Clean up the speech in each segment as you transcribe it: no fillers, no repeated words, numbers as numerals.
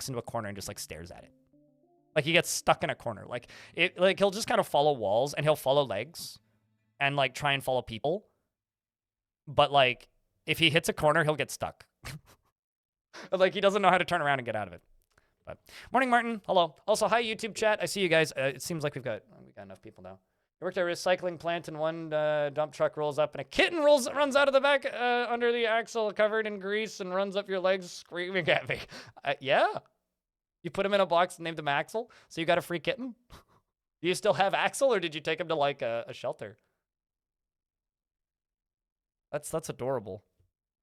walks into a corner and just like stares at it. Like he gets stuck in a corner. Like he'll just kind of follow walls and he'll follow legs and like try and follow people. But like if he hits a corner, he'll get stuck. Like he doesn't know how to turn around and get out of it. But morning, Martin. Hello. Also, hi YouTube chat. I see you guys. It seems like we got enough people now. I worked at a recycling plant and one dump truck rolls up and a kitten runs out of the back under the axle covered in grease and runs up your legs screaming at me. Yeah. You put him in a box and named him Axel, so you got a free kitten? Do you still have Axel, or did you take him to, like, a shelter? That's adorable.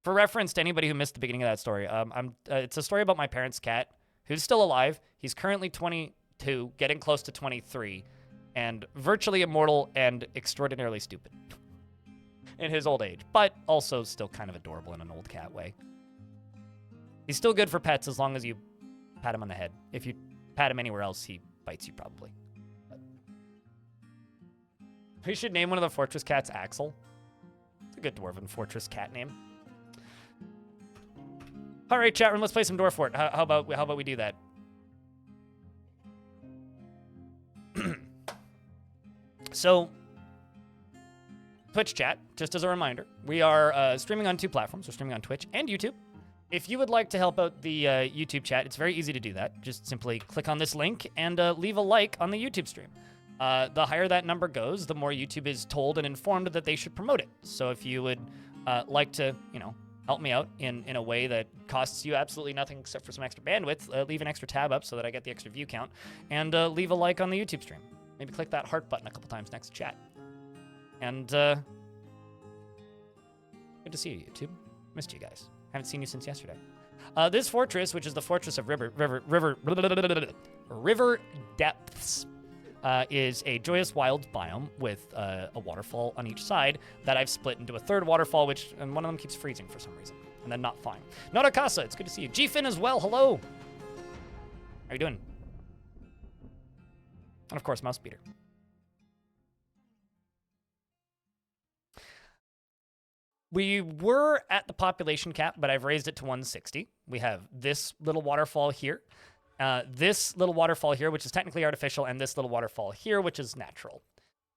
For reference to anybody who missed the beginning of that story, it's a story about my parents' cat, who's still alive. He's currently 22, getting close to 23, and virtually immortal and extraordinarily stupid in his old age, but also still kind of adorable in an old cat way. He's still good for pets as long as you pat him on the head. If you pat him anywhere else, he bites you probably. But we should name one of the fortress cats Axel. It's a good dwarven fortress cat name. All right, chat room, let's play some Dwarf Fort. How about we do that? So, Twitch chat, just as a reminder, we are streaming on 2 platforms. We're streaming on Twitch and YouTube. If you would like to help out the YouTube chat, it's very easy to do that. Just simply click on this link and leave a like on the YouTube stream. The higher that number goes, the more YouTube is told and informed that they should promote it. So if you would like to, help me out in a way that costs you absolutely nothing except for some extra bandwidth, leave an extra tab up so that I get the extra view count, and leave a like on the YouTube stream. Maybe click that heart button a couple times next to chat. And good to see you, YouTube. Missed you guys. Haven't seen you since yesterday. This fortress, which is the fortress of Riverdepths, is a joyous wilds biome with a waterfall on each side that I've split into a third waterfall, and one of them keeps freezing for some reason, and then not fine. Notakasa, it's good to see you. G-Fin as well, hello. How are you doing? And of course, Mouse Beater. We were at the population cap, but I've raised it to 160. We have this little waterfall here, this little waterfall here, which is technically artificial, and this little waterfall here, which is natural.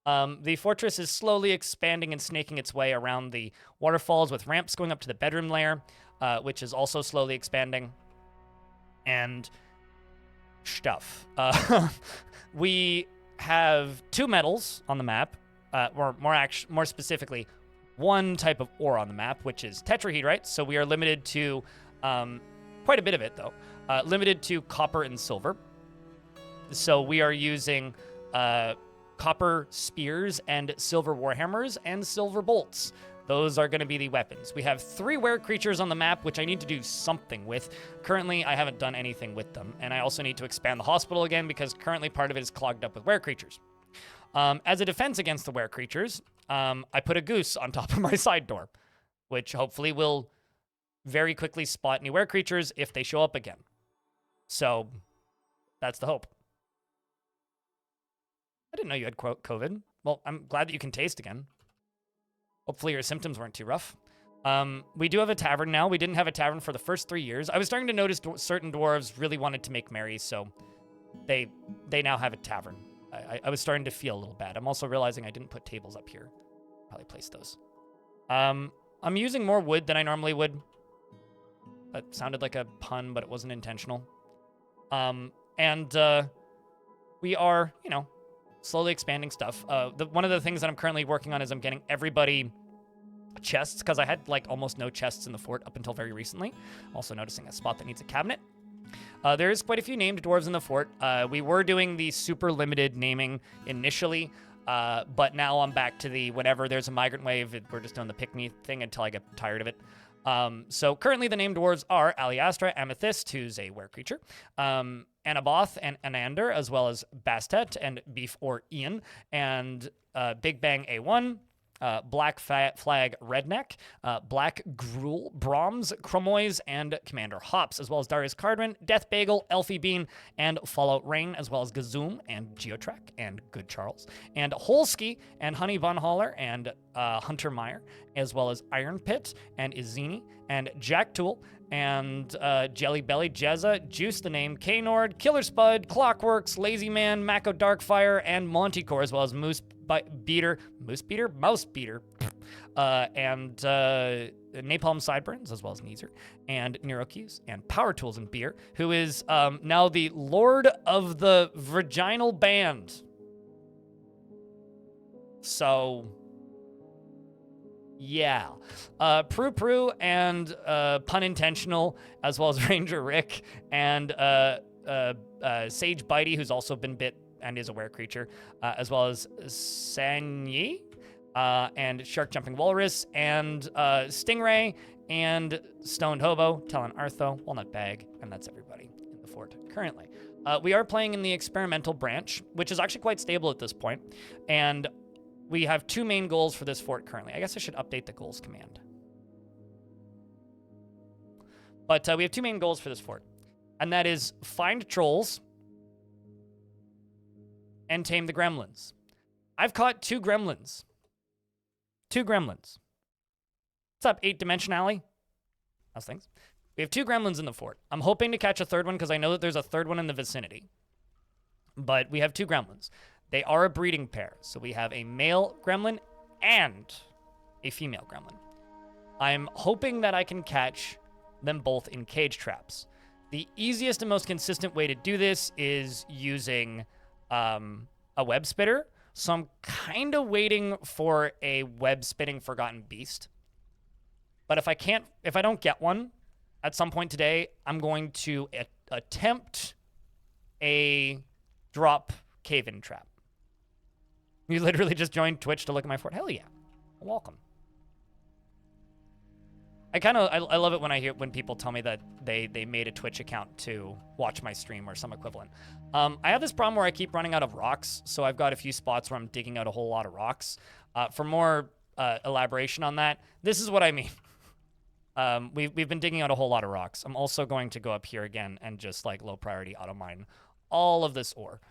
The fortress is slowly expanding and snaking its way around the waterfalls with ramps going up to the bedroom layer, which is also slowly expanding, and stuff. We have 2 metals on the map, or more specifically, 1 type of ore on the map, which is tetrahedrite. So we are limited to quite a bit of it, though. Limited to copper and silver. So we are using copper spears and silver warhammers and silver bolts. Those are going to be the weapons. We have 3 were creatures on the map, which I need to do something with. Currently, I haven't done anything with them. And I also need to expand the hospital again because currently part of it is clogged up with were creatures. As a defense against the were creatures, I put a goose on top of my side door, which hopefully will very quickly spot new were creatures if they show up again. So that's the hope. I didn't know you had COVID. Well, I'm glad that you can taste again. Hopefully your symptoms weren't too rough. We do have a tavern now. We didn't have a tavern for the first 3 years. I was starting to notice certain dwarves really wanted to make merry, so they now have a tavern. I was starting to feel a little bad. I'm also realizing I didn't put tables up here. Probably place those. I'm using more wood than I normally would. That sounded like a pun, but it wasn't intentional. We are, slowly expanding stuff. One of the things that I'm currently working on is I'm getting everybody chests, because I had almost no chests in the fort up until very recently. Also noticing a spot that needs a cabinet. There's quite a few named dwarves in the fort. We were doing the super limited naming initially, but now I'm back to the whenever there's a migrant wave, we're just doing the pick-me thing until I get tired of it. So currently the named dwarves are Aliastra, Amethyst, who's a were creature, Anaboth and Anander, as well as Bastet and Beef or Ian, and Big Bang A1, Black Flag Redneck, Black Gruel, Brahms, Chromois, and Commander Hops, as well as Darius Cardwin, Death Bagel, Elfie Bean, and Fallout Rain, as well as Gazoom and Geotrack and Good Charles, and Holsky and Honey Von Holler and Hunter Meyer, as well as Iron Pit and Izini and Jack Tool and Jelly Belly, Jezza, Juice the Name, K-Nord, Killer Spud, Clockworks, Lazy Man, Mako Darkfire, and Montycore, as well as Mouse Beater, and Napalm Sideburns, as well as Neezer, and Neurokeys, and Power Tools and Beer, who is now the Lord of the Vaginal Band. So, yeah. Prue Prue and Pun Intentional, as well as Ranger Rick, and Sage Bitey, who's also been bit and is a were creature, as well as Sanyi, and Shark Jumping Walrus, and Stingray, and Stoned Hobo, Talon Artho, Walnut Bag, and that's everybody in the fort currently. We are playing in the experimental branch, which is actually quite stable at this point, and we have 2 main goals for this fort currently. I guess I should update the goals command. But we have 2 main goals for this fort, and that is find trolls and tame the gremlins. I've caught 2 gremlins. 2 gremlins. What's up, 8-Dimension Alley? How's things? We have 2 gremlins in the fort. I'm hoping to catch a 3rd one because I know that there's a 3rd one in the vicinity. But we have 2 gremlins. They are a breeding pair. So we have a male gremlin and a female gremlin. I'm hoping that I can catch them both in cage traps. The easiest and most consistent way to do this is using a web spitter. So I'm kind of waiting for a web spinning forgotten beast. But if I don't get one at some point today, I'm going to attempt a drop cave-in trap. You literally just joined Twitch to look at my fort. Hell yeah. Welcome. I love it when people tell me that they made a Twitch account to watch my stream or some equivalent. I have this problem where I keep running out of rocks, so I've got a few spots where I'm digging out a whole lot of rocks. For more elaboration on that, this is what I mean. We've been digging out a whole lot of rocks. I'm also going to go up here again and just like low priority auto mine all of this ore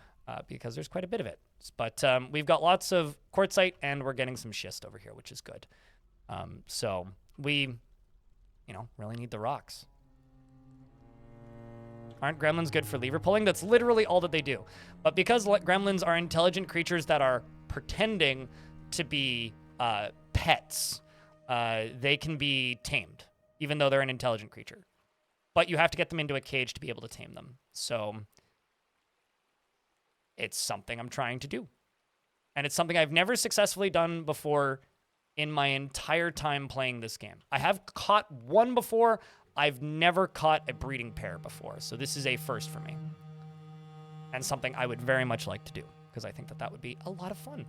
because there's quite a bit of it. But we've got lots of quartzite and we're getting some schist over here, which is good. So we, really need the rocks. Aren't gremlins good for lever pulling? That's literally all that they do. But because gremlins are intelligent creatures that are pretending to be pets, they can be tamed, even though they're an intelligent creature. But you have to get them into a cage to be able to tame them. So it's something I'm trying to do. And it's something I've never successfully done before in my entire time playing this game. I have caught one before. I've never caught a breeding pair before. So this is a first for me. And something I would very much like to do, because I think that would be a lot of fun.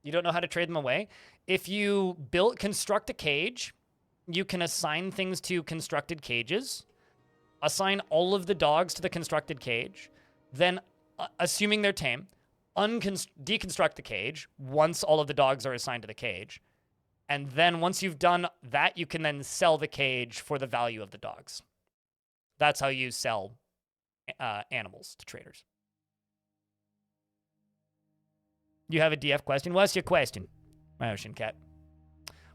You don't know how to trade them away? If you construct a cage, you can assign things to constructed cages, assign all of the dogs to the constructed cage, then, assuming they're tame, deconstruct the cage once all of the dogs are assigned to the cage. And then once you've done that, you can then sell the cage for the value of the dogs. That's how you sell animals to traders. You have a DF question? What's your question, my ocean cat?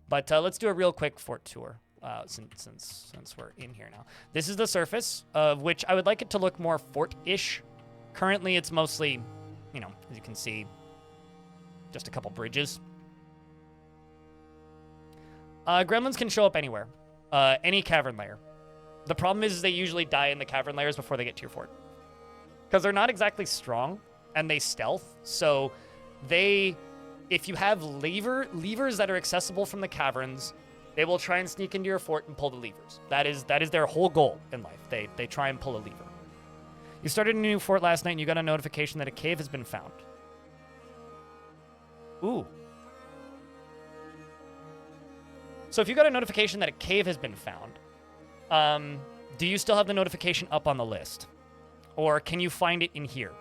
But let's do a real quick fort tour since we're in here now. This is the surface, of which I would like it to look more fort-ish. Currently, it's mostly, as you can see, just a couple bridges. Gremlins can show up anywhere, any cavern layer. The problem is they usually die in the cavern layers before they get to your fort. Because they're not exactly strong, and they stealth, so if you have levers that are accessible from the caverns, they will try and sneak into your fort and pull the levers. That is their whole goal in life. They try and pull a lever. You started a new fort last night and you got a notification that a cave has been found. Ooh. So if you got a notification that a cave has been found, do you still have the notification up on the list? Or can you find it in here?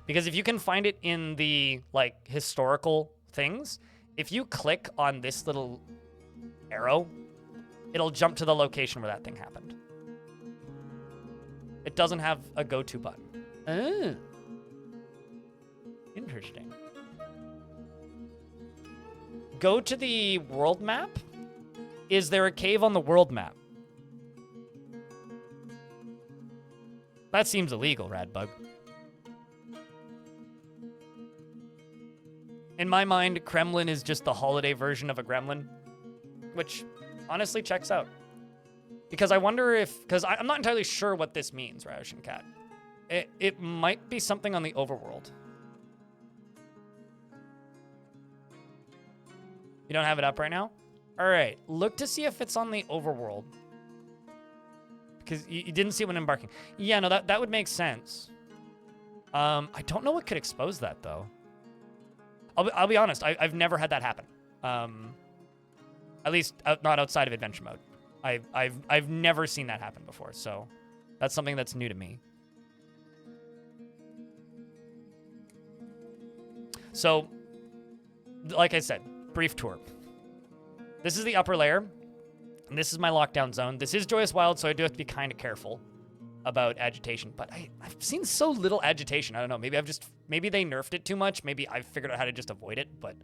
Because if you can find it in the, historical things, if you click on this little arrow, it'll jump to the location where that thing happened. It doesn't have a go-to button. Interesting. Go to the world map. Is there a cave on the world map? That seems illegal, Radbug. In my mind, Gremlin is just the holiday version of a gremlin, which honestly checks out. Because I wonder if, because I'm not entirely sure what this means, Roush and Cat. It might be something on the overworld. You don't have it up right now? All right, look to see if it's on the overworld. Because you didn't see it when embarking. Yeah, no, that would make sense. I don't know what could expose that, though. I'll be honest, I've never had that happen. At least not outside of adventure mode. I've never seen that happen before, so that's something that's new to me. So, like I said, brief tour. This is the upper layer, and this is my lockdown zone. This is Joyous Wild, so I do have to be kind of careful about agitation, but I've seen so little agitation. I don't know, maybe they nerfed it too much. Maybe I've figured out how to just avoid it, but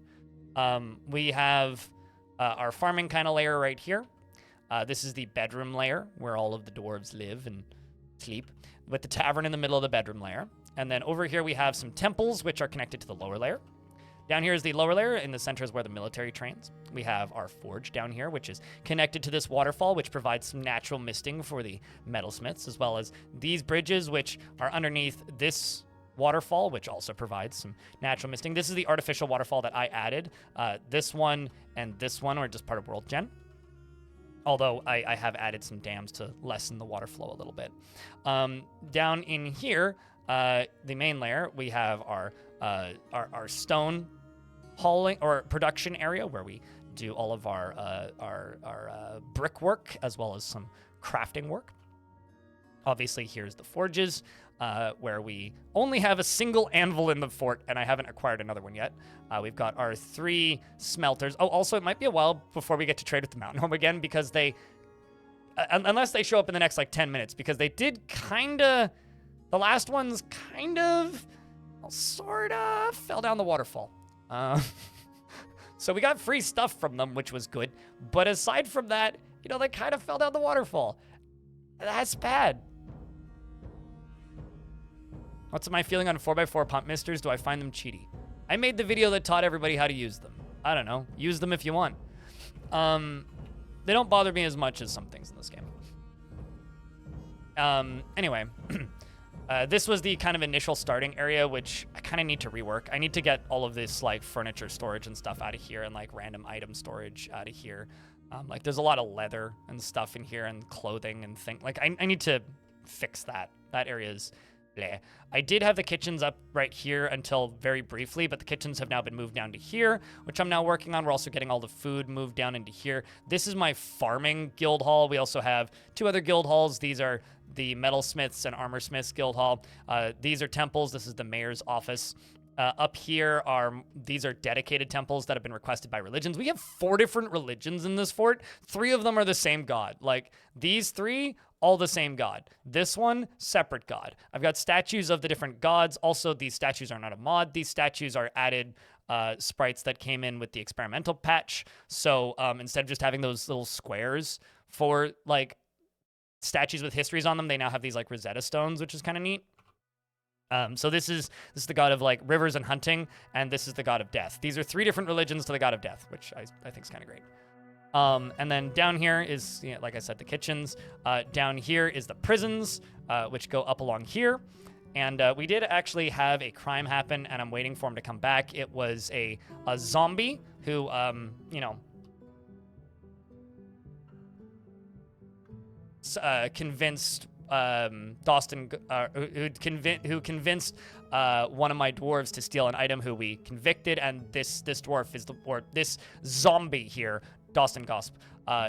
we have our farming kind of layer right here. This is the bedroom layer where all of the dwarves live and sleep, with the tavern in the middle of the bedroom layer. And then over here we have some temples, which are connected to the lower layer. Down here is the lower layer. In the center is where the military trains. We have our forge down here, which is connected to this waterfall, which provides some natural misting for the metalsmiths, as well as these bridges, which are underneath this waterfall, which also provides some natural misting. This is the artificial waterfall that I added. This one and this one are just part of World Gen. Although I have added some dams to lessen the water flow a little bit. Down in here, the main layer, we have our stone hauling or production area where we do all of our brickwork as well as some crafting work. Obviously, here's the forges where we only have a single anvil in the fort, and I haven't acquired another one yet. We've got our 3 smelters. Oh, also, it might be a while before we get to trade with the Mountain Home again, because they, unless they show up in the next, 10 minutes, because they did the last ones sort of fell down the waterfall. So we got free stuff from them, which was good. But aside from that, they kind of fell down the waterfall. That's bad. What's my feeling on 4x4 pump misters? Do I find them cheaty? I made the video that taught everybody how to use them. I don't know. Use them if you want. They don't bother me as much as some things in this game. Anyway, this was the kind of initial starting area, which I kind of need to rework. I need to get all of this furniture storage and stuff out of here, and random item storage out of here. There's a lot of leather and stuff in here, and clothing and things. I need to fix that. That area's bleh. I did have the kitchens up right here until very briefly, but the kitchens have now been moved down to here, which I'm now working on. We're also getting all the food moved down into here. This is my farming guild hall. We also have 2 other guild halls. These are the metalsmiths and armorsmiths guild hall. These are temples. This is the mayor's office. Up here these are dedicated temples that have been requested by religions. We have 4 different religions in this fort. 3 of them are the same god. These 3, all the same god. This one, separate god. I've got statues of the different gods. Also, these statues are not a mod. These statues are added sprites that came in with the experimental patch. So instead of just having those little squares for statues with histories on them, they now have these Rosetta Stones, which is kind of neat. So this is the god of rivers and hunting, and this is the god of death. These are 3 different religions to the god of death, which I think is kind of great. And then down here is, like I said, the kitchens. Down here is the prisons, which go up along here. And we did actually have a crime happen, and I'm waiting for him to come back. It was a zombie who, convinced who convinced one of my dwarves to steal an item, who we convicted, and this dwarf is this zombie here, Dawson Gosp,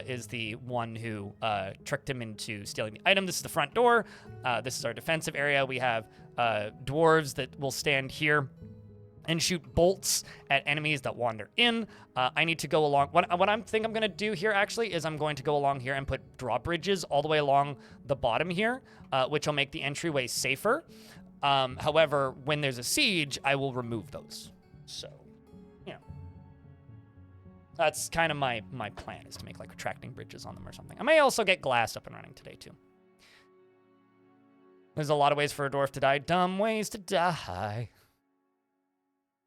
is the one who tricked him into stealing the item. This is the front door. This is our defensive area. We have dwarves that will stand here and shoot bolts at enemies that wander in. I need to go along. What I think I'm going to do here, actually, is I'm going to go along here and put drawbridges all the way along the bottom here, which will make the entryway safer. However, when there's a siege, I will remove those. So, you know, that's kind of my plan, is to make like retracting bridges on them or something. I may also get glass up and running today too. There's a lot of ways for a dwarf to die. Dumb ways to die.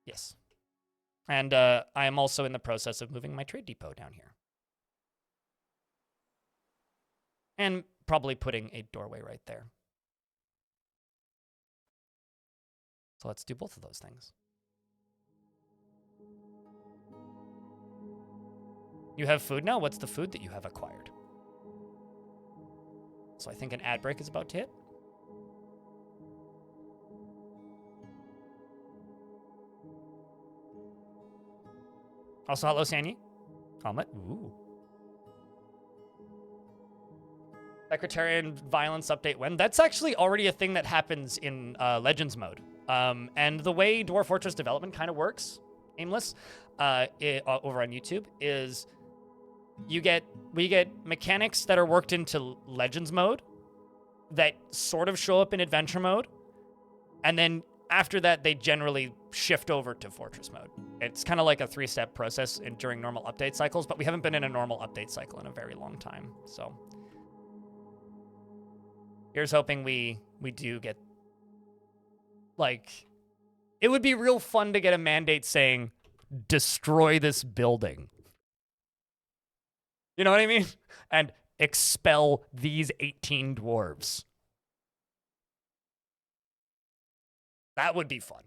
Yes. And I am also in the process of moving my trade depot down here. And probably putting a doorway right there. So let's do both of those things. You have food now? What's the food that you have acquired? So I think an ad break is about to hit. Also, hello, Sanyi. Omelet. Ooh. Secretarian violence update when? That's actually already a thing that happens in Legends mode. And the way Dwarf Fortress development kind of works, aimless, over on YouTube, is we get mechanics that are worked into Legends mode that sort of show up in Adventure mode, and then after that, they generally shift over to Fortress mode. It's kind of like a 3-step process during normal update cycles, but we haven't been in a normal update cycle in a very long time. So here's hoping we do get, like, it would be real fun to get a mandate saying, destroy this building. You know what I mean? And expel these 18 dwarves. That would be fun.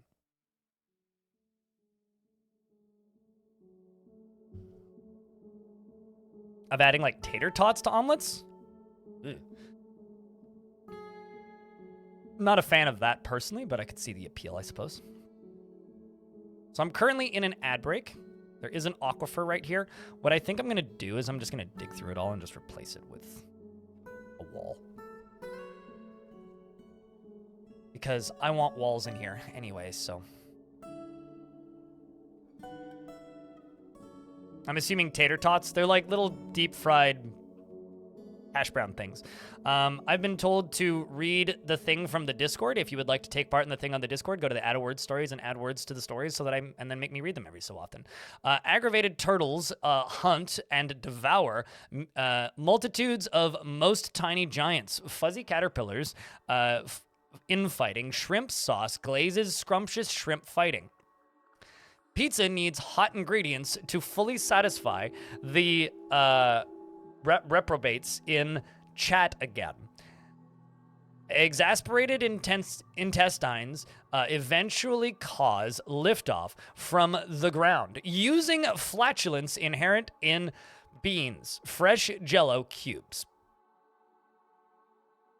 Of adding, like, tater tots to omelets? Ugh. Not a fan of that personally, but I could see the appeal, I suppose. So I'm currently in an ad break. There is an aquifer right here. What I think I'm going to do is I'm just going to dig through it all and just replace it with a wall. Because I want walls in here anyway, so. I'm assuming tater tots. They're like little deep-fried hash brown things. I've been told to read the thing from the Discord. If you would like to take part in the thing on the Discord, go to the add a word stories and add words to the stories so that and then make me read them every so often. Aggravated turtles hunt and devour multitudes of most tiny giants, fuzzy caterpillars, infighting, shrimp sauce, glazes, scrumptious shrimp fighting. Pizza needs hot ingredients to fully satisfy the reprobates in chat again. Exasperated intestines eventually cause liftoff from the ground using flatulence inherent in beans, fresh jello cubes.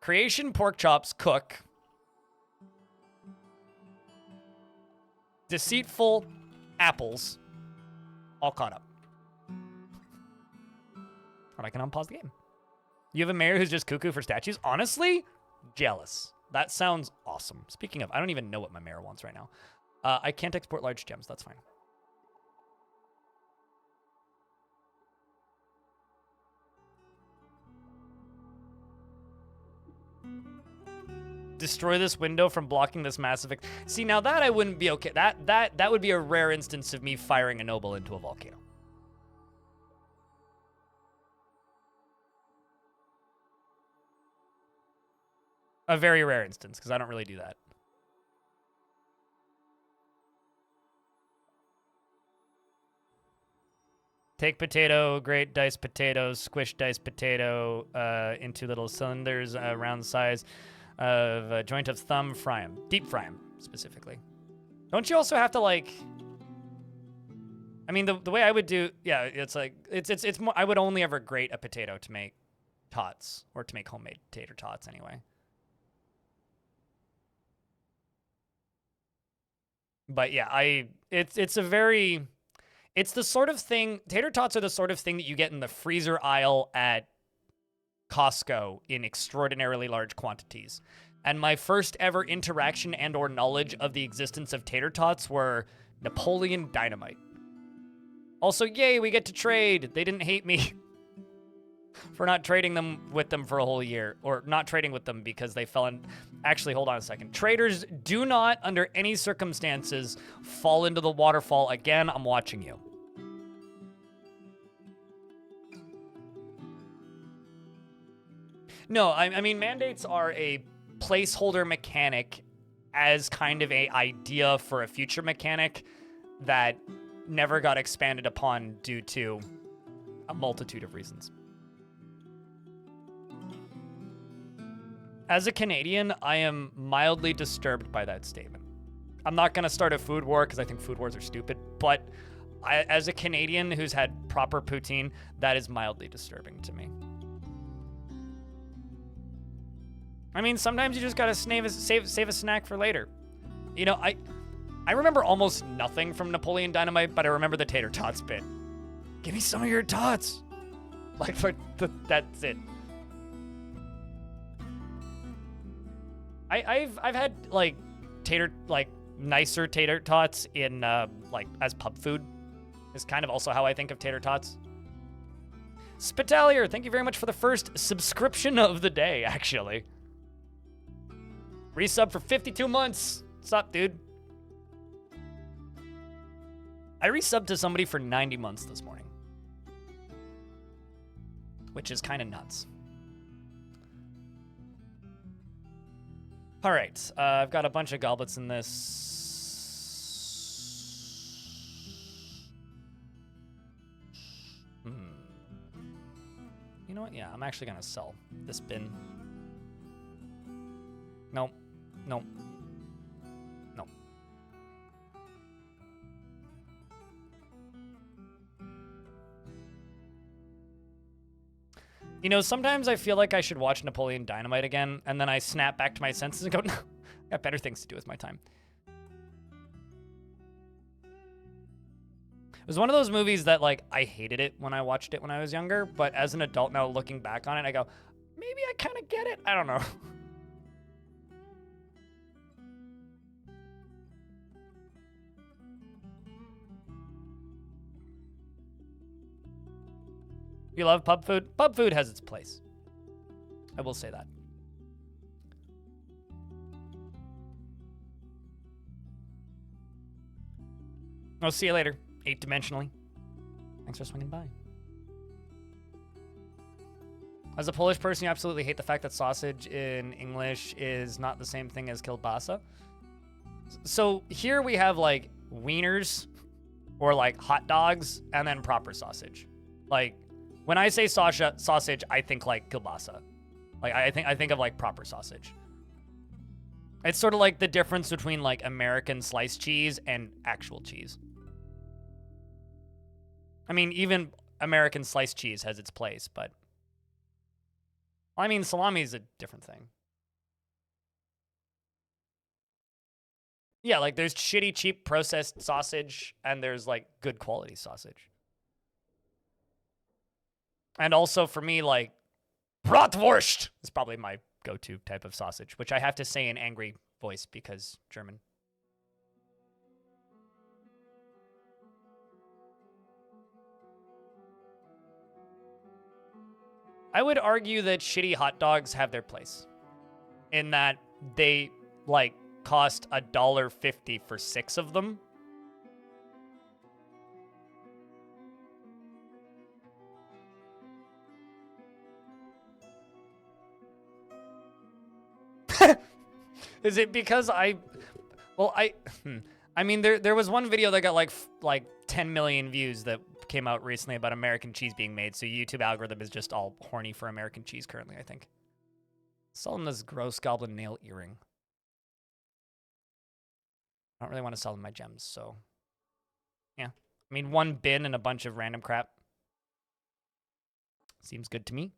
Creation pork chops cook. Deceitful apples all caught up. Or I can unpause the game. You have a mayor who's just cuckoo for statues? Honestly, jealous. That sounds awesome. Speaking of, I don't even know what my mayor wants right now. I can't export large gems. That's fine. Destroy this window from blocking this massive... See, now that I wouldn't be okay. That would be a rare instance of me firing a noble into a volcano. A very rare instance, because I don't really do that. Take potato, grate diced potato, squish diced potato into little cylinders around the size of a joint of thumb, fry them. Deep fry them, specifically. Don't you also have to, like... I mean, the way I would do... Yeah, it's like... It's more... I would only ever grate a potato to make tots, or to make homemade tater tots, anyway. But yeah, it's a very... It's the sort of thing... Tater tots are the sort of thing that you get in the freezer aisle at Costco in extraordinarily large quantities. And my first ever interaction and or knowledge of the existence of tater tots were Napoleon Dynamite. Also, yay, we get to trade. They didn't hate me. for not trading with them for a whole year, or not trading with them because they fell in. Actually, hold on a second. Traders do not, under any circumstances, fall into the waterfall again. I'm watching you. No, I mean, mandates are a placeholder mechanic as kind of a idea for a future mechanic that never got expanded upon due to a multitude of reasons. As a Canadian, I am mildly disturbed by that statement. I'm not going to start a food war because I think food wars are stupid, but as a Canadian who's had proper poutine, that is mildly disturbing to me. I mean, sometimes you just gotta save a snack for later. You know, I remember almost nothing from Napoleon Dynamite, but I remember the tater tots bit. Give me some of your tots. Like, that's it. I've had like nicer tater tots in like as pub food. Is kind of also how I think of tater tots. Spitalier, thank you very much for the first subscription of the day, actually. Resub for 52 months. What's up, dude? I resubbed to somebody for 90 months this morning, which is kind of nuts. All right, I've got a bunch of goblets in this. You know what? Yeah, I'm actually gonna sell this bin. Nope. Nope. Nope. You know, sometimes I feel like I should watch Napoleon Dynamite again, and then I snap back to my senses and go, no, I got better things to do with my time. It was one of those movies that, like, I hated it when I watched it when I was younger, but as an adult now looking back on it, I go, maybe I kind of get it. I don't know. You love pub food? Pub food has its place. I will say that. I'll see you later, 8-dimensionally. Thanks for swinging by. As a Polish person, you absolutely hate the fact that sausage in English is not the same thing as kielbasa. So here we have like wieners or like hot dogs and then proper sausage. Like, when I say sausage, I think like kielbasa. Like I think of like proper sausage. It's sort of like the difference between like American sliced cheese and actual cheese. I mean, even American sliced cheese has its place, but I mean, salami is a different thing. Yeah, like there's shitty, cheap, processed sausage, and there's like good quality sausage. And also for me, like, Bratwurst is probably my go-to type of sausage, which I have to say in angry voice because German. I would argue that shitty hot dogs have their place in that they, like, cost $1.50 for 6 of them. Is it because I mean, there was one video that got like 10 million views that came out recently about American cheese being made, so YouTube algorithm is just all horny for American cheese currently, I think. Sell them this gross goblin nail earring. I don't really want to sell them my gems, so yeah. I mean, one bin and a bunch of random crap. Seems good to me.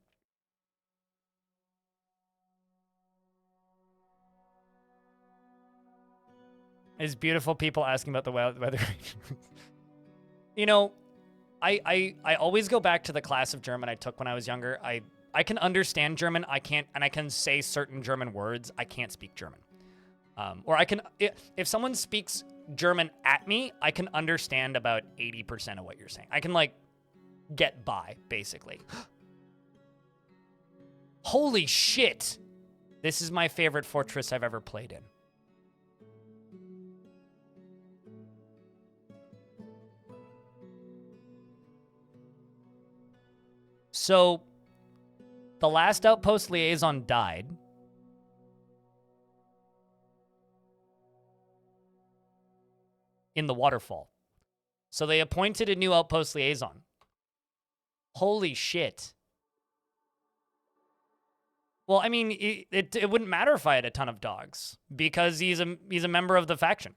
Is beautiful people asking about the weather. You know, I always go back to the class of German I took when I was younger. I can understand German. I can say certain German words. I can't speak German. Or I can, if someone speaks German at me, I can understand about 80% of what you're saying. I can like get by, basically. Holy shit! This is my favorite fortress I've ever played in. So, the last outpost liaison died. In the waterfall. So they appointed a new outpost liaison. Holy shit. Well, I mean, it wouldn't matter if I had a ton of dogs because he's a member of the faction.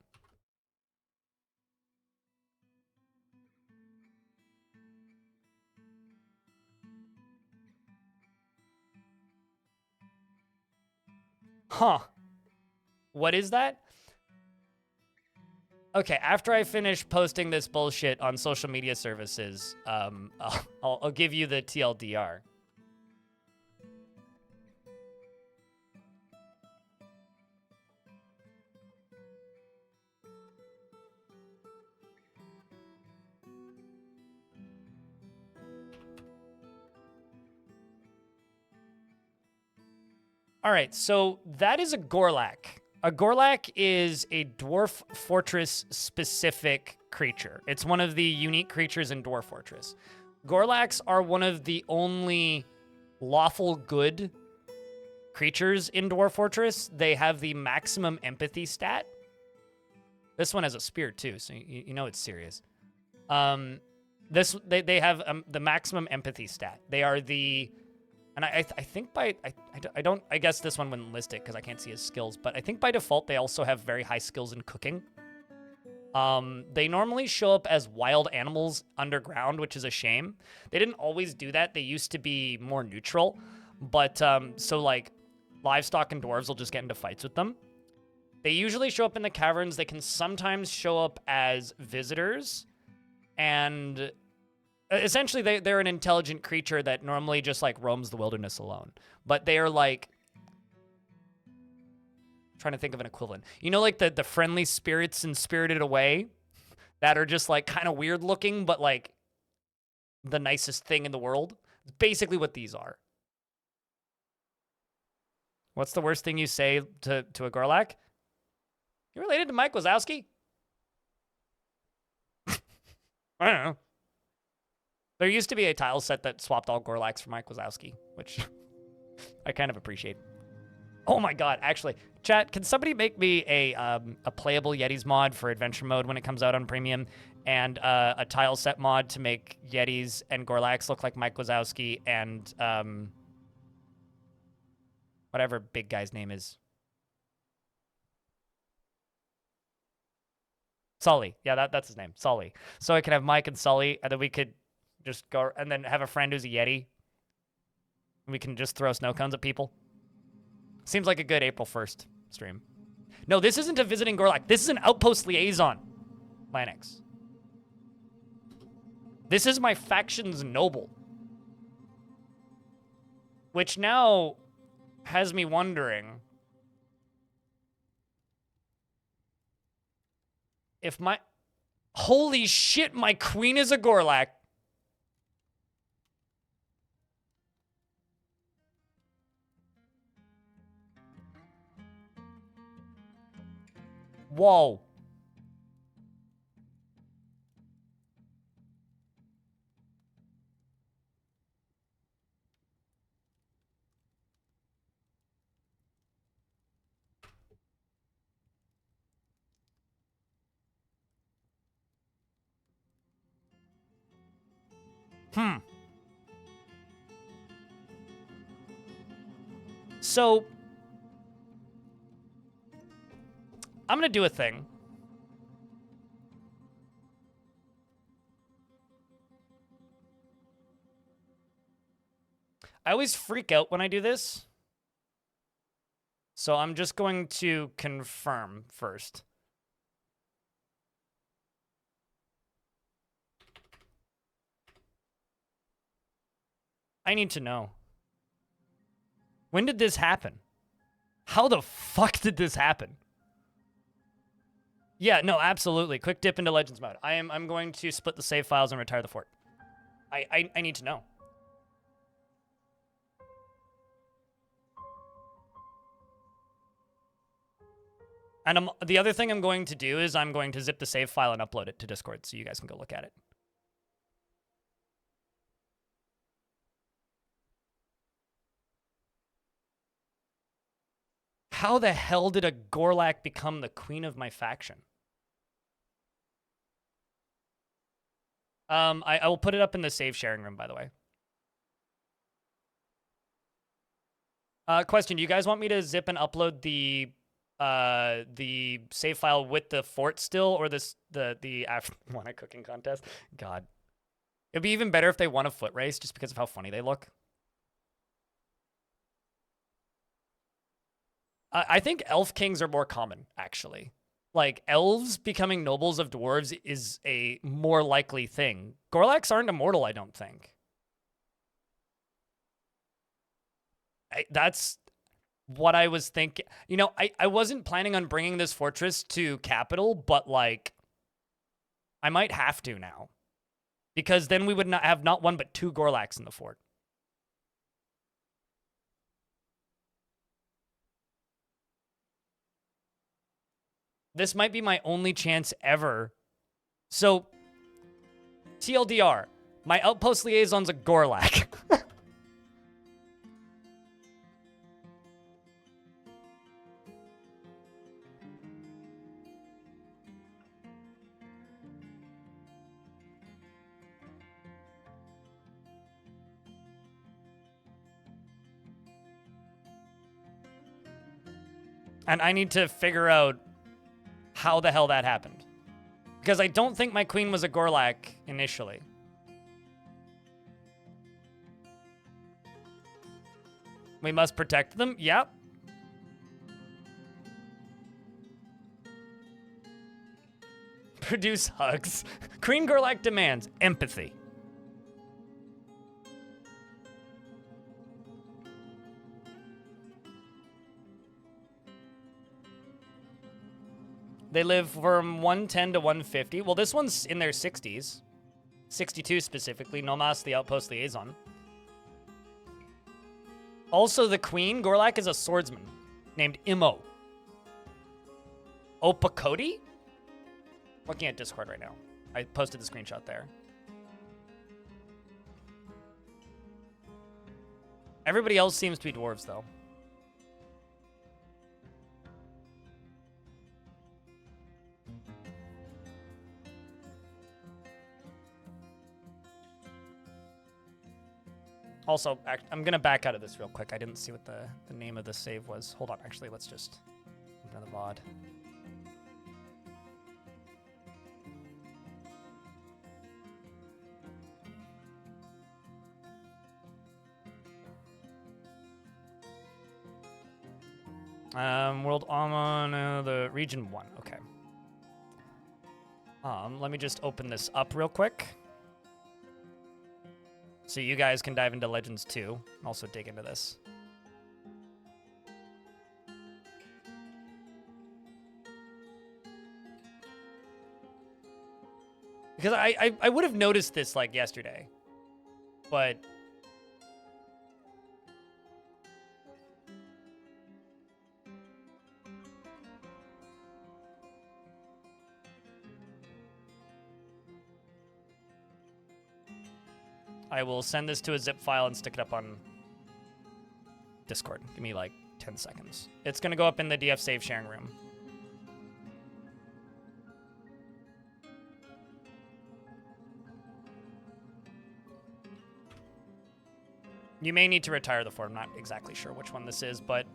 Huh. What is that? Okay, after I finish posting this bullshit on social media services, I'll give you the TLDR. All right, so that is a Gorlak. A Gorlak is a Dwarf Fortress specific creature. It's one of the unique creatures in Dwarf Fortress. Gorlaks are one of the only lawful good creatures in Dwarf Fortress. They have the maximum empathy stat. This one has a spear too, so you know it's serious. They have the maximum empathy stat. They are the... And I think I guess this one wouldn't list it because I can't see his skills, but I think by default they also have very high skills in cooking. They normally show up as wild animals underground, which is a shame. They didn't always do that. They used to be more neutral, but so like livestock and dwarves will just get into fights with them. They usually show up in the caverns. They can sometimes show up as visitors, and essentially, they're an intelligent creature that normally just, like, roams the wilderness alone. But they are, like... I'm trying to think of an equivalent. You know, like, the friendly spirits in Spirited Away? That are just, like, kind of weird-looking, but, like, the nicest thing in the world? It's basically what these are. What's the worst thing you say to a Gorlak? You related to Mike Wazowski? I don't know. There used to be a tile set that swapped all Gorlaks for Mike Wazowski, which I kind of appreciate. Oh my god, actually, chat, can somebody make me a playable Yetis mod for Adventure Mode when it comes out on Premium, and a tile set mod to make Yetis and Gorlaks look like Mike Wazowski and whatever big guy's name is. Sully. Yeah, that's his name, Sully. So I can have Mike and Sully, and then we could just go and then have a friend who's a Yeti. We can just throw snow cones at people. Seems like a good April 1st stream. No, this isn't a visiting Gorlak. This is an outpost liaison, Lanix. This is my faction's noble. Which now has me wondering if my... Holy shit, my queen is a Gorlak. Whoa. So, I'm going to do a thing. I always freak out when I do this. So I'm just going to confirm first. I need to know. When did this happen? How the fuck did this happen? Yeah, no, absolutely. Quick dip into Legends mode. I'm going to split the save files and retire the fort. I need to know. And the other thing I'm going to do is I'm going to zip the save file and upload it to Discord so you guys can go look at it. How the hell did a Gorlak become the queen of my faction? I will put it up in the save sharing room, by the way. Question: do you guys want me to zip and upload the save file with the fort still, or the won a cooking contest? God, it'd be even better if they won a foot race just because of how funny they look. I think elf kings are more common, actually. Like, elves becoming nobles of dwarves is a more likely thing. Gorlaks aren't immortal, I don't think. That's what I was thinking. You know, I wasn't planning on bringing this fortress to capital, but, like, I might have to now. Because then we would not have not one but 2 Gorlaks in the fort. This might be my only chance ever. So, TLDR, my outpost liaison's a Gorlak. And I need to figure out how the hell that happened. Because I don't think my queen was a Gorlak initially. We must protect them? Yep. Produce hugs. Queen Gorlak demands empathy. They live from 110 to 150. Well, this one's in their 60s. 62 specifically. Nomas, the outpost liaison. Also, the queen, Gorlak, is a swordsman named Imo. Opakoti? Looking at Discord right now. I posted the screenshot there. Everybody else seems to be dwarves, though. Also, I'm going to back out of this real quick. I didn't see what the name of the save was. Hold on, actually, let's just open the VOD. World Amon, the region 1. Okay. Let me just open this up real quick. So you guys can dive into Legends 2 and also dig into this. Because I would have noticed this, like, yesterday. But I will send this to a zip file and stick it up on Discord. Give me like 10 seconds. It's going to go up in the DF save sharing room. You may need to retire the fort. I'm not exactly sure which one this is, but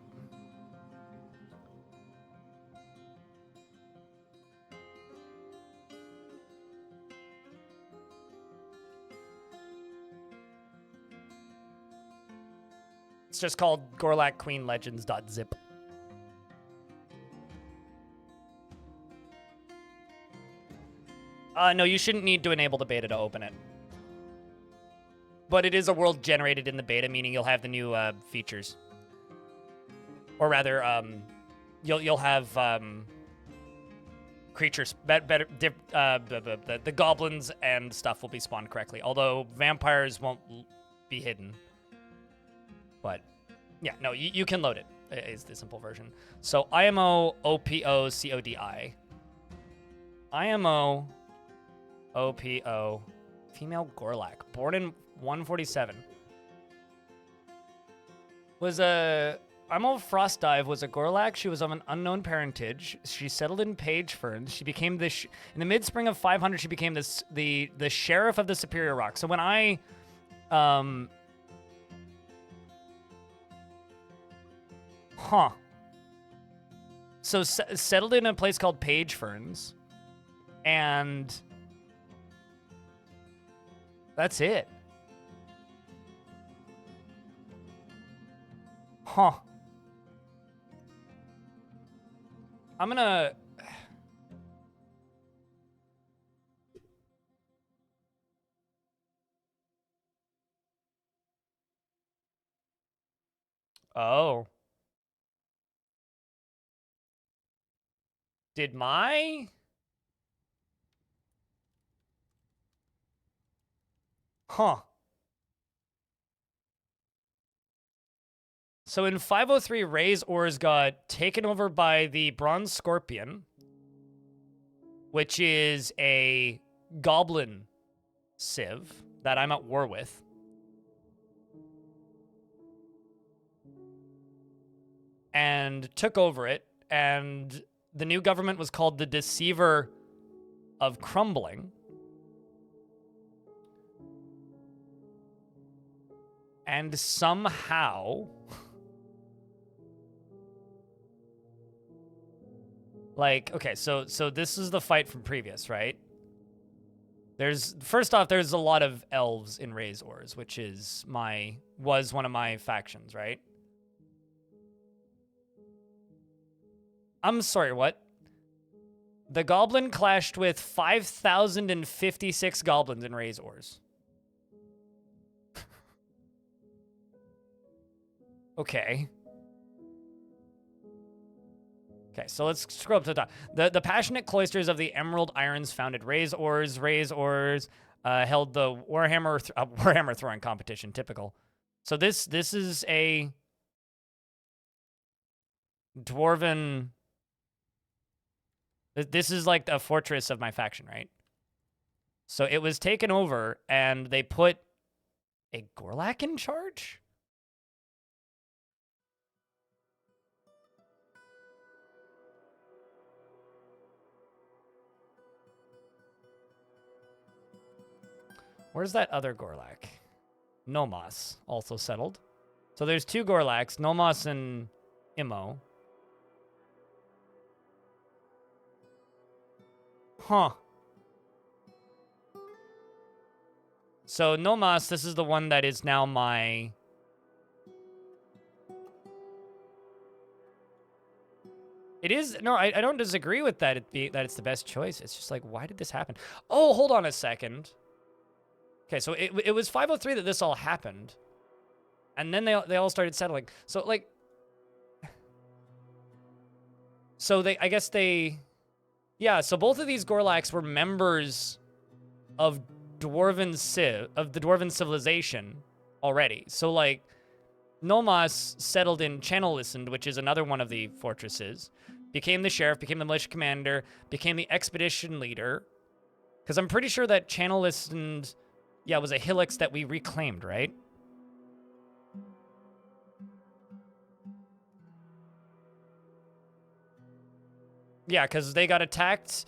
it's just called Gorlak Queen Legends.zip. No, you shouldn't need to enable the beta to open it. But it is a world generated in the beta, meaning you'll have the new features. Or rather, you'll have creatures better. The goblins and stuff will be spawned correctly, although vampires won't be hidden. But yeah, no, you can load it. is the simple version. So IMO OPO CODI. IMO OPO female Gorlak, born in 147. Was a IMO Frostdive was a Gorlak. She was of an unknown parentage. She settled in Page Ferns. She became this in the mid-spring of 500. She became the sheriff of the Superior Rock. So when I So settled in a place called Page Ferns, and that's it. I'm gonna... Oh. Did my... So in 503, Ray's ores got taken over by the Bronze Scorpion, which is a goblin civ that I'm at war with. And took over it, and the new government was called the Deceiver of Crumbling. And somehow... Like, okay, so this is the fight from previous, right? First off, there's a lot of elves in Ray's Ores, which was one of my factions, right? I'm sorry, what? The goblin clashed with 5,056 goblins in Ray's Ores. Okay. Okay, so let's scroll up to the top. The passionate cloisters of the Emerald Irons founded Ray's Ores. Ray's Ores held the Warhammer throwing competition, typical. So this is a dwarven... This is like a fortress of my faction, right? So it was taken over, and they put a Gorlak in charge? Where's that other Gorlak? Nomos also settled. So there's two Gorlaks, Nomos and Imo. So Nomos, this is the one that is now my... It is... No, I don't disagree with that, that it's the best choice. It's just like, why did this happen? Oh, hold on a second. Okay, so it was 503 that this all happened. And then they all started settling. So, like... So I guess they... Yeah, so both of these Gorlaks were members of the Dwarven civilization already. So, like, Nomos settled in Channel Listened, which is another one of the fortresses, became the sheriff, became the militia commander, became the expedition leader. Because I'm pretty sure that Channel Listened, yeah, was a Hillix that we reclaimed, right? Yeah, because they got attacked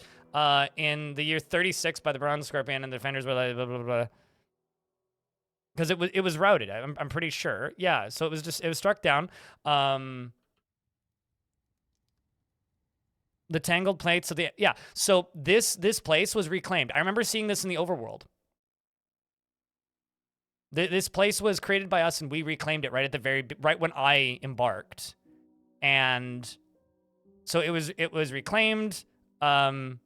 in the year 36 by the Bronze Scorpion, and the defenders were like, blah, blah, blah. Because it was routed, I'm pretty sure. Yeah, so it was struck down. The Tangled Plates of the... Yeah, so this place was reclaimed. I remember seeing this in the Overworld. This place was created by us, and we reclaimed it right when I embarked. And... So it was reclaimed, the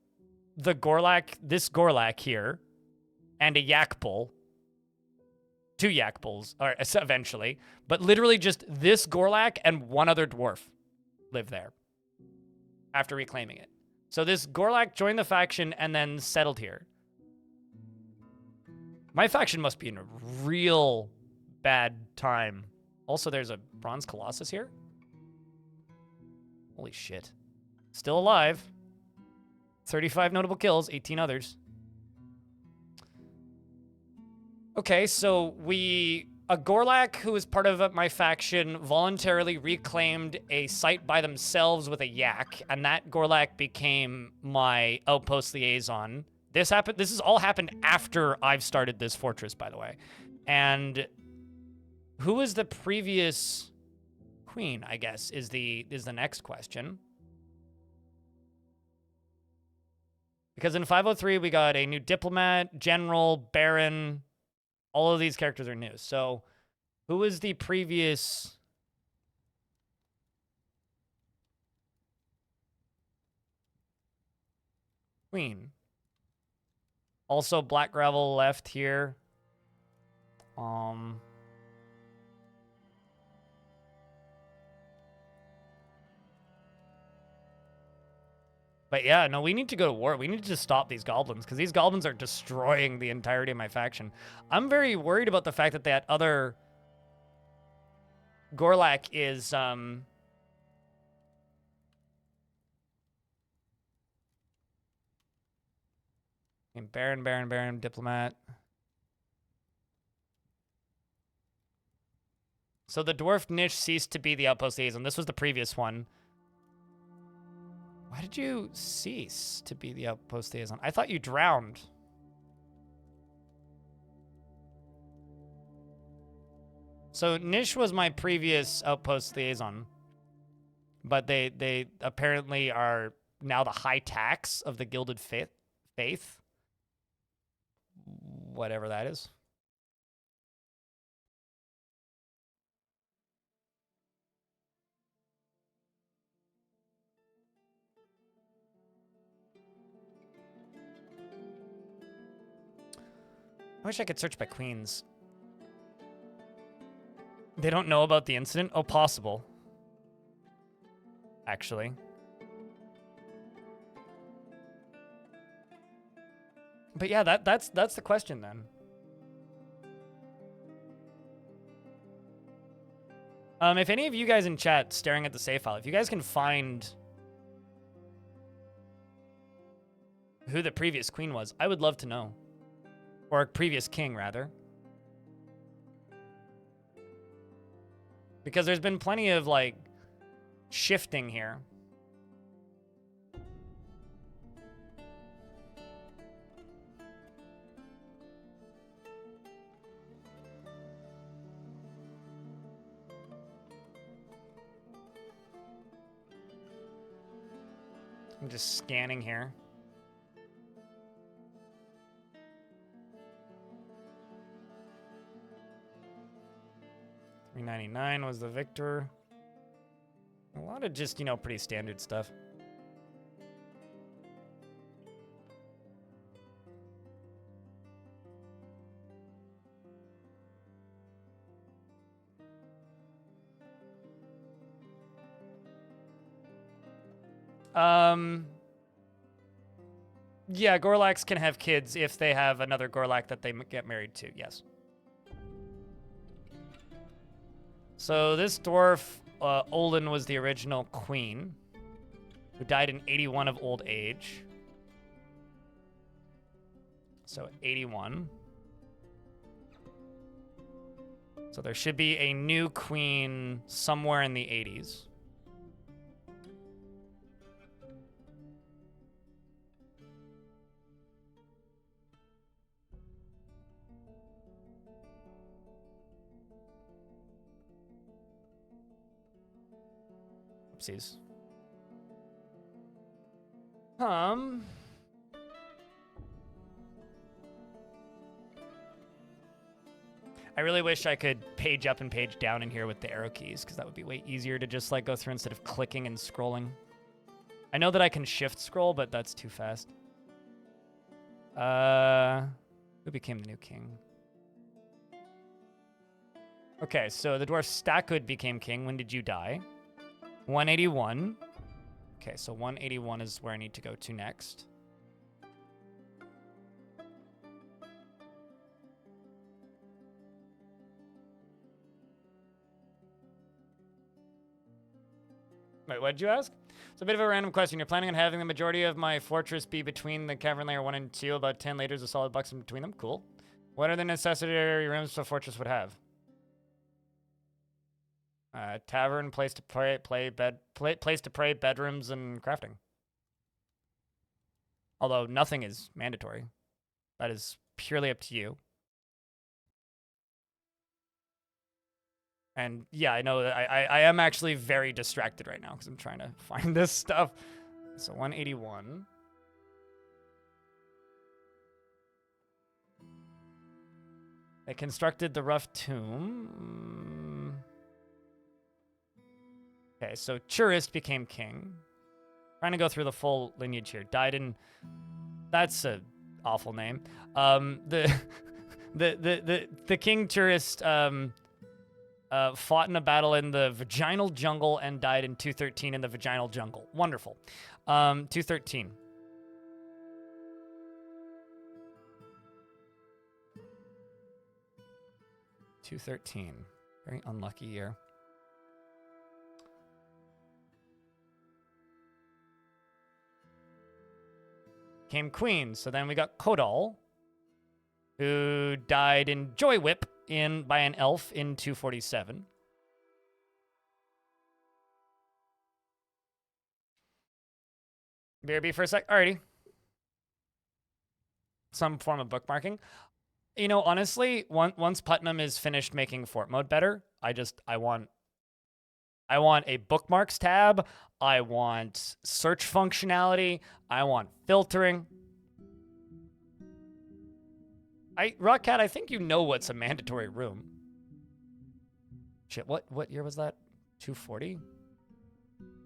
Gorlak, this Gorlak here, and a yak bull. 2 yak bulls, or eventually. But literally just this Gorlak and one other dwarf live there after reclaiming it. So this Gorlak joined the faction and then settled here. My faction must be in a real bad time. Also, there's a Bronze Colossus here. Holy shit. Still alive. 35 notable kills, 18 others. Okay, so a Gorlak who was part of my faction voluntarily reclaimed a site by themselves with a yak, and that Gorlak became my outpost liaison. This has all happened after I've started this fortress, by the way. And who was the previous queen, I guess, is the next question. Because in 503, we got a new diplomat, general, baron. All of these characters are new. So who was the previous queen? Also, Black Gravel left here. But yeah, no, we need to go to war. We need to stop these goblins, because these goblins are destroying the entirety of my faction. I'm very worried about the fact that that other Gorlak is, Baron, diplomat. So the dwarf niche ceased to be the outpost liaison. This was the previous one. Why did you cease to be the outpost liaison? I thought you drowned. So Nish was my previous outpost liaison. But they apparently are now the high tax of the Gilded Faith. Whatever that is. I wish I could search by queens. They don't know about the incident? Oh, possible. Actually. But yeah, that's the question then. If any of you guys in chat staring at the save file, if you guys can find who the previous queen was, I would love to know. Or a previous king, rather. Because there's been plenty of, like, shifting here. I'm just scanning here. $3.99 was the victor. A lot of just, pretty standard stuff. Yeah, Gorlaks can have kids if they have another Gorlak that they get married to, yes. So this dwarf, Olin, was the original queen, who died in 81 of old age. So 81. So there should be a new queen somewhere in the 80s. Oopsies. I really wish I could page up and page down in here with the arrow keys, because that would be way easier to just, like, go through instead of clicking and scrolling. I know that I can shift scroll, but that's too fast. Who became the new king? Okay, so the dwarf Stackhood became king. When did you die? 181. Okay, so 181 is where I need to go to next. Wait, what did you ask? It's a bit of a random question. You're planning on having the majority of my fortress be between the cavern layer 1 and 2, about 10 layers of solid blocks in between them. Cool. What are the necessary rooms a fortress would have? Tavern, place to pray, place to pray, bedrooms, and crafting. Although nothing is mandatory. That is purely up to you. And yeah, I know that I am actually very distracted right now because I'm trying to find this stuff. So 181. They constructed the rough tomb. Okay, so Churist became king. Trying to go through the full lineage here. Died in... That's a awful name. The King Churist fought in a battle in the vaginal jungle and died in 213 in the vaginal jungle. Wonderful. 213. Very unlucky year. Came queen, so then we got Kodal, who died in Joy Whip by an elf in 247. BRB for a sec. Alrighty. Some form of bookmarking. You know, honestly, once Putnam is finished making fort mode better, I want a bookmarks tab. I want search functionality. I want filtering. Rockcat, I think you know what's a mandatory room. Shit, what year was that? 240?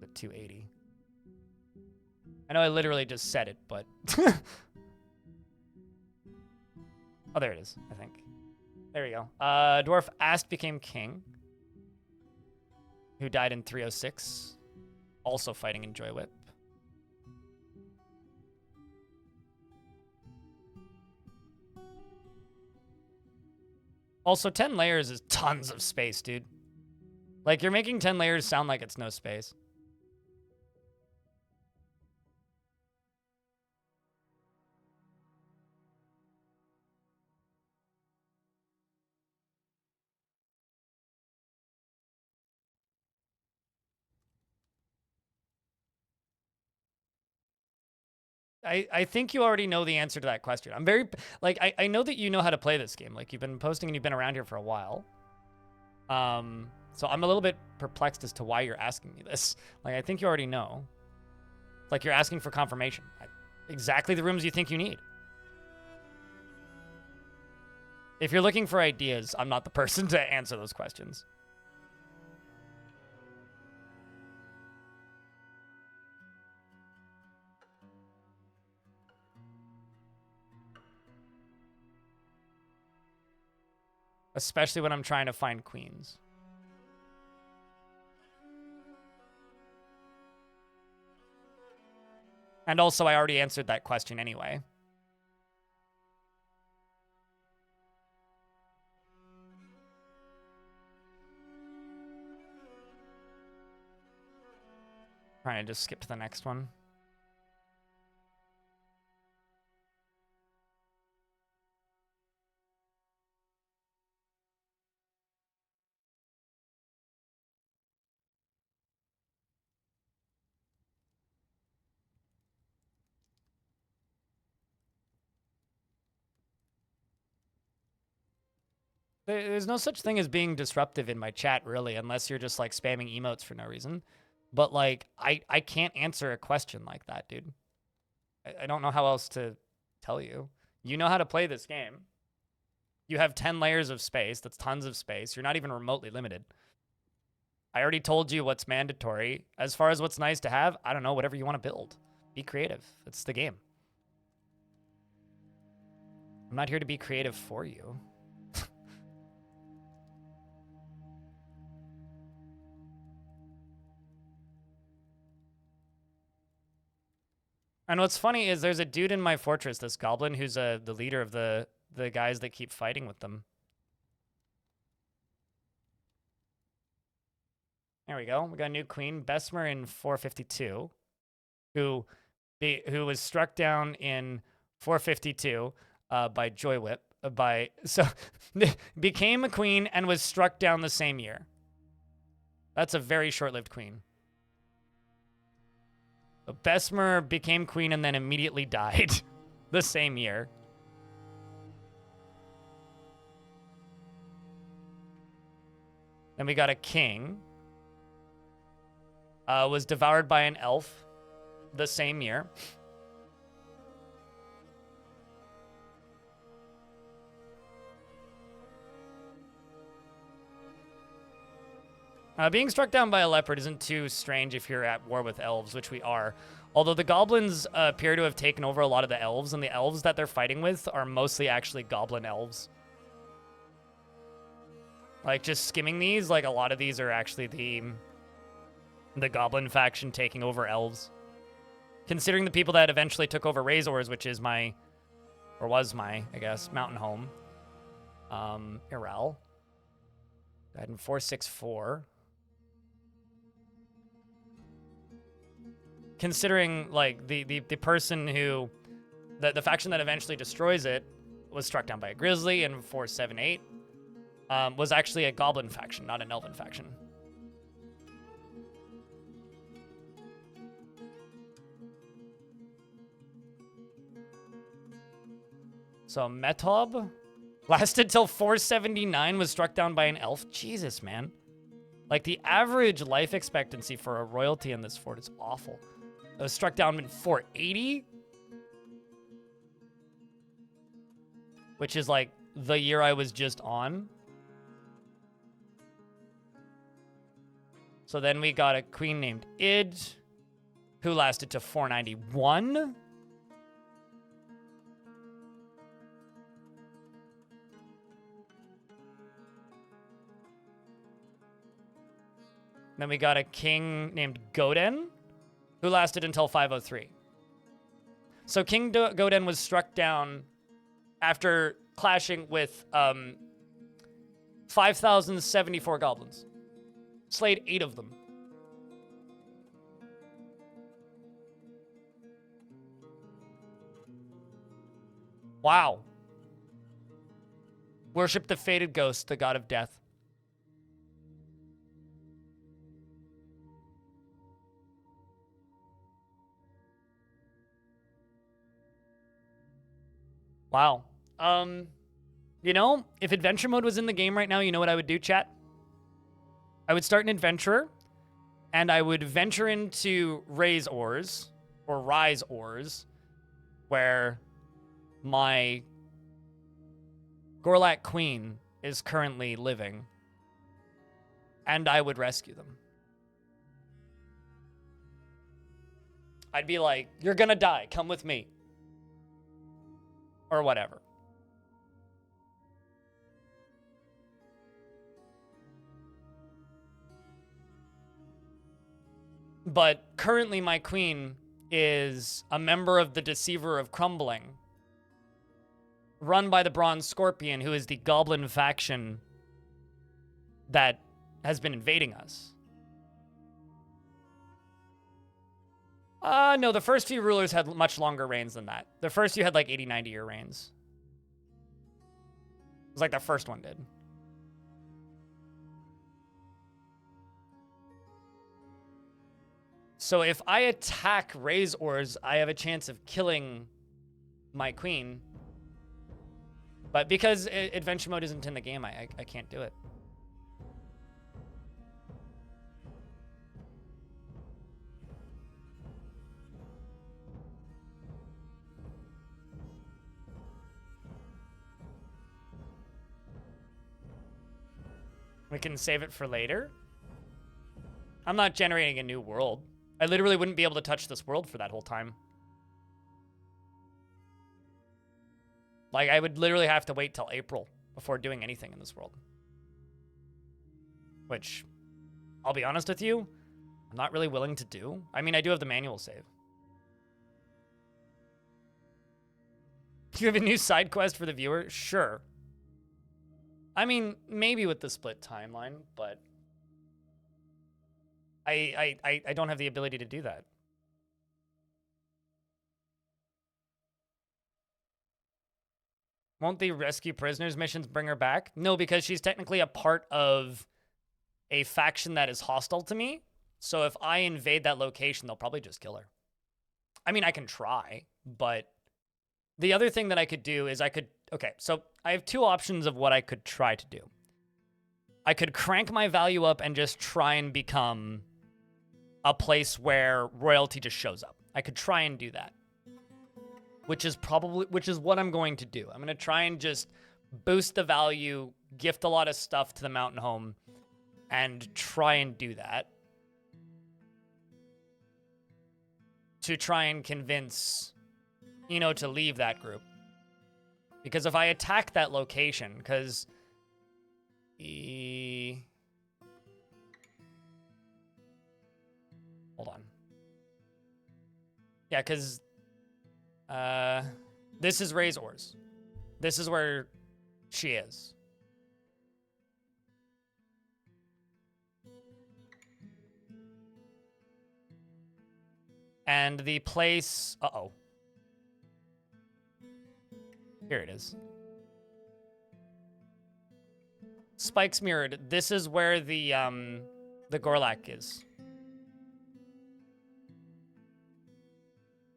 The 280. I know I literally just said it, but... Oh, there it is, I think. There we go. Dwarf Ast became king, who died in 306, also fighting in Joy Whip. Also, 10 layers is tons of space, dude. Like, you're making 10 layers sound like it's no space. I think you already know the answer to that question. I'm very, like, I know that you know how to play this game. Like, you've been posting and you've been around here for a while. So I'm a little bit perplexed as to why you're asking me this. Like, I think you already know. Like, you're asking for confirmation. Exactly the rooms you think you need. If you're looking for ideas, I'm not the person to answer those questions. Especially when I'm trying to find queens. And also, I already answered that question anyway. Trying to just skip to the next one. There's no such thing as being disruptive in my chat, really, unless you're just, like, spamming emotes for no reason. But, like, I can't answer a question like that, dude. I don't know how else to tell you. You know how to play this game. You have 10 layers of space. That's tons of space. You're not even remotely limited. I already told you what's mandatory. As far as what's nice to have, I don't know, whatever you want to build. Be creative. It's the game. I'm not here to be creative for you. And what's funny is there's a dude in my fortress, this goblin, who's the leader of the guys that keep fighting with them. There we go. We got a new queen, Besmer in 452. who was struck down in 452 by Joy Whip. Became a queen and was struck down the same year. That's a very short-lived queen. Besmer became queen and then immediately died the same year. Then we got a king. Was devoured by an elf the same year. Being struck down by a leopard isn't too strange if you're at war with elves, which we are. Although the goblins appear to have taken over a lot of the elves, and the elves that they're fighting with are mostly actually goblin elves. Like, just skimming these, like, a lot of these are actually the goblin faction taking over elves. Considering the people that eventually took over Razors, which is my, or was my, I guess, mountain home. Irel. Died in 464. Considering, like, the person who, the faction that eventually destroys it was struck down by a grizzly in 478, was actually a goblin faction, not an elven faction. So Metob lasted till 479, was struck down by an elf. Jesus, man. Like, the average life expectancy for a royalty in this fort is awful. It was struck down in 480, which is like the year I was just on. So then we got a queen named Id, who lasted to 491. Then we got a king named Goden, who lasted until 503. So King Goden was struck down after clashing with 5,074 goblins. Slayed 8 of them. Wow. Worship the fated ghost, the god of death. Wow. You know, if adventure mode was in the game right now, you know what I would do, chat? I would start an adventurer, and I would venture into Rise Ores, where my Gorlak queen is currently living, and I would rescue them. I'd be like, you're gonna die, come with me. Or whatever. But currently my queen is a member of the Deceiver of Crumbling, run by the Bronze Scorpion, who is the goblin faction that has been invading us. No, the first few rulers had much longer reigns than that. The first few had like 80, 90-year reigns. It was like the first one did. So if I attack Razors, I have a chance of killing my queen. But because adventure mode isn't in the game, I can't do it. We can save it for later. I'm not generating a new world. I literally wouldn't be able to touch this world for that whole time. Like, I would literally have to wait till April before doing anything in this world. Which, I'll be honest with you, I'm not really willing to do. I mean, I do have the manual save. Do you have a new side quest for the viewer? Sure. I mean, maybe with the split timeline, but I don't have the ability to do that. Won't the rescue prisoners missions bring her back? No, because she's technically a part of a faction that is hostile to me. So if I invade that location, they'll probably just kill her. I mean, I can try, but the other thing that I could do is okay, so I have two options of what I could try to do. I could crank my value up and just try and become a place where royalty just shows up. I could try and do that. Which is what I'm going to do. I'm going to try and just boost the value, gift a lot of stuff to the mountain home, and try and do that. To try and convince, to leave that group. Because if I attack that location, because... Hold on. Yeah, because... this is Razor's. This is where she is. And the place... Uh-oh. Here it is. Spikes mirrored. This is where the Gorlak is.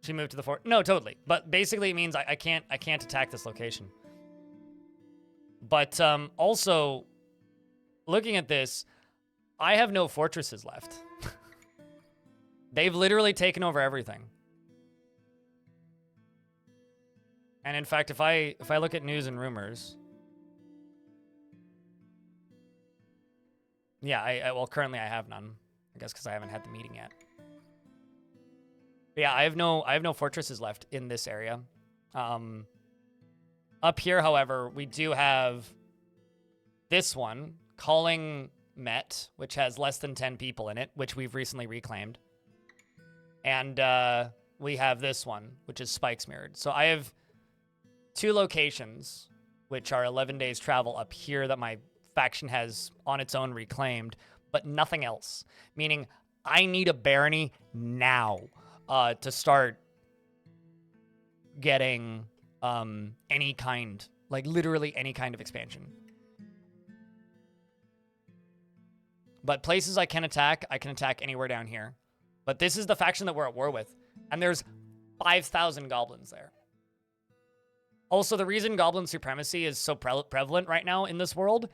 She moved to the fort. No, totally. But basically it means I can't attack this location. But also, looking at this, I have no fortresses left. They've literally taken over everything. And in fact, if I look at news and rumors, yeah, well, currently I have none. I guess because I haven't had the meeting yet. But yeah, I have no fortresses left in this area. Up here, however, we do have this one, Calling Met, which has less than 10 people in it, which we've recently reclaimed. And we have this one, which is Spikes Mirrored. So I have 2 locations, which are 11 days travel up here that my faction has on its own reclaimed, but nothing else. Meaning I need a barony now to start getting any kind, like literally any kind of expansion. But places I can attack anywhere down here. But this is the faction that we're at war with. And there's 5,000 goblins there. Also, the reason goblin supremacy is so prevalent right now in this world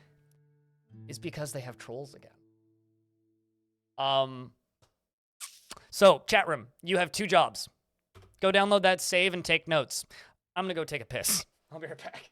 is because they have trolls again. So, chat room, you have 2 jobs. Go download that save and take notes. I'm gonna go take a piss. I'll be right back.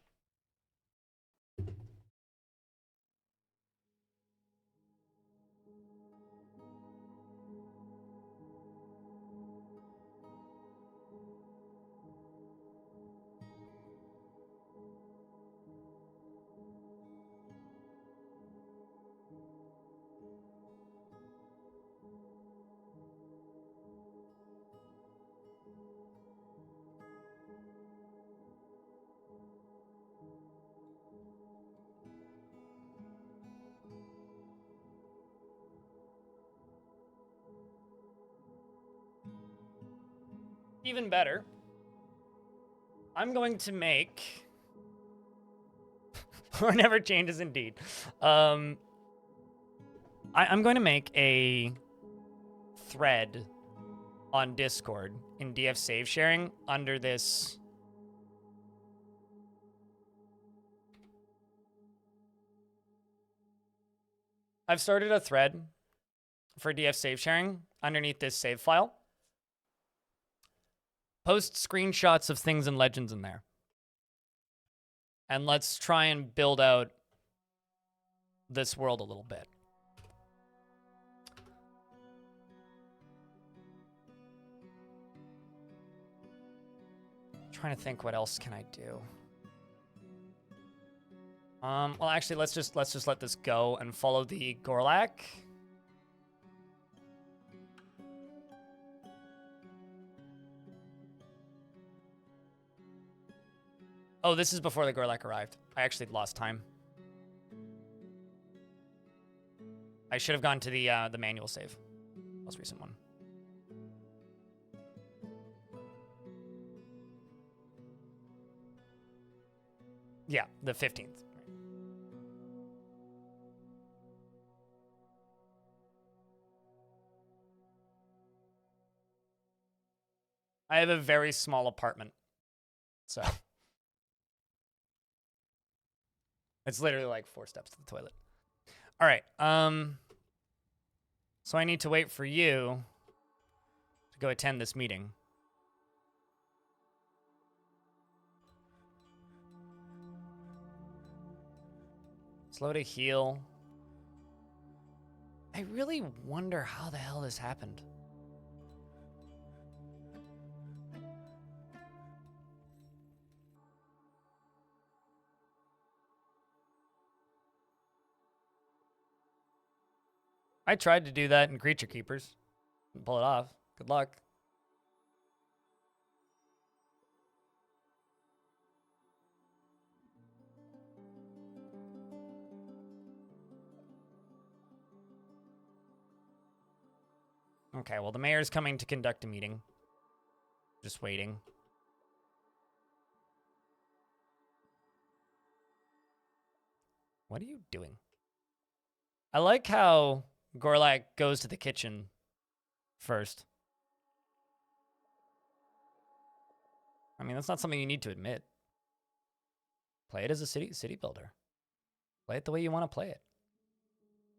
Even better, I'm going to make... or never changes indeed. I'm going to make a thread on Discord in DF save sharing under this... I've started a thread for DF save sharing underneath this save file. Post screenshots of things and legends in there. And let's try and build out this world a little bit. I'm trying to think, what else can I do? Well, actually, let's just let this go and follow the Gorlak. Oh, this is before the Gorlak arrived. I actually lost time. I should have gone to the manual save. Most recent one. Yeah, the 15th. I have a very small apartment, so it's literally like 4 steps to the toilet. All right. So I need to wait for you to go attend this meeting. Slow to heal. I really wonder how the hell this happened. I tried to do that in Creature Keepers. Didn't pull it off. Good luck. Okay, well, the mayor's coming to conduct a meeting. Just waiting. What are you doing? I like how Gorlak goes to the kitchen first. I mean, that's not something you need to admit. Play it as a city builder. Play it the way you want to play it.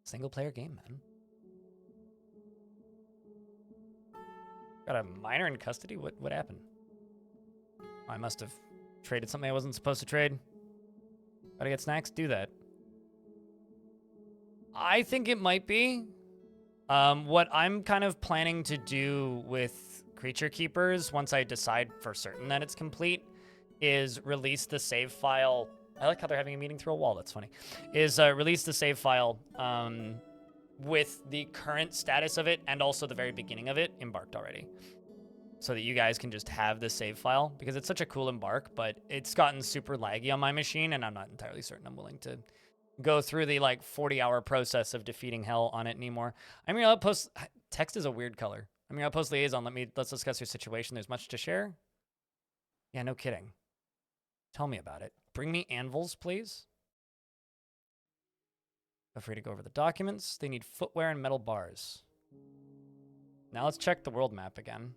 Single player game, man. Got a minor in custody? What happened? I must have traded something I wasn't supposed to trade. Gotta get snacks? Do that. I think it might be. What I'm kind of planning to do with Creature Keepers, once I decide for certain that it's complete, is release the save file. I like how they're having a meeting through a wall. That's funny. Is release the save file with the current status of it and also the very beginning of it embarked already. So that you guys can just have the save file, because it's such a cool embark, but it's gotten super laggy on my machine, and I'm not entirely certain I'm willing to go through the like 40-hour process of defeating hell on it anymore. I'm your outpost. Text is a weird color. I'm your outpost liaison. Let's discuss your situation. There's much to share. Yeah, no kidding. Tell me about it. Bring me anvils, please. Feel free to go over the documents. They need footwear and metal bars. Now let's check the world map again.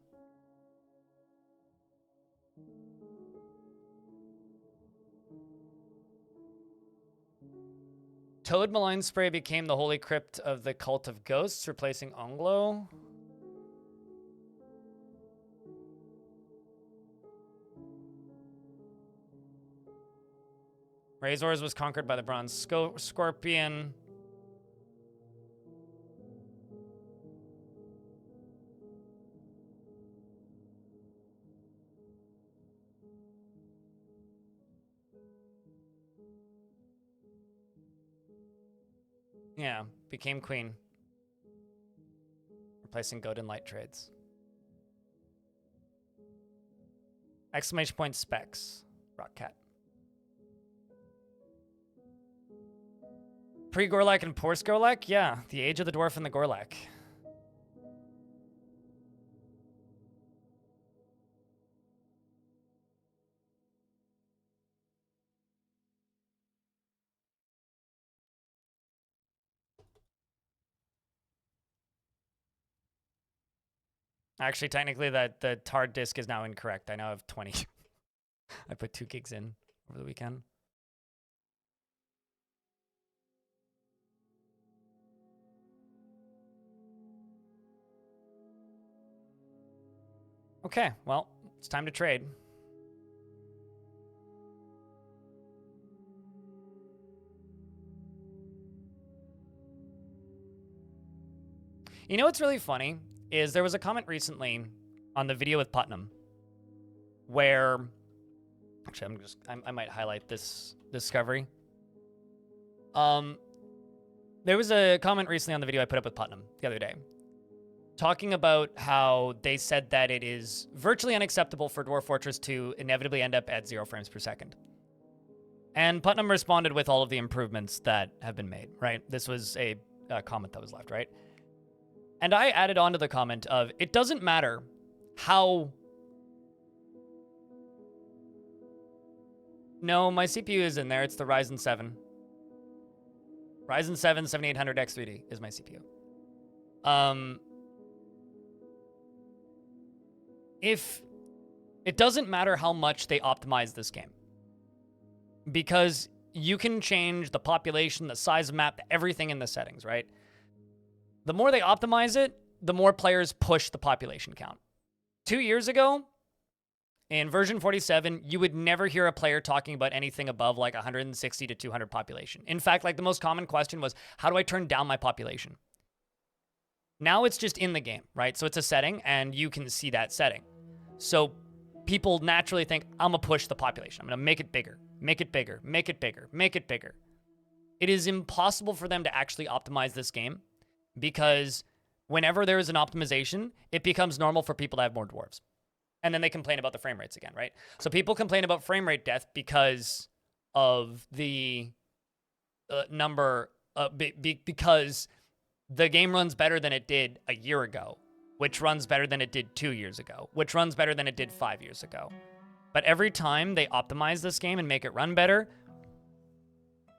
Toad Malign Spray became the holy crypt of the cult of ghosts, replacing Onglo. Razors was conquered by the bronze scorpion. Yeah, became queen. Replacing goat and light trades. Exclamation point specs. Rock cat. Pre-Gorlak and post-Gorlak? Yeah, the age of the dwarf and the Gorlak. Actually, technically, the hard disk is now incorrect. I now have 20. I put 2 gigs in over the weekend. Okay, well, it's time to trade. You know what's really funny is there was a comment recently on the video with Putnam where, actually, I might highlight this discovery. There was a comment recently on the video I put up with Putnam the other day, talking about how they said that it is virtually unacceptable for Dwarf Fortress to inevitably end up at 0 frames per second. And Putnam responded with all of the improvements that have been made, right? This was a comment that was left, right? And I added on to the comment of, it doesn't matter how No, my CPU is in there. It's the Ryzen 7. Ryzen 7 7800 X3D is my CPU. If it doesn't matter how much they optimize this game, because you can change the population, the size of map, everything in the settings, right? The more they optimize it, the more players push the population count. 2 years ago, in version 47, you would never hear a player talking about anything above like 160 to 200 population. In fact, like the most common question was, how do I turn down my population? Now it's just in the game, right? So it's a setting and you can see that setting. So people naturally think, I'm gonna push the population. I'm gonna make it bigger, make it bigger, make it bigger, make it bigger. It is impossible for them to actually optimize this game because whenever there is an optimization, it becomes normal for people to have more dwarves. And then they complain about the frame rates again, right? So people complain about frame rate death because of the because the game runs better than it did a year ago, which runs better than it did 2 years ago, which runs better than it did 5 years ago. But every time they optimize this game and make it run better,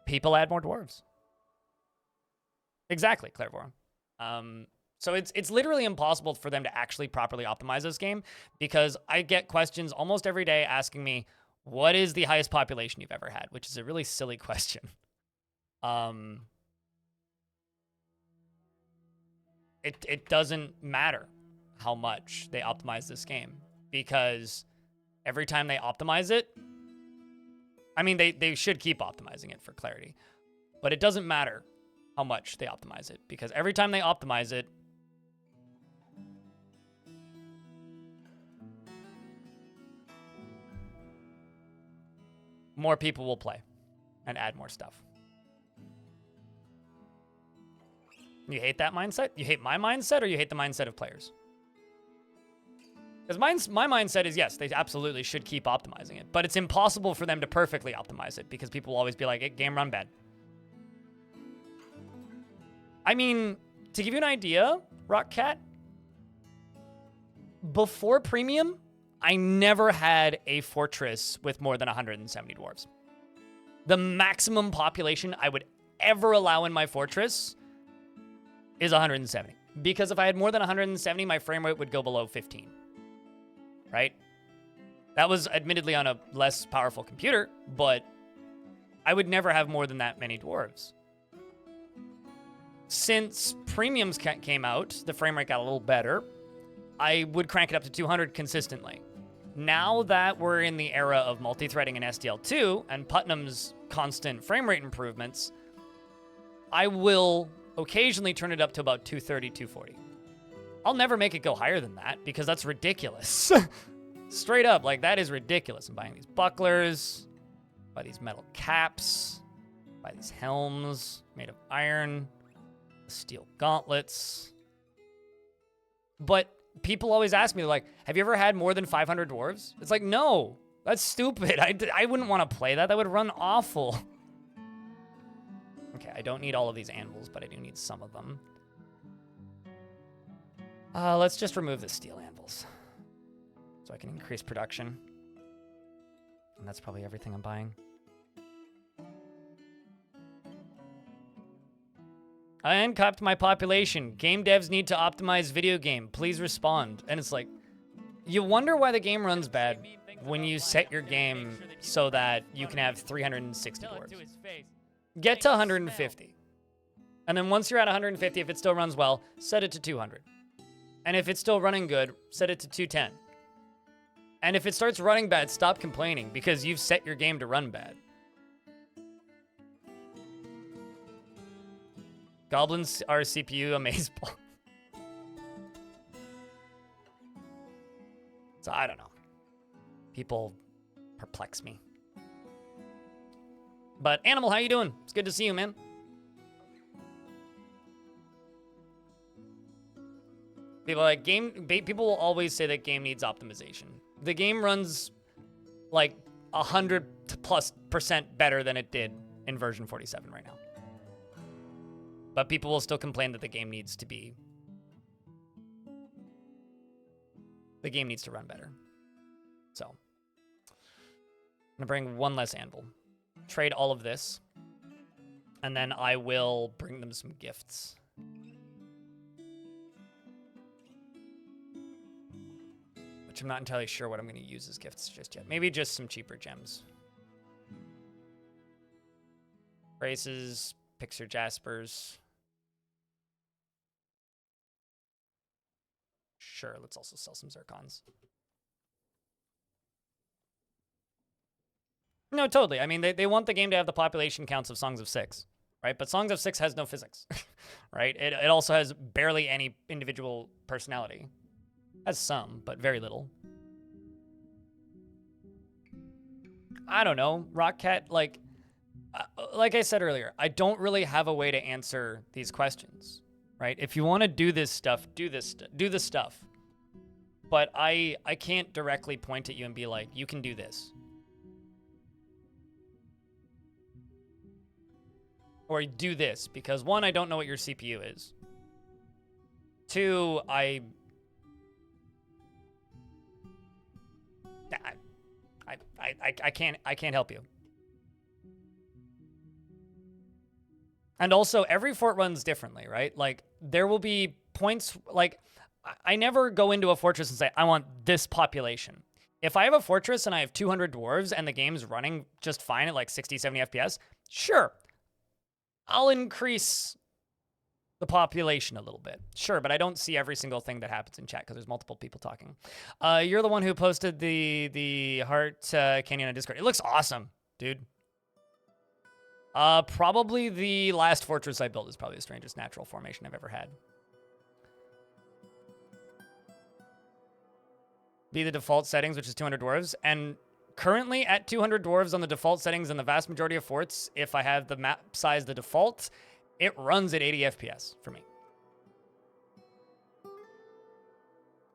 people add more dwarves. Exactly, Clairvoyant. So it's literally impossible for them to actually properly optimize this game because I get questions almost every day asking me, what is the highest population you've ever had? Which is a really silly question. It doesn't matter how much they optimize this game because every time they optimize it, I mean, they should keep optimizing it for clarity, but it doesn't matter how much they optimize it because every time they optimize it, more people will play and add more stuff. You hate that mindset? You hate my mindset or you hate the mindset of players? Because my mindset is, yes, they absolutely should keep optimizing it, but it's impossible for them to perfectly optimize it because people will always be like, game run bad. I mean, to give you an idea, Rockcat, before Premium, I never had a fortress with more than 170 dwarves. The maximum population I would ever allow in my fortress is 170. Because if I had more than 170, my frame rate would go below 15. Right? That was admittedly on a less powerful computer, but I would never have more than that many dwarves. Since Premiums came out, the frame rate got a little better. I would crank it up to 200 consistently. Now that we're in the era of multi-threading and SDL2 and Putnam's constant frame rate improvements, I will occasionally turn it up to about 230, 240. I'll never make it go higher than that because that's ridiculous. Straight up, like that is ridiculous. I'm buying these bucklers, buy these metal caps, buy these helms made of iron, steel gauntlets. But people always ask me, like, have you ever had more than 500 dwarves? It's like, no, that's stupid. I wouldn't want to play that. That would run awful. Okay, I don't need all of these anvils, but I do need some of them. Let's just remove the steel anvils so I can increase production. And that's probably everything I'm buying. I uncapped my population. Game devs need to optimize video game. Please respond. And it's like, you wonder why the game runs bad when you set your game so that you can have 360 dwarves. Get to 150. And then once you're at 150, if it still runs well, set it to 200. And if it's still running good, set it to 210. And if it starts running bad, stop complaining because you've set your game to run bad. Goblins are CPU amazeballs. So I don't know. People perplex me. But Animal, how you doing? It's good to see you, man. People will always say that game needs optimization. The game runs like 100+% better than it did in version 47 right now. But people will still complain that the game needs to run better. So, I'm going to bring one less anvil. Trade all of this. And then I will bring them some gifts. Which I'm not entirely sure what I'm going to use as gifts just yet. Maybe just some cheaper gems. Braces, Pixar Jaspers. Sure, let's also sell some Zircons. No, totally. I mean, they want the game to have the population counts of Songs of Six, right? But Songs of Six has no physics, right? It also has barely any individual personality. Has some, but very little. I don't know. Rockcat, like I said earlier, I don't really have a way to answer these questions, right? If you want to do this stuff, do the stuff. But I can't directly point at you and be like, you can do this. Or do this, because one, I don't know what your CPU is. Two, I can't help you. And also, every fort runs differently, right? Like, there will be points, like, I never go into a fortress and say, I want this population. If I have a fortress and I have 200 dwarves and the game's running just fine at like 60, 70 FPS, sure. I'll increase the population a little bit. Sure, but I don't see every single thing that happens in chat because there's multiple people talking. You're the one who posted the Heart Canyon on Discord. It looks awesome, dude. Probably the last fortress I built is probably the strangest natural formation I've ever had. Be the default settings, which is 200 dwarves. And currently at 200 dwarves on the default settings in the vast majority of forts, if I have the map size the default, it runs at 80 FPS for me.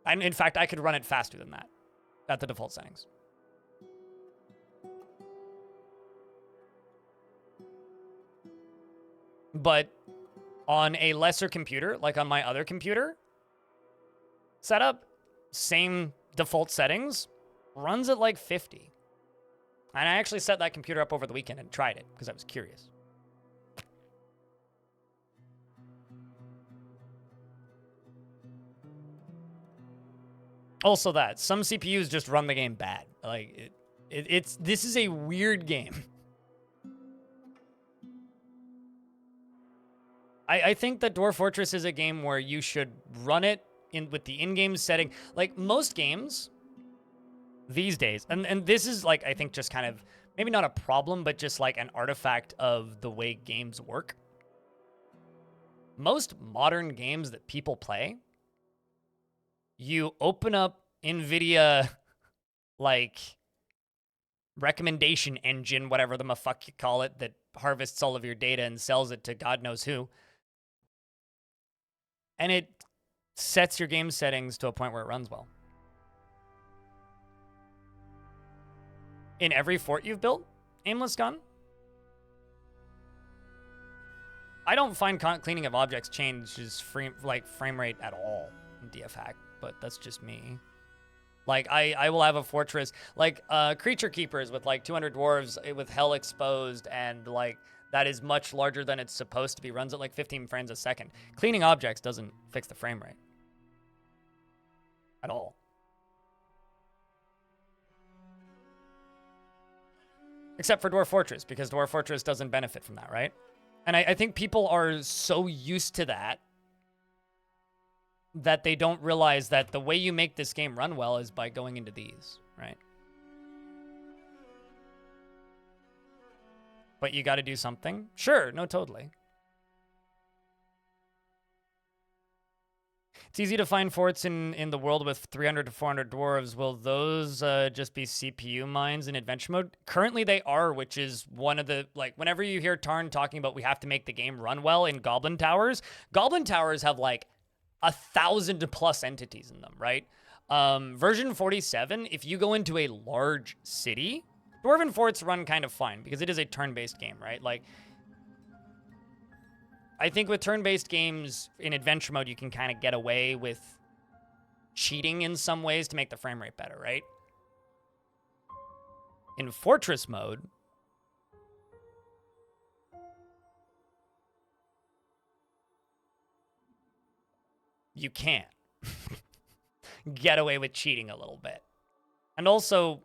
And in fact, I could run it faster than that at the default settings. But on a lesser computer, like on my other computer setup, same default settings, runs at like 50. And I actually set that computer up over the weekend and tried it because I was curious. Also that, some CPUs just run the game bad. Like, this is a weird game. I think that Dwarf Fortress is a game where you should run it with the in-game setting. Like, most games these days, and this is, like, I think just kind of, maybe not a problem, but just, like, an artifact of the way games work. Most modern games that people play, you open up NVIDIA, like, recommendation engine, whatever the fuck you call it, that harvests all of your data and sells it to God knows who. And it sets your game settings to a point where it runs well. In every fort you've built, aimless gun? I don't find cleaning of objects changes frame rate at all in DF hack, but that's just me. Like, I will have a fortress, like, creature keepers with, like, 200 dwarves with hell exposed, and, like, that is much larger than it's supposed to be. Runs at, like, 15 frames a second. Cleaning objects doesn't fix the frame rate. At all. Except for Dwarf Fortress, because Dwarf Fortress doesn't benefit from that, right? And I think people are so used to that that they don't realize that the way you make this game run well is by going into these, right? But you got to do something? Sure, no, totally. It's easy to find forts in the world with 300 to 400 dwarves. Will those just be CPU mines in adventure mode? Currently they are, which is one of the, like, whenever you hear Tarn talking about we have to make the game run well in Goblin Towers have like 1,000+ entities in them, right? Version 47, if you go into a large city, Dwarven forts run kind of fine because it is a turn-based game, right? Like, I think with turn-based games in adventure mode, you can kind of get away with cheating in some ways to make the frame rate better, right? In Fortress mode, you can't get away with cheating a little bit. And also,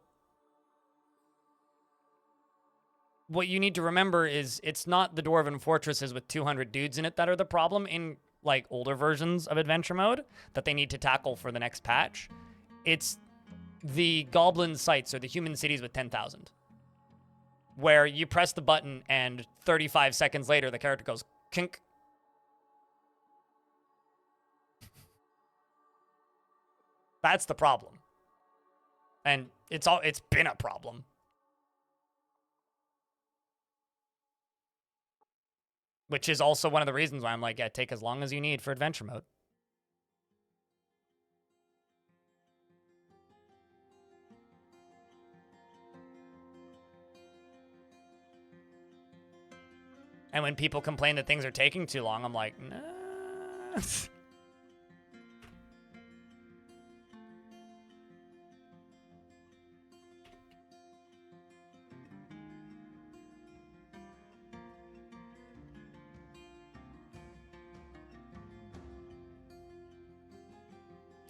what you need to remember is it's not the Dwarven fortresses with 200 dudes in it that are the problem in like older versions of adventure mode that they need to tackle for the next patch. It's the goblin sites or the human cities with 10,000, where you press the button and 35 seconds later the character goes kink. That's the problem. And it's been a problem. Which is also one of the reasons why I'm like, yeah, take as long as you need for adventure mode. And when people complain that things are taking too long, I'm like, nah.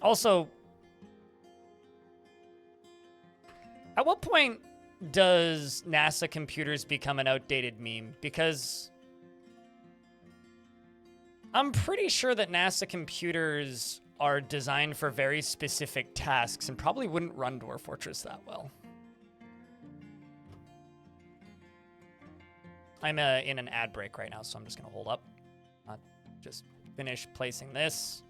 Also, at what point does NASA computers become an outdated meme? Because I'm pretty sure that NASA computers are designed for very specific tasks and probably wouldn't run Dwarf Fortress that well. I'm in an ad break right now, so I'm just going to hold up. Just finish placing this.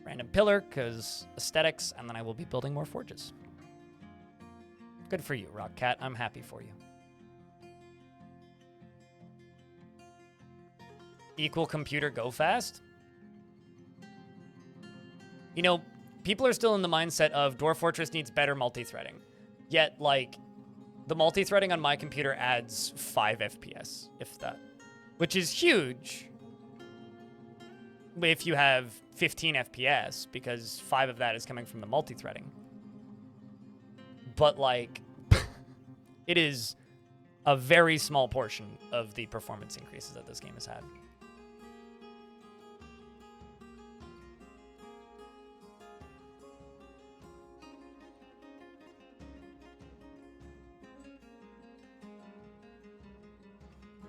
Random pillar, because aesthetics, and then I will be building more forges. Good for you, Rockcat. I'm happy for you. Equal computer, go fast? You know, people are still in the mindset of Dwarf Fortress needs better multi-threading. Yet, like, the multi-threading on my computer adds 5 FPS, if that. Which is huge if you have 15 FPS, because 5 of that is coming from the multi-threading. But, like, it is a very small portion of the performance increases that this game has had.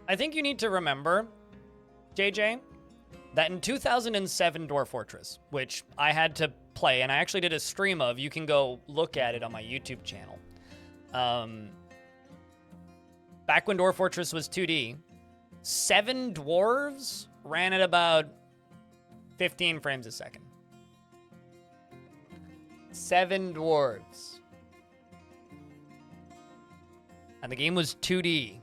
I think you need to remember, JJ, that in 2007 Dwarf Fortress, which I had to play, and I actually did a stream of, you can go look at it on my YouTube channel. Back when Dwarf Fortress was 2D, 7 dwarves ran at about 15 frames a second. 7 dwarves. And the game was 2D.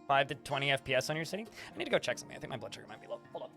5 to 20 FPS on your city? I need to go check something. I think my blood sugar might be low. Hold on.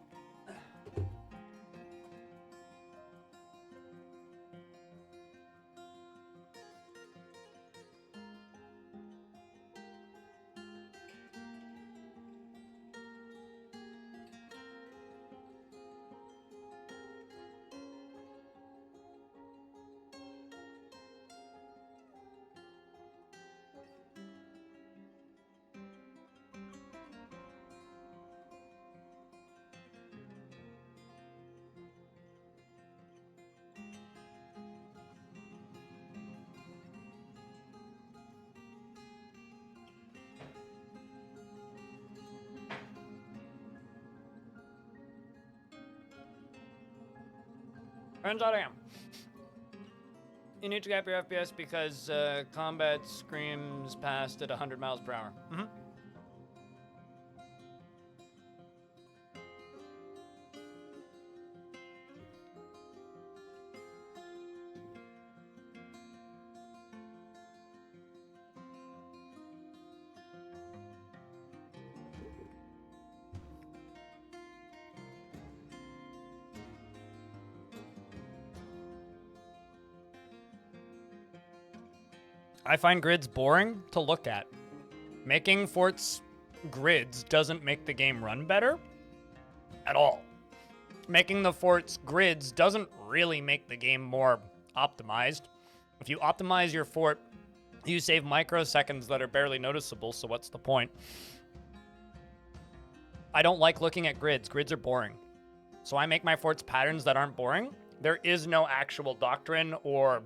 Turns out I am. You need to cap your FPS because combat screams past at 100 miles per hour. Mm-hmm. I find grids boring to look at. Making forts grids doesn't make the game run better at all. making the fort's grids doesn't really make the game more optimized. If you optimize your fort, you save microseconds that are barely noticeable, so what's the point? I don't like looking at grids. Grids are boring. So I make my forts patterns that aren't boring. There is no actual doctrine or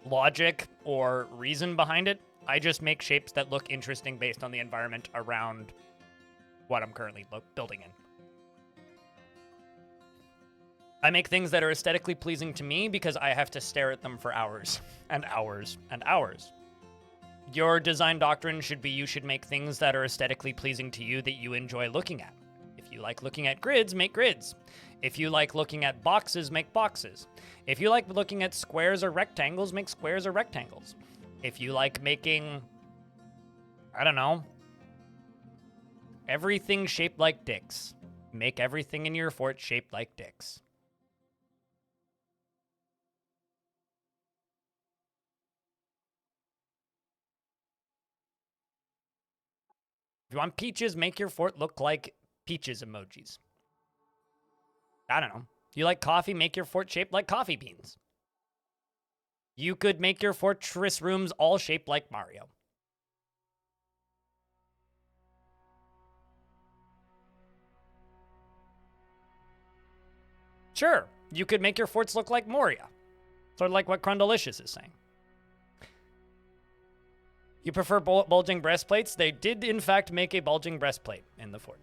logic or reason behind it. I just make shapes that look interesting based on the environment around what I'm currently building in. I make things that are aesthetically pleasing to me because I have to stare at them for hours and hours and hours. Your design doctrine should be you should make things that are aesthetically pleasing to you that you enjoy looking at. If you like looking at grids, make grids. If you like looking at boxes, make boxes. If you like looking at squares or rectangles, make squares or rectangles. If you like making, I don't know, everything shaped like dicks, make everything in your fort shaped like dicks. If you want peaches, make your fort look like peaches emojis. I don't know. You like coffee, make your fort shaped like coffee beans. You could make your fortress rooms all shaped like Mario. Sure, you could make your forts look like Moria. Sort of like what Crundalicious is saying. You prefer bulging breastplates? They did, in fact, make a bulging breastplate in the fort.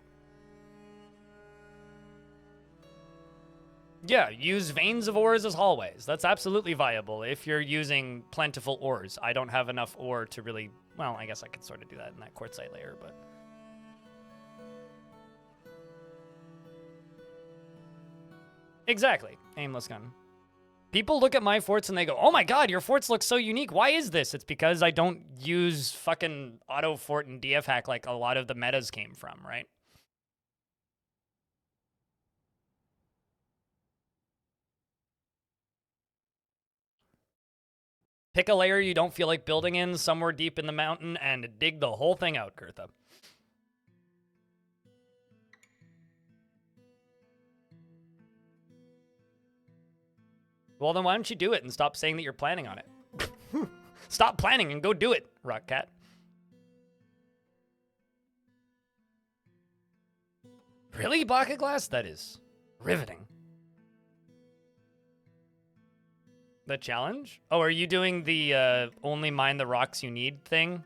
Yeah, use veins of ores as hallways. That's absolutely viable if you're using plentiful ores. I don't have enough ore to really... Well, I guess I could sort of do that in that quartzite layer, but... Exactly. Aimless gun. People look at my forts and they go, oh my god, your forts look so unique. Why is this? It's because I don't use fucking auto fort and DF hack like a lot of the metas came from, right? Pick a layer you don't feel like building in somewhere deep in the mountain and dig the whole thing out, Gertha. Well, then why don't you do it and stop saying that you're planning on it? Stop planning and go do it, Rockcat. Really, Bucket Glass? That is riveting. The challenge? Oh, are you doing the only mine the rocks you need thing?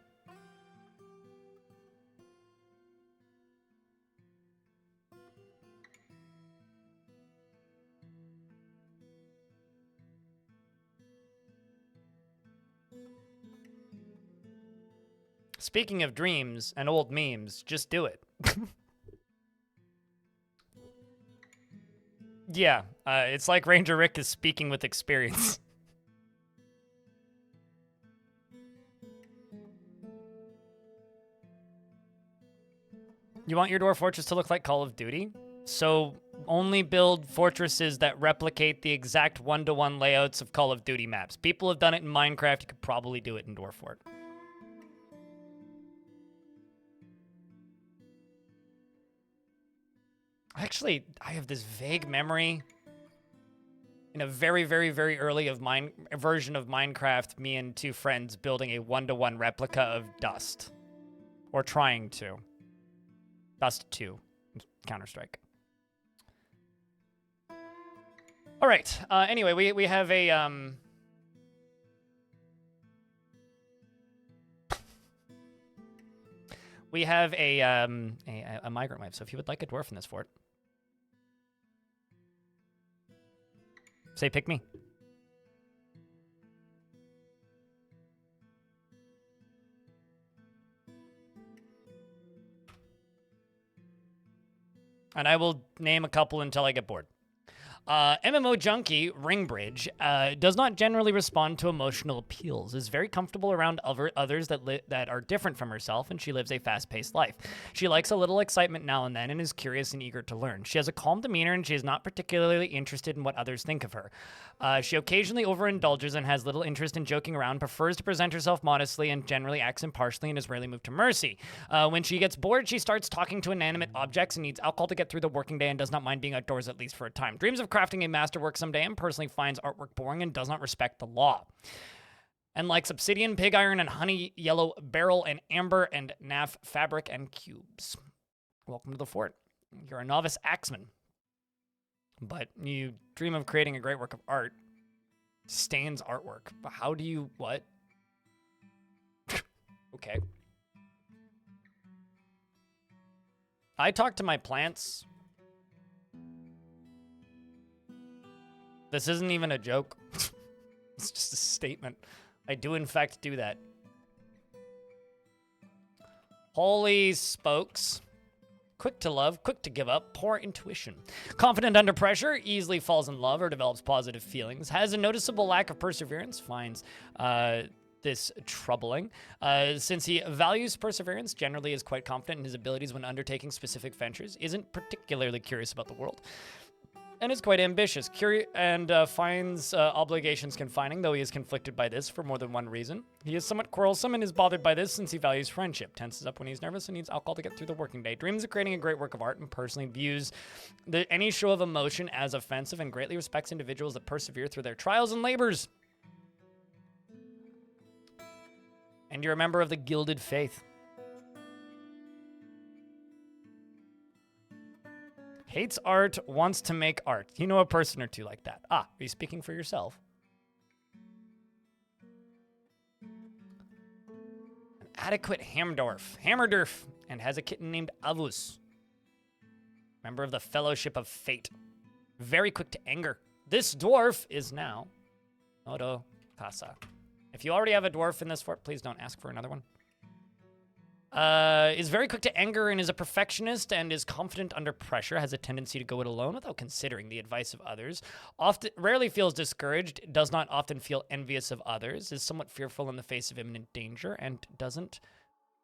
Speaking of dreams and old memes, just do it. Yeah, it's like Ranger Rick is speaking with experience. You want your dwarf fortress to look like Call of Duty? So only build fortresses that replicate the exact one-to-one layouts of Call of Duty maps. People have done it in Minecraft. You could probably do it in Dwarf Fort. Actually, I have this vague memory in a very, very, very early version of Minecraft, me and two friends building a one-to-one replica of Dust. Or trying to. Dust 2. Counter-Strike. All right. Anyway, we have a... We have a migrant wave, so if you would like a dwarf in this fort, say pick me. And I will name a couple until I get bored. MMO junkie Ringbridge does not generally respond to emotional appeals, is very comfortable around others that are different from herself, and she lives a fast-paced life. She likes a little excitement now and then and is curious and eager to learn. She has a calm demeanor and she is not particularly interested in what others think of her. She occasionally overindulges and has little interest in joking around, prefers to present herself modestly, and generally acts impartially and is rarely moved to mercy. When she gets bored, she starts talking to inanimate objects and needs alcohol to get through the working day and does not mind being outdoors at least for a time. Dreams of crafting a masterwork someday and personally finds artwork boring and does not respect the law. And likes obsidian, pig iron, and honey yellow beryl and amber and naff fabric and cubes. Welcome to the fort. You're a novice axeman, but you dream of creating a great work of art. Stains artwork. But how do you... what? Okay. I talk to my plants. This isn't even a joke. It's just a statement. I do, in fact, do that. Holy spokes. Quick to love, quick to give up, poor intuition. Confident under pressure, easily falls in love or develops positive feelings. Has a noticeable lack of perseverance, finds this troubling. Since he values perseverance, generally is quite confident in his abilities when undertaking specific ventures, isn't particularly curious about the world, and is quite ambitious, and finds obligations confining, though he is conflicted by this for more than one reason. He is somewhat quarrelsome and is bothered by this since he values friendship, tenses up when he's nervous and needs alcohol to get through the working day. Dreams of creating a great work of art and personally views any show of emotion as offensive and greatly respects individuals that persevere through their trials and labors. And you're a member of the Gilded Faith. Hates art, wants to make art. You know a person or two like that. Ah, are you speaking for yourself? An adequate Hammerdorf, and has a kitten named Avus. Member of the Fellowship of Fate. Very quick to anger. This dwarf is now Odo Casa. If you already have a dwarf in this fort, please don't ask for another one. Is very quick to anger and is a perfectionist and is confident under pressure, has a tendency to go it alone without considering the advice of others, rarely feels discouraged, does not often feel envious of others, is somewhat fearful in the face of imminent danger, and doesn't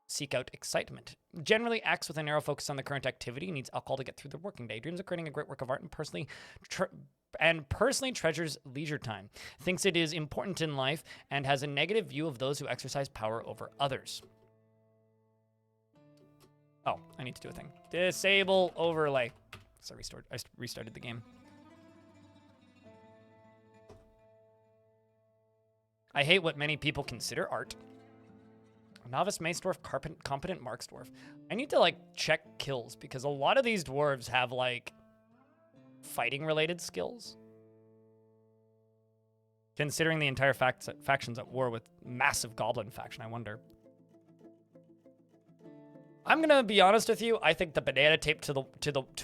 seek out excitement. Generally acts with a narrow focus on the current activity, needs alcohol to get through the working day, dreams of creating a great work of art, and personally treasures leisure time, thinks it is important in life, and has a negative view of those who exercise power over others. Oh, I need to do a thing. Disable overlay. So I restarted the game. I hate what many people consider art. Novice Mace Dwarf, competent Marks Dwarf. I need to, like, check kills, because a lot of these dwarves have, like, fighting-related skills. Considering the entire faction's at war with massive goblin faction, I wonder. I'm gonna be honest with you. I think the banana tape to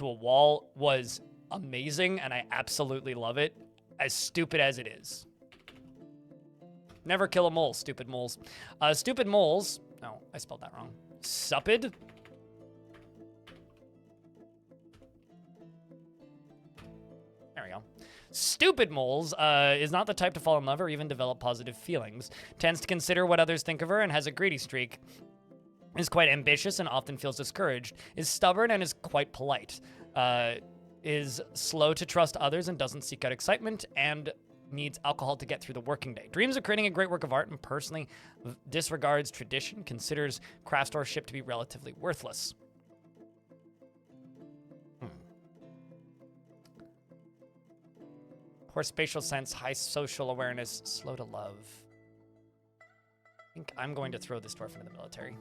a wall was amazing, and I absolutely love it. As stupid as it is. Never kill a mole, stupid moles. Stupid moles. No, I spelled that wrong. Supid. There we go. Stupid moles is not the type to fall in love or even develop positive feelings. Tends to consider what others think of her and has a greedy streak. Is quite ambitious and often feels discouraged. Is stubborn and is quite polite. Is slow to trust others and doesn't seek out excitement, and needs alcohol to get through the working day. Dreams of creating a great work of art and personally disregards tradition, considers craftsmanship to be relatively worthless. Poor spatial sense, high social awareness, slow to love. I think I'm going to throw this dwarf into the military.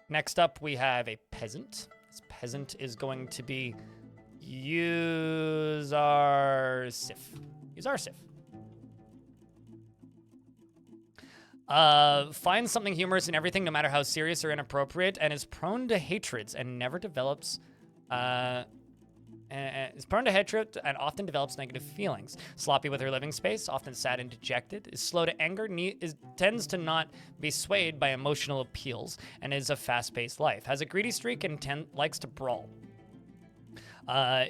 Next up, we have a peasant. This peasant is going to be Uzarsif. Finds something humorous in everything, no matter how serious or inappropriate, and is prone to hatreds and never develops is prone to head trip and often develops negative feelings. Sloppy with her living space, often sad and dejected, is slow to anger, tends to not be swayed by emotional appeals, and is a fast-paced life. Has a greedy streak and likes to brawl.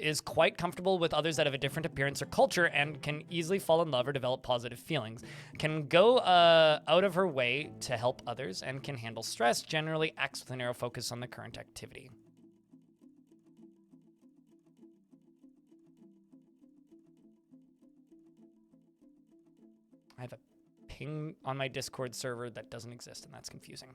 Is quite comfortable with others that have a different appearance or culture and can easily fall in love or develop positive feelings. Can go out of her way to help others and can handle stress. Generally acts with a narrow focus on the current activity. I have a ping on my Discord server that doesn't exist, and that's confusing.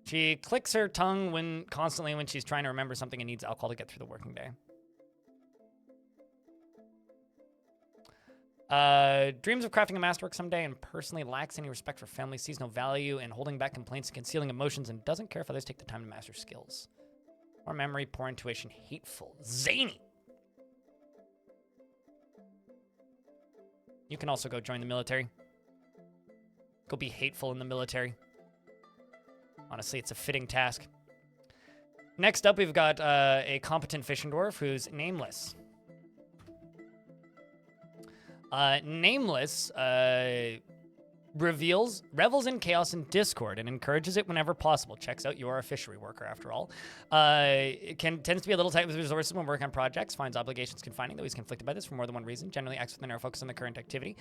She clicks her tongue constantly when she's trying to remember something and needs alcohol to get through the working day. Dreams of crafting a masterwork someday and personally lacks any respect for family, sees no value in holding back complaints and concealing emotions, and doesn't care if others take the time to master skills. Poor memory, poor intuition, hateful, zany. You can also go join the military. Go be hateful in the military. Honestly, it's a fitting task. Next up, we've got a competent fishing dwarf who's nameless. Nameless revels in chaos and discord and encourages it whenever possible. Checks out, you are a fishery worker after all. Tends to be a little tight with resources when working on projects. Finds obligations confining, though he's conflicted by this for more than one reason. Generally acts with a narrow focus on the current activity.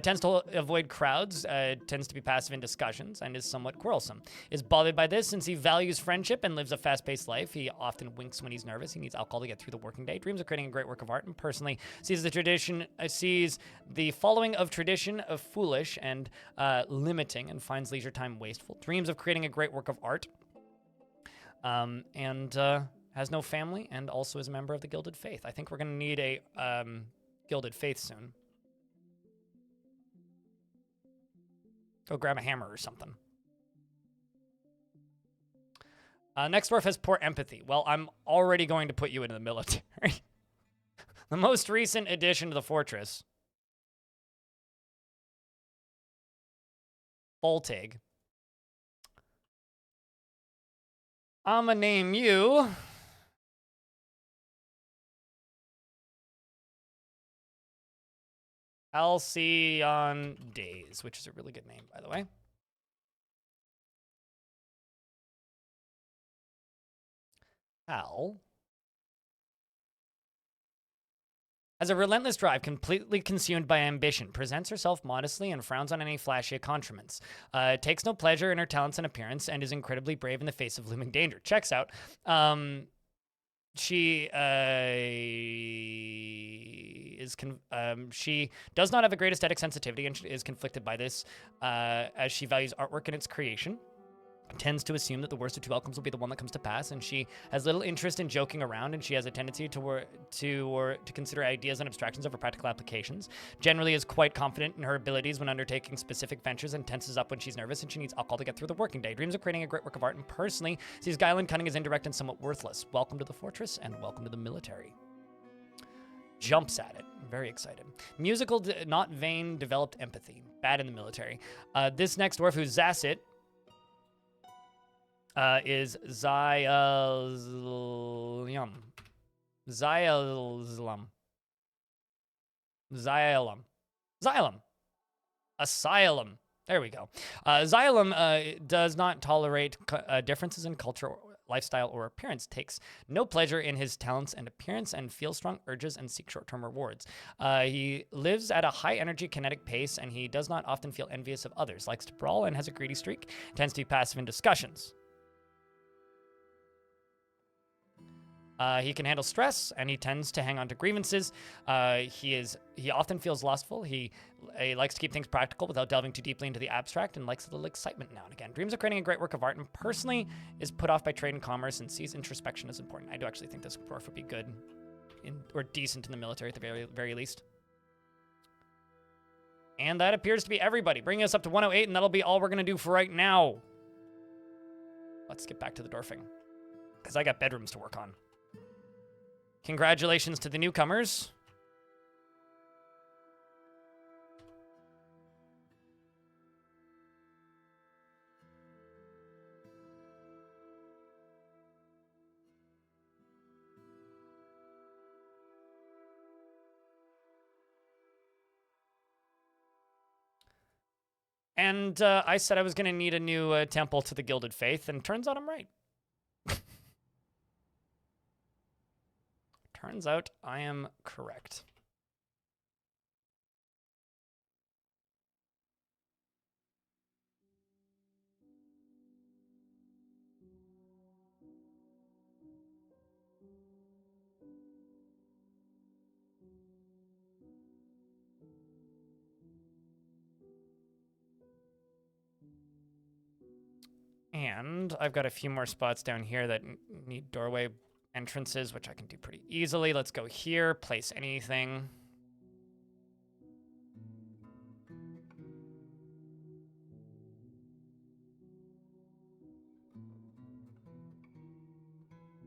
Tends to avoid crowds. Tends to be passive in discussions and is somewhat quarrelsome. Is bothered by this since he values friendship and lives a fast-paced life. He often winks when he's nervous. He needs alcohol to get through the working day. Dreams of creating a great work of art and personally sees the following of tradition of foolish and limiting and finds leisure time wasteful. Dreams of creating a great work of art. And has no family and also is a member of the Gilded Faith. I think we're going to need a Gilded Faith soon. Go grab a hammer or something. Next dwarf has poor empathy. Well, I'm already going to put you into the military. The most recent addition to the fortress. Voltig. I'ma name you Halcyon Days, which is a really good name, by the way. Hal has a relentless drive, completely consumed by ambition, presents herself modestly and frowns on any flashy accoutrements, takes no pleasure in her talents and appearance, and is incredibly brave in the face of looming danger. Checks out. She does not have a great aesthetic sensitivity and is conflicted by this, as she values artwork and its creation. Tends to assume that the worst of two outcomes will be the one that comes to pass, and she has little interest in joking around, and she has a tendency to consider ideas and abstractions over practical applications. Generally is quite confident in her abilities when undertaking specific ventures and tenses up when she's nervous and she needs alcohol to get through the working day. Dreams of creating a great work of art and personally sees guile and cunning as indirect and somewhat worthless. Welcome to the fortress and welcome to the military. Jumps at it. Very excited. Musical, not vain, developed empathy. Bad in the military. This next dwarf, who's Zassit, is Xylem. Asylum. There we go. Xylem does not tolerate differences in culture, lifestyle, or appearance, takes no pleasure in his talents and appearance, and feels strong urges and seeks short-term rewards. He lives at a high-energy kinetic pace, and he does not often feel envious of others, likes to brawl and has a greedy streak, tends to be passive in discussions. He can handle stress, and he tends to hang on to grievances. He often feels lustful. He likes to keep things practical without delving too deeply into the abstract, and likes a little excitement now and again. Dreams of creating a great work of art, and personally is put off by trade and commerce and sees introspection as important. I do actually think this dwarf would be good or decent in the military at the very least. And that appears to be everybody, bringing us up to 108, and that'll be all we're going to do for right now. Let's get back to the dwarfing, because I got bedrooms to work on. Congratulations to the newcomers. And I said I was going to need a new temple to the Gilded Faith, and turns out I'm right. Turns out I am correct. And I've got a few more spots down here that need doorway entrances, which I can do pretty easily. Let's go here, place anything.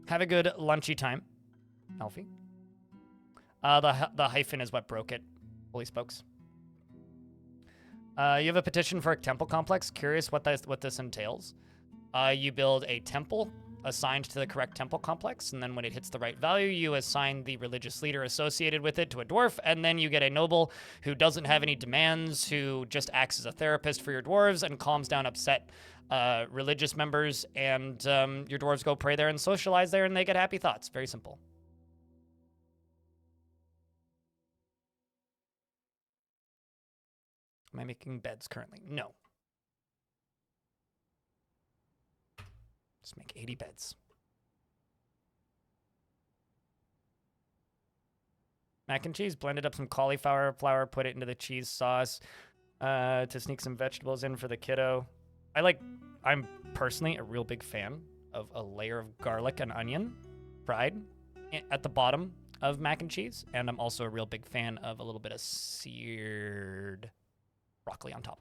Have a good lunchy time, Alfie. The hyphen is what broke it. Holy spokes. You have a petition for a temple complex. Curious what this entails. You build a temple assigned to the correct temple complex, and then when it hits the right value, you assign the religious leader associated with it to a dwarf, and then you get a noble who doesn't have any demands, who just acts as a therapist for your dwarves and calms down upset religious members, and your dwarves go pray there and socialize there, and they get happy thoughts. Very simple. Am I making beds currently? No. Just make 80 beds. Mac and cheese, blended up some cauliflower flour, put it into the cheese sauce to sneak some vegetables in for the kiddo. I'm personally a real big fan of a layer of garlic and onion fried at the bottom of mac and cheese. And I'm also a real big fan of a little bit of seared broccoli on top.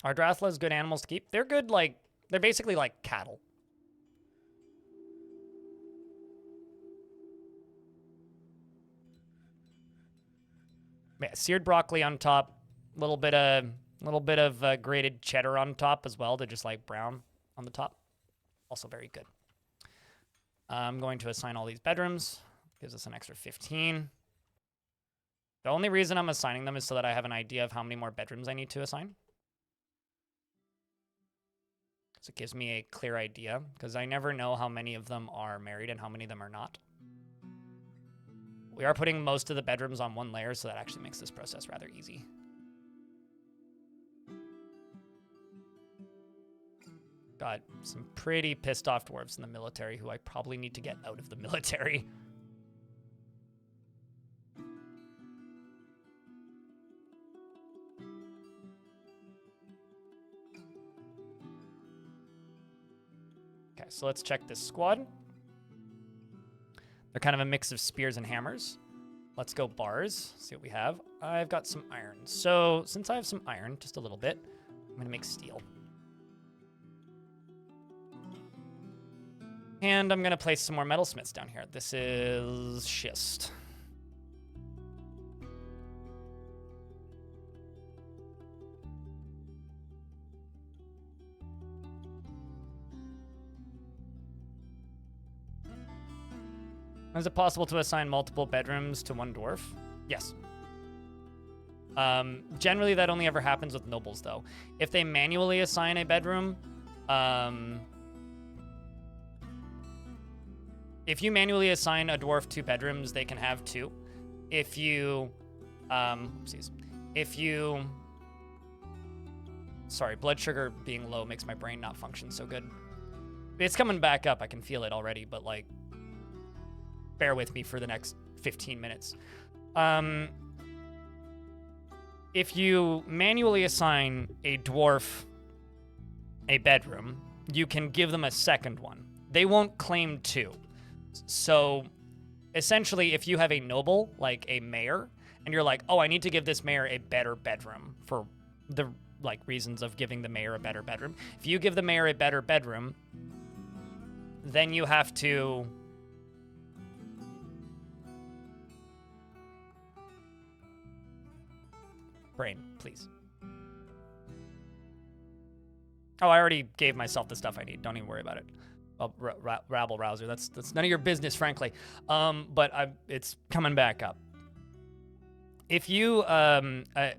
Are Drathlas good animals to keep? They're good, they're basically like cattle. Yeah, seared broccoli on top, little bit of grated cheddar on top as well to just like brown on the top. Also very good. I'm going to assign all these bedrooms. Gives us an extra 15. The only reason I'm assigning them is so that I have an idea of how many more bedrooms I need to assign. So it gives me a clear idea, because I never know how many of them are married and how many of them are not. We are putting most of the bedrooms on one layer, so that actually makes this process rather easy. Got some pretty pissed off dwarves in the military who I probably need to get out of the military. Okay, so let's check this squad. They're kind of a mix of spears and hammers. Let's go bars, see what we have. I've got some iron. So since I have some iron, just a little bit, I'm gonna make steel. And I'm gonna place some more metalsmiths down here. This is schist. Is it possible to assign multiple bedrooms to one dwarf? Yes. Generally, that only ever happens with nobles, though. If they manually assign a bedroom, if you manually assign a dwarf 2 bedrooms, they can have 2. If you, sorry, blood sugar being low makes my brain not function so good. It's coming back up. I can feel it already, but like, bear with me for the next 15 minutes. If you manually assign a dwarf a bedroom, you can give them a second one. They won't claim 2. So essentially, if you have a noble, like a mayor, and you're like, oh, I need to give this mayor a better bedroom for the reasons of giving the mayor a better bedroom. If you give the mayor a better bedroom, then you have to brain, please. Oh, I already gave myself the stuff I need. Don't even worry about it. Well, rabble rouser. That's none of your business, frankly. But it's coming back up. If you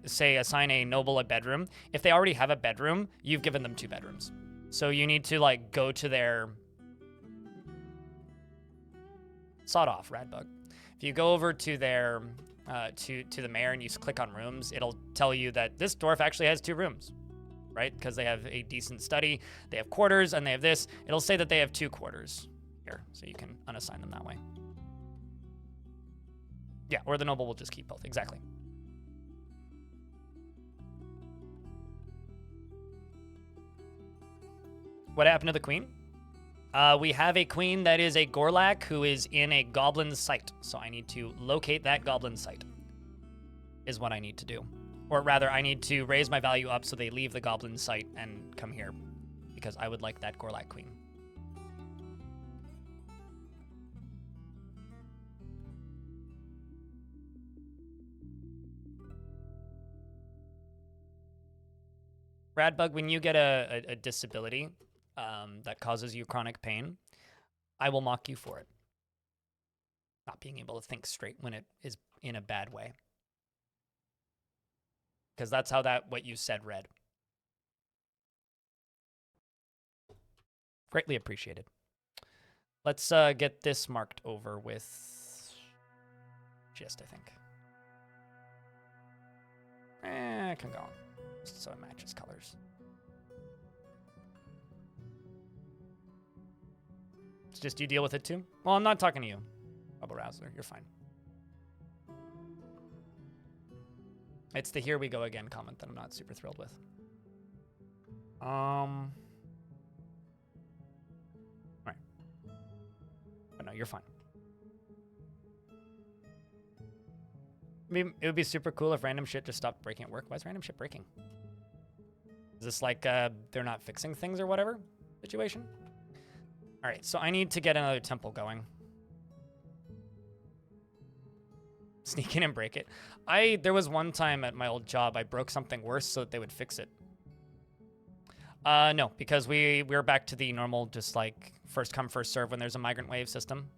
say assign a noble a bedroom, if they already have a bedroom, you've given them 2 bedrooms. So you need to like go to their sawed off radbug. If you go over to their to the mayor and you click on rooms, it'll tell you that this dwarf actually has 2 rooms, right? Because they have a decent study, they have quarters, and they have this. It'll say that they have 2 quarters here, so you can unassign them that way. Yeah, or the noble will just keep both. Exactly. What happened to the queen? We have a queen that is a Gorlak who is in a goblin site. So I need to locate that goblin site is what I need to do. Or rather, I need to raise my value up so they leave the goblin site and come here because I would like that Gorlak queen. Radbug, when you get a disability that causes you chronic pain, I will mock you for it. Not being able to think straight when it is in a bad way. Because that's how what you said read. Greatly appreciated. Let's get this marked over with gist, I think. I can go on. So it matches colors. It's just you deal with it too? Well, I'm not talking to you, Bubble Rouser. You're fine. It's the here we go again comment that I'm not super thrilled with. All right. But no, you're fine. I mean, it would be super cool if random shit just stopped breaking at work. Why is random shit breaking? Is this like they're not fixing things or whatever situation? All right, so I need to get another temple going. Sneak in and break it. There was one time at my old job I broke something worse so that they would fix it. No, because we're back to the normal, just like first come first serve when there's a migrant wave system.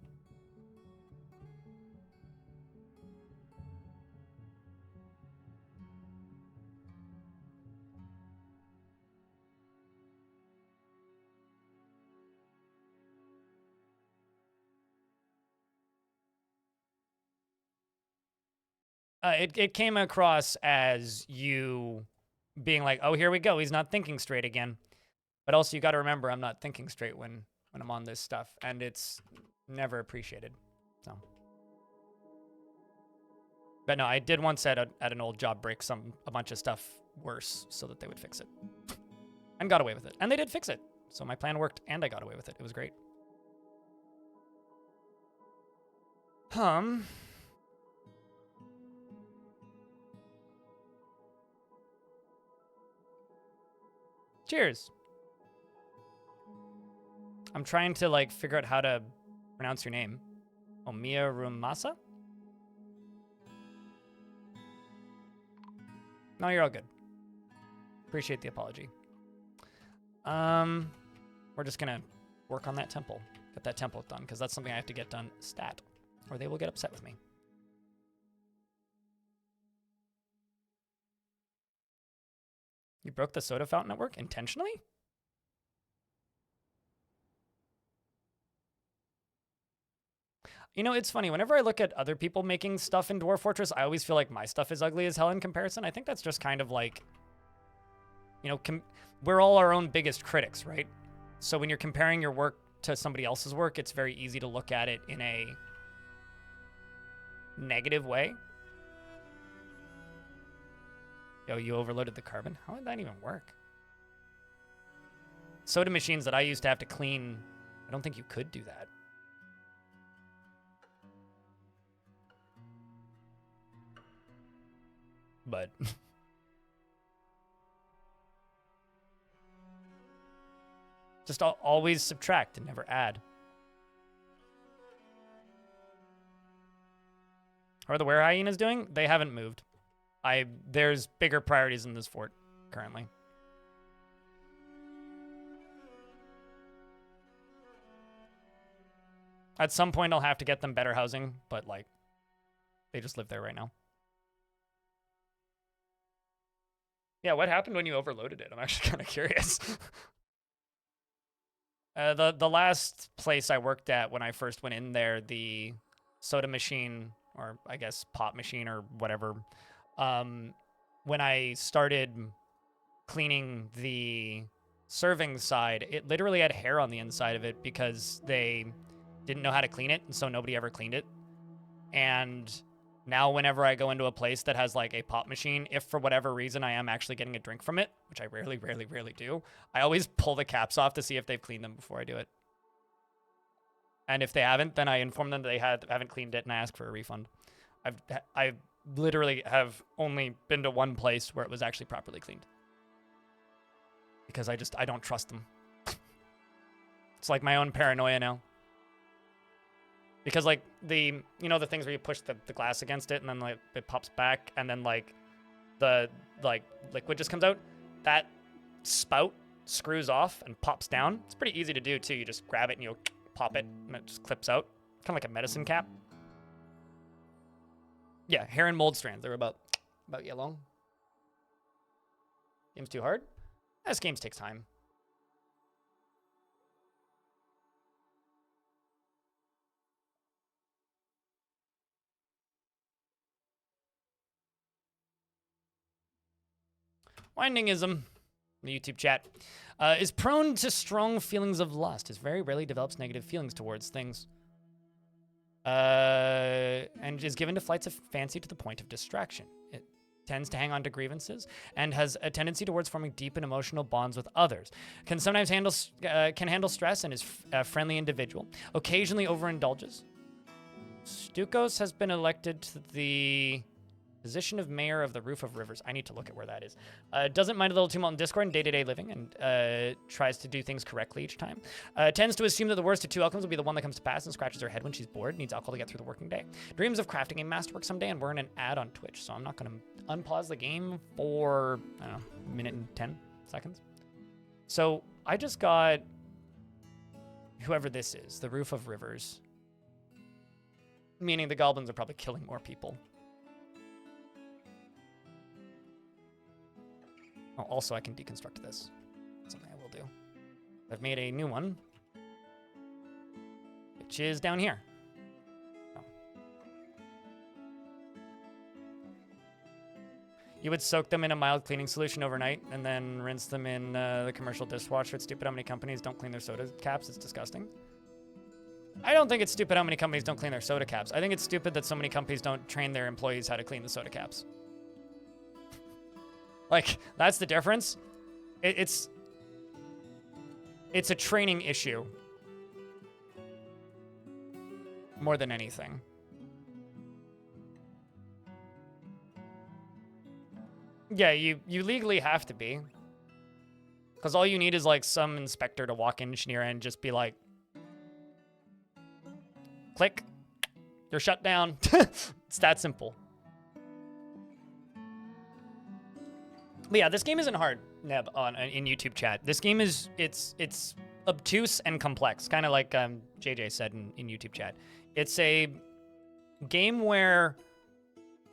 It came across as you being like, oh, here we go. He's not thinking straight again. But also, you got to remember, I'm not thinking straight when I'm on this stuff. And it's never appreciated. So. But no, I did once at an old job break a bunch of stuff worse so that they would fix it. And got away with it. And they did fix it. So my plan worked and I got away with it. It was great. Cheers. I'm trying to like figure out how to pronounce your name. Omiya Rumasa? No, you're all good. Appreciate the apology. We're just gonna work on that temple. Get that temple done, because that's something I have to get done stat, or they will get upset with me. You broke the soda fountain at work intentionally? You know, it's funny. Whenever I look at other people making stuff in Dwarf Fortress, I always feel like my stuff is ugly as hell in comparison. I think that's just kind of like, you know, we're all our own biggest critics, right? So when you're comparing your work to somebody else's work, it's very easy to look at it in a negative way. Yo, you overloaded the carbon? How did that even work? Soda machines that I used to have to clean, I don't think you could do that. But just always subtract and never add. How are the were hyenas doing? They haven't moved. There's bigger priorities in this fort currently. At some point, I'll have to get them better housing, but like, they just live there right now. Yeah, what happened when you overloaded it? I'm actually kind of curious. The last place I worked at when I first went in there, the soda machine, or I guess pop machine or whatever, when I started cleaning the serving side, it literally had hair on the inside of it because they didn't know how to clean it, and so nobody ever cleaned it. And now whenever I go into a place that has like a pop machine, if for whatever reason I am actually getting a drink from it, which I rarely do, I always pull the caps off to see if they've cleaned them before I do it. And if they haven't, then I inform them that they haven't cleaned it and I ask for a refund. I literally have only been to one place where it was actually properly cleaned. Because I don't trust them. It's like my own paranoia now. Because like the things where you push the glass against it and then like it pops back and then like the liquid just comes out, that spout screws off and pops down. It's pretty easy to do too. You just grab it and you pop it and it just clips out. Kind of like a medicine cap. Yeah, hair and mold strands. They're about yellow. Game's too hard? This game takes time. Windingism, the YouTube chat, is prone to strong feelings of lust. Is very rarely develops negative feelings towards things. And is given to flights of fancy to the point of distraction. It tends to hang on to grievances and has a tendency towards forming deep and emotional bonds with others. Can sometimes handle stress and is a friendly individual. Occasionally overindulges. Stukos has been elected to the position of mayor of the Roof of Rivers. I need to look at where that is. Doesn't mind a little tumult in Discord and day-to-day living, and tries to do things correctly each time. Tends to assume that the worst of two outcomes will be the one that comes to pass and scratches her head when she's bored, needs alcohol to get through the working day. Dreams of crafting a masterwork someday, and we're in an ad on Twitch, so I'm not going to unpause the game for, I don't know, a minute and 10 seconds. So I just got whoever this is, the Roof of Rivers. Meaning the goblins are probably killing more people. Oh, also, I can deconstruct this. Something I will do. I've made a new one, which is down here. Oh. You would soak them in a mild cleaning solution overnight and then rinse them in the commercial dishwasher. It's stupid how many companies don't clean their soda caps. It's disgusting. I don't think it's stupid how many companies don't clean their soda caps. I think it's stupid that so many companies don't train their employees how to clean the soda caps. Like, that's the difference. It's a training issue more than anything. Yeah, you legally have to be. Because all you need is, like, some inspector to walk in near and just be like, click, you're shut down. It's that simple. But yeah, this game isn't hard, Neb, in YouTube chat. This game is, it's obtuse and complex, kind of like JJ said in YouTube chat. It's a game where,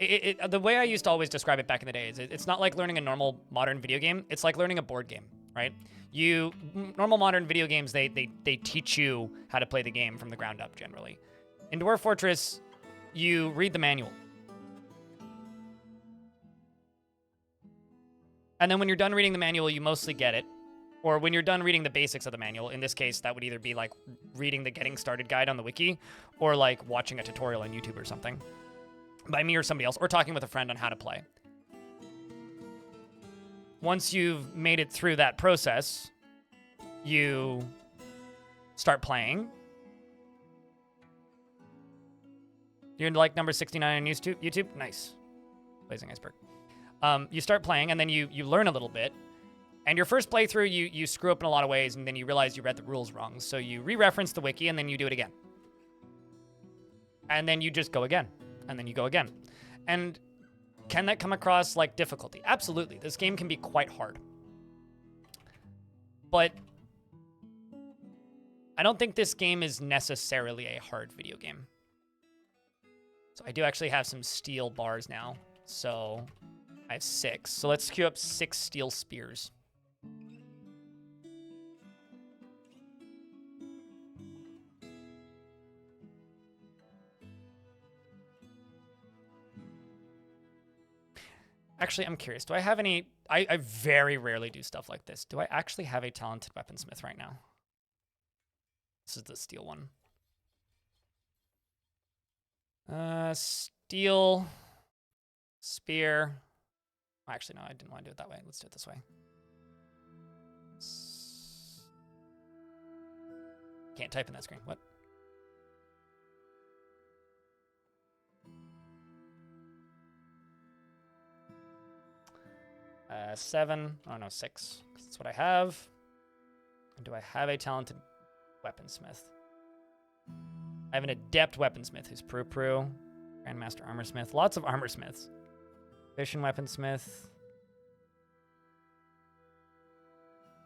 the way I used to always describe it back in the day is it's not like learning a normal modern video game. It's like learning a board game, right? Normal modern video games, they teach you how to play the game from the ground up, generally. In Dwarf Fortress, you read the manual. And then when you're done reading the manual, you mostly get it. Or when you're done reading the basics of the manual, in this case, that would either be like reading the getting started guide on the wiki, or like watching a tutorial on YouTube or something by me or somebody else, or talking with a friend on how to play. Once you've made it through that process, you start playing. You're like number 69 on YouTube? Nice. Blazing Iceberg. You start playing, and then you learn a little bit. And your first playthrough, you screw up in a lot of ways, and then you realize you read the rules wrong. So you re-reference the wiki, and then you do it again. And then you just go again. And then you go again. And can that come across like difficulty? Absolutely. This game can be quite hard. But I don't think this game is necessarily a hard video game. So I do actually have some steel bars now. So I have 6. So let's queue up 6 steel spears. Actually, I'm curious. Do I have any... I very rarely do stuff like this. Do I actually have a talented weaponsmith right now? This is the steel one. Steel. Spear. Actually, no, I didn't want to do it that way. Let's do it this way. Can't type in that screen. What? Seven. Oh, no, 6. That's what I have. And do I have a talented weaponsmith? I have an adept weaponsmith who's Prue. Grandmaster armorsmith. Lots of armorsmiths. Efficient weaponsmith.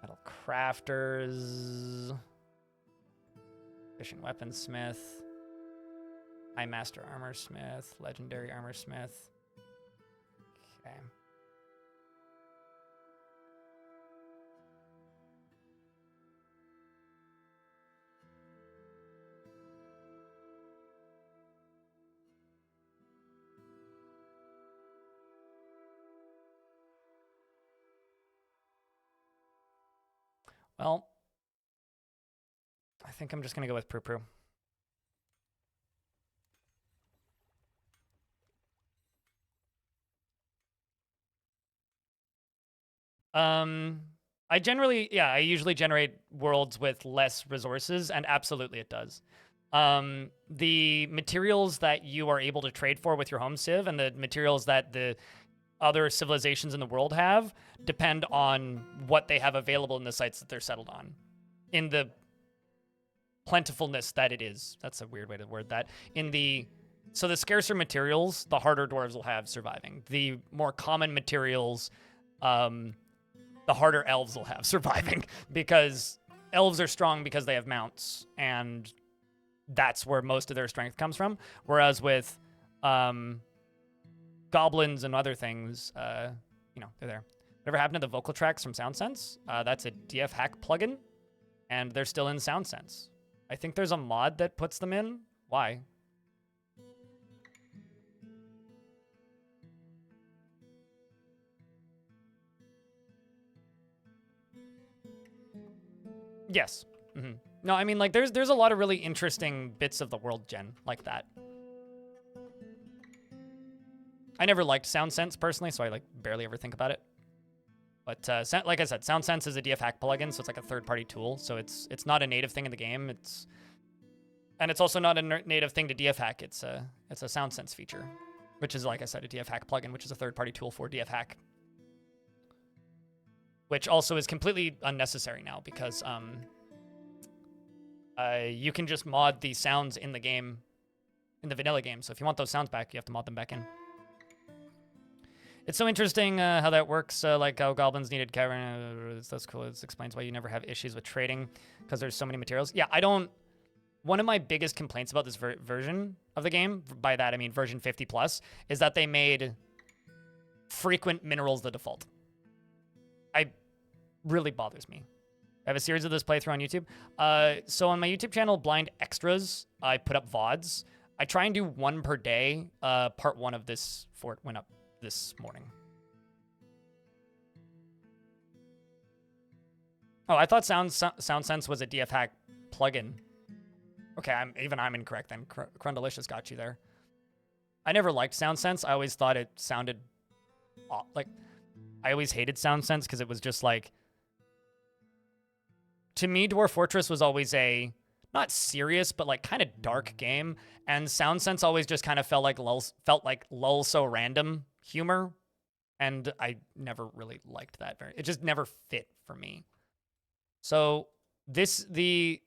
Metal crafters. Efficient weaponsmith. High master armorsmith. Legendary armorsmith. Okay. Well, I think I'm just going to go with Prue. I usually generate worlds with less resources, and absolutely it does. The materials that you are able to trade for with your home civ and the materials that the other civilizations in the world have depend on what they have available in the sites that they're settled on. In the plentifulness that it is. That's a weird way to word that. So the scarcer materials, the harder dwarves will have surviving. The more common materials, the harder elves will have surviving, because elves are strong because they have mounts, and that's where most of their strength comes from. Whereas with goblins and other things, they're there. Whatever happened to the vocal tracks from SoundSense? That's a DF hack plugin, and they're still in SoundSense. I think there's a mod that puts them in. Why? Yes. Mm-hmm. No, I mean, like, there's a lot of really interesting bits of the world gen like that. I never liked SoundSense personally, so I barely ever think about it. But like I said, SoundSense is a DF hack plugin, so it's like a third-party tool. So it's not a native thing in the game. And it's also not a native thing to DF hack. It's a SoundSense feature, which is, like I said, a DF hack plugin, which is a third-party tool for DF hack, which also is completely unnecessary now because you can just mod the sounds in the game, in the vanilla game. So if you want those sounds back, you have to mod them back in. It's so interesting how that works, like how goblins needed cavern. That's cool. It explains why you never have issues with trading, because there's so many materials. Yeah, I don't... One of my biggest complaints about this version of the game, by that I mean version 50 plus, is that they made frequent minerals the default. Really bothers me. I have a series of this playthrough on YouTube. So on my YouTube channel, Blind Extras, I put up VODs. I try and do one per day. Part 1 of this fort went up this morning. Oh, I thought SoundSense was a DF hack plugin. Okay, I'm incorrect then. Crundalicious got you there. I never liked SoundSense. I always thought it sounded I always hated SoundSense because it was just like, to me, Dwarf Fortress was always a not serious but like kind of dark game, and SoundSense always just kind of felt like lull so random humor, and I never really liked that it just never fit for me. So the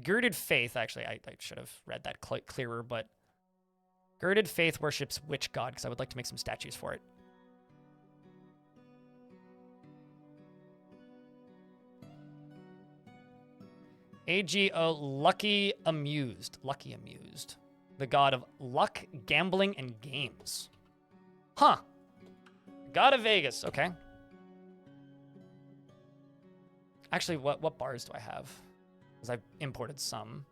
Girded Faith, actually I should have read that clearer, but Girded Faith worships which god? Because I would like to make some statues for it. AGO, Lucky Amused. Lucky Amused. The god of luck, gambling, and games. Huh. God of Vegas. Okay. Actually, what bars do I have? Because I've imported some.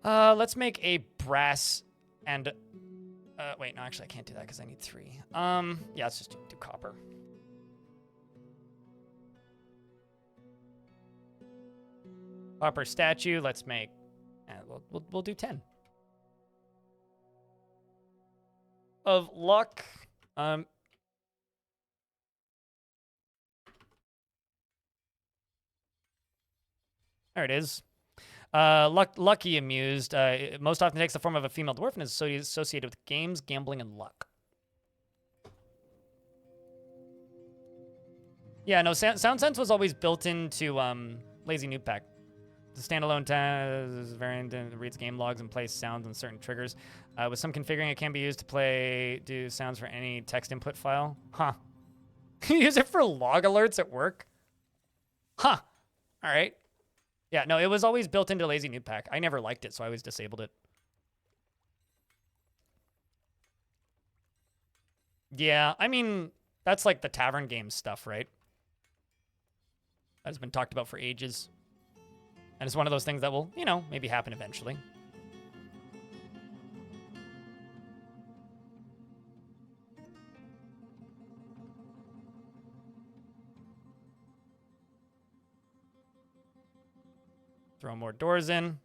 Let's make a brass and... wait, no, actually, I can't do that because I need 3. Yeah, let's just do copper. Copper statue, let's make... we'll do 10. Of luck. There it is. Lucky Amused. Most often takes the form of a female dwarf and is associated with games, gambling, and luck. Yeah, no, Sound Sense was always built into Lazy Noob Pack. The standalone variant reads game logs and plays sounds and certain triggers. With some configuring, it can be used to do sounds for any text input file. Huh. Use it for log alerts at work? Huh. All right. Yeah, no, it was always built into Lazy Noob Pack. I never liked it, so I always disabled it. Yeah, I mean, that's like the tavern game stuff, right? That's been talked about for ages. And it's one of those things that will, you know, maybe happen eventually. Throw more doors in.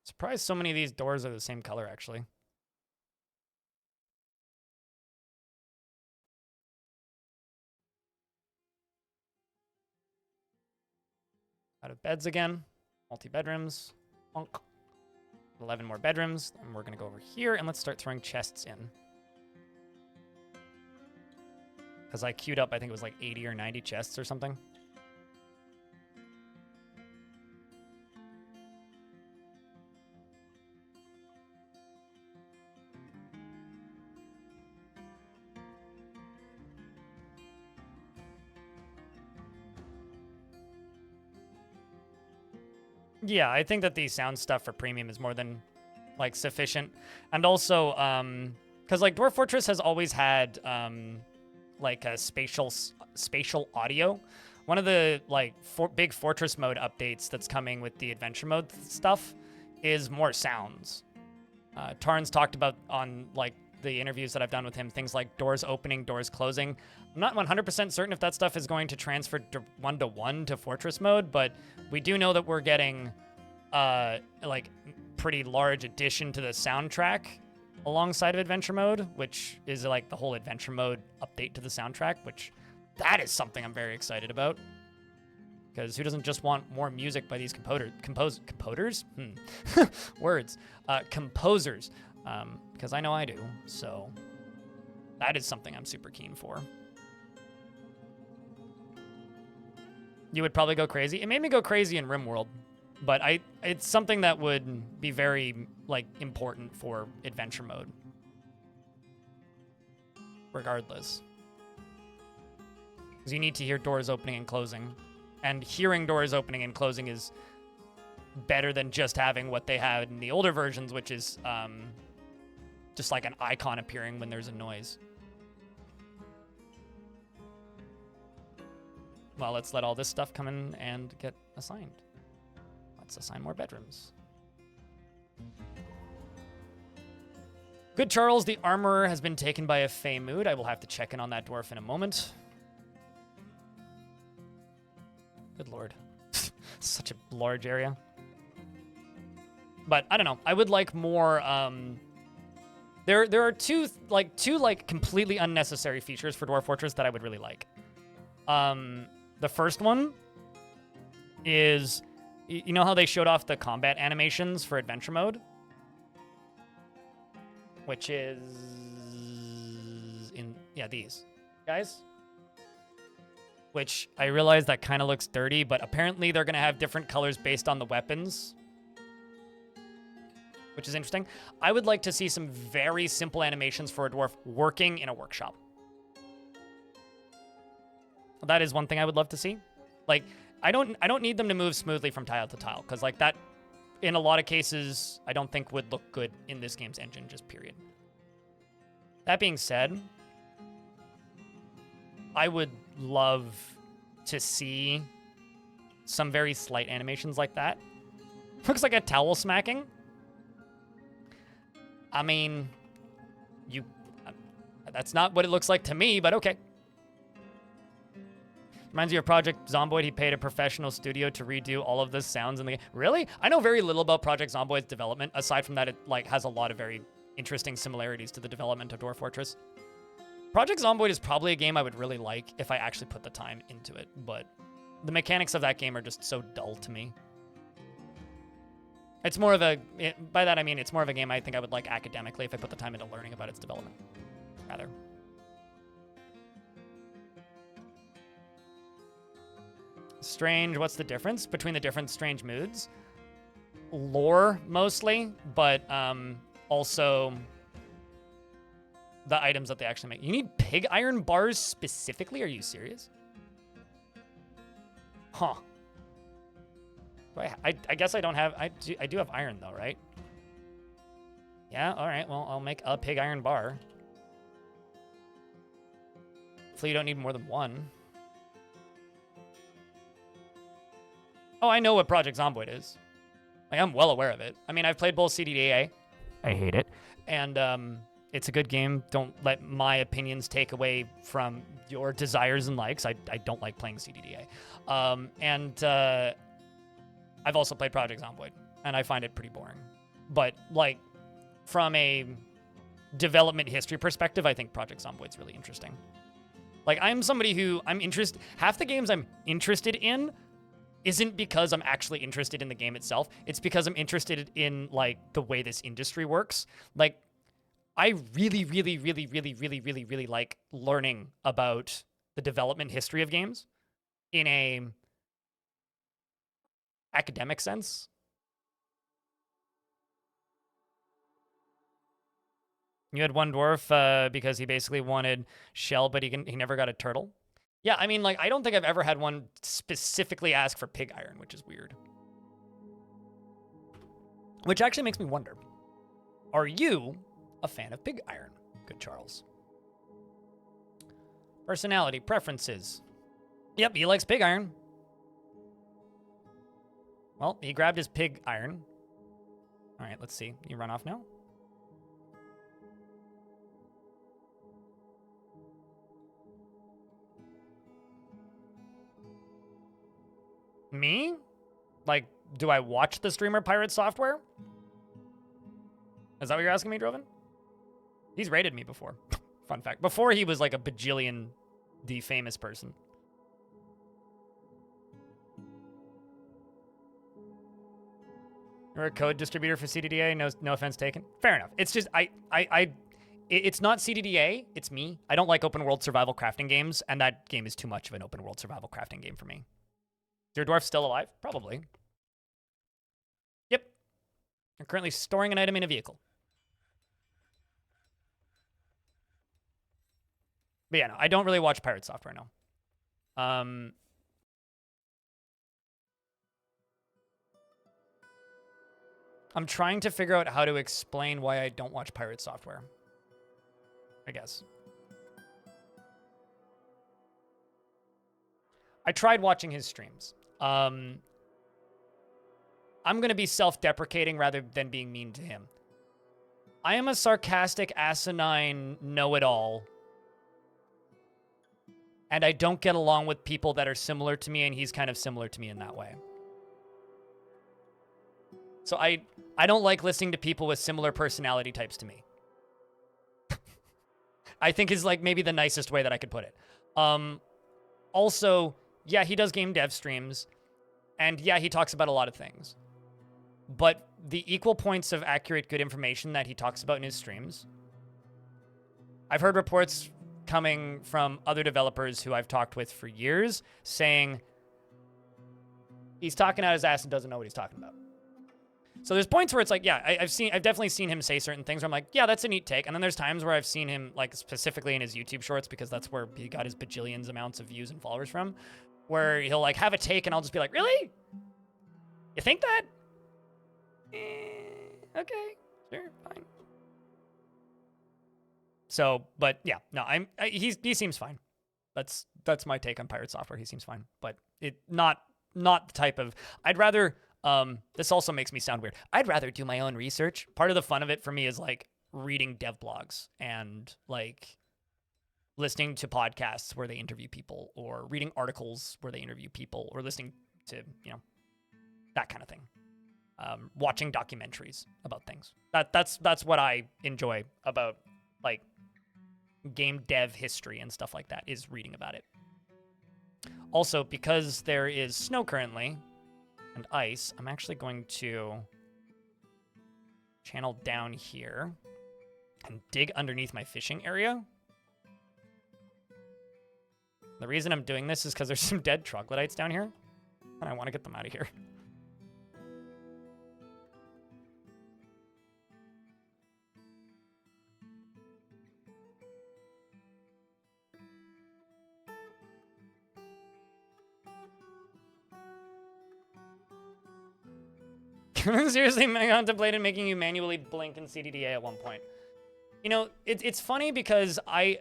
Surprised so many of these doors are the same color, actually. Out of beds again. Multi-bedrooms. 11 more bedrooms. And we're going to go over here, and let's start throwing chests in. Because I queued up, I think it was like 80 or 90 chests or something. Yeah, I think that the sound stuff for premium is more than, like, sufficient. And also, because, like, Dwarf Fortress has always had, like, a spatial audio. One of the, like, big Fortress mode updates that's coming with the adventure mode stuff is more sounds. Tarn's talked about on, like, the interviews that I've done with him, things like doors opening, doors closing. I'm not 100% certain if that stuff is going to transfer one-to-one to Fortress mode, but we do know that we're getting, like, pretty large addition to the soundtrack alongside of adventure mode, which is, like, the whole adventure mode update to the soundtrack, which that is something I'm very excited about. Because who doesn't just want more music by these composers? Words. Composers. Because I know I do, so that is something I'm super keen for. You would probably go crazy. It made me go crazy in RimWorld, but it's something that would be very, like, important for adventure mode. Regardless. Because you need to hear doors opening and closing. And hearing doors opening and closing is better than just having what they had in the older versions, which is just like an icon appearing when there's a noise. Well, let's let all this stuff come in and get assigned. Let's assign more bedrooms. Good Charles, the armorer has been taken by a Fey mood. I will have to check in on that dwarf in a moment. Good lord. Such a large area. But I don't know. I would like more there are two completely unnecessary features for Dwarf Fortress that I would really like. The first one is, you know how they showed off the combat animations for adventure mode? Which is these guys. Which I realize that kind of looks dirty, but apparently they're going to have different colors based on the weapons, which is interesting. I would like to see some very simple animations for a dwarf working in a workshop. That is one thing I would love to see. Like, I don't need them to move smoothly from tile to tile, because like that, in a lot of cases, I don't think would look good in this game's engine, just period. That being said, I would love to see some very slight animations like that. Looks like a towel smacking. I mean, that's not what it looks like to me, but okay. Reminds you of Project Zomboid. He paid a professional studio to redo all of the sounds in the game. Really? I know very little about Project Zomboid's development, aside from that it like has a lot of very interesting similarities to the development of Dwarf Fortress. Project Zomboid is probably a game I would really like if I actually put the time into it, but the mechanics of that game are just so dull to me. It's more of a, by that I mean it's more of a game I think I would like academically if I put the time into learning about its development, rather. Strange, what's the difference between the different strange moods? Lore, mostly, but also the items that they actually make. You need pig iron bars specifically? Are you serious? Huh. I guess I don't have... I do have iron, though, right? Yeah, all right. Well, I'll make a pig iron bar. Hopefully you don't need more than one. Oh, I know what Project Zomboid is. Like, I'm well aware of it. I mean, I've played both CDDA. I hate it. And it's a good game. Don't let my opinions take away from your desires and likes. I don't like playing CDDA. I've also played Project Zomboid, and I find it pretty boring. But, like, from a development history perspective, I think Project Zomboid's really interesting. Like, I'm somebody who half the games I'm interested in isn't because I'm actually interested in the game itself. It's because I'm interested in, like, the way this industry works. Like, I really, really, really, really, really, really, really like learning about the development history of games in a academic sense. You had one dwarf because he basically wanted shell, but he never got a turtle. Yeah, I mean, like, I don't think I've ever had one specifically ask for pig iron, which is weird. Which actually makes me wonder, are you a fan of pig iron, good Charles? Personality, preferences. Yep, he likes pig iron. Well, he grabbed his pig iron. All right, let's see. You run off now? Me? Like, do I watch the streamer Pirate Software? Is that what you're asking me, Droven? He's raided me before. Fun fact. Before he was like a bajillion the famous person. You're a code distributor for CDDA? No offense taken. Fair enough. It's just, it's not CDDA, it's me. I don't like open world survival crafting games, and that game is too much of an open world survival crafting game for me. Is your dwarf still alive? Probably. Yep. You're currently storing an item in a vehicle. But yeah, no, I don't really watch Pirate Software, no. I'm trying to figure out how to explain why I don't watch Pirate Software, I guess. I tried watching his streams. I'm going to be self-deprecating rather than being mean to him. I am a sarcastic, asinine know-it-all. And I don't get along with people that are similar to me, and he's kind of similar to me in that way. So I don't like listening to people with similar personality types to me. I think is like maybe the nicest way that I could put it. Also, yeah, he does game dev streams, and yeah, he talks about a lot of things. But the equal points of accurate, good information that he talks about in his streams, I've heard reports coming from other developers who I've talked with for years saying he's talking out his ass and doesn't know what he's talking about. So there's points where it's like, yeah, I've definitely seen him say certain things where I'm like, yeah, that's a neat take. And then there's times where I've seen him, like, specifically in his YouTube shorts, because that's where he got his bajillions amounts of views and followers from, where he'll, like, have a take and I'll just be like, really? You think that? Okay, sure, fine. So, but yeah, no, he seems fine. That's my take on Pirate Software. He seems fine, but not the type of, I'd rather, this also makes me sound weird. I'd rather do my own research. Part of the fun of it for me is like reading dev blogs and like listening to podcasts where they interview people, or reading articles where they interview people, or listening to, you know, that kind of thing. Watching documentaries about things. That's what I enjoy about like game dev history and stuff like that, is reading about it. Also, because there is snow currently and ice, I'm actually going to channel down here and dig underneath my fishing area. The reason I'm doing this is because there's some dead troglodytes down here, and I want to get them out of here. Seriously, I contemplated making you manually blink in CDDA at one point. You know, it's funny because part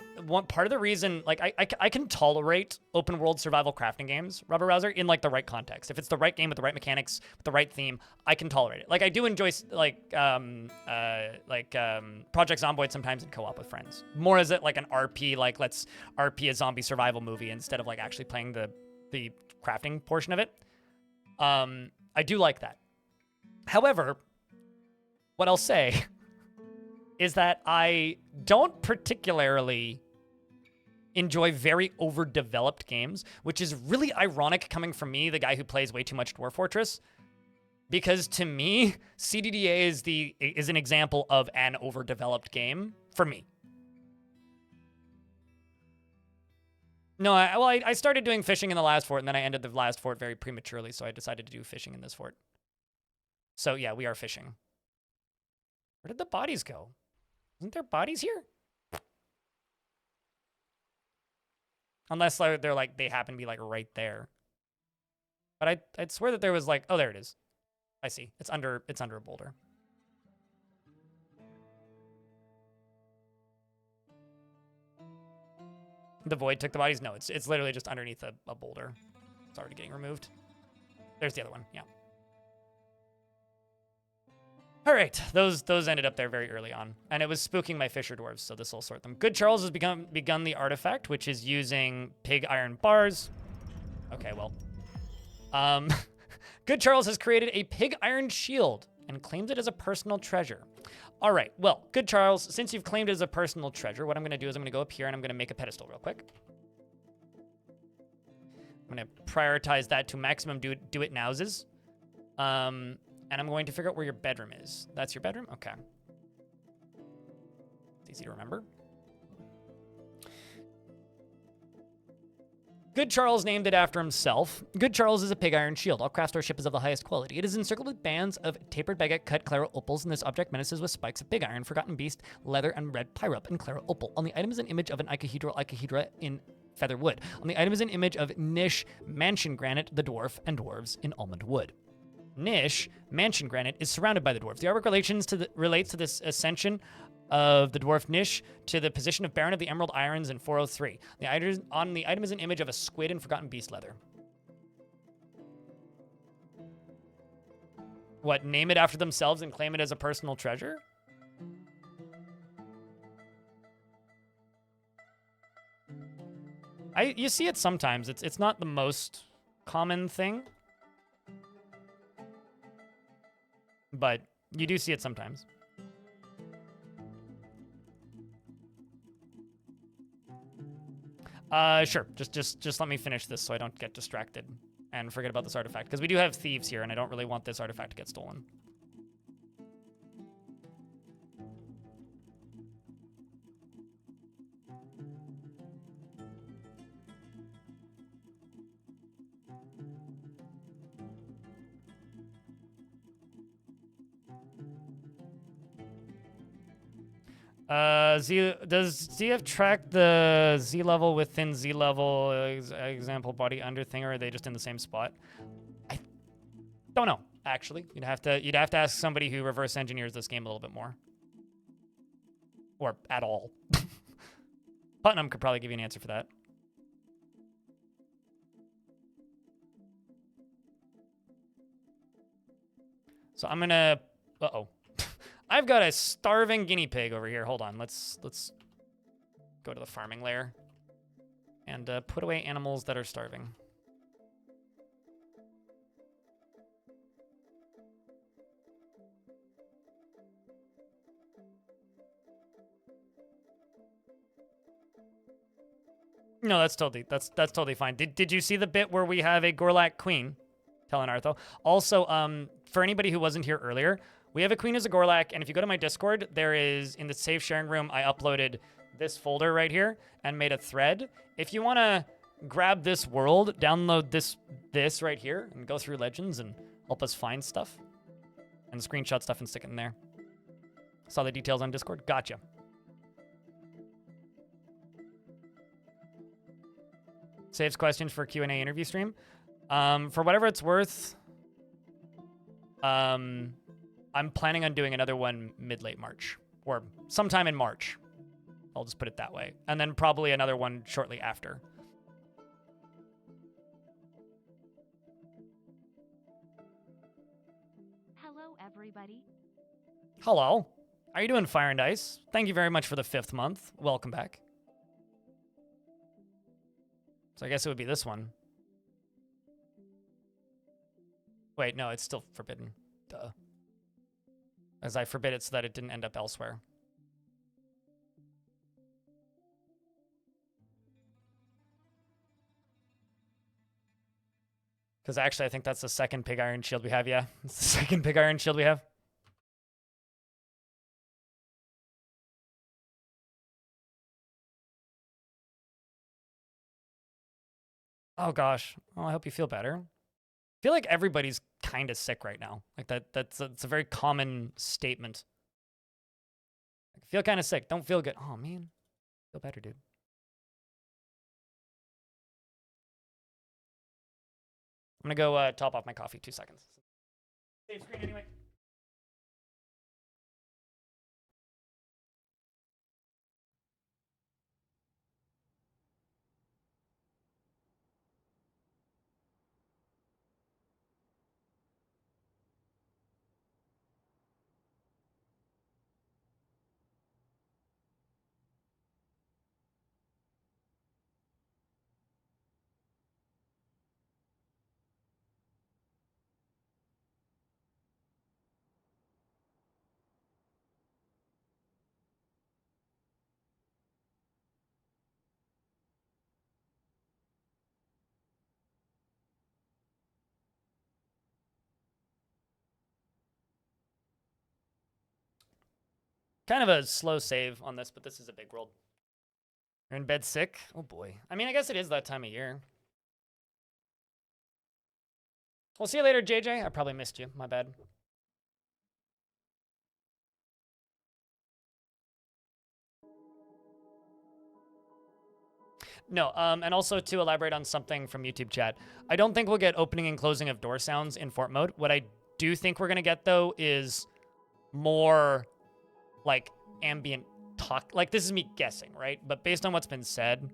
of the reason, like, I can tolerate open world survival crafting games, Rubber Rouser, in like the right context. If it's the right game with the right mechanics, with the right theme, I can tolerate it. Like, I do enjoy like Project Zomboid sometimes in co-op with friends. More as it like an RP, like let's RP a zombie survival movie instead of like actually playing the crafting portion of it. I do like that. However, what I'll say is that I don't particularly enjoy very overdeveloped games, which is really ironic coming from me, the guy who plays way too much Dwarf Fortress, because to me, CDDA is an example of an overdeveloped game for me. No, I started doing fishing in the last fort, and then I ended the last fort very prematurely, so I decided to do fishing in this fort. So yeah, we are fishing. Where did the bodies go? Isn't there bodies here? Unless they're like, they happen to be like right there. But I'd swear that there was like, oh, there it is. I see. It's under a boulder. The void took the bodies? No, it's literally just underneath a boulder. It's already getting removed. There's the other one, yeah. All right, those ended up there very early on, and it was spooking my fisher dwarves, so this will sort them. Good Charles has begun the artifact, which is using pig iron bars. Okay, well. Good Charles has created a pig iron shield and claims it as a personal treasure. All right, well, Good Charles, since you've claimed it as a personal treasure, what I'm going to do is I'm going to go up here and I'm going to make a pedestal real quick. I'm going to prioritize that to maximum do it nowses. And I'm going to figure out where your bedroom is. That's your bedroom? Okay. It's easy to remember. Good Charles named it after himself. Good Charles is a pig iron shield. All craft store ship is of the highest quality. It is encircled with bands of tapered baguette cut claro opals, and this object menaces with spikes of pig iron, forgotten beast, leather, and red pyrup, and claro opal. On the item is an image of an icahedra in feather wood. On the item is an image of Nish, mansion granite, the dwarf, and dwarves in almond wood. Nish, mansion granite, is surrounded by the dwarf. The artwork relates to this ascension of the dwarf Nish to the position of Baron of the Emerald Irons in 403. On the item is an image of a squid in forgotten beast leather. What, name it after themselves and claim it as a personal treasure? You see it sometimes. It's not the most common thing, but you do see it sometimes. Sure. Just let me finish this so I don't get distracted and forget about this artifact, because we do have thieves here, and I don't really want this artifact to get stolen. Does ZF track the Z level within Z level, example body under thing, or are they just in the same spot? I don't know, actually. You'd have to ask somebody who reverse engineers this game a little bit more. Or at all. Putnam could probably give you an answer for that. So I'm gonna, uh-oh. I've got a starving guinea pig over here. Hold on, let's go to the farming layer and put away animals that are starving. No, that's totally fine. Did you see the bit where we have a Gorlak queen? Telling Artho. Also, for anybody who wasn't here earlier, we have a queen as a Gorlak, and if you go to my Discord, there is, in the save sharing room, I uploaded this folder right here and made a thread. If you want to grab this world, download this right here, and go through Legends and help us find stuff, and screenshot stuff and stick it in there. Saw the details on Discord? Gotcha. Saves questions for Q&A interview stream. For whatever it's worth, I'm planning on doing another one mid-late March, or sometime in March. I'll just put it that way. And then probably another one shortly after. Hello, everybody. Hello. How are you doing, Fire and Ice? Thank you very much for the 5th month. Welcome back. So I guess it would be this one. Wait, no, it's still forbidden. Duh. As I forbid it so that it didn't end up elsewhere. Because actually, I think that's the second pig iron shield we have, yeah. It's the second pig iron shield we have. Oh gosh. Oh, I hope you feel better. I feel like everybody's kind of sick right now. Like that's a very common statement. I feel kind of sick. Don't feel good. Oh man. Feel better, dude. I'm gonna go top off my coffee. 2 seconds. Save screen anyway. Kind of a slow save on this, but this is a big world. You're in bed sick? Oh boy. I mean, I guess it is that time of year. We'll see you later, JJ. I probably missed you. My bad. No, and also to elaborate on something from YouTube chat, I don't think we'll get opening and closing of door sounds in fort mode. What I do think we're going to get, though, is more, like, ambient talk. Like, this is me guessing, right? But based on what's been said,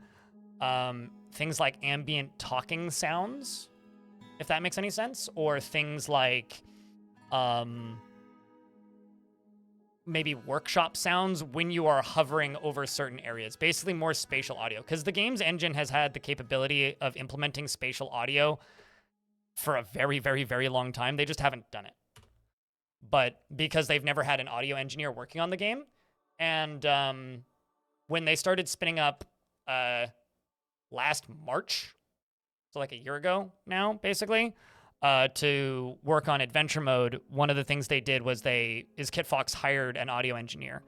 things like ambient talking sounds, if that makes any sense, or things like maybe workshop sounds when you are hovering over certain areas. Basically more spatial audio, because the game's engine has had the capability of implementing spatial audio for a very, very, very long time. They just haven't done it. But because they've never had an audio engineer working on the game, and when they started spinning up last March, so like a year ago now, basically, to work on adventure mode, one of the things they did was Kit Fox hired an audio engineer.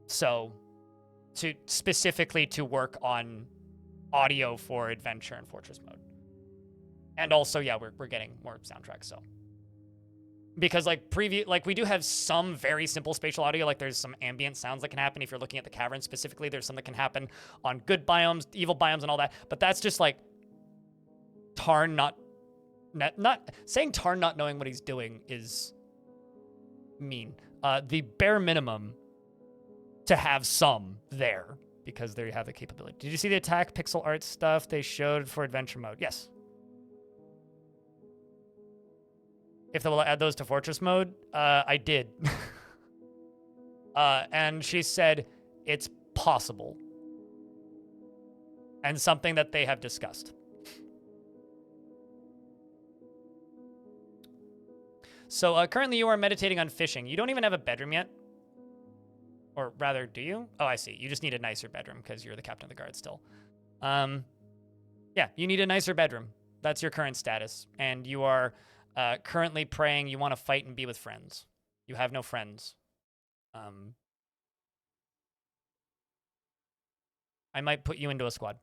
So specifically to work on audio for adventure and fortress mode. And also, yeah, we're getting more soundtracks, so. Because like we do have some very simple spatial audio, like there's some ambient sounds that can happen if you're looking at the cavern specifically. There's some that can happen on good biomes, evil biomes, and all that. But that's just like Tarn not saying Tarn not knowing what he's doing is mean. The bare minimum to have some there, because there you have the capability. Did you see the attack pixel art stuff they showed for adventure mode? Yes. If they will add those to Fortress mode, I did. And she said it's possible. And something that they have discussed. So currently you are meditating on fishing. You don't even have a bedroom yet. Or rather, do you? Oh, I see. You just need a nicer bedroom because you're the captain of the guard still. Yeah, you need a nicer bedroom. That's your current status. And you are... currently praying you want to fight and be with friends. You have no friends. I might put you into a squad.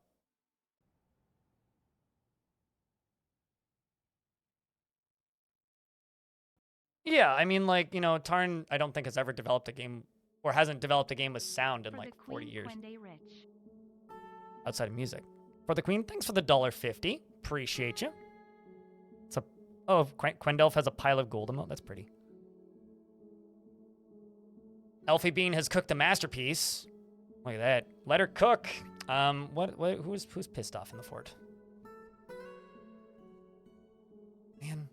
Yeah, I mean, like, you know, Tarn, I don't think has ever developed a game, or hasn't developed a game with sound in like 40 years. Outside of music. For the Queen, thanks for the $1.50. Appreciate you. It's a... Oh, Quendelf has a pile of gold emote. That's pretty. Elfie Bean has cooked a masterpiece. Look at that. Let her cook. Who's pissed off in the fort? Man.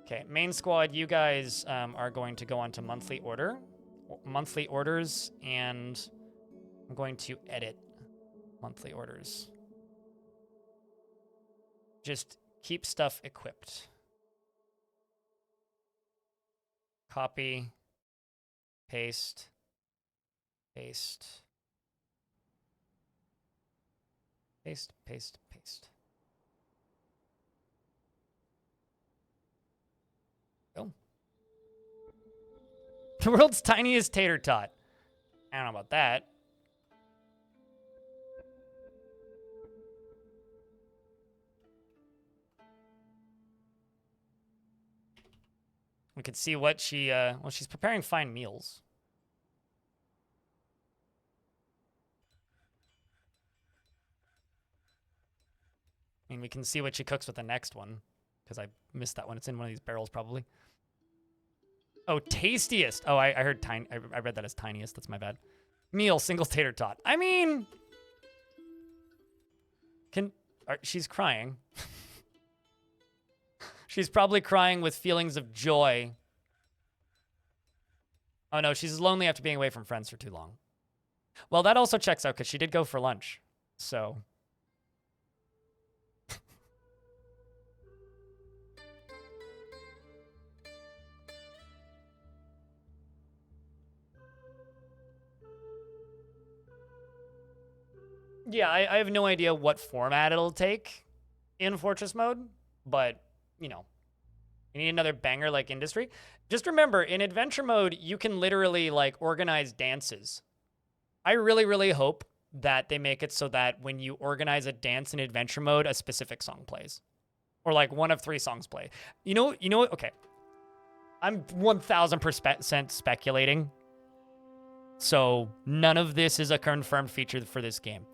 Okay, main squad, you guys are going to go on to monthly orders, and I'm going to edit monthly orders. Just keep stuff equipped. Copy, paste, paste, paste, paste, paste. Go. The world's tiniest tater tot. I don't know about that. We could see what she, well, she's preparing fine meals. I mean, we can see what she cooks with the next one, because I missed that one. It's in one of these barrels, probably. Oh, tastiest. Oh, I heard tiny. I read that as tiniest. That's my bad. Meal, single tater tot. I mean, she's crying. She's probably crying with feelings of joy. Oh no, she's lonely after being away from friends for too long. Well, that also checks out because she did go for lunch. So. Yeah, I have no idea what format it'll take in Fortress mode, but, you know, you need another banger like Industry. Just remember, in Adventure mode, you can literally, like, organize dances. I really, really hope that they make it so that when you organize a dance in Adventure mode, a specific song plays. Or, like, one of 3 songs play. You know what? Okay. I'm 1,000% speculating. So, none of this is a confirmed feature for this game.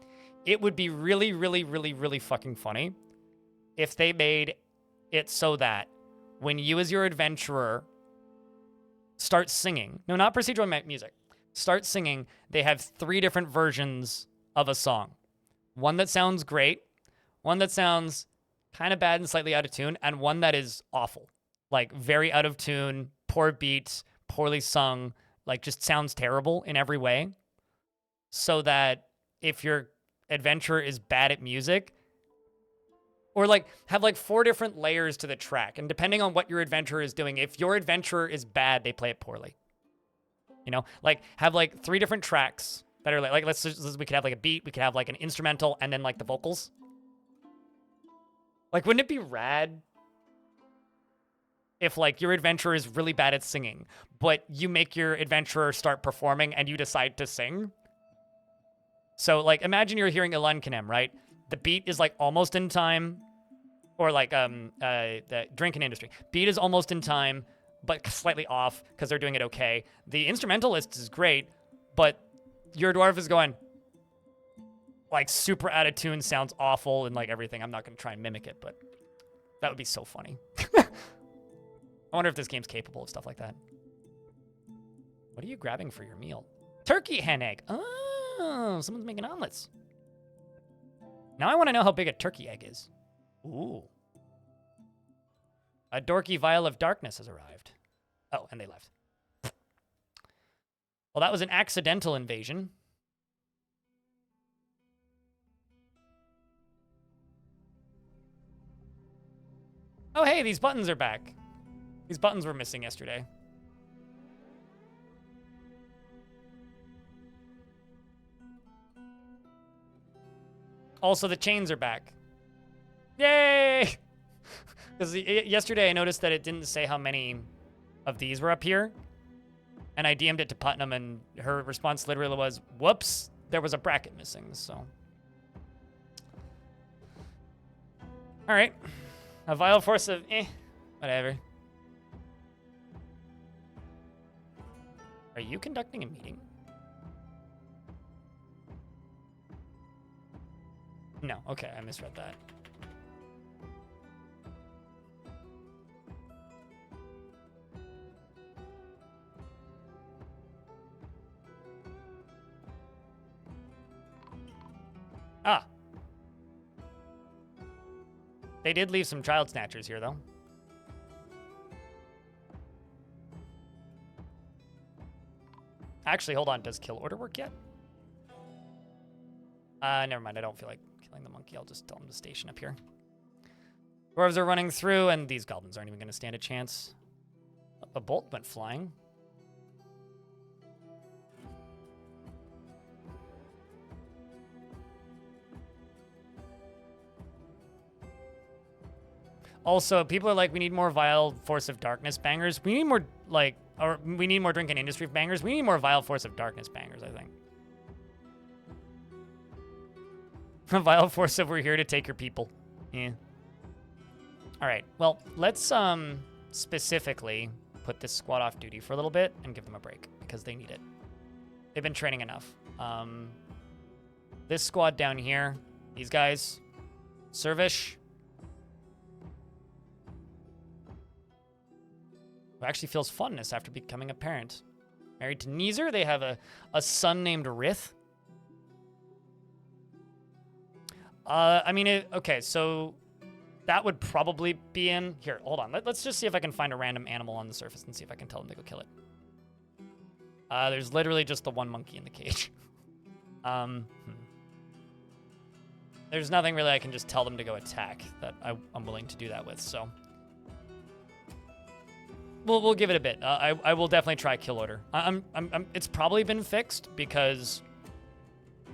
It would be really, really, really, really fucking funny if they made it so that when you as your adventurer start singing, no, not procedural music, start singing, they have 3 different versions of a song. One that sounds great, one that sounds kind of bad and slightly out of tune, and one that is awful. Like, very out of tune, poor beats, poorly sung, like, just sounds terrible in every way. So that if your adventurer is bad at music, or like have like 4 different layers to the track, and depending on what your adventurer is doing, if your adventurer is bad, they play it poorly. You know, like have like 3 different tracks that are like we could have like a beat, we could have like an instrumental, and then like the vocals. Like, wouldn't it be rad if like your adventurer is really bad at singing, but you make your adventurer start performing and you decide to sing? So, like, imagine you're hearing Eluncanem, right? The beat is, like, almost in time, Or like the drinking industry. Beat is almost in time, but slightly off because they're doing it okay. The instrumentalist is great, but your dwarf is going like super out of tune, sounds awful, and like everything. I'm not gonna try and mimic it, but that would be so funny. I wonder if this game's capable of stuff like that. What are you grabbing for your meal? Turkey hen egg. Oh, someone's making omelets. Now I want to know how big a turkey egg is. Ooh. A dorky vial of darkness has arrived. Oh, and they left. Well, that was an accidental invasion. Oh, hey, these buttons are back. These buttons were missing yesterday. Also, the chains are back. Yay! Because yesterday I noticed that it didn't say how many of these were up here. And I DM'd it to Putnam, and her response literally was, whoops, there was a bracket missing, so. All right. A vial force of, whatever. Are you conducting a meeting? No, okay, I misread that. Ah. They did leave some child snatchers here, though. Actually, hold on. Does kill order work yet? Never mind. I don't feel like killing the monkey. I'll just tell him to station up here. Dwarves are running through, and these goblins aren't even going to stand a chance. A bolt went flying. Also, people are like, we need more Vile Force of Darkness bangers. We need more, like, or we need more Drinking Industry bangers. We need more Vile Force of Darkness bangers, I think. Vile Force of we're here to take your people. Yeah. All right, well, let's specifically put this squad off duty for a little bit and give them a break because they need it. They've been training enough. This squad down here, these guys, Servish. Who actually feels funness after becoming a parent. Married to Neezer, they have a son named Rith. I mean, okay, so that would probably be in... Here, hold on. Let's just see if I can find a random animal on the surface and see if I can tell them to go kill it. There's literally just the one monkey in the cage. There's nothing really I can just tell them to go attack that I'm willing to do that with, so... We'll give it a bit. I will definitely try kill order. It's probably been fixed because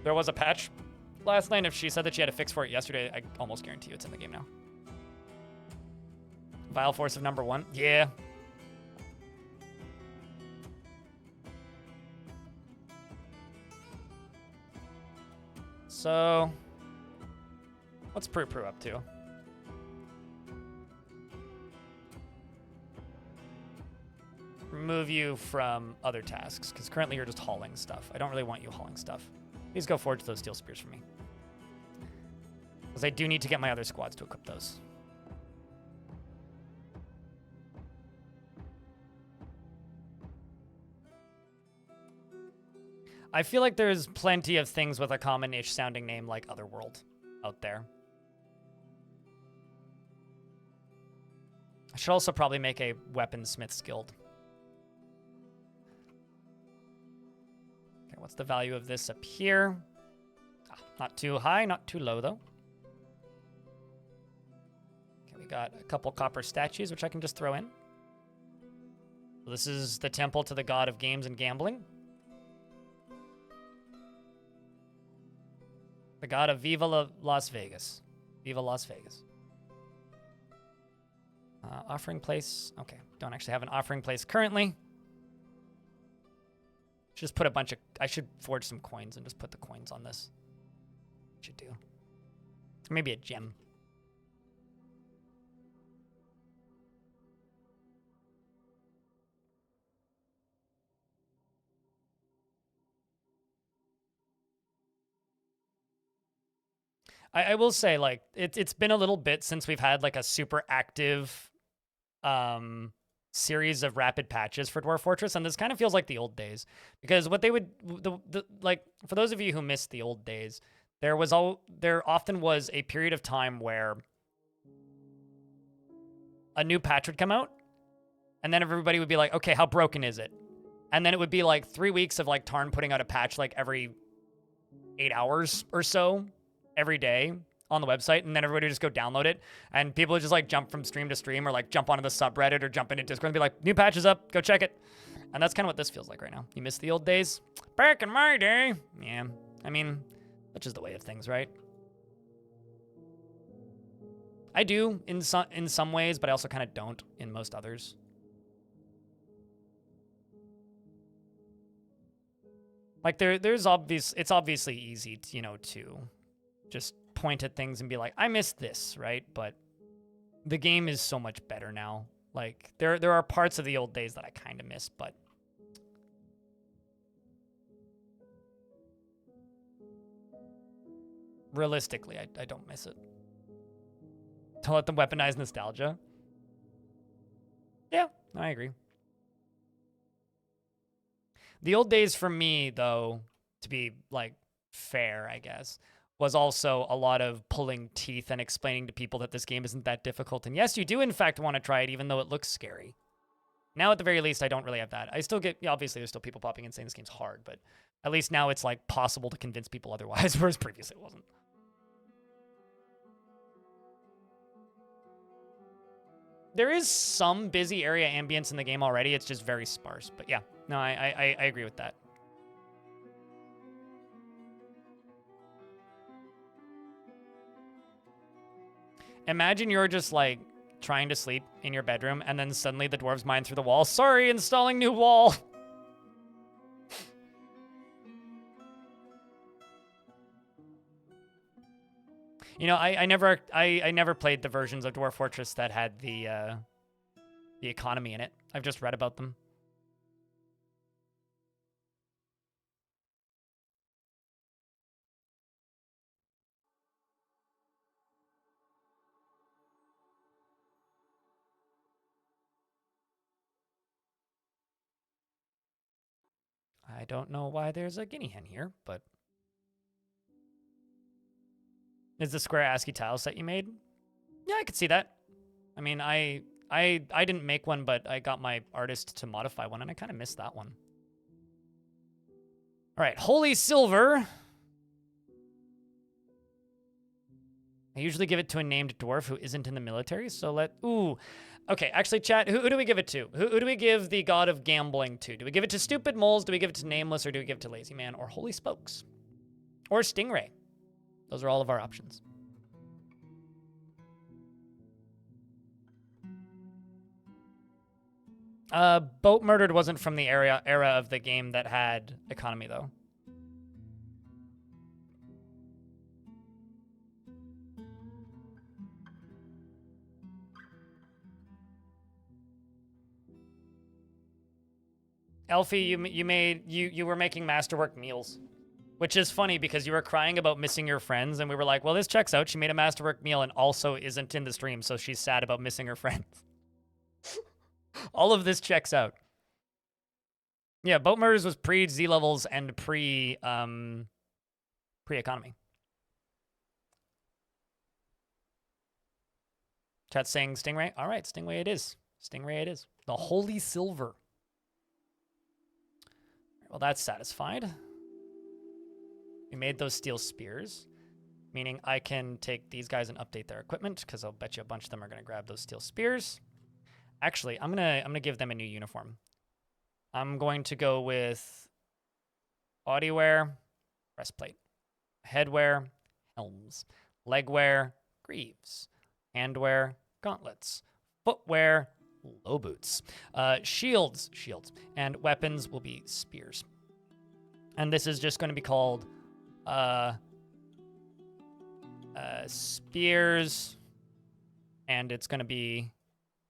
there was a patch last night. If she said that she had a fix for it yesterday, I almost guarantee you it's in the game now. Vile Force of number 1. Yeah. So, what's Prue up to? Remove you from other tasks, because currently you're just hauling stuff. I don't really want you hauling stuff. Please go forward to those steel spears for me. Because I do need to get my other squads to equip those. I feel like there's plenty of things with a common-ish sounding name like Otherworld out there. I should also probably make a weaponsmith's guild. What's the value of this up here? Not too high, not too low, though. Okay, we got a couple copper statues, which I can just throw in. So this is the temple to the god of games and gambling. The god of Viva Las Vegas. Viva Las Vegas. Offering place. Okay, don't actually have an offering place currently. Just put a bunch of... I should forge some coins and just put the coins on this. Should do. Maybe a gem. I will say, like, it's been a little bit since we've had like a super active series of rapid patches for Dwarf Fortress, and this kind of feels like the old days. Because what they would like, for those of you who missed the old days, there often was a period of time where a new patch would come out, and then everybody would be like, okay, how broken is it? And then it would be like 3 weeks of like Tarn putting out a patch like every 8 hours or so every day on the website, and then everybody would just go download it, and people would just like jump from stream to stream or like jump onto the subreddit or jump into Discord and be like, new patch is up, go check it. And that's kind of what this feels like right now. You miss the old days? Back in my day. Yeah, I mean, that's just the way of things, right? I do in some ways, but I also kind of don't in most others. Like it's obviously easy to, to just point at things and be like, I missed this, right? But the game is so much better now. Like there are parts of the old days that I kind of miss, but realistically, I don't miss it. To let them weaponize nostalgia. Yeah, I agree. The old days for me, though, to be like fair, I guess, was also a lot of pulling teeth and explaining to people that this game isn't that difficult. And yes, you do in fact want to try it, even though it looks scary. Now, at the very least, I don't really have that. I still get, obviously, there's still people popping in saying this game's hard, but at least now it's like possible to convince people otherwise, whereas previously it wasn't. There is some busy area ambience in the game already. It's just very sparse. But yeah, no, I agree with that. Imagine you're just like trying to sleep in your bedroom and then suddenly the dwarves mine through the wall. Sorry, installing new wall. You know, I never played the versions of Dwarf Fortress that had the economy in it. I've just read about them. I don't know why there's a guinea hen here, but is the square ASCII tile set you made? Yeah, I could see that. I mean, I didn't make one, but I got my artist to modify one, and I kind of missed that one. All right, Holy Silver. I usually give it to a named dwarf who isn't in the military, so ooh. Okay, actually, chat, who do we give it to? Who do we give the god of gambling to? Do we give it to Stupid Moles, do we give it to Nameless, or do we give it to Lazy Man, or Holy Spokes? Or Stingray? Those are all of our options. Boat Murdered wasn't from the era of the game that had economy, though. Elfie, you were making masterwork meals, which is funny because you were crying about missing your friends, and we were like, well, this checks out. She made a masterwork meal and also isn't in the stream, so she's sad about missing her friends. All of this checks out. Yeah, Boat Murders was pre-Z levels and pre-economy. Chat saying Stingray. All right, Stingray it is. Stingray it is. The Holy Silver. Well, that's satisfied. We made those steel spears, meaning I can take these guys and update their equipment, because I'll bet you a bunch of them are going to grab those steel spears. Actually, I'm gonna give them a new uniform. I'm going to go with bodywear, breastplate, headwear, helms, legwear, greaves, handwear, gauntlets, footwear, low boots, shields, and weapons will be spears. And this is just going to be called spears, and it's going to be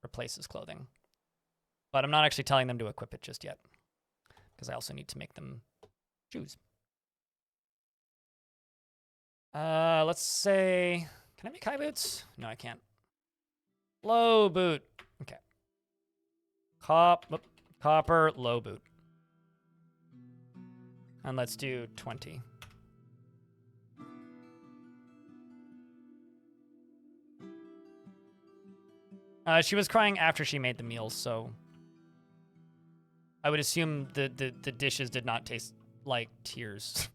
replaces clothing. But I'm not actually telling them to equip it just yet, because I also need to make them shoes. Let's say, can I make high boots? No, I can't. Low boot. Okay. Copper, low boot. And let's do 20. She was crying after she made the meals, so I would assume the dishes did not taste like tears.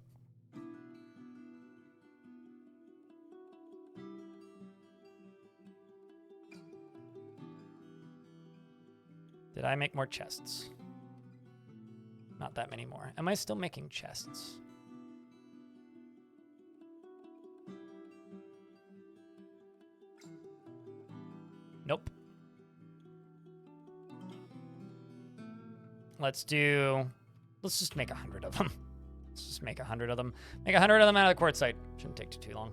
Did I make more chests? Not that many more. Am I still making chests? Nope. Let's just make 100 of them. Let's just make 100 of them. Make 100 of them out of the quartzite. Shouldn't take too long.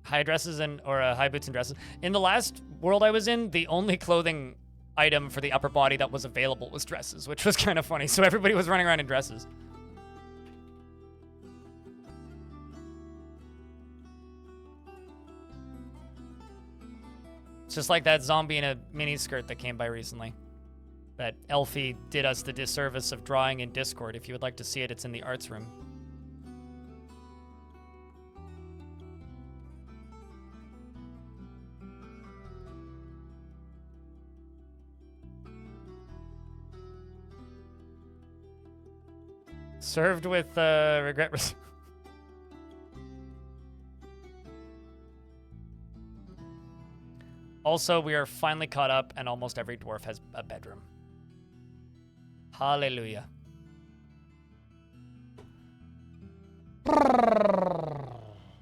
High dresses or high boots and dresses. In the last world I was in, the only clothing item for the upper body that was available was dresses, which was kind of funny. So everybody was running around in dresses. It's just like that zombie in a miniskirt that came by recently. That Elfie did us the disservice of drawing in Discord. If you would like to see it, it's in the arts room. Served with regret. Also, we are finally caught up, and almost every dwarf has a bedroom. Hallelujah.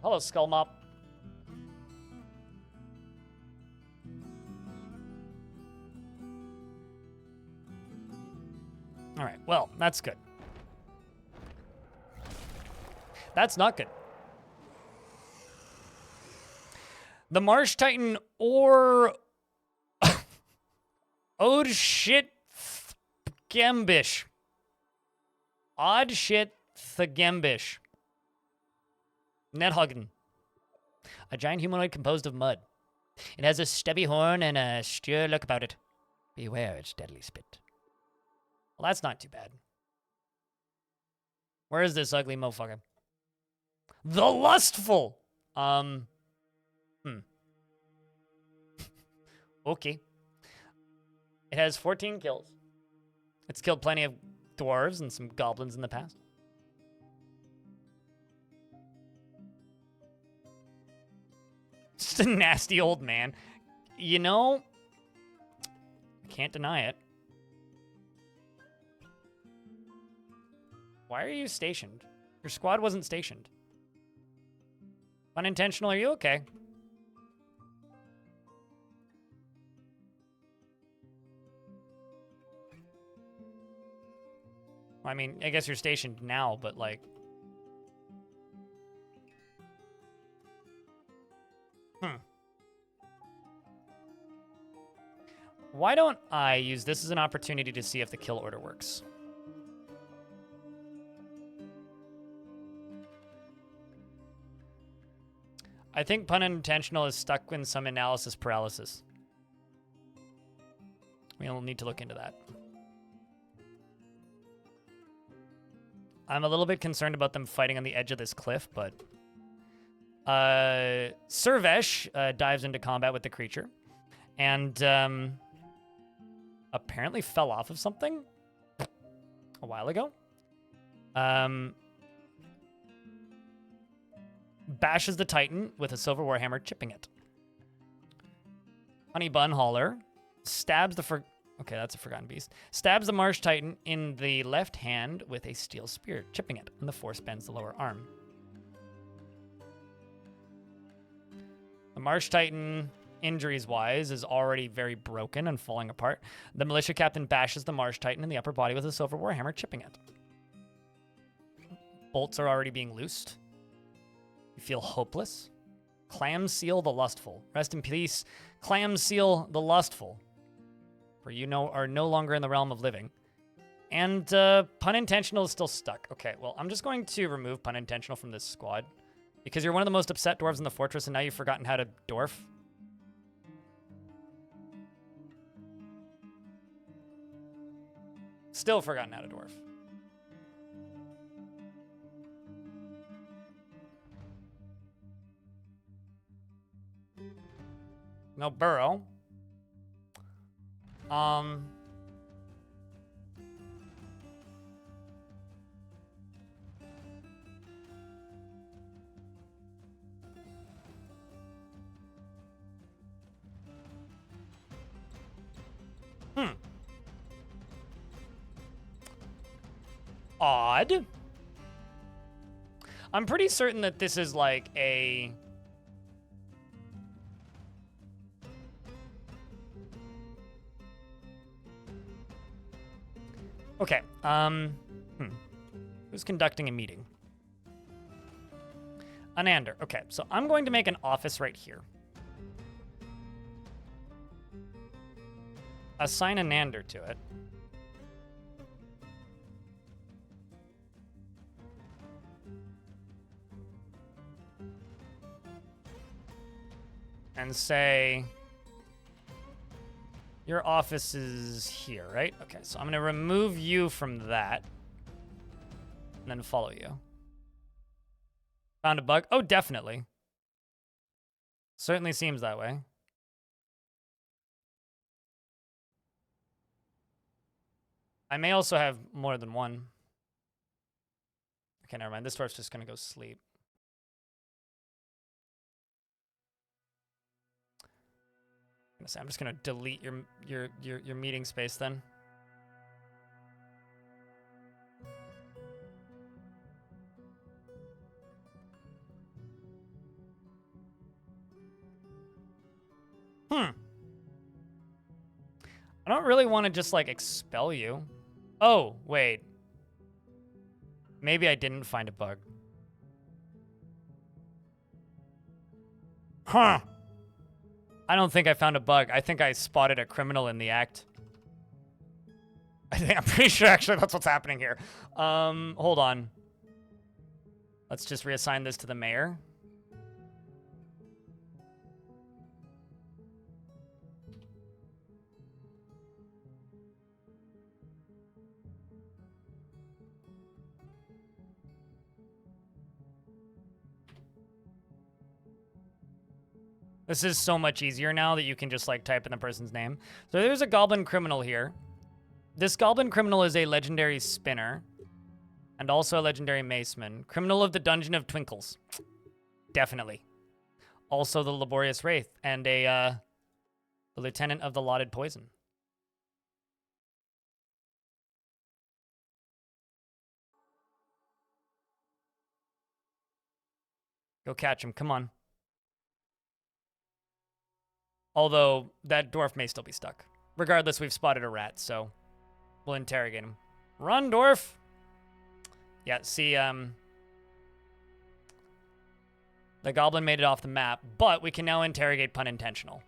Hello, Skull Mop. All right, well, that's good. That's not good. The Marsh Titan or Odd Shit Thgembish. Odd Shit Thgembish. Nethagen. A giant humanoid composed of mud. It has a stubby horn and a steer look about it. Beware its deadly spit. Well, that's not too bad. Where is this ugly motherfucker? The Lustful! Okay. It has 14 kills. It's killed plenty of dwarves and some goblins in the past. Just a nasty old man. You know, can't deny it. Why are you stationed? Your squad wasn't stationed. Unintentional, are you okay? I mean, I guess you're stationed now, but like... Why don't I use this as an opportunity to see if the kill order works? I think pun intentional is stuck in some analysis paralysis. We'll need to look into that. I'm a little bit concerned about them fighting on the edge of this cliff, but... Servesh dives into combat with the creature. And, apparently fell off of something a while ago. Bashes the Titan with a silver warhammer, chipping it. Honey Bun Hauler stabs the... Okay, that's a Forgotten Beast. Stabs the Marsh Titan in the left hand with a steel spear, chipping it, and the force bends the lower arm. The Marsh Titan, injuries-wise, is already very broken and falling apart. The Militia Captain bashes the Marsh Titan in the upper body with a silver warhammer, chipping it. Bolts are already being loosed. You feel hopeless. Clam Seal the Lustful. Rest in peace, Clam Seal the Lustful. For you are no longer in the realm of living. And pun intentional is still stuck. Okay, well, I'm just going to remove pun intentional from this squad because you're one of the most upset dwarves in the fortress, and now you've forgotten how to dwarf. Still forgotten how to dwarf. No burrow. Odd. I'm pretty certain that this is like a... Okay, who's conducting a meeting? Anander. Okay, so I'm going to make an office right here. Assign Anander to it. And say, your office is here, right? Okay, so I'm going to remove you from that. And then follow you. Found a bug? Oh, definitely. Certainly seems that way. I may also have more than one. Okay, never mind. This dwarf's just going to go sleep. I'm just gonna delete your meeting space then. I don't really want to just like expel you. Oh, wait. Maybe I didn't find a bug. Huh. I don't think I found a bug. I think I spotted a criminal in the act. I'm pretty sure actually that's what's happening here. Hold on. Let's just reassign this to the mayor. This is so much easier now that you can just like type in the person's name. So there's a goblin criminal here. This goblin criminal is a legendary spinner and also a legendary maceman. Criminal of the Dungeon of Twinkles. Definitely. Also the laborious wraith and a the lieutenant of the lauded poison. Go catch him. Come on. Although, that dwarf may still be stuck. Regardless, we've spotted a rat, so we'll interrogate him. Run, dwarf! Yeah, see, the goblin made it off the map, but we can now interrogate pun intentional.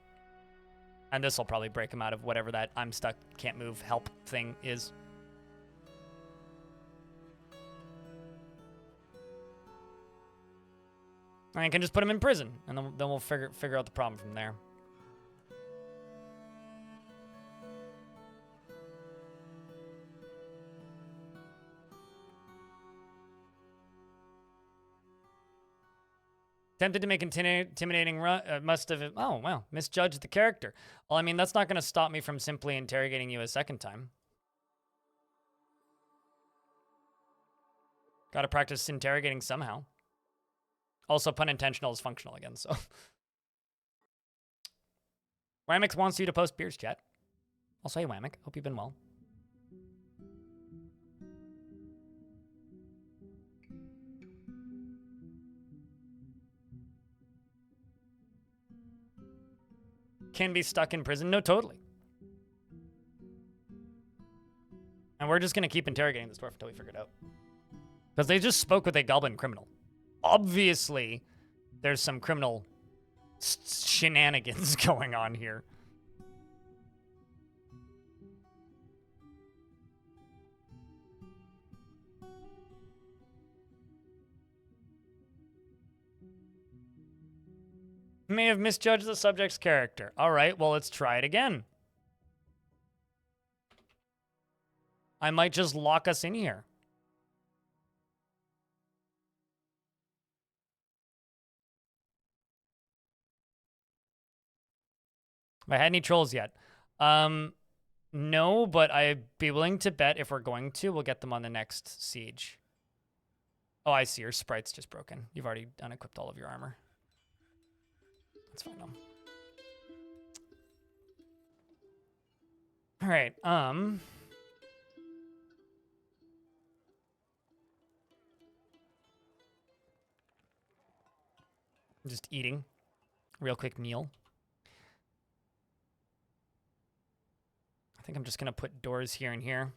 And this will probably break him out of whatever that I'm stuck, can't move, help thing is. And I can just put him in prison, and then we'll figure out the problem from there. Tempted to make intimidating run, must have, oh, wow, misjudged the character. Well, I mean, that's not going to stop me from simply interrogating you a second time. Got to practice interrogating somehow. Also, pun intentional is functional again, so. Whammix wants you to post beers, chat. Also, hey, Whammix, hope you've been well. Can be stuck in prison? No, totally. And we're just going to keep interrogating this dwarf until we figure it out. Because they just spoke with a goblin criminal. Obviously, there's some criminal shenanigans going on here. May have misjudged the subject's character. All right, well, let's try it again. I might just lock us in here. Have I had any trolls yet? No, but I'd be willing to bet if we're going to, we'll get them on the next siege. Oh, I see. Your sprite's just broken. You've already unequipped all of your armor. That's fine, though. All right, just eating. Real quick meal. I think I'm just gonna put doors here and here.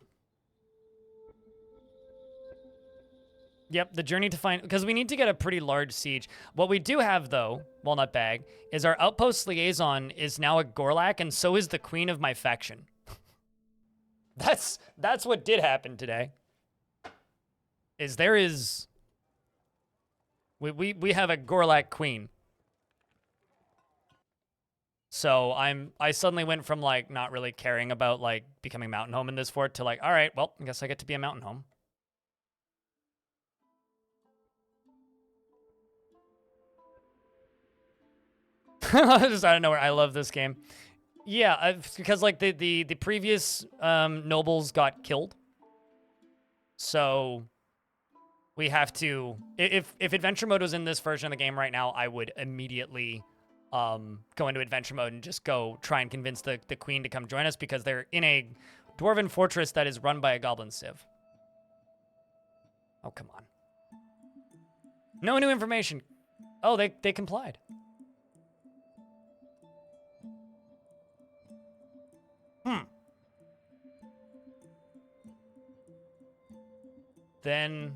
Yep, the journey to find, because we need to get a pretty large siege. What we do have, though, Walnut Bag, is our outpost liaison is now a Gorlak, and so is the queen of my faction. That's what did happen today. Is there is... We have a Gorlak queen. So I suddenly went from, like, not really caring about, like, becoming mountain home in this fort to, like, all right, well, I guess I get to be a mountain home. Just out of nowhere, I love this game. Yeah, because, like, the previous nobles got killed. So we have to... If adventure mode was in this version of the game right now, I would immediately... go into adventure mode and just go try and convince the queen to come join us because they're in a dwarven fortress that is run by a goblin civ. Oh, come on. No new information. Oh, they complied. Then...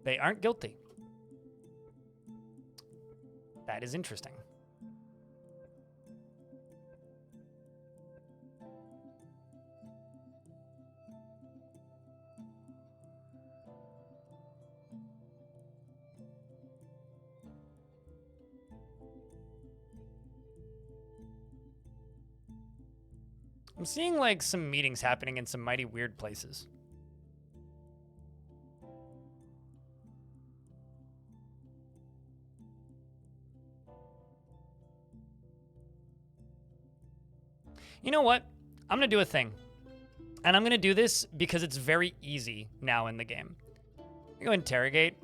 they aren't guilty. That is interesting. I'm seeing, like, some meetings happening in some mighty weird places. You know what? I'm going to do a thing. And I'm going to do this because it's very easy now in the game. I'm going to interrogate.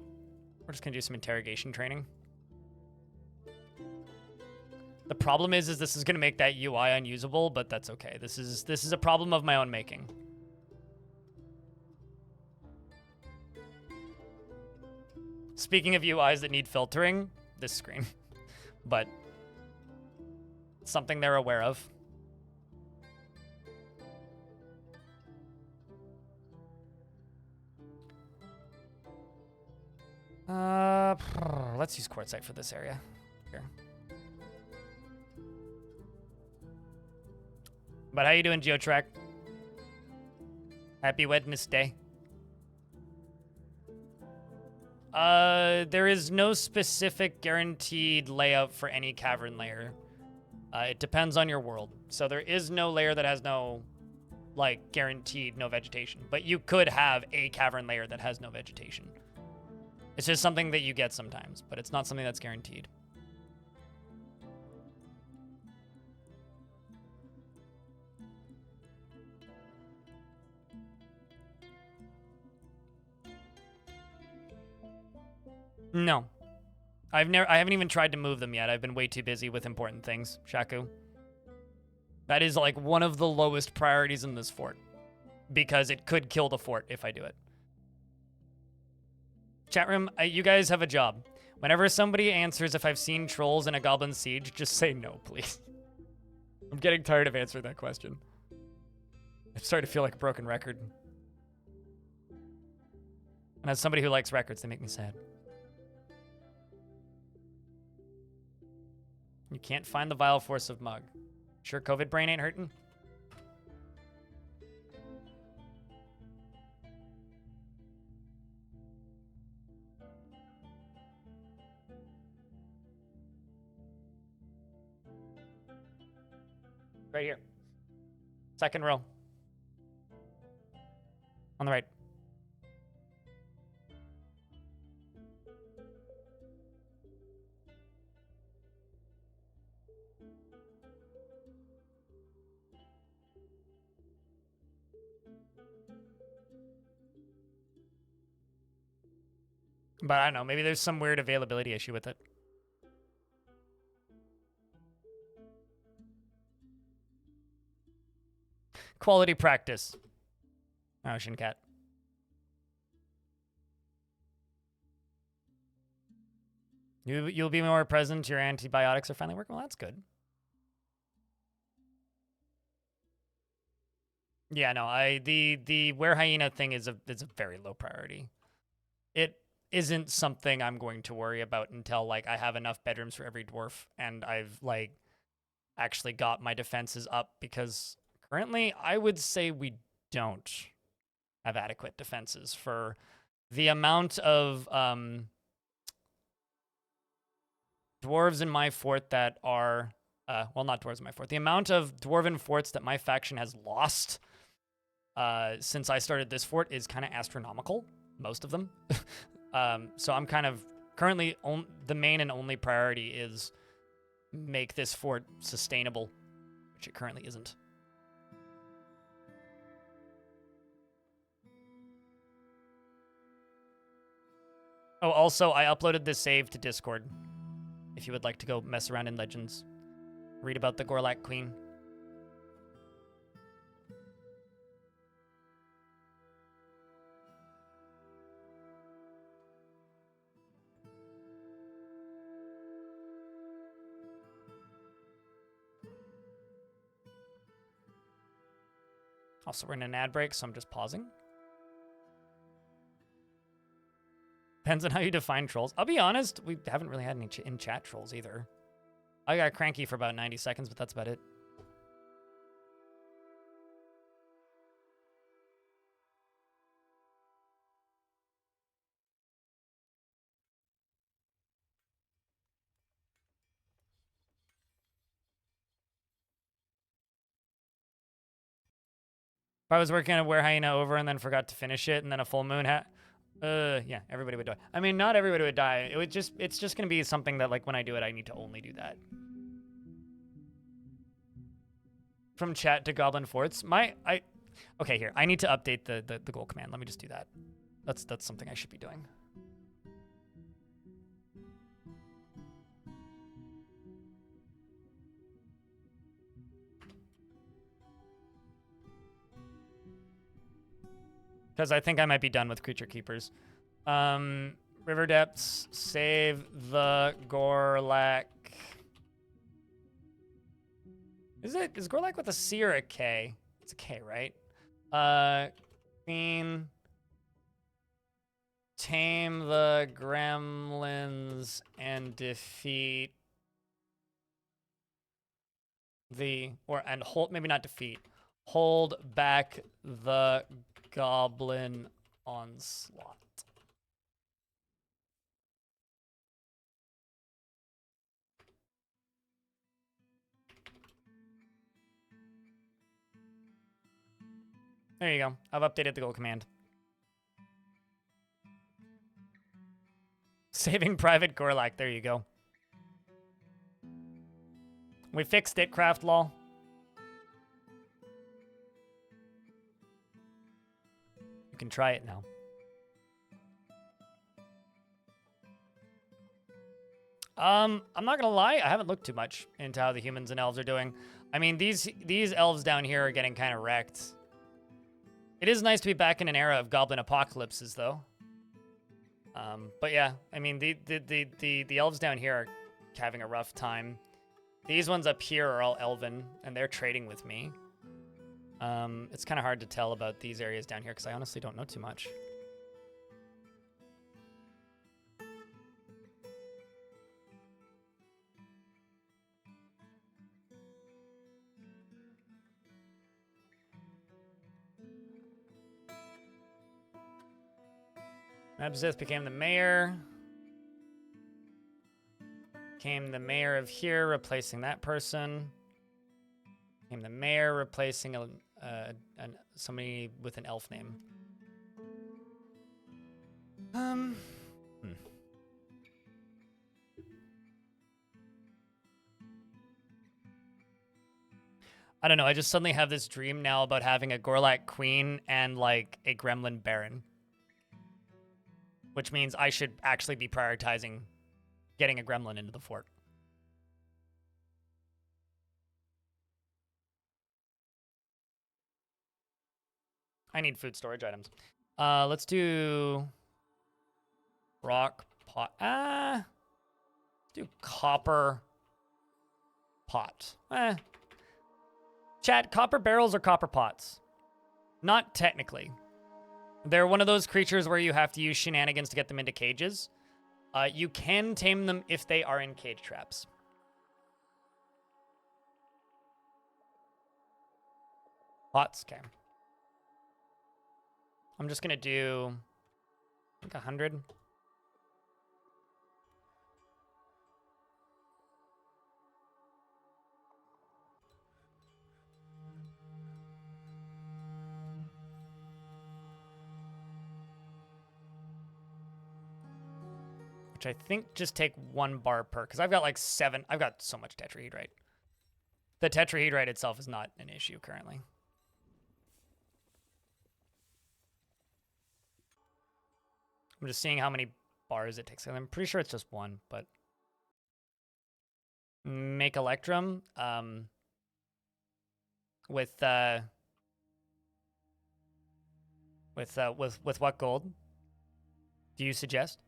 We're just going to do some interrogation training. The problem is this is going to make that UI unusable, but that's okay. This is a problem of my own making. Speaking of UIs that need filtering, this screen. But something they're aware of. Let's use quartzite for this area. Here. But how you doing, GeoTrack? Happy Wednesday. There is no specific guaranteed layout for any cavern layer. It depends on your world. So there is no layer that has no, like, guaranteed no vegetation. But you could have a cavern layer that has no vegetation. It's just something that you get sometimes, but it's not something that's guaranteed. No. I haven't even tried to move them yet. I've been way too busy with important things, Shaku. That is, like, one of the lowest priorities in this fort. Because it could kill the fort if I do it. Chat room, you guys have a job. Whenever somebody answers if I've seen trolls in a goblin siege, just say no, please. I'm getting tired of answering that question. I'm starting to feel like a broken record. And as somebody who likes records, they make me sad. You can't find the vile force of Mug. Sure COVID brain ain't hurting? Second row. On the right. But I don't know, maybe there's some weird availability issue with it. Quality practice. Ocean cat. You'll be more present. Your antibiotics are finally working. Well, that's good. Yeah, no, the were hyena thing is a very low priority. It isn't something I'm going to worry about until like I have enough bedrooms for every dwarf and I've like actually got my defenses up, because currently I would say we don't have adequate defenses for the amount of dwarves in my fort that are well, not dwarves in my fort. The amount of dwarven forts that my faction has lost since I started this fort is kind of astronomical, most of them. So I'm kind of currently the main and only priority is make this fort sustainable, which it currently isn't. Oh, also, I uploaded this save to Discord. If you would like to go mess around in Legends, read about the Gorlak Queen. Also, we're in an ad break, so I'm just pausing. Depends on how you define trolls. I'll be honest, we haven't really had any in-chat trolls either. I got cranky for about 90 seconds, but that's about it. If I was working on a were hyena over and then forgot to finish it, and then a full moon yeah, everybody would die. I mean, not everybody would die. It's just gonna be something that, like, when I do it, I need to only do that. From chat to goblin forts. Okay, here. I need to update the goal command. Let me just do that. That's something I should be doing. Because I think I might be done with creature keepers. Riverdepths, save the Gorlak. Is Gorlak with a C or a K? It's a K, right? Queen. Tame the Gremlins and defeat maybe not defeat. Hold back the goblin onslaught. There you go. I've updated the goal command. Saving Private Gorlak. There you go. We fixed it, craft law. You can try it now. I'm not gonna lie, I haven't looked too much into how the humans and elves are doing. I mean, these elves down here are getting kind of wrecked. It is nice to be back in an era of goblin apocalypses, though. But yeah, I mean, the elves down here are having a rough time. These ones up here are all elven, and they're trading with me. It's kind of hard to tell about these areas down here because I honestly don't know too much. Absith became the mayor. Became the mayor of here, replacing that person. Name the mayor, replacing somebody with an elf name. I don't know. I just suddenly have this dream now about having a Gorlak queen and like a Gremlin baron, which means I should actually be prioritizing getting a Gremlin into the fort. I need food storage items. Let's do rock pot. Let's do copper pot. Chat, copper barrels or copper pots? Not technically. They're one of those creatures where you have to use shenanigans to get them into cages. You can tame them if they are in cage traps. Pots, okay. I'm just gonna do, I think 100. Which I think just take 1 bar per, because I've got like 7. I've got so much tetrahedrite. The tetrahedrite itself is not an issue currently. I'm just seeing how many bars it takes. I'm pretty sure it's just 1, but make Electrum with what gold do you suggest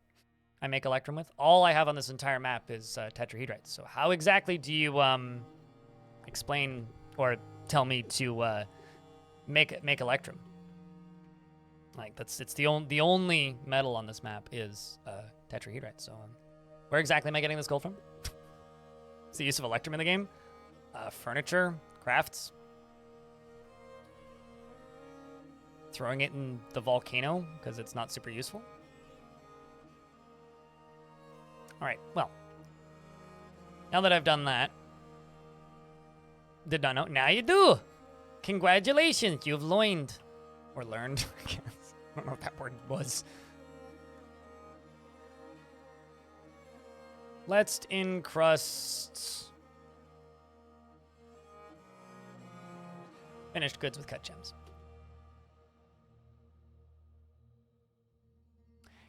I make Electrum with? All I have on this entire map is tetrahedrite. So how exactly do you explain or tell me to make Electrum? Like it's the only metal on this map is tetrahedrite. So where exactly am I getting this gold from? It's the use of Electrum in the game. Furniture, crafts. Throwing it in the volcano because it's not super useful. All right, well, now that I've done that, did not know. Now you do. Congratulations, you've learned. Or learned, I guess. I don't know what that word was. Let's encrust finished goods with cut gems.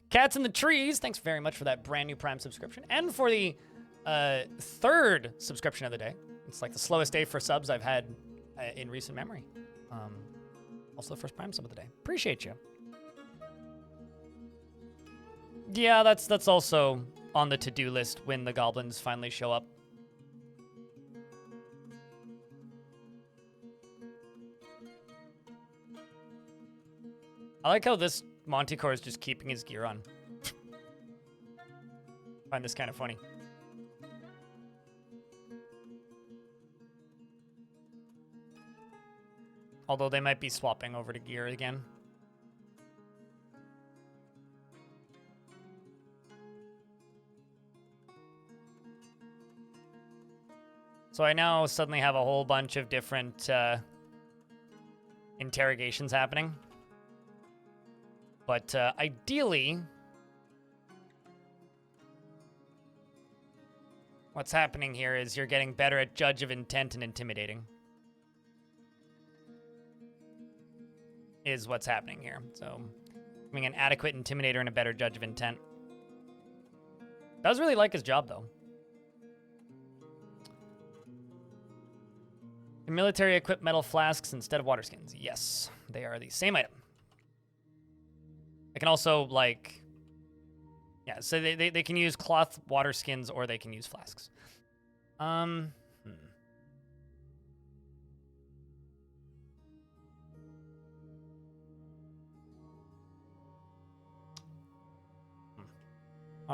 Cats in the Trees, thanks very much for that brand new Prime subscription. And for the 3rd subscription of the day. It's like the slowest day for subs I've had in recent memory. Also the first Prime sub of the day. Appreciate you. Yeah, that's also on the to-do list when the goblins finally show up. I like how this Monticore is just keeping his gear on. I find this kind of funny. Although they might be swapping over to gear again. So I now suddenly have a whole bunch of different interrogations happening. But ideally, what's happening here is you're getting better at Judge of Intent and Intimidating. Is what's happening here. So, being an adequate Intimidator and a better Judge of Intent. Does really like his job, though. The military equip metal flasks instead of water skins. Yes, they are the same item. I can also, like... Yeah, so they can use cloth water skins or they can use flasks. How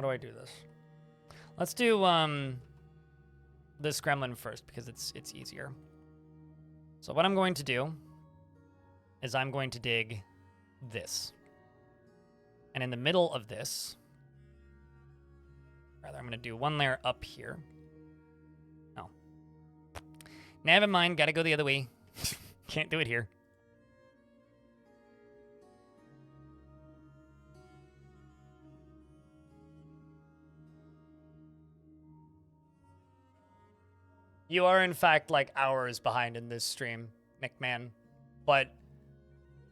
do I do this? Let's do this gremlin first because it's easier. So what I'm going to do is I'm going to dig this. And in the middle of this, rather I'm going to do one layer up here. No. Never mind, gotta go the other way. Can't do it here. You are, in fact, like hours behind in this stream, Nickman. But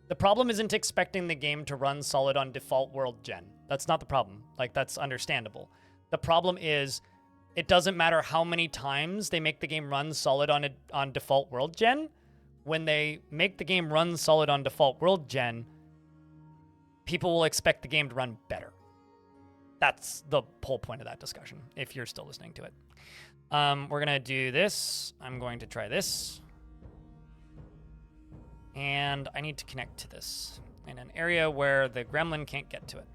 the problem isn't expecting the game to run solid on default world gen. That's not the problem. Like, that's understandable. The problem is it doesn't matter how many times they make the game run solid on default world gen. When they make the game run solid on default world gen, people will expect the game to run better. That's the whole point of that discussion, if you're still listening to it. We're going to do this. I'm going to try this. And I need to connect to this in an area where the gremlin can't get to it.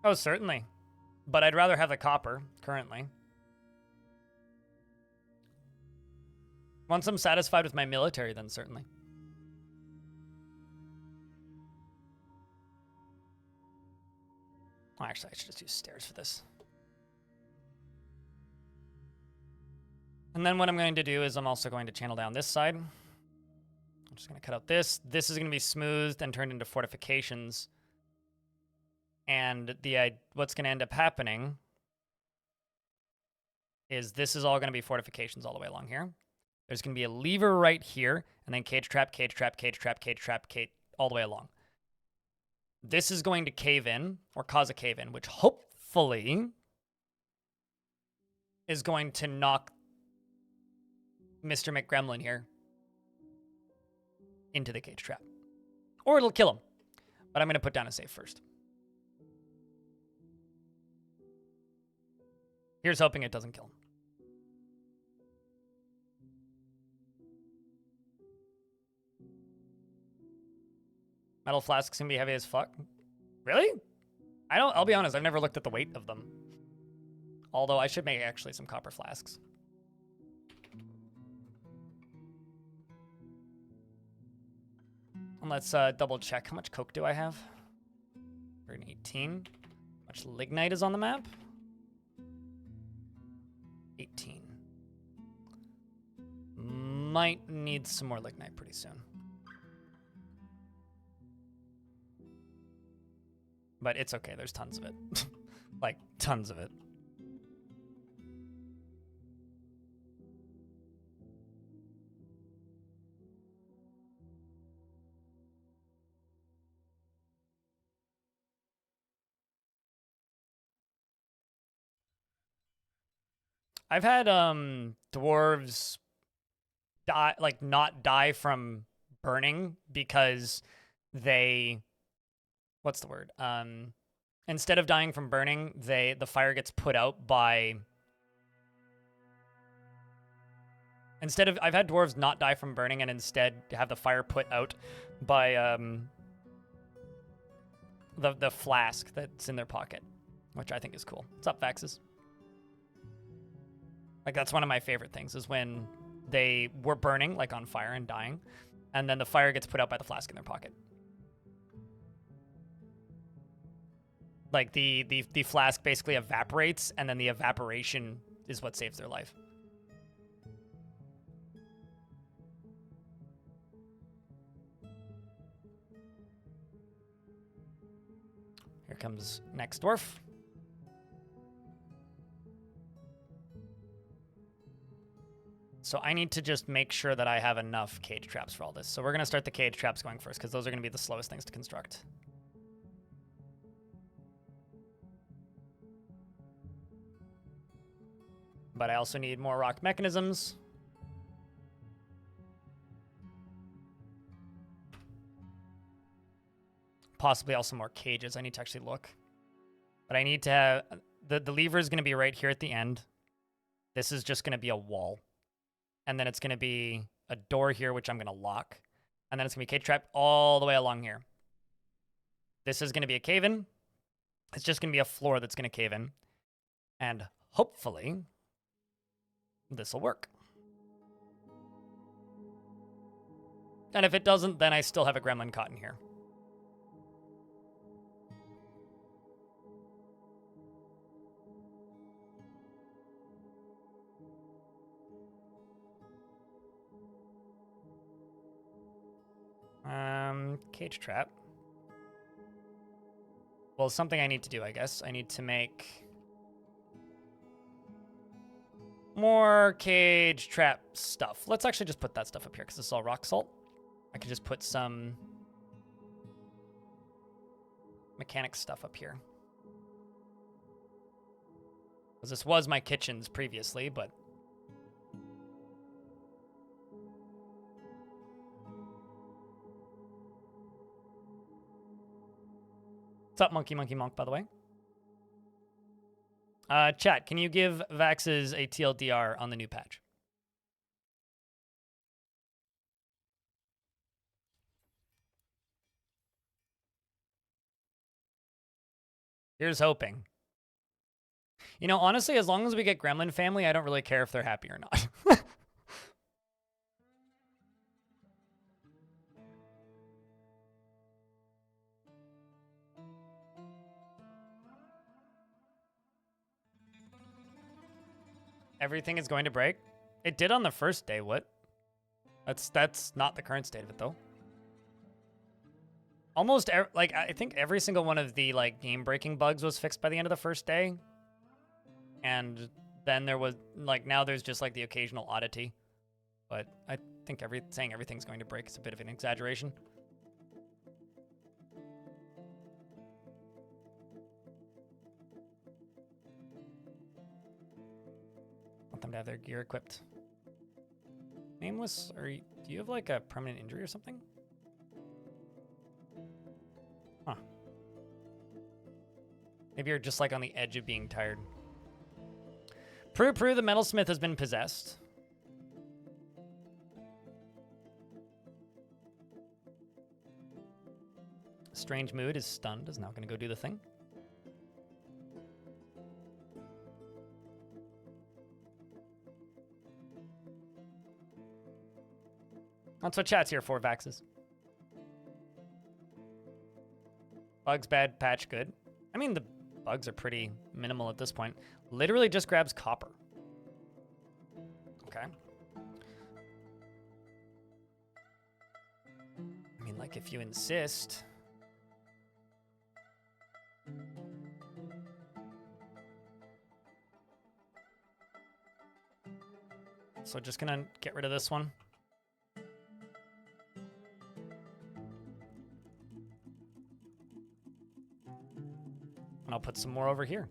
Oh, certainly. But I'd rather have the copper, currently. Once I'm satisfied with my military, then certainly. Oh, actually, I should just use stairs for this. And then what I'm going to do is I'm also going to channel down this side. I'm just going to cut out this. This is going to be smoothed and turned into fortifications. And what's going to end up happening is this is all going to be fortifications all the way along here. There's going to be a lever right here, and then cage trap, cage trap, cage trap, cage trap, all the way along. This is going to cave in, or cause a cave in, which hopefully is going to knock Mr. McGremlin here into the cage trap. Or it'll kill him. But I'm going to put down a save first. Here's hoping it doesn't kill him. Metal flasks can be heavy as fuck. Really? I'll be honest, I've never looked at the weight of them. Although I should make actually some copper flasks. And let's double check. How much coke do I have? 118. How much lignite is on the map? 18. Might need some more lignite pretty soon. But it's okay, there's tons of it. Like, tons of it. I've had dwarves die, like not die from burning because they, what's the word? Instead of dying from burning, the fire gets put out by. I've had dwarves not die from burning and instead have the fire put out by the flask that's in their pocket, which I think is cool. What's up, Vaxes? Like, that's one of my favorite things, is when they were burning, like on fire and dying, and then the fire gets put out by the flask in their pocket. Like, the flask basically evaporates, and then the evaporation is what saves their life. Here comes next dwarf. So I need to just make sure that I have enough cage traps for all this. So we're going to start the cage traps going first, because those are going to be the slowest things to construct. But I also need more rock mechanisms. Possibly also more cages. I need to actually look. But I need to have... The lever is going to be right here at the end. This is just going to be a wall. And then it's going to be a door here, which I'm going to lock. And then it's going to be a cage trap all the way along here. This is going to be a cave-in. It's just going to be a floor that's going to cave in. And hopefully this will work. And if it doesn't, then I still have a gremlin caught in here. Cage trap. Well, something I need to do, I guess. I need to make more cage trap stuff. Let's actually just put that stuff up here because this is all rock salt. I could just put some mechanic stuff up here. Because this was my kitchens previously, but what's up, Monkey Monk, by the way? Chat, can you give Vaxes a TLDR on the new patch? Here's hoping. You know, honestly, as long as we get Gremlin family, I don't really care if they're happy or not. Everything is going to break. It did on the first day. What? That's not the current state of it though. Almost like I think every single one of the like game breaking bugs was fixed by the end of the first day. And then there was like now there's just like the occasional oddity. But I think saying everything's going to break is a bit of an exaggeration. Want them to have their gear equipped. Nameless, do you have like a permanent injury or something? Huh. Maybe you're just like on the edge of being tired. Prue, the metalsmith has been possessed. Strange Mood is stunned, is now going to go do the thing. That's what chat's here for, Vaxes. Bugs bad, patch good. I mean, the bugs are pretty minimal at this point. Literally just grabs copper. Okay. I mean, like, if you insist. So just gonna get rid of this one. And I'll put some more over here.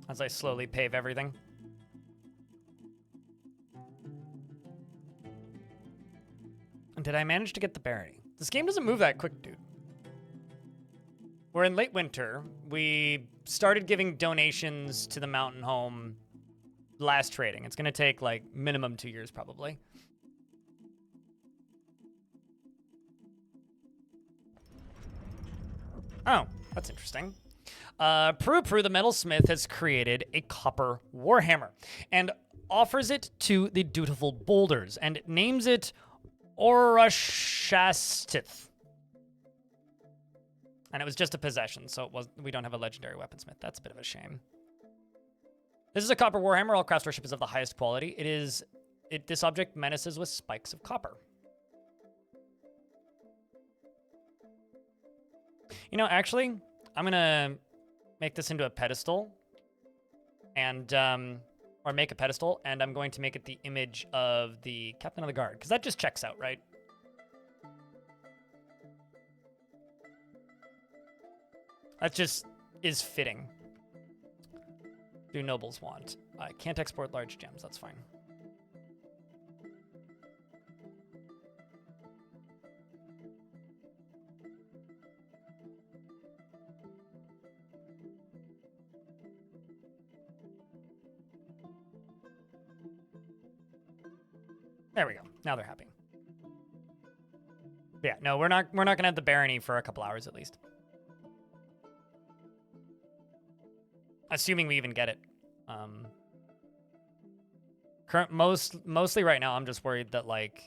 As I slowly pave everything. And did I manage to get the berry? This game doesn't move that quick, dude. We're in late winter. We started giving donations to the mountain home last trading. It's going to take like minimum 2 years probably. Oh, that's interesting. Prue the metalsmith has created a copper warhammer and offers it to the dutiful boulders and names it Orashastith. And it was just a possession, so we don't have a legendary weaponsmith. That's a bit of a shame. This is a copper warhammer. All craftsmanship is of the highest quality. This object menaces with spikes of copper. You know, actually, I'm gonna make this into a pedestal, and or make a pedestal, and I'm going to make it the image of the captain of the guard, because that just checks out, right? That just is fitting. Do nobles want? I can't export large gems, that's fine. There we go. Now they're happy. Yeah, no, we're not gonna have the barony for a couple hours at least. Assuming we even get it. Mostly right now, I'm just worried that like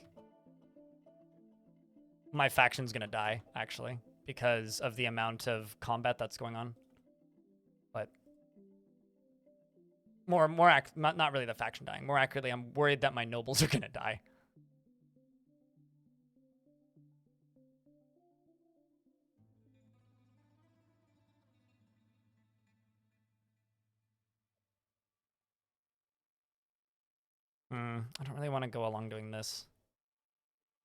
my faction's gonna die actually because of the amount of combat that's going on. But not really the faction dying. More accurately, I'm worried that my nobles are gonna die. I don't really want to go along doing this.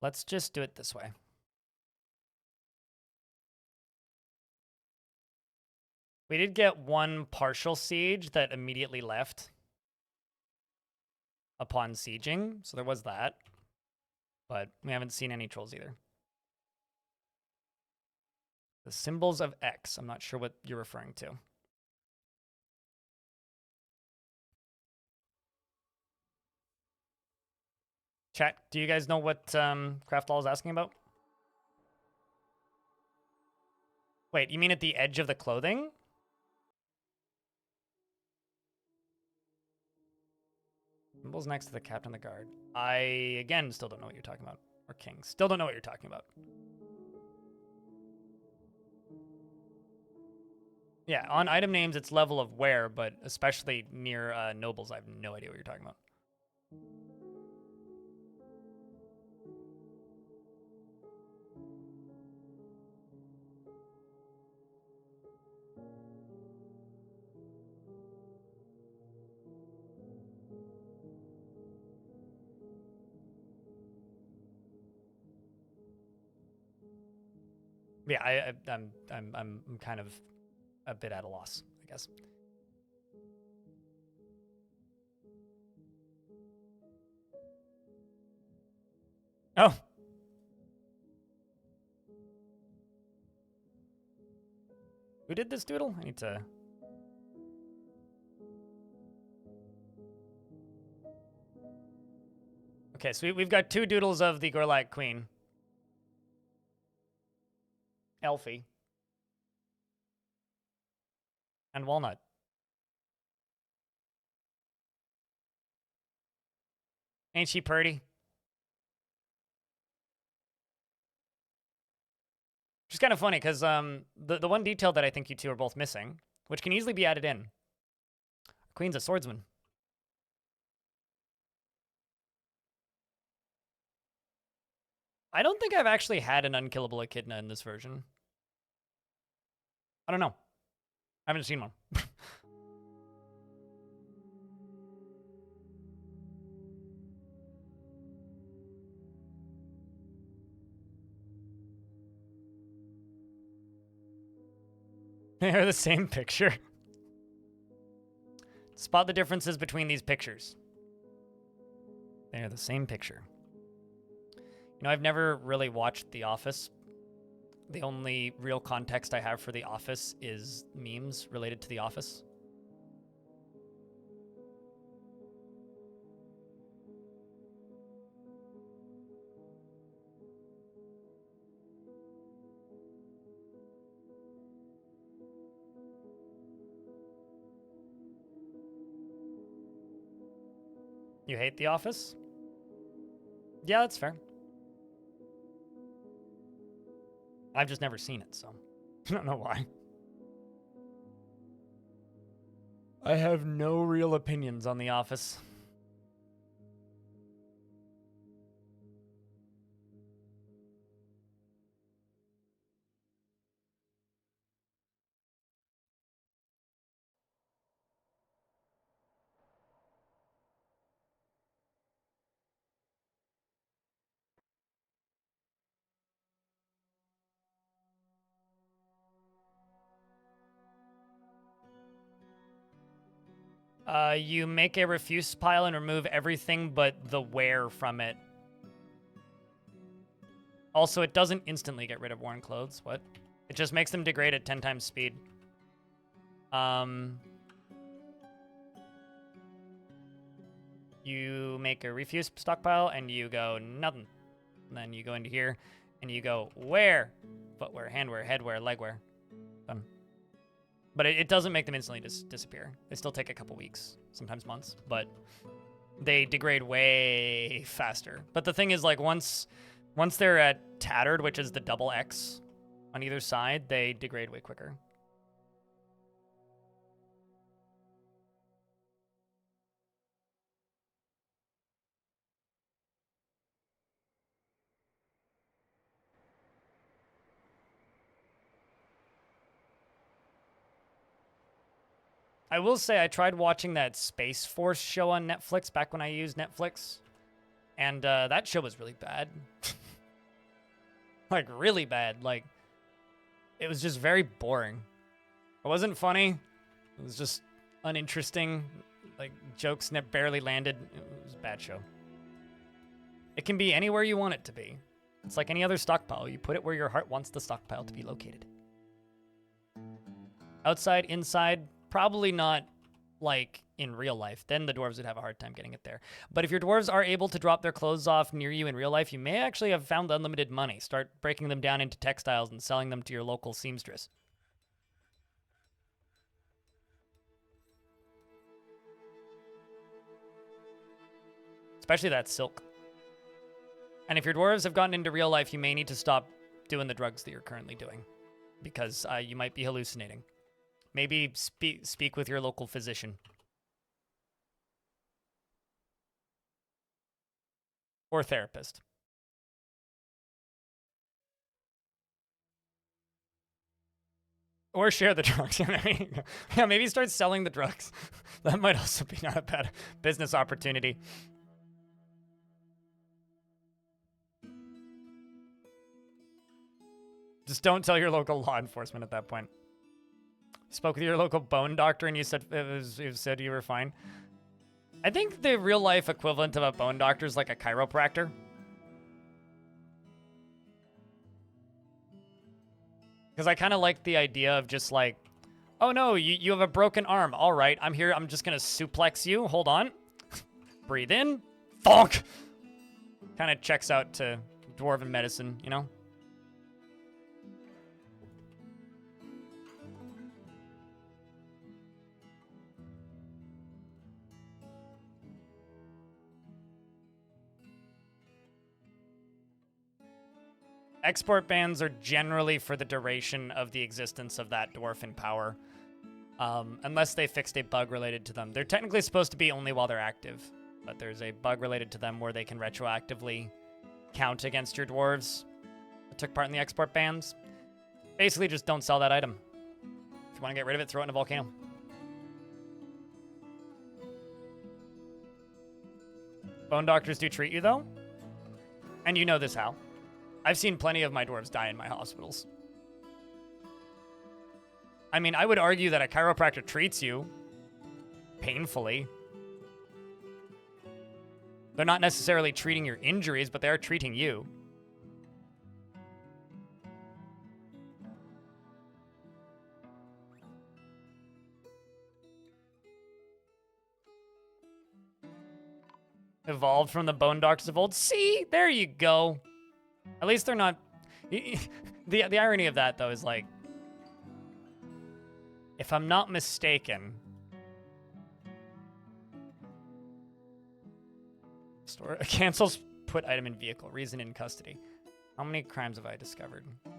Let's just do it this way. We did get one partial siege that immediately left upon sieging, so there was that. But we haven't seen any trolls either. The symbols of X. I'm not sure what you're referring to. Chat, do you guys know what Craftall is asking about? Wait, you mean at the edge of the clothing? Symbols next to the captain of the guard. I, again, still don't know what you're talking about. Or king. Still don't know what you're talking about. Yeah, on item names, it's level of wear, but especially near nobles, I have no idea what you're talking about. Yeah, I'm kind of a bit at a loss, I guess. Oh. Who did this doodle? I need to... Okay, so we've got two doodles of the Gorlak Queen. Elfie. And Walnut. Ain't she purty? Which is kind of funny, because the one detail that I think you two are both missing, which can easily be added in. Queen's a swordsman. I don't think I've actually had an unkillable echidna in this version. I don't know. I haven't seen one. They are the same picture. Spot the differences between these pictures. They are the same picture. You know, I've never really watched The Office. The only real context I have for The Office is memes related to The Office. You hate The Office? Yeah, that's fair. I've just never seen it, so I don't know why. I have no real opinions on The Office. You make a refuse pile and remove everything but the wear from it. Also, it doesn't instantly get rid of worn clothes. What? It just makes them degrade at 10 times speed. You make a refuse stockpile and you go nothing. And then you go into here and you go wear, footwear, handwear, headwear, legwear. Done. But it doesn't make them instantly disappear. They still take a couple weeks, sometimes months, but they degrade way faster. But the thing is, like, once they're at tattered, which is the double X on either side, they degrade way quicker. I will say I tried watching that Space Force show on Netflix back when I used Netflix, and that show was really bad. Like, really bad. Like, it was just very boring. It wasn't funny. It was just uninteresting. Like, jokes barely landed. It was a bad show. It can be anywhere you want it to be. It's like any other stockpile. You put it where your heart wants the stockpile to be located. Outside, inside, probably not like in real life. Then the dwarves would have a hard time getting it there. But if your dwarves are able to drop their clothes off near you in real life, you may actually have found unlimited money. Start breaking them down into textiles and selling them to your local seamstress. Especially that silk. And if your dwarves have gotten into real life, you may need to stop doing the drugs that you're currently doing, because you might be hallucinating. Maybe speak with your local physician. Or therapist. Or share the drugs. Yeah, maybe start selling the drugs. That might also be not a bad business opportunity. Just don't tell your local law enforcement at that point. Spoke with your local bone doctor and you said you were fine. I think the real life equivalent of a bone doctor is like a chiropractor. Because I kind of like the idea of just like, oh no, you have a broken arm. All right, I'm here. I'm just going to suplex you. Hold on. Breathe in. Thonk. Kind of checks out to dwarven medicine, you know? Export bans are generally for the duration of the existence of that dwarf in power. Unless they fixed a bug related to them. They're technically supposed to be only while they're active, but there's a bug related to them where they can retroactively count against your dwarves that took part in the export bans. Basically, just don't sell that item. If you want to get rid of it, throw it in a volcano. Bone doctors do treat you, though. And you know this, Hal. I've seen plenty of my dwarves die in my hospitals. I mean, I would argue that a chiropractor treats you painfully. They're not necessarily treating your injuries, but they are treating you. Evolved from the bone doctors of old. See, there you go. At least they're not... The irony of that, though, is like... If I'm not mistaken... Store... Cancels put item in vehicle. Reason in custody. How many crimes have I discovered? I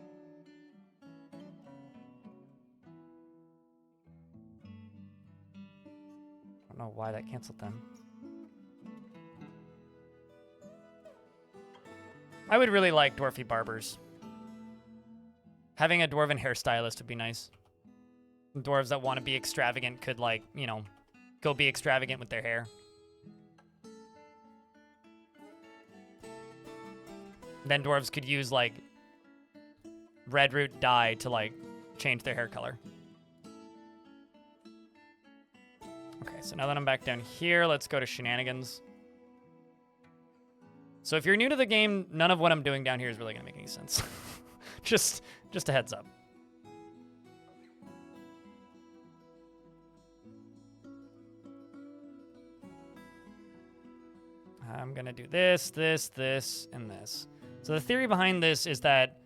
don't know why that canceled them. I would really like dwarfy barbers. Having a dwarven hairstylist would be nice. Dwarves that want to be extravagant could, like, you know, go be extravagant with their hair. Then dwarves could use, like, red root dye to, like, change their hair color. Okay, so now that I'm back down here, let's go to shenanigans. So if you're new to the game, none of what I'm doing down here is really going to make any sense. just a heads up. I'm gonna do this, this, this, and this. So the theory behind this is that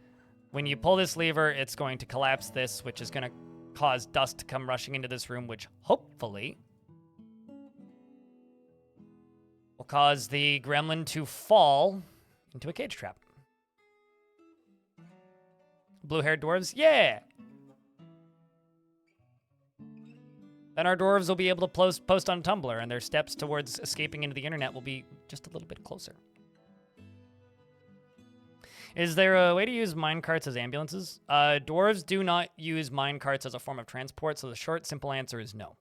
when you pull this lever, it's going to collapse this, which is gonna cause dust to come rushing into this room, which hopefully will cause the gremlin to fall into a cage trap. Blue-haired dwarves? Yeah! Then our dwarves will be able to post on Tumblr, and their steps towards escaping into the internet will be just a little bit closer. Is there a way to use minecarts as ambulances? Dwarves do not use minecarts as a form of transport, so the short, simple answer is no.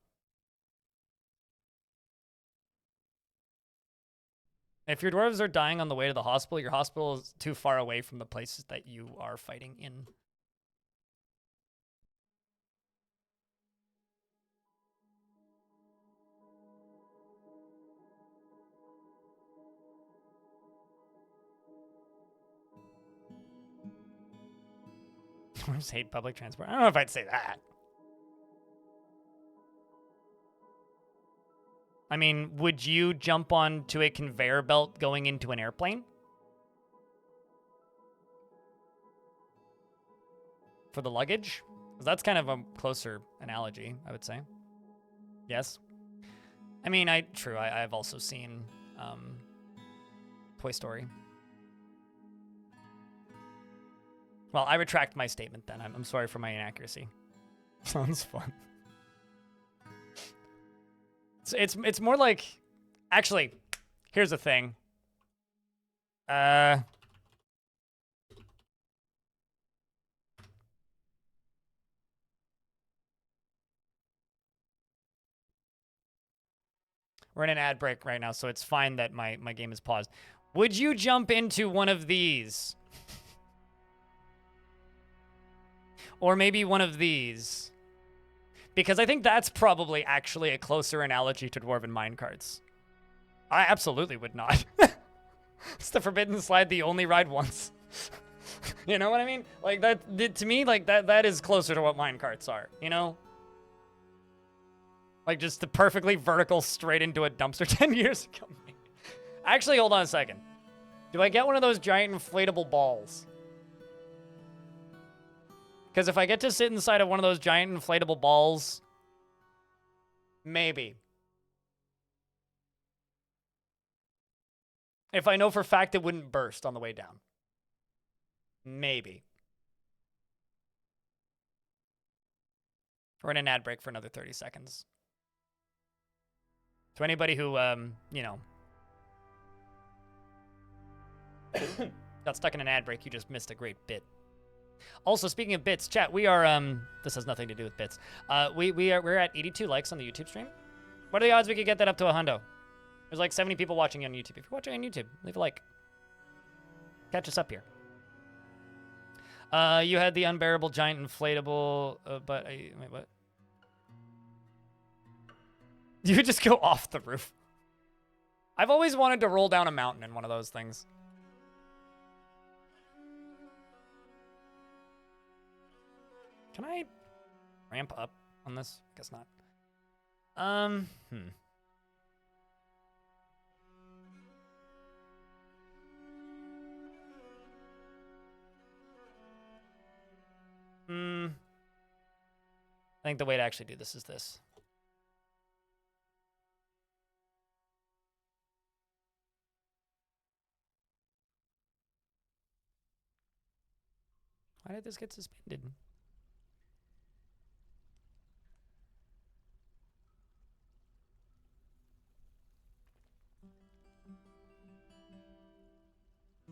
If your dwarves are dying on the way to the hospital, your hospital is too far away from the places that you are fighting in. Dwarves hate public transport. I don't know if I'd say that. I mean, would you jump onto a conveyor belt going into an airplane? For the luggage? 'Cause that's kind of a closer analogy, I would say. Yes. I mean, I've also seen Toy Story. Well, I retract my statement then. I'm sorry for my inaccuracy. Sounds fun. It's more like, actually, here's the thing. We're in an ad break right now, so it's fine that my game is paused. Would you jump into one of these? Or maybe one of these? Because I think that's probably actually a closer analogy to Dwarven minecarts. I absolutely would not. It's the forbidden slide that you only ride once. You know what I mean? Like, that, to me, like, that is closer to what minecarts are, you know? Like, just the perfectly vertical straight into a dumpster 10 years ago. Actually, hold on a second. Do I get one of those giant inflatable balls? Because if I get to sit inside of one of those giant inflatable balls, maybe. If I know for a fact it wouldn't burst on the way down. Maybe. We're in an ad break for another 30 seconds. To anybody who, you know, got stuck in an ad break, you just missed a great bit. Also, speaking of bits, chat, we are, this has nothing to do with bits. We're at 82 likes on the YouTube stream. What are the odds we could get that up to a hundo? There's like 70 people watching on YouTube. If you're watching on YouTube, leave a like. Catch us up here. You had the unbearable giant inflatable, but, wait, what? You would just go off the roof. I've always wanted to roll down a mountain in one of those things. Can I ramp up on this? I guess not. I think the way to actually do this is this. Why did this get suspended?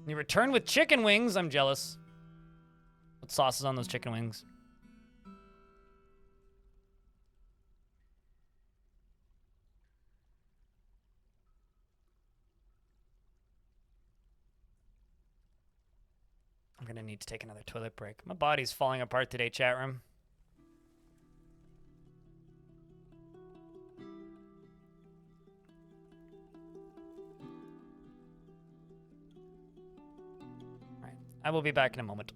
You return with chicken wings. I'm jealous. What sauce is on those chicken wings? I'm gonna need to take another toilet break. My body's falling apart today, chat room. All right, I will be back in a moment.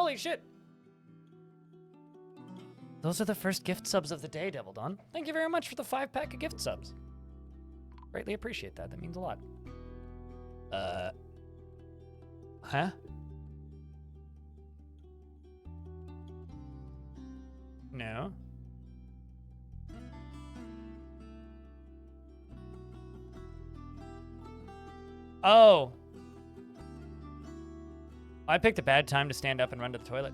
Holy shit. Those are the first gift subs of the day, Devil Dawn. Thank you very much for the 5-pack of gift subs. Greatly appreciate that. That means a lot. Huh? No. Oh. I picked a bad time to stand up and run to the toilet.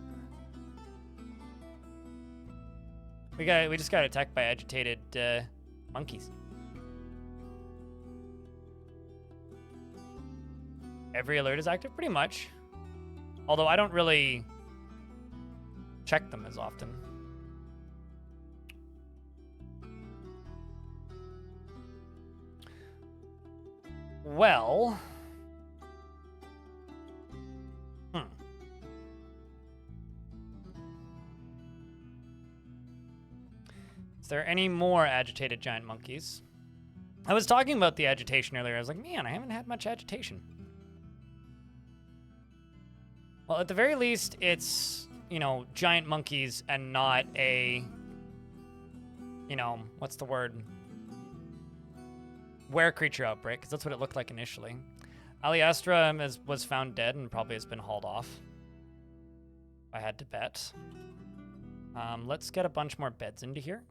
We just got attacked by agitated monkeys. Every alert is active, pretty much. Although I don't really check them as often. Well, is there any more agitated giant monkeys? I was talking about the agitation earlier. I was like, man, I haven't had much agitation. Well, at the very least, it's, you know, giant monkeys and not a, you know, what's the word? Were-creature outbreak, because that's what it looked like initially. Aliastra was found dead and probably has been hauled off. I had to bet. Let's get a bunch more beds into here.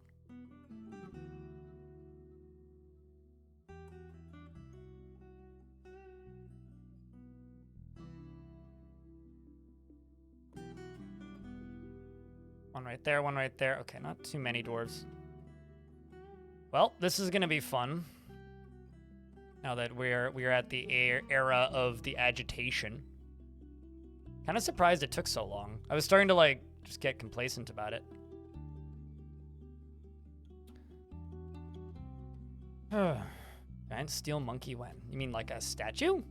One right there, one right there. Okay, not too many dwarves. Well, this is gonna be fun. Now that we're at the era of the agitation. Kind of surprised it took so long. I was starting to like just get complacent about it. Giant steel monkey when? You mean like a statue?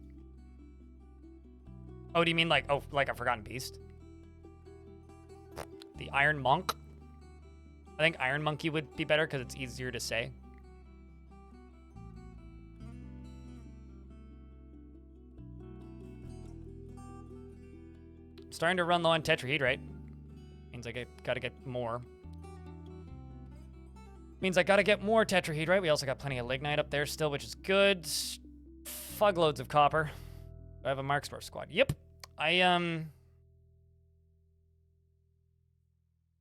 Oh, do you mean like a forgotten beast? The Iron Monk? I think Iron Monkey would be better because it's easier to say. Starting to run low on tetrahedrite. Means I gotta get more. Means I gotta get more tetrahedrite. We also got plenty of lignite up there still, which is good. Fugloads of copper. Do I have a Marksdwarf squad? Yep. I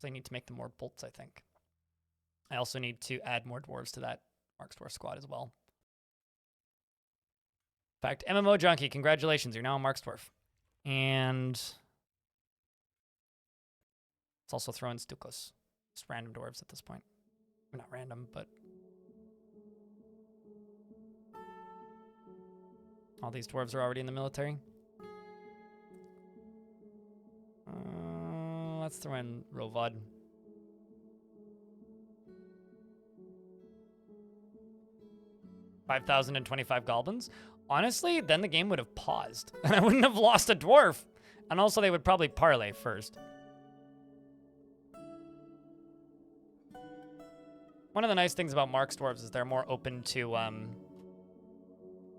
need to make them more bolts, I think. I also need to add more dwarves to that Marksdwarf squad as well. In fact, MMO Junkie, congratulations. You're now a Marksdwarf. And let's also throw in Stukos. Just random dwarves at this point. Not random, but all these dwarves are already in the military. Let's throw in Rovad. $5,025 goblins. Honestly, then the game would have paused, and I wouldn't have lost a dwarf. And also, they would probably parlay first. One of the nice things about Marks dwarves is they're more open to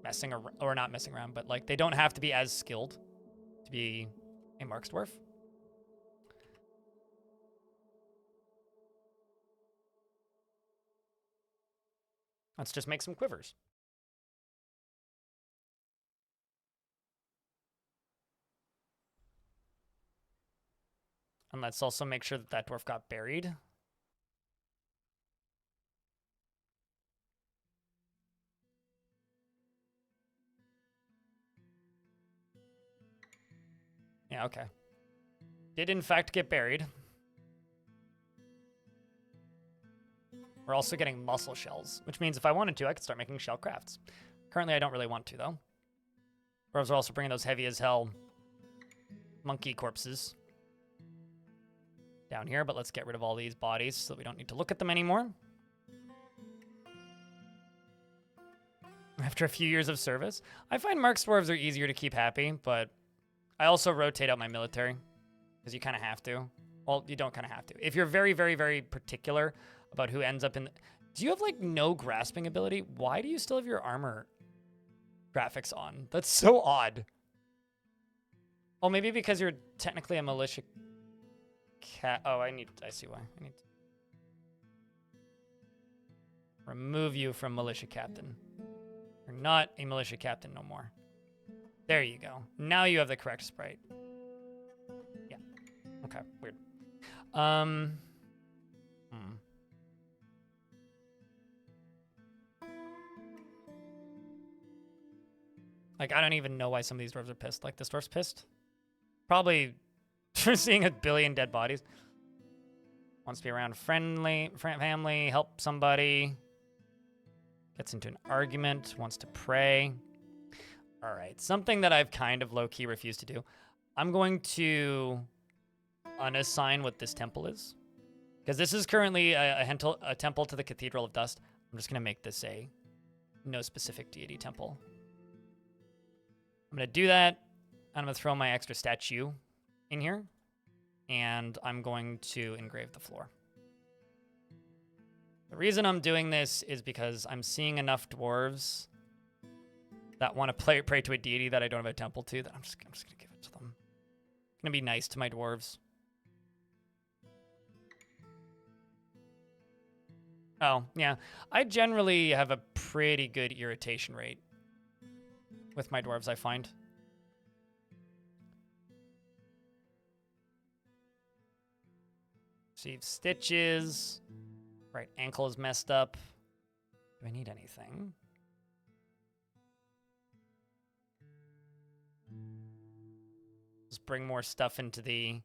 messing around, or not messing around, but like they don't have to be as skilled to be a Marks dwarf. Let's just make some quivers. And let's also make sure that that dwarf got buried. Yeah, okay. Did in fact get buried. We're also getting muscle shells, which means if I wanted to, I could start making shell crafts. Currently, I don't really want to, though. Dwarves are also bringing those heavy as hell monkey corpses down here, but let's get rid of all these bodies so that we don't need to look at them anymore. After a few years of service, I find Marks dwarves are easier to keep happy, but I also rotate out my military because you kind of have to. Well, you don't kind of have to. If you're very, very, very particular about who ends up in... Do you have, like, no grasping ability? Why do you still have your armor graphics on? That's so odd. Oh, maybe because you're technically a militia cat. Oh, I see why. I need to remove you from militia captain. You're not a militia captain no more. There you go. Now you have the correct sprite. Yeah. Okay, weird. Like, I don't even know why some of these dwarves are pissed. Like, this dwarf's pissed. Probably for seeing a billion dead bodies. Wants to be around family, help somebody. Gets into an argument, wants to pray. All right, something that I've kind of low-key refused to do. I'm going to unassign what this temple is. Because this is currently a temple to the Cathedral of Dust. I'm just going to make this a no specific deity temple. I'm going to do that. I'm going to throw my extra statue in here. And I'm going to engrave the floor. The reason I'm doing this is because I'm seeing enough dwarves that want to pray to a deity that I don't have a temple to, that I'm just going to give it to them. I'm going to be nice to my dwarves. Oh, yeah. I generally have a pretty good irritation rate with my dwarves, I find. Receive stitches. Right ankle is messed up. Do I need anything? Just bring more stuff into the...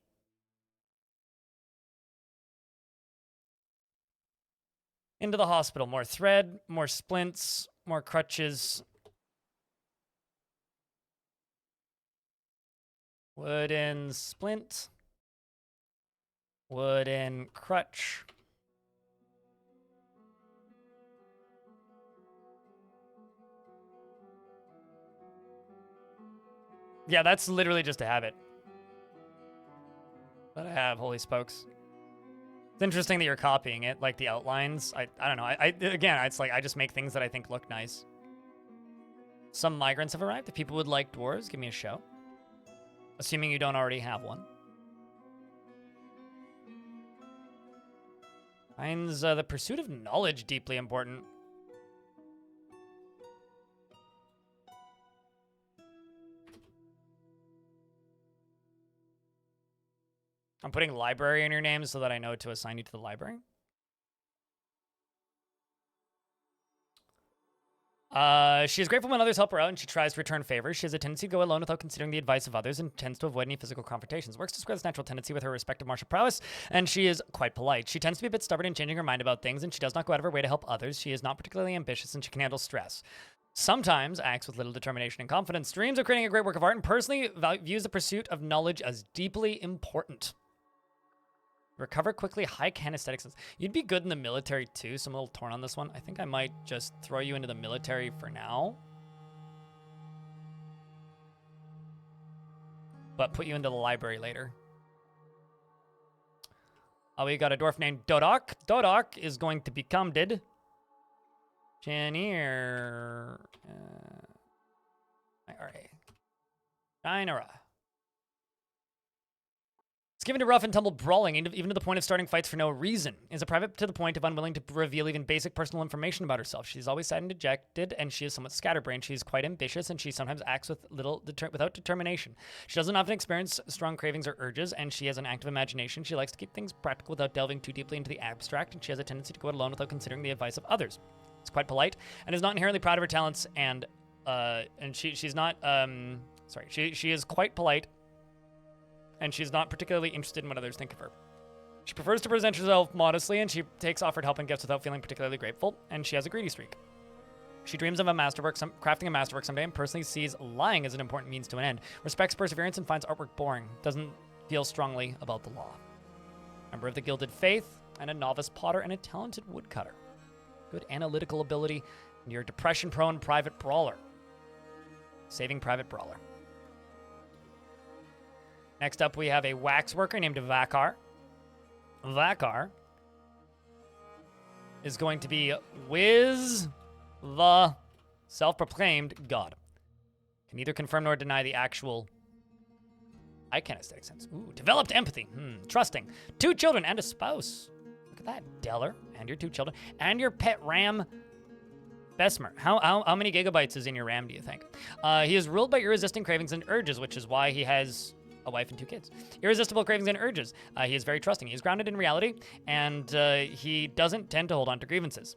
into the hospital. More thread, more splints, more crutches. Wooden splint. Wooden crutch. Yeah, that's literally just a habit that I have, holy spokes. It's interesting that you're copying it, like the outlines. I don't know. Again, it's like I just make things that I think look nice. Some migrants have arrived. If people would like dwarves, give me a shout. Assuming you don't already have one. Finds the pursuit of knowledge deeply important. I'm putting library in your name so that I know to assign you to the library. She is grateful when others help her out, and she tries to return favors. She has a tendency to go alone without considering the advice of others and tends to avoid any physical confrontations. Works to square this natural tendency with her respective martial prowess, and she is quite polite. She tends to be a bit stubborn in changing her mind about things, and she does not go out of her way to help others. She is not particularly ambitious, and she can handle stress. Sometimes acts with little determination and confidence. Dreams of creating a great work of art, and personally views the pursuit of knowledge as deeply important. Recover quickly, high kinesthetics. You'd be good in the military too, so I'm a little torn on this one. I think I might just throw you into the military for now. But put you into the library later. We got a dwarf named Dodok. Dodok is going to become Chenier. Alright. Dinara. It's given to rough and tumble brawling, even to the point of starting fights for no reason. Is a private to the point of unwilling to reveal even basic personal information about herself. She's always sad and dejected, and she is somewhat scatterbrained. She's quite ambitious, and she sometimes acts with without determination. She doesn't often experience strong cravings or urges, and she has an active imagination. She likes to keep things practical without delving too deeply into the abstract, and she has a tendency to go it alone without considering the advice of others. She's quite polite, and is not inherently proud of her talents, she's not, she is quite polite, and she's not particularly interested in what others think of her. She prefers to present herself modestly, and she takes offered help and gifts without feeling particularly grateful, and she has a greedy streak. She dreams of crafting a masterwork someday, and personally sees lying as an important means to an end, respects perseverance, and finds artwork boring, doesn't feel strongly about the law. Member of the Gilded Faith, and a novice potter, and a talented woodcutter. Good analytical ability, and you're a depression-prone private brawler. Saving private brawler. Next up, we have a waxworker named Vakar. Vakar is going to be Wiz the self-proclaimed god. Can neither confirm nor deny the actual I can aesthetic sense. Ooh, developed empathy. Trusting. 2 children and a spouse. Look at that. Deller and your 2 children and your pet ram, Besmer. How many gigabytes is in your RAM, do you think? He is ruled by irresistible cravings and urges, which is why he has a wife and 2 kids. Irresistible cravings and urges. He is very trusting. He is grounded in reality, and he doesn't tend to hold on to grievances.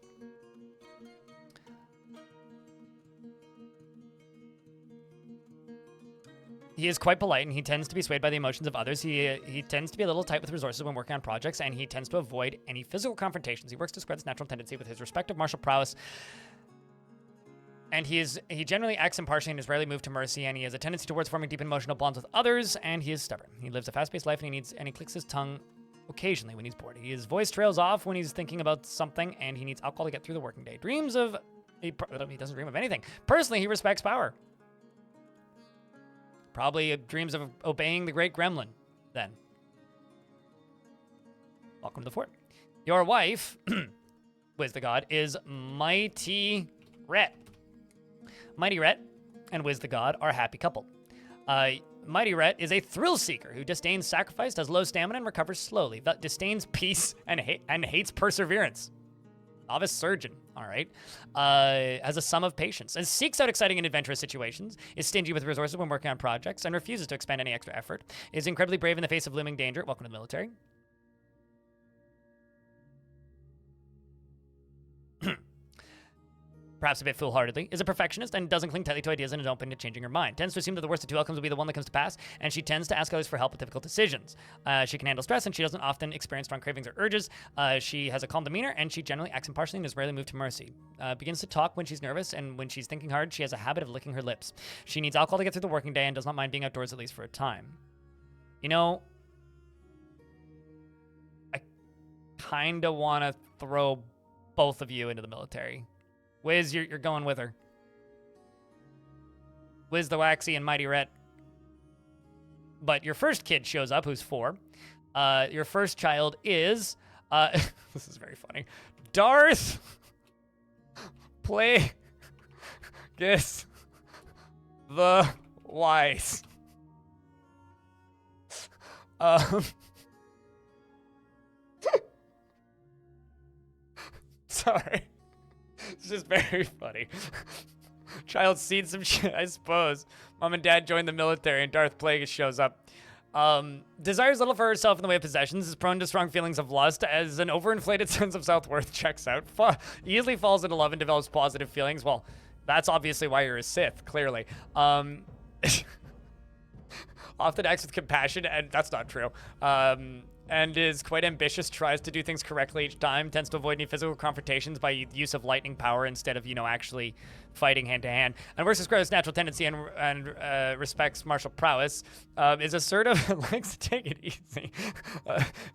He is quite polite, and he tends to be swayed by the emotions of others. He tends to be a little tight with resources when working on projects, and he tends to avoid any physical confrontations. He works to spread his natural tendency with his respective martial prowess, and he generally acts impartially and is rarely moved to mercy, and he has a tendency towards forming deep emotional bonds with others, and he is stubborn. He lives a fast-paced life, and he clicks his tongue occasionally when he's bored. His voice trails off when he's thinking about something, and he needs alcohol to get through the working day. He doesn't dream of anything. Personally, he respects power. Probably dreams of obeying the great gremlin, then. Welcome to the fort. Your wife, Wiz the God, is Mighty Rhett. Mighty Rhett and Wiz the God are a happy couple. Mighty Rhett is a thrill seeker who disdains sacrifice, has low stamina, and recovers slowly. That disdains peace and hates perseverance. Novice surgeon, all right. Has a sum of patience and seeks out exciting and adventurous situations, is stingy with resources when working on projects, and refuses to expend any extra effort, is incredibly brave in the face of looming danger. Welcome to the military. Perhaps a bit foolhardily, is a perfectionist and doesn't cling tightly to ideas and is open to changing her mind. Tends to assume that the worst of 2 outcomes will be the one that comes to pass, and she tends to ask others for help with difficult decisions. She can handle stress, and she doesn't often experience strong cravings or urges. She has a calm demeanor, and she generally acts impartially and is rarely moved to mercy. Begins to talk when she's nervous, and when she's thinking hard, she has a habit of licking her lips. She needs alcohol to get through the working day and does not mind being outdoors at least for a time. You know, I kind of want to throw both of you into the military. Wiz, you're going with her. Wiz the Waxy and Mighty Rhett. But your first kid shows up, who's 4. Your first child is... this is very funny. Darth Plagueis the Wise. Sorry. It's just very funny. Child seen some shit, I suppose. Mom and dad join the military and Darth Plagueis shows up. Desires little for herself in the way of possessions, is prone to strong feelings of lust, as an overinflated sense of self-worth checks out. Easily falls into love and develops positive feelings. Well, that's obviously why you're a Sith, clearly. Often acts with compassion, and that's not true. And is quite ambitious, tries to do things correctly each time, tends to avoid any physical confrontations by use of lightning power instead of, actually fighting hand-to-hand, and works to describe his natural tendency and respects martial prowess, is assertive and likes to take it easy,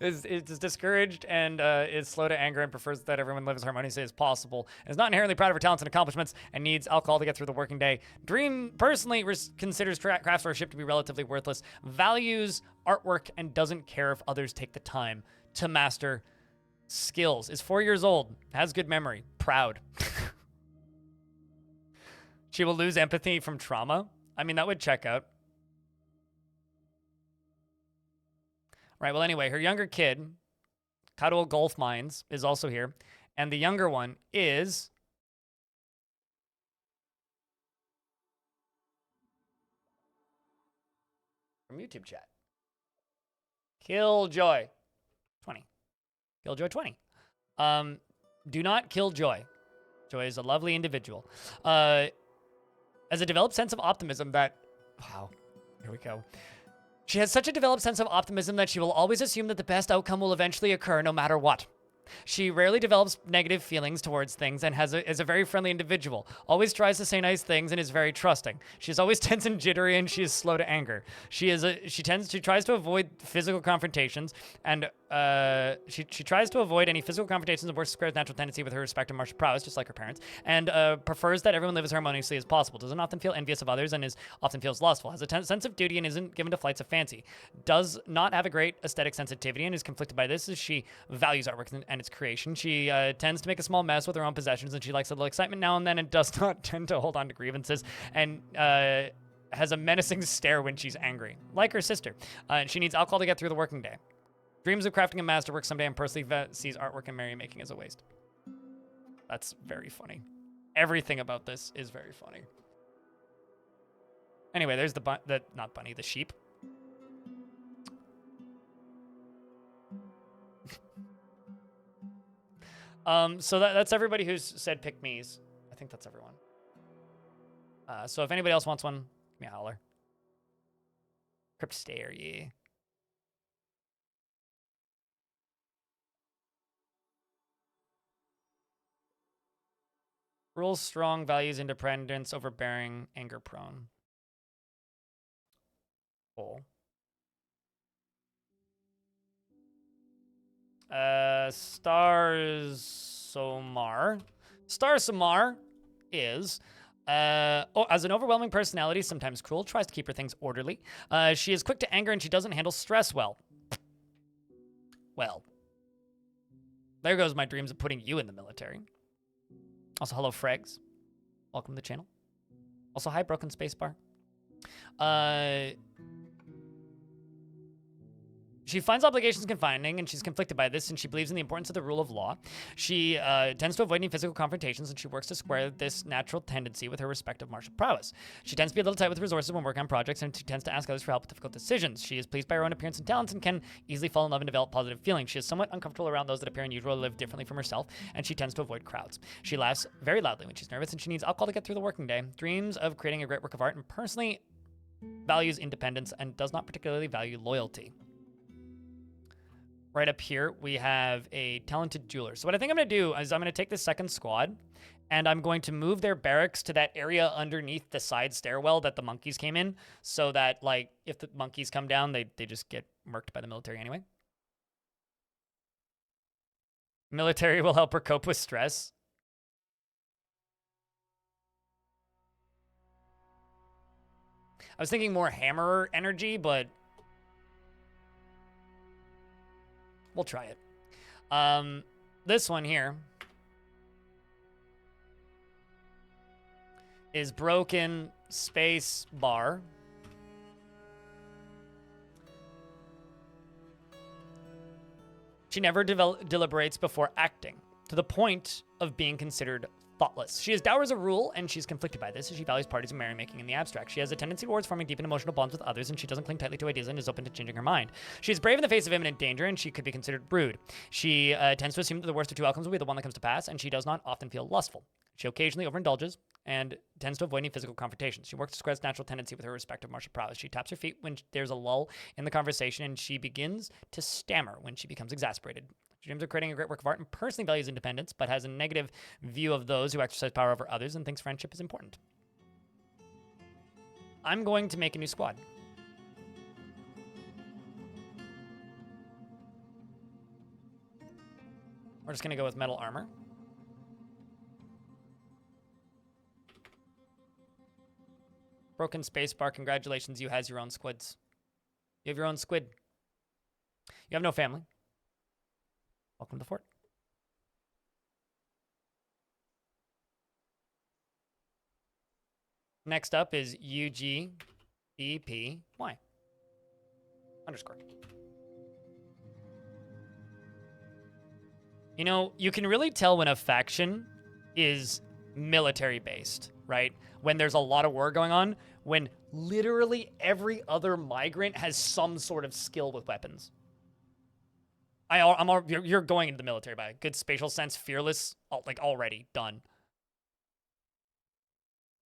is discouraged and is slow to anger and prefers that everyone lives as harmoniously as possible, and is not inherently proud of her talents and accomplishments, and needs alcohol to get through the working day. Dream personally considers craftsmanship to be relatively worthless, values artwork, and doesn't care if others take the time to master skills. Is 4 years old, has good memory, proud. She will lose empathy from trauma. I mean, that would check out. Right, well, anyway, her younger kid, Cuddle Golf Mines, is also here. And the younger one is... from YouTube chat. Killjoy 20. Killjoy 20. Do not kill Joy. Joy is a lovely individual. Has a developed sense of optimism that... Wow. Here we go. She has such a developed sense of optimism that she will always assume that the best outcome will eventually occur no matter what. She rarely develops negative feelings towards things and is a very friendly individual. Always tries to say nice things and is very trusting. She's always tense and jittery, and she is slow to anger. She tries to avoid physical confrontations, and she tries to avoid any physical confrontations and works to square with natural tendency with her respect and martial prowess, just like her parents, and prefers that everyone lives as harmoniously as possible. Doesn't often feel envious of others and often feels lustful. Has a sense of duty and isn't given to flights of fancy. Does not have a great aesthetic sensitivity and is conflicted by this as she values artwork and its creation. She tends to make a small mess with her own possessions, and she likes a little excitement now and then and does not tend to hold on to grievances, and has a menacing stare when she's angry, like her sister. And she needs alcohol to get through the working day. Dreams of crafting a masterwork someday and personally sees artwork and merrymaking as a waste. That's very funny. Everything about this is very funny. Anyway, there's not bunny, the sheep. So that's everybody who's said pick me's. I think that's everyone. So if anybody else wants one, give me a holler. Cryptstare, yeah. Rules strong, values independence, overbearing, anger prone. Cool. Star Samar is as an overwhelming personality, sometimes cruel, tries to keep her things orderly. She is quick to anger and she doesn't handle stress well. Well, there goes my dreams of putting you in the military. Also, hello, Fregs. Welcome to the channel. Also, hi, Broken Spacebar. She finds obligations confining, and she's conflicted by this, and she believes in the importance of the rule of law. She tends to avoid any physical confrontations, and she works to square this natural tendency with her respective martial prowess. She tends to be a little tight with resources when working on projects, and she tends to ask others for help with difficult decisions. She is pleased by her own appearance and talents, and can easily fall in love and develop positive feelings. She is somewhat uncomfortable around those that appear unusual or live differently from herself, and she tends to avoid crowds. She laughs very loudly when she's nervous, and she needs alcohol to get through the working day. Dreams of creating a great work of art, and personally values independence, and does not particularly value loyalty. Right up here, we have a talented jeweler. So what I think I'm going to do is I'm going to take this second squad, and I'm going to move their barracks to that area underneath the side stairwell that the monkeys came in, so that, like, if the monkeys come down, they just get murked by the military anyway. Military will help her cope with stress. I was thinking more hammer energy, but we'll try it. This one here is Broken Space Bar. She never deliberates before acting, to the point of being considered thoughtless. She is dour as a rule, and she's conflicted by this, as she values parties and merrymaking in the abstract. She has a tendency towards forming deep and emotional bonds with others, and she doesn't cling tightly to ideas and is open to changing her mind. She is brave in the face of imminent danger, and she could be considered rude. She tends to assume that the worst of two outcomes will be the one that comes to pass, and she does not often feel lustful. She occasionally overindulges and tends to avoid any physical confrontations. She works to square its natural tendency with her respective martial prowess. She taps her feet when there's a lull in the conversation, and she begins to stammer when she becomes exasperated. She dreams of creating a great work of art and personally values independence, but has a negative view of those who exercise power over others and thinks friendship is important. I'm going to make a new squad. We're just going to go with metal armor. Broken Spacebar, congratulations, you has your own squids. You have your own squid. You have no family. Welcome to the fort. Next up is UGBPY _. You know, you can really tell when a faction is military based, right? When there's a lot of war going on, when literally every other migrant has some sort of skill with weapons. You're going into the military by good spatial sense, fearless, like already done.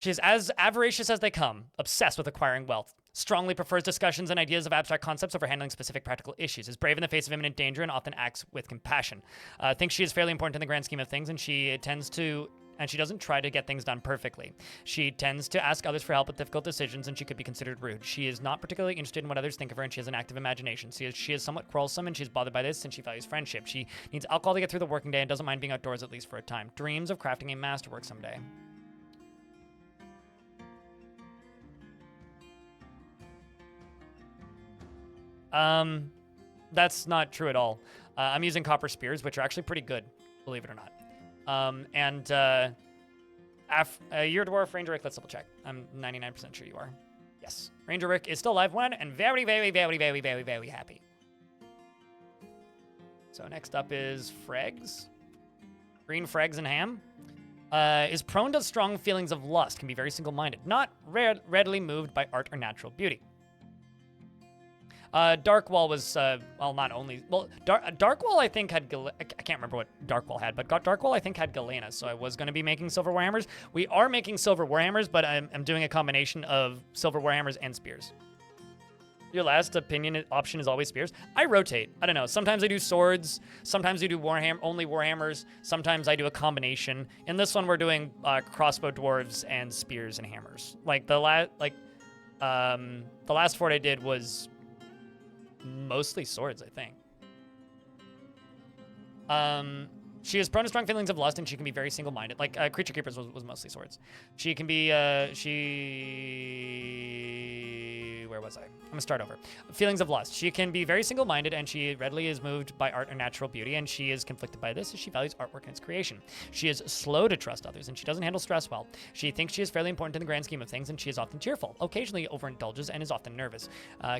She is as avaricious as they come, obsessed with acquiring wealth, strongly prefers discussions and ideas of abstract concepts over handling specific practical issues, is brave in the face of imminent danger, and often acts with compassion. Thinks she is fairly important in the grand scheme of things, and she doesn't try to get things done perfectly. She tends to ask others for help with difficult decisions, and she could be considered rude. She is not particularly interested in what others think of her, and she has an active imagination. She is somewhat quarrelsome, and she's bothered by this, and she values friendship. She needs alcohol to get through the working day and doesn't mind being outdoors at least for a time. Dreams of crafting a masterwork someday. That's not true at all. I'm using copper spears, which are actually pretty good, believe it or not. You're a dwarf ranger. Let's double check. I'm 99% sure you are. Yes. Ranger Rick is still alive one and very, very, very, very, very, very happy. So next up is Fregs. Green Fregs and Ham. Is prone to strong feelings of lust, can be very single-minded, not readily moved by art or natural beauty. Darkwall was, well, not only, well, Darkwall I think had, I can't remember what Darkwall had, but Darkwall I think had Galena, so I was going to be making Silver Warhammers. We are making Silver Warhammers, but I'm doing a combination of Silver Warhammers and Spears. Your last opinion option is always Spears. I rotate. I don't know. Sometimes I do swords. Sometimes I do only Warhammers. Sometimes I do a combination. In this one, we're doing crossbow dwarves and spears and hammers. Like the last fort I did was mostly swords, I think. She is prone to strong feelings of lust, and she can be very single-minded. Like Creature Keepers was mostly swords. She can be where was I? I'm gonna start over. Feelings of lust. She can be very single-minded, and she readily is moved by art or natural beauty, and she is conflicted by this as she values artwork and its creation. She is slow to trust others, and she doesn't handle stress well. She thinks she is fairly important in the grand scheme of things, and she is often cheerful. Occasionally overindulges and is often nervous.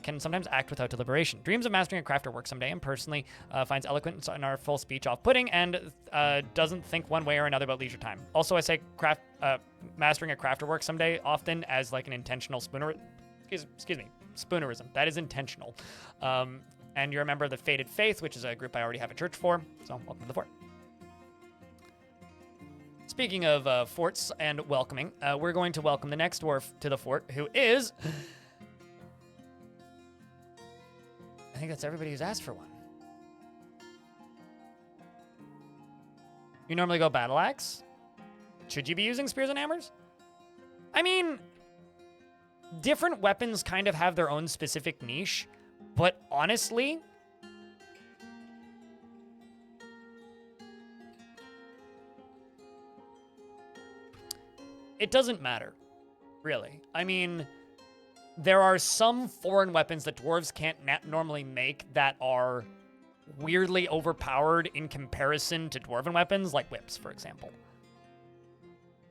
Can sometimes act without deliberation. Dreams of mastering a craft or work someday, and personally finds eloquence in our full speech off-putting, and doesn't think one way or another about leisure time. Also, I say mastering a craft or work someday often as like an intentional spoonerism. That is intentional. And you're a member of the Fated Faith, which is a group I already have a church for. So welcome to the fort. Speaking of forts and welcoming, we're going to welcome the next dwarf to the fort, who is... I think that's everybody who's asked for one. You normally go battle axe? Should you be using spears and hammers? I mean, different weapons kind of have their own specific niche, but honestly, it doesn't matter, really. I mean, there are some foreign weapons that dwarves can't normally make that are weirdly overpowered in comparison to dwarven weapons, like whips, for example.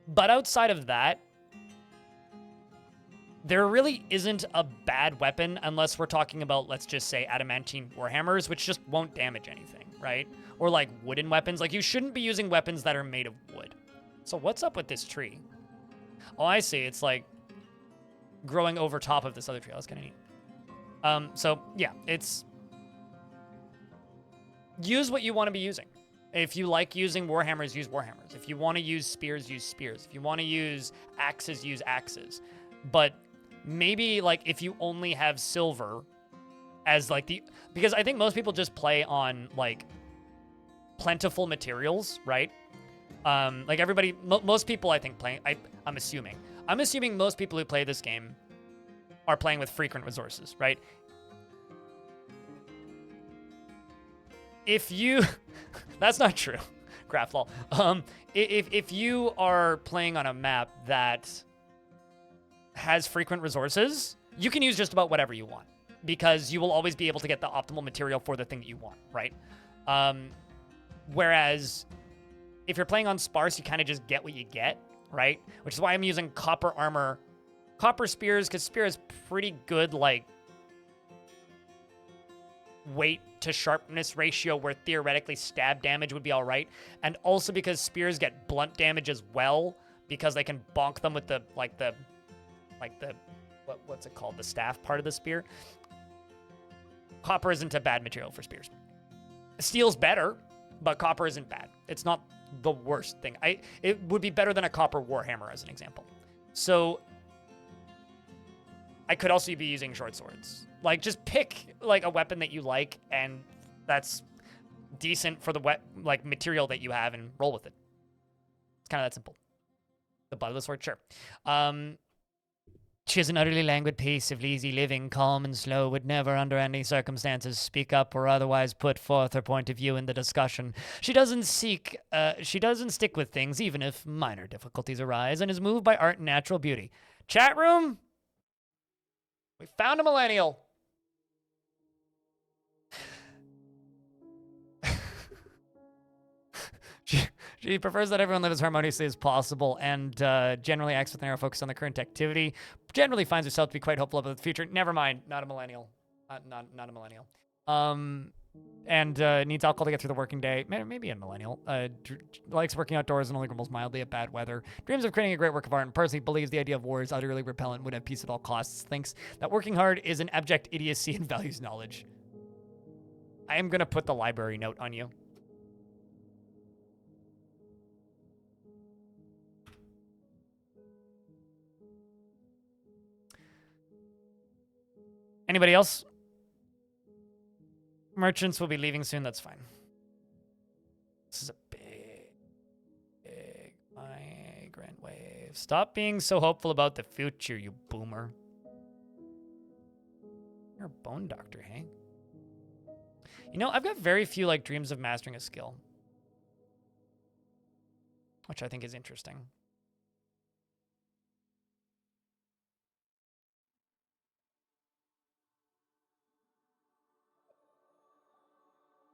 But outside of that, there really isn't a bad weapon unless we're talking about, let's just say, adamantine warhammers, which just won't damage anything, right? Or like wooden weapons. Like, you shouldn't be using weapons that are made of wood. So what's up with this tree? Oh, I see. It's like growing over top of this other tree. That's kind of neat. So yeah, it's... Use what you want to be using. If you like using warhammers, use warhammers. If you want to use spears, use spears. If you want to use axes, use axes. But maybe, like, if you only have silver as, like, the... Because I think most people just play on, like, plentiful materials, right? Like, everybody... most people, I think, playing... I'm assuming. I'm assuming most people who play this game are playing with frequent resources, right? If you... That's not true. Craft lol. If you are playing on a map that has frequent resources, you can use just about whatever you want, because you will always be able to get the optimal material for the thing that you want, right? Whereas if you're playing on sparse, you kind of just get what you get, right? Which is why I'm using copper armor, copper spears, because spear is pretty good, like, weight to sharpness ratio where theoretically stab damage would be all right. And also because spears get blunt damage as well, because they can bonk them with the, what's it called? The staff part of the spear. Copper isn't a bad material for spears. Steel's better, but copper isn't bad. It's not the worst thing. It would be better than a copper warhammer, as an example. So I could also be using short swords. Like, just pick, like, a weapon that you like, and that's decent for the material that you have, and roll with it. It's kind of that simple. The butt of the sword, sure. She has an utterly languid pace of lazy living, calm and slow, would never under any circumstances speak up or otherwise put forth her point of view in the discussion. She doesn't stick with things, even if minor difficulties arise, and is moved by art and natural beauty. Chat room? We found a millennial. She prefers that everyone live as harmoniously as possible and generally acts with an narrow focus on the current activity. Generally finds herself to be quite hopeful about the future. Never mind, not a millennial. Not a millennial. And needs alcohol to get through the working day. Maybe a millennial. Likes working outdoors and only grumbles mildly at bad weather. Dreams of creating a great work of art and personally believes the idea of war is utterly repellent, would have peace at all costs. Thinks that working hard is an abject idiocy and values knowledge. I am going to put the library note on you. Anybody else? Merchants will be leaving soon. That's fine. This is a big migrant wave. Stop being so hopeful about the future, you boomer. You're a bone doctor, hey? You know, I've got very few like dreams of mastering a skill, which I think is interesting.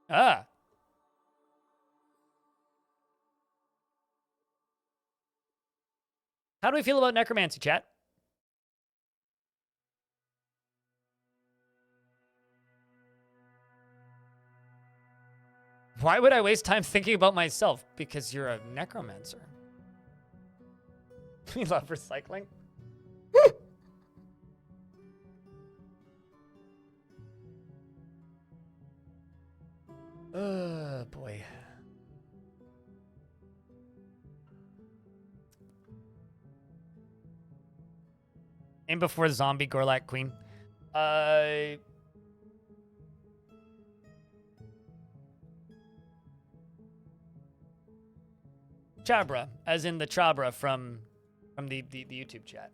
Ah. How do we feel about necromancy, chat? Why would I waste time thinking about myself? Because you're a necromancer. We love recycling. Boy. Aim before zombie Gorlak queen. Chabra, as in the Chabra from the YouTube chat.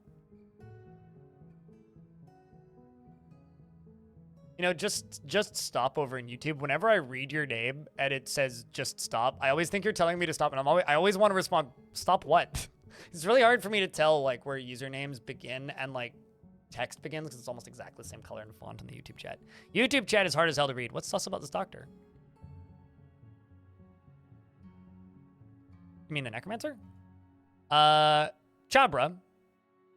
You know, just stop over in YouTube. Whenever I read your name and it says just stop, I always think you're telling me to stop, and I always want to respond, stop what? It's really hard for me to tell like where usernames begin and like text begins because it's almost exactly the same color and font in the YouTube chat. YouTube chat is hard as hell to read. What's sus about this doctor? You mean the necromancer? Chabra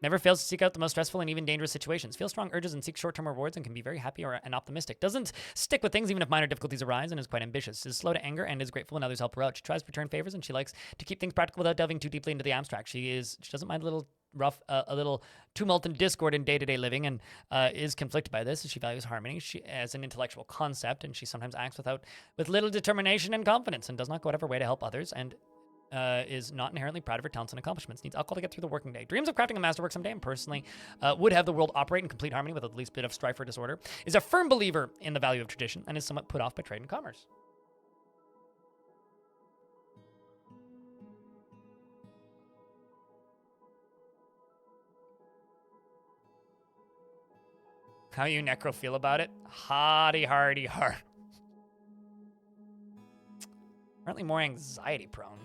never fails to seek out the most stressful and even dangerous situations. Feels strong urges and seeks short-term rewards and can be very happy and optimistic. Doesn't stick with things even if minor difficulties arise and is quite ambitious. Is slow to anger and is grateful when others help her out. She tries to return favors and she likes to keep things practical without delving too deeply into the abstract. She doesn't mind a little a little tumult and discord in day-to-day living and is conflicted by this. She values harmony as an intellectual concept, and she sometimes acts with little determination and confidence and does not go out of her way to help others and is not inherently proud of her talents and accomplishments. Needs alcohol to get through the working day. Dreams of crafting a masterwork someday and personally would have the world operate in complete harmony with at least a bit of strife or disorder. Is a firm believer in the value of tradition and is somewhat put off by trade and commerce. How you necro feel about it? Hardy, hardy, hard. Apparently more anxiety prone.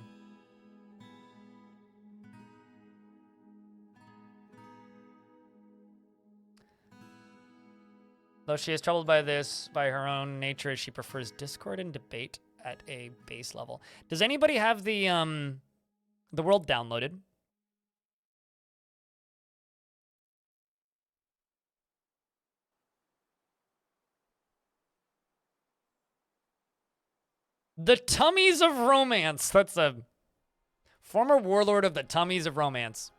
Though she is troubled by this, by her own nature, she prefers discord and debate at a base level. Does anybody have the world downloaded? The Tummies of Romance. That's a former warlord of the Tummies of Romance.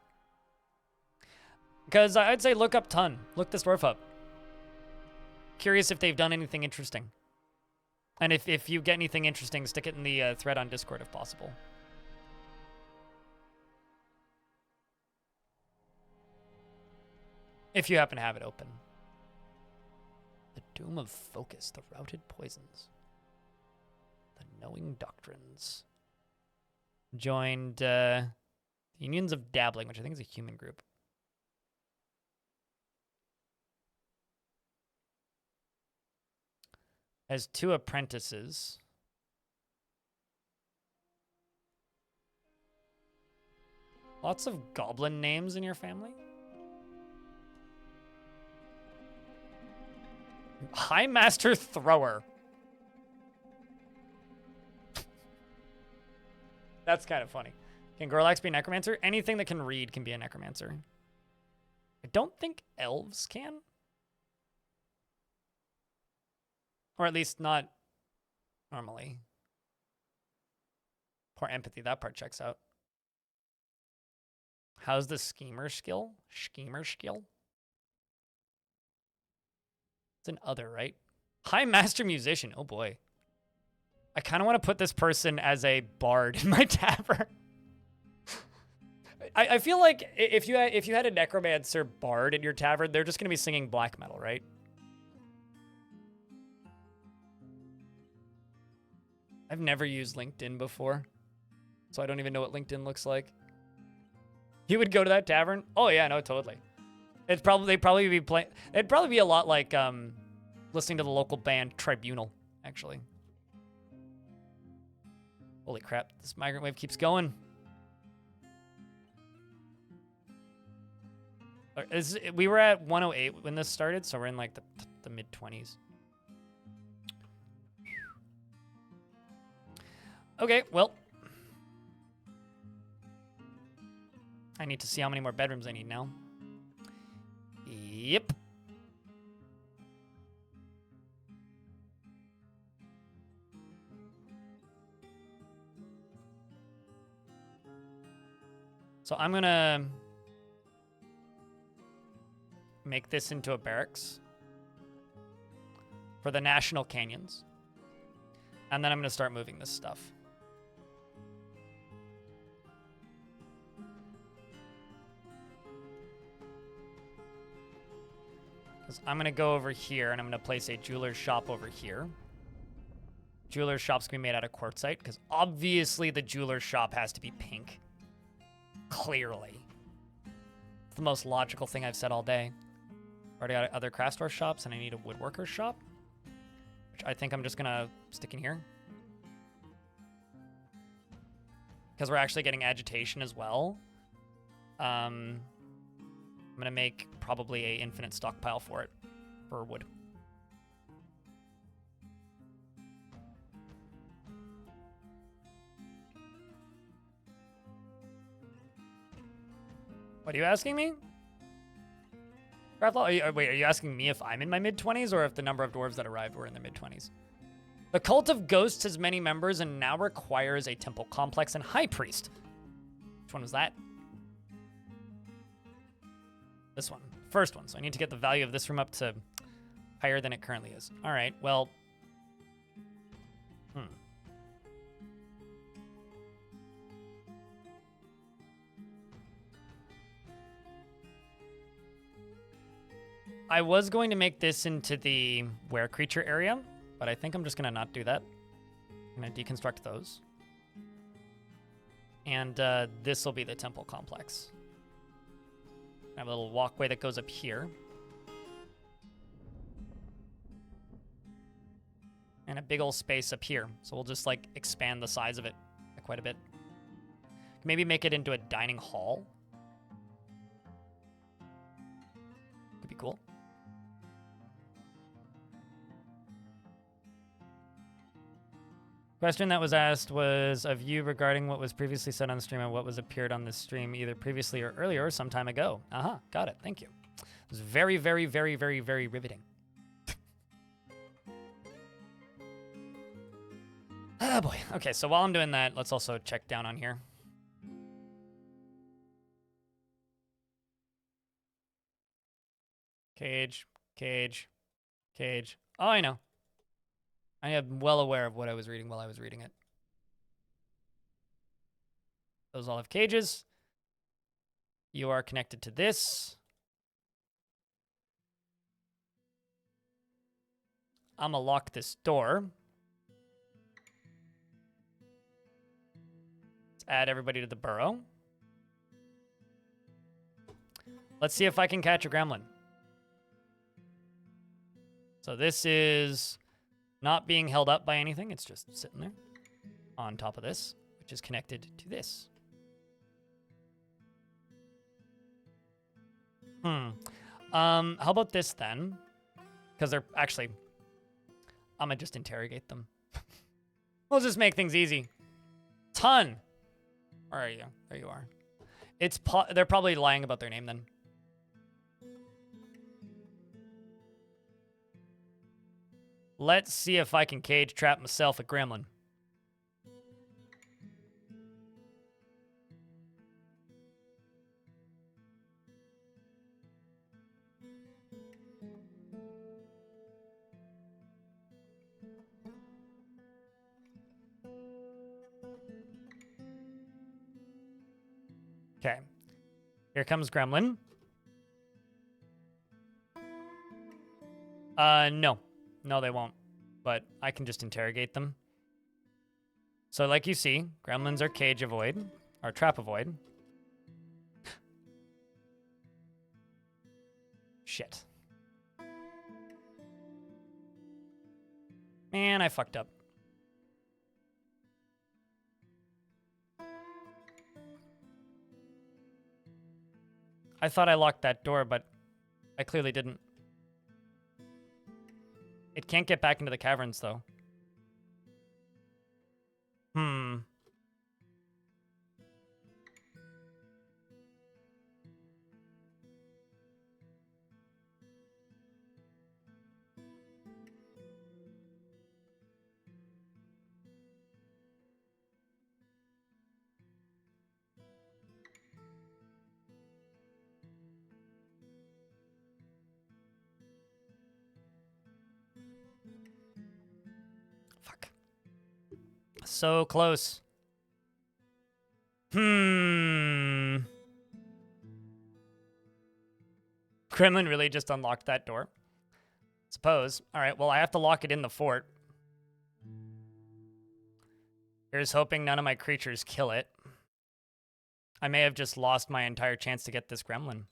Because I'd say look up Tun. Look this dwarf up. Curious if they've done anything interesting. And if you get anything interesting, stick it in the thread on Discord if possible. If you happen to have it open. The Doom of Focus, the Routed Poisons. The Knowing Doctrines. Joined Unions of Dabbling, which I think is a human group. Has 2 apprentices. Lots of goblin names in your family? High Master Thrower. That's kind of funny. Can Gorlaks be a necromancer? Anything that can read can be a necromancer. I don't think elves can. Or at least not normally. Poor empathy, that part checks out. How's the schemer skill? Schemer skill? It's an other, right? High master musician. Oh boy. I kind of want to put this person as a bard in my tavern. I feel like if you had a necromancer bard in your tavern, they're just going to be singing black metal, right? I've never used LinkedIn before, so I don't even know what LinkedIn looks like. You would go to that tavern? Oh yeah, no, totally. They'd probably be playing. It'd probably be a lot like listening to the local band Tribunal, actually. Holy crap! This migrant wave keeps going. We were at 108 when this started, so we're in like the mid-20s. Okay, well. I need to see how many more bedrooms I need now. Yep. So I'm gonna make this into a barracks for the National Canyons. And then I'm gonna start moving this stuff. I'm going to go over here, and I'm going to place a jeweler's shop over here. Jeweler's shop's going to be made out of quartzite, because obviously the jeweler's shop has to be pink. Clearly. It's the most logical thing I've said all day. Already got other craft store shops, and I need a woodworker's shop, which I think I'm just going to stick in here. Because we're actually getting agitation as well. I'm going to make probably a infinite stockpile for it, for wood. What are you asking me? Wait, are you asking me if I'm in my mid-20s or if the number of dwarves that arrived were in the mid-20s? The Cult of Ghosts has many members and now requires a temple complex and high priest. Which one was that? This one. First one. So I need to get the value of this room up to higher than it currently is. All right, well. I was going to make this into the were creature area, but I think I'm just going to not do that. I'm going to deconstruct those. And this will be the temple complex. I have a little walkway that goes up here. And a big old space up here. So we'll just like expand the size of it quite a bit. Maybe make it into a dining hall. Could be cool. Question that was asked was of you regarding what was previously said on the stream and what was appeared on this stream either previously or earlier or some time ago. Got it. Thank you. It was very, very, very, very, very riveting. Oh boy. Okay, so while I'm doing that, let's also check down on here. Cage, cage, cage. Oh, I know. I am well aware of what I was reading while I was reading it. Those all have cages. You are connected to this. I'm gonna lock this door. Let's add everybody to the burrow. Let's see if I can catch a gremlin. So this is not being held up by anything. It's just sitting there on top of this, which is connected to this. How about this then? Because they're actually, I'm gonna just interrogate them. We'll just make things easy. Ton. Where are you? There you are. They're probably lying about their name then. Let's see if I can cage trap myself a gremlin. Okay. Here comes Gremlin. No. No, they won't. But I can just interrogate them. So like you see, Gremlins are cage avoid, or trap avoid. Shit. Man, I fucked up. I thought I locked that door, but I clearly didn't. It can't get back into the caverns, though. Fuck. So close. Gremlin really just unlocked that door. Suppose. All right, well, I have to lock it in the fort. Here's hoping none of my creatures kill it. I may have just lost my entire chance to get this gremlin.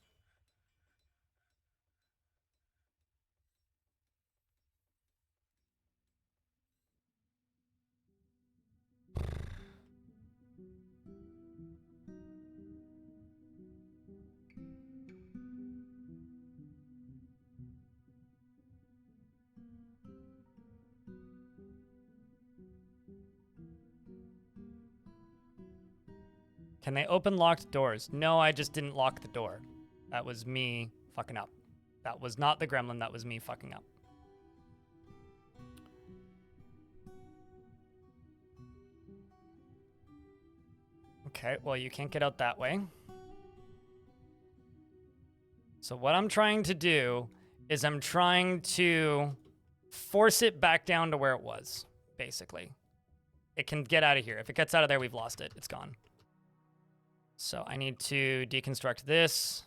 Can they open locked doors? No, I just didn't lock the door. That was me fucking up. That was not the gremlin, that was me fucking up. Okay, well, you can't get out that way. So what I'm trying to do is I'm trying to force it back down to where it was, basically. It can get out of here. If it gets out of there, we've lost it. It's gone. So I need to deconstruct this.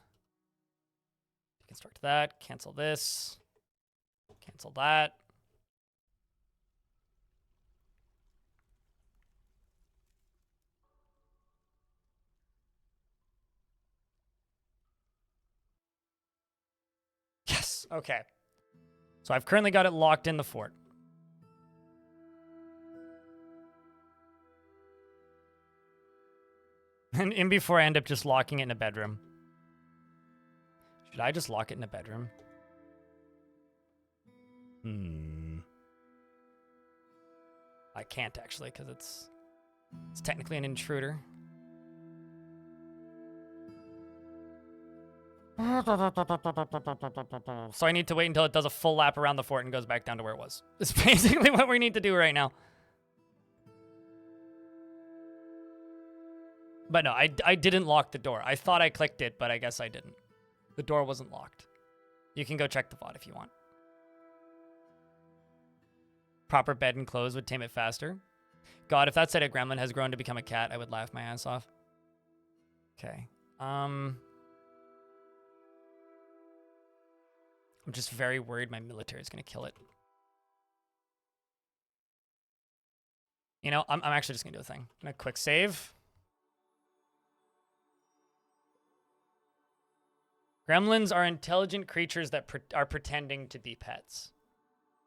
Deconstruct that. Cancel this. Cancel that. Yes. Okay. So I've currently got it locked in the fort. And in before I end up just locking it in a bedroom. Should I just lock it in a bedroom? I can't actually, because it's technically an intruder. So I need to wait until it does a full lap around the fort and goes back down to where it was. It's basically what we need to do right now. But no, I didn't lock the door. I thought I clicked it, but I guess I didn't. The door wasn't locked. You can go check the VOD if you want. Proper bed and clothes would tame it faster. God, if that said a gremlin has grown to become a cat, I would laugh my ass off. Okay. I'm just very worried my military is going to kill it. You know, I'm actually just going to do a thing. I'm going to quick save. Gremlins are intelligent creatures that are pretending to be pets.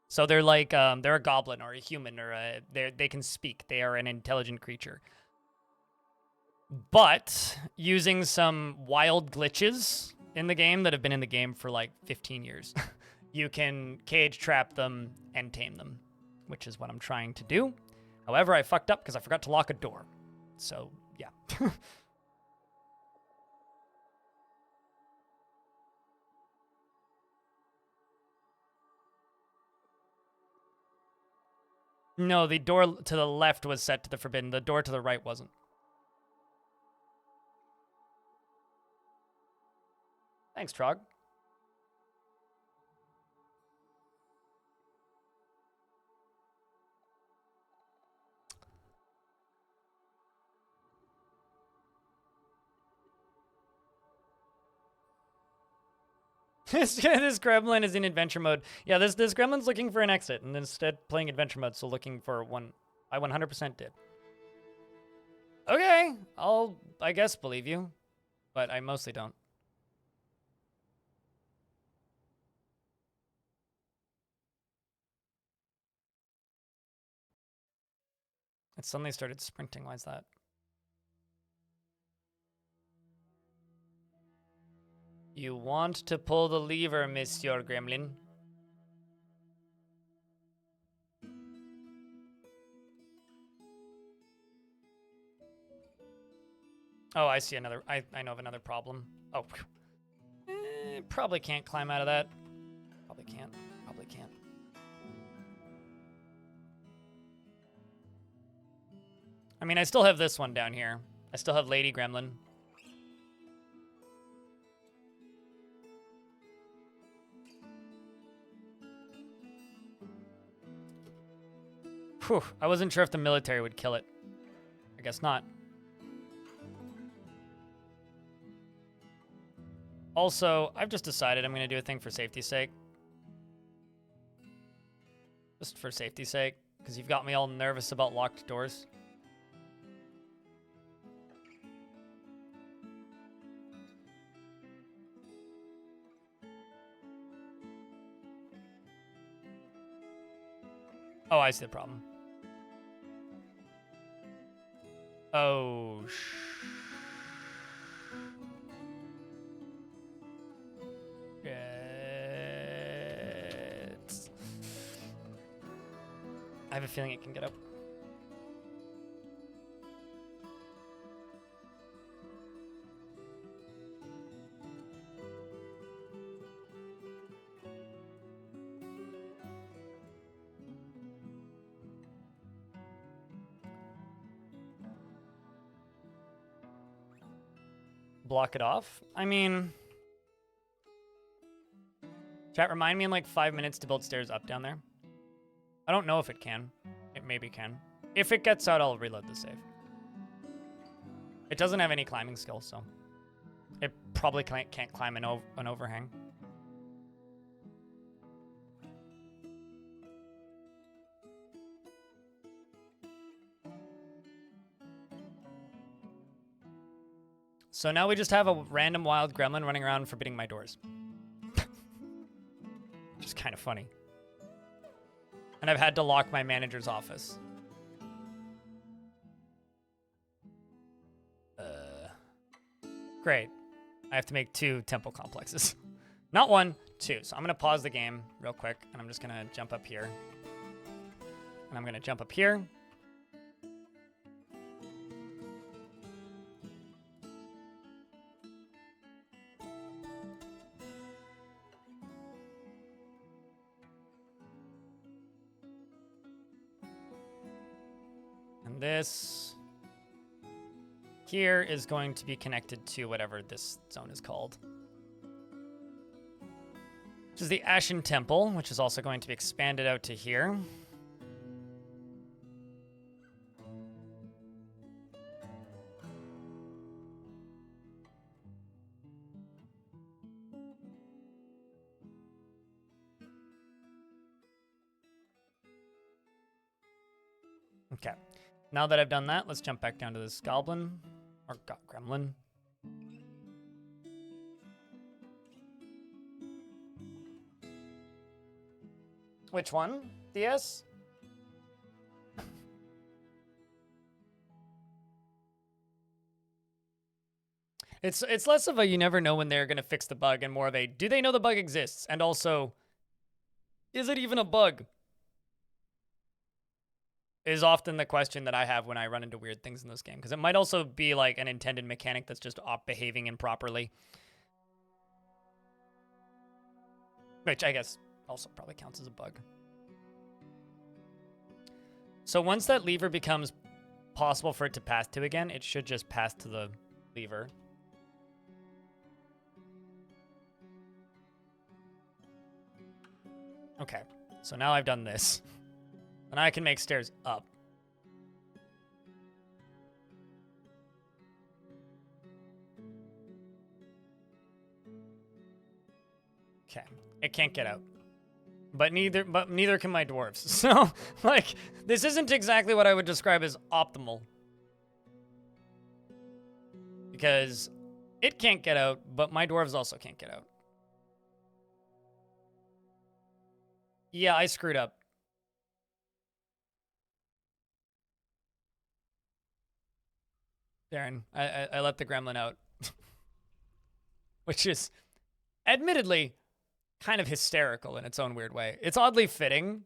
So they're like, they're a goblin or a human or they can speak. They are an intelligent creature. But using some wild glitches in the game that have been in the game for like 15 years, you can cage trap them and tame them, which is what I'm trying to do. However, I fucked up because I forgot to lock a door. So yeah. No, the door to the left was set to the forbidden. The door to the right wasn't. Thanks, Trog. This gremlin is in adventure mode. Yeah, this gremlin's looking for an exit and instead playing adventure mode, so looking for one. I 100% did. Okay, I guess believe you, but I mostly don't. It suddenly started sprinting. Why is that? You want to pull the lever, Monsieur Gremlin. Oh, I see another. I know of another problem. Oh, probably can't climb out of that. Probably can't. Probably can't. I mean, I still have this one down here. I still have Lady Gremlin. Whew, I wasn't sure if the military would kill it. I guess not. Also, I've just decided I'm going to do a thing for safety's sake. Just for safety's sake, because you've got me all nervous about locked doors. Oh, I see the problem. Oh, I have a feeling it can get up. Block it off? I mean... Chat, remind me in like 5 minutes to build stairs up down there. I don't know if it can. It maybe can. If it gets out, I'll reload the save. It doesn't have any climbing skill, so... It probably can't climb an overhang. So now we just have a random wild gremlin running around forbidding my doors. Which is kind of funny. And I've had to lock my manager's office. Great. I have to make 2 temple complexes. Not 1, 2. So I'm going to pause the game real quick, and I'm just going to jump up here. And I'm going to jump up here. And this here is going to be connected to whatever this zone is called. Which is the Ashen Temple, which is also going to be expanded out to here. Okay. Now that I've done that, let's jump back down to this goblin. Or gremlin. Which one? The S? It's less of a you never know when they're going to fix the bug and more of a do they know the bug exists? And also, is it even a bug? is often the question that I have when I run into weird things in this game, because it might also be like an intended mechanic that's just behaving improperly. Which I guess also probably counts as a bug. So once that lever becomes possible for it to pass to again, it should just pass to the lever. Okay, so now I've done this. And I can make stairs up. Okay, it can't get out. But neither can my dwarves. So, like, this isn't exactly what I would describe as optimal. Because it can't get out, but my dwarves also can't get out. Yeah, I screwed up. Darren, I let the gremlin out. Which is, admittedly, kind of hysterical in its own weird way. It's oddly fitting.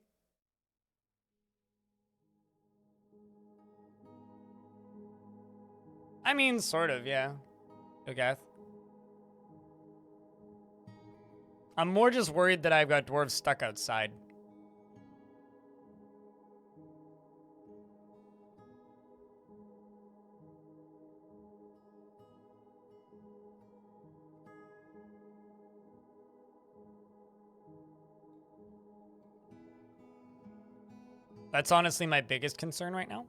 I mean, sort of, yeah. Okay. I'm more just worried that I've got dwarves stuck outside. That's honestly my biggest concern right now.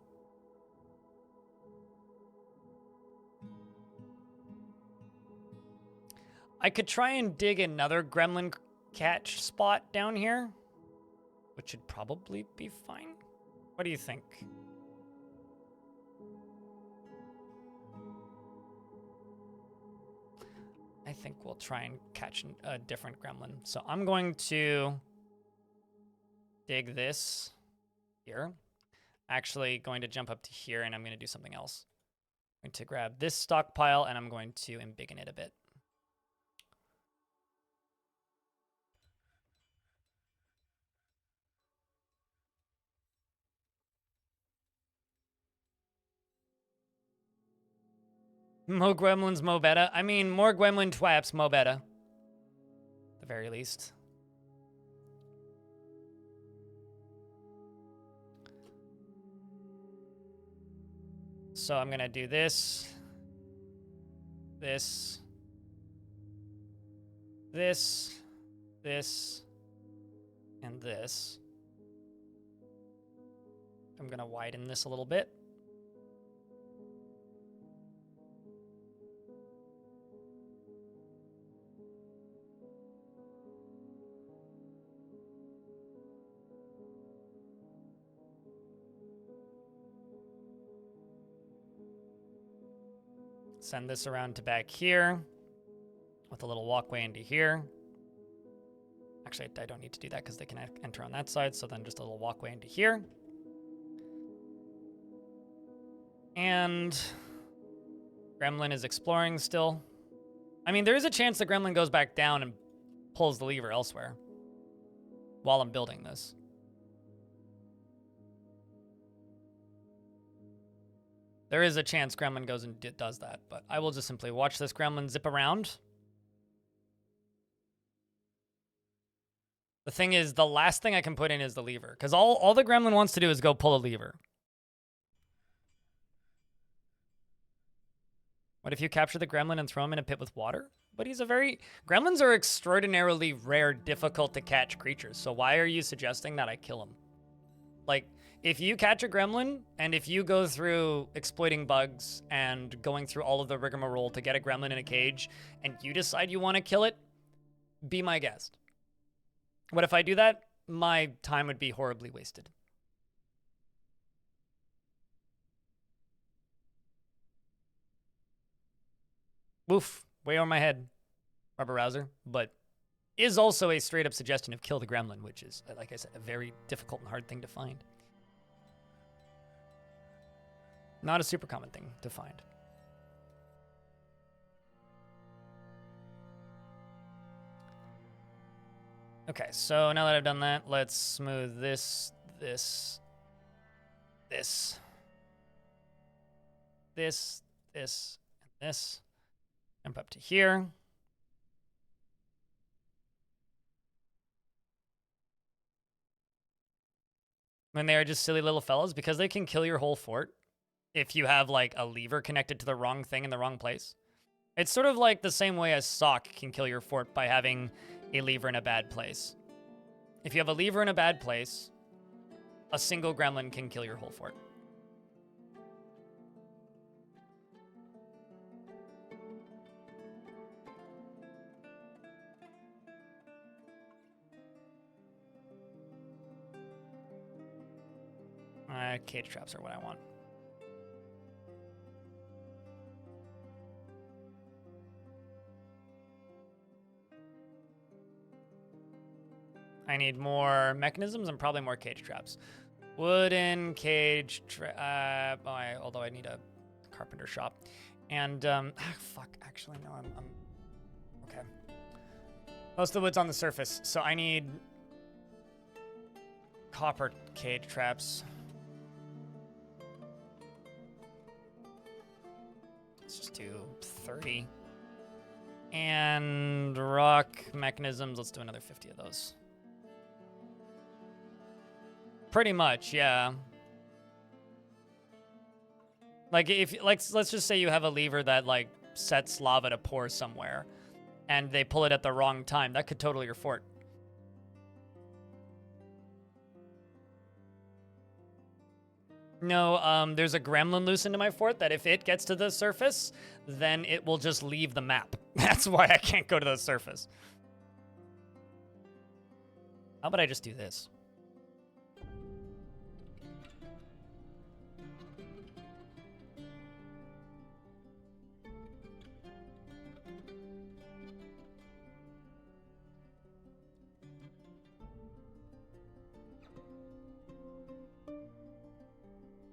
I could try and dig another gremlin catch spot down here, which should probably be fine. What do you think? I think we'll try and catch a different gremlin. So I'm going to dig this here. Actually going to jump up to here, and I'm going to do something else. I'm going to grab this stockpile, and I'm going to embiggen it a bit. Mo gremlins, mo better. I mean, more gremlin twaps, mo better. At the very least. So I'm gonna do this, this, and this. I'm gonna widen this a little bit. Send this around to back here with a little walkway into here. Actually, I don't need to do that because they can enter on that side. So then just a little walkway into here. And Gremlin is exploring still. I mean, there is a chance the Gremlin goes back down and pulls the lever elsewhere while I'm building this. There is a chance Gremlin goes and does that, but I will just simply watch this Gremlin zip around. The thing is, the last thing I can put in is the lever, because all the Gremlin wants to do is go pull a lever. What if you capture the Gremlin and throw him in a pit with water? But Gremlins are extraordinarily rare, difficult to catch creatures, so why are you suggesting that I kill him? Like, if you catch a Gremlin, and if you go through exploiting bugs and going through all of the rigmarole to get a Gremlin in a cage, and you decide you want to kill it, be my guest. What if I do that? My time would be horribly wasted. Woof, way over my head, rubber rouser, but is also a straight up suggestion of kill the Gremlin, which is, like I said, a very difficult and hard thing to find. Not a super common thing to find. Okay, so now that I've done that, let's smooth this, this. This, this, and this. Jump up to here. And they are just silly little fellas because they can kill your whole fort if you have like a lever connected to the wrong thing in the wrong place. It's sort of like the same way as Sock can kill your fort by having a lever in a bad place. If you have a lever in a bad place, a single gremlin can kill your whole fort. Cage traps are what I want. I need more mechanisms and probably more cage traps. Wooden cage trap. Although I need a carpenter shop. And, fuck. Actually, no, I'm okay. Most of the wood's on the surface, so I need copper cage traps. Let's just do 30. And rock mechanisms, let's do another 50 of those. Pretty much, yeah. Like let's just say you have a lever that like sets lava to pour somewhere and they pull it at the wrong time. That could total your fort. No, there's a gremlin loose into my fort that if it gets to the surface, then it will just leave the map. That's why I can't go to the surface. How about I just do this?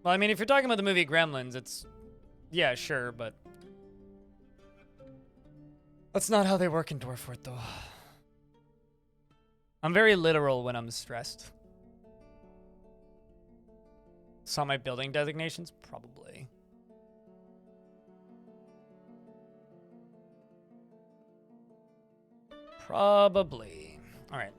Well, I mean, if you're talking about the movie Gremlins, it's... Yeah, sure, but... That's not how they work in Dwarf Fort, though. I'm very literal when I'm stressed. Saw my building designations? Probably. Probably. All right.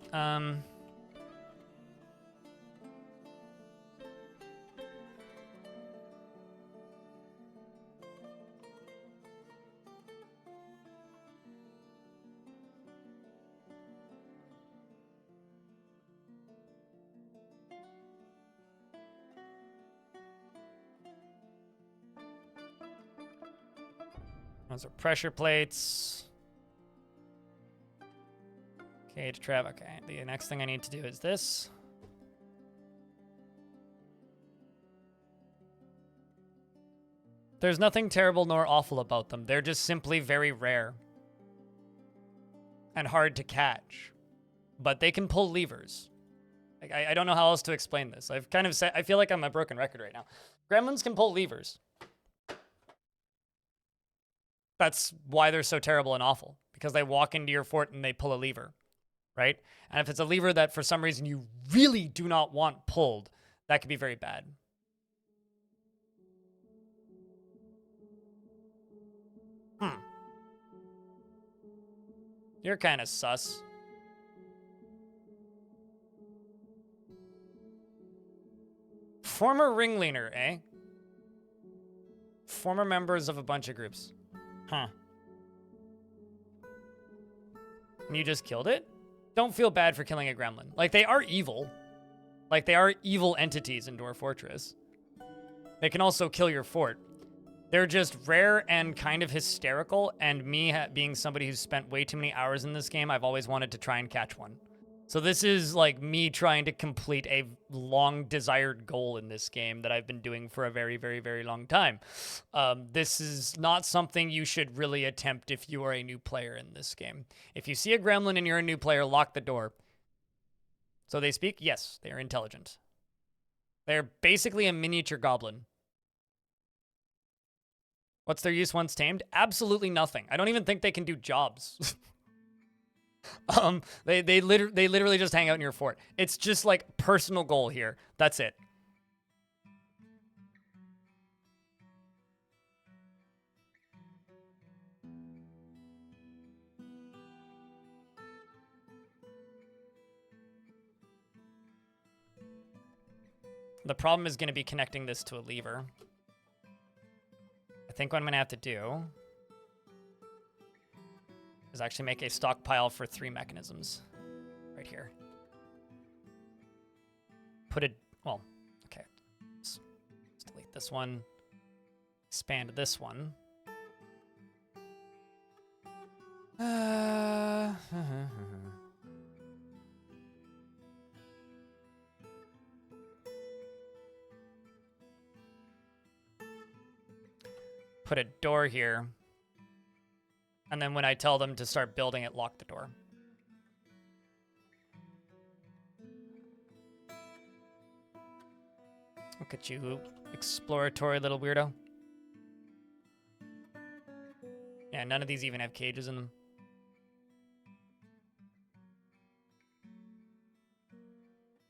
Those are pressure plates. Cage trap. Okay, the next thing I need to do is this. There's nothing terrible nor awful about them. They're just simply very rare and hard to catch. But they can pull levers. Like, I don't know how else to explain this. I've kind of said, I feel like I'm a broken record right now. Gremlins can pull levers. That's why they're so terrible and awful. Because they walk into your fort and they pull a lever. Right? And if it's a lever that for some reason you really do not want pulled, that could be very bad. You're kind of sus. Former ringleader, eh? Former members of a bunch of groups. Huh. And you just killed it? Don't feel bad for killing a gremlin. Like, they are evil. Like, they are evil entities in Dwarf Fortress. They can also kill your fort. They're just rare and kind of hysterical, and me being somebody who's spent way too many hours in this game, I've always wanted to try and catch one. So this is like me trying to complete a long desired goal in this game that I've been doing for a very, very, very long time. This is not something you should really attempt if you are a new player in this game. If you see a gremlin and you're a new player, lock the door. So they speak? Yes, they are intelligent. They're basically a miniature goblin. What's their use once tamed? Absolutely nothing. I don't even think they can do jobs. They literally just hang out in your fort. It's just like personal goal here. That's it. The problem is going to be connecting this to a lever. I think what I'm going to have to do is actually make a stockpile for 3 mechanisms right here. Put it, well, okay. Let's delete this one. Expand this one. Put a door here. And then when I tell them to start building it, lock the door. Look at you, exploratory little weirdo. Yeah, none of these even have cages in them.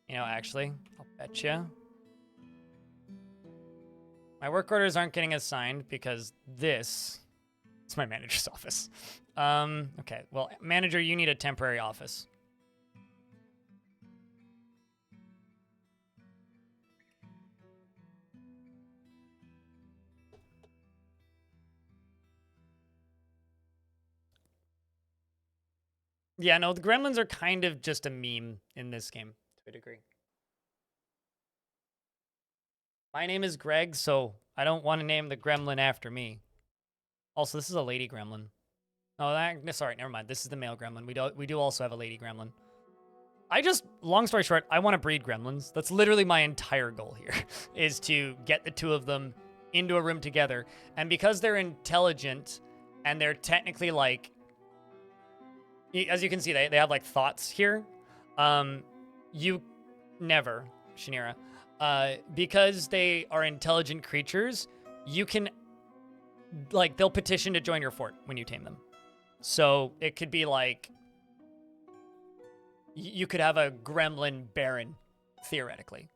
You know, actually, I'll bet you. My work orders aren't getting assigned because this is my manager's office. Okay, well, manager, you need a temporary office. Yeah, no, the Gremlins are kind of just a meme in this game, to a degree. My name is Greg, so I don't want to name the Gremlin after me. Also, this is a lady Gremlin. Oh, sorry, never mind. This is the male Gremlin. We do also have a lady Gremlin. Long story short, I want to breed Gremlins. That's literally my entire goal here, is to get the 2 of them into a room together. And because they're intelligent and they're technically like, as you can see, they have like thoughts here. You never, Shanira. Because they are intelligent creatures, you can, like, they'll petition to join your fort when you tame them. So it could be like, you could have a Gremlin Baron, theoretically.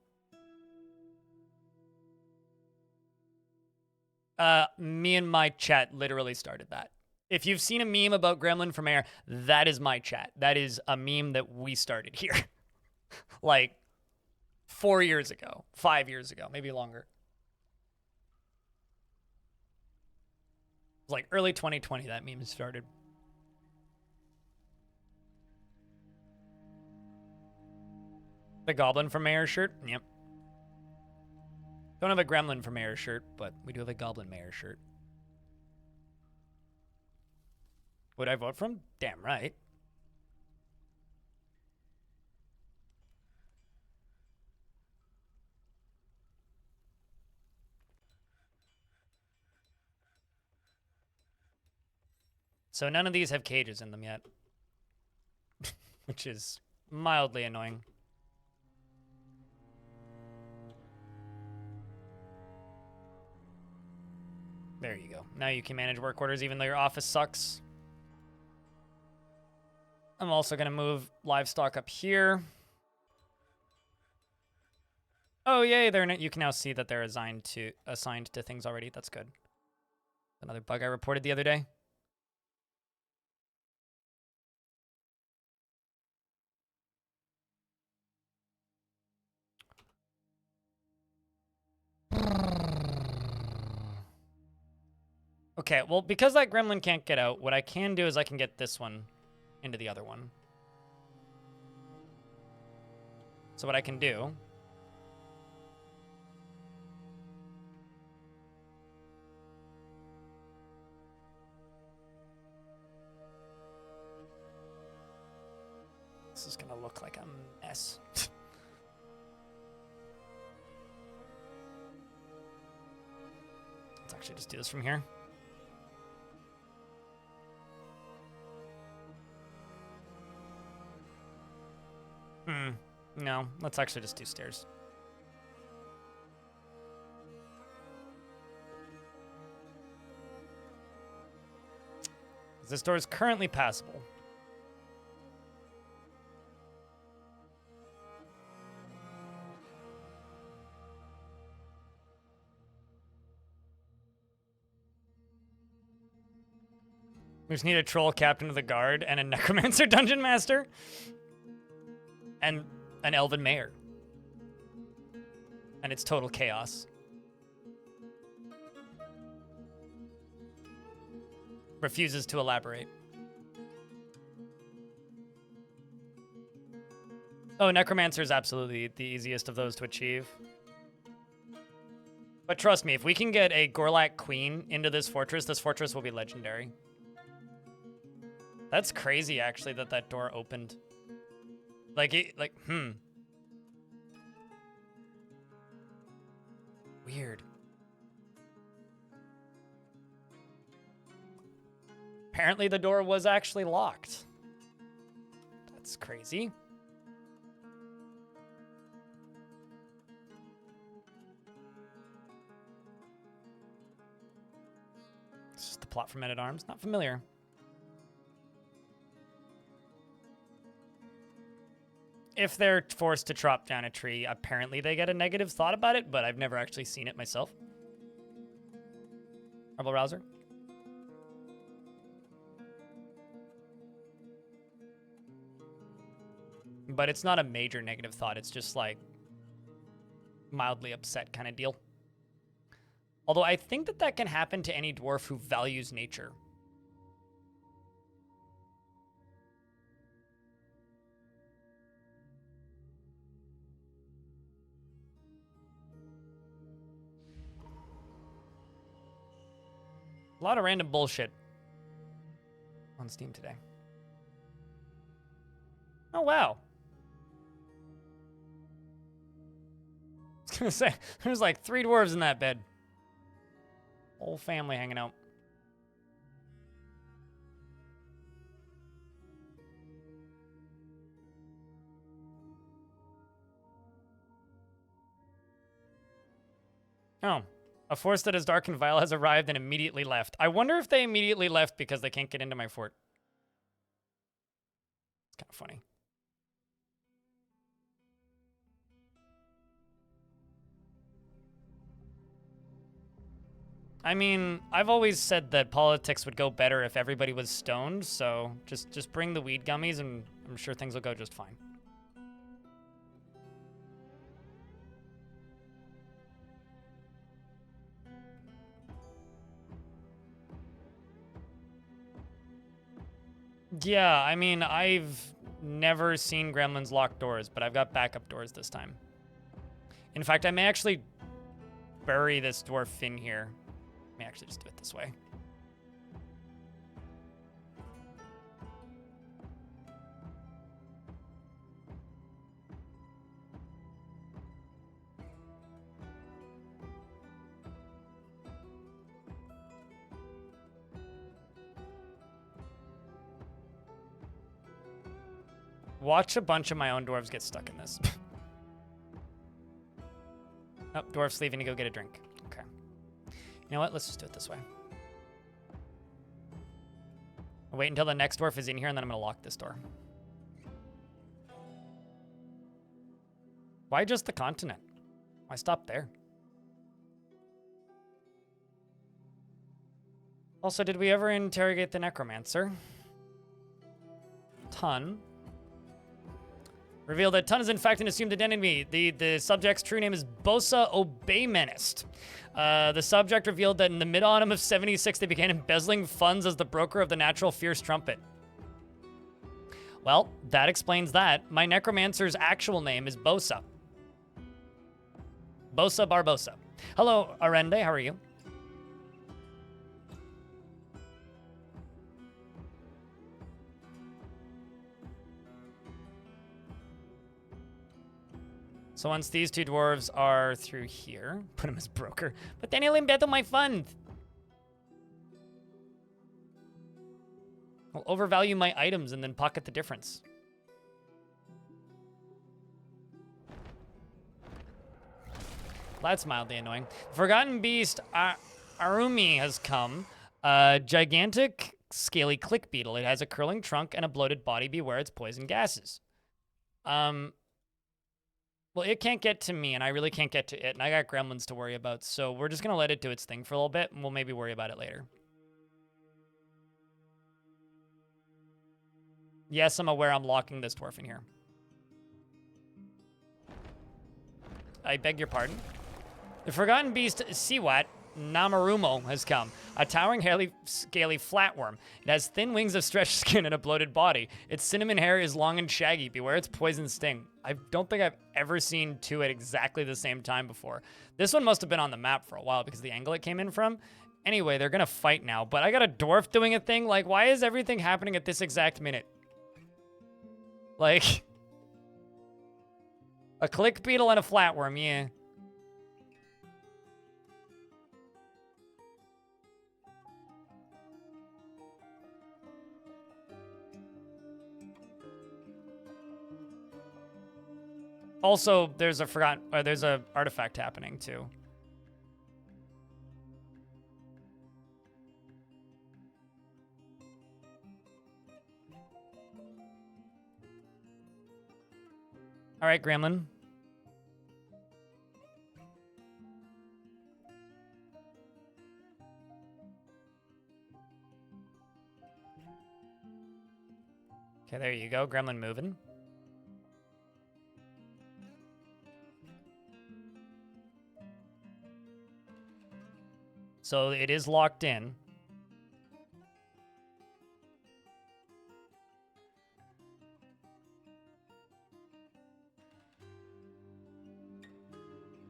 Me and my chat literally started that. If you've seen a meme about Gremlin from Air, that is my chat. That is a meme that we started here. Like, 4 years ago, 5 years ago, maybe longer. It was like early 2020 that meme started. The Goblin from Mayor shirt? Yep. Don't have a Gremlin from Mayor shirt, but we do have a Goblin Mayor shirt. Would I vote for him? Damn right. So none of these have cages in them yet. Which is mildly annoying. There you go. Now you can manage work orders even though your office sucks. I'm also going to move livestock up here. Oh, yay, you can now see that they're assigned to things already. That's good. Another bug I reported the other day. Okay, well, because that gremlin can't get out, what I can do is I can get this one into the other one. So what I can do... This is gonna look like a mess. Let's actually just do this from here. No, let's actually just do stairs. This door is currently passable. We just need a troll captain of the guard and a necromancer dungeon master. And an elven mayor. And it's total chaos. Refuses to elaborate. Oh, Necromancer is absolutely the easiest of those to achieve. But trust me, if we can get a Gorlak Queen into this fortress will be legendary. That's crazy, actually, that that door opened. Weird. Apparently the door was actually locked. That's crazy. It's just the plot for Men at Arms. Not familiar. If they're forced to chop down a tree, apparently they get a negative thought about it, but I've never actually seen it myself. Rebel Rouser. But it's not a major negative thought. It's just like mildly upset kind of deal. Although I think that that can happen to any dwarf who values nature. A lot of random bullshit on Steam today. Oh, wow. I was gonna say, there's like 3 dwarves in that bed. Whole family hanging out. Oh. A force that is dark and vile has arrived and immediately left. I wonder if they immediately left because they can't get into my fort. It's kind of funny. I mean, I've always said that politics would go better if everybody was stoned, so just bring the weed gummies and I'm sure things will go just fine. Yeah, I mean, I've never seen Gremlins lock doors, but I've got backup doors this time. In fact, I may actually bury this dwarf in here. I may actually just do it this way. Watch a bunch of my own dwarves get stuck in this. Oh, dwarf's leaving to go get a drink. Okay. You know what? Let's just do it this way. I'll wait until the next dwarf is in here, and then I'm going to lock this door. Why just the continent? Why stop there? Also, did we ever interrogate the necromancer? Ton. Revealed that Ton is in fact an assumed identity. The subject's true name is Bosa Obeymenist. The subject revealed that in the mid-autumn of 76, they began embezzling funds as the broker of the natural fierce trumpet. Well, that explains that. My necromancer's actual name is Bosa. Bosa Barbosa. Hello, Arende, how are you? So once these 2 dwarves are through here, put him as broker, but then he'll embezzle my fund. I'll overvalue my items and then pocket the difference. That's mildly annoying. Forgotten Beast Arumi has come. Gigantic, scaly click beetle. It has a curling trunk and a bloated body. Beware its poison gases. Well, it can't get to me, and I really can't get to it, and I got gremlins to worry about, so we're just going to let it do its thing for a little bit, and we'll maybe worry about it later. Yes, I'm aware I'm locking this dwarf in here. I beg your pardon. The Forgotten Beast Siwat Namarumo has come. A towering, hairy, scaly flatworm. It has thin wings of stretched skin and a bloated body. Its cinnamon hair is long and shaggy. Beware its poison sting. I don't think I've ever seen two at exactly the same time before. This one must have been on the map for a while because of the angle it came in from. Anyway, they're gonna fight now, but I got a dwarf doing a thing. Like, why is everything happening at this exact minute? Like, a click beetle and a flatworm, yeah. Also, there's a artifact happening too. All right, Gremlin. Okay, there you go. Gremlin moving. So it is locked in.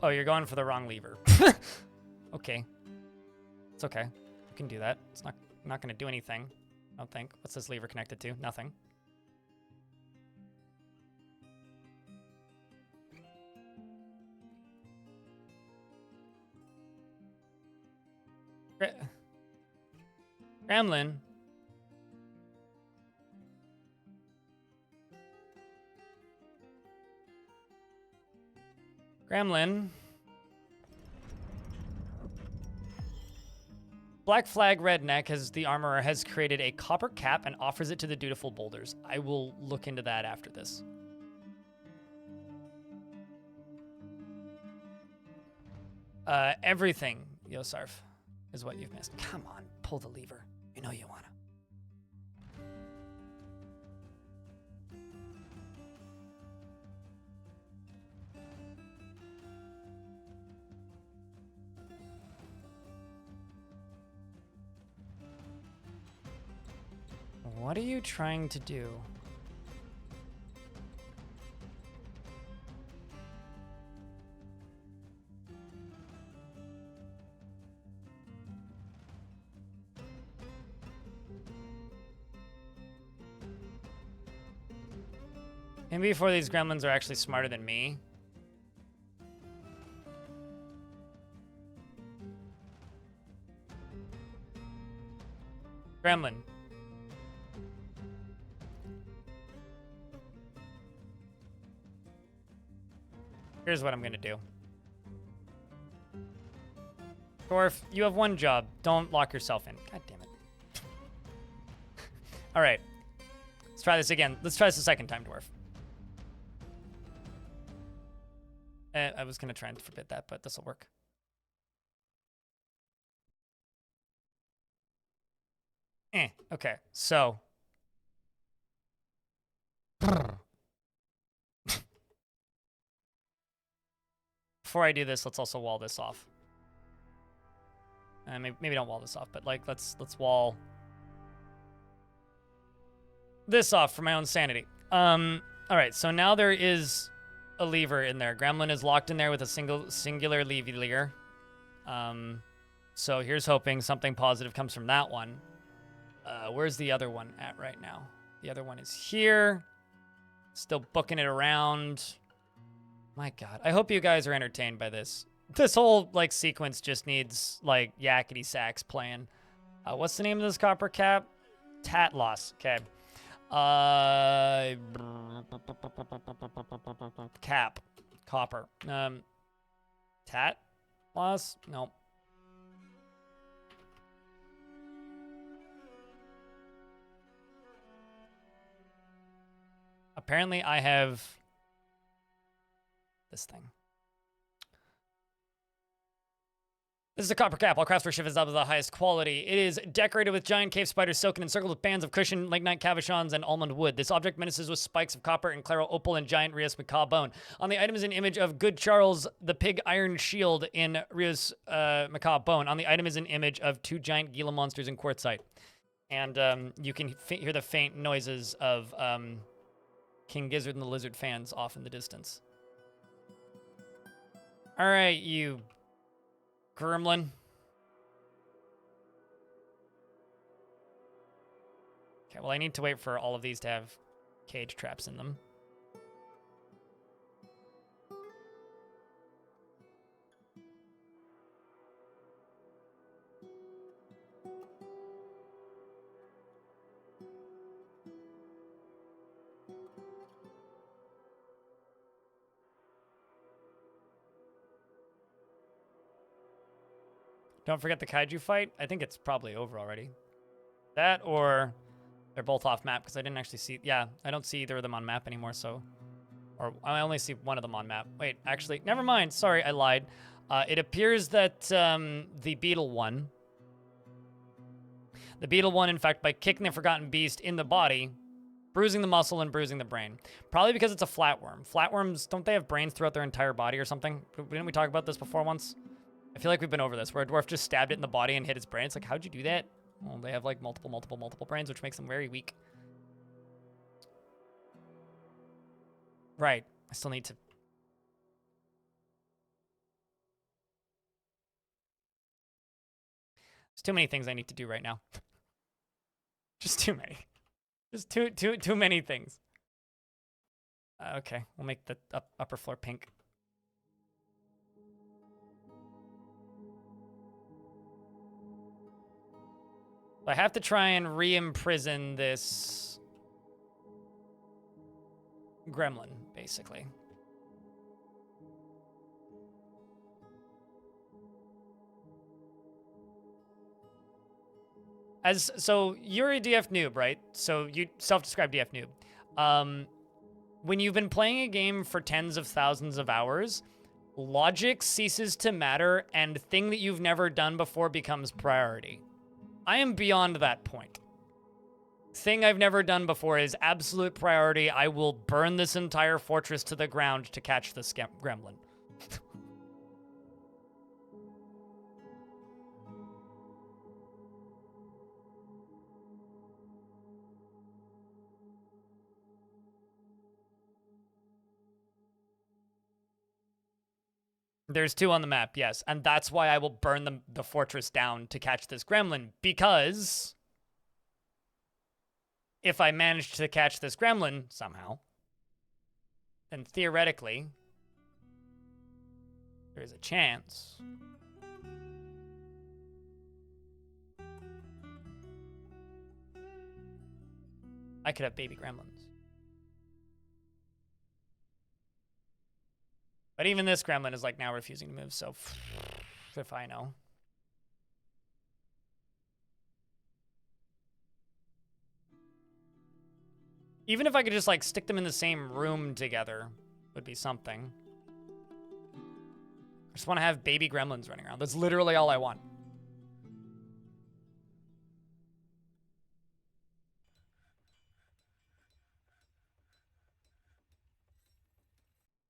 Oh, you're going for the wrong lever. Okay. It's okay. You can do that. It's not going to do anything, I don't think. What's this lever connected to? Nothing. Gremlin. Gremlin. Black Flag Redneck, as the armorer, has created a copper cap and offers it to the dutiful boulders. I will look into that after this. Everything, Yosarf, is what you've missed. Come on, pull the lever. You know you wanna. What are you trying to do? Maybe before these gremlins are actually smarter than me. Gremlin. Here's what I'm gonna do. Dwarf, you have one job. Don't lock yourself in. God damn it. All right. Let's try this again. Let's try this a second time, Dwarf. I was gonna try and forbid that, but this will work. Okay, so. Before I do this, let's also wall this off. Maybe don't wall this off, but like let's wall this off for my own sanity. All right, so now there is a lever in there. Gremlin is locked in there with a singular lever. So here's hoping something positive comes from that one. Where's the other one at right now? The other one is here. Still booking it around. My God, I hope you guys are entertained by this. This whole like sequence just needs like yakety sax playing. What's the name of this copper cap? Tatlos. Okay. Cap. Copper. Tat loss? No. Apparently I have this thing. This is a copper cap. All craftsmanship is of the highest quality. It is decorated with giant cave spiders silken encircled with bands of cushion, lignite cabochons, and almond wood. This object menaces with spikes of copper and claro opal and giant Rios macaw bone. On the item is an image of Good Charles, the pig iron shield in Rios macaw bone. On the item is an image of 2 giant Gila monsters in quartzite. And you can hear the faint noises of King Gizzard and the Lizard fans off in the distance. All right, you gremlin. Okay, well, I need to wait for all of these to have cage traps in them. Don't forget the kaiju fight. I think it's probably over already. That or they're both off map because I didn't actually see. Yeah, I don't see either of them on map anymore. So, or I only see one of them on map. Wait, actually, never mind. Sorry, I lied. It appears that the beetle won. The beetle won, in fact, by kicking the Forgotten Beast in the body, bruising the muscle and bruising the brain. Probably because it's a flatworm. Flatworms, don't they have brains throughout their entire body or something? Didn't we talk about this before once? I feel like we've been over this, where a dwarf just stabbed it in the body and hit its brain. It's like, how'd you do that? Well, they have like multiple brains, which makes them very weak. Right. I still need to... There's too many things I need to do right now. Just too many. Just too many things. Okay, we'll make the upper floor pink. I have to try and re-imprison this gremlin, basically. So you're a DF noob, right? So you self-described DF noob. When you've been playing a game for tens of thousands of hours, logic ceases to matter and thing that you've never done before becomes priority. I am beyond that point. Thing I've never done before is absolute priority. I will burn this entire fortress to the ground to catch this gremlin. There's 2 on the map, yes. And that's why I will burn the fortress down to catch this gremlin. Because if I manage to catch this gremlin somehow, then theoretically, there's a chance I could have baby gremlins. But even this gremlin is like now refusing to move, so if I know. Even if I could just like stick them in the same room together would be something. I just want to have baby gremlins running around. That's literally all I want.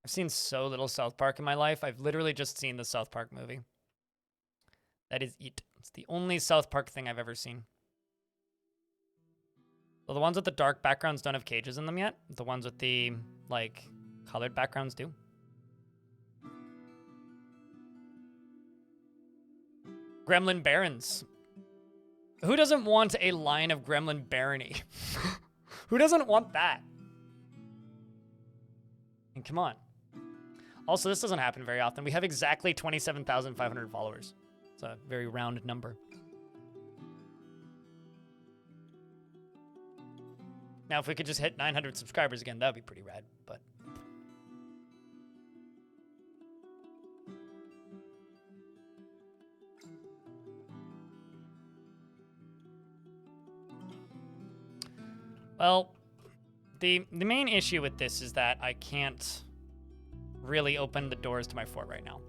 I've seen so little South Park in my life. I've literally just seen the South Park movie. That is it. It's the only South Park thing I've ever seen. So the ones with the dark backgrounds don't have cages in them yet. The ones with the, like, colored backgrounds do. Gremlin Barons. Who doesn't want a line of Gremlin Barony? Who doesn't want that? And come on. Also, this doesn't happen very often. We have exactly 27,500 followers. It's a very round number. Now, if we could just hit 900 subscribers again, that would be pretty rad, but... Well, the main issue with this is that I can't really open the doors to my fort right now.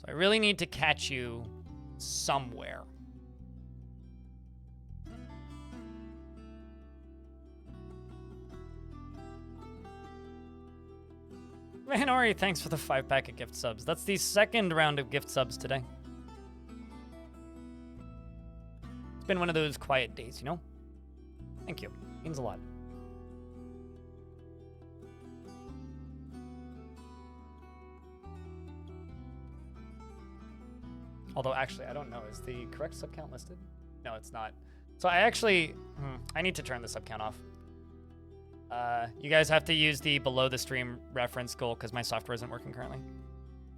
I really need to catch you somewhere. Man, Ori, thanks for the 5-pack of gift subs. That's the second round of gift subs today. It's been one of those quiet days, you know? Thank you. Means a lot. Although, actually, I don't know. Is the correct sub count listed? No, it's not. So I actually... I need to turn the sub count off. You guys have to use the below the stream reference goal because my software isn't working currently.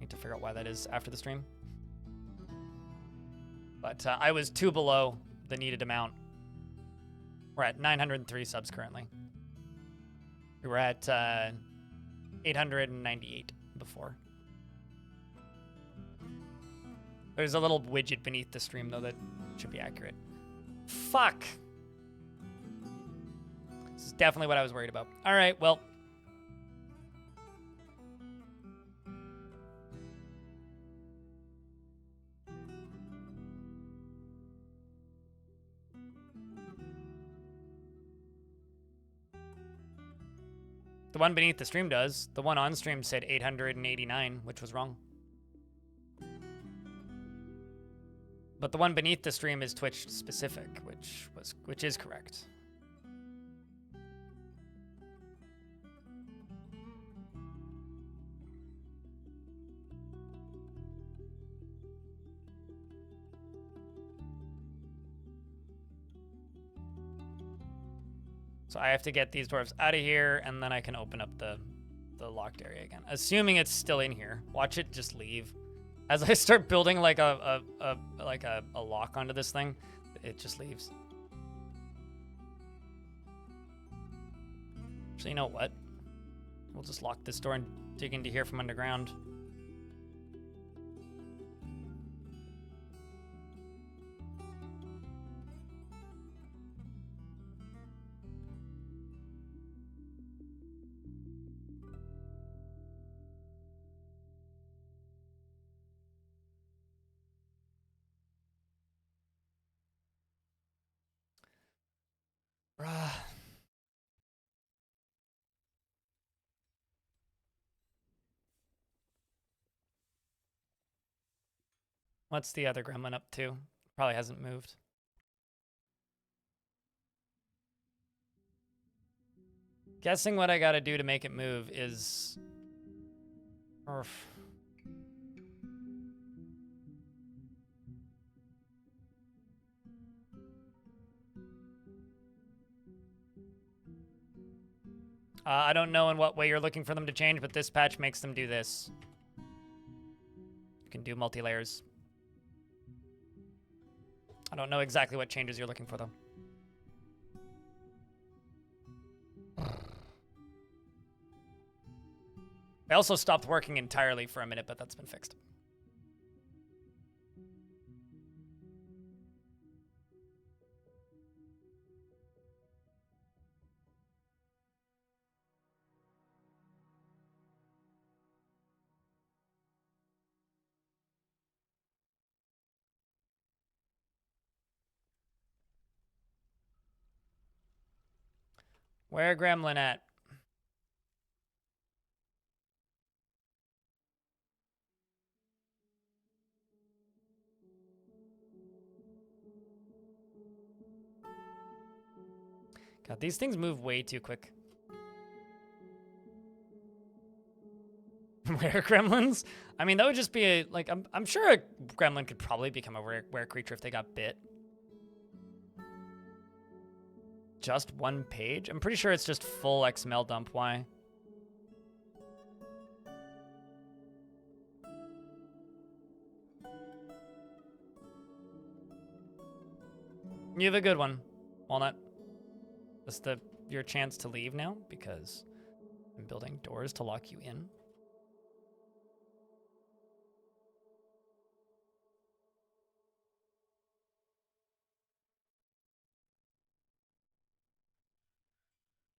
Need to figure out why that is after the stream. But I was 2 below the needed amount. We're at 903 subs currently. We were at 898 before. There's a little widget beneath the stream, though, that should be accurate. Fuck! This is definitely what I was worried about. All right, well. The one beneath the stream does. The one on stream said 889, which was wrong. But the one beneath the stream is Twitch specific, which is correct. So I have to get these dwarves out of here, and then I can open up the locked area again. Assuming it's still in here. Watch it just leave. As I start building like a lock onto this thing, it just leaves. So you know what? We'll just lock this door and dig into here from underground. Bruh. What's the other gremlin up to? Probably hasn't moved. Guessing what I gotta do to make it move is... I don't know in what way you're looking for them to change, but this patch makes them do this. You can do multi-layers. I don't know exactly what changes you're looking for, though. They also stopped working entirely for a minute, but that's been fixed. Where Gremlin at? God, these things move way too quick. Where gremlins? I mean, that would just be a, like, I'm sure a gremlin could probably become a rare creature if they got bit. Just one page? I'm pretty sure it's just full XML dump. Why? You have a good one, Walnut. Is your chance to leave now? Because I'm building doors to lock you in.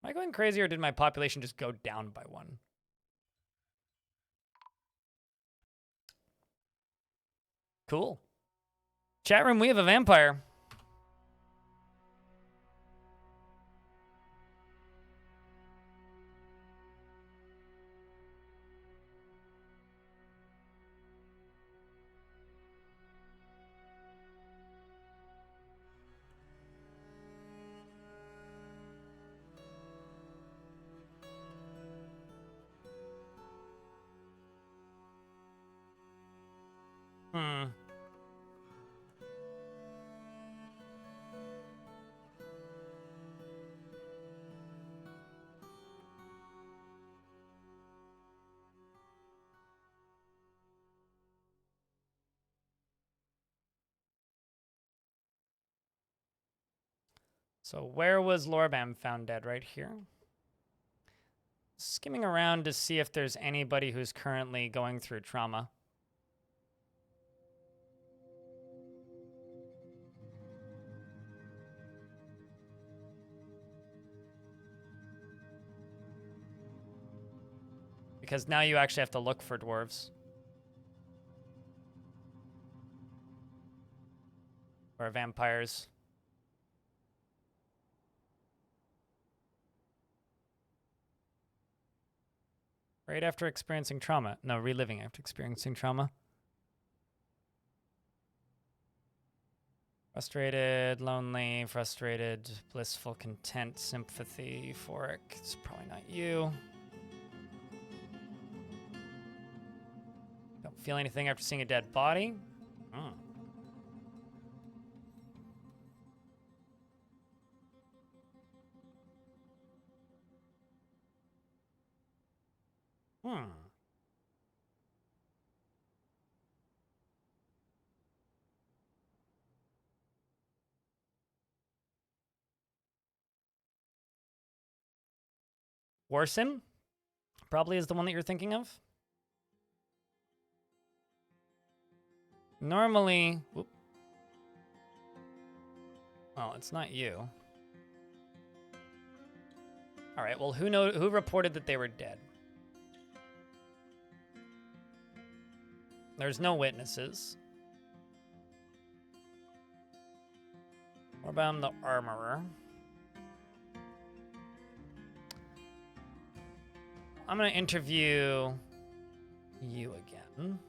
Am I going crazy, or did my population just go down by 1? Cool. Chat room, we have a vampire. So where was Lorbam found dead? Right here. Skimming around to see if there's anybody who's currently going through trauma. Because now you actually have to look for dwarves. Or vampires. Right after experiencing trauma. No, reliving after experiencing trauma. Frustrated, lonely, frustrated, blissful, content, sympathy, euphoric. It's probably not you. Don't feel anything after seeing a dead body. Hmm. Warson probably is the one that you're thinking of. Normally, whoop. Oh, it's not you. All right. Well, who reported that they were dead? There's no witnesses. What about the armorer? I'm gonna interview you again.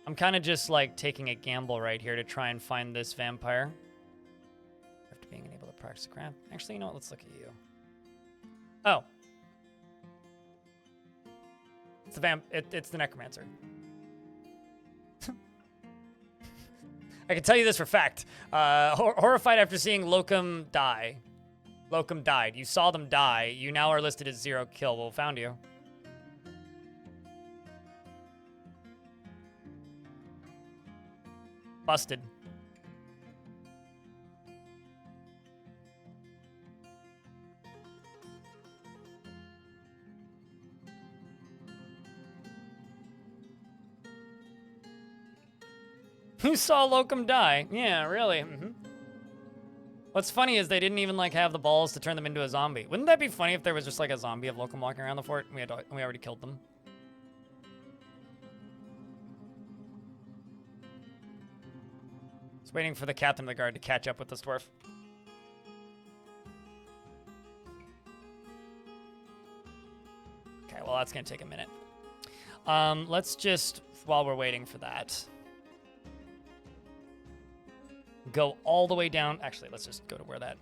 I'm kind of just like taking a gamble right here to try and find this vampire. After being unable to practice craft. Actually, you know what? Let's look at you. Oh. It's the it's the necromancer. I can tell you this for fact. Horrified after seeing Locum die. Locum died. You saw them die. You now are listed as 0 kill. Well, found you. Busted. Who saw Locum die? Yeah, really. What's funny is they didn't even like have the balls to turn them into a zombie. Wouldn't that be funny if there was just like a zombie of Locum walking around the fort and we already killed them? Just waiting for the captain of the guard to catch up with this dwarf. Okay, well that's gonna take a minute. Let's just, while we're waiting for that, go all the way down. Actually, let's just go to where that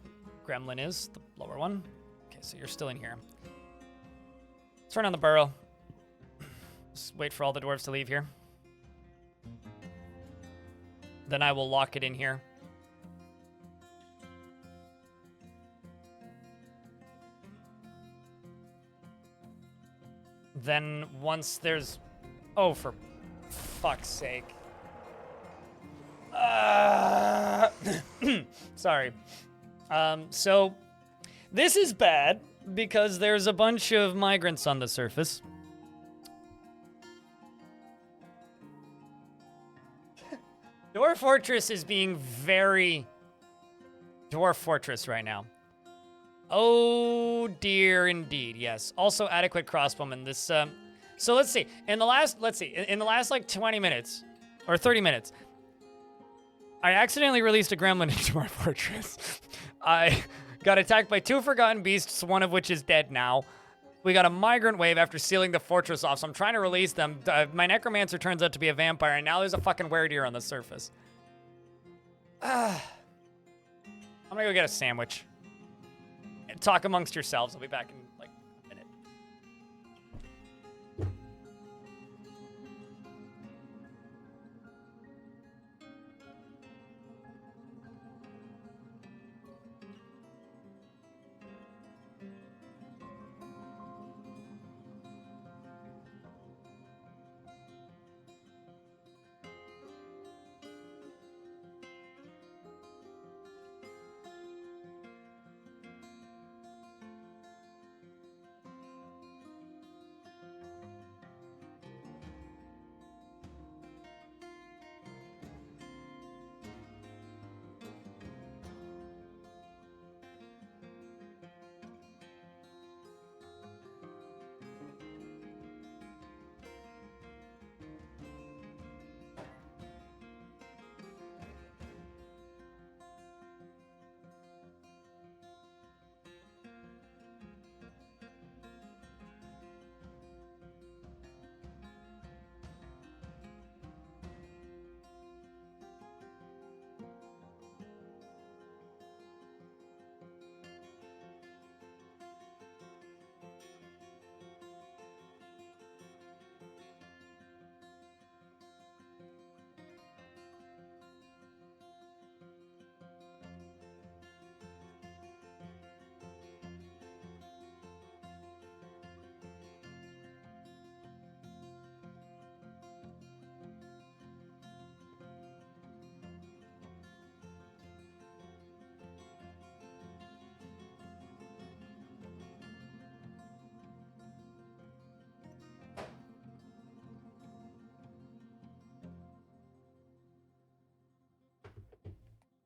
gremlin is, the lower one. Okay, so you're still in here. Let's turn on the burrow. Just wait for all the dwarves to leave here. Then I will lock it in here. Then once there's... Oh, for fuck's sake. Sorry. So this is bad because there's a bunch of migrants on the surface. Dwarf Fortress is being very Dwarf Fortress right now. Oh dear, indeed. Yes. Also, adequate crossbowmen. This So let's see. In the last like 20 minutes or 30 minutes, I accidentally released a gremlin into our fortress. I got attacked by 2 forgotten beasts, one of which is dead now. We got a migrant wave after sealing the fortress off, so I'm trying to release them. My necromancer turns out to be a vampire, and now there's a fucking weredeer on the surface. I'm gonna go get a sandwich. And talk amongst yourselves. I'll be back in like a minute.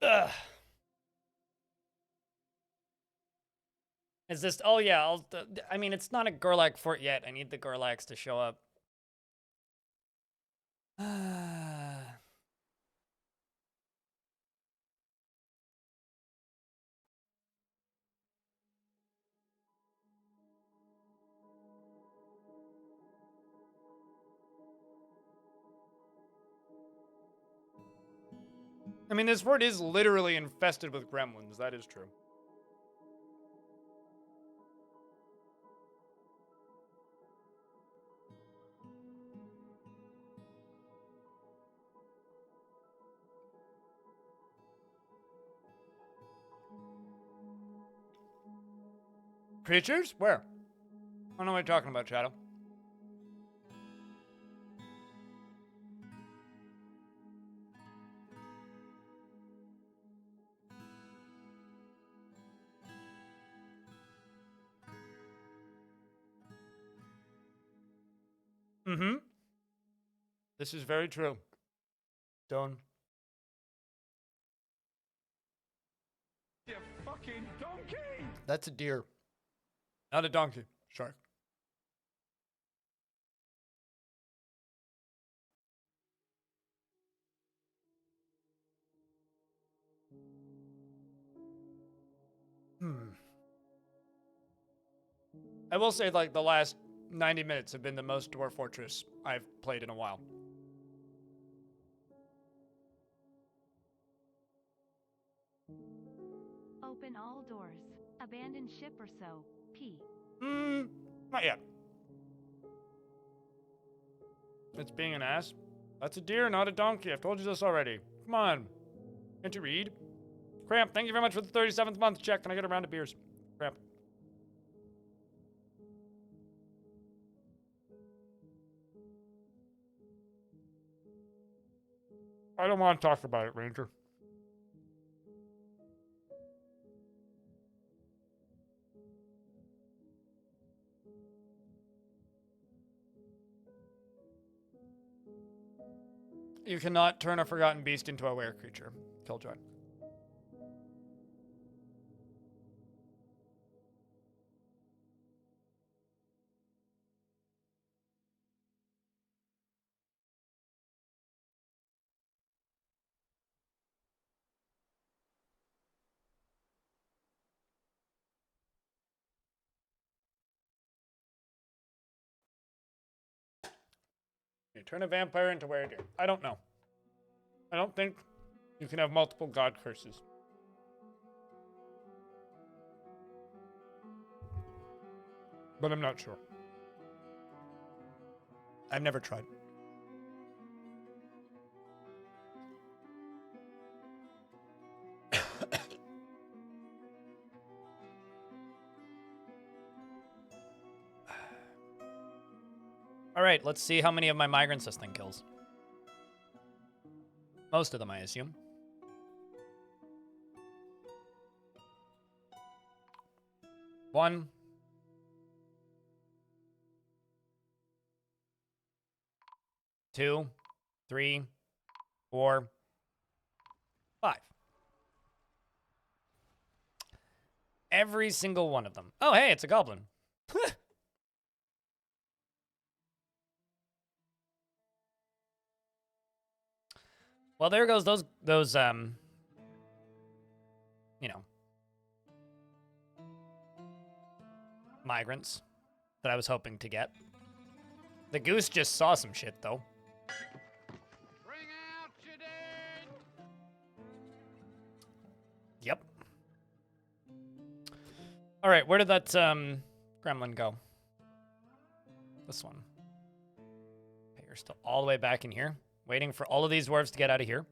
Ugh. Is this? Oh yeah. I mean, it's not a Gorlak fort yet. I need the Gorlaks to show up. I mean, this fort is literally infested with gremlins. That is true. Creatures? Where? I don't know what you're talking about, Shadow. Mm-hmm. This is very true. Stone. You fucking donkey! That's a deer. Not a donkey. Shark. I will say, like, the last 90 minutes have been the most Dwarf Fortress I've played in a while. Open all doors. Abandoned ship or so. P. Not yet. It's being an ass. That's a deer, not a donkey. I've told you this already. Come on. Can't you read? Cramp, thank you very much for the 37th month check. Can I get a round of beers? Cramp. I don't want to talk about it, Ranger. You cannot turn a forgotten beast into a were creature. Killjoy. you turn a vampire into were-deer? I don't know. I don't think you can have multiple god curses. But I'm not sure. I've never tried. All right, let's see how many of my migrants this thing kills. Most of them, I assume. One. Two. Three. 4. 5. Every single one of them. Oh, hey, it's a goblin. Well, there goes those you know, migrants that I was hoping to get. The goose just saw some shit, though. Bring out your dead. Yep. All right, where did that gremlin go? This one. Okay, you're still all the way back in here, waiting for all of these dwarves to get out of here.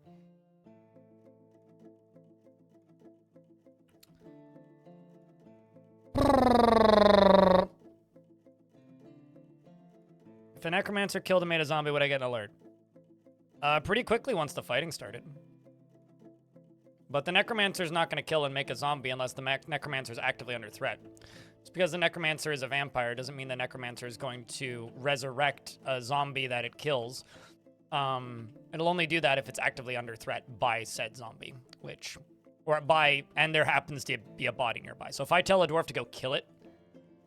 If a necromancer killed and made a zombie, would I get an alert? Pretty quickly once the fighting started. But the necromancer's not going to kill and make a zombie unless the necromancer is actively under threat. Just because the necromancer is a vampire doesn't mean the necromancer is going to resurrect a zombie that it kills. It'll only do that if it's actively under threat by said zombie, and there happens to be a body nearby. So if I tell a dwarf to go kill it,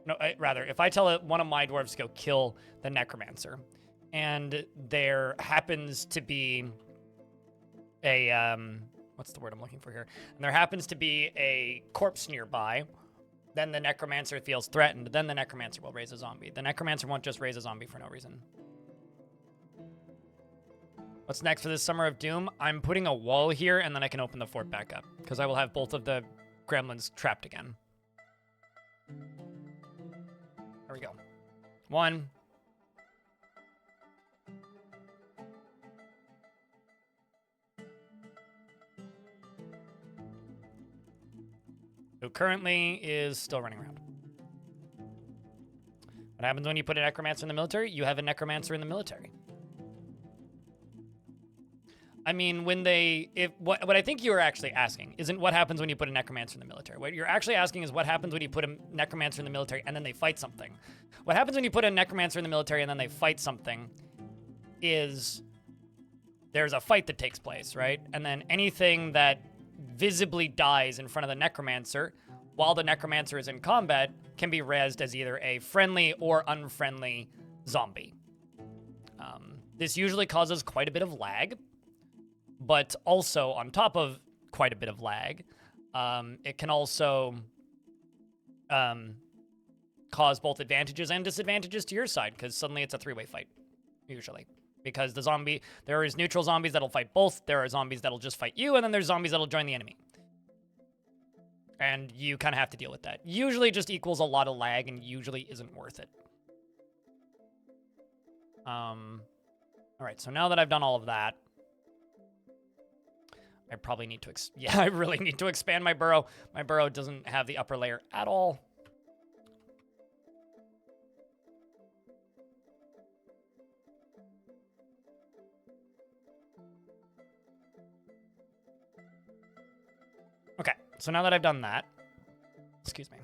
if I tell one of my dwarves to go kill the necromancer, and there happens to be a, what's the word I'm looking for here? And there happens to be a corpse nearby, then the necromancer feels threatened, then the necromancer will raise a zombie. The necromancer won't just raise a zombie for no reason. What's next for this Summer of Doom? I'm putting a wall here, and then I can open the fort back up, because I will have both of the gremlins trapped again. There we go. 1. Who currently is still running around. What happens when you put a necromancer in the military? You have a necromancer in the military. I mean, what I think you are actually asking isn't what happens when you put a necromancer in the military. What you're actually asking is what happens when you put a necromancer in the military and then they fight something. What happens when you put a necromancer in the military and then they fight something is there's a fight that takes place, right? And then anything that visibly dies in front of the necromancer while the necromancer is in combat can be rezzed as either a friendly or unfriendly zombie. This usually causes quite a bit of lag. But also, on top of quite a bit of lag, it can also cause both advantages and disadvantages to your side, because suddenly it's a 3-way fight, usually. Because there is neutral zombies that'll fight both, there are zombies that'll just fight you, and then there's zombies that'll join the enemy. And you kind of have to deal with that. Usually just equals a lot of lag and usually isn't worth it. All right, so now that I've done all of that, I probably need to, I really need to expand my burrow. My burrow doesn't have the upper layer at all. Okay, so now that I've done that, excuse me,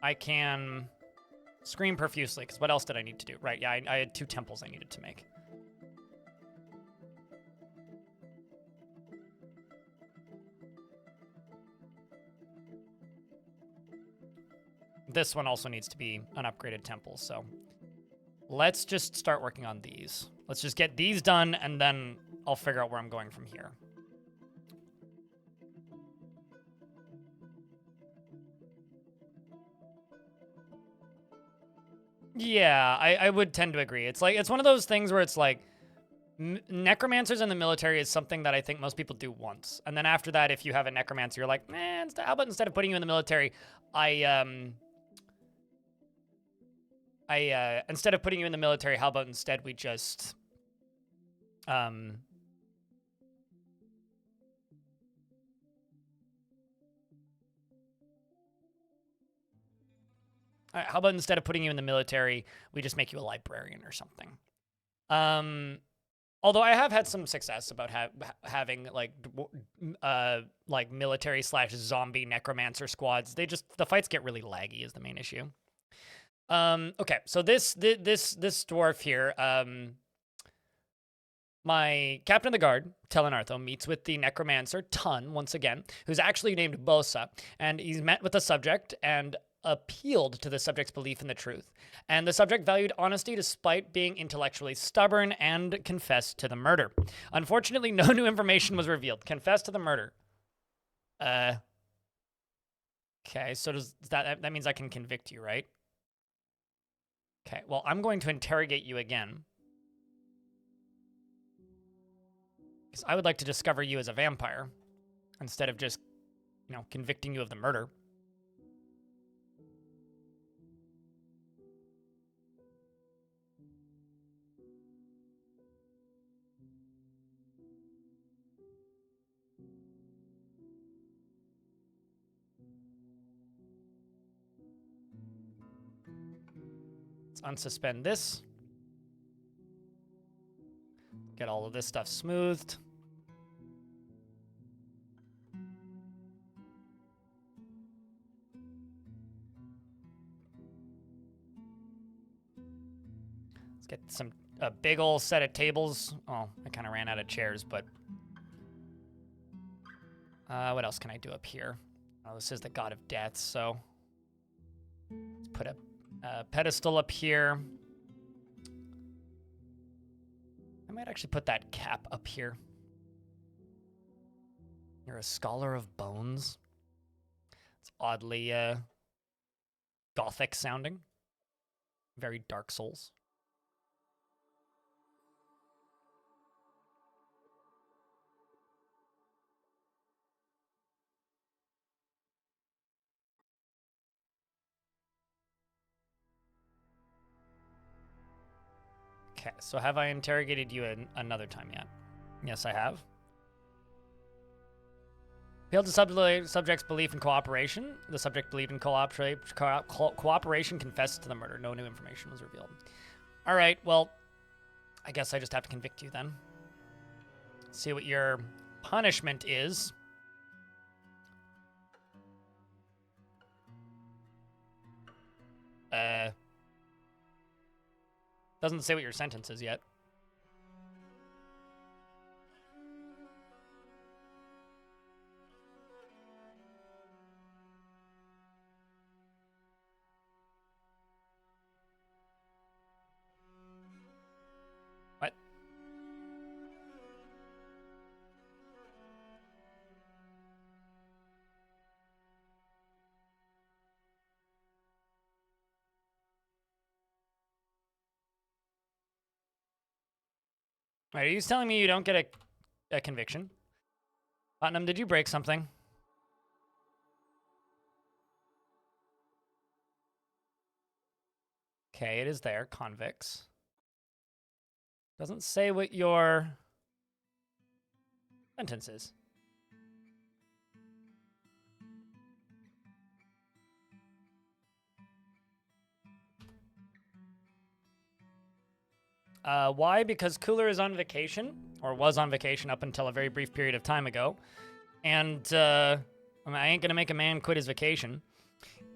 I can scream profusely, because what else did I need to do? Right, yeah, I had 2 temples I needed to make. This one also needs to be an upgraded temple, so let's just start working on these. Let's just get these done, and then I'll figure out where I'm going from here. Yeah, I would tend to agree. It's like, it's one of those things where it's like, necromancers in the military is something that I think most people do once. And then after that, if you have a necromancer, you're like, man, how about instead of putting you in the military, instead of putting you in the military, how about instead we just, how about instead of putting you in the military, we just make you a librarian or something? Although I have had some success about having like military / zombie necromancer squads. The fights get really laggy is the main issue. Okay, so this dwarf here, my captain of the guard, Telenartho, meets with the necromancer, Tun, once again, who's actually named Bosa, and he's met with the subject and appealed to the subject's belief in the truth. And the subject valued honesty despite being intellectually stubborn and confessed to the murder. Unfortunately, no new information was revealed. Confessed to the murder. Okay, so does that means I can convict you, right? Okay, well, I'm going to interrogate you again. Because I would like to discover you as a vampire instead of just, convicting you of the murder. Let's unsuspend this. Get all of this stuff smoothed. Let's get a big old set of tables. Oh, I kind of ran out of chairs, but what else can I do up here? Oh, this is the god of death, so let's put a pedestal up here. I might actually put that cap up here. You're a scholar of bones. It's oddly gothic sounding. Very Dark Souls. Okay, so have I interrogated you another time yet? Yes, I have. Appealed to subject's belief in cooperation. The subject believed in cooperation, confessed to the murder. No new information was revealed. All right, well, I guess I just have to convict you then. See what your punishment is. Doesn't say what your sentence is yet. What? Wait, are you telling me you don't get a conviction? Putnam, did you break something? Okay, it is there. Convicts. Doesn't say what your sentence is. Why? Because Cooler is on vacation, or was on vacation up until a very brief period of time ago. And I ain't gonna make a man quit his vacation.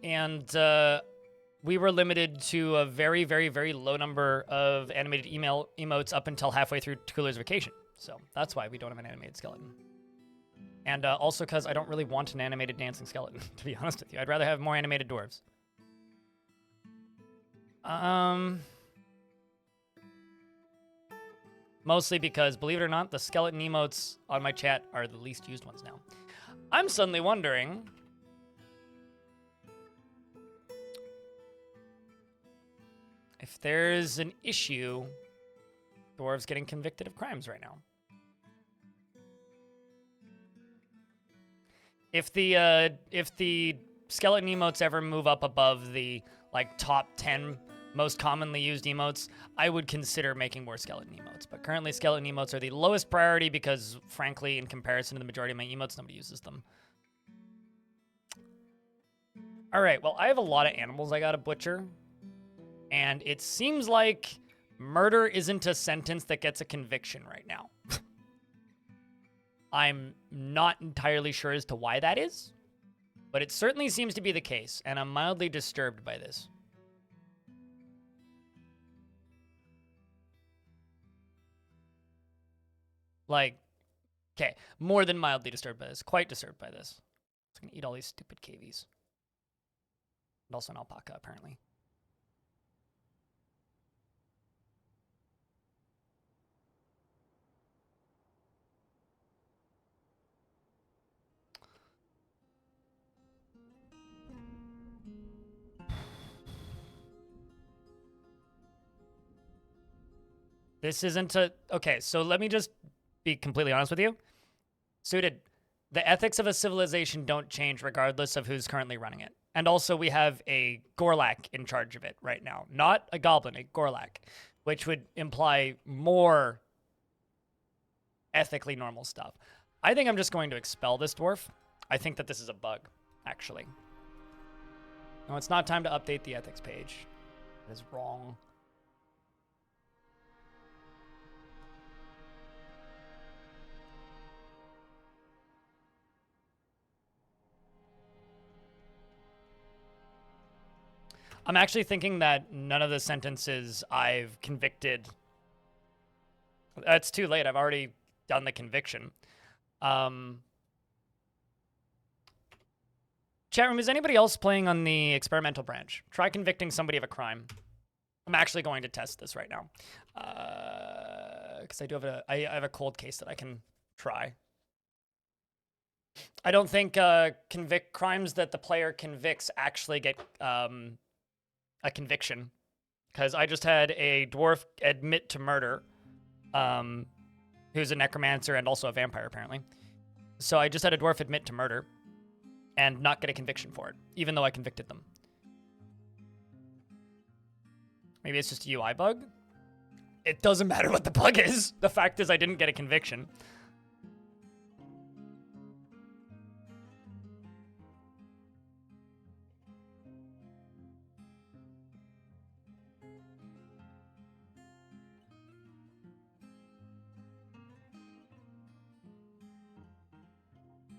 And we were limited to a very, very, very low number of animated emotes up until halfway through Cooler's vacation. So that's why we don't have an animated skeleton. And also because I don't really want an animated dancing skeleton, to be honest with you. I'd rather have more animated dwarves. Mostly because, believe it or not, the skeleton emotes on my chat are the least used ones now. I'm suddenly wondering... If there's an issue, Dwarf's getting convicted of crimes right now. If the skeleton emotes ever move up above the like top 10 most commonly used emotes, I would consider making more skeleton emotes. But currently, skeleton emotes are the lowest priority because, frankly, in comparison to the majority of my emotes, nobody uses them. All right, well, I have a lot of animals I gotta butcher. And it seems like murder isn't a sentence that gets a conviction right now. I'm not entirely sure as to why that is, but it certainly seems to be the case, and I'm mildly disturbed by this. Like, okay, more than mildly disturbed by this, quite disturbed by this. It's gonna eat all these stupid KVs. And also an alpaca, apparently. This isn't a... Okay, so let me just be completely honest with you. Suited, the ethics of a civilization don't change regardless of who's currently running it. And also we have a Gorlak in charge of it right now. Not a goblin, a Gorlak, which would imply more ethically normal stuff. I think I'm just going to expel this dwarf. I think that this is a bug, actually. No, it's not time to update the ethics page. That is wrong. I'm actually thinking that none of the sentences I've convicted... It's too late. I've already done the conviction. Chat room, is anybody else playing on the experimental branch? Try convicting somebody of a crime. I'm actually going to test this right now. Because I do have I have a cold case that I can try. I don't think crimes that the player convicts actually get a conviction, because I just had a dwarf admit to murder, who's a necromancer and also a vampire, apparently. So I just had a dwarf admit to murder and not get a conviction for it, even though I convicted them. Maybe it's just a UI bug? It doesn't matter what the bug is. The fact is I didn't get a conviction.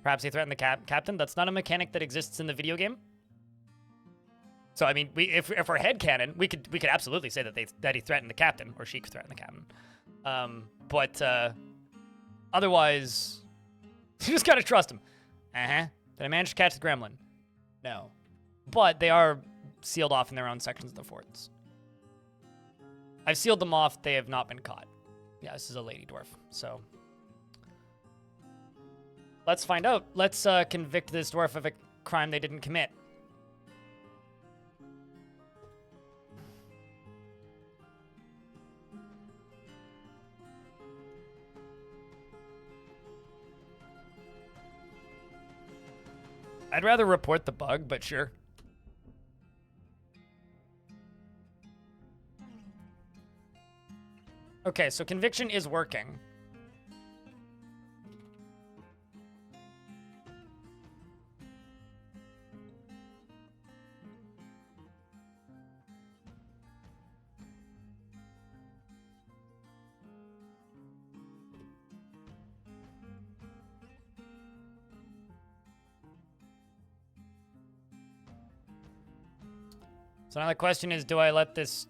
Perhaps he threatened the captain. That's not a mechanic that exists in the video game. So I mean, if we're headcanon, we could absolutely say that he threatened the captain, or she threatened the captain. But otherwise, you just gotta trust him. Did I manage to catch the gremlin? No, but they are sealed off in their own sections of the forts. I've sealed them off. They have not been caught. Yeah, this is a lady dwarf. So. Let's find out. Let's convict this dwarf of a crime they didn't commit. I'd rather report the bug, but sure. Okay, so conviction is working. So now the question is, do I let this...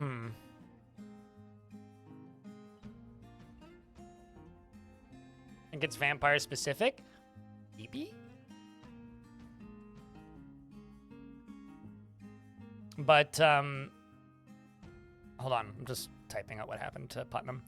I think it's vampire specific. Maybe? But, hold on. I'm just typing out what happened to Putnam.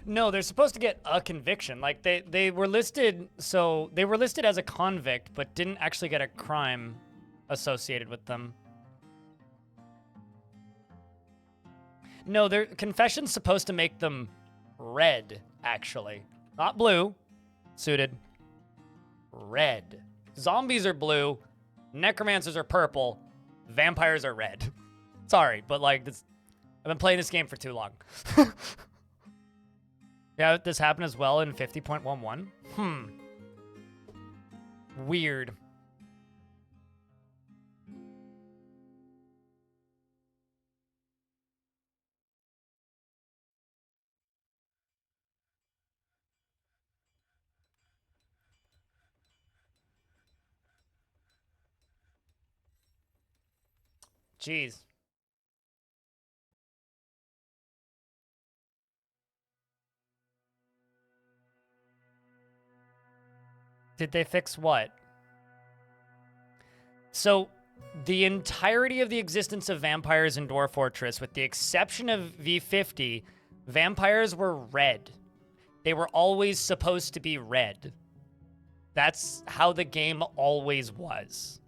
No, they're supposed to get a conviction. Like they were listed, so they were listed as a convict, but didn't actually get a crime associated with them. No, their confession's supposed to make them red, actually. Not blue. Suited. Red. Zombies are blue. Necromancers are purple. Vampires are red. Sorry, but like this, I've been playing this game for too long. Yeah, this happened as well in 50.11. Weird. Jeez. Did they fix what? So, the entirety of the existence of vampires in Dwarf Fortress, with the exception of V50, vampires were red. They were always supposed to be red. That's how the game always was.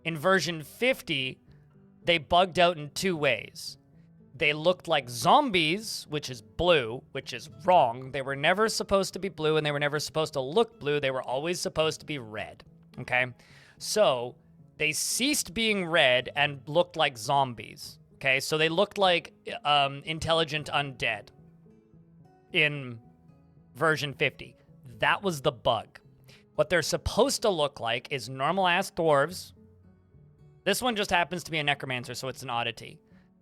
In version 50, they bugged out in two ways. They looked like zombies, which is blue, which is wrong. They were never supposed to be blue, and they were never supposed to look blue. They were always supposed to be red, okay? So they ceased being red and looked like zombies, okay? So they looked like intelligent undead in version 50. That was the bug. What they're supposed to look like is normal-ass dwarves. This one just happens to be a necromancer, so it's an oddity.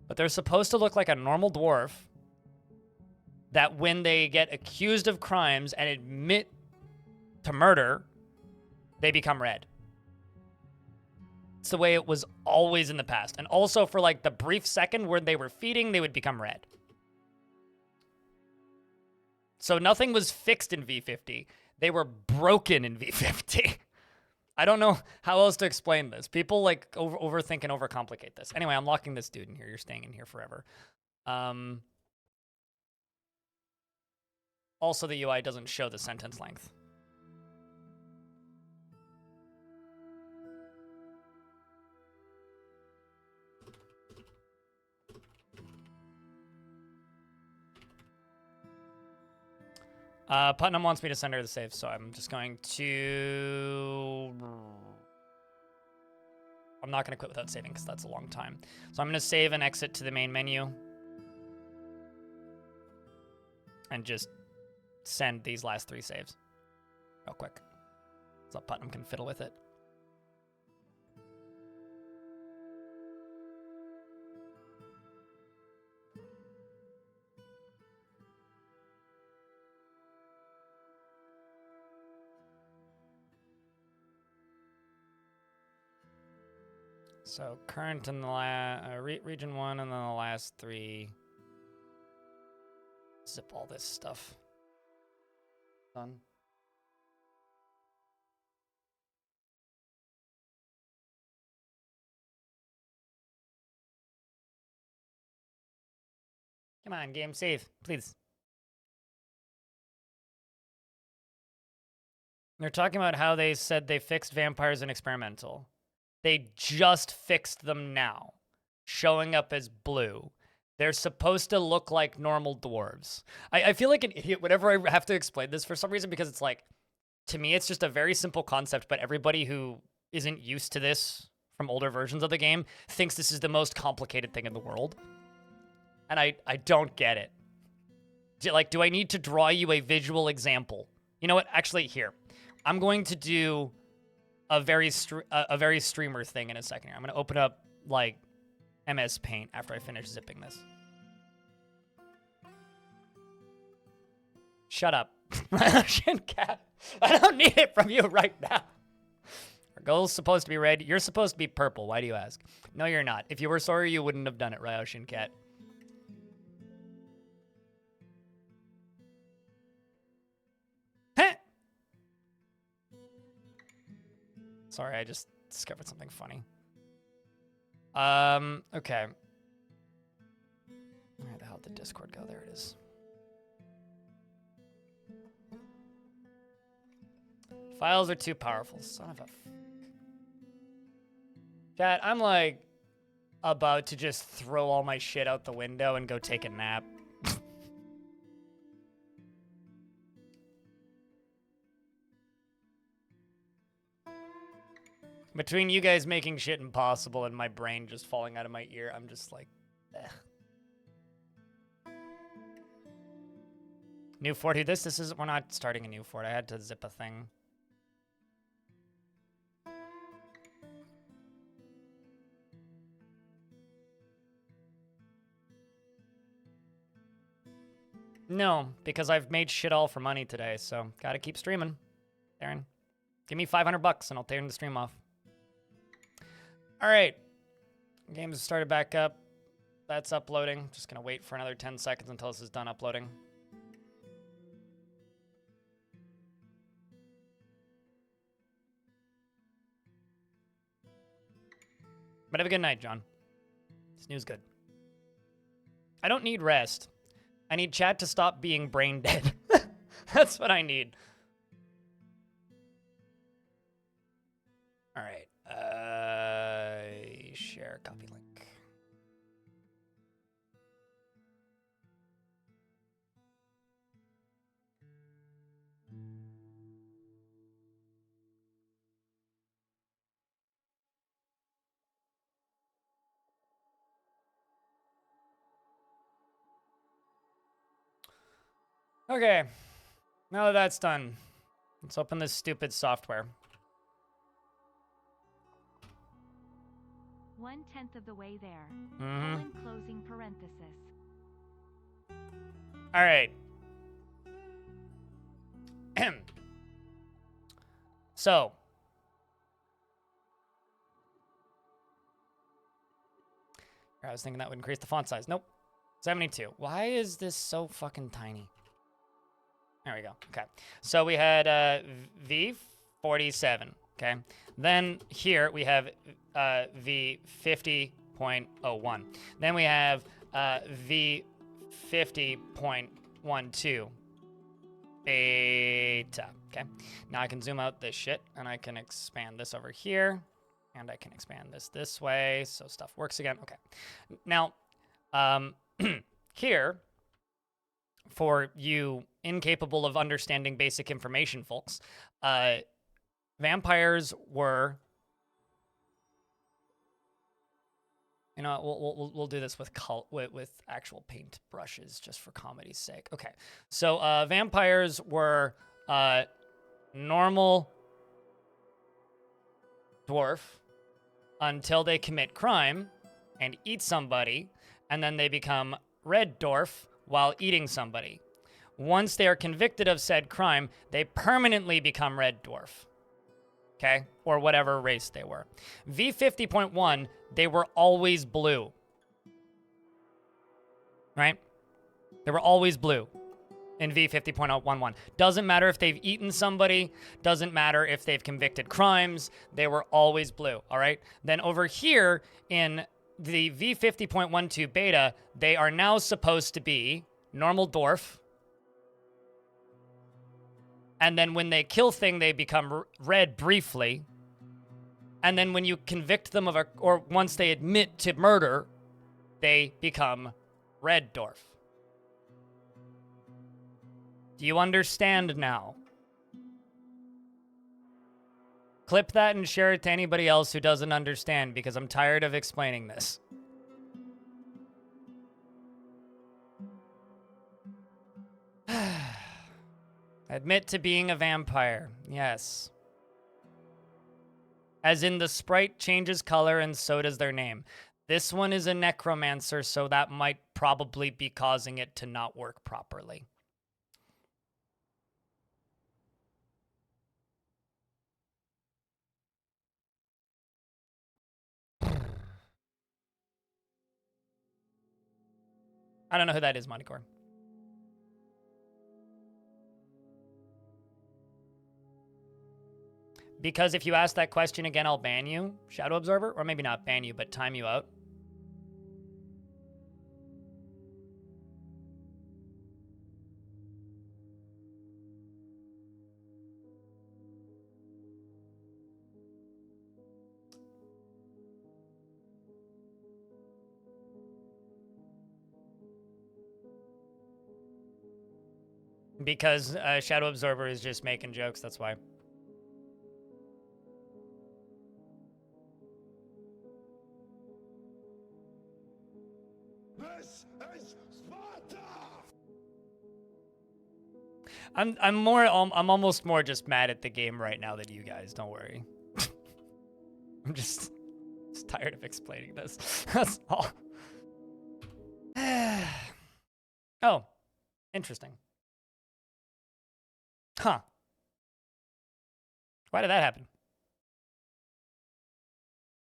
But they're supposed to look like a normal dwarf that when they get accused of crimes and admit to murder, they become red. It's the way it was always in the past. And also for like the brief second where they were feeding, they would become red. So nothing was fixed in V50. They were broken in V50. I don't know how else to explain this. People like overthink and overcomplicate this. Anyway, I'm locking this dude in here. You're staying in here forever. Also, the UI doesn't show the sentence length. Putnam wants me to send her the save, so I'm just going to... I'm not going to quit without saving because that's a long time. So I'm going to save and exit to the main menu. And just send these last 3 saves real quick. So Putnam can fiddle with it. So current in the region 1 and then the last 3. Zip all this stuff. Done. Come on, game, save, please. They're talking about how they said they fixed vampires in experimental. They just fixed them now, showing up as blue. They're supposed to look like normal dwarves. I feel like an idiot whenever I have to explain this for some reason because it's like, to me, it's just a very simple concept, but everybody who isn't used to this from older versions of the game thinks this is the most complicated thing in the world. And I don't get it. Do I need to draw you a visual example? You know what? Actually, here. I'm going to do a very streamer thing in a second here. I'm going to open up, like, MS Paint after I finish zipping this. Shut up. Russian cat. I don't need it from you right now. Our goal's supposed to be red. You're supposed to be purple. Why do you ask? No, you're not. If you were sorry, you wouldn't have done it, Ryoshin Cat. Sorry, I just discovered something funny. Okay. Where the hell did Discord go? There it is. Files are too powerful. Son of a... Chat, I'm like about to just throw all my shit out the window and go take a nap. Between you guys making shit impossible and my brain just falling out of my ear, I'm just like, ugh. New fort here. This is, we're not starting a new fort. I had to zip a thing. No, because I've made shit all for money today, so gotta keep streaming. Darren, give me 500 bucks and I'll turn the stream off. All right, game's started back up. That's uploading. Just gonna wait for another 10 seconds until this is done uploading. But have a good night, John. Snooze good. I don't need rest. I need chat to stop being brain dead. That's what I need. All right. Share copy link. Okay. Now that that's done, let's open this stupid software. 1/10 of the way there. Mm-hmm. Closing parenthesis. All right. So. I was thinking that would increase the font size. Nope. 72. Why is this so fucking tiny? There we go. Okay. So we had V47. Okay. Then here we have V50.01. Then we have V50.12 beta. Okay. Now I can zoom out this shit and I can expand this over here. And I can expand this way so stuff works again. Okay. Now, here, for you incapable of understanding basic information, folks, vampires were... You know, we'll do this with actual paint brushes just for comedy's sake. Okay. So, vampires were normal dwarf until they commit crime and eat somebody, and then they become red dwarf while eating somebody. Once they are convicted of said crime, they permanently become red dwarf. Okay? Or whatever race they were. V50.1, they were always blue. Right? They were always blue in V50.11. Doesn't matter if they've eaten somebody, doesn't matter if they've convicted crimes, they were always blue, all right? Then over here in the V50.12 beta, they are now supposed to be normal dwarf. And then when they kill thing, they become red briefly. And then when you convict them of or once they admit to murder, they become red dwarf. Do you understand now? Clip that and share it to anybody else who doesn't understand, because I'm tired of explaining this. Admit to being a vampire. Yes. As in the sprite changes color and so does their name. This one is a necromancer, so that might probably be causing it to not work properly. I don't know who that is, Montycore. Because if you ask that question again, I'll ban you, Shadow Observer. Or maybe not ban you, but time you out. Because Shadow Absorber is just making jokes, that's why. This is Sparta! I'm almost more just mad at the game right now than you guys, don't worry. I'm just tired of explaining this. That's all. Oh, interesting. Huh. Why did that happen?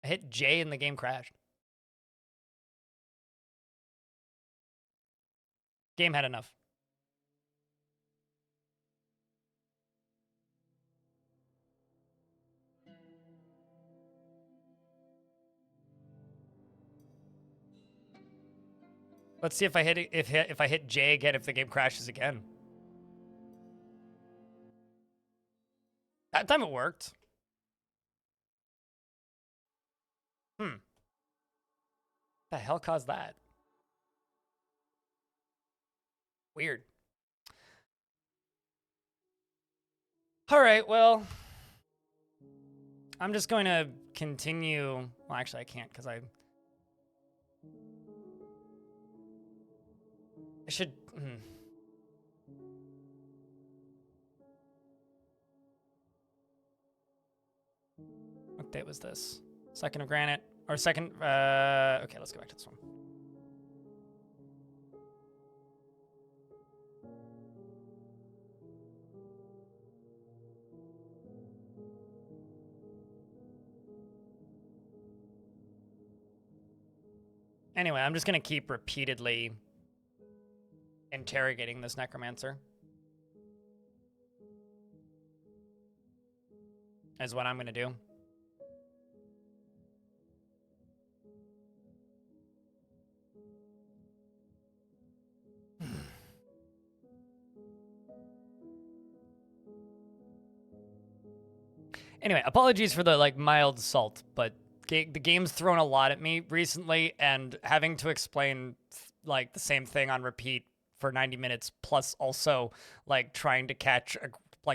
I hit J and the game crashed. Game had enough. Let's see if I hit J again, if the game crashes again. That time it worked. The hell caused that? Weird. All right, well, I'm just going to continue. Well, actually, I can't because I should. What date was this? Second of granite or second? Okay, let's go back to this one. Anyway, I'm just gonna keep repeatedly interrogating this necromancer. Is what I'm gonna do. Anyway, apologies for the mild salt, but the game's thrown a lot at me recently, and having to explain the same thing on repeat for 90 minutes, plus also trying to catch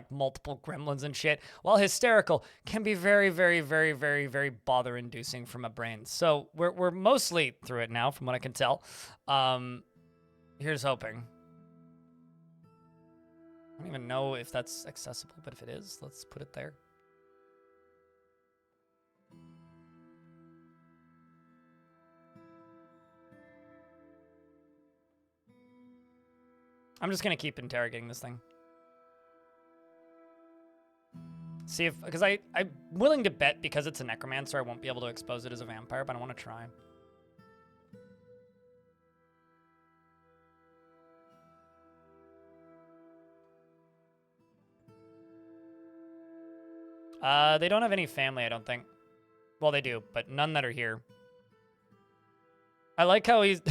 multiple gremlins and shit, while hysterical, can be very, very, very, very, very bother-inducing for my brain. So we're mostly through it now, from what I can tell. Here's hoping. I don't even know if that's accessible, but if it is, let's put it there. I'm just gonna keep interrogating this thing. See if, because I'm willing to bet because it's a necromancer, I won't be able to expose it as a vampire, but I want to try. They don't have any family, I don't think. Well, they do, but none that are here. I like how he's...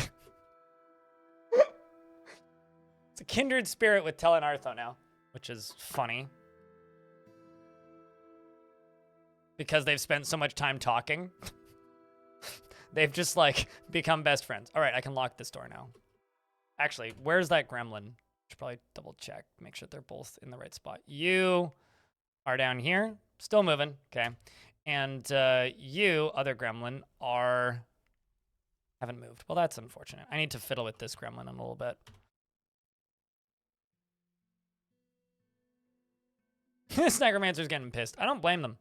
It's a kindred spirit with Tel and Artho now, which is funny. Because they've spent so much time talking. They've just, become best friends. All right, I can lock this door now. Actually, where's that gremlin? Should probably double check, make sure they're both in the right spot. You are down here, still moving, okay. And you, other gremlin, haven't moved. Well, that's unfortunate. I need to fiddle with this gremlin in a little bit. This necromancer's getting pissed. I don't blame them.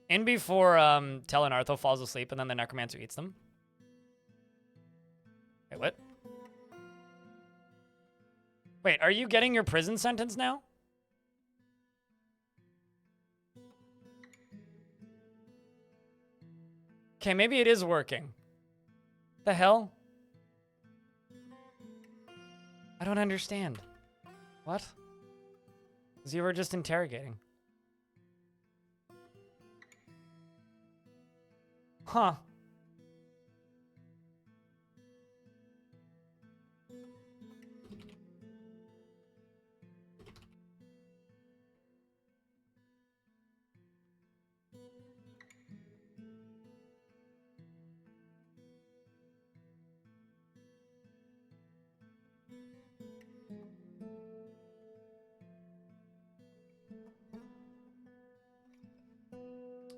In before Tel and Artho falls asleep and then the necromancer eats them. Wait, what? Wait, are you getting your prison sentence now? Okay, maybe it is working. The hell? I don't understand. What? Because you were just interrogating. Huh.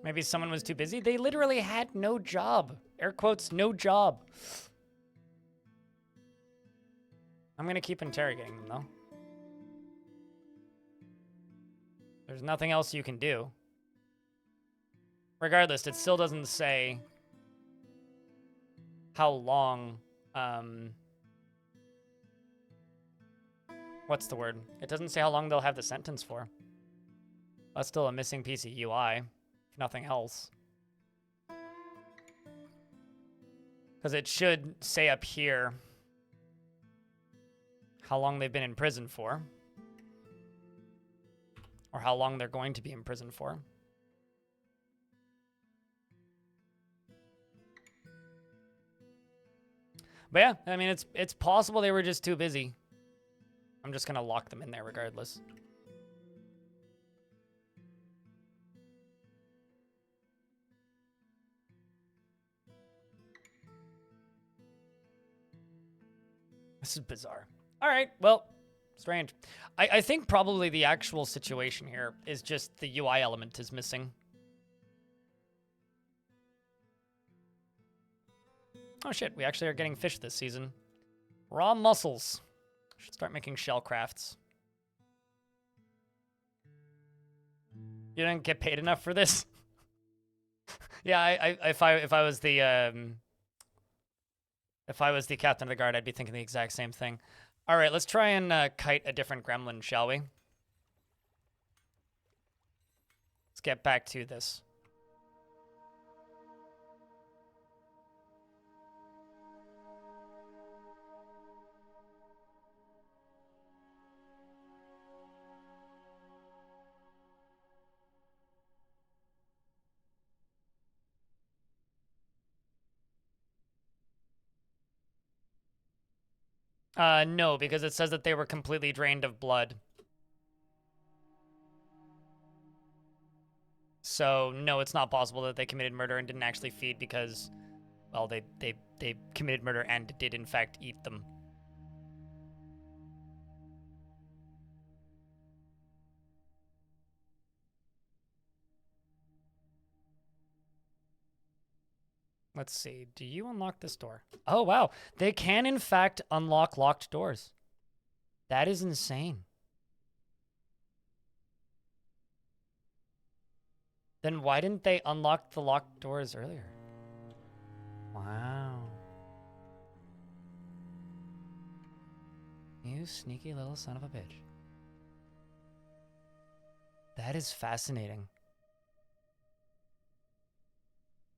Maybe someone was too busy. They literally had no job. Air quotes, no job. I'm gonna keep interrogating them though. There's nothing else you can do. Regardless, it still doesn't say how long, what's the word? It doesn't say how long they'll have the sentence for. That's still a missing piece of UI, if nothing else. Because it should say up here how long they've been in prison for. Or how long they're going to be in prison for. But yeah, I mean, it's possible they were just too busy. I'm just going to lock them in there regardless. This is bizarre. All right, well, strange. I think probably the actual situation here is just the UI element is missing. Oh shit, we actually are getting fish this season. Raw mussels. Should start making shell crafts. You didn't get paid enough for this? Yeah, if I was the captain of the guard, I'd be thinking the exact same thing. All right, let's try and kite a different gremlin, shall we? Let's get back to this. No, because it says that they were completely drained of blood. So, no, it's not possible that they committed murder and didn't actually feed because, well, they committed murder and did, in fact, eat them. Let's see. Do you unlock this door? Oh, wow. They can, in fact, unlock locked doors. That is insane. Then why didn't they unlock the locked doors earlier? Wow. You sneaky little son of a bitch. That is fascinating.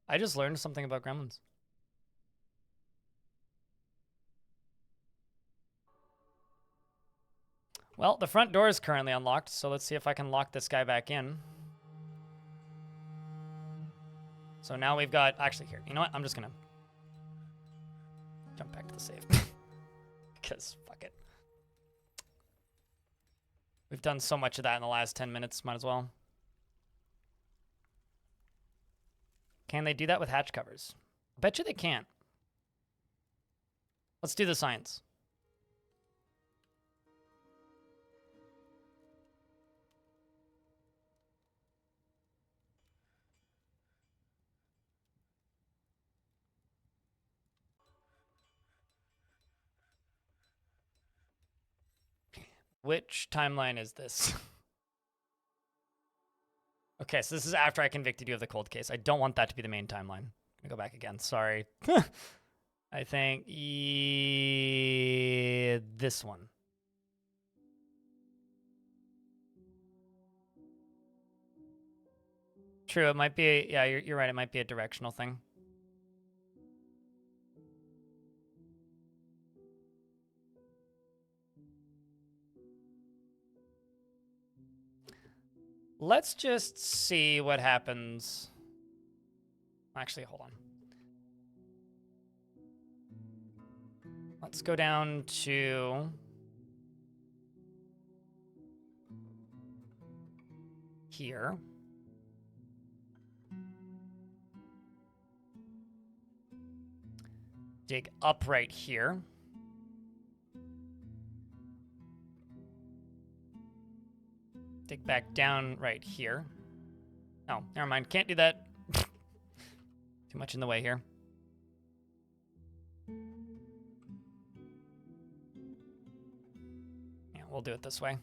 I just learned something about gremlins. Well, the front door is currently unlocked, so let's see if I can lock this guy back in. So now we've got, actually here, you know what? I'm just gonna jump back to the save. Because fuck it. We've done so much of that in the last 10 minutes, might as well. Can they do that with hatch covers? I bet you they can't. Let's do the science. Which timeline is this? Okay, so this is after I convicted you of the cold case. I don't want that to be the main timeline. I'm gonna go back again. Sorry. I think this one. True, it might be. Yeah, you're right. It might be a directional thing. Let's just see what happens. Actually, hold on. Let's go down to here. Dig up right here. Dig back down right here. Oh, never mind. Can't do that. Too much in the way here. Yeah, we'll do it this way.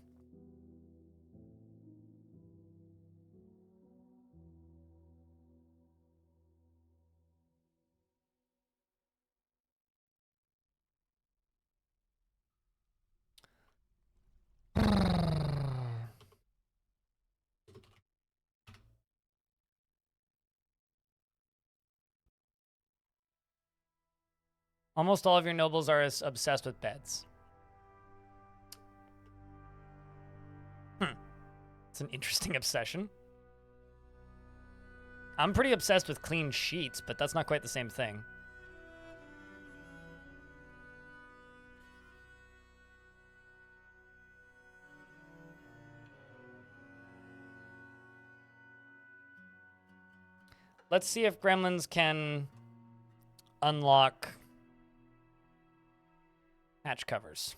Almost all of your nobles are obsessed with beds. It's an interesting obsession. I'm pretty obsessed with clean sheets, but that's not quite the same thing. Let's see if Gremlins can unlock hatch covers.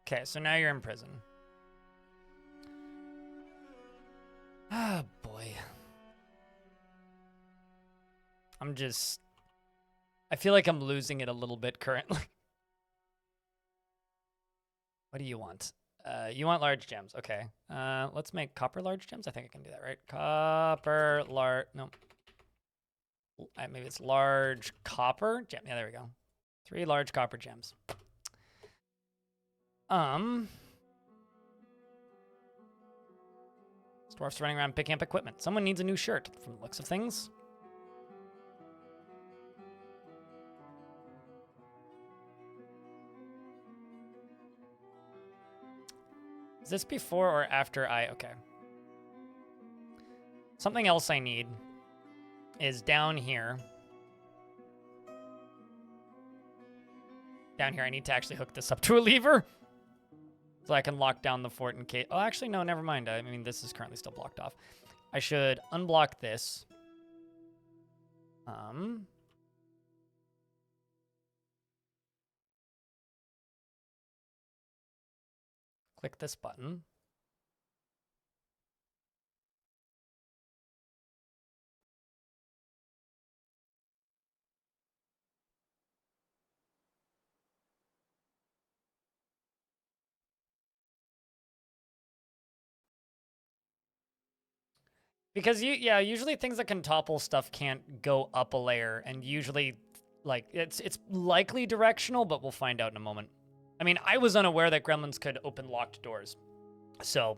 Okay, so now you're in prison. Ah, boy. I feel like I'm losing it a little bit currently. What do you want? You want large gems. Okay. Let's make copper large gems. I think I can do that, right? Copper large. No. Maybe it's large copper gem. Yeah, there we go. 3 large copper gems. This dwarf's running around picking up equipment. Someone needs a new shirt from the looks of things. Is this before or after okay. Something else I need is down here. Down here, I need to actually hook this up to a lever so I can lock down the fort in case. Oh, actually, no, never mind. I mean, this is currently still blocked off. I should unblock this. Click this button. Because usually things that can topple stuff can't go up a layer, and usually, like, it's likely directional, but we'll find out in a moment. I mean, I was unaware that gremlins could open locked doors. So,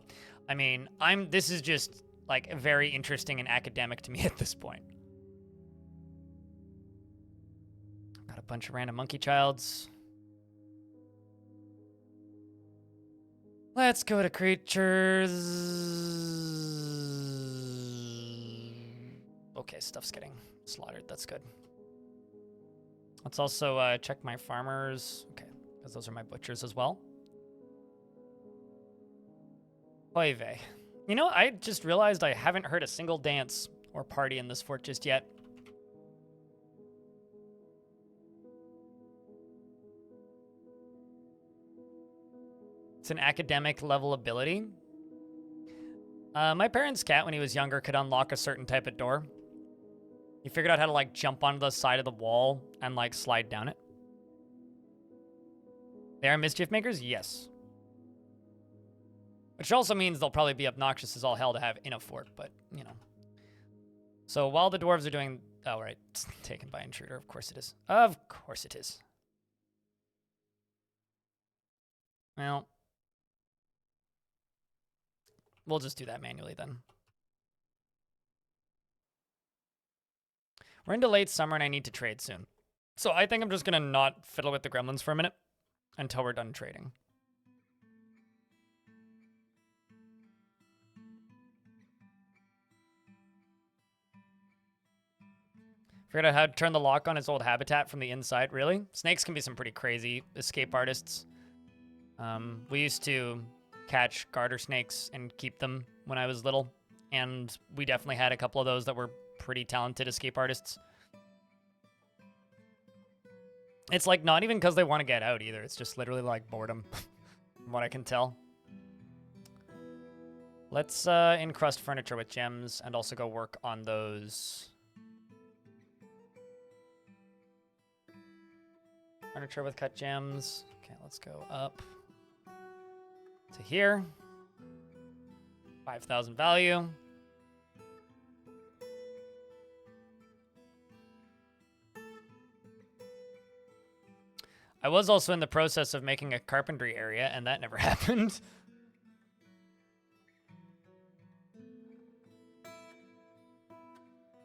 I mean, this is just, like, very interesting and academic to me at this point. Got a bunch of random monkey childs. Let's go to creatures. Okay, stuff's getting slaughtered. That's good. Let's also check my farmers. Okay, because those are my butchers as well. Oy vey. You know, I just realized I haven't heard a single dance or party in this fort just yet. It's an academic level ability. My parents' cat, when he was younger, could unlock a certain type of door. He figured out how to, like, jump onto the side of the wall and, like, slide down it. They are mischief makers? Yes. Which also means they'll probably be obnoxious as all hell to have in a fort, but, you know. So while the dwarves are doing... Oh, right. It's taken by intruder. Of course it is. Of course it is. Well... We'll just do that manually then. We're into late summer and I need to trade soon. So I think I'm just going to not fiddle with the gremlins for a minute until we're done trading. Figured out how to turn the lock on his old habitat from the inside. Really? Snakes can be some pretty crazy escape artists. We used to catch garter snakes and keep them when I was little. And we definitely had a couple of those that were pretty talented escape artists. It's like not even because they want to get out either. It's just literally like boredom, from what I can tell. Let's encrust furniture with gems and also go work on those. Furniture with cut gems. Okay, let's go up to here. 5,000 value. I was also in the process of making a carpentry area, and that never happened.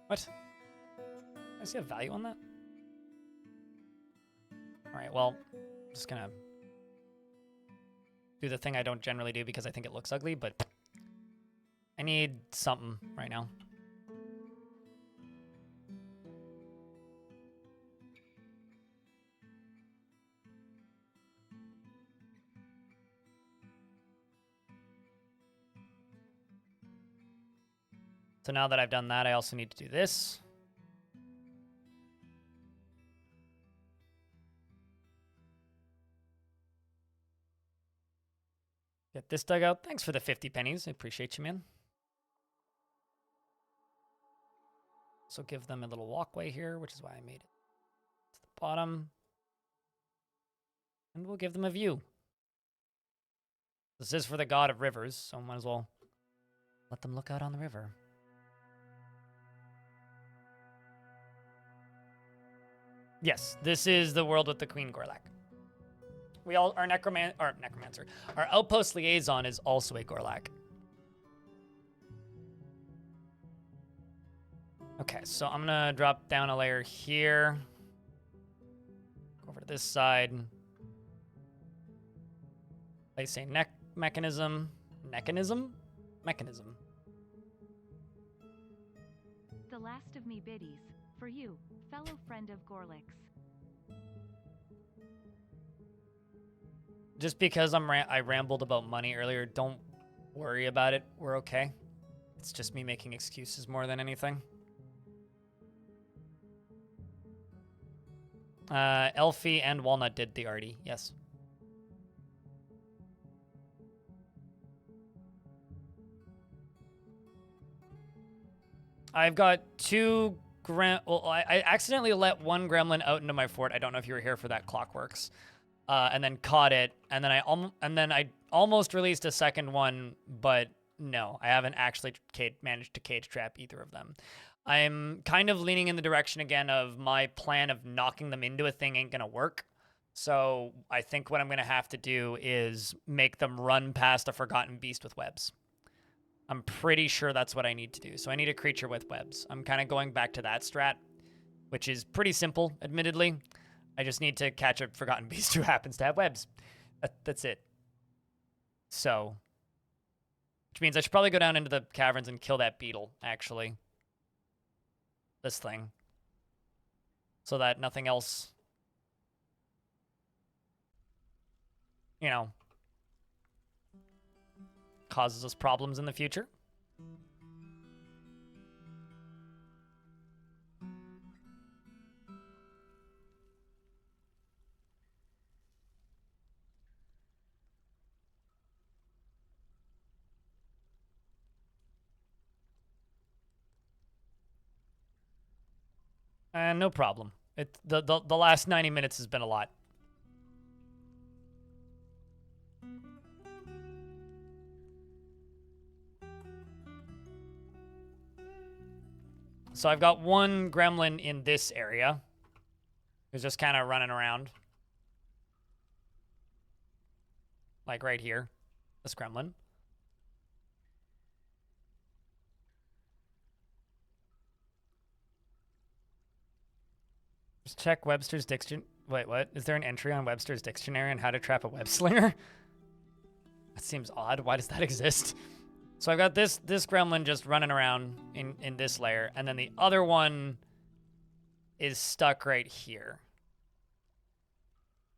What? I see a value on that? All right, well, I'm just gonna do the thing I don't generally do because I think it looks ugly, but I need something right now. So now that I've done that, I also need to do this. Get this dug out. Thanks for the 50 pennies. I appreciate you, man. So give them a little walkway here, which is why I made it to the bottom. And we'll give them a view. This is for the god of rivers, so might as well let them look out on the river. Yes, this is the world with the Queen Gorlak. Our necromancer. Our outpost liaison is also a Gorlak. Okay, so I'm gonna drop down a layer here. Go over to this side. Place a mechanism. Mechanism. The last of me biddies, for you, fellow friend of Gorlak's. Just because I rambled about money earlier, don't worry about it. We're okay. It's just me making excuses more than anything. Elfie and Walnut did the arty, yes. I've got two well, I accidentally let one gremlin out into my fort. I don't know if you were here for that, Clockworks. And then caught it, and then I almost released a second one, but no, I haven't actually managed to cage trap either of them. I'm kind of leaning in the direction again of my plan of knocking them into a thing ain't gonna work. So I think what I'm gonna have to do is make them run past a forgotten beast with webs. I'm pretty sure that's what I need to do. So I need a creature with webs. I'm kind of going back to that strat, which is pretty simple, admittedly. I just need to catch a forgotten beast who happens to have webs. That's it. So, which means I should probably go down into the caverns and kill that beetle, actually. This thing. So that nothing else, you know, causes us problems in the future. No problem. The last 90 minutes has been a lot. So I've got one gremlin in this area who's just kind of running around. Like right here. This gremlin. Just check Webster's dictionary. Wait, what? Is there an entry on Webster's dictionary on how to trap a web slinger? That seems odd. Why does that exist? So I've got this gremlin just running around in this layer, and then the other one is stuck right here.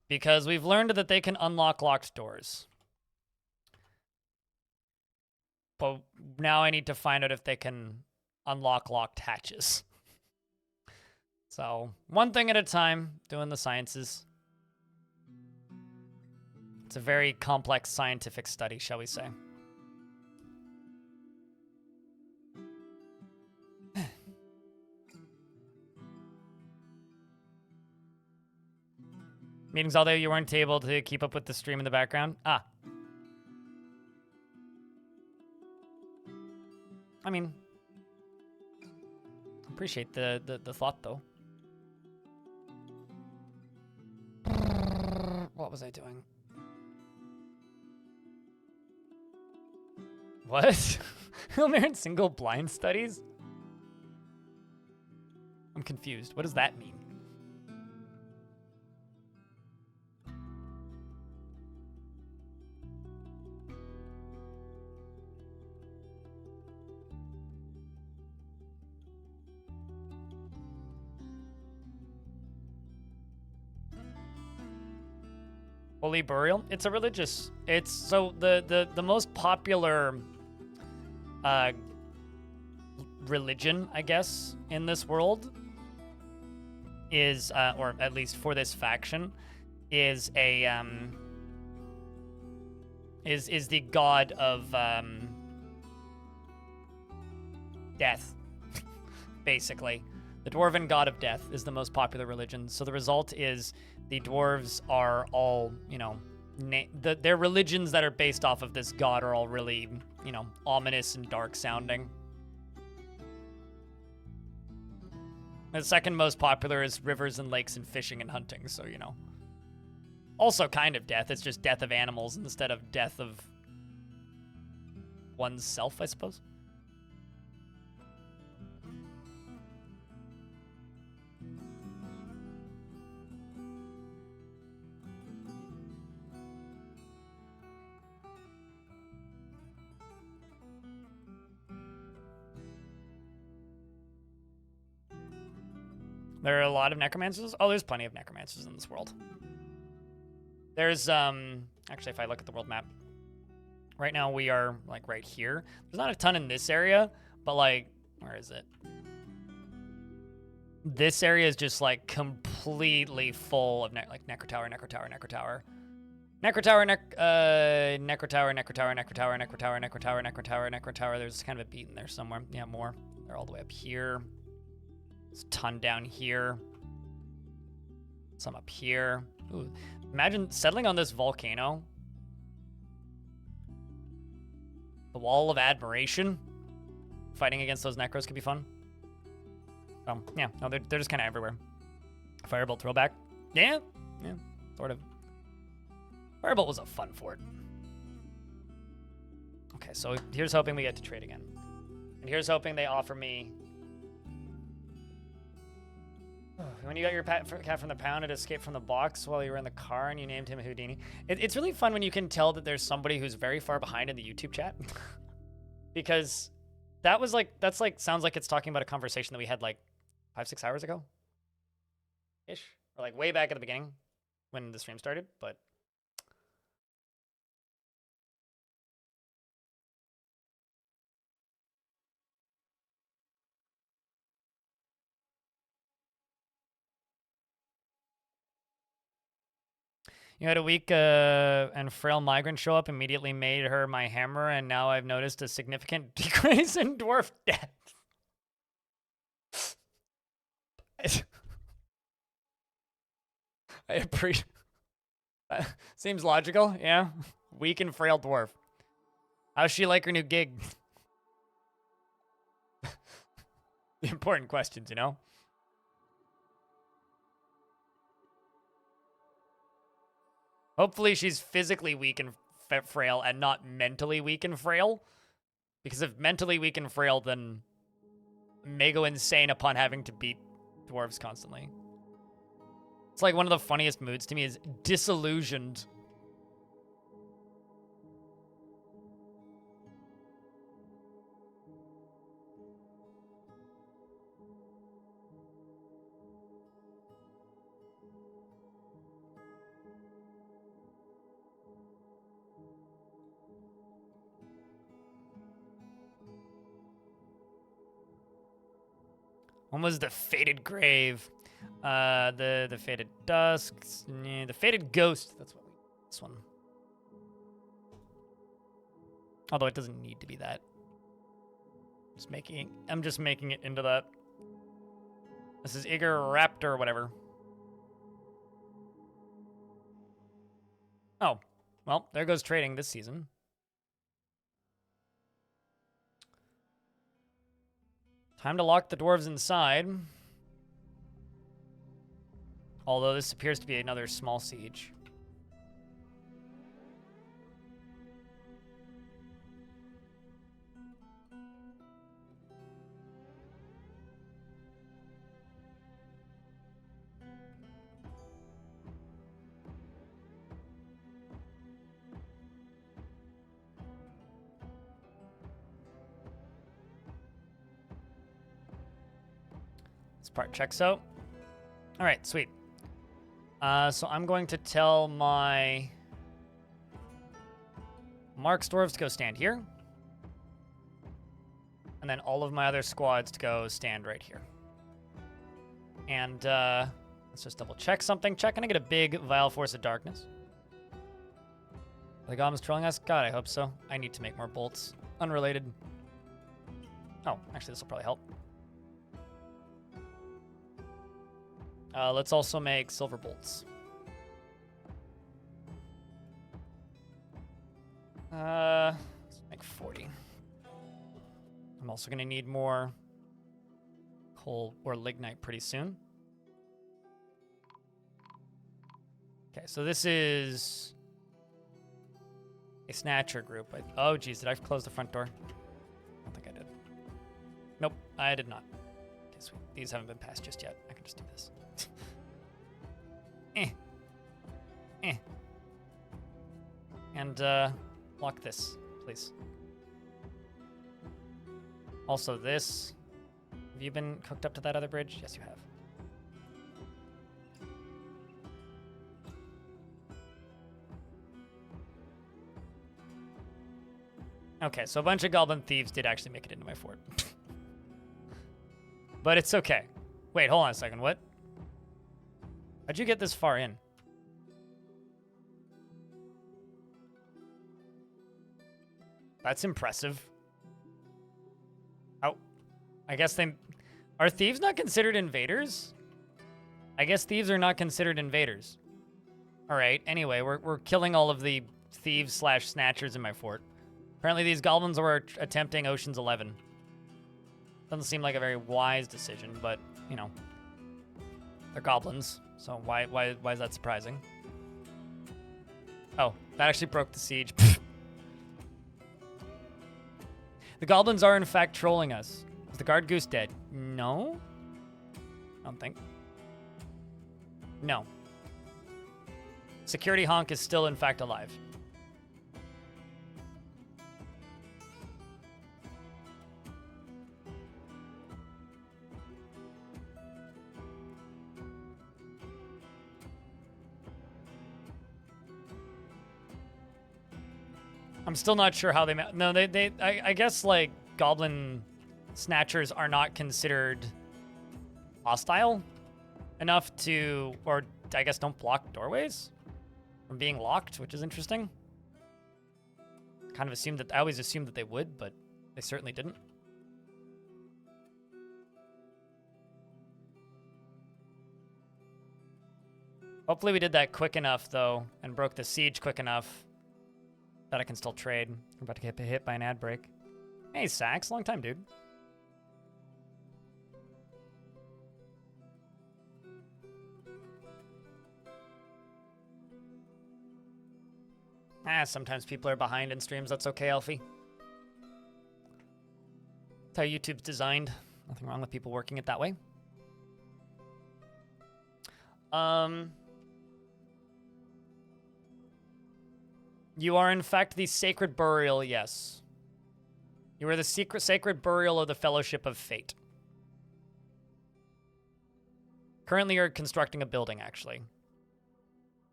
Because we've learned that they can unlock locked doors. But now I need to find out if they can unlock locked hatches. So, one thing at a time, doing the sciences. It's a very complex scientific study, shall we say. Meetings all day, you weren't able to keep up with the stream in the background? Ah. I mean, appreciate the thought, though. What was I doing? What? Hilmerin single blind studies? I'm confused. What does that mean? Holy burial? It's a religious. It's so the most popular religion, I guess, in this world is or at least for this faction is a is the god of death. Basically, the dwarven god of death is the most popular religion. So the result is the dwarves are all, you know, their religions that are based off of this god are all really, you know, ominous and dark sounding. The second most popular is rivers and lakes and fishing and hunting, so, you know. Also kind of death, it's just death of animals instead of death of oneself, I suppose. There are a lot of necromancers? Oh, there's plenty of necromancers in this world. There's, actually, if I look at the world map, right now we are, like, right here. There's not a ton in this area, but, like, where is it? This area is just, like, completely full of, like, Necrotower, Necrotower, Necrotower. Necrotower, Necrotower, Necrotower, Necrotower, Necrotower, Necrotower, Necrotower, Necrotower. There's kind of a beat in there somewhere. Yeah, more. They're all the way up here. There's a ton down here. Some up here. Ooh, imagine settling on this volcano. The Wall of Admiration. Fighting against those necros could be fun. Yeah, no, they're just kind of everywhere. Firebolt throwback. Yeah, sort of. Firebolt was a fun fort. Okay, so here's hoping we get to trade again. And here's hoping they offer me... When you got your cat from the pound, it escaped from the box while you were in the car and you named him Houdini. It's really fun when you can tell that there's somebody who's very far behind in the YouTube chat. Because that's like, sounds like it's talking about a conversation that we had like 5-6 hours ago. Ish. Or like way back at the beginning when the stream started, but... You had a weak and frail migrant show up, immediately made her my hammer, and now I've noticed a significant decrease in dwarf death. I appreciate... Seems logical, yeah. Weak and frail dwarf. How's she like her new gig? The important questions, you know? Hopefully she's physically weak and frail and not mentally weak and frail. Because if mentally weak and frail, then may go insane upon having to beat dwarves constantly. It's like one of the funniest moods to me is disillusioned. One was the Fated Grave. The Fated Dusk. The Fated Ghost. That's what we... This one. Although it doesn't need to be that. I'm just making it into that. This is Igor Raptor or whatever. Oh, well, there goes trading this season. Time to lock the dwarves inside. Although this appears to be another small siege. This part checks out. All right, sweet. So I'm going to tell my Mark's dwarves to go stand here. And then all of my other squads to go stand right here. And let's just double check something. Can I get a big Vile Force of Darkness? Are the goblins trolling us? God, I hope so. I need to make more bolts. Unrelated. Oh, actually, this will probably help. Let's also make silver bolts. Let's make 40. I'm also going to need more coal or lignite pretty soon. Okay, so this is a snatcher group. Oh, geez, did I close the front door? I don't think I did. Nope, I did not. Okay, sweet. These haven't been passed just yet. I can just do this. And lock this, please. Also this. Have you been hooked up to that other bridge? Yes, you have. Okay, so a bunch of goblin thieves did actually make it into my fort. But it's okay. Wait, hold on a second. What? How'd you get this far in? That's impressive. Oh, I guess they... Are thieves not considered invaders? I guess thieves are not considered invaders. All right, anyway, we're killing all of the thieves slash snatchers in my fort. Apparently these goblins were attempting Ocean's 11. Doesn't seem like a very wise decision, but, you know, they're goblins, so why is that surprising? Oh, that actually broke the siege. The goblins are, in fact, trolling us. Is the guard goose dead? No? I don't think. No. Security Honk is still, in fact, alive. I'm still not sure how they... No, I guess, like, goblin snatchers are not considered hostile enough to... Or, I guess, don't block doorways from being locked, which is interesting. Kind of assumed that... I always assumed that they would, but they certainly didn't. Hopefully we did that quick enough, though, and broke the siege quick enough that I can still trade. We're about to get hit by an ad break. Hey, Sax. Long time, dude. Sometimes people are behind in streams. That's okay, Alfie. That's how YouTube's designed. Nothing wrong with people working it that way. You are, in fact, the sacred burial, yes. You are the sacred burial of the Fellowship of Fate. Currently, you're constructing a building, actually.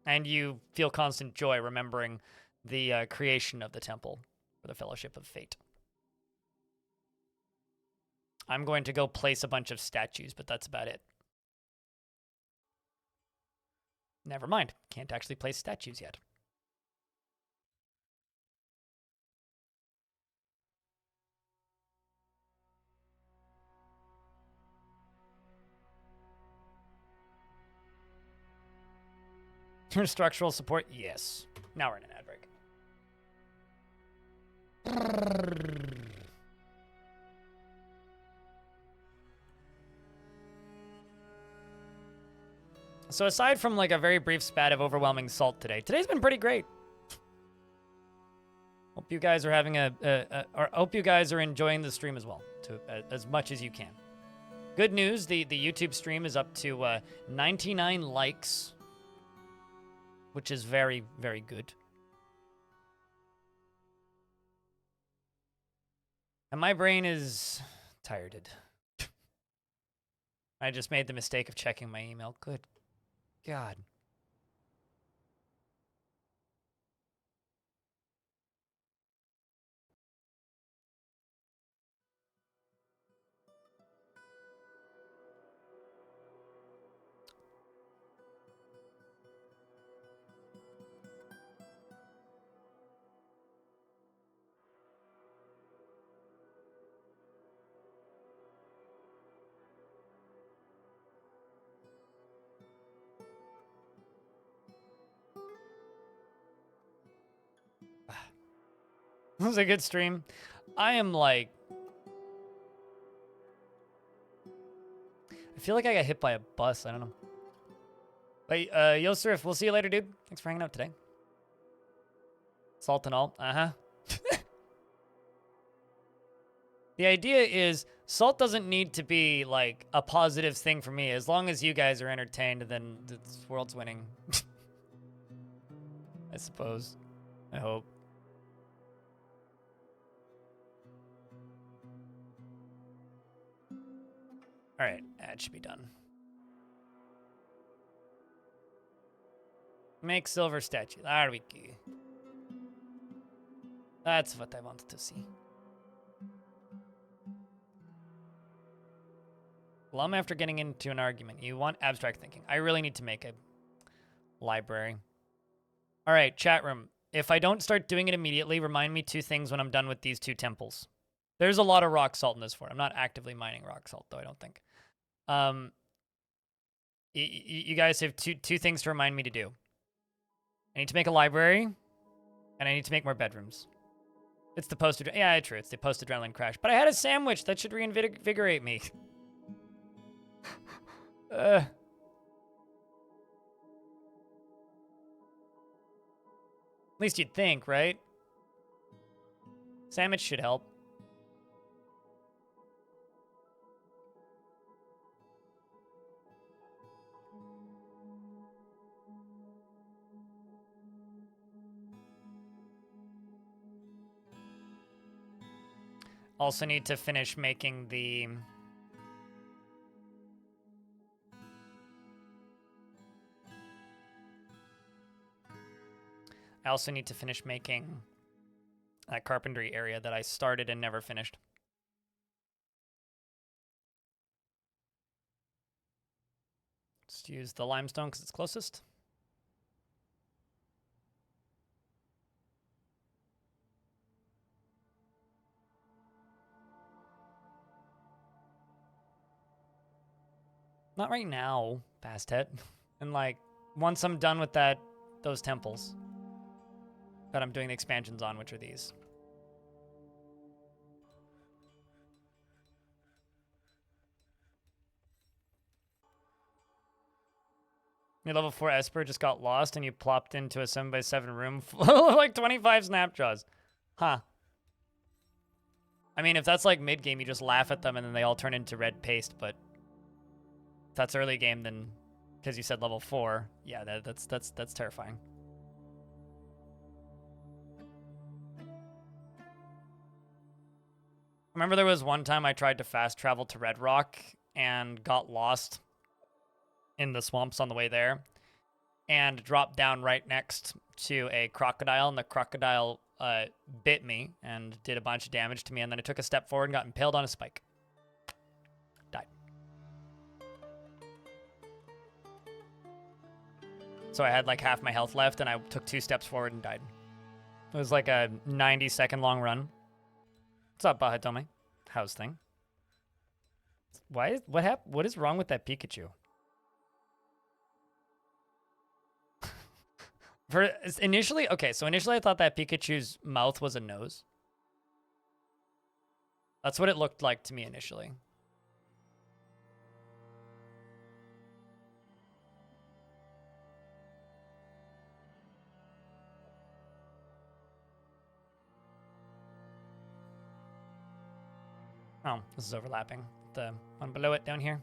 And you feel constant joy remembering the creation of the temple for the Fellowship of Fate. I'm going to go place a bunch of statues, but that's about it. Never mind. Can't actually place statues yet. Structural support? Yes. Now we're in an ad break. So aside from like a very brief spat of overwhelming salt today, today's been pretty great. Hope you guys are having or hope you guys are enjoying the stream as well, as much as you can. Good news, the YouTube stream is up to 99 likes, which is very, very good. And my brain is tired. I just made the mistake of checking my email. Good God. This was a good stream. I am like... I feel like I got hit by a bus. I don't know. But, Yosef, we'll see you later, dude. Thanks for hanging out today. Salt and all. Uh-huh. The idea is, salt doesn't need to be, like, a positive thing for me. As long as you guys are entertained, then the world's winning. I suppose. I hope. All right, that should be done. Make silver statue. There we go. That's what I wanted to see. Glum after getting into an argument. You want abstract thinking. I really need to make a library. All right, chat room. If I don't start doing it immediately, remind me 2 things when I'm done with these 2 temples. There's a lot of rock salt in this fort. I'm not actively mining rock salt, though, I don't think. You guys have two things to remind me to do. I need to make a library, and I need to make more bedrooms. It's the post... Yeah, true. It's the post-adrenaline crash. But I had a sandwich. That should reinvigorate me. At least you'd think, right? Sandwich should help. Also need to finish making the... I also need to finish making that carpentry area that I started and never finished. Just use the limestone because it's closest. Not right now, Bastet. And like, once I'm done with those temples that I'm doing the expansions on, which are these. Your level 4 Esper just got lost and you plopped into a 7x7 room full of like 25 snapjaws. Huh. I mean, if that's like mid-game, you just laugh at them and then they all turn into red paste, but if that's early game, then because you said level 4, yeah, that's terrifying. Remember there was one time I tried to fast travel to Red Rock and got lost in the swamps on the way there and dropped down right next to a crocodile, and the crocodile bit me and did a bunch of damage to me, and then I took a step forward and got impaled on a spike. So I had like half my health left, and I took 2 steps forward and died. It was like a 90-second long run. What's up, Bahatome? How's thing? What happened? What is wrong with that Pikachu? Initially I thought that Pikachu's mouth was a nose. That's what it looked like to me initially. Oh, this is overlapping. The one below it down here.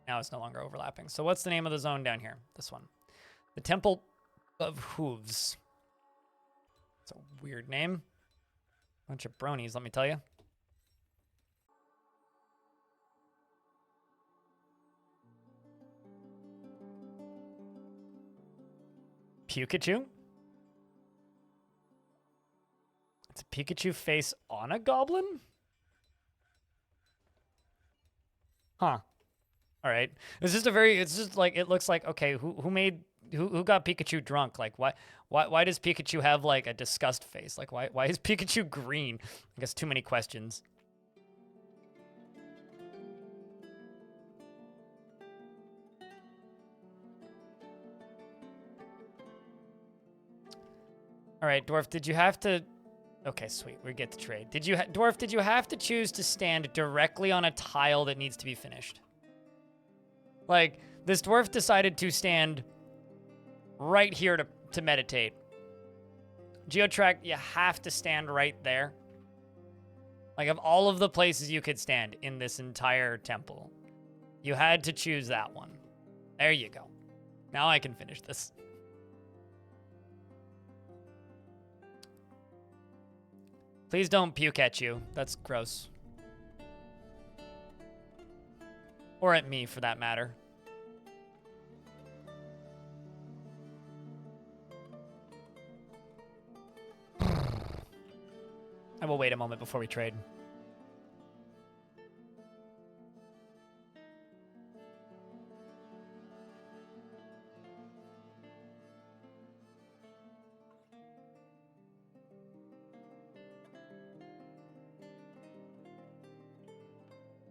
Now it's no longer overlapping. So what's the name of the zone down here? This one. The Temple of Hooves. It's a weird name. Bunch of bronies, let me tell you. Pikachu? It's a Pikachu face on a goblin? Huh. All right. It's just like, it looks like, okay, who got Pikachu drunk? Like, why does Pikachu have like a disgust face? Like, why is Pikachu green? I guess too many questions. All right, Dwarf, did you have to... Okay, sweet. We get to trade. Dwarf, did you have to choose to stand directly on a tile that needs to be finished? Like, this dwarf decided to stand right here to meditate. Geotrack, you have to stand right there. Like, of all of the places you could stand in this entire temple, you had to choose that one. There you go. Now I can finish this. Please don't puke at you. That's gross. Or at me, for that matter. I will wait a moment before we trade.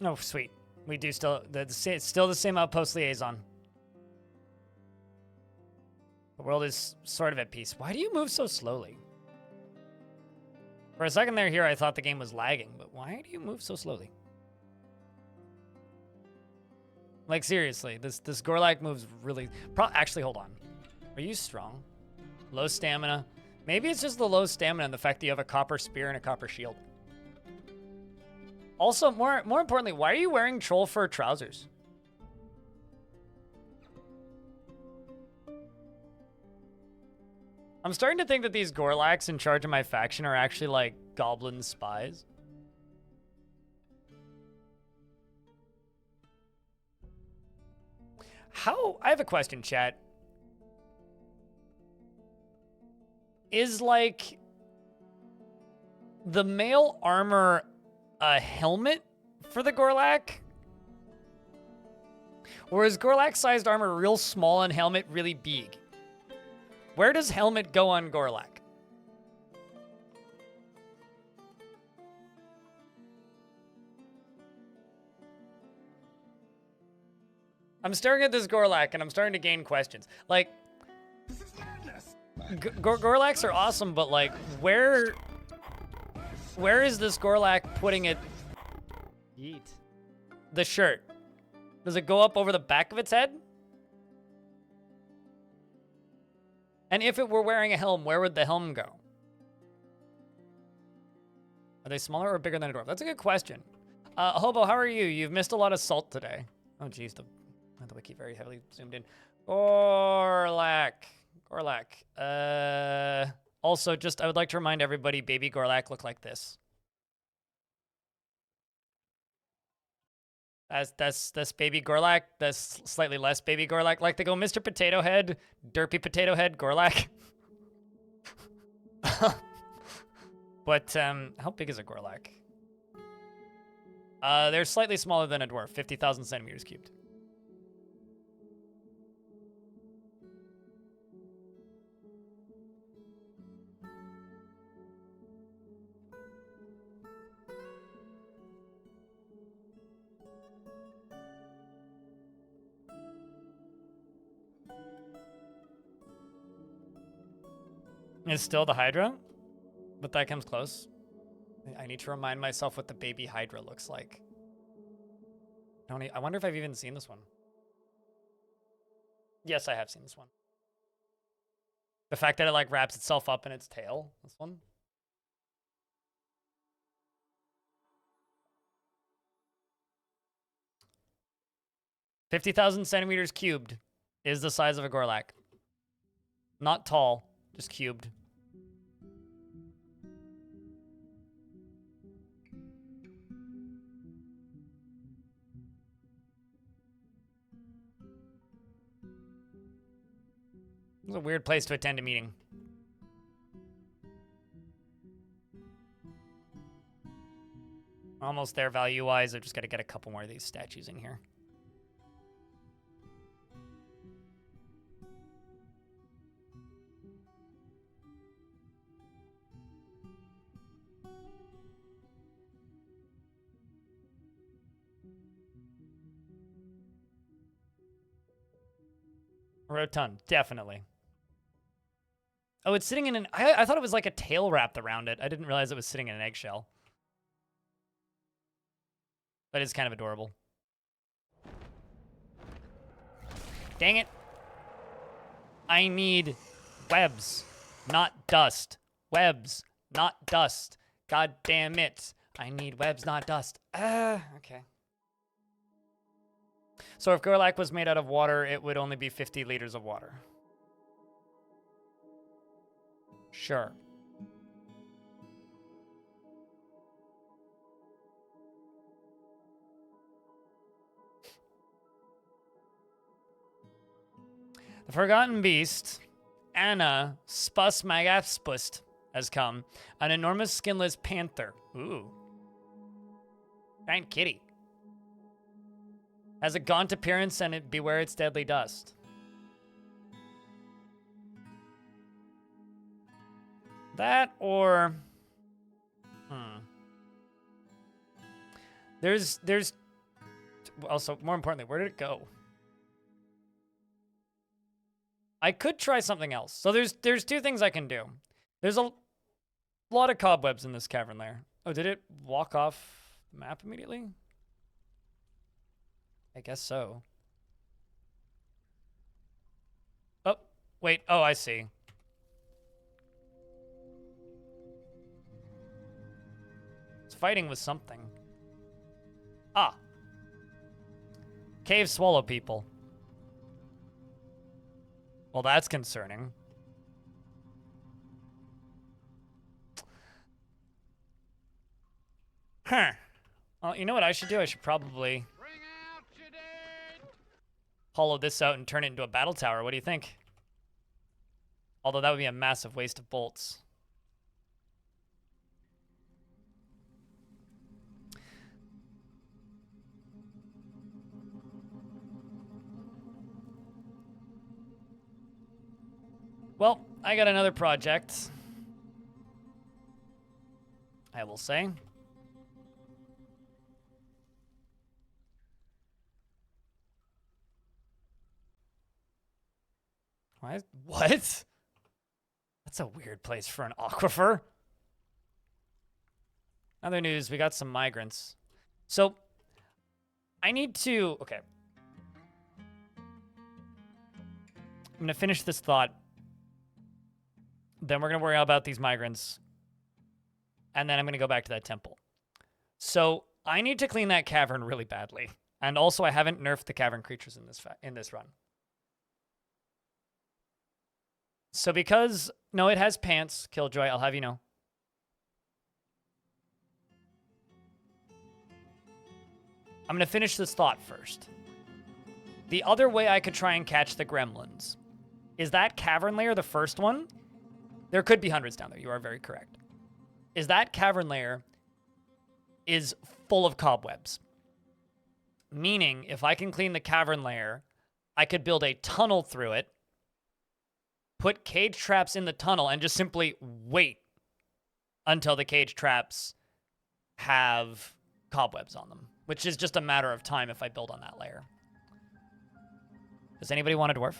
Oh, sweet. We do still... It's still the same outpost liaison. The world is sort of at peace. Why do you move so slowly? For a second here, I thought the game was lagging, but why do you move so slowly? Like, seriously, this Gorlak moves really... Actually, hold on. Are you strong? Low stamina? Maybe it's just the low stamina and the fact that you have a copper spear and a copper shield. Also, more importantly, why are you wearing troll fur trousers? I'm starting to think that these Gorlaks in charge of my faction are actually like goblin spies. I have a question, chat. Is like the mail armor a helmet for the Gorlak? Or is Gorlak-sized armor real small and helmet really big? Where does helmet go on Gorlak? I'm staring at this Gorlak and I'm starting to gain questions. Like, Gorlaks are awesome, but like, where is this Gorlak putting it? Yeet. The shirt. Does it go up over the back of its head? And if it were wearing a helm, where would the helm go? Are they smaller or bigger than a dwarf? That's a good question. Hobo, how are you? You've missed a lot of salt today. Oh, geez, the wiki very heavily zoomed in. Gorlak. Also, I would like to remind everybody, baby Gorlak look like this. That's baby Gorlak. That's slightly less baby Gorlak. Like they go Mr. Potato Head, Derpy Potato Head, Gorlak. But how big is a Gorlak? They're slightly smaller than a dwarf, 50,000 centimeters cubed. It's still the Hydra, but that comes close. I need to remind myself what the baby Hydra looks like. I wonder if I've even seen this one. Yes, I have seen this one. The fact that it like wraps itself up in its tail. This one. "50,000 centimeters cubed is the size of a Gorlak. Not tall, just cubed. It's a weird place to attend a meeting. Almost there value-wise. I've just got to get a couple more of these statues in here. Rotund, definitely. Oh, it's sitting in an... I thought it was like a tail wrapped around it. I didn't realize it was sitting in an eggshell. That is kind of adorable. Dang it. I need webs, not dust. Webs, not dust. God damn it. I need webs, not dust. Okay. So if Gorlak was made out of water, it would only be 50 liters of water. Sure. The Forgotten Beast, Anna Spus Magaspust, has come. An enormous skinless panther. Ooh. Giant kitty. Has a gaunt appearance and beware its deadly dust. That or... There's... Also, more importantly, where did it go? I could try something else. So there's two things I can do. There's a lot of cobwebs in this cavern lair. Oh, did it walk off the map immediately? I guess so. Oh, wait. Oh, I see. It's fighting with something. Ah. Cave swallow people. Well, that's concerning. Huh. Well, you know what I should do? I should probably hollow this out and turn it into a battle tower. What do you think? Although that would be a massive waste of bolts. Well, I got another project, I will say. What? That's a weird place for an aquifer. Other news, we got some migrants. So, I need to... Okay. I'm going to finish this thought. Then we're going to worry about these migrants. And then I'm going to go back to that temple. So, I need to clean that cavern really badly. And also, I haven't nerfed the cavern creatures in this run. So because... No, it has pants, Killjoy, I'll have you know. I'm going to finish this thought first. The other way I could try and catch the gremlins is that cavern layer, the first one. There could be hundreds down there. You are very correct. Is that cavern layer is full of cobwebs. Meaning, if I can clean the cavern layer, I could build a tunnel through it, put cage traps in the tunnel, and just simply wait until the cage traps have cobwebs on them, which is just a matter of time if I build on that layer. Does anybody want a dwarf?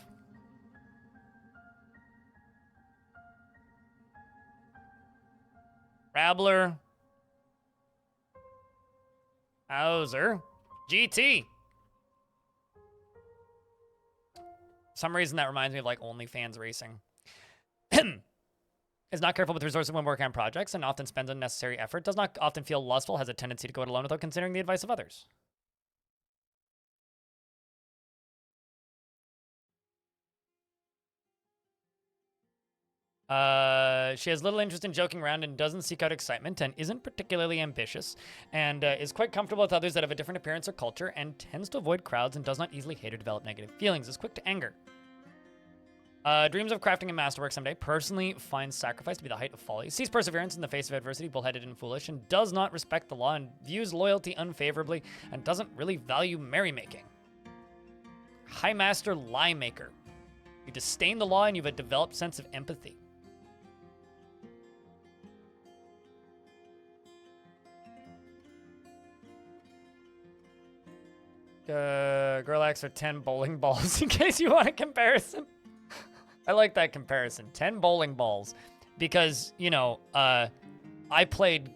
Rabbler. Hauser. GT. For some reason that reminds me of like OnlyFans racing. Is not careful with resources when working on projects and often spends unnecessary effort. Does not often feel lustful. Has a tendency to go it alone without considering the advice of others. She has little interest in joking around and doesn't seek out excitement and isn't particularly ambitious and is quite comfortable with others that have a different appearance or culture and tends to avoid crowds and does not easily hate or develop negative feelings. Is quick to anger. Dreams of crafting a masterwork someday. Personally finds sacrifice to be the height of folly. Sees perseverance in the face of adversity, bullheaded and foolish, and does not respect the law and views loyalty unfavorably and doesn't really value merrymaking. High Master Lie Maker. You disdain the law and you have a developed sense of empathy. Gorlaks are 10 bowling balls in case you want a comparison. I like that comparison. 10 bowling balls. Because, you know, I played,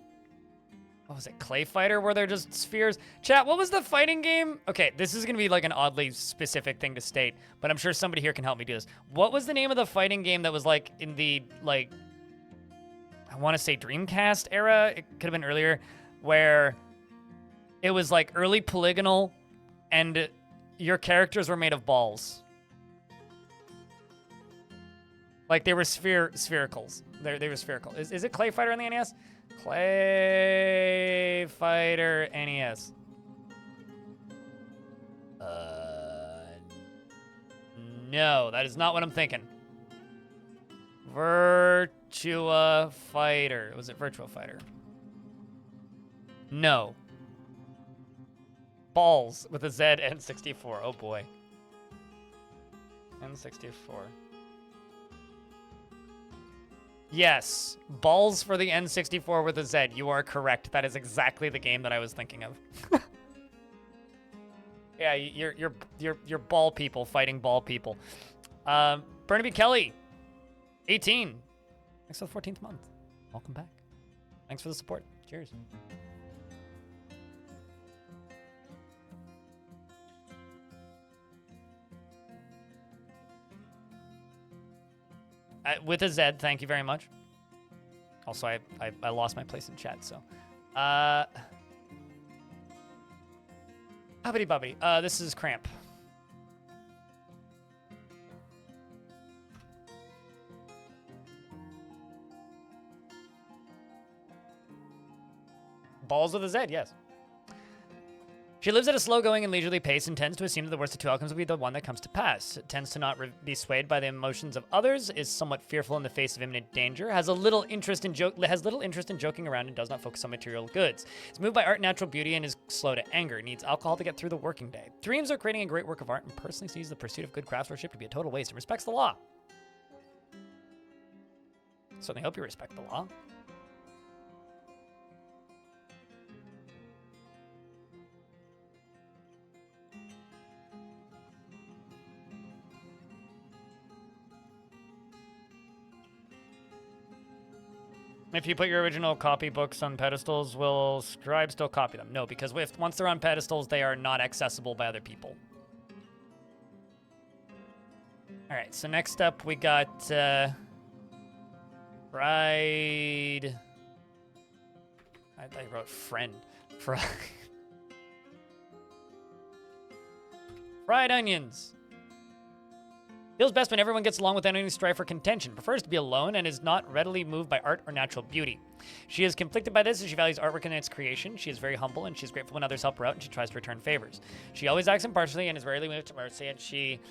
what was it, Clay Fighter, where they're just spheres? Chat, what was the fighting game? Okay, this is going to be like an oddly specific thing to state, but I'm sure somebody here can help me do this. What was the name of the fighting game that was like in the, like, I want to say Dreamcast era? It could have been earlier, where it was like early polygonal and your characters were made of balls. Like they were sphericals. They were spherical. Is it Clay Fighter on the NES? Clay Fighter NES. No, that is not what I'm thinking. Virtua Fighter. Was it Virtua Fighter? No. Balls with a Z and 64. Oh boy. N64. Yes, Balls for the N64 with a Z. You are correct. That is exactly the game that I was thinking of. Yeah, you're ball people fighting ball people. Burnaby Kelly, 18. Thanks for the 14th month. Welcome back. Thanks for the support. Cheers. With a Z, thank you very much. Also, I lost my place in chat, so. Hubbity bubbity. This is Cramp. Balls with a Z, yes. She lives at a slow-going and leisurely pace and tends to assume that the worst of two outcomes will be the one that comes to pass. It tends to not be swayed by the emotions of others, is somewhat fearful in the face of imminent danger, has little interest in joking around, and does not focus on material goods. Is moved by art and natural beauty and is slow to anger. Needs alcohol to get through the working day. Dreams of creating a great work of art and personally sees the pursuit of good craftsmanship to be a total waste and respects the law. Certainly hope you respect the law. If you put your original copy books on pedestals, will Scribe still copy them? No, because once they're on pedestals, they are not accessible by other people. All right, so next up we got Fried. I wrote friend. Fried onions. Feels best when everyone gets along without any strife or contention, prefers to be alone, and is not readily moved by art or natural beauty. She is conflicted by this as she values artwork and its creation. She is very humble, and she is grateful when others help her out, and she tries to return favors. She always acts impartially and is rarely moved to mercy, and she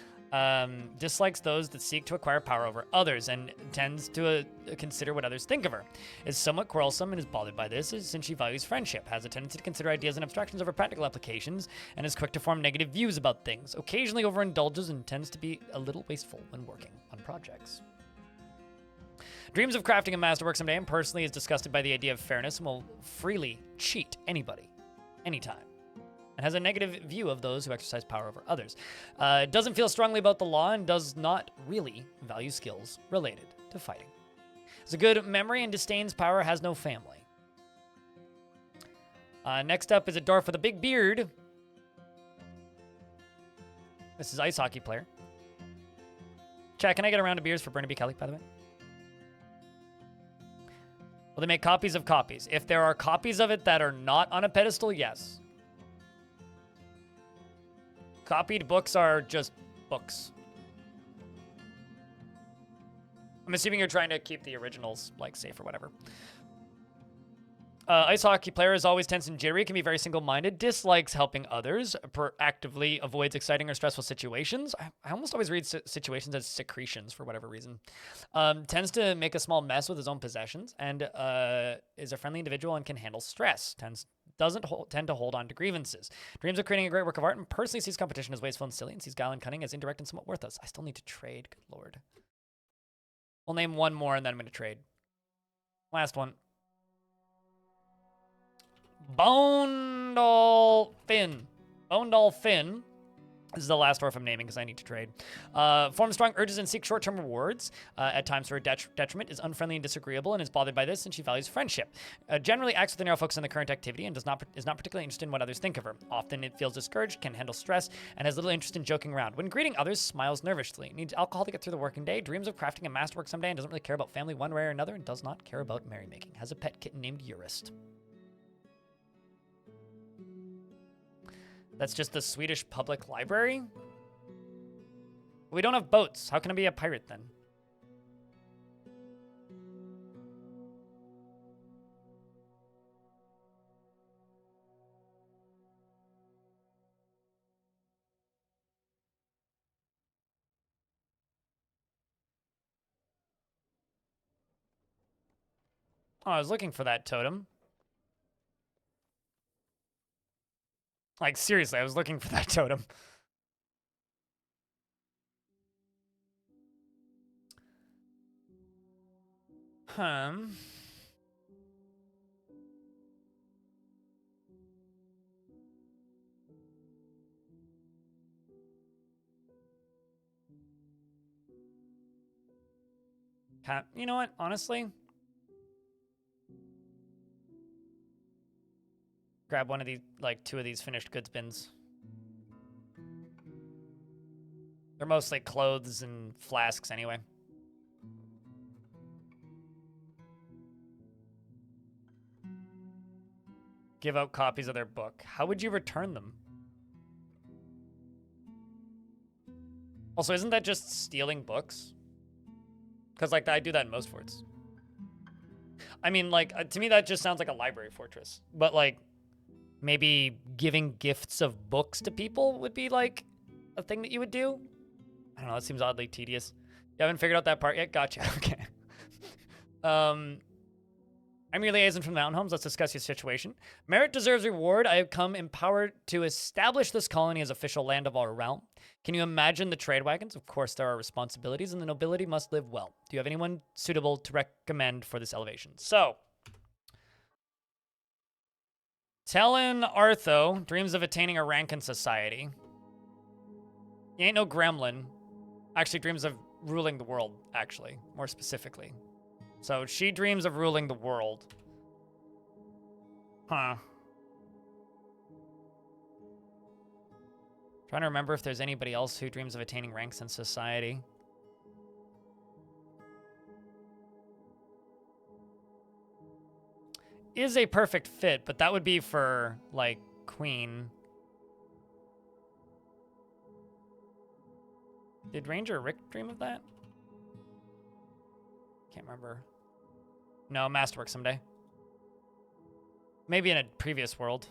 Dislikes those that seek to acquire power over others and tends to consider what others think of her. Is somewhat quarrelsome and is bothered by this since she values friendship, has a tendency to consider ideas and abstractions over practical applications, and is quick to form negative views about things. Occasionally overindulges and tends to be a little wasteful when working on projects. Dreams of crafting a masterwork someday, and personally is disgusted by the idea of fairness and will freely cheat anybody, anytime. And has a negative view of those who exercise power over others. Doesn't feel strongly about the law and does not really value skills related to fighting. Has a good memory and disdains power, has no family. Next up is a dwarf with a big beard. This is ice hockey player. Chat, can I get a round of beers for Burnaby Kelly, by the way? Will they make copies of copies? If there are copies of it that are not on a pedestal, yes. Copied books are just books. I'm assuming you're trying to keep the originals, like, safe or whatever. Ice hockey player is always tense and jittery, can be very single-minded, dislikes helping others, actively avoids exciting or stressful situations. I almost always read situations as secretions for whatever reason. Tends to make a small mess with his own possessions, and is a friendly individual and can handle stress. Doesn't tend to hold on to grievances. Dreams of creating a great work of art and personally sees competition as wasteful and silly and sees guile and cunning as indirect and somewhat worthless. I still need to trade, good lord. We'll name one more and then I'm going to trade. Last one. Bonedall Finn. Bonedall Finn. This is the last dwarf I'm naming because I need to trade. Form strong urges and seek short-term rewards. At times for a detriment, is unfriendly and disagreeable, and is bothered by this, and she values friendship. Generally acts with a narrow focus on the current activity and is not particularly interested in what others think of her. Often it feels discouraged, can handle stress, and has little interest in joking around. When greeting others, smiles nervously. Needs alcohol to get through the working day. Dreams of crafting a masterwork someday, and doesn't really care about family one way or another, and does not care about merrymaking. Has a pet kitten named Eurist. That's just the Swedish public library? We don't have boats. How can I be a pirate then? Oh, I was looking for that totem. Like, seriously, I was looking for that totem. You know what? Honestly, grab one of these, like 2 of these finished goods bins. They're mostly clothes and flasks anyway. Give out copies of their book. How would you return them? Also, isn't that just stealing books? Because, like, I do that in most forts. I mean, like, to me, that just sounds like a library fortress. But, like, maybe giving gifts of books to people would be, like, a thing that you would do? I don't know, that seems oddly tedious. You haven't figured out that part yet? Gotcha, okay. I'm your liaison from the Mountain Homes. Let's discuss your situation. Merit deserves reward. I have come empowered to establish this colony as official land of our realm. Can you imagine the trade wagons? Of course, there are responsibilities, and the nobility must live well. Do you have anyone suitable to recommend for this elevation? So, Talon Artho dreams of attaining a rank in society. He ain't no gremlin. Actually dreams of ruling the world, actually, more specifically. So she dreams of ruling the world. Huh. Trying to remember if there's anybody else who dreams of attaining ranks in society. Is a perfect fit, but that would be for, like, Queen. Did Ranger Rick dream of that? Can't remember. No, Masterwork someday. Maybe in a previous world.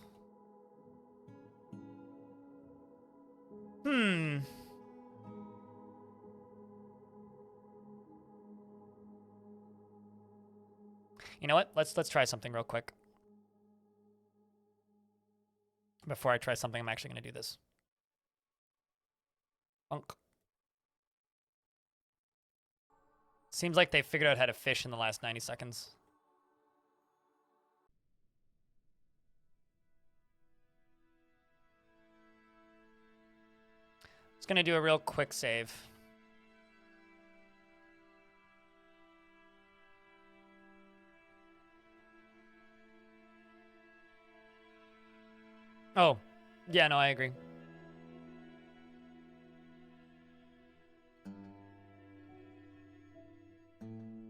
You know what? Let's try something real quick. Before I try something, I'm actually going to do this. Bonk. Seems like they figured out how to fish in the last 90 seconds. Just going to do a real quick save. Oh, yeah, no, I agree.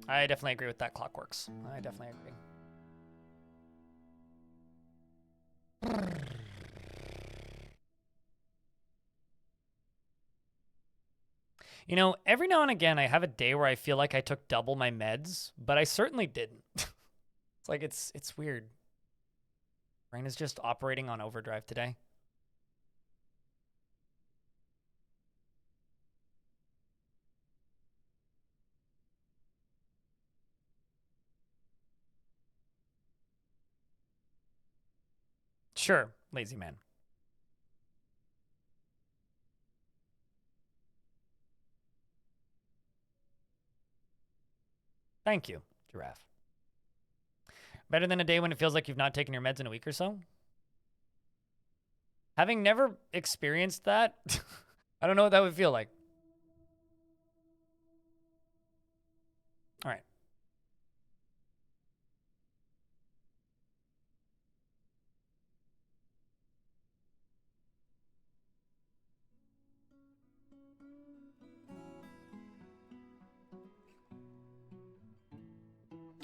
I definitely agree with that. Clockworks. I definitely agree. You know, every now and again, I have a day where I feel like I took double my meds, but I certainly didn't. It's like, it's weird. Brain is just operating on overdrive today. Sure, lazy man. Thank you, Giraffe. Better than a day when it feels like you've not taken your meds in a week or so? Having never experienced that, I don't know what that would feel like. All right.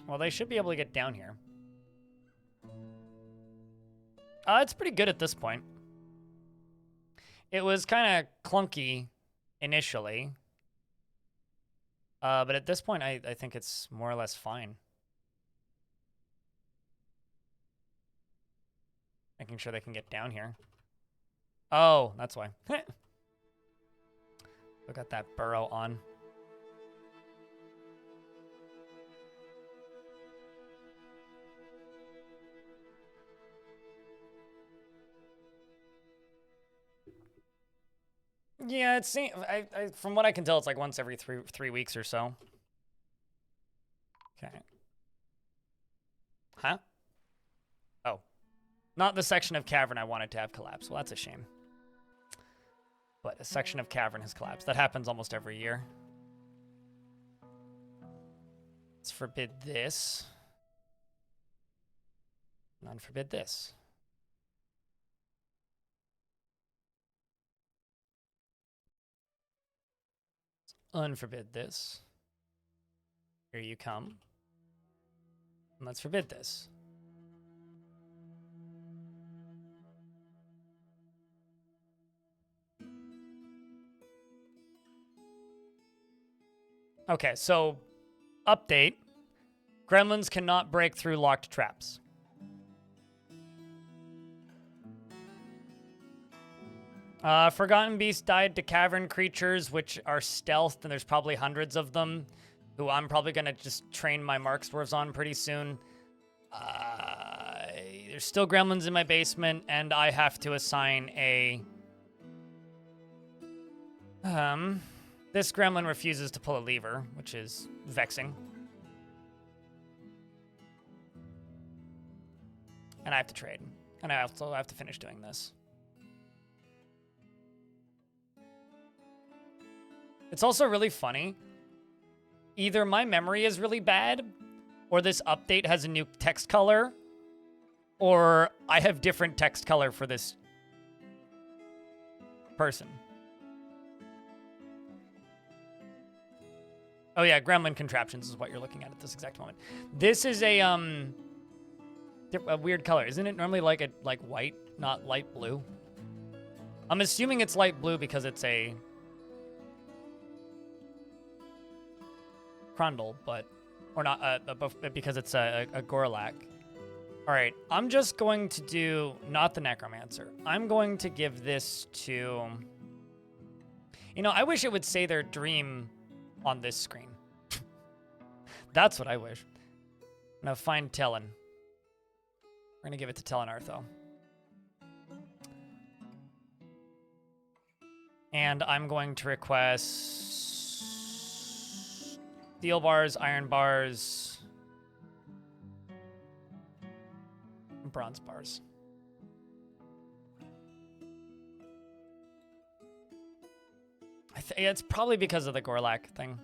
Well, they should be able to get down here. It's pretty good at this point. It was kind of clunky initially. But at this point, I think it's more or less fine. Making sure they can get down here. Oh, that's why. Look at that burrow on. Yeah, it seems. From what I can tell, it's like once every three weeks or so. Okay. Huh? Oh, not the section of cavern I wanted to have collapse. Well, that's a shame. But a section of cavern has collapsed. That happens almost every year. Let's forbid this. Non-forbid this. Unforbid this. Here you come. And let's forbid this. Okay, so update. Gremlins cannot break through locked traps. Forgotten Beast died to cavern creatures, which are stealthed, and there's probably hundreds of them, who I'm probably going to just train my Marks Dwarves on pretty soon. There's still gremlins in my basement, and I have to assign a... This gremlin refuses to pull a lever, which is vexing. And I have to trade. And I also have to finish doing this. It's also really funny. Either my memory is really bad, or this update has a new text color, or I have different text color for this person. Oh yeah, Gremlin Contraptions is what you're looking at this exact moment. This is a weird color. Isn't it normally like white, not light blue? I'm assuming it's light blue because it's a Crundle, but or not because it's a Gorlak. All right, I'm just going to do not the Necromancer. I'm going to give this to. You know, I wish it would say their dream on this screen. That's what I wish. gonna find Tellan. We're gonna give it to Tellanarth, though. And I'm going to request steel bars, iron bars, and bronze bars. It's probably because of the Gorlak thing.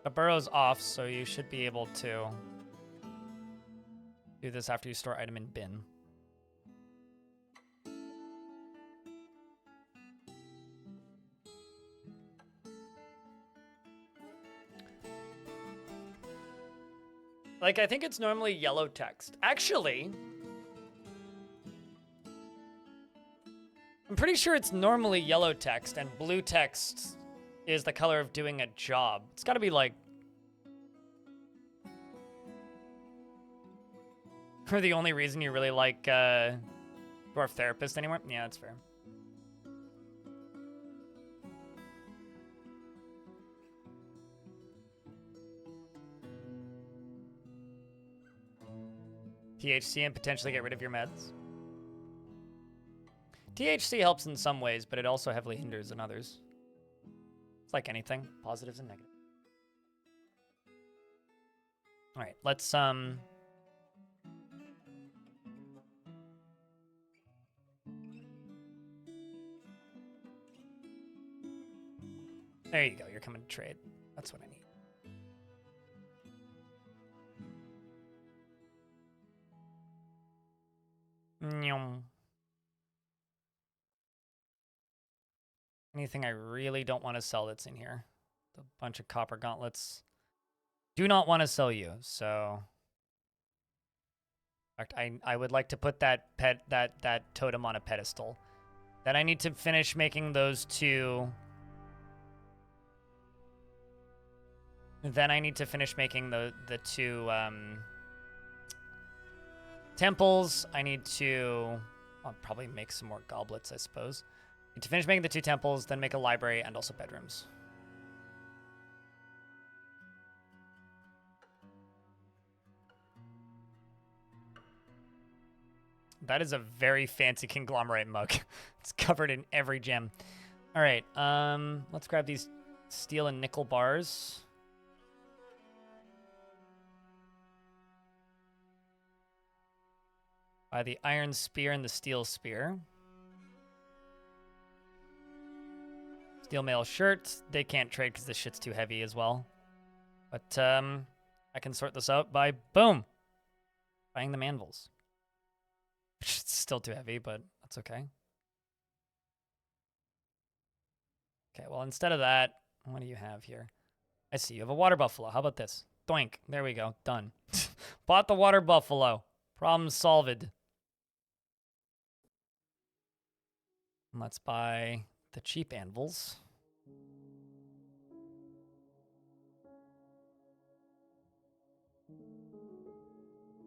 The burrow's off, so you should be able to do this after you store item in bin. Like, I think it's normally yellow text. Actually, I'm pretty sure it's normally yellow text, and blue text is the color of doing a job. It's got to be like... Or the only reason you really like Dwarf Therapist anymore? Yeah, that's fair. THC and potentially get rid of your meds. THC helps in some ways, but it also heavily hinders in others. It's like anything, positives and negatives. All right, let's there you go. You're coming to trade. That's what I need. Nyum. Anything I really don't want to sell that's in here. A bunch of copper gauntlets. Do not want to sell you, so... In fact, I would like to put that totem on a pedestal. Then I need to finish making those two... Then I need to finish making the two temples. I need to... I'll probably make some more goblets, I suppose. Need to finish making the two temples, then make a library and also bedrooms. That is a very fancy conglomerate mug. It's covered in every gem. All right, let's grab these steel and nickel bars. Buy the iron spear and the steel spear. Steel mail shirt. They can't trade because this shit's too heavy as well. But I can sort this out by, boom, buying the manvils. Which is still too heavy, but that's okay. Okay, well, instead of that, what do you have here? I see you have a water buffalo. How about this? Doink. There we go. Done. Bought the water buffalo. Problem solved. Let's buy the cheap anvils.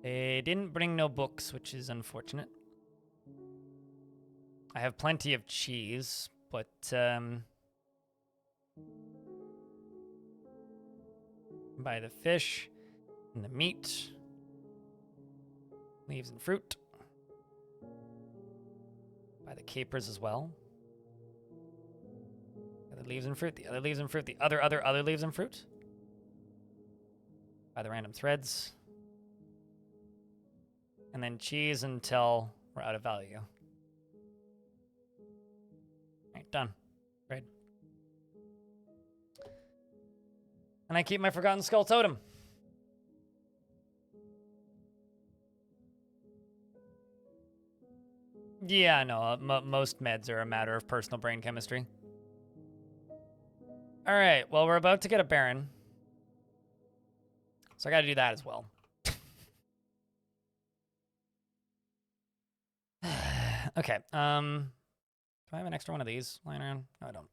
They didn't bring no books, which is unfortunate. I have plenty of cheese, but buy the fish and the meat, leaves and fruit. Buy the capers as well. The other leaves and fruit, the other leaves and fruit, the other leaves and fruit. Buy the random threads. And then cheese until we're out of value. All right, done. Great. And I keep my Forgotten Skull totem. Yeah, no, most meds are a matter of personal brain chemistry. All right, well, we're about to get a Baron. So I got to do that as well. Okay, do I have an extra one of these lying around? No, I don't.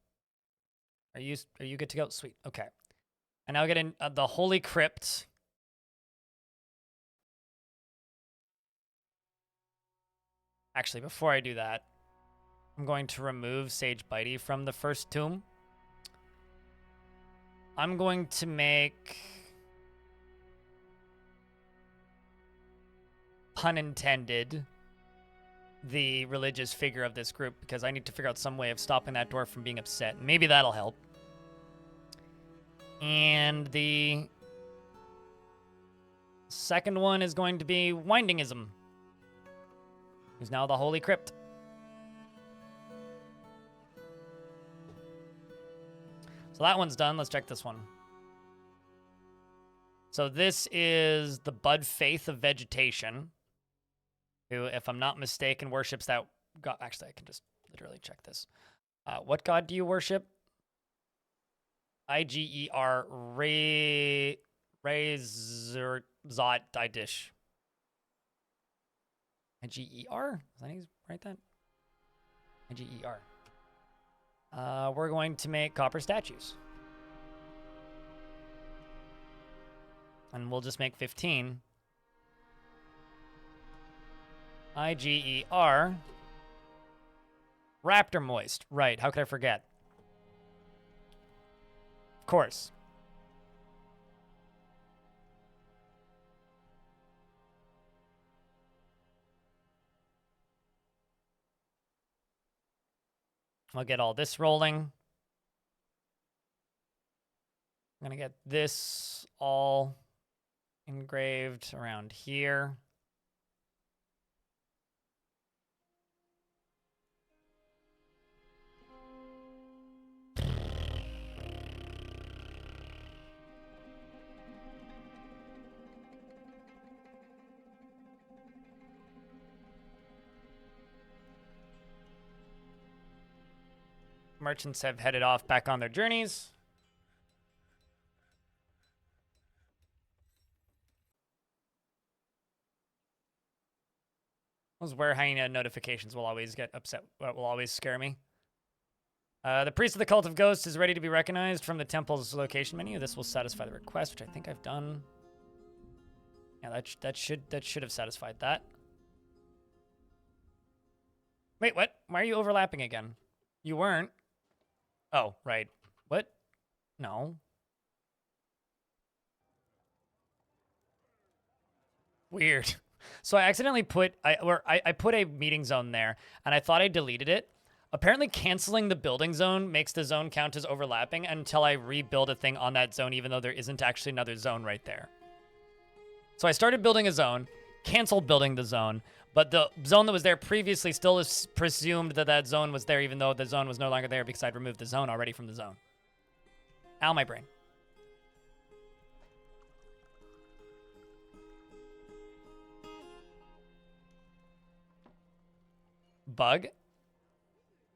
Are you good to go? Sweet, okay. I now get in the Holy Crypt. Actually, before I do that, I'm going to remove Sage Bitey from the first tomb. I'm going to make, pun intended, the religious figure of this group because I need to figure out some way of stopping that dwarf from being upset. Maybe that'll help. And the second one is going to be Windingism, who's now the Holy Crypt. So that one's done. Let's check this one. So this is the Bud Faith of Vegetation, who, if I'm not mistaken, worships that god. Actually, I can just literally check this. What god do you worship? Iger Rezerzot Didish. Iger? Is that how you write that? Iger. We're going to make copper statues. And we'll just make 15. Iger. Raptor Moist. Right, how could I forget? Of course. I'll get all this rolling. I'm gonna get this all engraved around here. Merchants have headed off back on their journeys. Those Werehyena notifications will always get upset, will always scare me. The priest of the cult of ghosts is ready to be recognized from the temple's location menu. This will satisfy the request, which I think I've done. Yeah, that should have satisfied that. Wait, what? Why are you overlapping again? You weren't. Oh, right. What? No. Weird. So I accidentally put I put a meeting zone there, and I thought I deleted it. Apparently, canceling the building zone makes the zone count as overlapping until I rebuild a thing on that zone, even though there isn't actually another zone right there. So I started building a zone, canceled building the zone, but the zone that was there previously still is presumed that that zone was there, even though the zone was no longer there because I'd removed the zone already from the zone. Ow, my brain. Bug?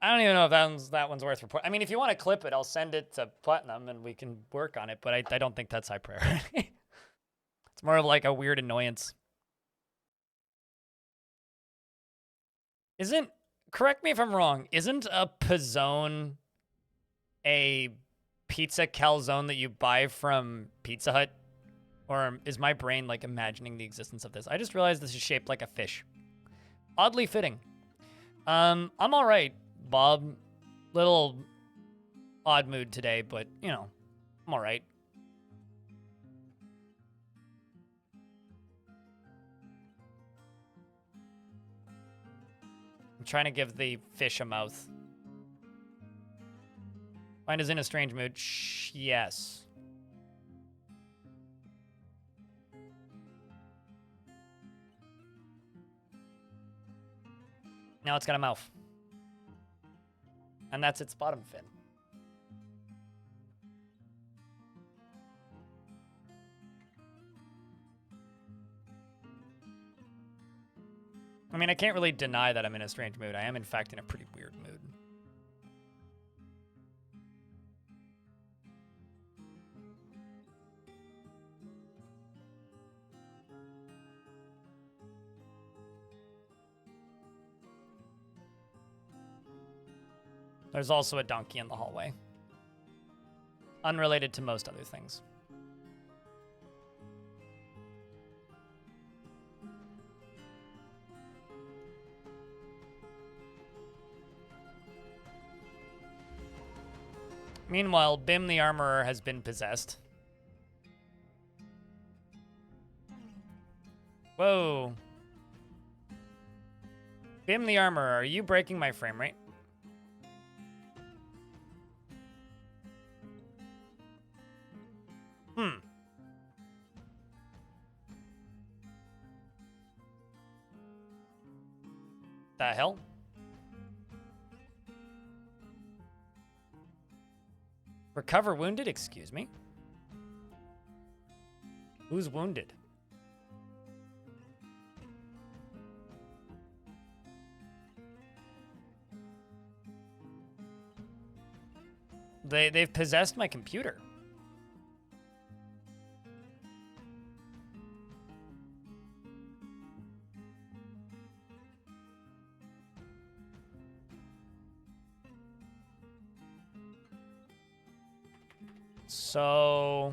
I don't even know if that one's worth reporting. I mean, if you want to clip it, I'll send it to Platinum and we can work on it, but I don't think that's high priority. It's more of like a weird annoyance. Correct me if I'm wrong, isn't a pizzone a pizza calzone that you buy from Pizza Hut? Or is my brain like imagining the existence of this? I just realized this is shaped like a fish. Oddly fitting. I'm all right, Bob. Little odd mood today, but you know, I'm all right. I'm trying to give the fish a mouth. Mine is in a strange mood. Shh, yes. Now it's got a mouth. And that's its bottom fin. I mean, I can't really deny that I'm in a strange mood. I am, in fact, in a pretty weird mood. There's also a donkey in the hallway. Unrelated to most other things. Meanwhile, Bim the Armorer has been possessed. Whoa. Bim the Armorer, are you breaking my frame rate? The hell? Recover wounded? Excuse me? Who's wounded? They've possessed my computer. So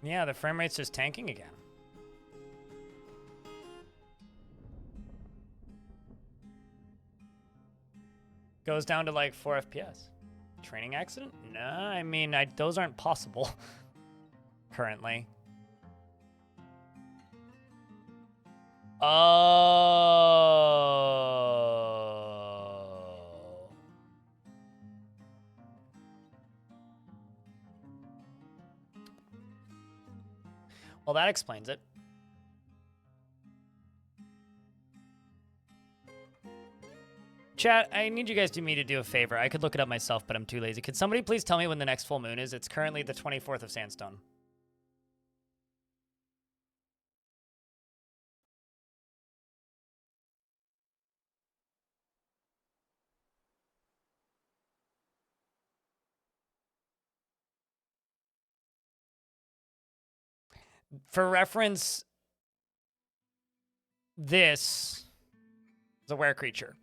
yeah, the frame rate's just tanking again. Goes down to like 4 FPS. Training accident? Nah, I mean, those aren't possible currently. Oh. Well, that explains it. Chat, I need you guys to me to do a favor. I could look it up myself, but I'm too lazy. Could somebody please tell me when the next full moon is? It's currently the 24th of Sandstone. For reference, this is a were creature.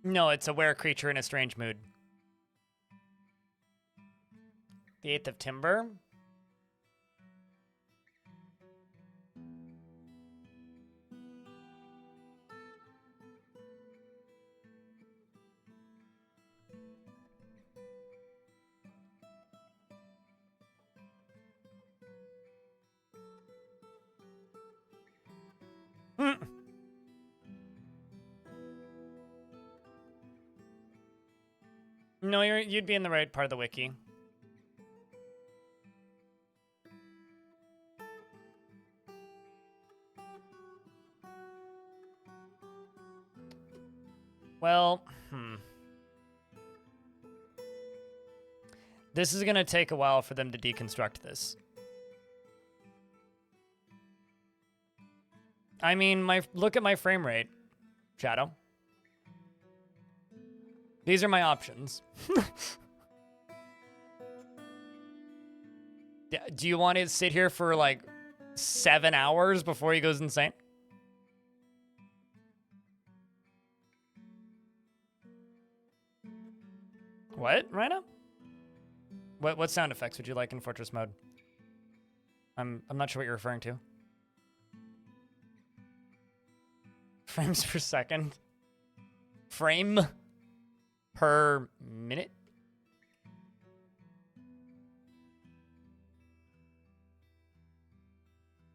No, it's a were creature in a strange mood. The 8th of Timber. No, you'd be in the right part of the wiki. Well, this is gonna take a while for them to deconstruct this. I mean, look at my frame rate, Shadow. These are my options. Do you want to sit here for like 7 hours before he goes insane? What, Rhino? What sound effects would you like in Fortress mode? I'm not sure what you're referring to. Frames per second? Frame per minute?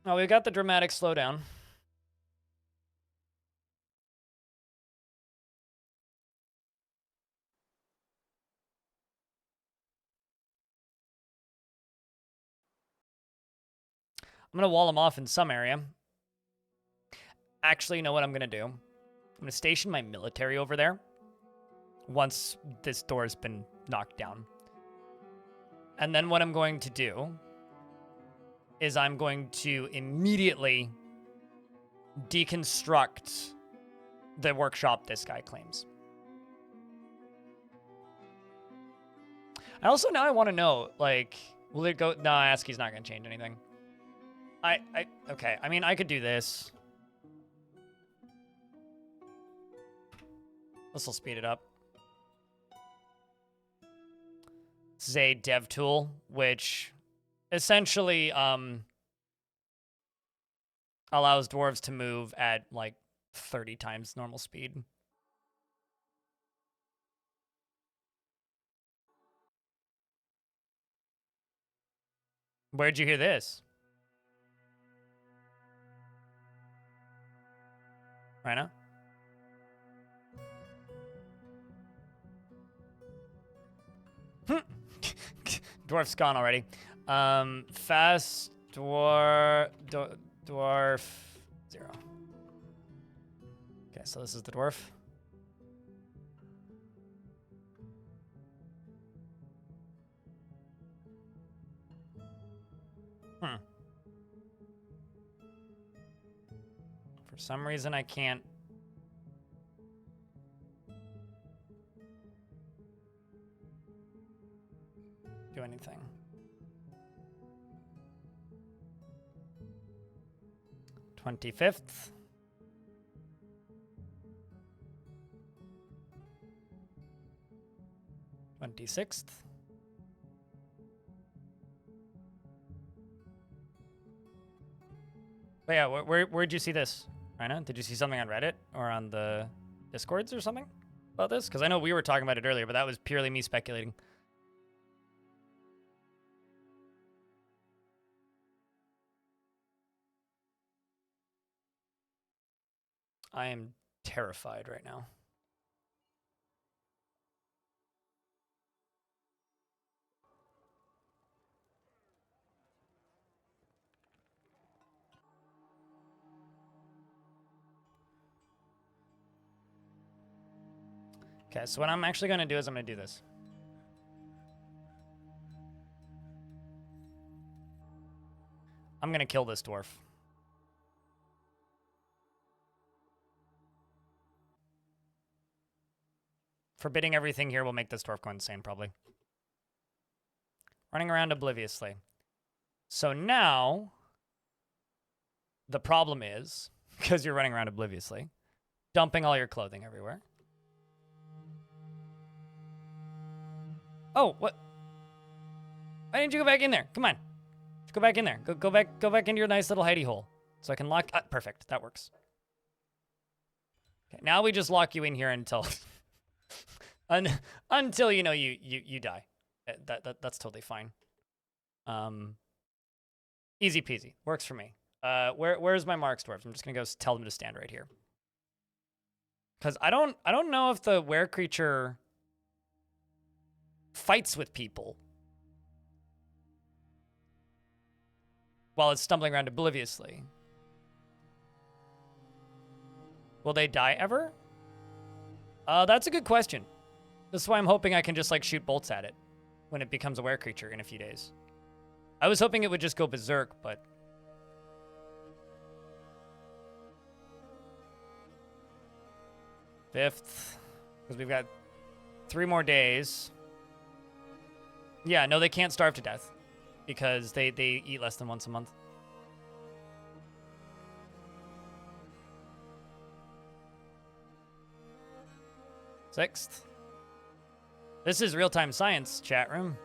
Oh, we got the dramatic slowdown. I'm going to wall them off in some area. Actually, you know what I'm going to do? I'm going to station my military over there once this door's been knocked down. And then what I'm going to do is I'm going to immediately deconstruct the workshop this guy claims. I also now I want to know, like, will it go? No, ASCII's not going to change anything. Okay, I mean, I could do this. This will speed it up. This is a dev tool, which essentially allows dwarves to move at like 30 times normal speed. Where'd you hear this? Rhino? Dwarf's gone already. Fast dwarf 0. Okay, so this is the dwarf. For some reason I can't. Do anything. 25th. Twenty-sixth. But yeah, where'd you see this, Rhina? Did you see something on Reddit or on the Discords or something about this? Because I know we were talking about it earlier, but that was purely me speculating. I am terrified right now. Okay, so what I'm actually going to do is I'm going to do this. I'm going to kill this dwarf. Forbidding everything here will make this dwarf go insane, probably. Running around obliviously. So now, the problem is, because you're running around obliviously, dumping all your clothing everywhere. Oh, what? Why didn't you go back in there? Come on. Just go back in there. Go back into your nice little hidey hole. So I can lock... perfect. That works. Okay, now we just lock you in here until... until, you know, you die. That's totally fine. Easy peasy. Works for me. Where's my marks dwarves? I'm just going to go tell them to stand right here. Because I don't know if the were creature... fights with people while it's stumbling around obliviously. Will they die ever? That's a good question. This is why I'm hoping I can just like shoot bolts at it when it becomes a were creature in a few days. I was hoping it would just go berserk, but... Fifth, because we've got 3 more days. Yeah, no, they can't starve to death because they eat less than once a month. Sixth. This is real-time science, chat room.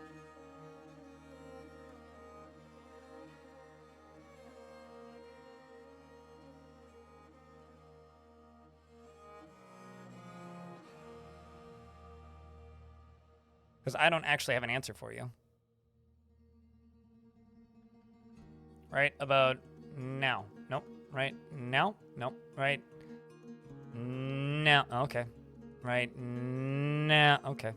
Because I don't actually have an answer for you. Right about now. Nope. Right now? Nope. Right now. Okay. Right now. Okay.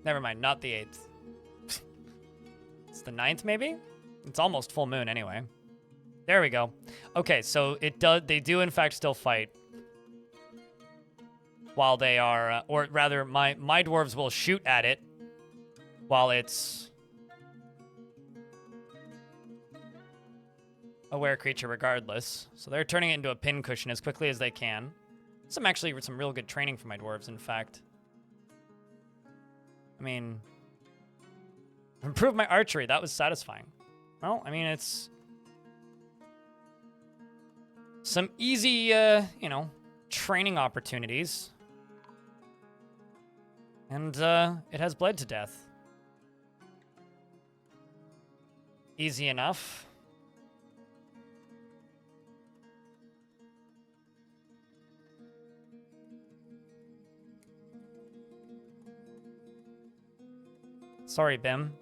Never mind. Not the 8th. It's the 9th, maybe? It's almost full moon anyway. There we go. Okay, so they do in fact still fight. While they are, or rather, my dwarves will shoot at it while it's a were creature regardless. So they're turning it into a pincushion as quickly as they can. Some real good training for my dwarves, in fact. I mean, improved my archery. That was satisfying. Well, I mean, it's some easy, you know, training opportunities. And it has bled to death. Easy enough. Sorry, Bim.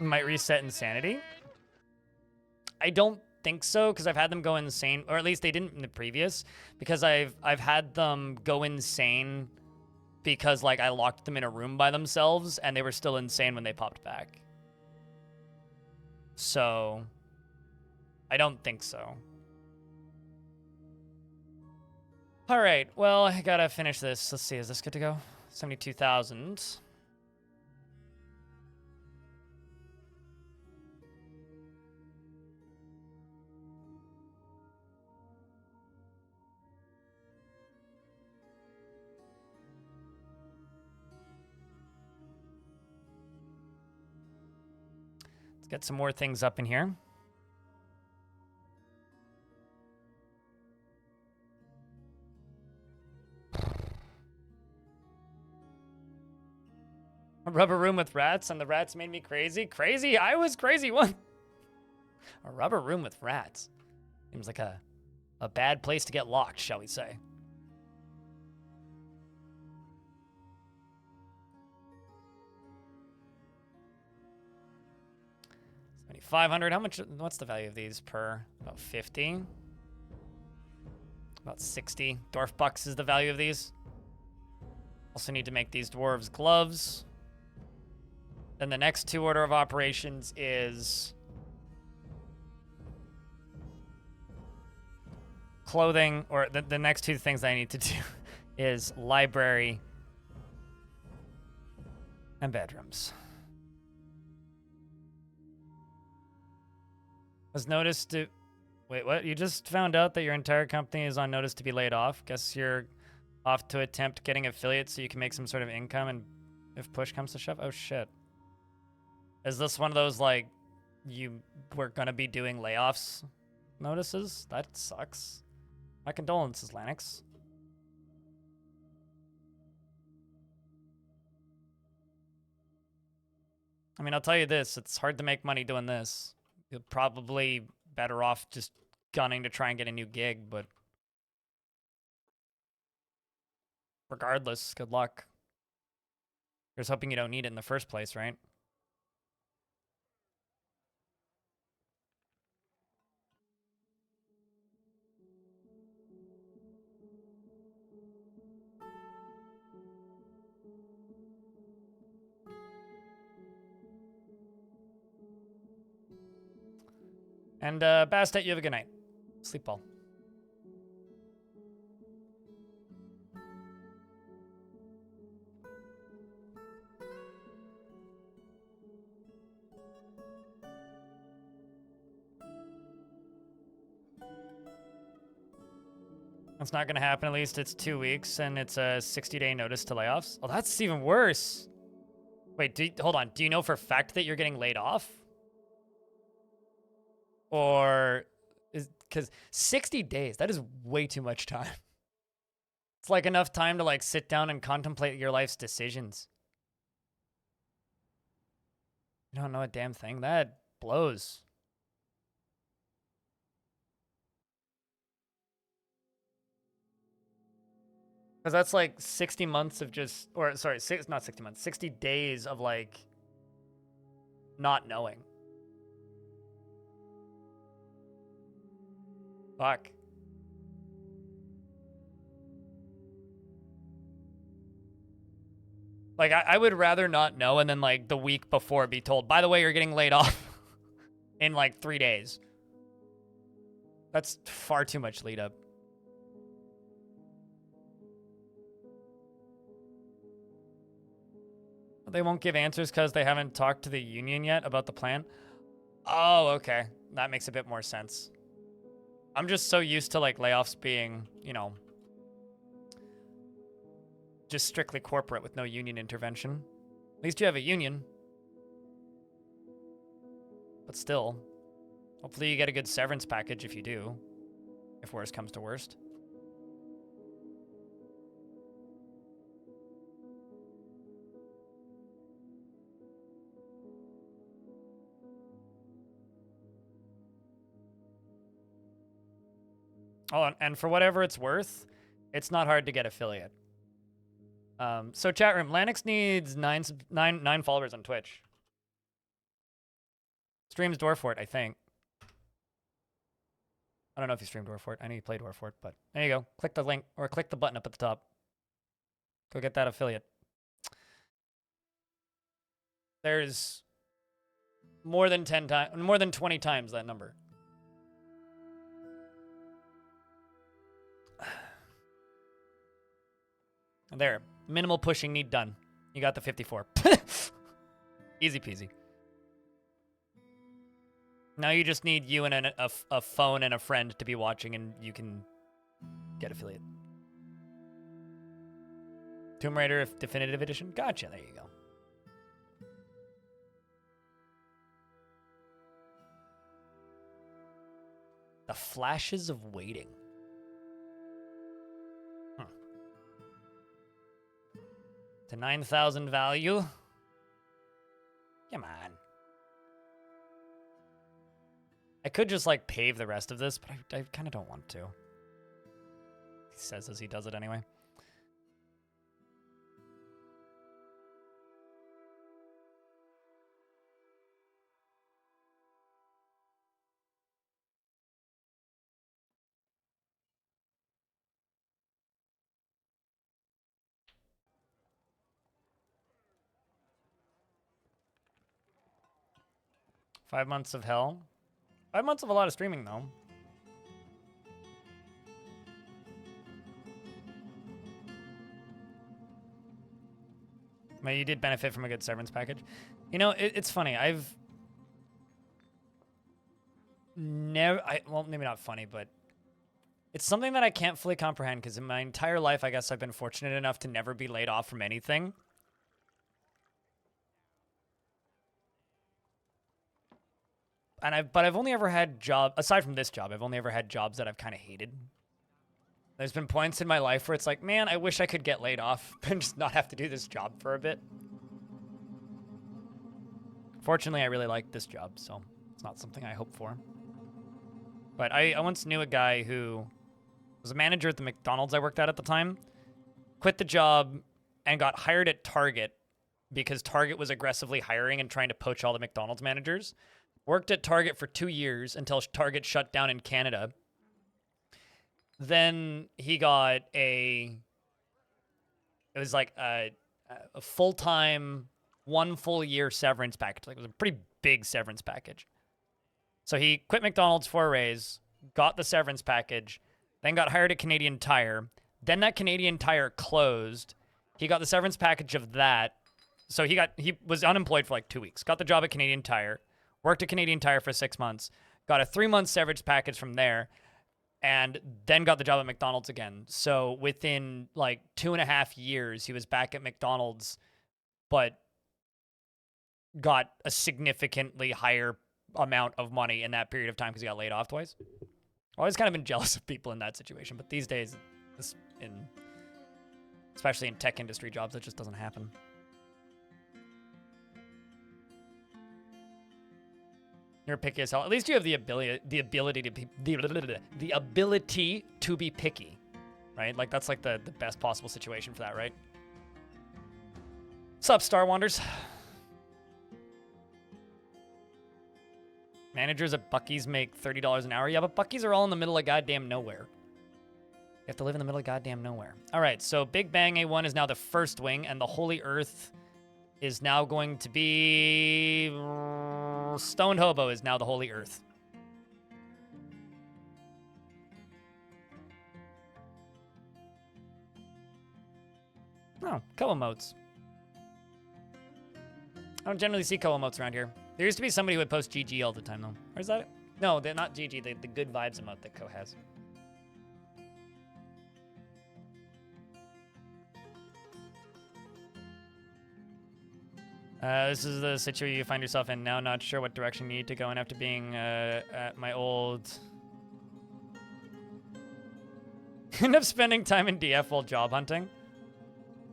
Might reset insanity. I don't think so, because I've had them go insane, or at least they didn't in the previous, because I've had them go insane because like I locked them in a room by themselves and they were still insane when they popped back. So I don't think so. All right, well, I gotta finish this. Let's see, is this good to go? 72,000. Let's get some more things up in here. A rubber room with rats, and the rats made me crazy. Crazy? I was crazy one. A rubber room with rats. Seems like a bad place to get locked, shall we say. $7,500. How much? What's the value of these per? About 50. About 60. Dwarf bucks is the value of these. Also need to make these dwarves gloves. Then the next 2 order of operations is clothing, or the next 2 things I need to do is library and bedrooms. Was noticed to... Wait, what? You just found out that your entire company is on notice to be laid off? Guess you're off to attempt getting affiliates so you can make some sort of income and if push comes to shove? Oh, shit. Is this one of those, like, you were gonna be doing layoffs notices? That sucks. My condolences, Lanix. I mean, I'll tell you this. It's hard to make money doing this. You're probably better off just gunning to try and get a new gig, but regardless, good luck. You're just hoping you don't need it in the first place, right? And Bastet, you have a good night. Sleep well. That's not going to happen. At least it's 2 weeks, and it's a 60-day notice to layoffs. Oh, that's even worse. Wait, hold on. Do you know for a fact that you're getting laid off? Or is... Because 60 days, that is way too much time. It's like enough time to like sit down and contemplate your life's decisions. You don't know a damn thing? That blows. Because that's like 60 months of just, or sorry, not 60 months, 60 days of like not knowing. Fuck. Like, I would rather not know and then like the week before be told, by the way, you're getting laid off in like 3 days. That's far too much lead up. They won't give answers because they haven't talked to the union yet about the plan. Oh, okay. That makes a bit more sense. I'm just so used to like layoffs being, just strictly corporate with no union intervention. At least you have a union. But still, hopefully you get a good severance package if you do, if worst comes to worst. Oh, and for whatever it's worth, it's not hard to get affiliate. So chat room, Lanix needs nine followers on Twitch. Streams Dwarf, I think. I don't know if you stream Dwarf. I know you play Dwarf, but there you go. Click the link or click the button up at the top. Go get that affiliate. There's more than 20 times that number. There. Minimal pushing need done. You got the 54. Easy peasy. Now you just need you and a phone and a friend to be watching, and you can get affiliate. Tomb Raider Definitive Edition? Gotcha, there you go. The Flashes of Waiting. To 9,000 value. Come on. I could just like pave the rest of this, but I kind of don't want to. He says as he does it anyway. Five months of hell. 5 months of a lot of streaming, though. But you did benefit from a good severance package. You know, it's funny. I've never... well, maybe not funny, but... It's something that I can't fully comprehend, because in my entire life, I guess I've been fortunate enough to never be laid off from anything. But I've only ever had aside from this job, I've only ever had jobs that I've kind of hated. There's been points in my life where it's like, man, I wish I could get laid off and just not have to do this job for a bit. Fortunately, I really like this job, so it's not something I hope for. But I once knew a guy who was a manager at the McDonald's I worked at the time, quit the job, and got hired at Target because Target was aggressively hiring and trying to poach all the McDonald's managers. Worked at Target for 2 years until Target shut down in Canada. Then he got it was like a full-time, 1 full year severance package. Like, it was a pretty big severance package. So he quit McDonald's for a raise, got the severance package, then got hired at Canadian Tire. Then that Canadian Tire closed. He got the severance package of that. So he was unemployed for like 2 weeks. Got the job at Canadian Tire. Worked at Canadian Tire for 6 months, got a 3-month severance package from there, and then got the job at McDonald's again. So within like 2.5 years, he was back at McDonald's, but got a significantly higher amount of money in that period of time because he got laid off twice. I've always kind of been jealous of people in that situation, but these days, especially in tech industry jobs, that just doesn't happen. You're picky as hell. At least you have the ability to be picky, right? Like, that's like the best possible situation for that, right? Sup, Star Wanders? Managers at Buc-ee's make $30 an hour. Yeah, but Buc-ee's are all in the middle of goddamn nowhere. You have to live in the middle of goddamn nowhere. All right, so Big Bang A1 is now the first wing, and the Holy Earth is now going to be... Stoned Hobo is now the Holy Earth. Oh, co-emotes. I don't generally see co-emotes around here. There used to be somebody who would post GG all the time, though. Or is that it? No, they're not GG. The good vibes emote that Ko has. This is the situation you find yourself in now. Not sure what direction you need to go in after being at my old. End up spending time in DF while job hunting.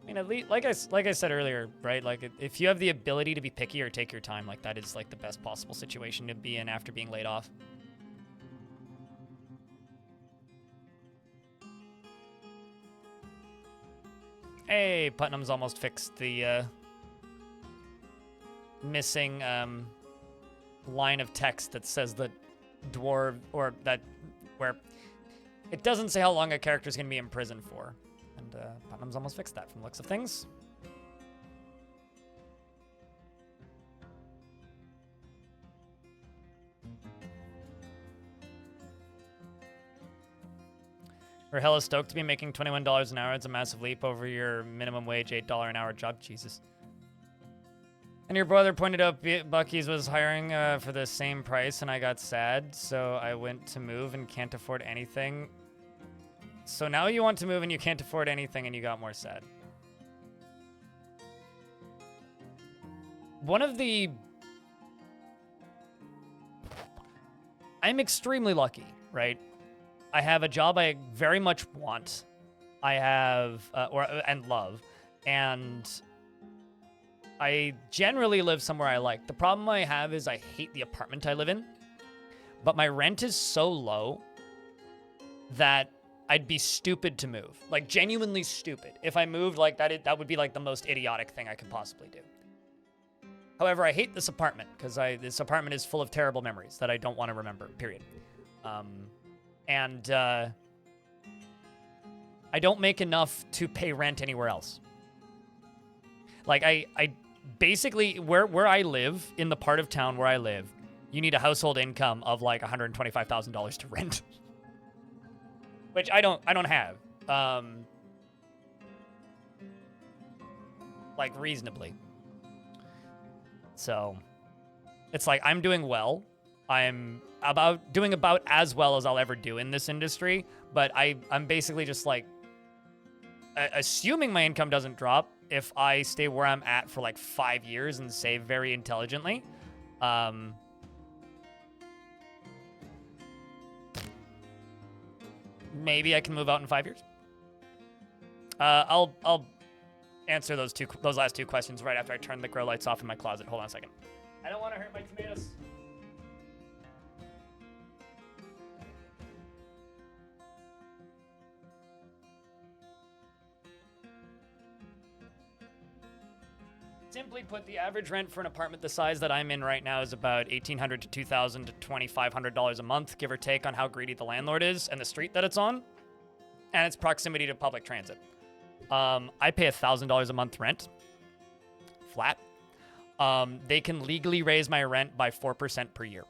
I mean, at least, like I said earlier, right? Like, if you have the ability to be picky or take your time, like that is like the best possible situation to be in after being laid off. Hey, Putnam's almost fixed the missing line of text that says that Dwarf, or that where it doesn't say how long a character's gonna be in prison for. And Putnam's almost fixed that from the looks of things. We're hella stoked to be making $21 an hour. It's a massive leap over your minimum wage $8 an hour job. Jesus. And your brother pointed out Bucky's was hiring for the same price, and I got sad, so I went to move and can't afford anything. So now you want to move and you can't afford anything, and you got more sad. One of the... I'm extremely lucky, right? I have a job I very much want. I have, and love. And I generally live somewhere I like. The problem I have is I hate the apartment I live in. But my rent is so low that I'd be stupid to move. Like, genuinely stupid. If I moved like that, that would be like the most idiotic thing I could possibly do. However, I hate this apartment because this apartment is full of terrible memories that I don't want to remember, period. And I don't make enough to pay rent anywhere else. Like, I basically, where I live, in the part of town where I live, you need a household income of like $125,000 to rent. Which I don't have. Like, reasonably. So, it's like, I'm doing well. I'm doing about as well as I'll ever do in this industry, but I'm basically just like, assuming my income doesn't drop, if I stay where I'm at for like 5 years and save very intelligently, maybe I can move out in 5 years. I'll answer those last two questions right after I turn the grow lights off in my closet. Hold on a second. I don't want to hurt my tomatoes. Simply put, the average rent for an apartment the size that I'm in right now is about $1,800 to $2,000 to $2,500 a month, give or take, on how greedy the landlord is and the street that it's on, and its proximity to public transit. I pay $1,000 a month rent, flat. They can legally raise my rent by 4% per year.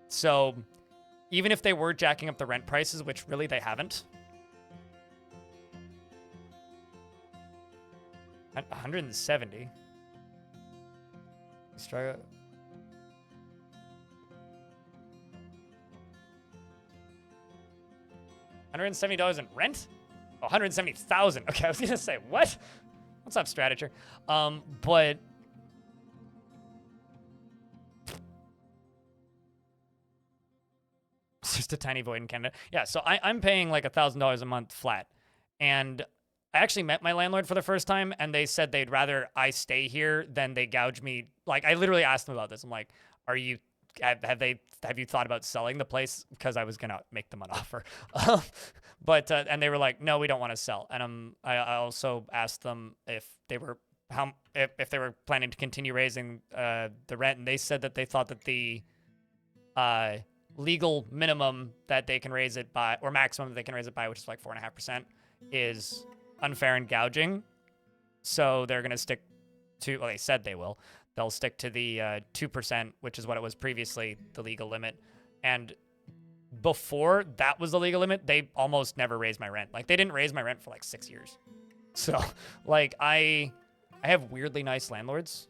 So, even if they were jacking up the rent prices, which really they haven't, 170. Struggle. $170 in rent? Oh, $170,000. Okay, I was gonna say what? What's up, Stratager? But it's just a tiny void in Canada. Yeah, so I'm paying like $1,000 a month flat, and I actually met my landlord for the first time, and they said they'd rather I stay here than they gouge me. Like, I literally asked them about this. I'm like, have you thought about selling the place? Because I was gonna make them an offer. But and they were like, no, we don't want to sell. And I also asked them if they were if they were planning to continue raising the rent, and they said that they thought that the legal minimum that they can raise it by, or maximum that they can raise it by, which is like 4.5%, is unfair and gouging. So they're going to stick to, well, they said they will. They'll stick to the 2%, which is what it was previously, the legal limit. And before that was the legal limit, they almost never raised my rent. Like, they didn't raise my rent for like 6 years. So, like, I have weirdly nice landlords.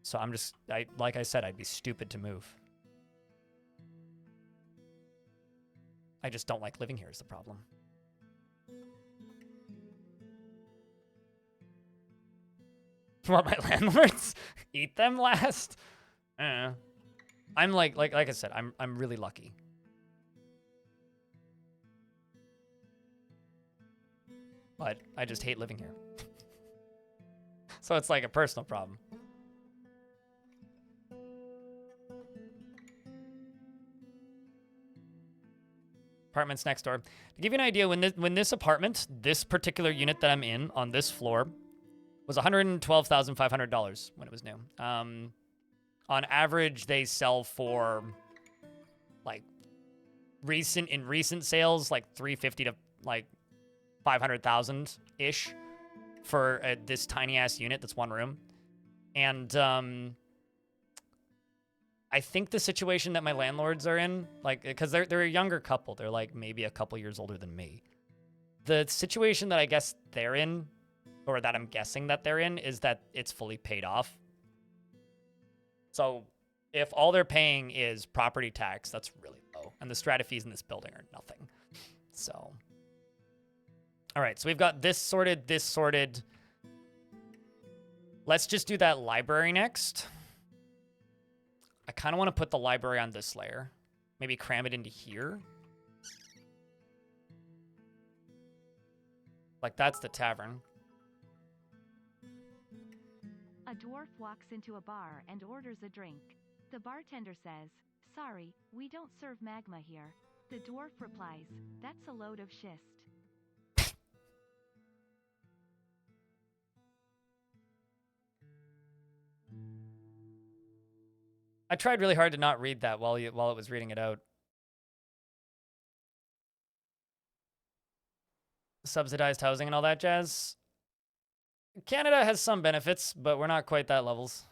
So I'm just, like I said, I'd be stupid to move. I just don't like living here is the problem. What, my landlords? Eat them last? I'm like I said, I'm really lucky. But I just hate living here. So it's like a personal problem. Apartments next door. To give you an idea, when this apartment, this particular unit that I'm in on this floor, was $112,500 when it was new. On average, they sell for like recent sales, like 350 to like 500,000 ish for this tiny ass unit that's one room. And I think the situation that my landlords are in, like, because they're a younger couple, they're like maybe a couple years older than me. The situation that I guess they're in, or that I'm guessing that they're in, is that it's fully paid off. So if all they're paying is property tax, that's really low. And the strata fees in this building are nothing. So, all right, so we've got this sorted, this sorted. Let's just do that library next. I kind of want to put the library on this layer. Maybe cram it into here. Like, that's the tavern. A dwarf walks into a bar and orders a drink. The bartender says, "Sorry, we don't serve magma here." The dwarf replies, "That's a load of schist." I tried really hard to not read that while it was reading it out. Subsidized housing and all that jazz. Canada has some benefits, but we're not quite that levels.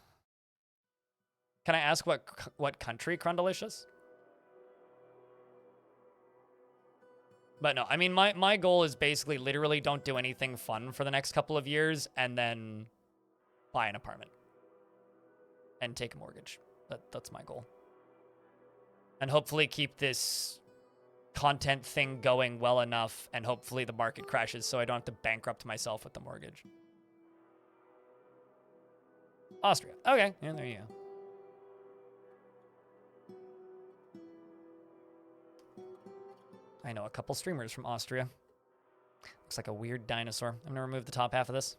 Can I ask what country Crundalicious? But no, I mean, my goal is basically literally don't do anything fun for the next couple of years and then buy an apartment and take a mortgage. That's my goal. And hopefully keep this content thing going well enough, and hopefully the market crashes so I don't have to bankrupt myself with the mortgage. Austria. Okay, yeah, there you go. I know a couple streamers from Austria. Looks like a weird dinosaur. I'm gonna remove the top half of this.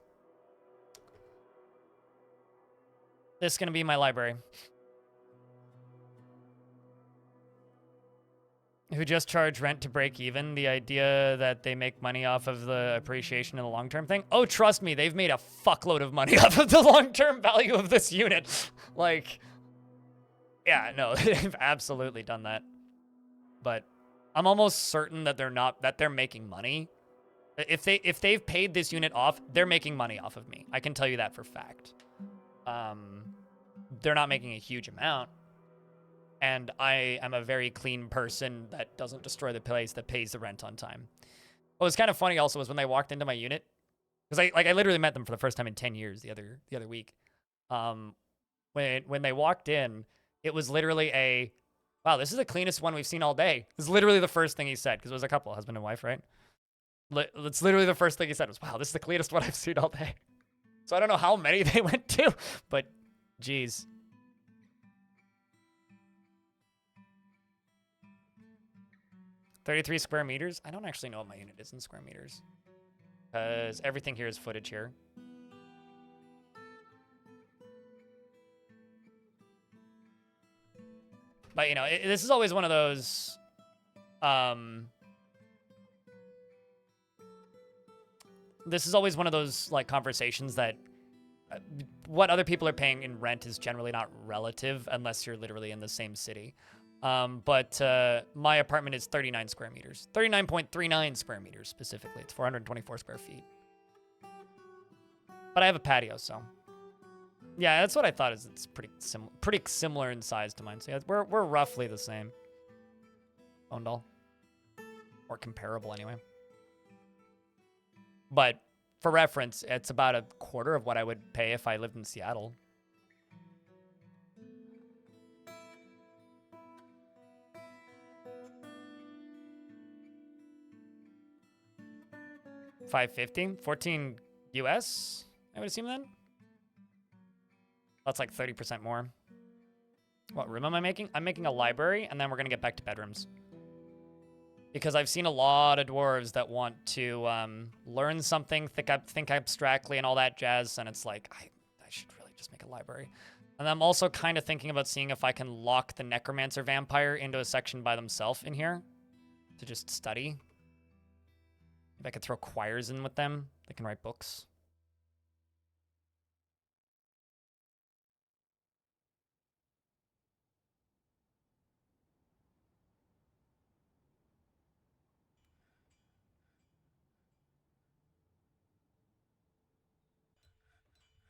This is gonna be my library. Who just charge rent to break even? The idea that they make money off of the appreciation in the long-term thing? Oh, trust me, they've made a fuckload of money off of the long-term value of this unit. Like, yeah, no, they've absolutely done that. But I'm almost certain that they're making money. If they've paid this unit off, they're making money off of me. I can tell you that for fact. They're not making a huge amount. And I am a very clean person that doesn't destroy the place, that pays the rent on time. What was kind of funny also was when they walked into my unit, because I literally met them for the first time in 10 years the other week. When they walked in, it was literally a, wow, this is the cleanest one we've seen all day. This is literally the first thing he said, because it was a couple, husband and wife, right? It's literally the first thing he said was, wow, this is the cleanest one I've seen all day. So I don't know how many they went to, but geez. $33 square meters? I don't actually know what my unit is in square meters, because everything here is footage here. But, you know, this is always one of those, this is always one of those, like, conversations that what other people are paying in rent is generally not relative unless you're literally in the same city. But my apartment is 39 square meters. 39.39 square meters, specifically. It's 424 square feet. But I have a patio, so... yeah, that's what I thought. Is it's pretty similar in size to mine. So yeah, we're roughly the same. Ondal. Or comparable, anyway. But, for reference, it's about a quarter of what I would pay if I lived in Seattle. 550, 14 US, I would assume then. That's like 30% more. What room am I making? I'm making a library, and then we're gonna get back to bedrooms. Because I've seen a lot of dwarves that want to learn something, think abstractly and all that jazz, and it's like, I should really just make a library. And I'm also kind of thinking about seeing if I can lock the necromancer vampire into a section by themselves in here to just study. If I could throw choirs in with them, they can write books.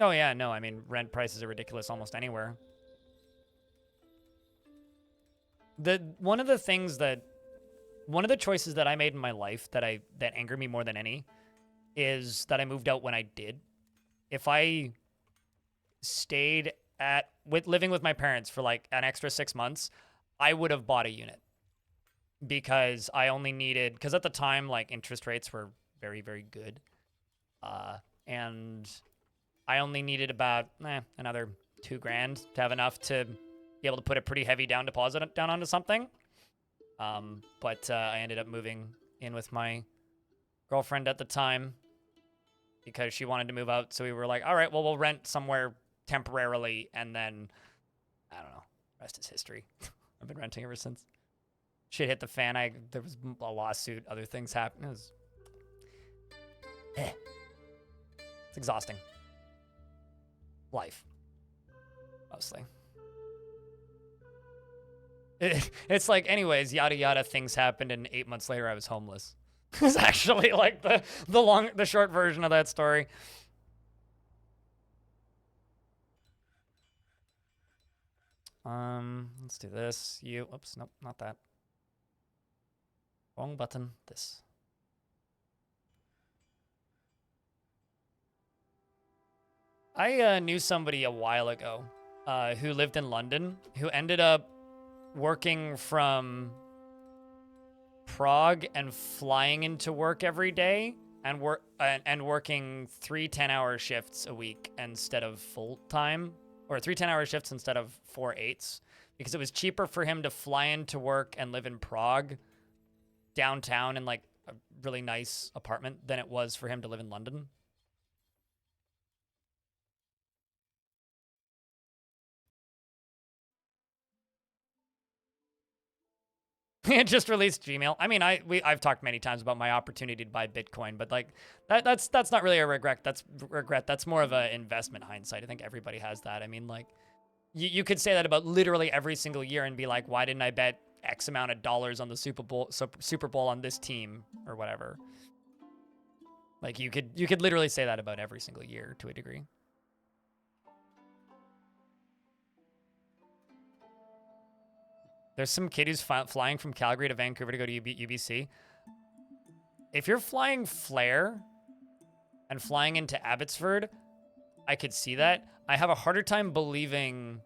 Oh yeah, no, I mean, rent prices are ridiculous almost anywhere. One of the choices that I made in my life that anger me more than any is that I moved out when I did. If I stayed living with my parents for like an extra 6 months, I would have bought a unit because because at the time, like, interest rates were very, very good. And I only needed about another $2,000 to have enough to be able to put a pretty heavy down deposit down onto something. But I ended up moving in with my girlfriend at the time because she wanted to move out. So we were like, all right, well, we'll rent somewhere temporarily. And then, I don't know, rest is history. I've been renting ever since. Shit hit the fan. There was a lawsuit. Other things happened. It was... It's exhausting. Life. Mostly. It's like, anyways, yada yada, things happened, and 8 months later I was homeless. It's actually like the short version of that story. Let's do this. Oops, nope, not that. Wrong button. This. I knew somebody a while ago who lived in London who ended up working from Prague and flying into work every day and working 3 10-hour shifts a week instead of full time, or 3 10-hour shifts instead of 4 8s, because it was cheaper for him to fly into work and live in Prague downtown in like a really nice apartment than it was for him to live in London. It just released Gmail. I mean, I've talked many times about my opportunity to buy Bitcoin, but like that's not really a regret. That's more of an investment hindsight. I think everybody has that. I mean, like you could say that about literally every single year and be like, why didn't I bet X amount of dollars on the Super Bowl on this team or whatever? Like you could literally say that about every single year to a degree. There's some kid who's flying from Calgary to Vancouver to go to UBC. If you're flying Flair and flying into Abbotsford, I could see that. I have a harder time believing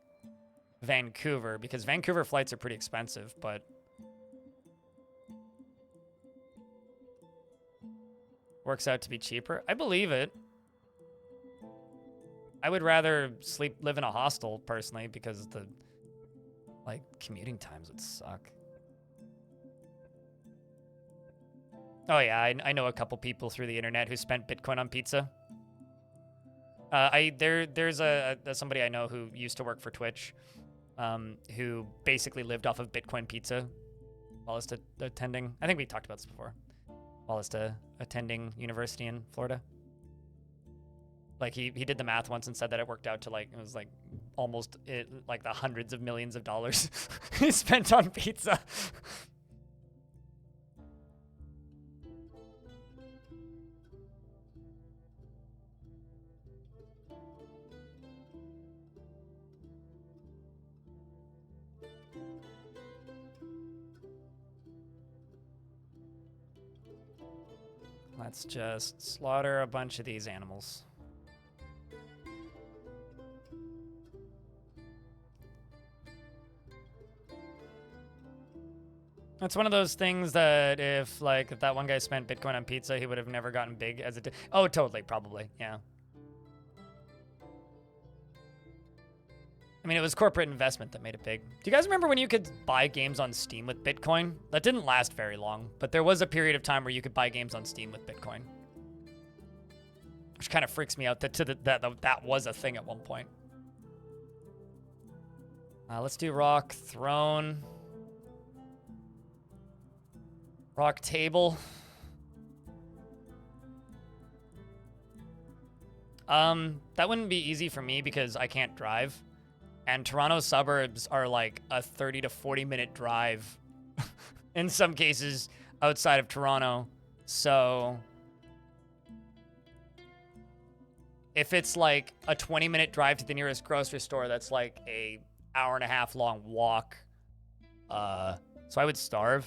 Vancouver because Vancouver flights are pretty expensive, but works out to be cheaper. I believe it. I would rather live in a hostel personally because the commuting times would suck. Oh yeah, I know a couple people through the internet who spent Bitcoin on pizza. There's somebody I know who used to work for Twitch, who basically lived off of Bitcoin pizza while attending. I think we talked about this before. While attending university in Florida. Like he did the math once and said that it worked out to it was like almost like the hundreds of millions of dollars he spent on pizza. Let's just slaughter a bunch of these animals. It's one of those things that if that one guy spent Bitcoin on pizza, he would have never gotten big as it did. Oh, totally, probably, yeah. I mean, it was corporate investment that made it big. Do you guys remember when you could buy games on Steam with Bitcoin? That didn't last very long, but there was a period of time where you could buy games on Steam with Bitcoin. Which kind of freaks me out that was a thing at one point. Let's do rock throne. Rock table. That wouldn't be easy for me because I can't drive. And Toronto suburbs are like a 30 to 40 minute drive in some cases outside of Toronto. So if it's like a 20-minute drive to the nearest grocery store, that's like a hour-and-a-half long walk. So I would starve.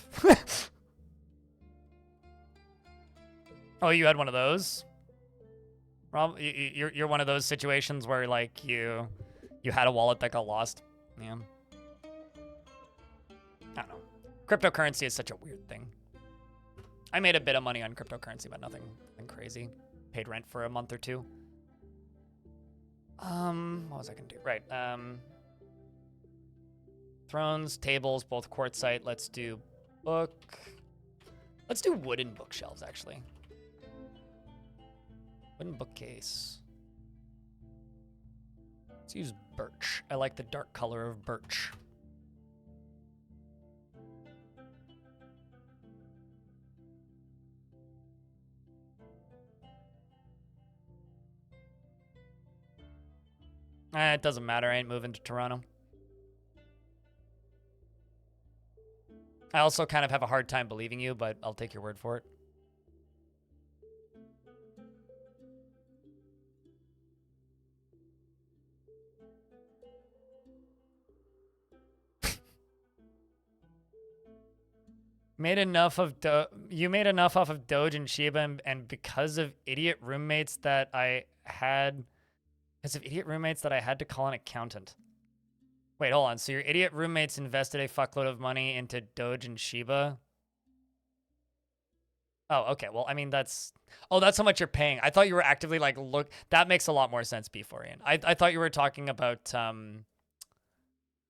Oh, you had one of those? You're one of those situations where like you had a wallet that got lost. Yeah. I don't know. Cryptocurrency is such a weird thing. I made a bit of money on cryptocurrency, but nothing crazy. Paid rent for a month or two. What was I gonna do? Right. Thrones, tables, both quartzite. Let's do book. Let's do wooden bookshelves, actually. Wooden bookcase. Let's use birch. I like the dark color of birch. It doesn't matter. I ain't moving to Toronto. I also kind of have a hard time believing you, but I'll take your word for it. Made enough of you made enough off of Doge and Shiba, and because of idiot roommates that I had, to call an accountant. Wait, hold on. So your idiot roommates invested a fuckload of money into Doge and Shiba? Oh, okay. Well, I mean, that's how much you're paying. I thought you were actively like, look, that makes a lot more sense, Beeforian. I thought you were talking about,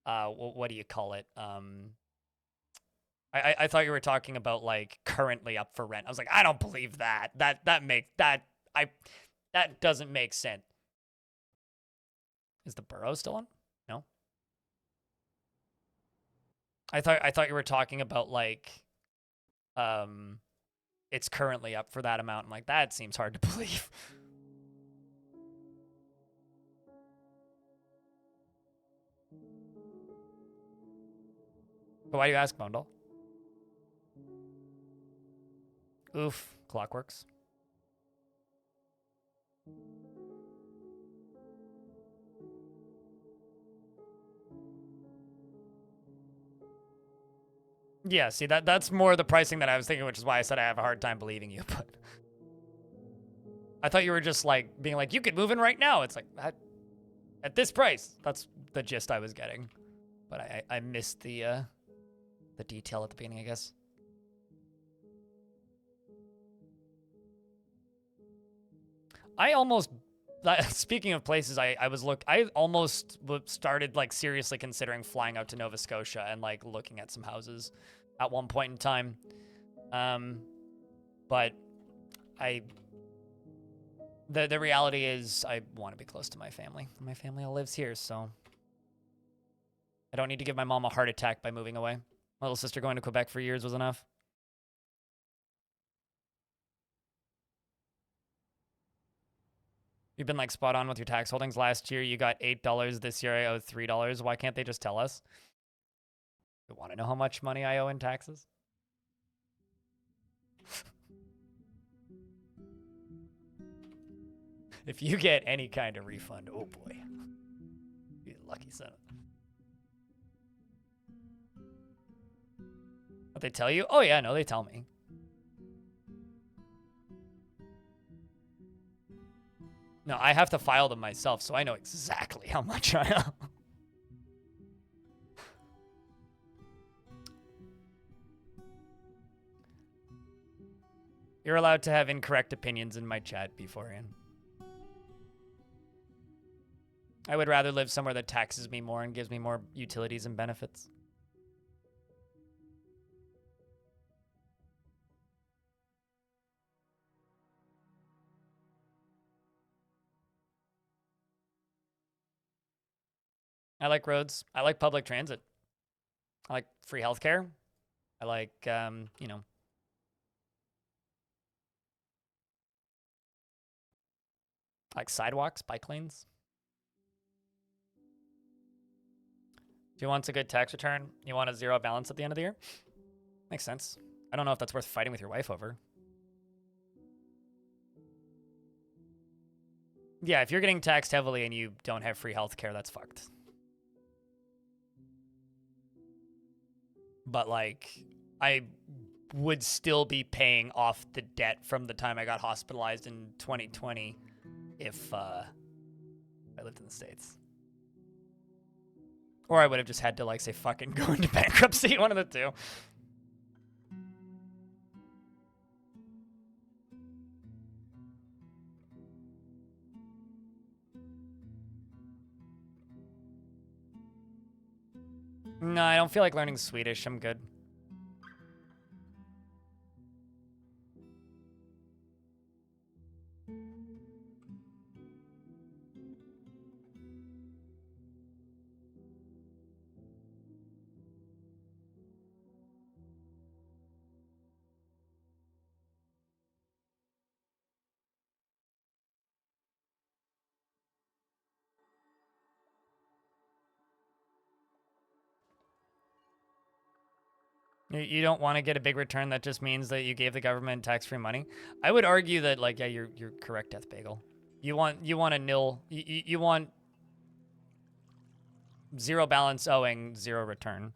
what do you call it? I thought you were talking about like currently up for rent. I was like, I don't believe that. That doesn't make sense. Is the borough still on? No. I thought you were talking about like, it's currently up for that amount. I'm like, that seems hard to believe. But why do you ask, Bundle? Oof, Clockworks. Yeah, see, that's more the pricing that I was thinking, which is why I said I have a hard time believing you, but I thought you were just like being like, you could move in right now. It's like, at this price. That's the gist I was getting. But I missed the detail at the beginning, I guess. I almost, speaking of places, I almost started like seriously considering flying out to Nova Scotia and like looking at some houses at one point in time. But the reality is I want to be close to my family. My family all lives here, so I don't need to give my mom a heart attack by moving away. My little sister going to Quebec for years was enough. You've been like spot on with your tax holdings. Last year you got $8. This year I owe $3. Why can't they just tell us? You want to know how much money I owe in taxes? If you get any kind of refund, oh boy. You're a lucky son. What they tell you? Oh yeah, no, they tell me. No, I have to file them myself, so I know exactly how much I owe. You're allowed to have incorrect opinions in my chat beforehand. I would rather live somewhere that taxes me more and gives me more utilities and benefits. I like roads. I like public transit. I like free healthcare. I like, you know, I like sidewalks, bike lanes. Do you want a good tax return? You want a zero balance at the end of the year? Makes sense. I don't know if that's worth fighting with your wife over. Yeah, if you're getting taxed heavily and you don't have free healthcare, that's fucked. But, like, I would still be paying off the debt from the time I got hospitalized in 2020 if I lived in the States. Or I would have just had to, like, say fucking go into bankruptcy, one of the two. No, I don't feel like learning Swedish. I'm good. You don't want to get a big return that just means that you gave the government tax-free money. I would argue that, like, yeah, you're correct, Death Bagel. You want a nil. You want zero balance owing, zero return.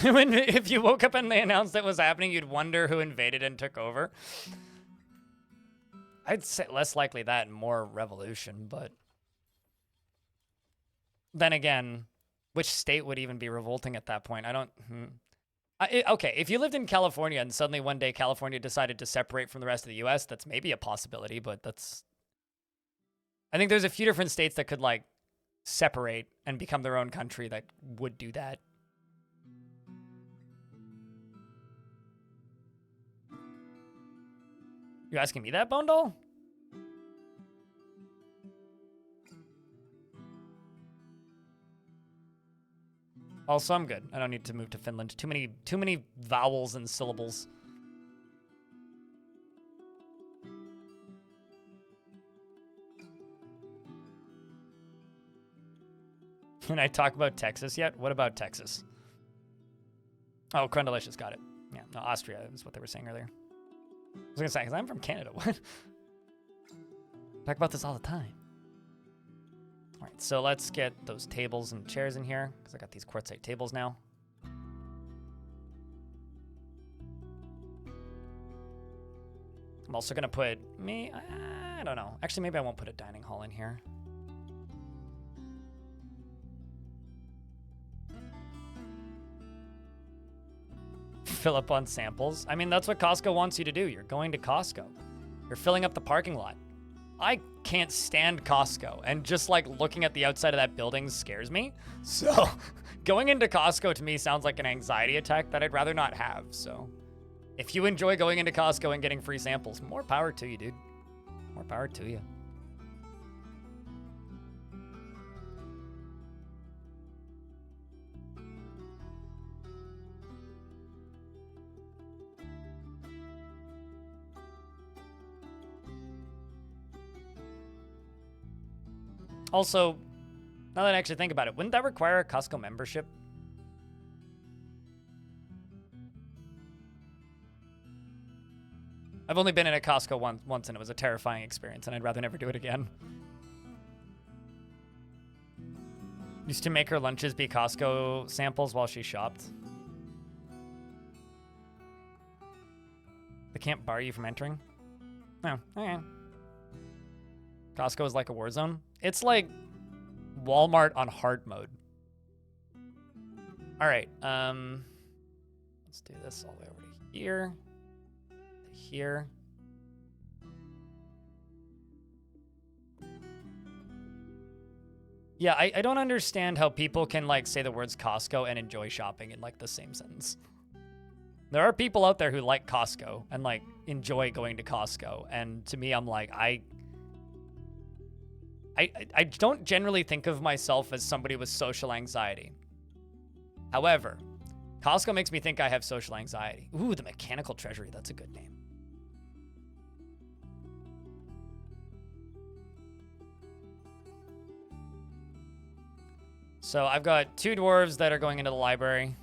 If you woke up and they announced that was happening, you'd wonder who invaded and took over. I'd say less likely that and more revolution, but then again, which state would even be revolting at that point? I don't... okay, if you lived in California and suddenly one day California decided to separate from the rest of the U.S., that's maybe a possibility, but that's... I think there's a few different states that could, like, separate and become their own country that would do that. You asking me that, Bone Doll? Also, I'm good. I don't need to move to Finland. Too many vowels and syllables. Can I talk about Texas yet? What about Texas? Oh, Crundalicious got it. Yeah, no, Austria is what they were saying earlier. I was gonna say, because I'm from Canada. What? Talk about this all the time. All right, so let's get those tables and chairs in here, because I got these quartzite tables now. I'm also gonna put I don't know. Actually, maybe I won't put a dining hall in here. Fill up on samples. I mean, that's what Costco wants you to do. You're going to Costco. You're filling up the parking lot. I can't stand Costco, and just like looking at the outside of that building scares me. So going into Costco to me sounds like an anxiety attack that I'd rather not have. So if you enjoy going into Costco and getting free samples, more power to you, dude. More power to you. Also, now that I actually think about it, wouldn't that require a Costco membership? I've only been in a Costco once, and it was a terrifying experience, and I'd rather never do it again. Used to make her lunches be Costco samples while she shopped. They can't bar you from entering? No. Okay. Costco is like a war zone. It's like Walmart on hard mode. All right. Let's do this all the way over to here. To here. Yeah, I don't understand how people can like say the words Costco and enjoy shopping in like the same sentence. There are people out there who like Costco and like enjoy going to Costco, and to me, I'm like, I don't generally think of myself as somebody with social anxiety. However, Costco makes me think I have social anxiety. Ooh, the Mechanical Treasury, that's a good name. So I've got 2 dwarves that are going into the library.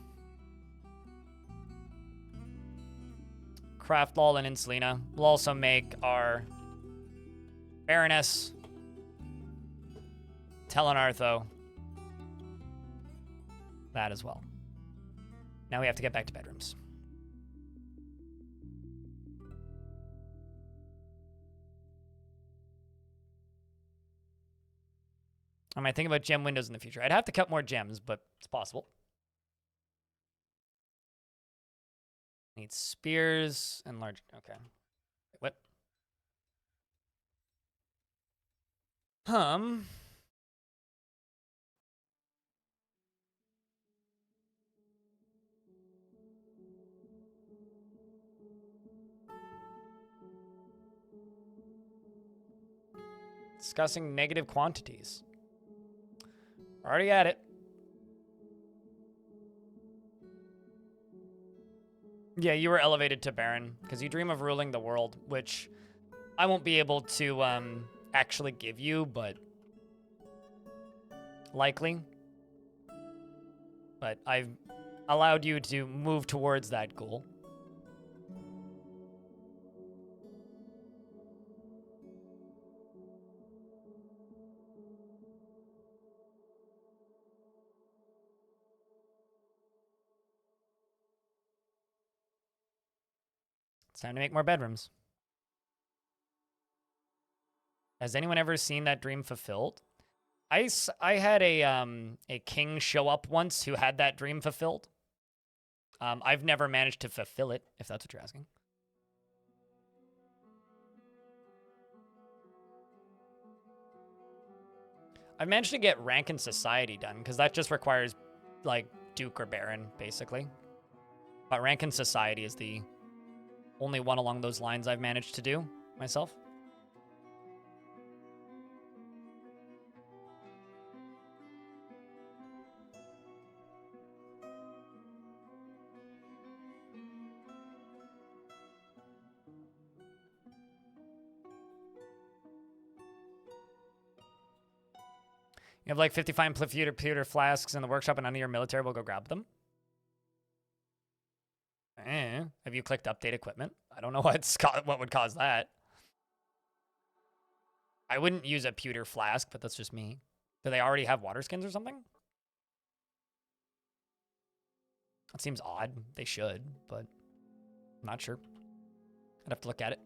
Craftlaw and Insulina. We'll also make our Baroness, Telenartho, that as well. Now we have to get back to bedrooms. I might think about gem windows in the future. I'd have to cut more gems, but it's possible. Need spears and large... Okay. What? Discussing negative quantities. Already at it. Yeah, you were elevated to Baron because you dream of ruling the world, which I won't be able to actually give you, but likely. But I've allowed you to move towards that goal. It's time to make more bedrooms. Has anyone ever seen that dream fulfilled? I had a king show up once who had that dream fulfilled. I've never managed to fulfill it, if that's what you're asking. I've managed to get rank in society done, because that just requires, like, Duke or Baron, basically. But rank in society is the only one along those lines I've managed to do myself. You have like 55 pewter flasks in the workshop and none of your military will go grab them? Have you clicked update equipment? I don't know what would cause that. I wouldn't use a pewter flask, but that's just me. Do they already have water skins or something? That seems odd. They should, but I'm not sure. I'd have to look at it.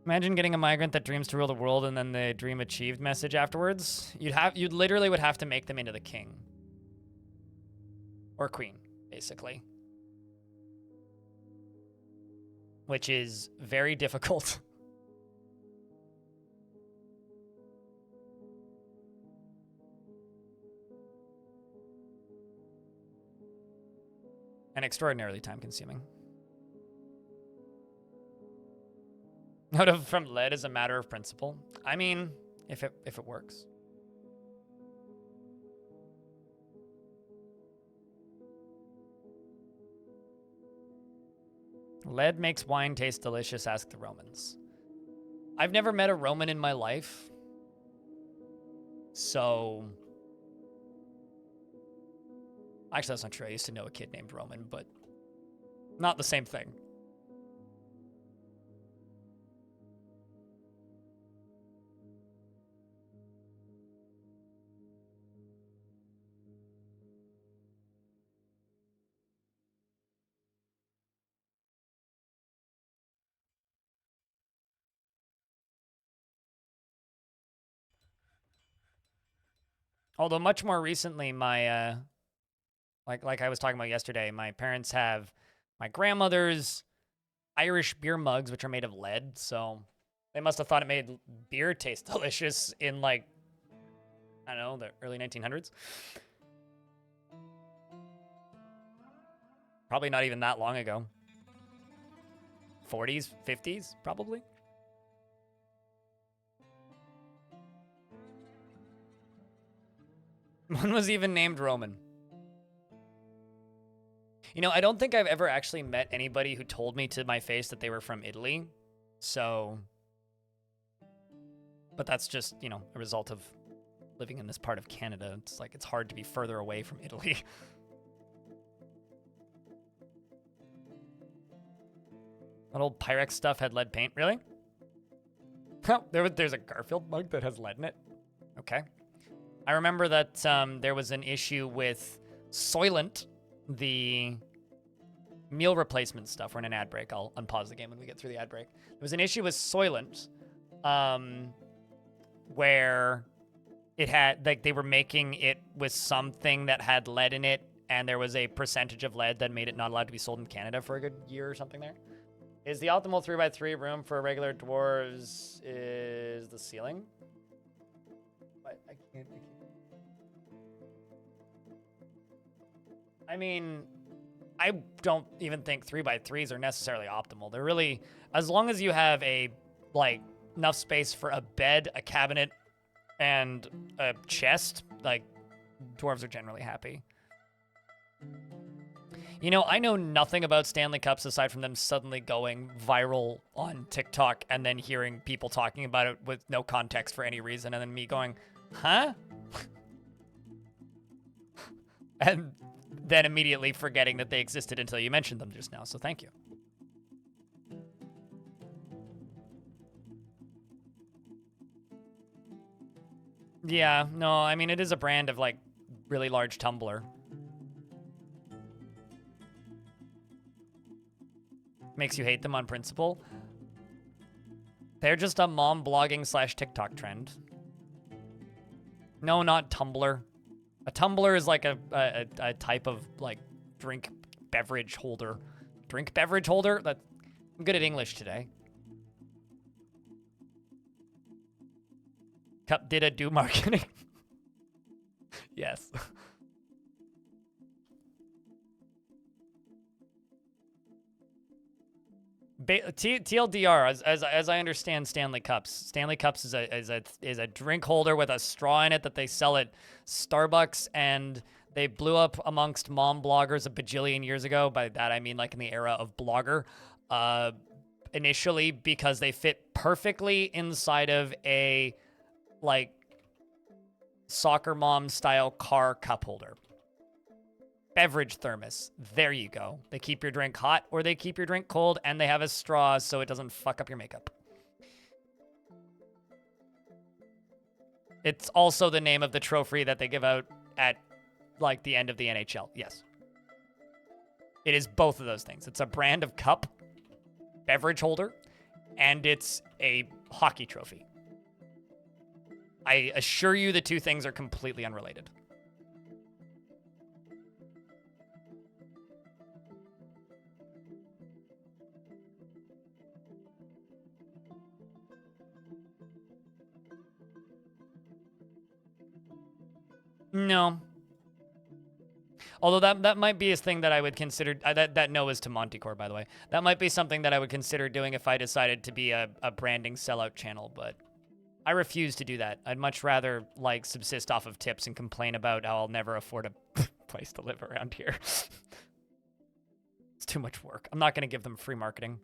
Imagine getting a migrant that dreams to rule the world and then the dream achieved message afterwards. You'd literally would have to make them into the king. Or queen, basically. Which is very difficult. And extraordinarily time consuming. From lead as a matter of principle. I mean, if it works. Lead makes wine taste delicious, ask the Romans. I've never met a Roman in my life. So... Actually, that's not true. I used to know a kid named Roman, but not the same thing. Although much more recently, my like I was talking about yesterday, my parents have my grandmother's Irish beer mugs, which are made of lead. So they must have thought it made beer taste delicious in like, I don't know, the early 1900s. Probably not even that long ago. 40s, 50s, probably. One was even named Roman. You know, I don't think I've ever actually met anybody who told me to my face that they were from Italy. So, but that's just, you know, a result of living in this part of Canada. It's like, it's hard to be further away from Italy. That old Pyrex stuff had lead paint, really? Oh, there's a Garfield mug that has lead in it. Okay. I remember that there was an issue with Soylent, the meal replacement stuff. We're in an ad break. I'll unpause the game when we get through the ad break. There was an issue with Soylent where it had, like, they were making it with something that had lead in it, and there was a percentage of lead that made it not allowed to be sold in Canada for a good year or something there. Is the optimal 3x3 room for regular dwarves is the ceiling? I can't. I mean, I don't even think 3x3s are necessarily optimal. They're really, as long as you have a, like, enough space for a bed, a cabinet, and a chest, like, dwarves are generally happy. You know, I know nothing about Stanley Cups aside from them suddenly going viral on TikTok and then hearing people talking about it with no context for any reason, and then me going, huh? And then immediately forgetting that they existed until you mentioned them just now, so thank you. Yeah, no, I mean, it is a brand of, like, really large tumbler. Makes you hate them on principle. They're just a mom blogging / TikTok trend. No, not Tumblr. A tumbler is like a type of, like, drink beverage holder. Drink beverage holder? I'm good at English today. Cup did a do marketing. Yes. TLDR, as I understand Stanley Cups is a drink holder with a straw in it that they sell at Starbucks, and they blew up amongst mom bloggers a bajillion years ago. By that I mean like in the era of Blogger, initially because they fit perfectly inside of a, like, soccer mom style car cup holder. Beverage thermos. There you go. They keep your drink hot or they keep your drink cold, and they have a straw so it doesn't fuck up your makeup. It's also the name of the trophy that they give out at, like, the end of the NHL. Yes. It is both of those things. It's a brand of cup, beverage holder, and it's a hockey trophy. I assure you the two things are completely unrelated. No. Although that might be a thing that I would consider, that no is to Montecore, by the way. That might be something that I would consider doing if I decided to be a branding sellout channel, but I refuse to do that. I'd much rather, like, subsist off of tips and complain about how I'll never afford a place to live around here. It's too much work. I'm not going to give them free marketing.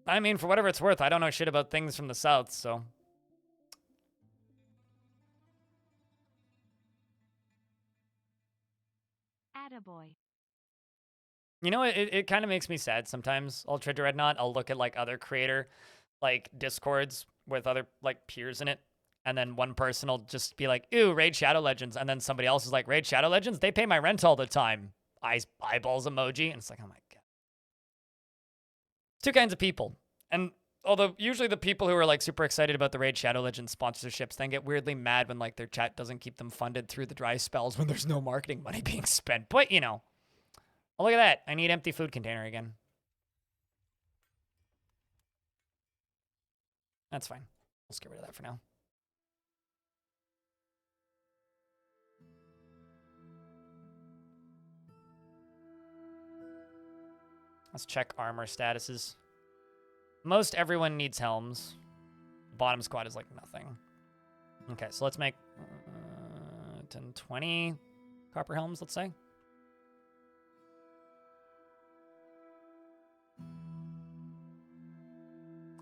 I mean, for whatever it's worth, I don't know shit about things from the South, so. Attaboy. You know, it kind of makes me sad sometimes. Ultra Dreadnought, I'll look at, like, other creator, like, Discords with other, like, peers in it, and then one person will just be like, ew, Raid Shadow Legends, and then somebody else is like, Raid Shadow Legends? They pay my rent all the time. Eyeballs emoji, and it's like, oh my god. Two kinds of people. And Although usually the people who are like super excited about the Raid Shadow Legends sponsorships then get weirdly mad when like their chat doesn't keep them funded through the dry spells when there's no marketing money being spent. But you know, oh, look at that. I need empty food container again. That's fine. Let's get rid of that for now. Let's check armor statuses. Most everyone needs helms. Bottom squad is like nothing. Okay, so let's make 10, 20 copper helms, let's say.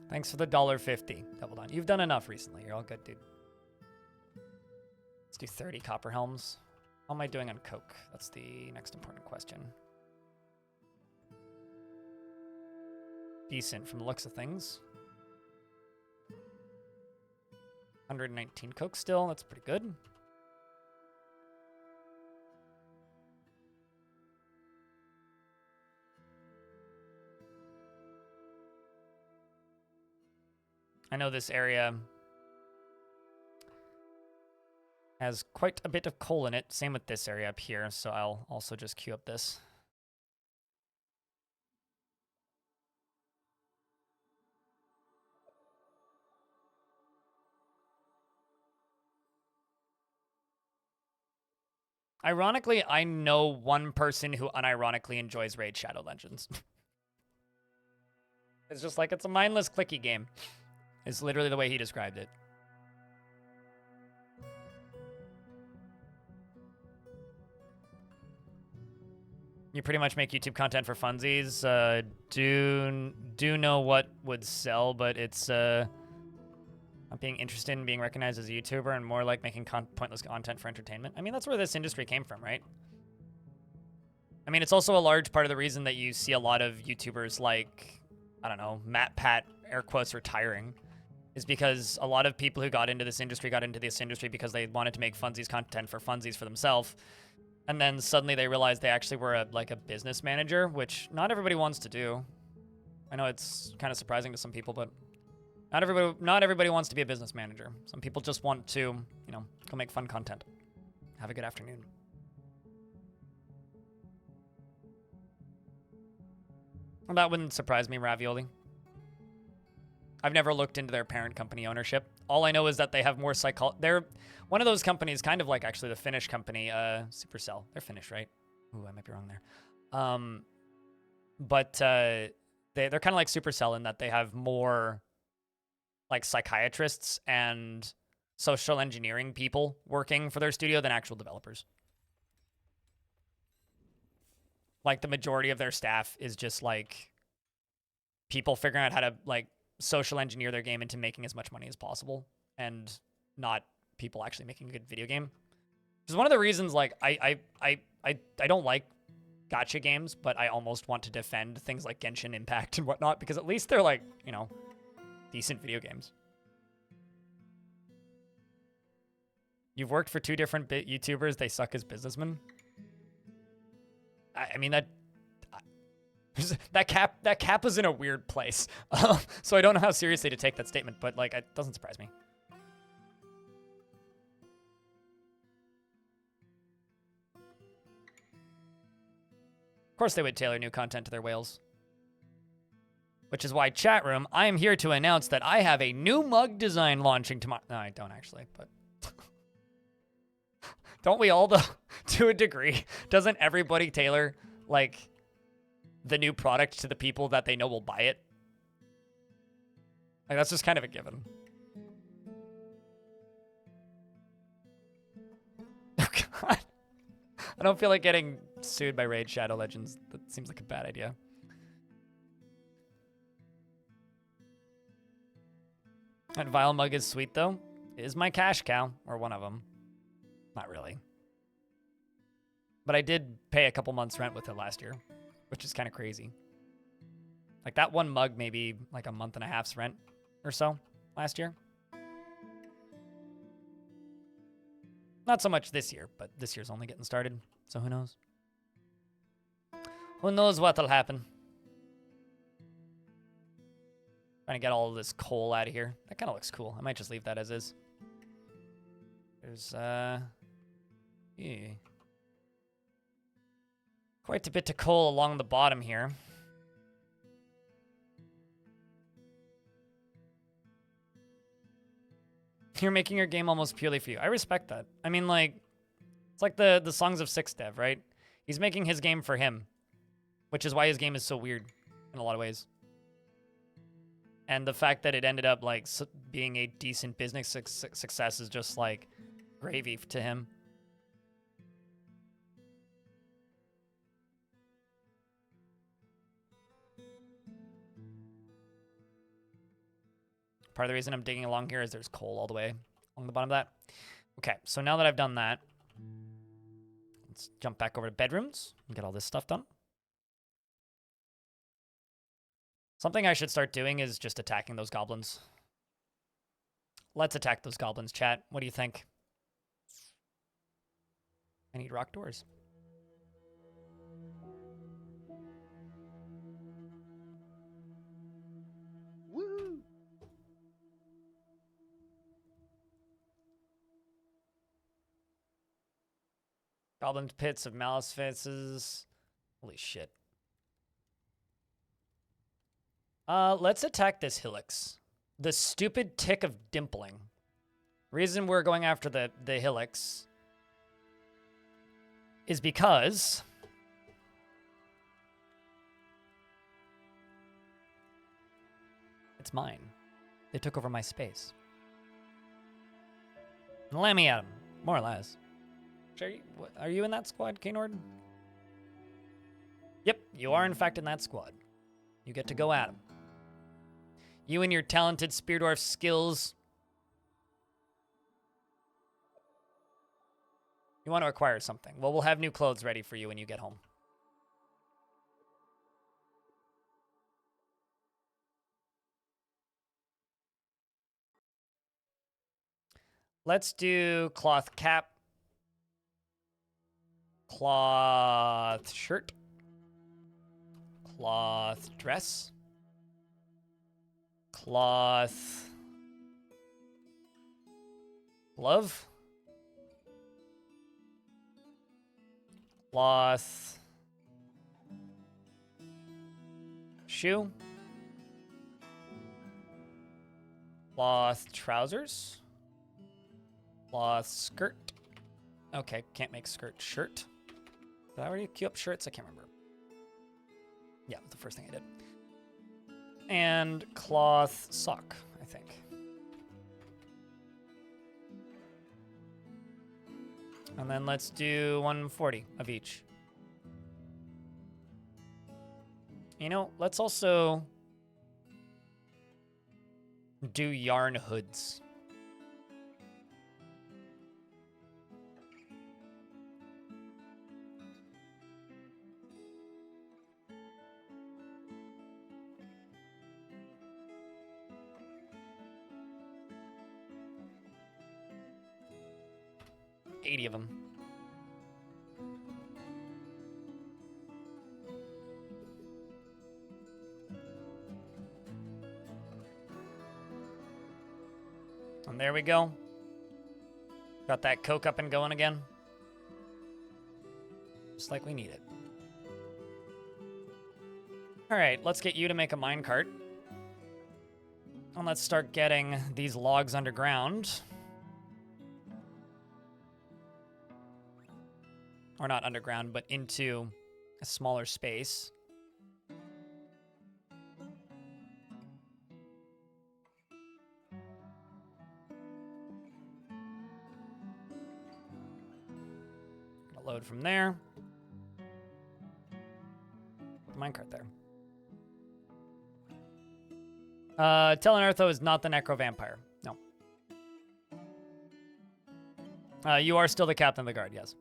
Thanks for the $1.50. Double down. You've done enough recently. You're all good, dude. Let's do 30 copper helms. How am I doing on coke? That's the next important question. Decent from the looks of things. 119 coke still. That's pretty good. I know this area has quite a bit of coal in it. Same with this area up here, so I'll also just queue up this. Ironically, I know one person who unironically enjoys Raid Shadow Legends. It's just like, it's a mindless clicky game. It's literally the way he described it. You pretty much make YouTube content for funsies. Do know what would sell, but it's not being interested in being recognized as a YouTuber and more like making pointless content for entertainment. I mean, that's where this industry came from, right? I mean, it's also a large part of the reason that you see a lot of YouTubers like, I don't know, Matt Pat, air quotes, retiring, is because a lot of people who got into this industry because they wanted to make funsies content for funsies for themselves. And then suddenly they realized they actually were like a business manager, which not everybody wants to do. I know it's kind of surprising to some people, but not everybody wants to be a business manager. Some people just want to, you know, go make fun content. Have a good afternoon. Well, that wouldn't surprise me, Ravioli. I've never looked into their parent company ownership. All I know is that they have more they're one of those companies, kind of like actually the Finnish company, Supercell. They're Finnish, right? Ooh, I might be wrong there. But they're kind of like Supercell in that they have more like psychiatrists and social engineering people working for their studio than actual developers. Like the majority of their staff is just like people figuring out how to like social engineer their game into making as much money as possible and not people actually making a good video game. Which is one of the reasons like I don't like gacha games, but I almost want to defend things like Genshin Impact and whatnot because at least they're like, you know, decent video games. You've worked for two different YouTubers. They suck as businessmen. I mean, that cap is in a weird place. So I don't know how seriously to take that statement, but like, it doesn't surprise me. Of course they would tailor new content to their whales. Which is why, chat room, I am here to announce that I have a new mug design launching tomorrow. No, I don't actually, but... Don't we all, though? To a degree. Doesn't everybody tailor, like, the new product to the people that they know will buy it? Like, that's just kind of a given. Oh, God. I don't feel like getting sued by Raid Shadow Legends. That seems like a bad idea. That Vile mug is sweet, though. It is my cash cow, or one of them. Not really. But I did pay a couple months rent with it last year, which is kind of crazy. Like that one mug, maybe like a month and a half's rent or so last year. Not so much this year, but this year's only getting started, so who knows? Who knows what'll happen? Trying to get all of this coal out of here. That kind of looks cool. I might just leave that as is. There's, yeah. Quite a bit of coal along the bottom here. You're making your game almost purely for you. I respect that. I mean, like, it's like the Songs of Six dev, right? He's making his game for him, which is why his game is so weird in a lot of ways. And the fact that it ended up, like, being a decent business success is just, like, gravy to him. Part of the reason I'm digging along here is there's coal all the way along the bottom of that. Okay, so now that I've done that, let's jump back over to bedrooms and get all this stuff done. Something I should start doing is just attacking those goblins. Let's attack those goblins, chat. What do you think? I need rock doors. Woo! Goblin pits of malice faces. Holy shit. Let's attack this Hillix. The stupid tick of dimpling. Reason we're going after the Hillix is because it's mine. They took over my space. Let me at him, more or less. Are you in that squad, Kaynord? Yep, you are in fact in that squad. You get to go at him. You and your talented Spear Dwarf skills. You want to acquire something. Well, we'll have new clothes ready for you when you get home. Let's do cloth cap. Cloth shirt. Cloth dress. Cloth glove. Cloth shoe. Cloth trousers. Cloth skirt. Okay, can't make skirt shirt. Did I already queue up shirts? I can't remember. Yeah, it was the first thing I did. And cloth sock, I think. And then let's do 140 of each. You know, let's also do yarn hoods. Of them. And there we go. Got that coke up and going again. Just like we need it. All right, let's get you to make a minecart. And let's start getting these logs underground. Or not underground, but into a smaller space. Gonna load from there. Minecart there. Telenartho is not the necro-vampire. No. You are still the captain of the guard, yes.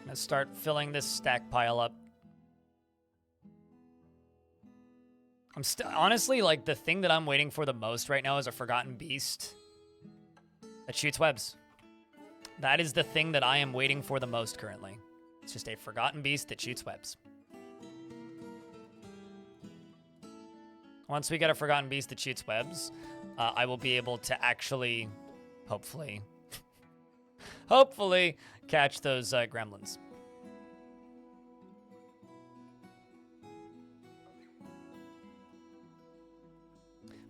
Let's start filling this stack pile up. I'm still honestly like the thing that I'm waiting for the most right now is a forgotten beast that shoots webs. That is the thing that I am waiting for the most currently. It's just a forgotten beast that shoots webs. Once we get a forgotten beast that shoots webs, I will be able to actually, hopefully, hopefully catch those gremlins.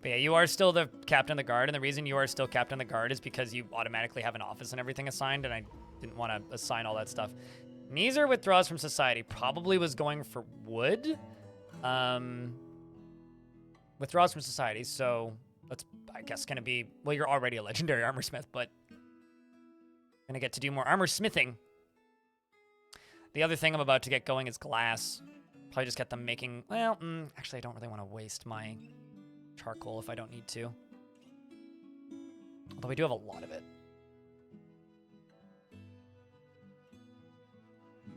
But yeah, you are still the captain of the guard, and the reason you are still captain of the guard is because you automatically have an office and everything assigned, and I didn't want to assign all that stuff. Neezer withdraws from society. Probably was going for wood. Withdraws from society, so that's, I guess, going to be... Well, you're already a legendary armor smith, but... Going to get to do more armor smithing. The other thing I'm about to get going is glass. Probably just get them making... Well, actually, I don't really want to waste my... charcoal if I don't need to. Although we do have a lot of it.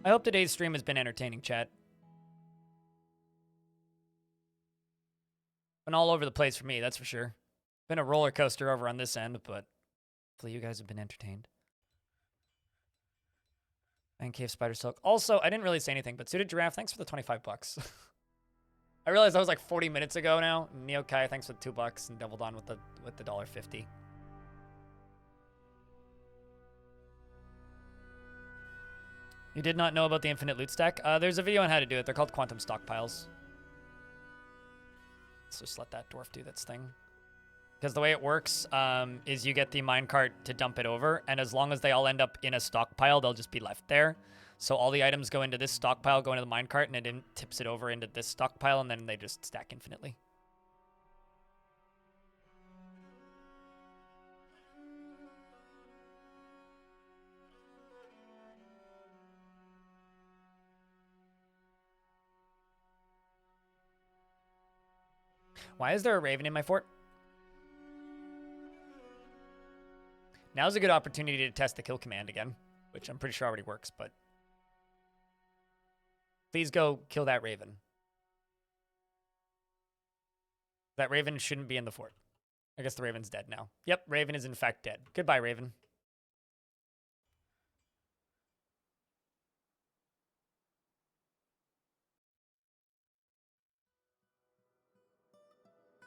I hope today's stream has been entertaining, chat. Been all over the place for me, that's for sure. Been a roller coaster over on this end, but hopefully you guys have been entertained. And Cave Spider Silk. Also, I didn't really say anything, but Suited Giraffe, thanks for the 25 bucks. I realized that was like 40 minutes ago now. Neo Kai, thanks for the $2 and doubled on with the $1.50. You did not know about the infinite loot stack? There's a video on how to do it. They're called quantum stockpiles. Let's just let that dwarf do this thing. Because the way it works is you get the minecart to dump it over, and as long as they all end up in a stockpile, they'll just be left there. So all the items go into this stockpile, go into the minecart, and it tips it over into this stockpile, and then they just stack infinitely. Why is there a raven in my fort? Now's a good opportunity to test the kill command again, which I'm pretty sure already works, but... Please go kill that raven. That raven shouldn't be in the fort. I guess the raven's dead now. Yep, raven is in fact dead. Goodbye, raven.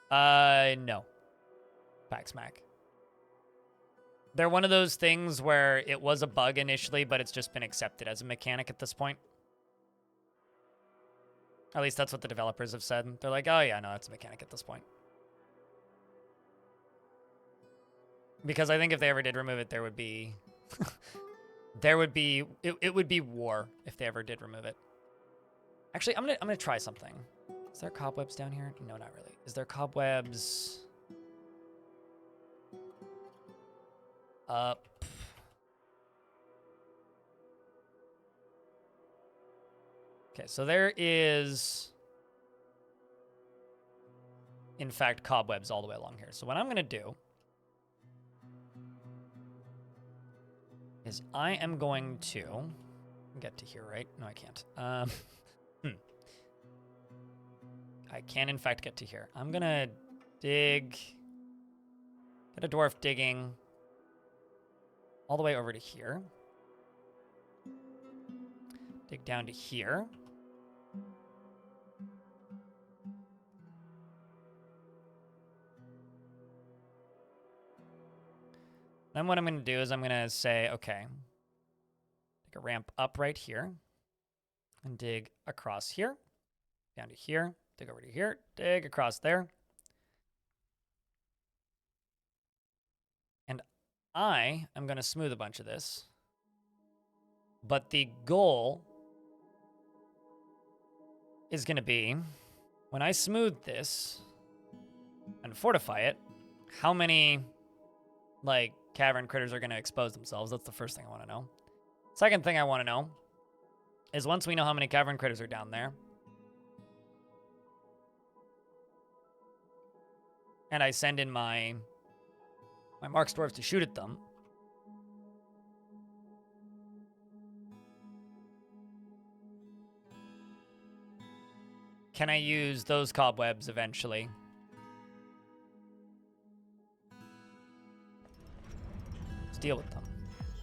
No. Pack smack. They're one of those things where it was a bug initially, but it's just been accepted as a mechanic at this point. At least that's what the developers have said. They're like, oh yeah, no, that's a mechanic at this point. Because I think if they ever did remove it, there would be... It would be war if they ever did remove it. Actually, I'm gonna try something. Is there cobwebs down here? No, not really. Is there cobwebs... up? Okay, so there is, in fact, cobwebs all the way along here. So what I'm going to do is I am going to get to here, right? No, I can't. I can, in fact, get to here. I'm going to dig, get a dwarf digging all the way over to here. Dig down to here. Then what I'm going to do is I'm going to say, okay, take a ramp up right here and dig across here, down to here, dig over to here, dig across there. And I am going to smooth a bunch of this. But the goal is going to be, when I smooth this and fortify it, how many, like, cavern critters are going to expose themselves? That's the first thing I want to know. Second thing I want to know is once we know how many cavern critters are down there, and I send in my Marks Dwarves to shoot at them, can I use those cobwebs eventually to deal with them?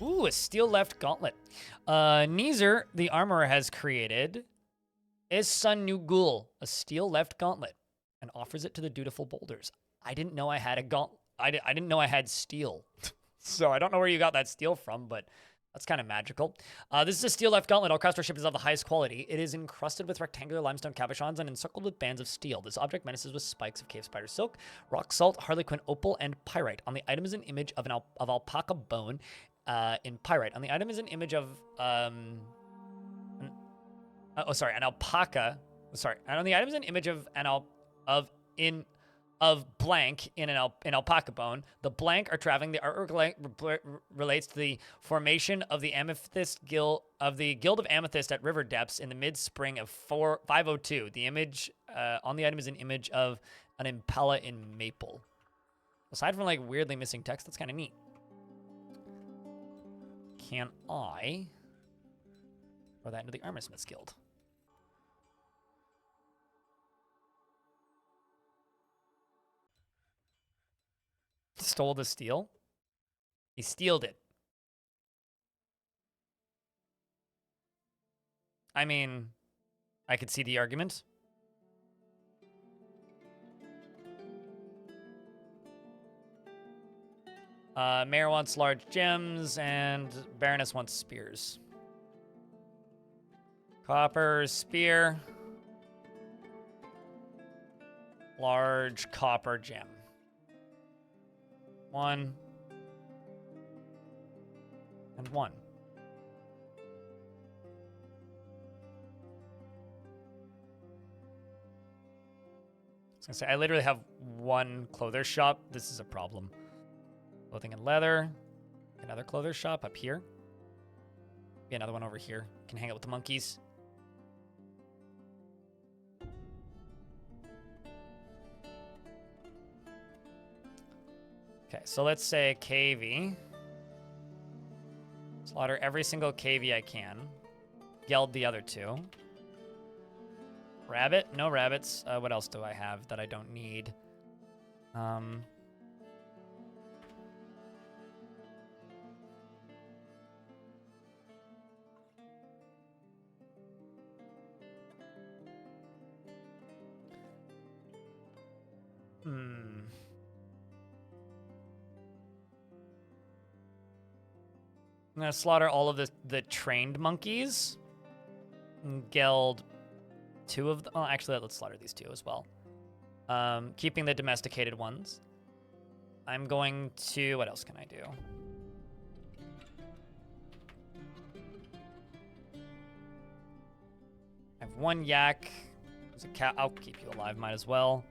Ooh, a steel left gauntlet. Neezer, the armorer, has created Sun New Ghoul, a steel left gauntlet, and offers it to the dutiful boulders. I didn't know I had a gauntlet. I didn't know I had steel. So I don't know where you got that steel from, but that's kind of magical. This is a steel left gauntlet. All craftsmanship is of the highest quality. It is encrusted with rectangular limestone cabochons and encircled with bands of steel. This object menaces with spikes of cave spider silk, rock salt, harlequin opal, and pyrite. On the item is an image of of alpaca bone in pyrite. On the item is an image of an alpaca. Sorry, and on the item is an image of blank in an alpaca bone. The blank are traveling. The artwork relates to the formation of the Guild of Amethyst at Riverdepths in the mid-spring of 502. The image on the item is an image of an impala in maple. Aside from like weirdly missing text, that's kind of neat. Can I throw that into the Armorsmith's Guild? Stole the steel? He stealed it. I mean, I could see the argument. Mayor wants large gems, and Baroness wants spears. Copper, spear. Large copper gem. 1. And 1. I was gonna say, I literally have one clothes shop. This is a problem. Clothing and leather. Another clothes shop up here. Be another one over here. Can hang out with the monkeys. Okay, so let's say KV. Slaughter every single KV I can. Geld the other 2. Rabbit? No rabbits. What else do I have that I don't need? I'm gonna slaughter all of the trained monkeys. And geld 2 of them. Oh, actually, let's slaughter these 2 as well. Keeping the domesticated ones. I'm going to... What else can I do? I have 1 yak. There's a cow. I'll keep you alive. Might as well.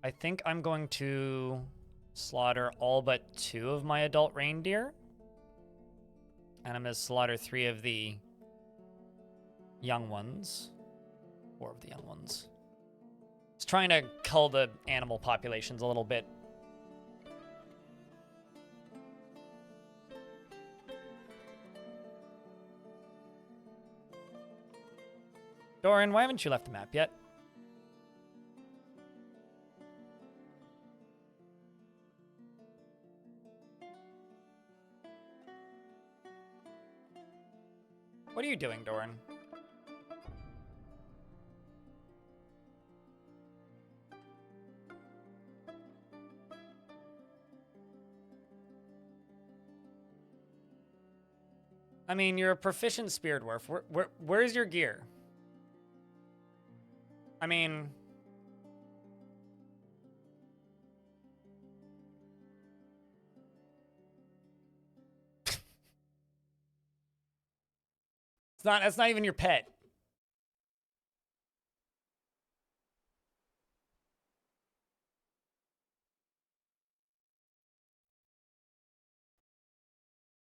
I think I'm going to slaughter all but 2 of my adult reindeer. And I'm going to slaughter 3 of the young ones. 4 of the young ones. Just trying to cull the animal populations a little bit. Doran, why haven't you left the map yet? What are you doing, Doran? I mean, you're a proficient spear dwarf. Where's your gear? I mean... That's not even your pet.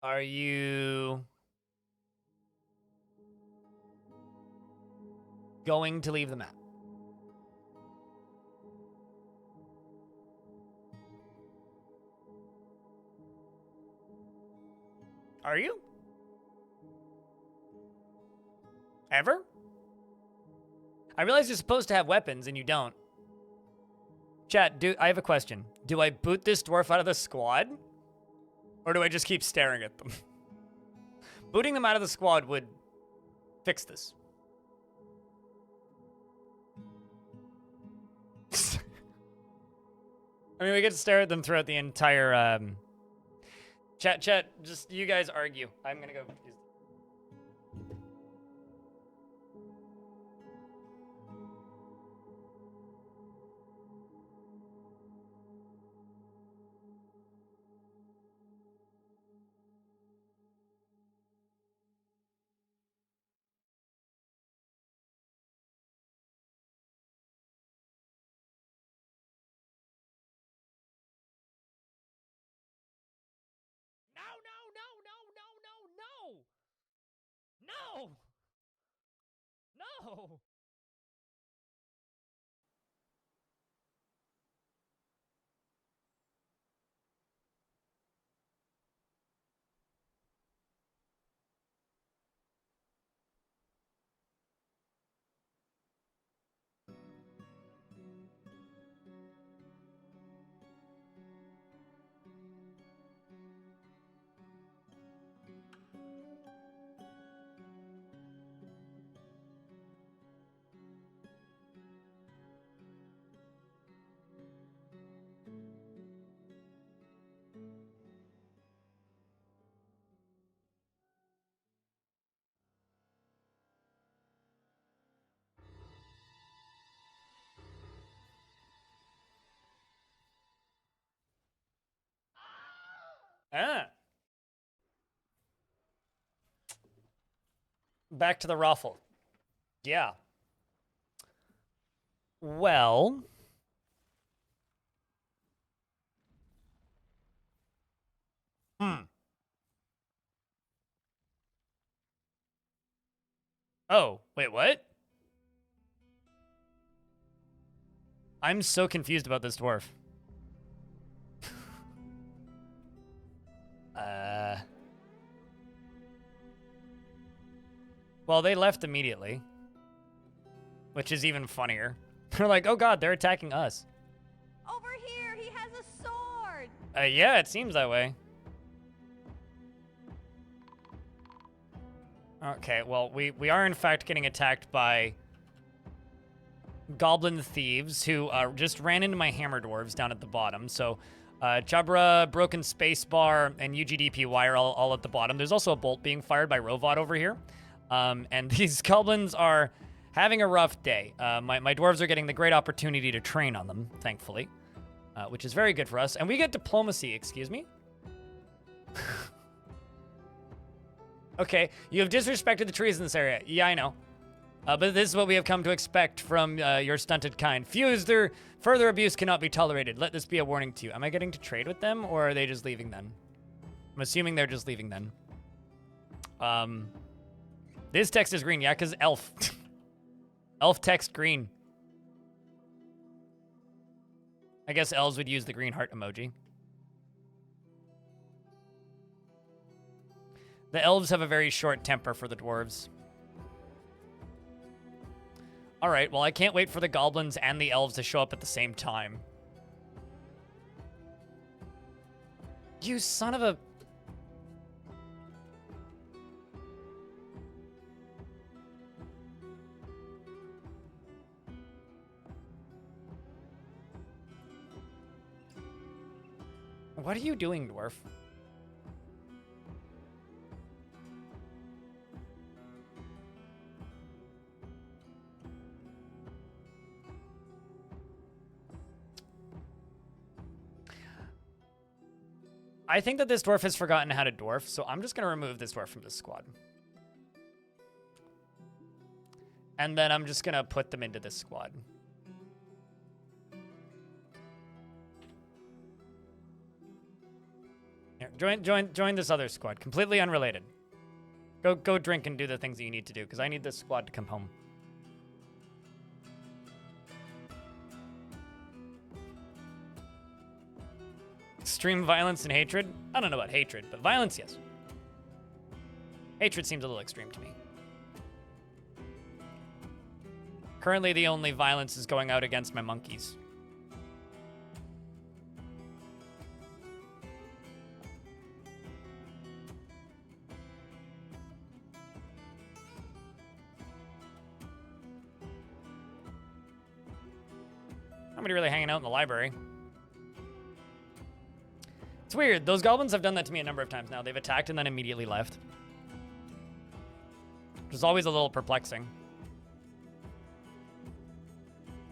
Are you going to leave the map? Are you? Ever? I realize you're supposed to have weapons and you don't. Chat, I have a question. Do I boot this dwarf out of the squad? Or do I just keep staring at them? Booting them out of the squad would fix this. I mean, we get to stare at them throughout the entire, Chat, just you guys argue. I'm gonna go use... No! No! Ah. Back to the raffle. Yeah. Well... Oh, wait, what? I'm so confused about this dwarf. Well, they left immediately. Which is even funnier. They're like, oh god, they're attacking us. Over here, he has a sword! Yeah, it seems that way. Okay, well, we are in fact getting attacked by goblin thieves who just ran into my hammer dwarves down at the bottom. So, Jabra, Broken Spacebar, and UGDPY are all at the bottom. There's also a bolt being fired by Rovod over here. And these goblins are having a rough day. My dwarves are getting the great opportunity to train on them, thankfully, which is very good for us. And we get diplomacy, excuse me? Okay, you have disrespected the trees in this area. Yeah, I know. But this is what we have come to expect from your stunted kind. Further abuse cannot be tolerated. Let this be a warning to you. Am I getting to trade with them, or are they just leaving then? I'm assuming they're just leaving then. This text is green. Yeah, because elf. Elf text green. I guess elves would use the green heart emoji. The elves have a very short temper for the dwarves. All right, well, I can't wait for the goblins and the elves to show up at the same time. You son of a... What are you doing, dwarf? I think that this dwarf has forgotten how to dwarf, so I'm just going to remove this dwarf from this squad. And then I'm just going to put them into this squad. Here, join this other squad. Completely unrelated. Go drink and do the things that you need to do, because I need this squad to come home. Extreme violence and hatred? I don't know about hatred, but violence, yes. Hatred seems a little extreme to me. Currently, the only violence is going out against my monkeys. Nobody really hanging out in the library. It's weird. Those goblins have done that to me a number of times now. They've attacked and then immediately left. Which is always a little perplexing.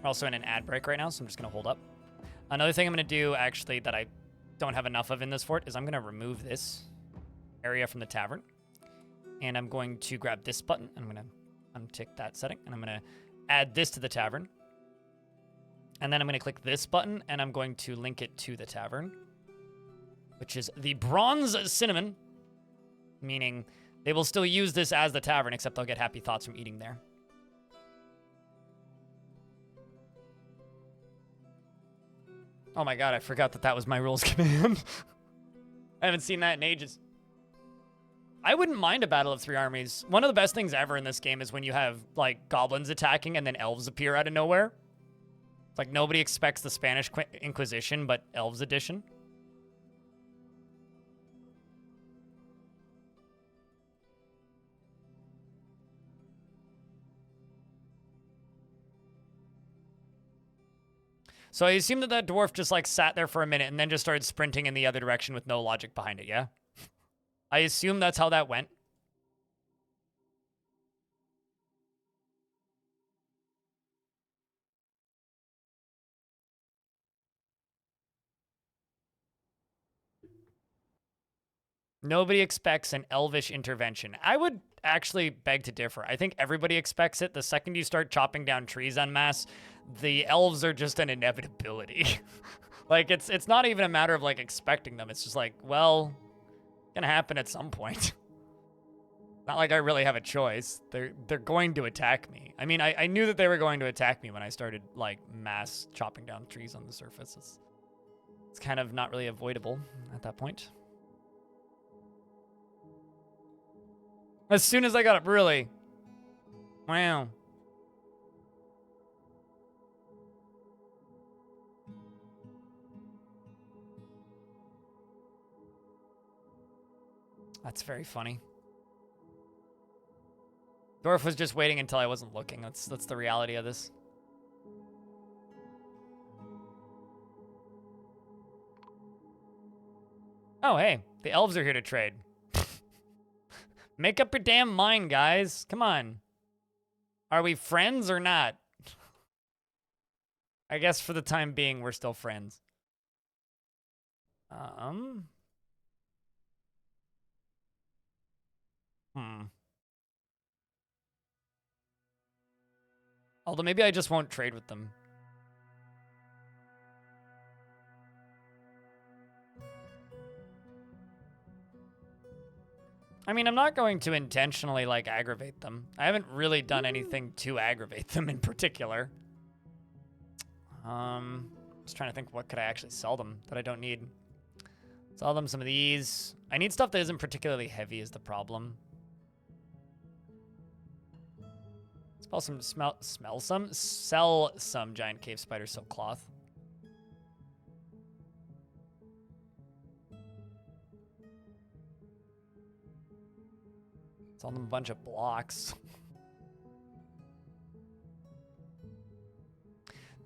We're also in an ad break right now, so I'm just going to hold up. Another thing I'm going to do, actually, that I don't have enough of in this fort is I'm going to remove this area from the tavern. And I'm going to grab this button. I'm going to untick that setting. And I'm going to add this to the tavern. And then I'm going to click this button, and I'm going to link it to the tavern, which is the Bronze Cinnamon, meaning they will still use this as the tavern, except they'll get happy thoughts from eating there. Oh my god, I forgot that that was my rules command. I haven't seen that in ages. I wouldn't mind a battle of three armies. One of the best things ever in this game is when you have, like, goblins attacking and then elves appear out of nowhere. Like, nobody expects the Spanish Inquisition, but Elves Edition. So I assume that that dwarf just, like, sat there for a minute and then just started sprinting in the other direction with no logic behind it, yeah? I assume that's how that went. Nobody expects an elvish intervention. I would actually beg to differ. I think everybody expects it. The second you start chopping down trees en masse, the elves are just an inevitability. Like, it's not even a matter of, like, expecting them. It's just like, well, gonna happen at some point. Not like I really have a choice. They're going to attack me. I mean, I knew that they were going to attack me when I started, like, mass chopping down trees on the surface. It's kind of not really avoidable at that point. As soon as I got up, really. Wow. That's very funny. Dwarf was just waiting until I wasn't looking. That's the reality of this. Oh, hey. The elves are here to trade. Make up your damn mind, guys. Come on. Are we friends or not? I guess for the time being, we're still friends. Although maybe I just won't trade with them. I mean, I'm not going to intentionally, like, aggravate them. I haven't really done anything to aggravate them in particular. Just trying to think, what could I actually sell them that I don't need? Sell them some of these. I need stuff that isn't particularly heavy is the problem. Sell some giant cave spider silk cloth. Sell them a bunch of blocks.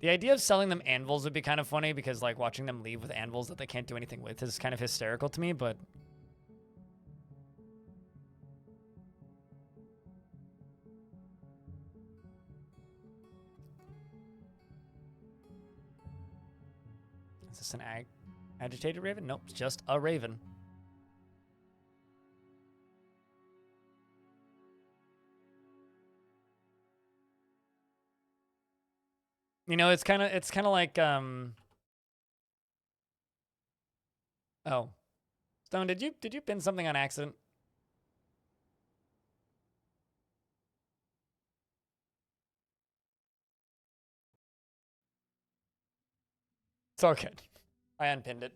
The idea of selling them anvils would be kind of funny because, like, watching them leave with anvils that they can't do anything with is kind of hysterical to me, but... Is this an agitated raven? Nope, it's just a raven. You know, it's kind of like, oh. Stone, did you pin something on accident? It's all good. I unpinned it.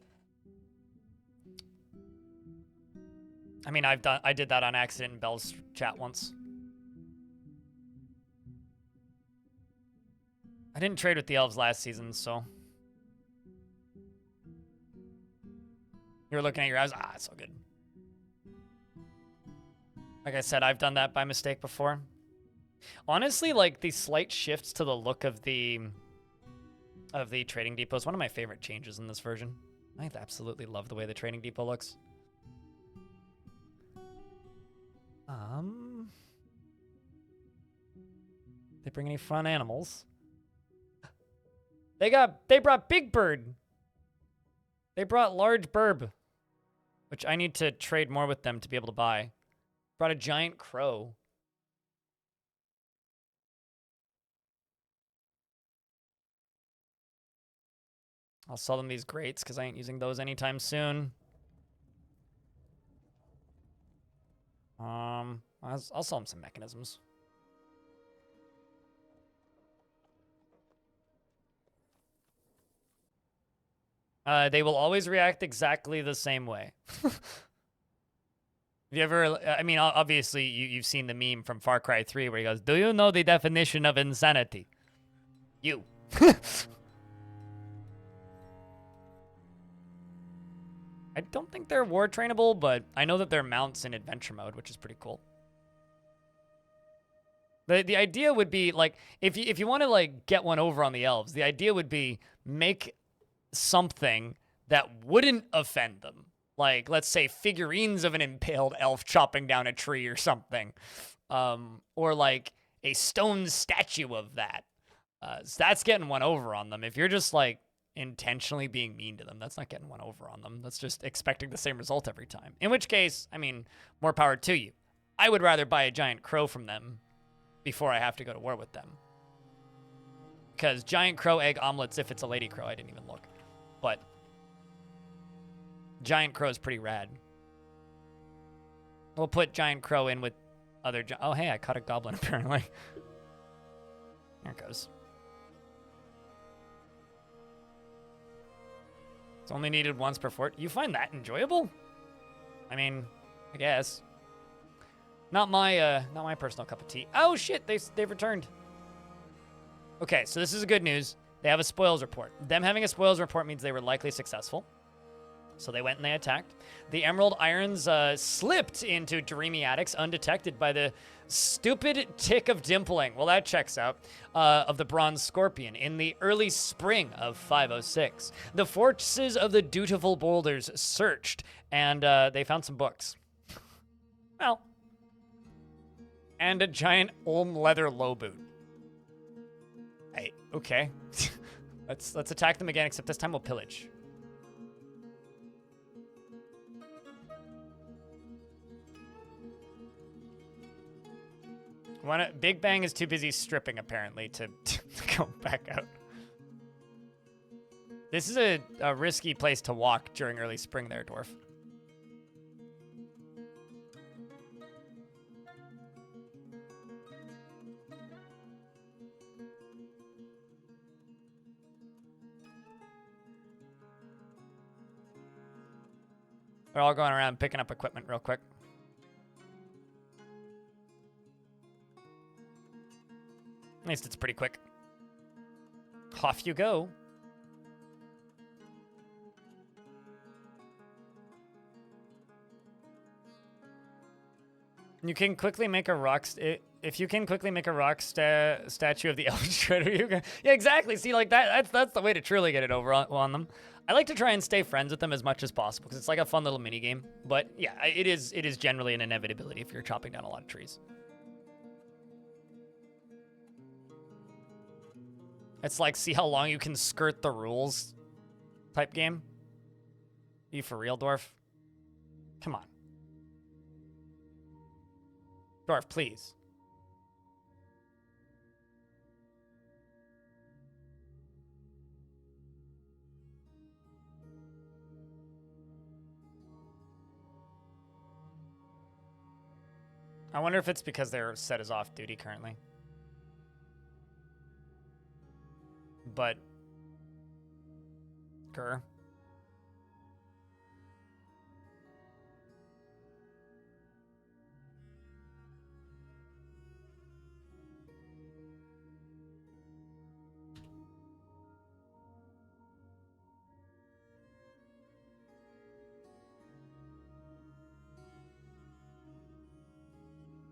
I mean, I did that on accident in Bell's chat once. I didn't trade with the elves last season, so. You were looking at your eyes. Ah, it's all good. Like I said, I've done that by mistake before. Honestly, like the slight shifts to the look of the trading depot is one of my favorite changes in this version. I absolutely love the way the trading depot looks. They bring any fun animals? They brought Big Bird. They brought Large Burb, which I need to trade more with them to be able to buy. Brought a giant crow. I'll sell them these grates because I ain't using those anytime soon. I'll sell them some mechanisms. They will always react exactly the same way. Have you ever, I mean, obviously you've seen the meme from Far Cry 3 where he goes, "Do you know the definition of insanity?" You. I don't think they're war trainable, but I know that they're mounts in adventure mode, which is pretty cool. The idea would be, like, if you want to, like, get one over on the elves, the idea would be make something that wouldn't offend them. Like, let's say figurines of an impaled elf chopping down a tree or something. Or, like, a stone statue of that. So that's getting one over on them. If you're just, like, intentionally being mean to them, that's not getting one over on them. That's just expecting the same result every time. In which case, I mean, more power to you. I would rather buy a giant crow from them before I have to go to war with them. Because giant crow egg omelets, if it's a lady crow, I didn't even look. But giant crow is pretty rad. We'll put giant crow in with other... Oh, hey, I caught a goblin, apparently. There it goes. It's only needed once per fort. You find that enjoyable? I mean, I guess. Not my personal cup of tea. Oh shit, they've returned. Okay, so this is good news. They have a spoils report. Them having a spoils report means they were likely successful. So they went and they attacked. The Emerald Irons slipped into Dreamy Attics undetected by the stupid tick of dimpling. Well, that checks out. Of the Bronze Scorpion in the early spring of 506. The forces of the Dutiful Boulders searched, and they found some books. Well. And a giant Ulm leather low boot. Hey, okay. Let's attack them again, except this time we'll pillage. Big Bang is too busy stripping, apparently, to go back out. This is a risky place to walk during early spring there, Dwarf. We're all going around picking up equipment real quick. At least it's pretty quick. Off you go. You can quickly make a rock... If you can quickly make a rock statue of the Elven Shredder, you can... Yeah, exactly. See, like, that's the way to truly get it over on them. I like to try and stay friends with them as much as possible, because it's like a fun little mini game. But, yeah, it is generally an inevitability if you're chopping down a lot of trees. It's like, see how long you can skirt the rules type game? Are you for real, Dwarf? Come on. Dwarf, please. I wonder if it's because they're set as off duty currently. But grr.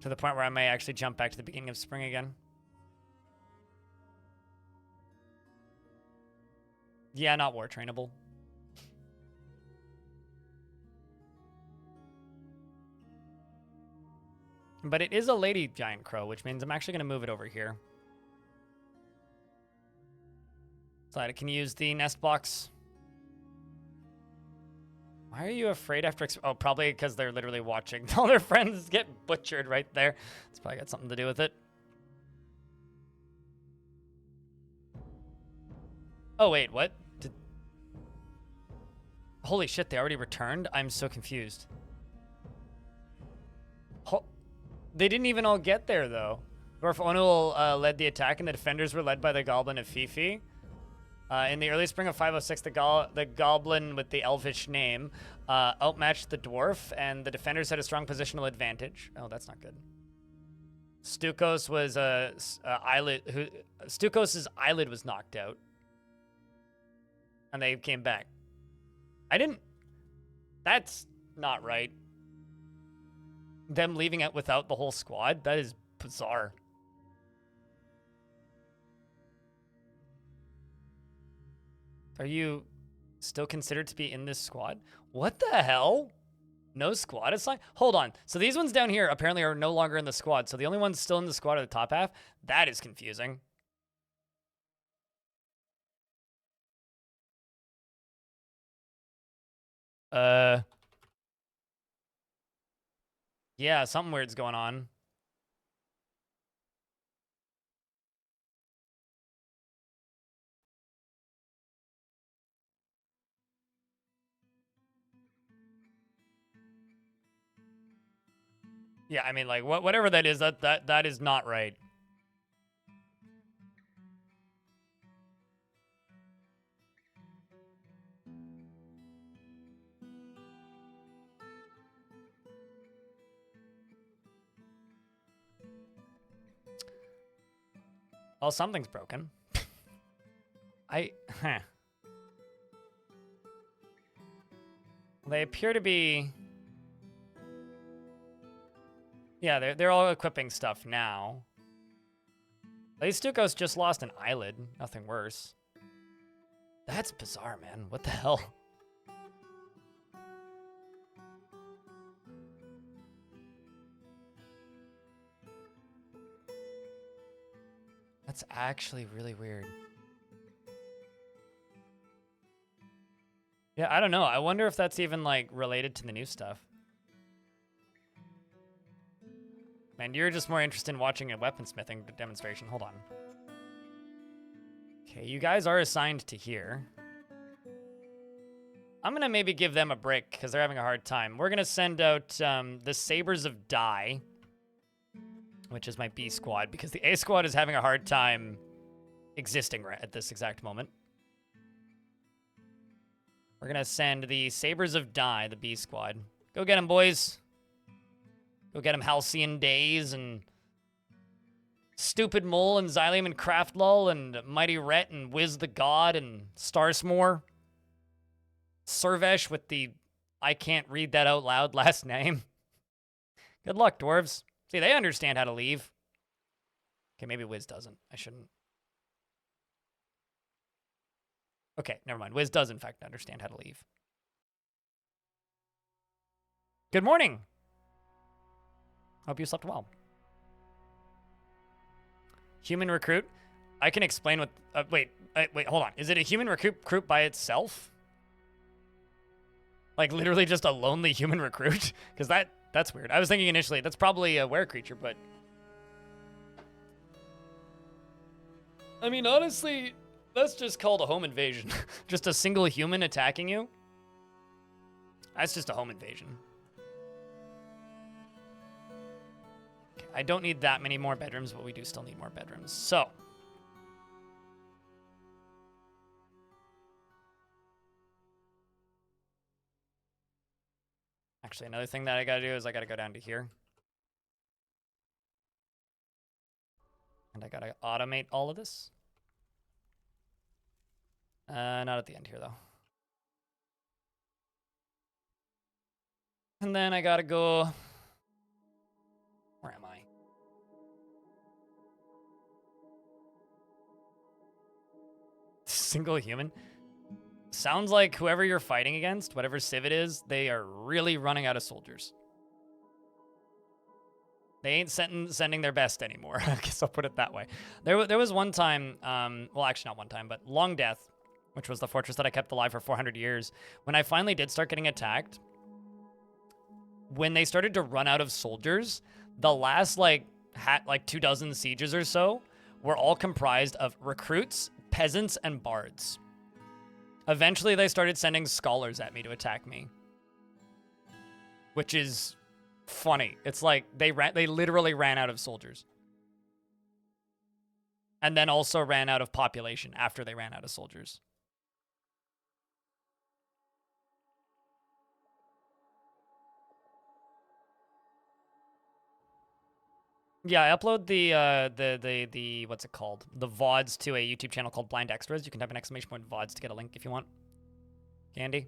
To the point where I may actually jump back to the beginning of spring again. Yeah, not war trainable. But it is a lady giant crow, which means I'm actually going to move it over here. So I can use the nest box. Why are you afraid after... Oh, probably because they're literally watching all their friends get butchered right there. It's probably got something to do with it. Oh, wait, what? Holy shit, they already returned? I'm so confused. They didn't even all get there, though. Dwarf Onul led the attack, and the defenders were led by the Goblin of Fifi. In the early spring of 506, the Goblin with the elvish name outmatched the Dwarf, and the defenders had a strong positional advantage. Oh, that's not good. Stukos was Stukos' eyelid was knocked out, and they came back. That's not right. Them leaving it without the whole squad? That is bizarre. Are you still considered to be in this squad? What the hell? No squad assigned? Hold on. So these ones down here apparently are no longer in the squad. So the only ones still in the squad are the top half? That is confusing. Yeah, something weird's going on. Yeah, I mean, like, whatever that is, that is not right. Well, something's broken. They appear to be... Yeah, they're all equipping stuff now. At least Stukos just lost an eyelid. Nothing worse. That's bizarre, man. What the hell? That's actually really weird. Yeah, I don't know. I wonder if that's even, like, related to the new stuff. Man, you're just more interested in watching a weaponsmithing demonstration. Hold on. Okay, you guys are assigned to here. I'm going to maybe give them a break because they're having a hard time. We're going to send out the Sabers of Die, which is my B squad, because the A squad is having a hard time existing right at this exact moment. We're going to send the Sabers of Die, the B squad. Go get them, boys. Go get them, Halcyon Days and Stupid Mole and Xylium and Craftlull and Mighty Rhett and Wiz the God and Starsmore. Servesh with the I can't read that out loud last name. Good luck, dwarves. See, they understand how to leave. Okay, maybe Wiz doesn't. I shouldn't. Okay, never mind. Wiz does, in fact, understand how to leave. Good morning. Hope you slept well. Human recruit. I can explain what... wait, hold on. Is it a human recruit by itself? Like, literally just a lonely human recruit? Because that's weird. I was thinking initially, that's probably a were creature, but... I mean, honestly, that's just called a home invasion. Just a single human attacking you? That's just a home invasion. Okay, I don't need that many more bedrooms, but we do still need more bedrooms. So... Actually, another thing that I gotta do is I gotta go down to here. And I gotta automate all of this. Not at the end here, though. And then I gotta go... Where am I? single human. Sounds like whoever you're fighting against, whatever civ it is, they are really running out of soldiers. They ain't sending their best anymore. I guess I'll put it that way. There was one time, well, actually not one time, but Long Death, which was the fortress that I kept alive for 400 years. When I finally did start getting attacked, when they started to run out of soldiers, the last like 24 sieges or so were all comprised of recruits, peasants, and bards. Eventually, they started sending scholars at me to attack me, which is funny. It's like they literally ran out of soldiers. And then also ran out of population after they ran out of soldiers. Yeah, I upload the what's it called? The VODs to a YouTube channel called Blind Extras. You can type an exclamation point VODs to get a link if you want. Candy.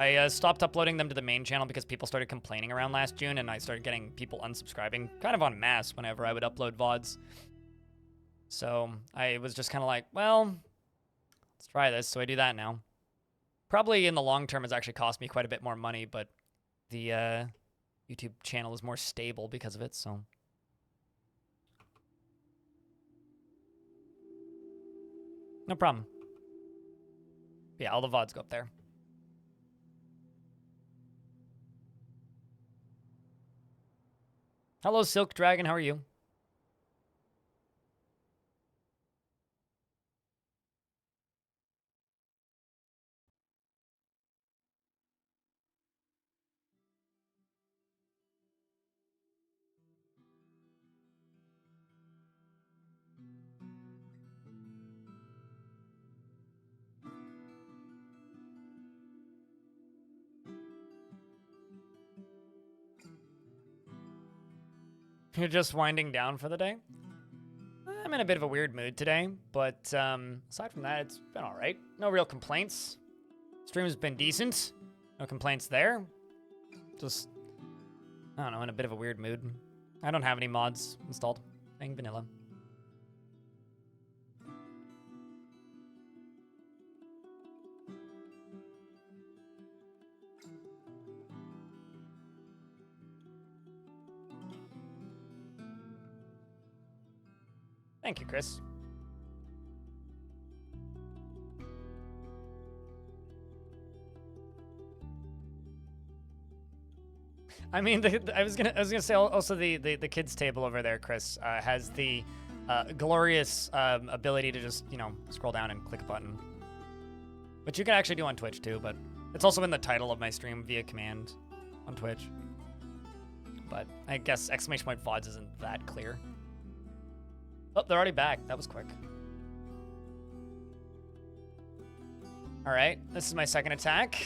I stopped uploading them to the main channel because people started complaining around last June, and I started getting people unsubscribing kind of en masse whenever I would upload VODs. So I was just kind of like, well, let's try this. So I do that now. Probably in the long term, it's actually cost me quite a bit more money, but the YouTube channel is more stable because of it, so. No problem. Yeah, all the VODs go up there. Hello, Silk Dragon. How are you? You're just winding down for the day? I'm in a bit of a weird mood today, but aside from that, it's been all right. No real complaints. Stream has been decent. No complaints there. Just, I don't know, in a bit of a weird mood. I don't have any mods installed. Playing vanilla. Thank you, Chris. I mean, I was gonna say also the kids table over there, Chris, has the glorious ability to just scroll down and click a button, which you can actually do on Twitch too. But it's also in the title of my stream via command on Twitch. But I guess exclamation point VODs isn't that clear. Oh, they're already back. That was quick. All right, this is my second attack.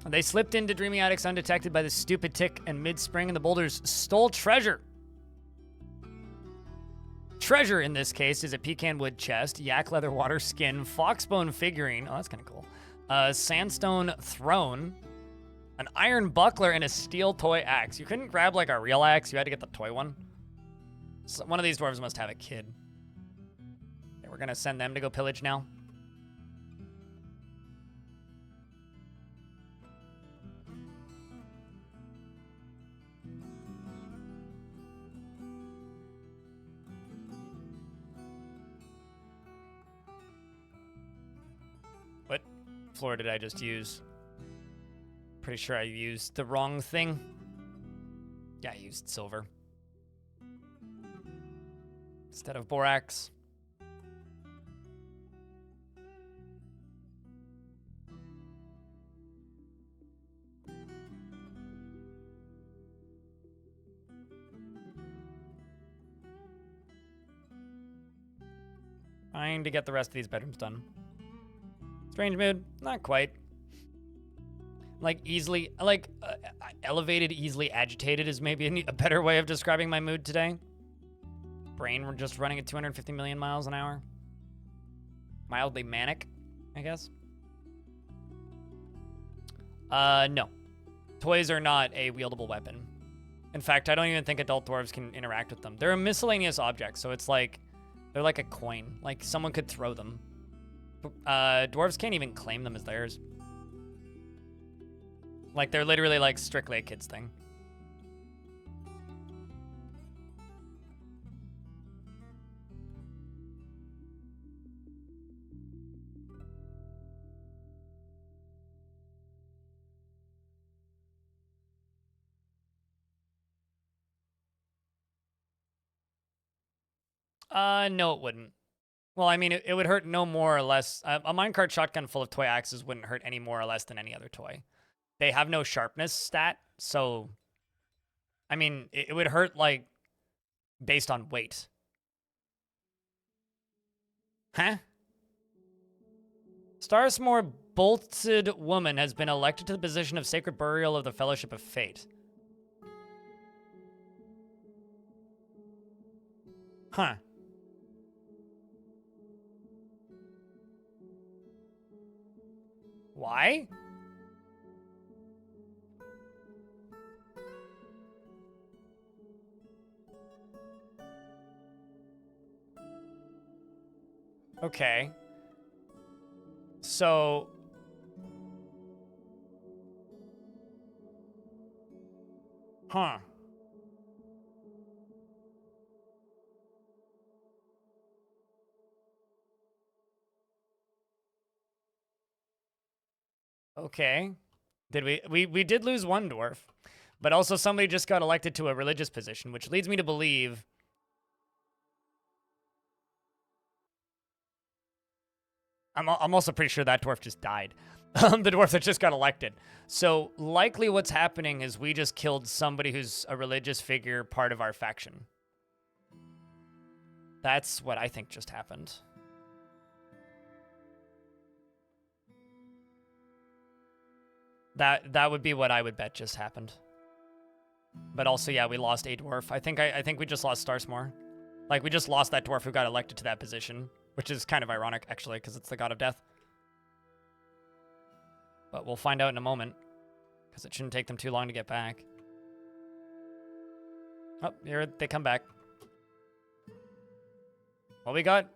They slipped into Dreaming Attics undetected by the stupid tick, and mid-spring, and the boulders stole treasure. Treasure, in this case, is a pecan wood chest, yak leather water skin, foxbone figurine. Oh, that's kind of cool. Sandstone throne, an iron buckler, and a steel toy axe. You couldn't grab, like, a real axe. You had to get the toy one. So one of these dwarves must have a kid. Okay, we're going to send them to go pillage now. What floor did I just use? Pretty sure I used the wrong thing. Yeah, I used silver instead of borax. Trying to get the rest of these bedrooms done. Strange mood? Not quite. Like elevated, easily agitated is maybe a better way of describing my mood today. Brain we're just running at 250 million miles an hour. Mildly manic, I guess. No. Toys are not a wieldable weapon. In fact, I don't even think adult dwarves can interact with them. They're a miscellaneous object, so it's like, they're like a coin. Like, someone could throw them. Dwarves can't even claim them as theirs. Like, they're literally, like, strictly a kid's thing. No, it wouldn't. Well, I mean, it would hurt no more or less. A minecart shotgun full of toy axes wouldn't hurt any more or less than any other toy. They have no sharpness stat, so... I mean, it would hurt, like, based on weight. Huh? Starsmore Bolted Woman has been elected to the position of Sacred Burial of the Fellowship of Fate. Huh. Why? Okay. So... Huh. Okay. Did we did lose one dwarf, but also somebody just got elected to a religious position, which leads me to believe I'm also pretty sure that dwarf just died. The dwarf that just got elected. So likely what's happening is we just killed somebody who's a religious figure, part of our faction. That's what I think just happened. That would be what I would bet just happened. But also, yeah, we lost a dwarf. I think we just lost Starsmore. Like, we just lost that dwarf who got elected to that position, which is kind of ironic, actually, because it's the god of death. But we'll find out in a moment, because it shouldn't take them too long to get back. Oh, here they come back. Well, we got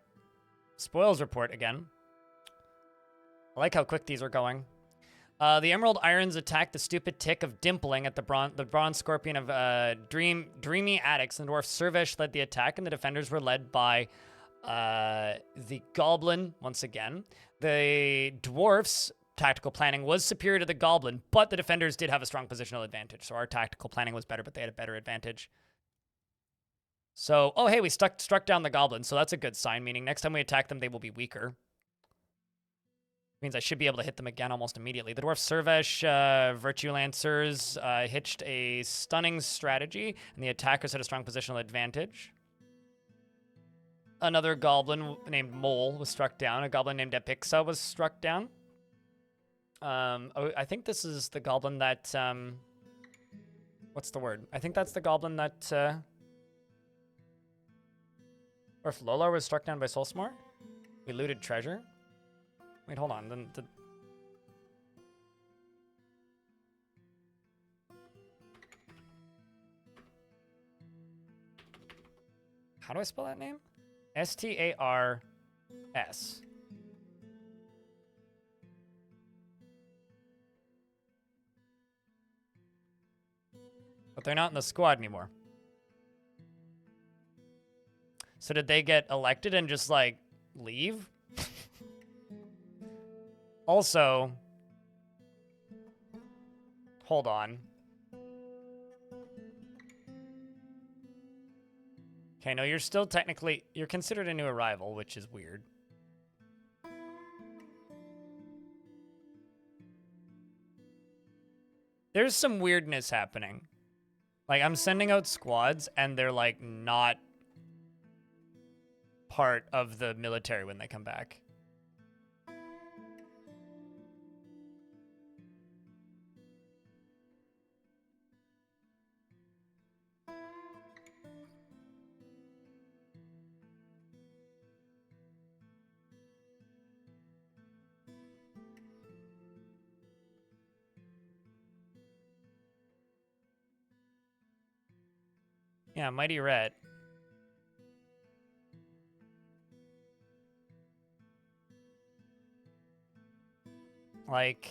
spoils report again. I like how quick these are going. The Emerald Irons attacked the stupid tick of Dimpling at the Bronze Scorpion of Dreamy Attics, and Dwarf Servesh led the attack, and the defenders were led by the Goblin once again. The Dwarfs' tactical planning was superior to the Goblin, but the defenders did have a strong positional advantage, so our tactical planning was better, but they had a better advantage. So, oh hey, we struck down the Goblin, so that's a good sign, meaning next time we attack them, they will be weaker. Means I should be able to hit them again almost immediately. The Dwarf Servesh Virtue Lancers hitched a stunning strategy, and the attackers had a strong positional advantage. Another goblin named Mole was struck down. A goblin named Epixa was struck down. I think this is the goblin that... what's the word? I think that's the goblin that... Or if Lolar was struck down by Soulsmore? We looted treasure? Wait, hold on. Then how do I spell that name? Stars. But they're not in the squad anymore. So did they get elected and just, like, leave? Also, hold on. Okay, no, you're still technically, you're considered a new arrival, which is weird. There's some weirdness happening. Like, I'm sending out squads, and they're, like, not part of the military when they come back. Yeah, Mighty Red. Like...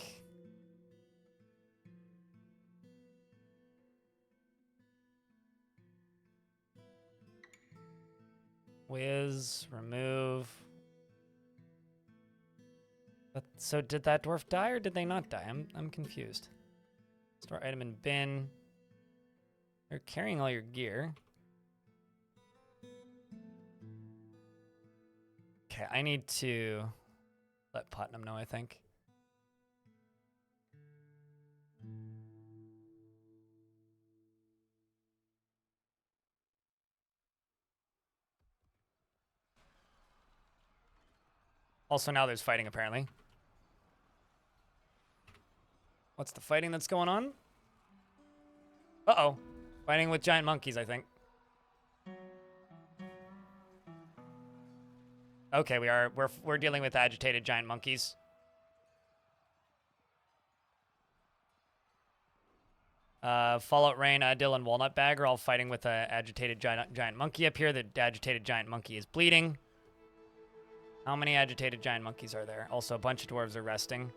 Whiz, remove. But, so did that dwarf die or did they not die? I'm confused. Store item in bin. You're carrying all your gear. Okay, I need to let Putnam know, I think. Also, now there's fighting, apparently. What's the fighting that's going on? Uh-oh. Fighting with giant monkeys, I think. Okay, we're dealing with agitated giant monkeys. Fallout Rain, Dill, and Walnut Bag are all fighting with an agitated giant monkey up here. The agitated giant monkey is bleeding. How many agitated giant monkeys are there? Also, a bunch of dwarves are resting.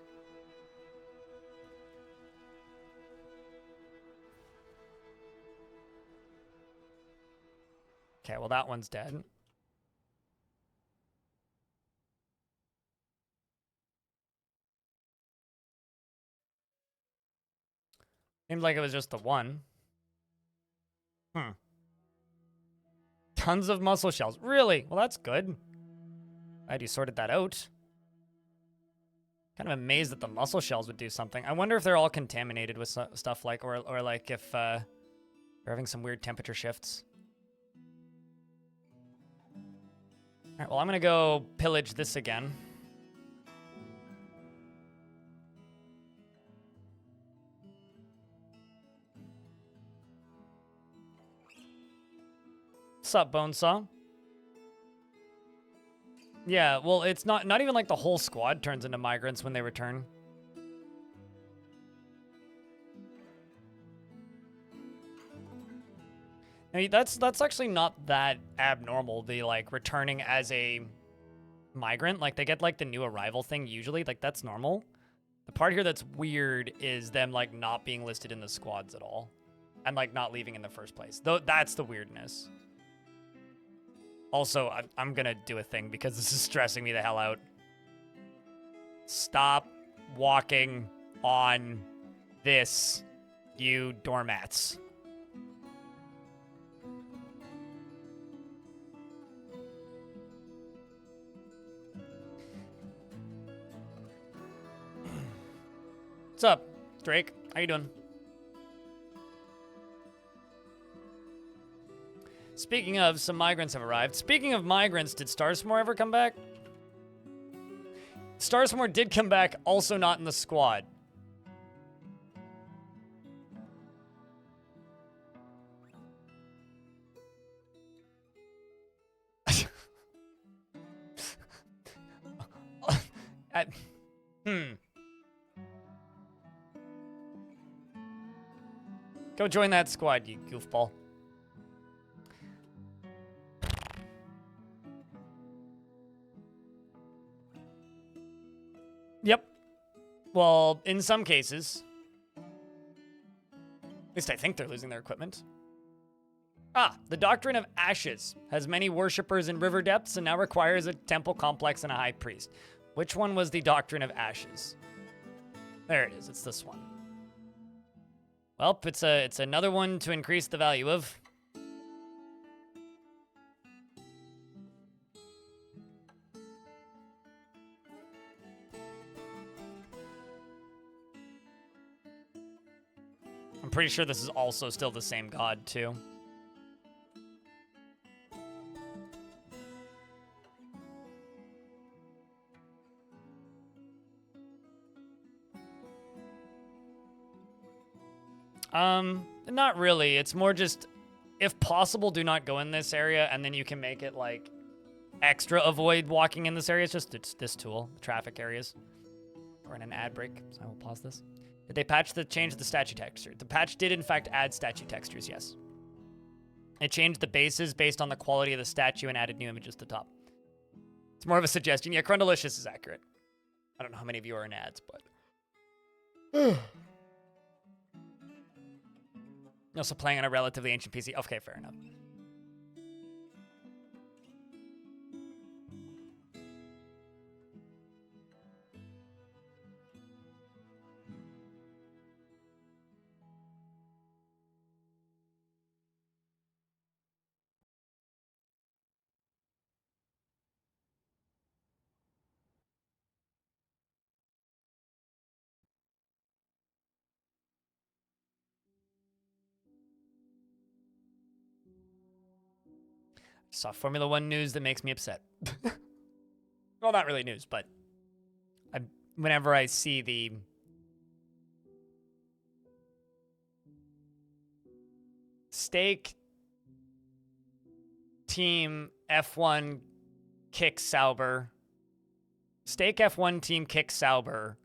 Okay, well, that one's dead. Seemed like it was just the one. Tons of mussel shells. Really? Well, that's good. Glad you sorted that out. Kind of amazed that the mussel shells would do something. I wonder if they're all contaminated with stuff like, or like if they're having some weird temperature shifts. All right, well, I'm gonna go pillage this again. What's up, Bonesaw? Yeah, well, it's not even like the whole squad turns into migrants when they return. I mean, that's actually not that abnormal, the like returning as a migrant. Like they get like the new arrival thing usually, like that's normal. The part here that's weird is them like not being listed in the squads at all and like not leaving in the first place. Though that's the weirdness. Also, I'm gonna do a thing because this is stressing me the hell out. Stop walking on this, you doormats. What's up, Drake? How you doing? Speaking of, some migrants have arrived. Speaking of migrants, did Starsmore ever come back? Starsmore did come back, also not in the squad. Go join that squad, you goofball. Yep. Well, in some cases. At least I think they're losing their equipment. Ah, the Doctrine of Ashes has many worshippers in Riverdepths and now requires a temple complex and a high priest. Which one was the Doctrine of Ashes? There it is. It's this one. Well, it's another one to increase the value of. I'm pretty sure this is also still the same god, too. Not really. It's more just, if possible, do not go in this area, and then you can make it, like, extra avoid walking in this area. It's this tool, traffic areas. We're in an ad break, so I will pause this. Did they change the statue texture? The patch did, in fact, add statue textures, yes. It changed the bases based on the quality of the statue and added new images to the top. It's more of a suggestion. Yeah, Crundalicious is accurate. I don't know how many of you are in ads, but Also playing on a relatively ancient PC. Okay, fair enough. Saw Formula One news that makes me upset. Well, not really news, but whenever I see the Stake Team F1 kick Sauber, Stake F1 team kick Sauber,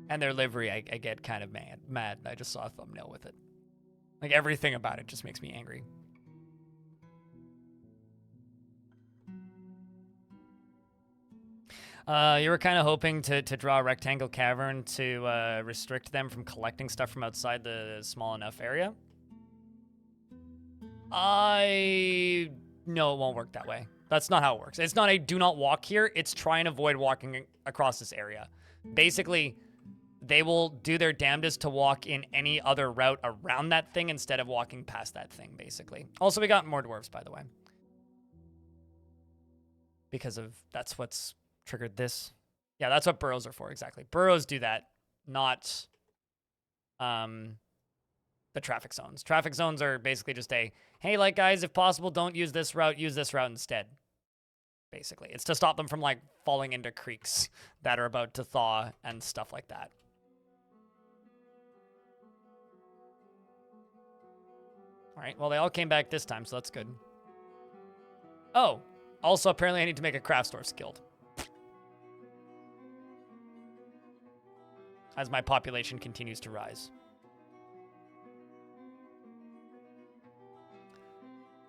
and their livery, I get kind of mad. I just saw a thumbnail with it. Like, everything about it just makes me angry. You were kind of hoping to draw a rectangle cavern to restrict them from collecting stuff from outside the small enough area. No, it won't work that way. That's not how it works. It's not a do not walk here. It's try and avoid walking across this area. Basically, they will do their damnedest to walk in any other route around that thing instead of walking past that thing, basically. Also, we got more dwarves, by the way. Because of, that's what's triggered this. Yeah, that's what burrows are for, exactly. Burrows do that, not the traffic zones. Traffic zones are basically just a, hey, like, guys, if possible, don't use this route instead. Basically, it's to stop them from, like, falling into creeks that are about to thaw and stuff like that. All right, well, they all came back this time, so that's good. Oh, also, apparently I need to make a craft store skilled. As my population continues to rise.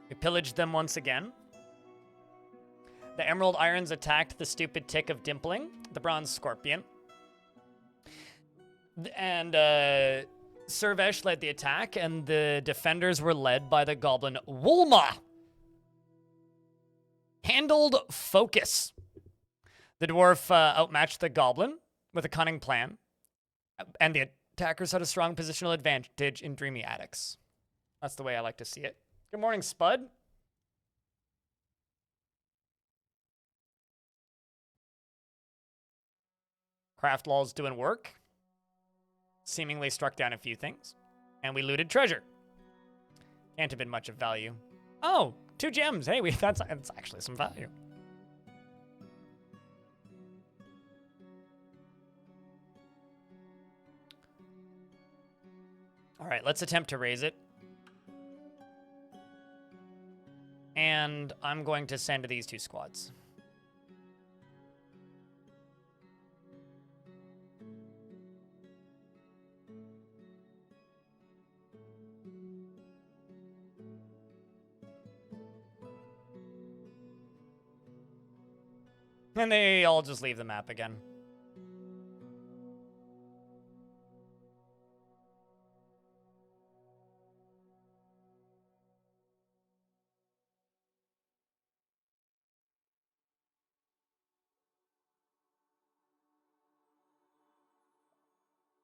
We pillaged them once again. The Emerald Irons attacked the stupid tick of Dimpling, the Bronze Scorpion. And Servesh led the attack, and the defenders were led by the Goblin Wulma. Handled focus. The Dwarf outmatched the Goblin with a cunning plan, and the attackers had a strong positional advantage in Dreamy Attics. That's the way I like to see it. Good morning, Spud. Craft Lol's doing work. Seemingly struck down a few things. And we looted treasure. Can't have been much of value. Oh, 2 gems. Hey, that's actually some value. All right, let's attempt to raise it. And I'm going to send these 2 squads. And they all just leave the map again.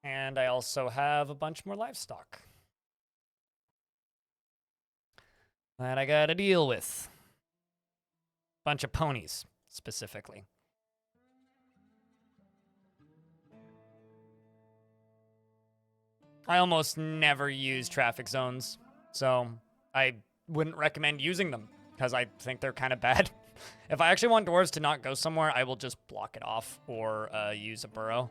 And I also have a bunch more livestock that I gotta deal with. Bunch of ponies, specifically. I almost never use traffic zones, so I wouldn't recommend using them, because I think they're kind of bad. If I actually want dwarves to not go somewhere, I will just block it off or use a burrow.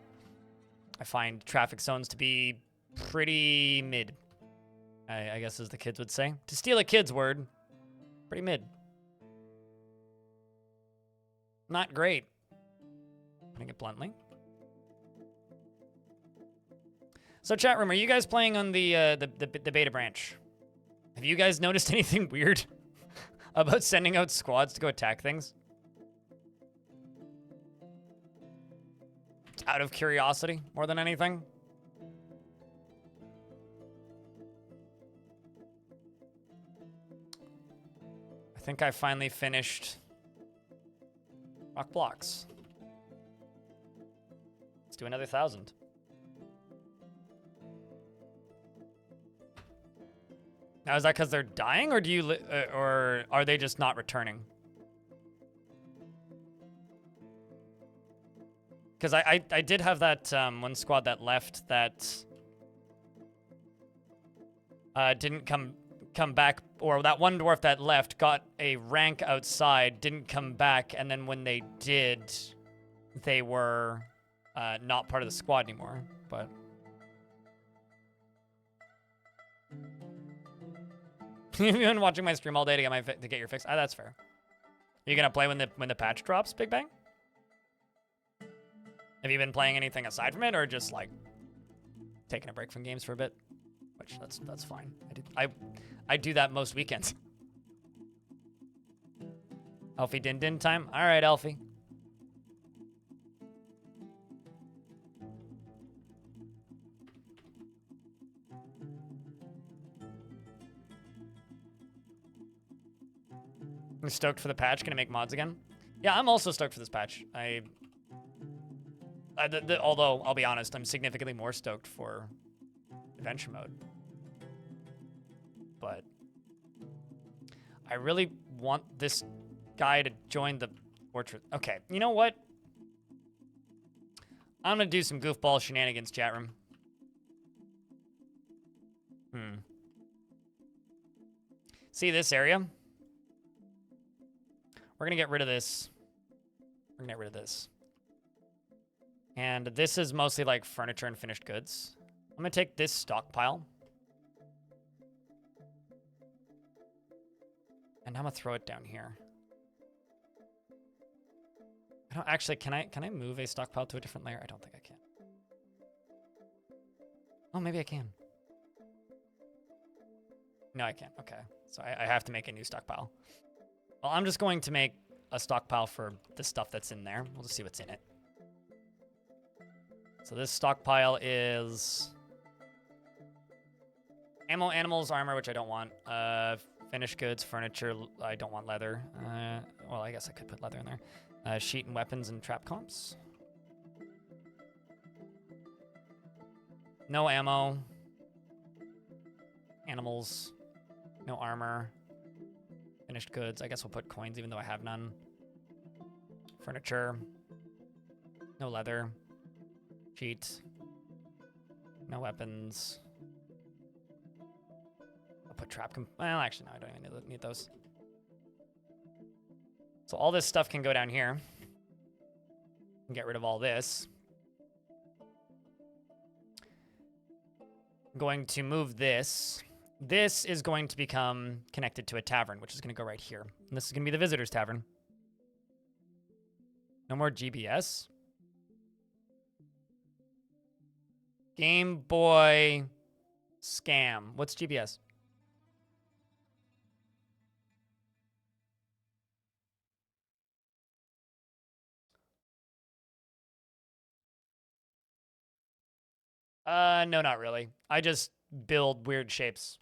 I find traffic zones to be pretty mid, I guess as the kids would say. To steal a kid's word, pretty mid. Not great, putting it bluntly. So chat room, are you guys playing on the beta branch? Have you guys noticed anything weird about sending out squads to go attack things? Just out of curiosity more than anything. I think I finally finished rock blocks. Let's do another 1,000. Now, is that because they're dying, or do you, or are they just not returning? Because I did have that one squad that left that didn't come back, or that one dwarf that left got a rank outside, didn't come back, and then when they did, they were not part of the squad anymore. But you've been watching my stream all day to get your fix. Ah, that's fair. Are you gonna play when the patch drops, Big Bang? Have you been playing anything aside from it, or just like taking a break from games for a bit? Which that's fine. I do that most weekends. Alfie din time. All right, Alfie. I'm stoked for the patch. Gonna make mods again. Yeah, I'm also stoked for this patch. Although, I'll be honest, I'm significantly more stoked for adventure mode. But I really want this guy to join the fortress. Okay, you know what? I'm gonna do some goofball shenanigans, chat room. See this area? We're gonna get rid of this. We're gonna get rid of this. And this is mostly like furniture and finished goods. I'm gonna take this stockpile. And I'm gonna throw it down here. I don't actually, can I move a stockpile to a different layer? I don't think I can. Oh, maybe I can. No, I can't. Okay. So I have to make a new stockpile. Well, I'm just going to make a stockpile for the stuff that's in there. We'll just see what's in it. So this stockpile is ammo, animals, armor, which I don't want. Finished goods, furniture. I don't want leather. Well, I guess I could put leather in there. Sheet and weapons and trap comps. No ammo. Animals. No armor. Finished goods. I guess we'll put coins even though I have none. Furniture. No leather. Sheet. No weapons. I'll put trap well, actually, no, I don't even need those. So all this stuff can go down here. And get rid of all this. I'm going to move this. This is going to become connected to a tavern, which is going to go right here. And this is going to be the visitor's tavern. No more GBS. Game Boy Scam. What's GBS? No, not really. I just build weird shapes.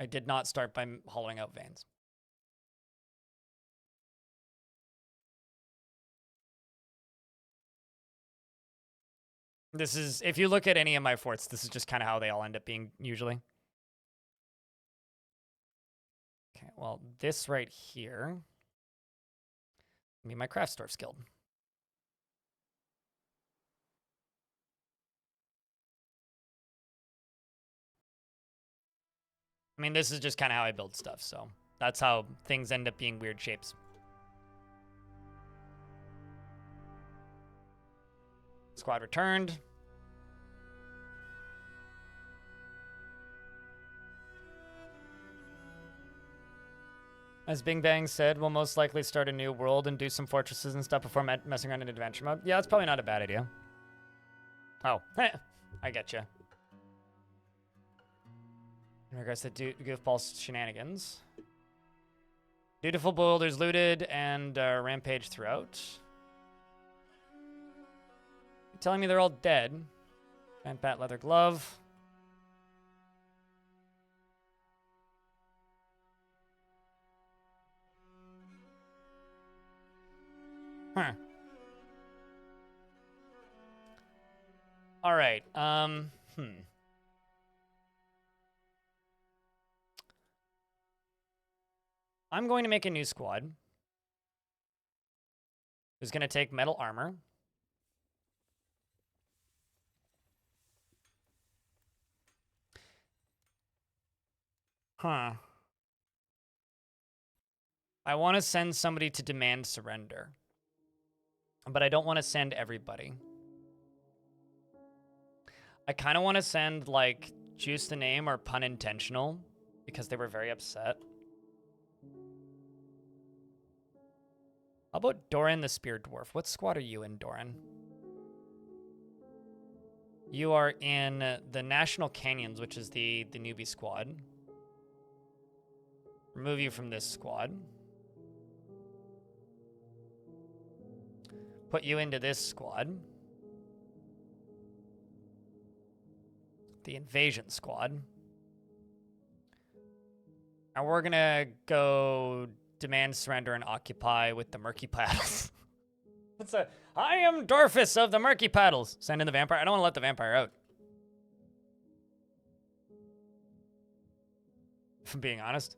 I did not start by hollowing out veins. This is, if you look at any of my forts, this is just kind of how they all end up being usually. Okay, well, this right here, be my craft store skill. I mean, this is just kind of how I build stuff, so that's how things end up being weird shapes. Squad returned. As Bing Bang said, we'll most likely start a new world and do some fortresses and stuff before messing around in adventure mode. Yeah, that's probably not a bad idea. Oh, I get you. In regards to goofball shenanigans. Dutiful boulders looted and rampage throughout. telling me they're all dead. Giant bat leather glove. Huh. All right. I'm going to make a new squad. Who's going to take metal armor. Huh. I want to send somebody to demand surrender. But I don't want to send everybody. I kind of want to send, like, Juice the Name or Pun Intentional, because they were very upset. How about Doran the Spear Dwarf? What squad are you in, Doran? You are in the National Canyons, which is the newbie squad. Remove you from this squad. Put you into this squad. The Invasion squad. And we're gonna go demand surrender and occupy with the Murky Paddles. I am Dwarfus of the Murky Paddles. Send in the vampire. I don't want to let the vampire out. If I'm being honest.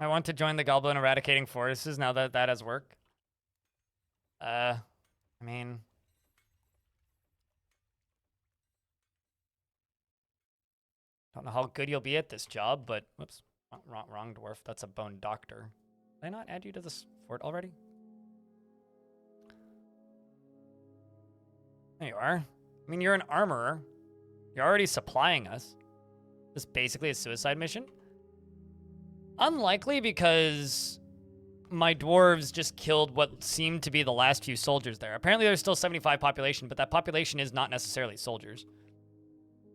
I want to join the Goblin Eradicating Forces now that that has worked. I mean... Don't know how good you'll be at this job, but... Whoops. Wrong dwarf. That's a bone doctor. Did I not add you to this fort already? There you are. I mean, you're an armorer. You're already supplying us. This is basically a suicide mission. Unlikely, because my dwarves just killed what seemed to be the last few soldiers there. Apparently there's still 75 population, but that population is not necessarily soldiers.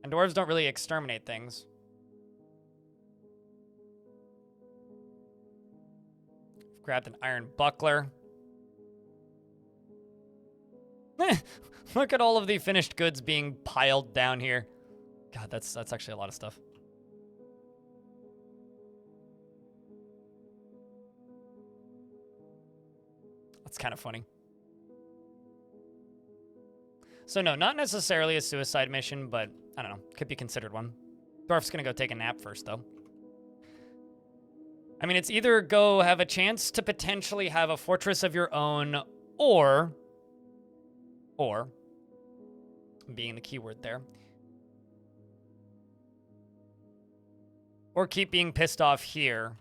And dwarves don't really exterminate things. Grabbed an iron buckler. Look at all of the finished goods being piled down here. God, that's actually a lot of stuff. That's kind of funny. So no, not necessarily a suicide mission, but I don't know, could be considered one. Dwarf's gonna go take a nap first, though. I mean, it's either go have a chance to potentially have a fortress of your own, or, being the keyword there, or keep being pissed off here.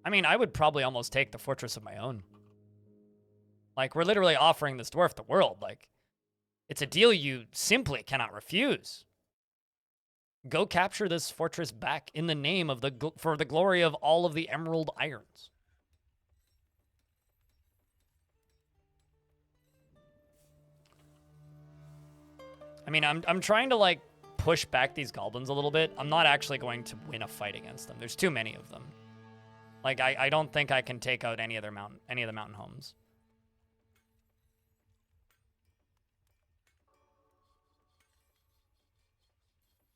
I mean, I would probably almost take the fortress of my own. Like, we're literally offering this dwarf the world. Like, it's a deal you simply cannot refuse. Go capture this fortress back in the name of for the glory of all of the Emerald Irons. I mean, I'm trying to, like, push back these goblins a little bit. I'm not actually going to win a fight against them. There's too many of them. Like, I don't think I can take out any of the mountain homes.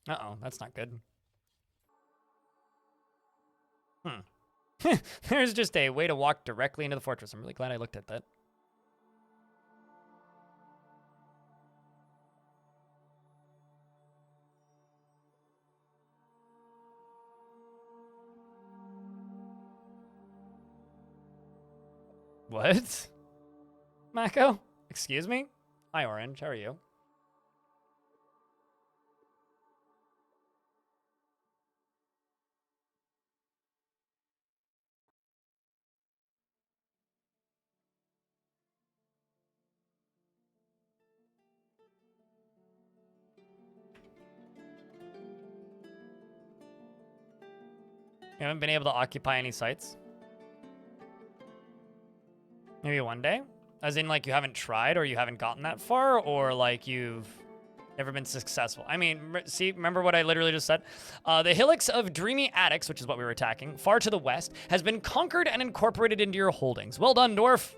Uh-oh, that's not good. There's just a way to walk directly into the fortress. I'm really glad I looked at that. What? Mako? Excuse me? Hi, Orange. How are you? You haven't been able to occupy any sites? Maybe one day? As in, like, you haven't tried or you haven't gotten that far, or like you've never been successful. I mean, see, remember what I literally just said? The hillocks of Dreamy Attics, which is what we were attacking, far to the west, has been conquered and incorporated into your holdings. Well done, Dwarf.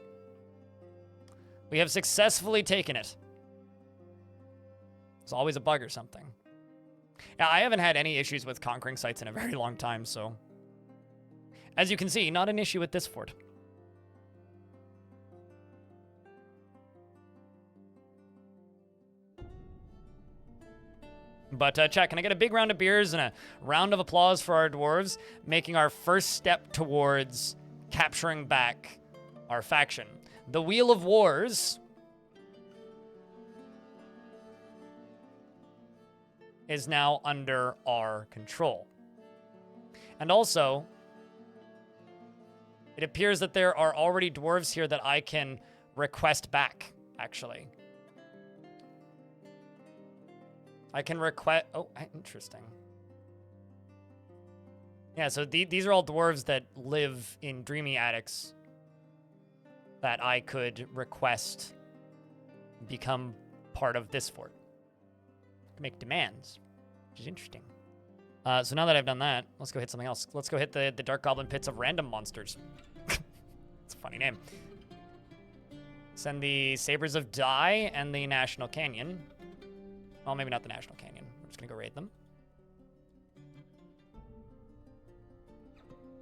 We have successfully taken it. It's always a bug or something. Yeah, I haven't had any issues with conquering sites in a very long time, so... As you can see, not an issue with this fort. But chat, can I get a big round of beers and a round of applause for our dwarves, making our first step towards capturing back our faction. The Wheel of Wars is now under our control. And also, it appears that there are already dwarves here that I can request back, actually. I can request... Oh, interesting. Yeah, so these are all dwarves that live in Dreamy Attics that I could request become part of this fort. Make demands, which is interesting. So now that I've done that, let's go hit something else. Let's go hit the Dark Goblin Pits of Random Monsters. It's a funny name. Send the Sabers of Dye and the National Canyon. Well, maybe not the National Canyon. We're just gonna go raid them.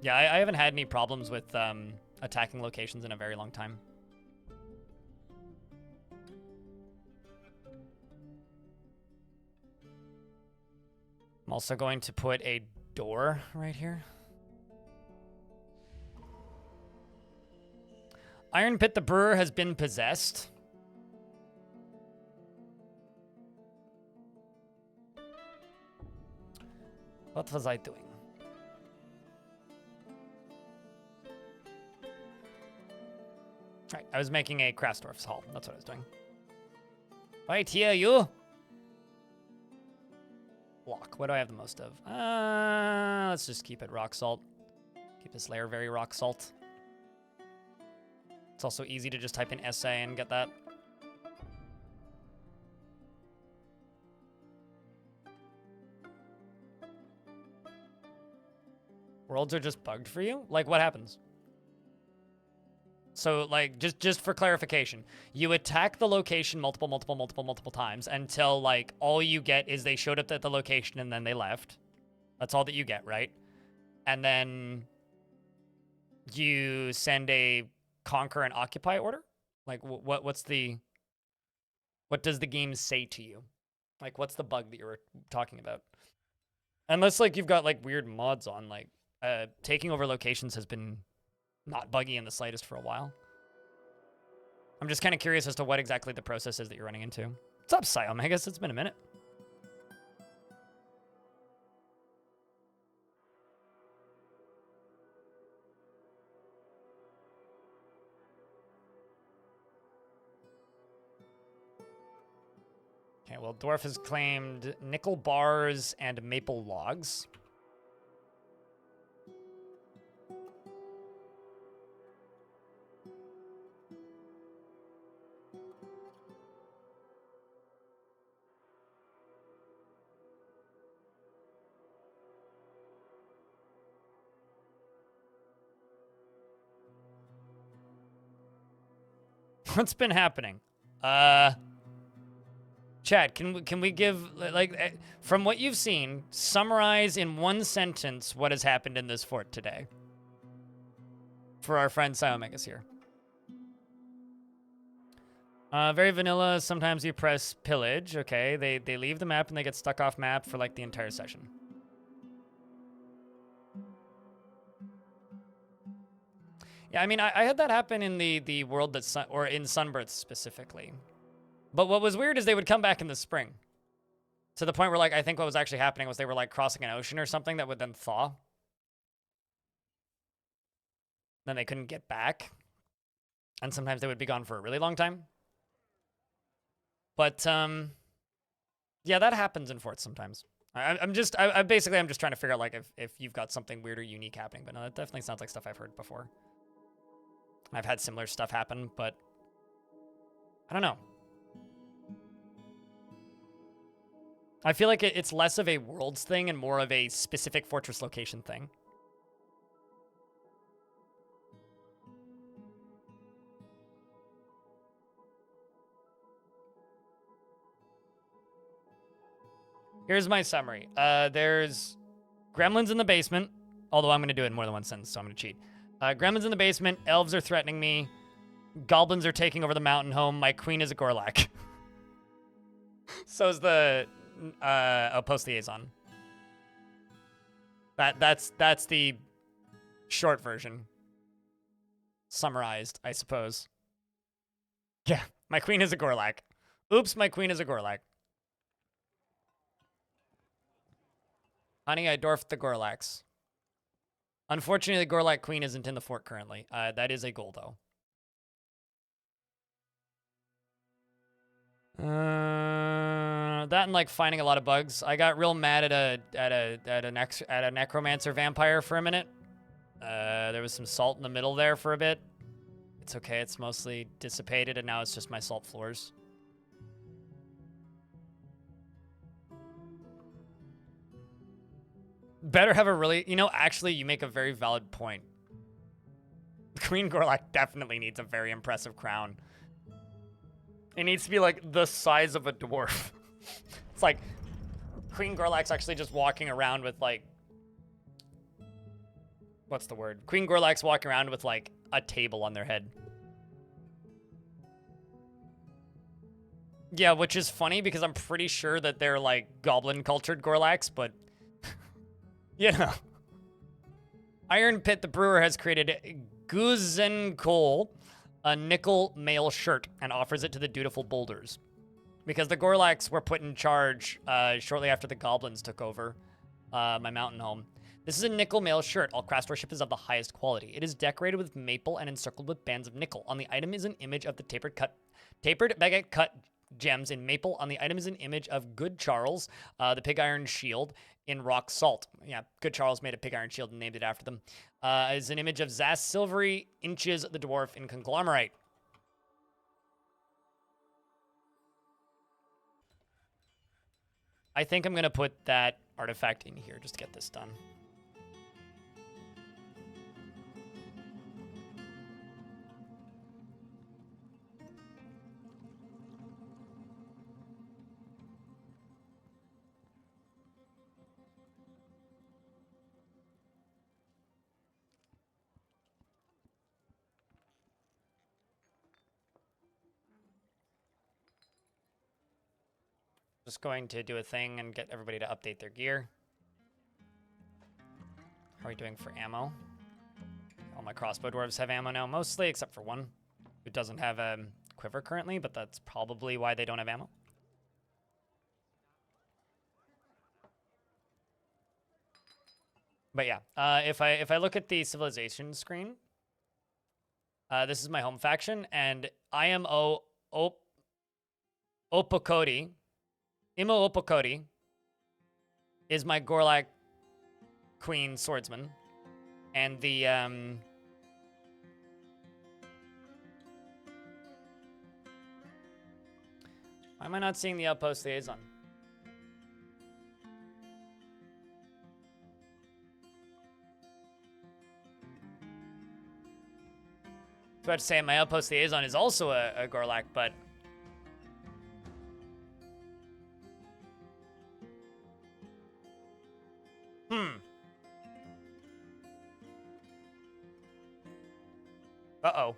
Yeah, I haven't had any problems with attacking locations in a very long time. I'm also going to put a door right here. Iron Pit the Brewer has been possessed. What was I doing? Right, I was making a Krasdorf's Hall. That's what I was doing. Right here, you. Block. What do I have the most of? Let's just keep it rock salt. Keep this layer very rock salt. It's also easy to just type in SA and get that. Worlds are just bugged for you? Like, what happens? So, like, just for clarification, you attack the location multiple times until, like, all you get is they showed up at the location and then they left. That's all that you get, right? And then you send a conquer and occupy order? Like, what does the game say to you? Like, what's the bug that you were talking about? Unless, like, you've got, like, weird mods on, like, taking over locations has been not buggy in the slightest for a while. I'm just kind of curious as to what exactly the process is that you're running into. What's up, Psyomegas? It's been a minute. Okay, well, Dwarf has claimed nickel bars and maple logs. What's been happening? Chad, can we give, like, from what you've seen, summarize in one sentence what has happened in this fort today? For our friend Psyomegas here. Very vanilla. Sometimes you press pillage. Okay, they leave the map and they get stuck off map for, like, the entire session. Yeah, I mean, I had that happen in the world that's or in Sunbirth specifically. But what was weird is they would come back in the spring. To the point where, like, I think what was actually happening was they were, like, crossing an ocean or something that would then thaw. Then they couldn't get back. And sometimes they would be gone for a really long time. But, yeah, that happens in forts sometimes. I'm just trying to figure out, like, if you've got something weird or unique happening. But no, that definitely sounds like stuff I've heard before. I've had similar stuff happen, but I don't know. I feel like it's less of a worlds thing and more of a specific fortress location thing. Here's my summary. There's gremlins in the basement, although I'm going to do it in more than one sentence, so I'm going to cheat. Gremlins in the basement, elves are threatening me, goblins are taking over the mountain home, my queen is a Gorlak. So's the post liaison. That's the short version. Summarized, I suppose. Yeah, my queen is a Gorlak. Oops, my queen is a Gorlak. Honey, I dwarfed the Gorlaks. Unfortunately, the Gorlak queen isn't in the fort currently. That is a goal, though. That and like finding a lot of bugs. I got real mad at a necromancer vampire for a minute. There was some salt in the middle there for a bit. It's okay. It's mostly dissipated, and now it's just my salt floors. Better have a really, actually, you make a very valid point. Queen Gorlak definitely needs a very impressive crown. It needs to be like the size of a dwarf. It's like Queen Gorlak's actually just walking around with like, what's the word? Queen Gorlak's walking around with like a table on their head. Yeah, which is funny because I'm pretty sure that they're like goblin cultured Gorlaks, but Iron Pit the Brewer has created Guzenkohl, a nickel mail shirt, and offers it to the dutiful boulders. Because the Gorlaks were put in charge shortly after the goblins took over my mountain home. This is a nickel mail shirt. All craft worship is of the highest quality. It is decorated with maple and encircled with bands of nickel. On the item is an image of the tapered baguette cut gems in maple. On the item is an image of Good Charles, the pig iron shield in rock salt. Yeah, Good Charles made a pig iron shield and named it after them. Is an image of Zas Silvery Inches, the dwarf in conglomerate. I think I'm going to put that artifact in here just to get this done. Just going to do a thing and get everybody to update their gear. How are we doing for ammo? All my crossbow dwarves have ammo now, mostly, except for one who doesn't have a quiver currently, but that's probably why they don't have ammo. But yeah, if I look at the civilization screen, this is my home faction, and I am Opokoti. Imo Opokoti is my Gorlak Queen swordsman. And the, why am I not seeing the outpost liaison? I was about to say my outpost liaison is also a Gorlak, but Uh-oh.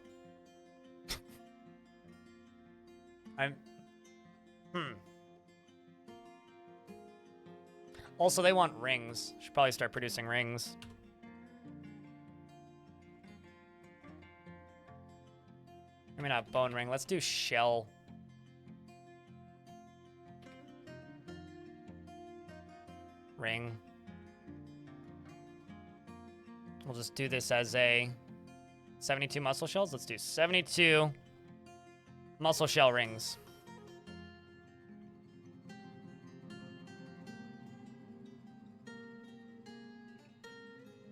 Also, they want rings. Should probably start producing rings. Maybe not bone ring. Let's do shell. Ring. We'll just do this as a 72 muscle shells. Let's do 72 muscle shell rings.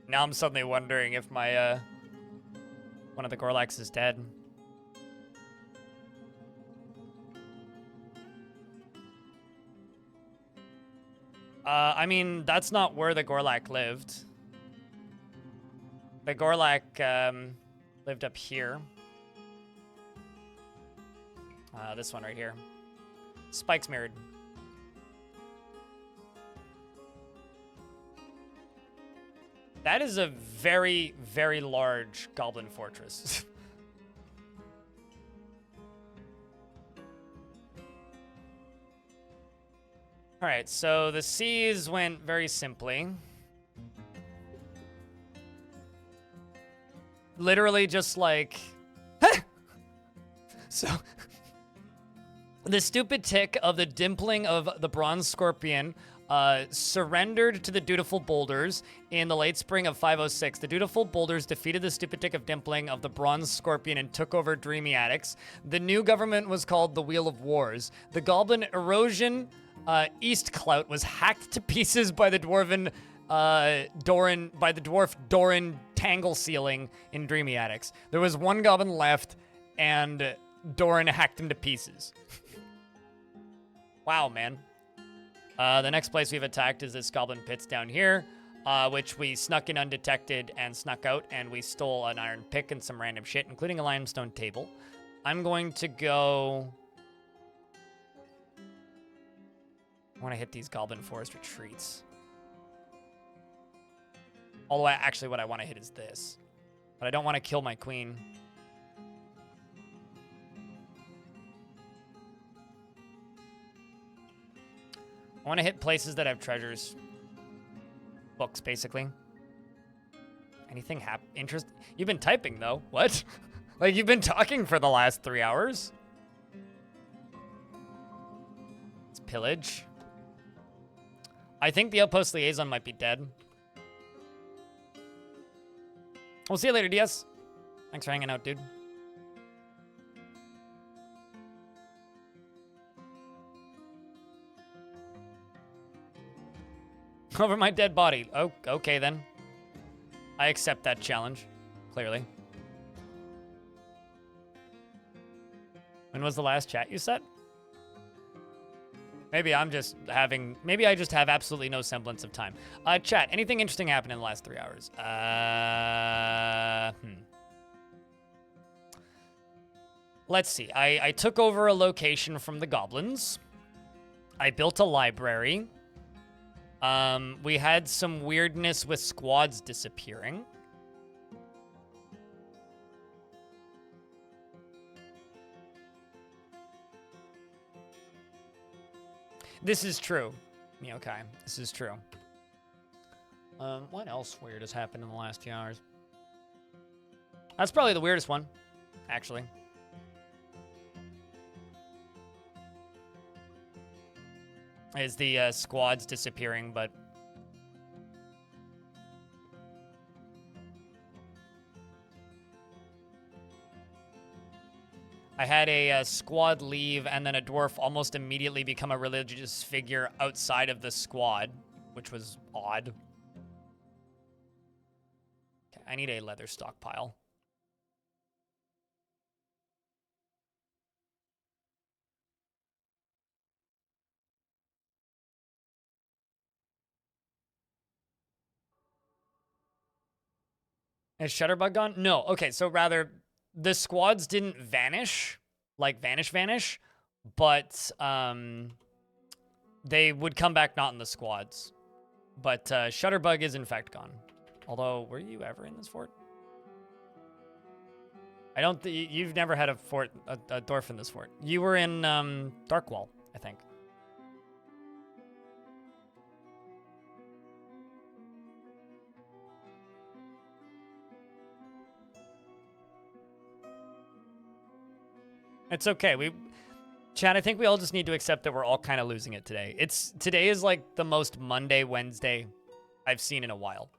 Now I'm suddenly wondering if my one of the Gorlaks is dead. I mean, that's not where the Gorlak lived. The Gorlak lived up here. This one right here. Spike's mirrored. That is a very, very large goblin fortress. All right, so the C's went very simply. Literally just like... So... The stupid tick of the dimpling of the bronze scorpion surrendered to the dutiful boulders in the late spring of 506. The dutiful boulders defeated the stupid tick of dimpling of the bronze scorpion and took over Dreamy Attics. The new government was called the Wheel of Wars. The goblin erosion East Clout was hacked to pieces by the dwarf Doran Tangle Sealing in Dreamy Attics. There was one goblin left, and Doran hacked him to pieces. Wow, man. The next place we've attacked is this Goblin Pits down here, which we snuck in undetected and snuck out, and we stole an iron pick and some random shit, including a limestone table. I'm going to go... I want to hit these Goblin Forest retreats. Although, actually, what I want to hit is this. But I don't want to kill my queen. I want to hit places that have treasures. Books, basically. Anything interest? You've been typing, though. What? Like, you've been talking for the last 3 hours? It's pillage. I think the Outpost Liaison might be dead. We'll see you later, DS. Thanks for hanging out, dude. Over my dead body. Oh, okay then. I accept that challenge, clearly. When was the last chat you set? Maybe I just have absolutely no semblance of time. Chat, anything interesting happened in the last 3 hours? Let's see. I took over a location from the goblins. I built a library. We had some weirdness with squads disappearing. This is true. Okay, this is true. What else weird has happened in the last few hours? That's probably the weirdest one, actually. Is the squads disappearing, but... I had a squad leave and then a dwarf almost immediately become a religious figure outside of the squad, which was odd. Okay, I need a leather stockpile. Is Shutterbug gone? No. Okay, so rather, the squads didn't vanish, like vanish, but they would come back not in the squads. But Shutterbug is in fact gone. Although, were you ever in this fort? I don't think you've never had a fort, a dwarf in this fort. You were in Darkwall, I think. It's okay. Chad, I think we all just need to accept that we're all kind of losing it today. Today is like the most Monday, Wednesday I've seen in a while.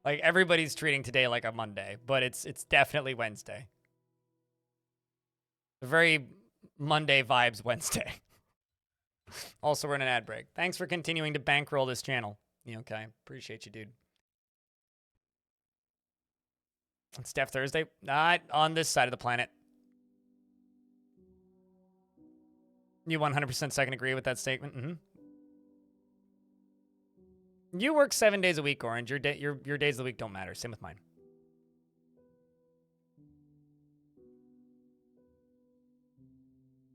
Like everybody's treating today like a Monday, but it's definitely Wednesday. A very Monday vibes Wednesday. Also, we're in an ad break. Thanks for continuing to bankroll this channel. Okay, appreciate you, dude. It's Deaf Thursday. Not on this side of the planet. You 100% second agree with that statement? Mm-hmm. You work 7 days a week, Orange. Your days of the week don't matter. Same with mine.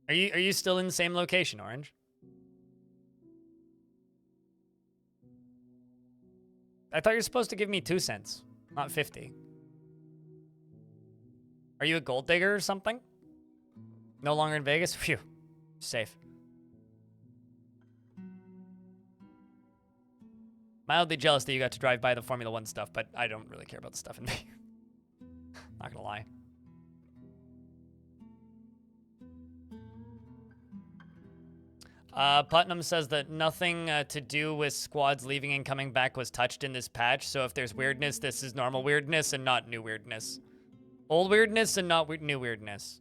Are you still in the same location, Orange? I thought you were supposed to give me 2 cents, not 50. Are you a gold digger or something? No longer in Vegas? Phew. Safe. Mildly jealous that you got to drive by the Formula 1 stuff, but I don't really care about the stuff in Vegas. Not gonna lie. Putnam says that nothing to do with squads leaving and coming back was touched in this patch, so if there's weirdness, this is normal weirdness and not new weirdness. Old weirdness and not new weirdness.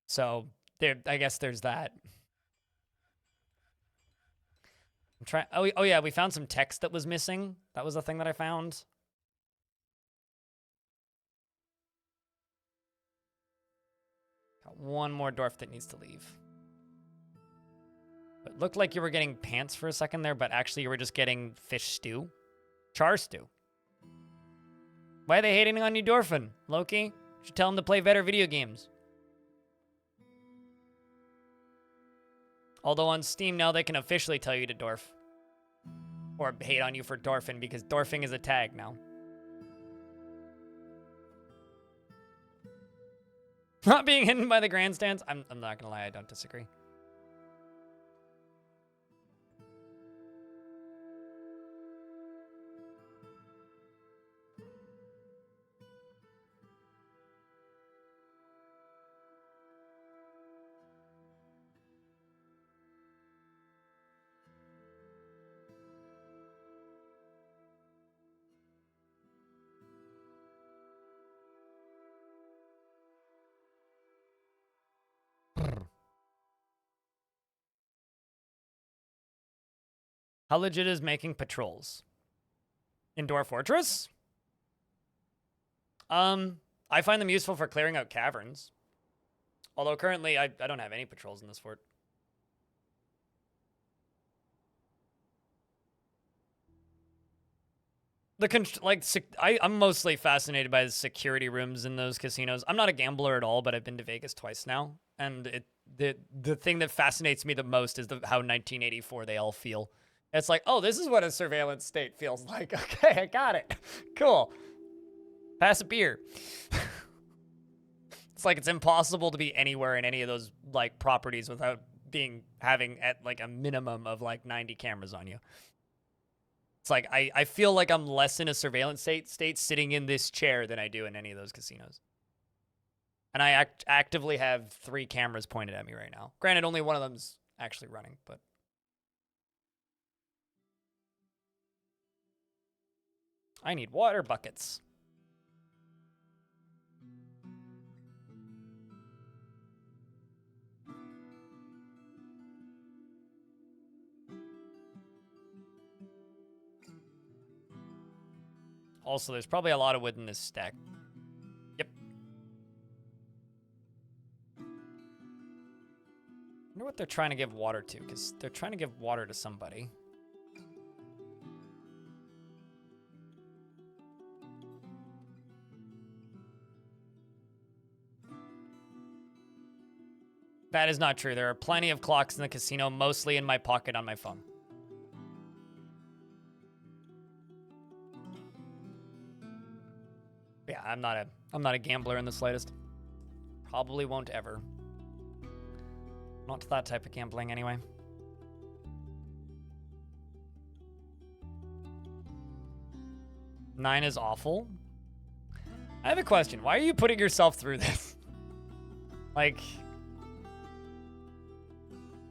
So, I guess there's that. I'm trying. Oh yeah, we found some text that was missing. That was the thing that I found. Got one more dwarf that needs to leave. It looked like you were getting pants for a second there, but actually you were just getting fish stew. Char stew. Why are they hating on you, Dwarfin? Loki? You should tell them to play better video games. Although on Steam now they can officially tell you to dwarf. Or hate on you for dwarfing because dwarfing is a tag now. Not being hidden by the grandstands? I'm not gonna lie, I don't disagree. How legit is making patrols? In Dwarf Fortress? I find them useful for clearing out caverns. Although currently I don't have any patrols in this fort. I'm mostly fascinated by the security rooms in those casinos. I'm not a gambler at all, but I've been to Vegas twice now, and the thing that fascinates me the most is how 1984 they all feel. It's like, oh, this is what a surveillance state feels like. Okay, I got it. Cool. Pass a beer. It's like it's impossible to be anywhere in any of those like properties without having at like a minimum of like 90 cameras on you. It's like I feel like I'm less in a surveillance state sitting in this chair than I do in any of those casinos. And I actively have 3 cameras pointed at me right now. Granted, only one of them's actually running, but I need water buckets. Also, there's probably a lot of wood in this stack. Yep. I wonder what they're trying to give water to, because they're trying to give water to somebody. That is not true. There are plenty of clocks in the casino, mostly in my pocket on my phone. Yeah, I'm not a gambler in the slightest. Probably won't ever. Not that type of gambling anyway. Nine is awful. I have a question. Why are you putting yourself through this? Like,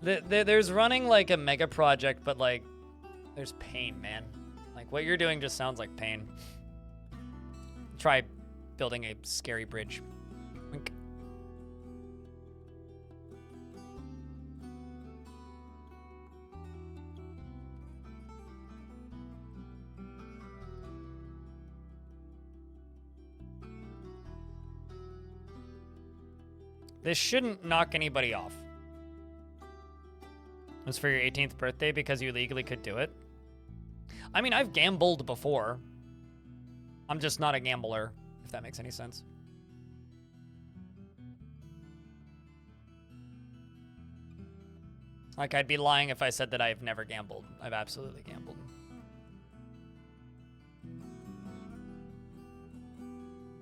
there's running like a mega project, but like, there's pain, man. Like, what you're doing just sounds like pain. Try building a scary bridge. Wink. This shouldn't knock anybody off. It was for your 18th birthday because you legally could do it. I mean, I've gambled before. I'm just not a gambler, if that makes any sense. Like, I'd be lying if I said that I've never gambled. I've absolutely gambled.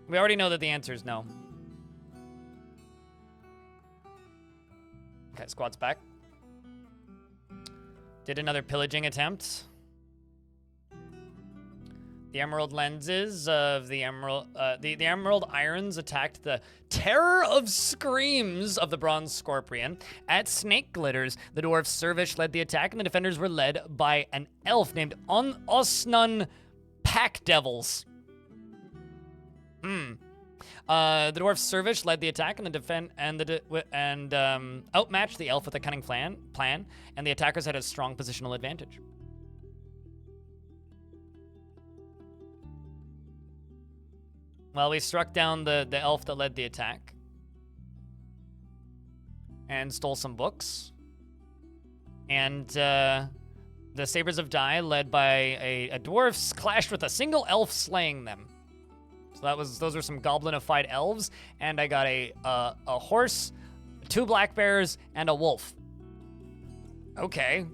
We already know that the answer is no. Okay, squad's back. Did another pillaging attempt. The emerald lenses of the emerald, the emerald irons attacked the terror of screams of the bronze scorpion. At Snake Glitters, the dwarf Servish led the attack, and the defenders were led by an elf named Osnun Pack Devils. The dwarf Servish led the attack, and outmatched the elf with a cunning plan, and the attackers had a strong positional advantage. Well, we struck down the elf that led the attack. And stole some books. And the Sabers of Die, led by a dwarf, clashed with a single elf, slaying them. So those were some goblinified elves. And I got a horse, 2 black bears, and a wolf. Okay.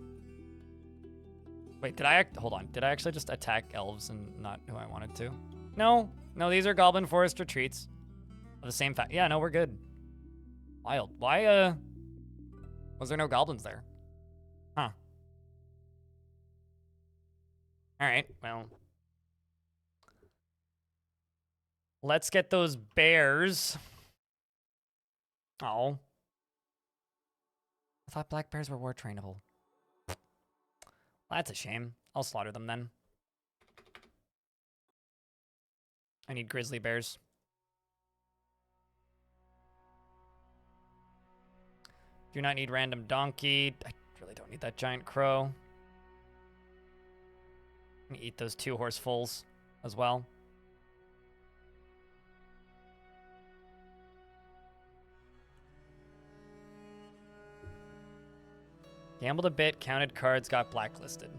Wait, hold on. Did I actually just attack elves and not who I wanted to? No. No, these are Goblin Forest retreats of the same fact. Yeah, no, we're good. Wild. Why, was there no goblins there? Huh. Alright, well. Let's get those bears. Oh. I thought black bears were war trainable. Well, that's a shame. I'll slaughter them then. I need grizzly bears. Do not need random donkey. I really don't need that giant crow. I'm gonna eat those 2 horsefuls as well. Gambled a bit, counted cards, got blacklisted.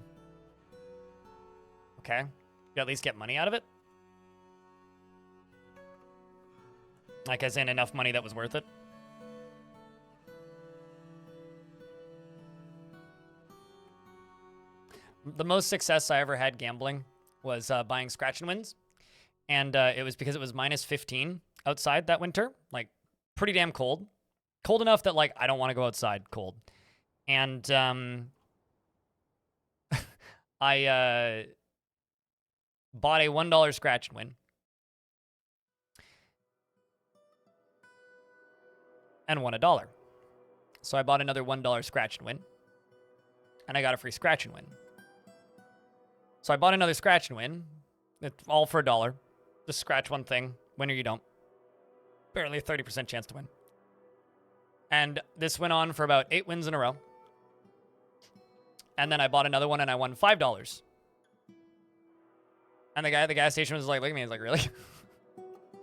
Okay. You at least get money out of it? Like, as in enough money that was worth it? The most success I ever had gambling was buying scratch and wins. And it was because it was minus 15 outside that winter. Like, pretty damn cold. Cold enough that, like, I don't want to go outside cold. And I bought a $1 scratch and win. And won $1. So I bought another $1 scratch and win. And I got a free scratch and win. So I bought another scratch and win. It's all for $1. Just scratch one thing. Win or you don't. Barely a 30% chance to win. And this went on for about 8 wins in a row. And then I bought another one and I won $5. And the guy at the gas station was like, look at me. He's like, really?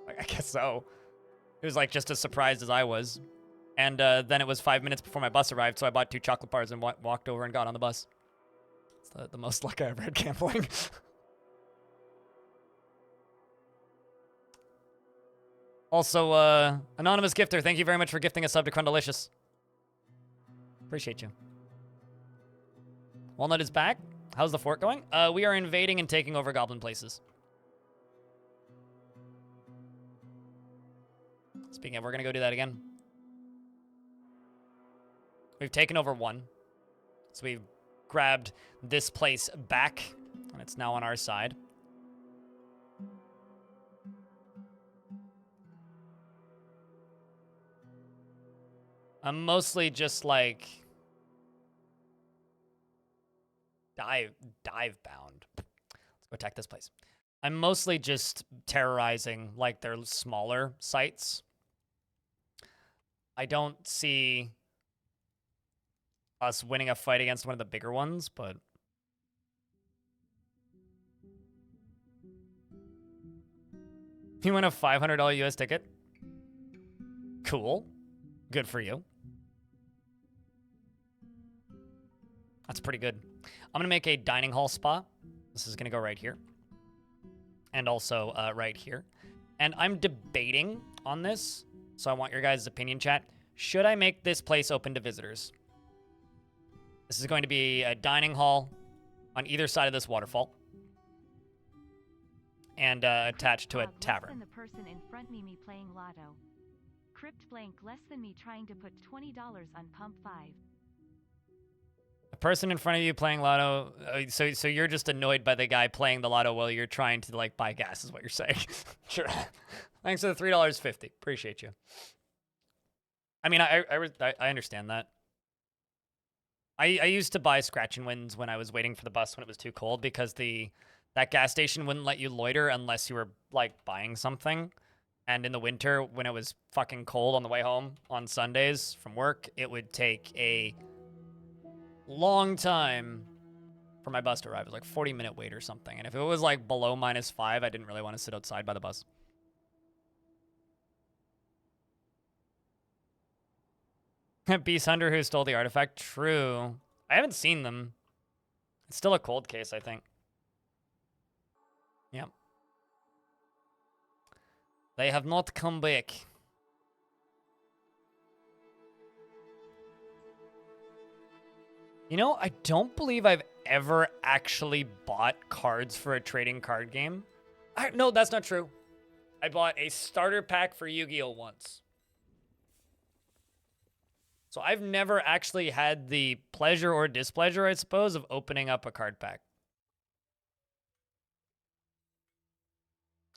Like, I guess so. He was like just as surprised as I was. And then it was 5 minutes before my bus arrived, so I bought 2 chocolate bars and walked over and got on the bus. It's the most luck I ever had gambling. Also, anonymous gifter, thank you very much for gifting a sub to Crundalicious. Appreciate you. Walnut is back. How's the fort going? We are invading and taking over goblin places. Speaking of, we're going to go do that again. We've taken over 1. So we've grabbed this place back, and it's now on our side. I'm mostly just like dive bound. Let's go attack this place. I'm mostly just terrorizing like their smaller sites. I don't see us winning a fight against one of the bigger ones, but you win a $500 US ticket? Cool. Good for you. That's pretty good. I'm going to make a dining hall spa. This is going to go right here. And also right here. And I'm debating on this, so I want your guys' opinion, chat. Should I make this place open to visitors? This is going to be a dining hall on either side of this waterfall. And attached to a tavern. Less than the person in front me playing lotto. Crypt blank less than me trying to put $20 on pump 5. A person in front of you playing lotto. So you're just annoyed by the guy playing the lotto while you're trying to like buy gas, is what you're saying. Sure. Thanks for the $3.50. Appreciate you. I mean, I understand that. I used to buy scratch and wins when I was waiting for the bus when it was too cold because that gas station wouldn't let you loiter unless you were like buying something. And in the winter, when it was fucking cold on the way home on Sundays from work, it would take a long time for my bus to arrive. It was like 40-minute wait or something. And if it was like below -5, I didn't really want to sit outside by the bus. Beast Hunter who stole the artifact. True. I haven't seen them. It's still a cold case, I think. Yep. They have not come back. You know, I don't believe I've ever actually bought cards for a trading card game. No, that's not true. I bought a starter pack for Yu-Gi-Oh! Once. So I've never actually had the pleasure or displeasure, I suppose, of opening up a card pack.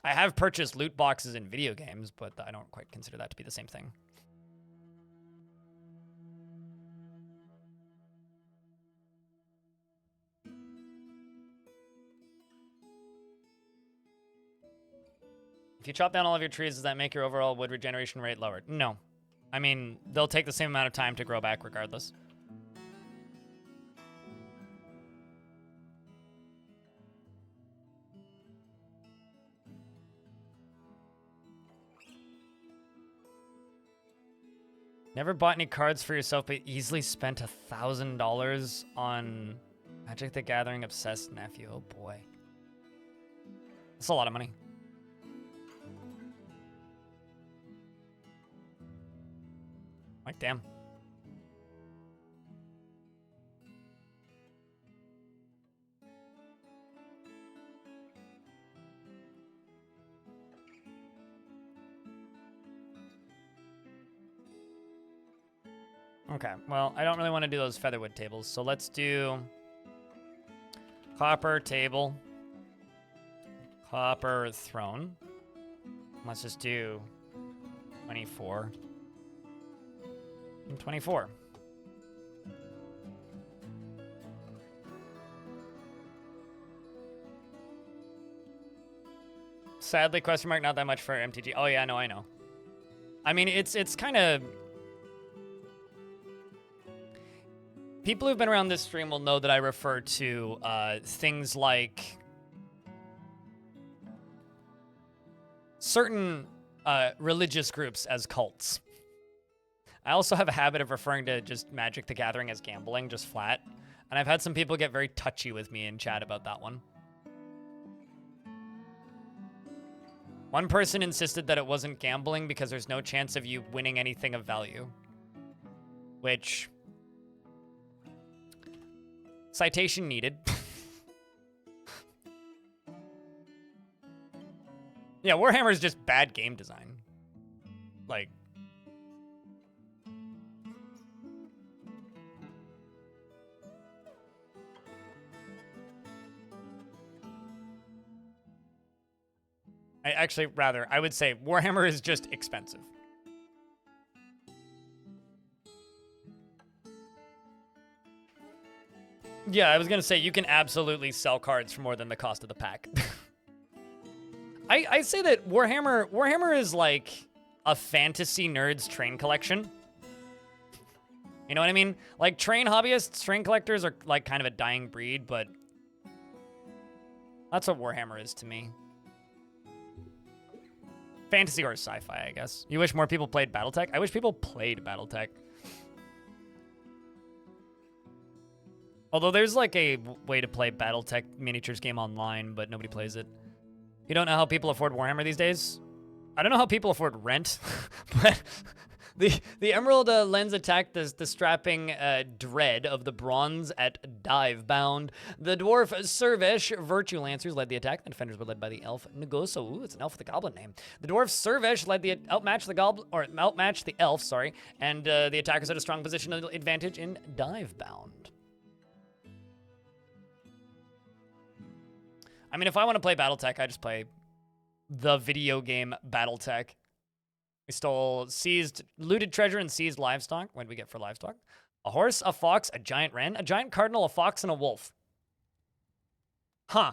I have purchased loot boxes in video games, but I don't quite consider that to be the same thing. If you chop down all of your trees, does that make your overall wood regeneration rate lower? No. I mean, they'll take the same amount of time to grow back regardless. Never bought any cards for yourself, but easily spent $1,000 on Magic the Gathering Obsessed Nephew. Oh boy. That's a lot of money. Like, damn. Okay, well, I don't really want to do those featherwood tables, so let's do copper table, copper throne. Let's just do 24 and 24. Sadly, question mark, not that much for MTG. Oh yeah, no, I know. I mean, it's kind of... People who've been around this stream will know that I refer to things like certain religious groups as cults. I also have a habit of referring to just Magic the Gathering as gambling, just flat. And I've had some people get very touchy with me in chat about that one. One person insisted that it wasn't gambling because there's no chance of you winning anything of value. Which... Citation needed. Yeah, Warhammer is just bad game design. Like... I would say Warhammer is just expensive. Yeah, I was going to say, you can absolutely sell cards for more than the cost of the pack. I say that Warhammer is like a fantasy nerd's train collection. You know what I mean? Like, train hobbyists, train collectors are like kind of a dying breed, but that's what Warhammer is to me. Fantasy or sci-fi, I guess. You wish more people played BattleTech? I wish people played BattleTech. Although there's like a way to play BattleTech miniatures game online, but nobody plays it. You don't know how people afford Warhammer these days? I don't know how people afford rent, but the Emerald lends attack the strapping dread of the bronze at dive bound. The Dwarf Servesh Virtue Lancers led the attack. The defenders were led by the Elf Nagoso. Ooh, it's an elf with a goblin name. The Dwarf Servesh led the outmatched the elf, sorry, and the attackers had a strong positional advantage in dive bound. I mean, if I want to play BattleTech, I just play the video game BattleTech. We stole looted treasure and seized livestock. What did we get for livestock? A horse, a fox, a giant wren, a giant cardinal, a fox, and a wolf. Huh.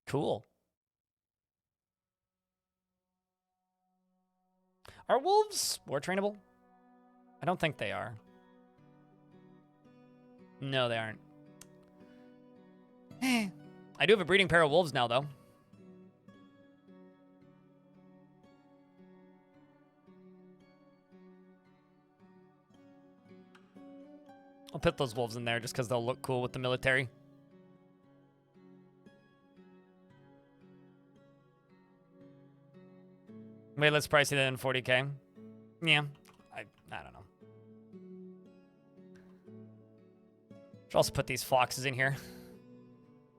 Cool. Are wolves war trainable? I don't think they are. No, they aren't. I do have a breeding pair of wolves now, though. I'll put those wolves in there just because they'll look cool with the military. Way less pricey than 40k. Yeah, I don't know. Should also put these foxes in here.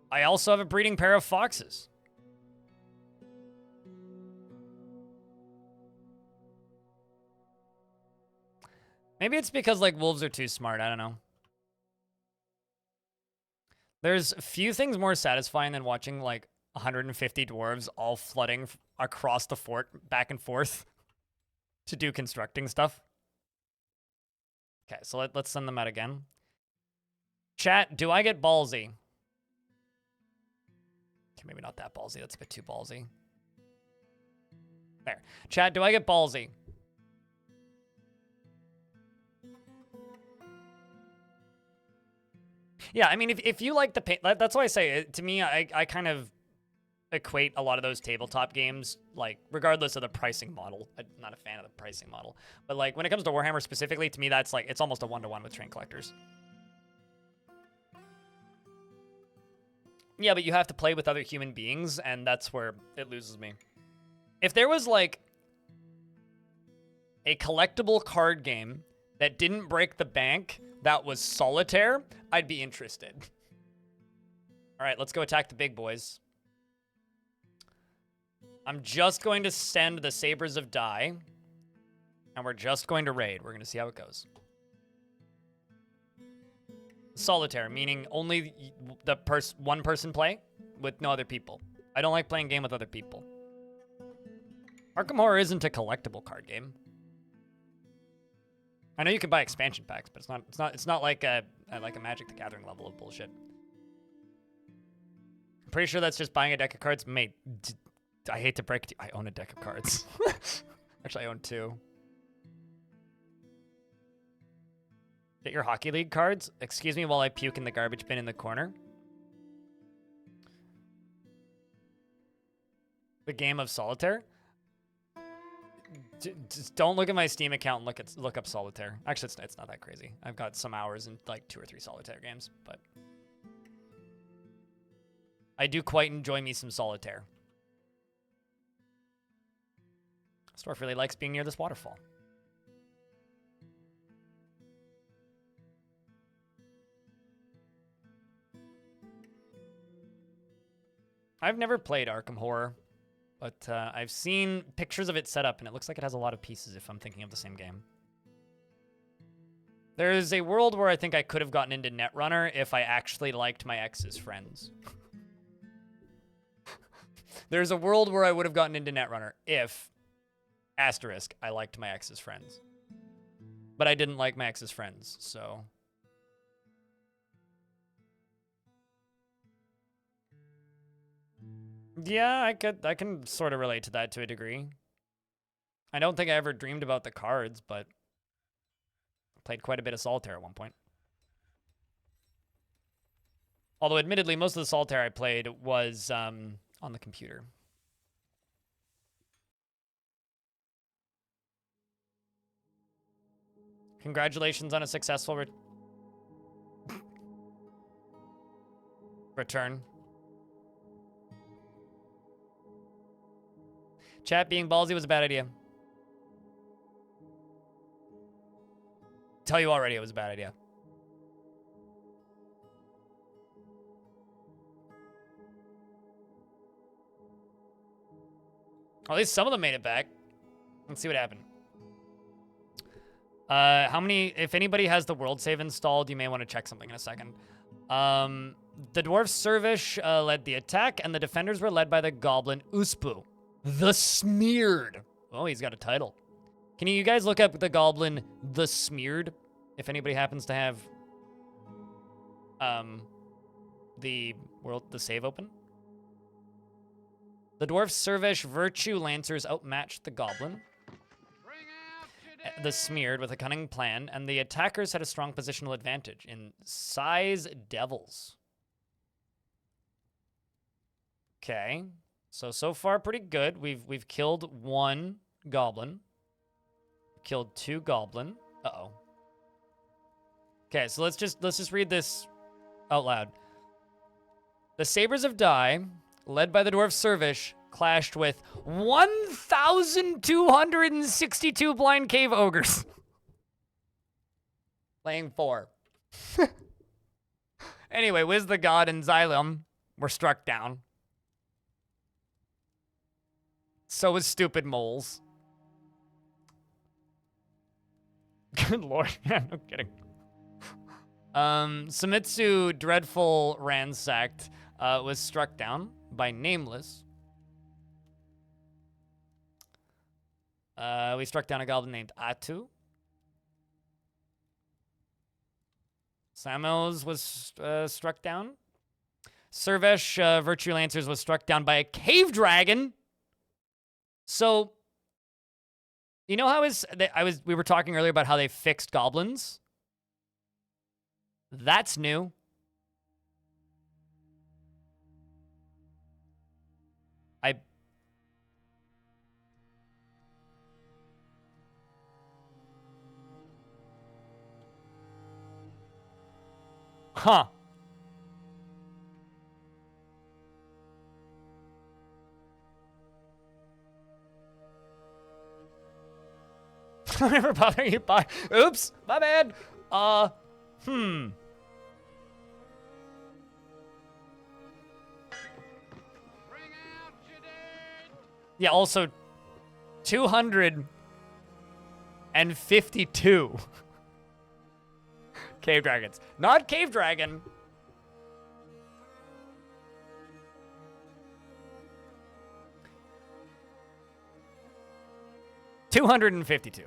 I also have a breeding pair of foxes. Maybe it's because, like, wolves are too smart. I don't know. There's few things more satisfying than watching, like, 150 dwarves all flooding across the fort back and forth to do constructing stuff. Okay, so let's send them out again. Chat, do I get ballsy? Okay, maybe not that ballsy. That's a bit too ballsy. There. Chat, do I get ballsy? Yeah, I mean, if you like the paint, that's why I say, to me, I kind of equate a lot of those tabletop games, like, regardless of the pricing model. I'm not a fan of the pricing model. But, like, when it comes to Warhammer specifically, to me, that's, like, it's almost a one-to-one with train collectors. Yeah, but you have to play with other human beings, and that's where it loses me. If there was, like, a collectible card game that didn't break the bank that was solitaire, I'd be interested. All right, let's go attack the big boys. I'm just going to send the Sabers of Die, and we're just going to raid. We're going to see how it goes. Solitaire, meaning only the one person play with no other people. I don't like playing game with other people. Arkham Horror isn't a collectible card game. I know you can buy expansion packs, but it's not like a Magic the Gathering level of bullshit. I'm pretty sure that's just buying a deck of cards. Mate, I hate to break it to you, I own a deck of cards. Actually, I own 2. Get your Hockey League cards. Excuse me while I puke in the garbage bin in the corner. The game of Solitaire. Just don't look at my Steam account and look up Solitaire. Actually, it's not that crazy. I've got some hours in like 2 or 3 Solitaire games, but I do quite enjoy me some Solitaire. Dwarf really likes being near this waterfall. I've never played Arkham Horror, but I've seen pictures of it set up, and it looks like it has a lot of pieces if I'm thinking of the same game. There's a world where I think I could have gotten into Netrunner if I actually liked my ex's friends. There's a world where I would have gotten into Netrunner if, asterisk, I liked my ex's friends. But I didn't like my ex's friends, so... Yeah, I can sort of relate to that to a degree. I don't think I ever dreamed about the cards, but I played quite a bit of Solitaire at one point. Although, admittedly, most of the Solitaire I played was on on the computer. Congratulations on a successful return. Chat, being ballsy was a bad idea. Tell you already it was a bad idea. At least some of them made it back. Let's see what happened. How many, if anybody has the world save installed, you may want to check something in a second. The Dwarf Servish led the attack, and the defenders were led by the Goblin Uspu. The Smeared. Oh, he's got a title. Can you guys look up the Goblin The Smeared? If anybody happens to have the save open. The Dwarf Servish Virtue Lancers outmatched the Goblin. The Smeared with a cunning plan, and the attackers had a strong positional advantage in size devils. Okay, so far pretty good. We've killed one goblin, killed two goblin. Uh-oh. Okay, so let's just read this out loud. The Sabers of Die, led by the Dwarf Servish, clashed with 1,262 blind cave ogres. Playing 4. Anyway, Wiz the God and Xylem were struck down. So was Stupid Moles. Good lord, yeah, no kidding. Samitsu Dreadful Ransacked was struck down by Nameless. We struck down a goblin named Atu. Samos was struck down. Servesh Virtue Lancers was struck down by a cave dragon. So, you know how we were talking earlier about how they fixed goblins? That's new. Huh. Never bother you by. Oops, my bad. Yeah, also 252 cave dragons. Not cave dragon. $252.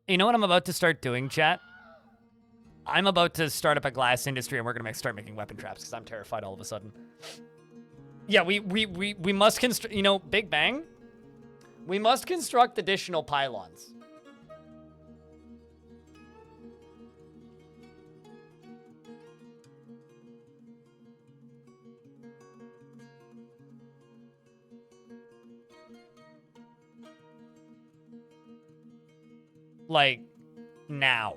You know what I'm about to start doing, chat? I'm about to start up a glass industry, and we're gonna start making weapon traps because I'm terrified all of a sudden. Yeah, we must construct. You know, Big Bang. We must construct additional pylons. Like, now.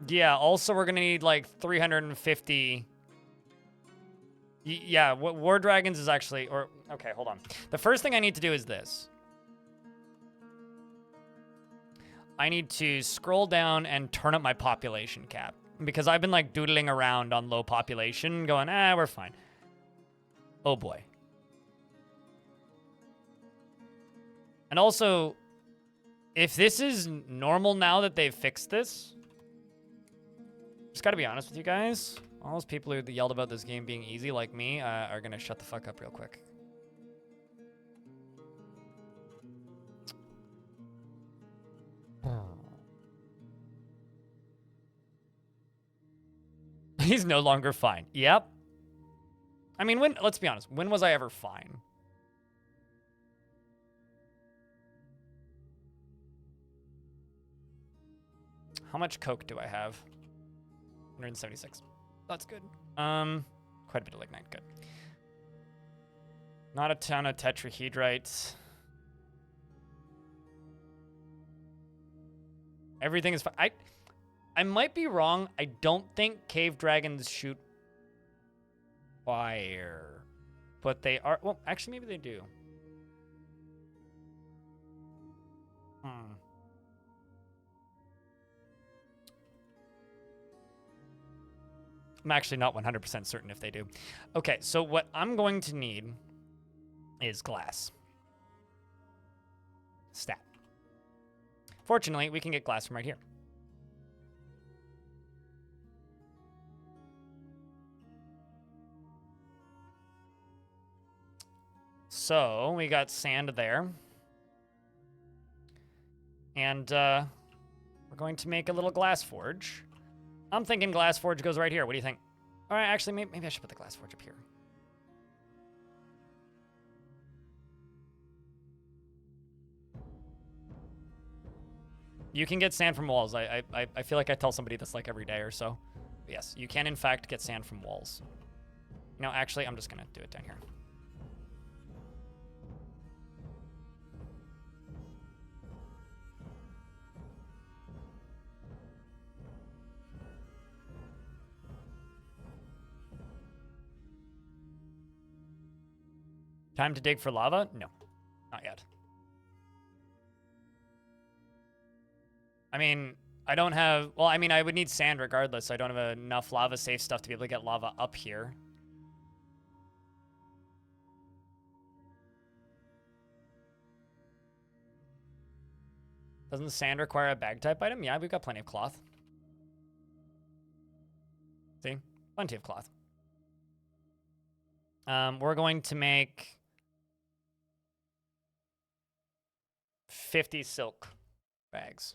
Yeah, also we're gonna need like 350. Yeah, what War Dragons is actually, or, okay, hold on. The first thing I need to do is this. I need to scroll down and turn up my population cap. Because I've been like doodling around on low population, going, we're fine. Oh boy. And also, if this is normal now that they've fixed this, just gotta be honest with you guys. All those people who yelled about this game being easy, like me, are gonna shut the fuck up real quick. He's no longer fine. Yep. I mean, let's be honest. When was I ever fine? How much coke do I have? 176. That's good. Quite a bit of lignite. Good. Not a ton of tetrahedrites. Everything is fine. I might be wrong. I don't think cave dragons shoot fire. But they are... Well, actually, maybe they do. I'm actually not 100% certain if they do. Okay, so what I'm going to need is glass. Stat. Fortunately, we can get glass from right here. So, we got sand there. And we're going to make a little glass forge. I'm thinking glass forge goes right here. What do you think? All right, actually, maybe I should put the glass forge up here. You can get sand from walls. I feel like I tell somebody this like every day or so. But yes, you can in fact get sand from walls. You know, actually, I'm just gonna do it down here. Time to dig for lava? No, not yet. I mean, I don't have... Well, I mean, I would need sand regardless. I don't have enough lava-safe stuff to be able to get lava up here. Doesn't sand require a bag-type item? Yeah, we've got plenty of cloth. See? Plenty of cloth. We're going to make 50 silk bags.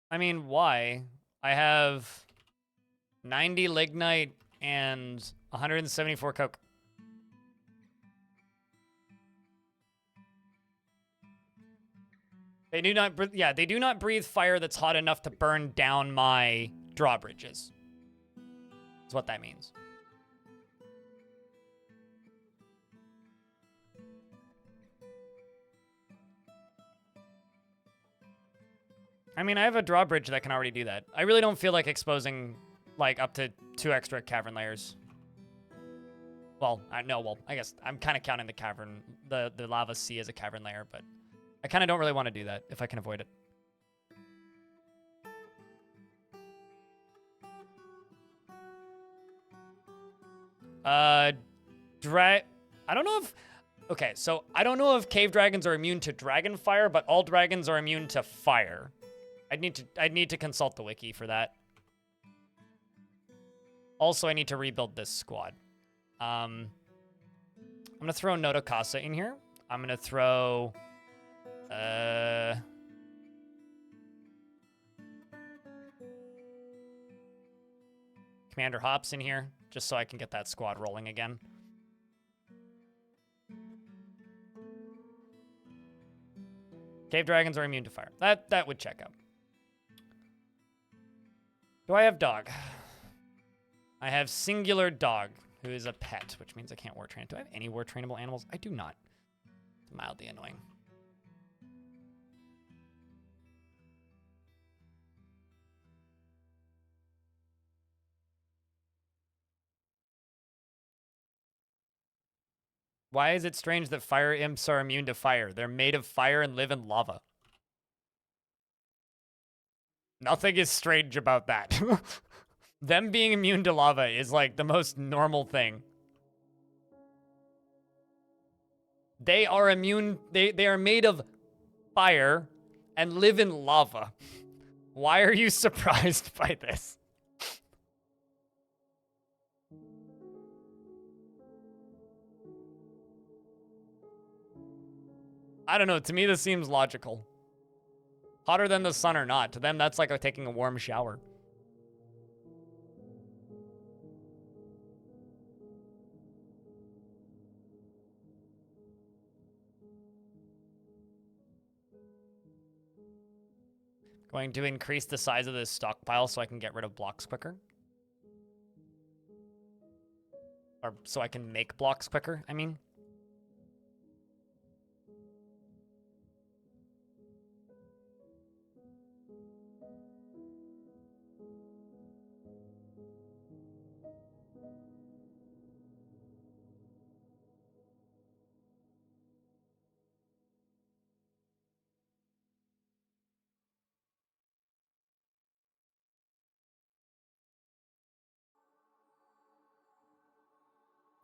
I mean, why? I have 90 lignite and 174 coke. They do not, yeah, they do not breathe fire that's hot enough to burn down my drawbridges. That's what that means. I mean, I have a drawbridge that can already do that. I really don't feel like exposing, like, up to 2 extra cavern layers. Well, no, well, I guess I'm kind of counting the cavern, the lava sea as a cavern layer, but I kind of don't really want to do that if I can avoid it. I don't know if... Okay, so I don't know if cave dragons are immune to dragon fire, but all dragons are immune to fire. I'd need to consult the wiki for that. Also, I need to rebuild this squad. I'm gonna throw Notokasa in here. I'm gonna throw Commander Hops in here, just so I can get that squad rolling again. Cave dragons are immune to fire. That would check out. Do I have dog? I have singular dog, who is a pet, which means I can't war train. Do I have any war trainable animals? I do not. It's mildly annoying. Why is it strange that fire imps are immune to fire? They're made of fire and live in lava. Nothing is strange about that. Them being immune to lava is like the most normal thing. They are immune, they are made of fire and live in lava. Why are you surprised by this? I don't know. To me, this seems logical. Hotter than the sun or not. To them, that's like taking a warm shower. Going to increase the size of this stockpile so I can get rid of blocks quicker. Or so I can make blocks quicker, I mean.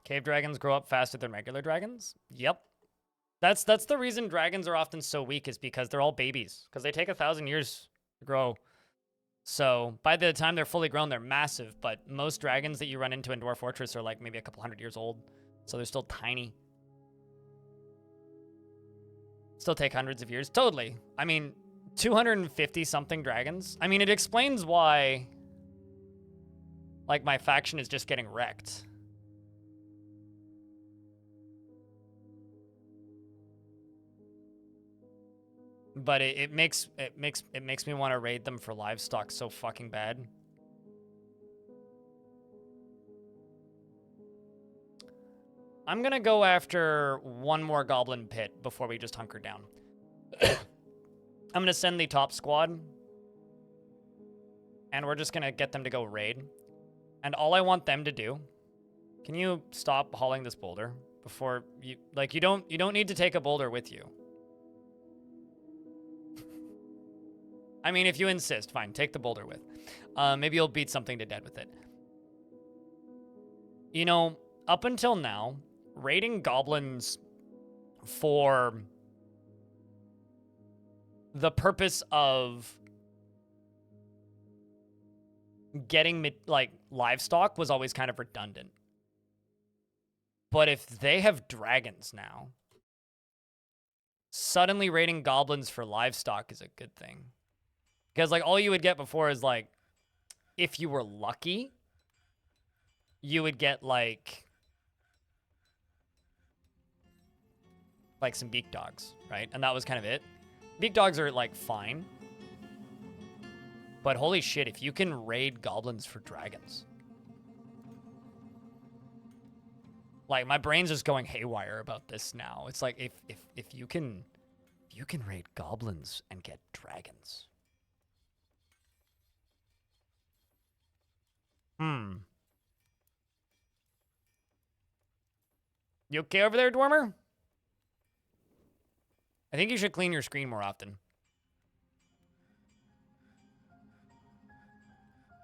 Cave dragons grow up faster than regular dragons? Yep. That's the reason dragons are often so weak, is because they're all babies. Because they take 1,000 years to grow. So by the time they're fully grown, they're massive. But most dragons that you run into in Dwarf Fortress are like maybe a couple 100 years old. So they're still tiny. Still take hundreds of years. Totally. I mean, 250 something dragons. I mean, it explains why like my faction is just getting wrecked. But it makes me want to raid them for livestock so fucking bad. I'm gonna go after one more goblin pit before we just hunker down. I'm gonna send the top squad, and we're just gonna get them to go raid. And all I want them to do, can you stop hauling this boulder before you you don't need to take a boulder with you. I mean, if you insist, fine, take the boulder with. Maybe you'll beat something to death with it. You know, up until now, raiding goblins for the purpose of getting, like, livestock was always kind of redundant. But if they have dragons now, suddenly raiding goblins for livestock is a good thing. Because, like, all you would get before is, like, if you were lucky, you would get, like some beak dogs, right? And that was kind of it. Beak dogs are, like, fine. But holy shit, if you can raid goblins for dragons. Like, my brain's just going haywire about this now. It's like, if you can raid goblins and get dragons. You okay over there, Dwarmer? I think you should clean your screen more often. Is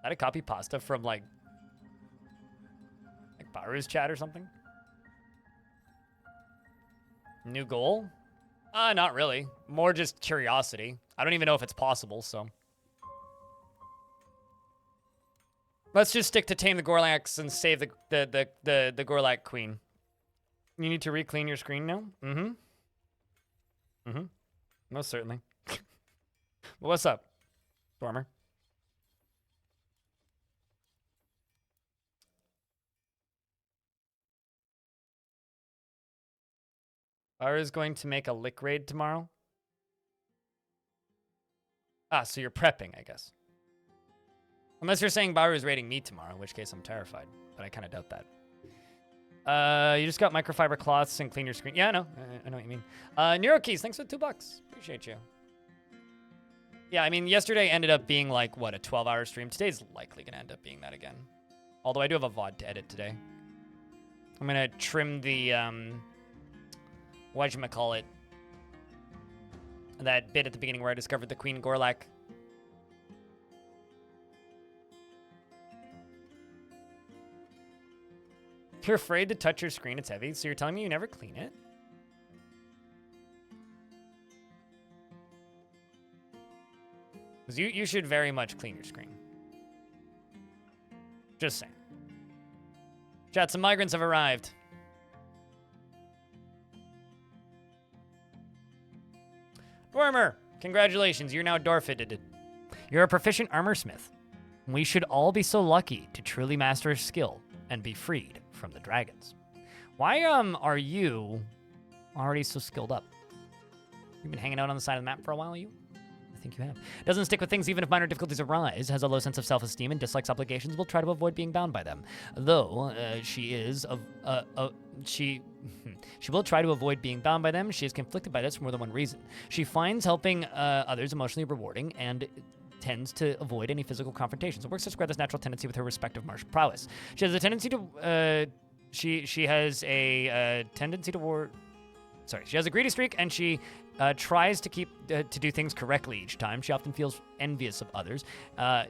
that a copy pasta from, like Baru's chat or something? New goal? Not really. More just curiosity. I don't even know if it's possible, so. Let's just stick to tame the Gorlaks and save the Gorlak queen. You need to re-clean your screen now? Most certainly. Well, what's up, Stormer? Ara's going to make a lick raid tomorrow? Ah, so you're prepping, I guess. Unless you're saying Baru's raiding me tomorrow, in which case I'm terrified. But I kind of doubt that. You just got microfiber cloths and clean your screen. Yeah, I know. I know what you mean. Neurokeys, thanks for $2. Appreciate you. Yeah, I mean, yesterday ended up being like, what, a 12-hour stream. Today's likely going to end up being that again. Although I do have a VOD to edit today. I'm going to trim the, whatchamacallit, that bit at the beginning where I discovered the Queen Gorlak. You're afraid to touch your screen, it's heavy, so you're telling me you never clean it? Because you should very much clean your screen. Just saying. Chat, some migrants have arrived. armor. Congratulations, you're now dwarfed. You're a proficient armor smith. We should all be so lucky to truly master a skill and be freed from the dragons. Why are you already so skilled up? You've been hanging out on the side of the map for a while, you? I think you have. Doesn't stick with things even if minor difficulties arise. Has a low sense of self-esteem and dislikes obligations. Will try to avoid being bound by them. Though she will try to avoid being bound by them. She is conflicted by this for more than one reason. She finds helping others emotionally rewarding and tends to avoid any physical confrontations. It works to square this natural tendency with her respective martial prowess. She has a tendency to she has a tendency toward. Sorry, she has a greedy streak, and she tries to to do things correctly each time. She often feels envious of others.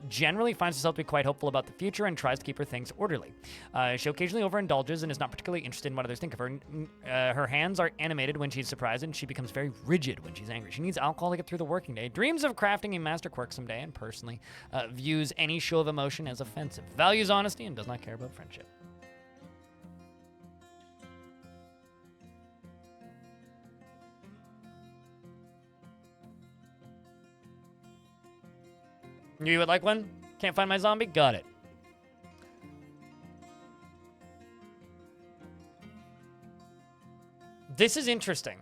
Generally finds herself to be quite hopeful about the future and tries to keep her things orderly. She occasionally overindulges and is not particularly interested in what others think of her. Her hands are animated when she's surprised, and she becomes very rigid when she's angry. She needs alcohol to get through the working day. Dreams of crafting a master quirk someday, and personally views any show of emotion as offensive. Values honesty and does not care about friendship. You would like one? Can't find my zombie? Got it. This is interesting.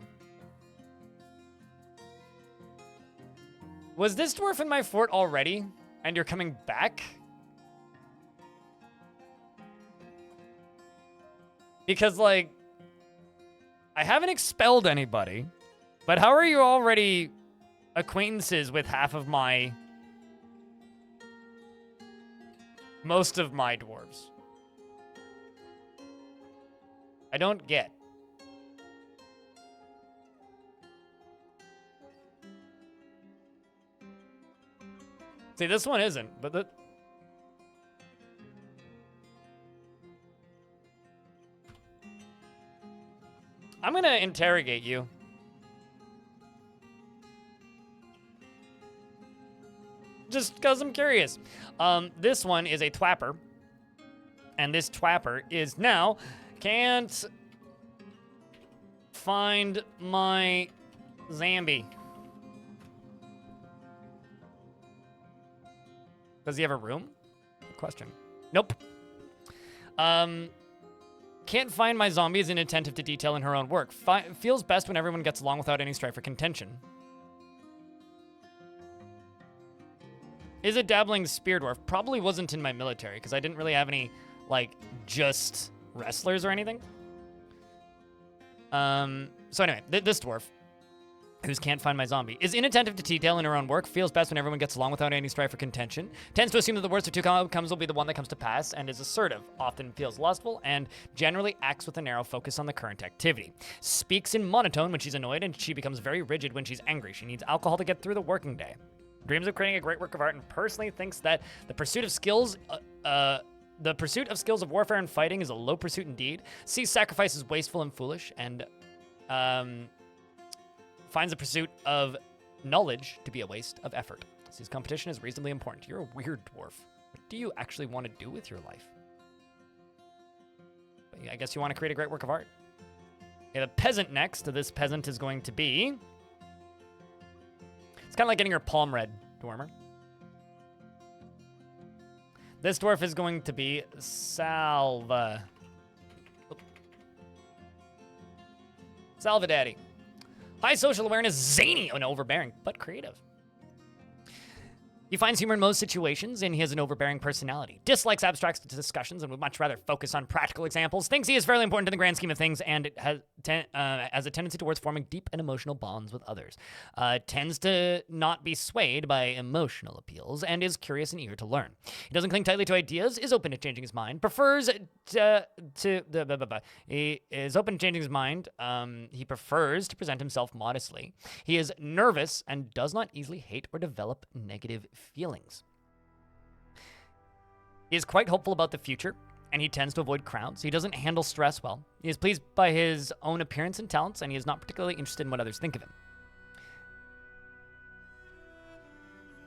Was this dwarf in my fort already? And you're coming back? Because, like, I haven't expelled anybody, but how are you already acquaintances with most of my dwarves? I don't get. See, this one isn't, but I'm gonna interrogate you. Just because I'm curious. This one is a twapper. And this twapper is now can't find my zombie. Does he have a room? Good question. Nope. Can't find my zombie is inattentive to detail in her own work. Feels best when everyone gets along without any strife or contention. Is a dabbling spear dwarf. Probably wasn't in my military because I didn't really have any, like, just wrestlers or anything. So anyway, this dwarf, who's can't find my zombie, is inattentive to detail in her own work, feels best when everyone gets along without any strife or contention, tends to assume that the worst of two outcomes will be the one that comes to pass, and is assertive, often feels lustful, and generally acts with a narrow focus on the current activity. Speaks in monotone when she's annoyed, and she becomes very rigid when she's angry. She needs alcohol to get through the working day. Dreams of creating a great work of art, and personally thinks that the pursuit of skills of warfare and fighting is a low pursuit indeed. Sees sacrifice as wasteful and foolish, and finds the pursuit of knowledge to be a waste of effort. Sees competition as reasonably important. You're a weird dwarf. What do you actually want to do with your life? But yeah, I guess you want to create a great work of art. Okay, the peasant next. This peasant is going to be... It's kind of like getting your palm read, Dwarmer. This dwarf is going to be Salva. Salva Daddy. High social awareness, zany and overbearing, but creative. He finds humor in most situations, and he has an overbearing personality. Dislikes abstract discussions and would much rather focus on practical examples. Thinks he is fairly important in the grand scheme of things, and has a tendency towards forming deep and emotional bonds with others. Tends to not be swayed by emotional appeals, and is curious and eager to learn. He doesn't cling tightly to ideas, is open to changing his mind, He is open to changing his mind. He prefers to present himself modestly. He is nervous and does not easily hate or develop negative feelings. He is quite hopeful about the future, and he tends to avoid crowds. He doesn't handle stress well. He is pleased by his own appearance and talents, and he is not particularly interested in what others think of him.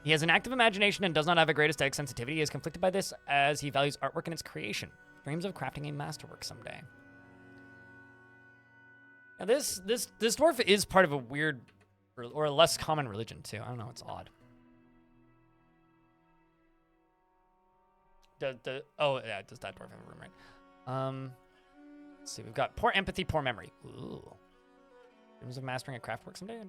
He has an active imagination and does not have a great aesthetic sensitivity. He is conflicted by this as he values artwork and its creation. Dreams of crafting a masterwork someday. Now this dwarf is part of a weird Or a less common religion, too. I don't know. It's odd. Oh, yeah, does that dwarf have a room, right? Let's see. We've got poor empathy, poor memory. Ooh. Dreams of mastering a craft work someday?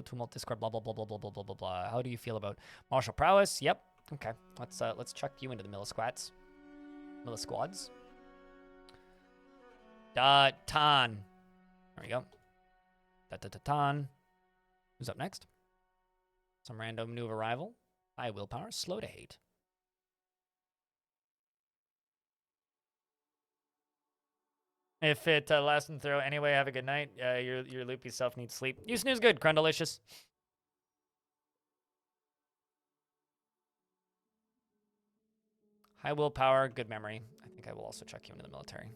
Tumult, discord, blah, blah, blah, blah, blah, blah, blah, blah, blah. How do you feel about martial prowess? Yep. Okay. Let's chuck you into the millisquats. Millisquads. Tan. There we go. Tan. Who's up next? Some random new arrival. High willpower, slow to hate. If it lasts and throw anyway, have a good night. Your loopy self needs sleep. You snooze good, Crundalicious. High willpower, good memory. I think I will also check you into the military.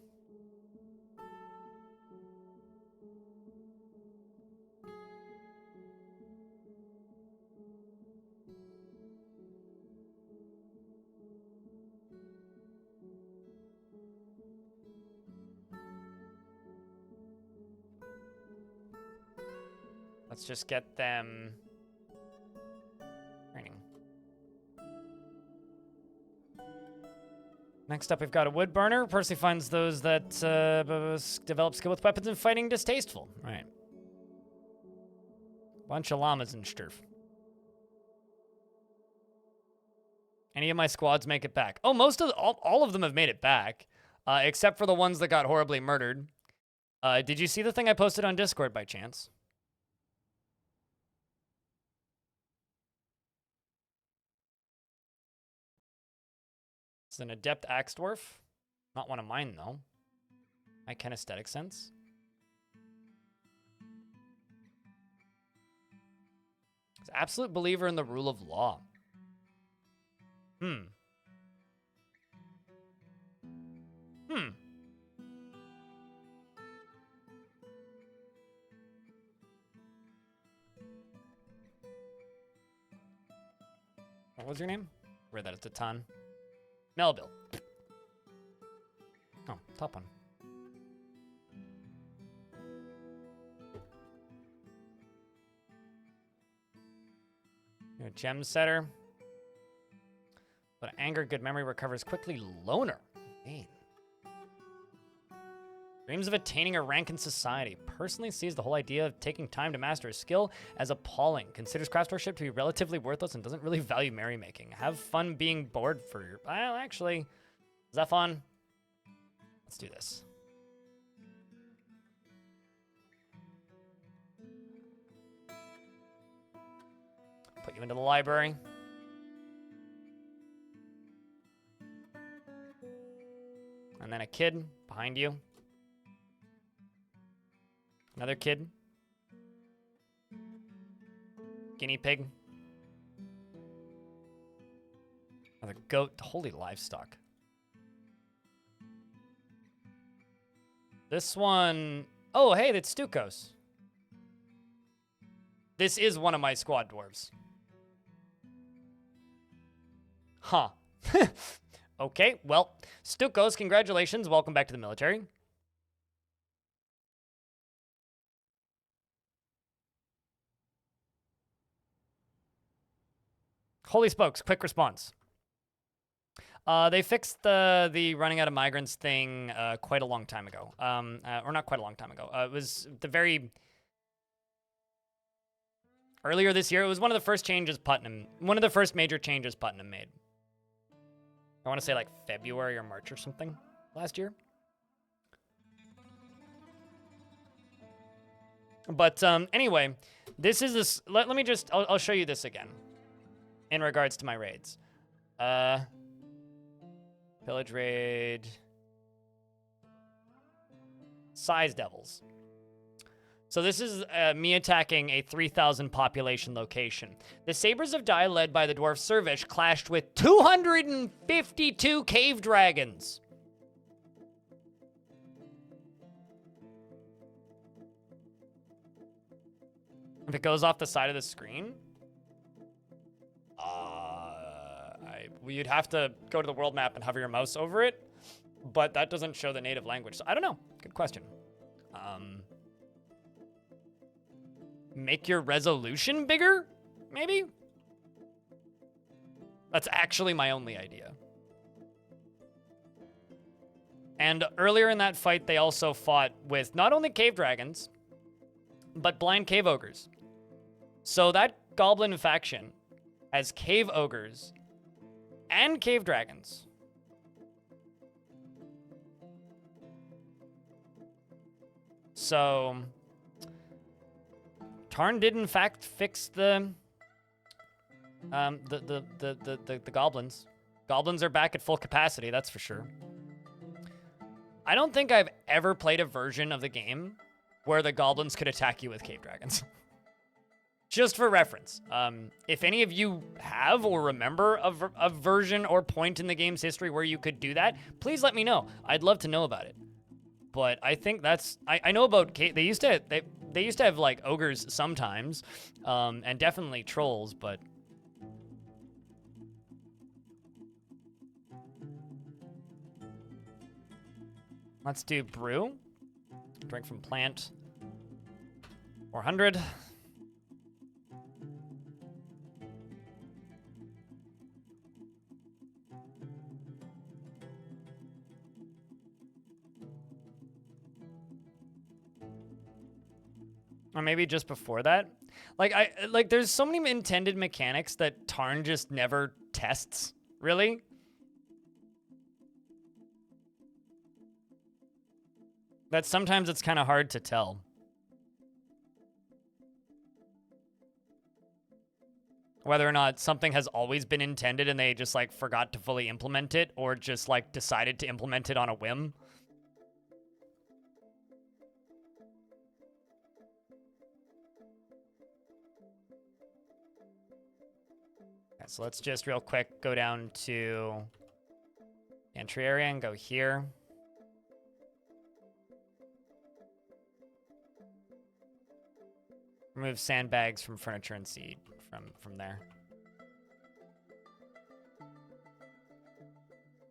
Let's just get them training. Next up, we've got a wood burner. Percy finds those that develop skill with weapons and fighting distasteful. Right. Bunch of llamas and sturf. Any of my squads make it back? Oh, all of them have made it back, except for the ones that got horribly murdered. Did you see the thing I posted on Discord by chance? It's an adept axe dwarf. Not one of mine, though. My kinesthetic sense. He's an absolute believer in the rule of law. What was your name? Read that as a ton. Melville. Oh, top one. You're a gem setter. But anger, good memory, recovers quickly. Loner. Man. Dreams of attaining a rank in society. Personally sees the whole idea of taking time to master a skill as appalling. Considers craftsmanship to be relatively worthless and doesn't really value merrymaking. Have fun being bored for your... Well, actually, is that fun? Let's do this. Put you into the library. And then a kid behind you. Another kid. Guinea pig. Another goat. Holy livestock. This one... Oh, hey, that's Stukos. This is one of my squad dwarves. Huh. Okay, well, Stukos, congratulations. Welcome back to the military. Holy smokes, quick response. They fixed the running out of migrants thing quite a long time ago. Or not quite a long time ago. It was the very... Earlier this year, it was one of the first major changes Putnam made. I want to say like February or March or something last year. But anyway, this is this. Let me just. I'll show you this again. In regards to my raids, pillage raid, size devils. So this is me attacking a 3,000 population location. The Sabers of Die, led by the Dwarf Servish, clashed with 252 cave dragons. If it goes off the side of the screen, you'd have to go to the world map and hover your mouse over it, but that doesn't show the native language. So I don't know. Good question. make your resolution bigger, maybe? That's actually my only idea. And earlier in that fight, they also fought with not only cave dragons, but blind cave ogres. So that goblin faction has cave ogres and cave dragons. So Tarn did in fact fix the goblins. Goblins are back at full capacity, that's for sure. I don't think I've ever played a version of the game where the goblins could attack you with cave dragons. Just for reference. If any of you have or remember a version or point in the game's history where you could do that, please let me know. I'd love to know about it. But I think that's... I know about... They used to have, like, ogres sometimes, and definitely trolls, but... Let's do brew. Drink from plant. 400. Or maybe just before that. Like there's so many intended mechanics that Tarn just never tests, really. That sometimes it's kind of hard to tell. Whether or not something has always been intended and they just like forgot to fully implement it, or just like decided to implement it on a whim. Okay, so let's just real quick go down to entry area and go here. Remove sandbags from furniture and seed from there.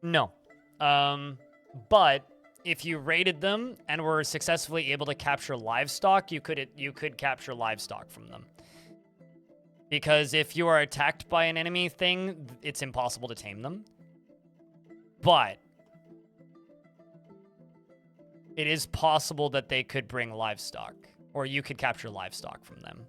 No. But if you raided them and were successfully able to capture livestock, you could capture livestock from them. Because if you are attacked by an enemy thing, it's impossible to tame them. But it is possible that they could bring livestock. Or you could capture livestock from them.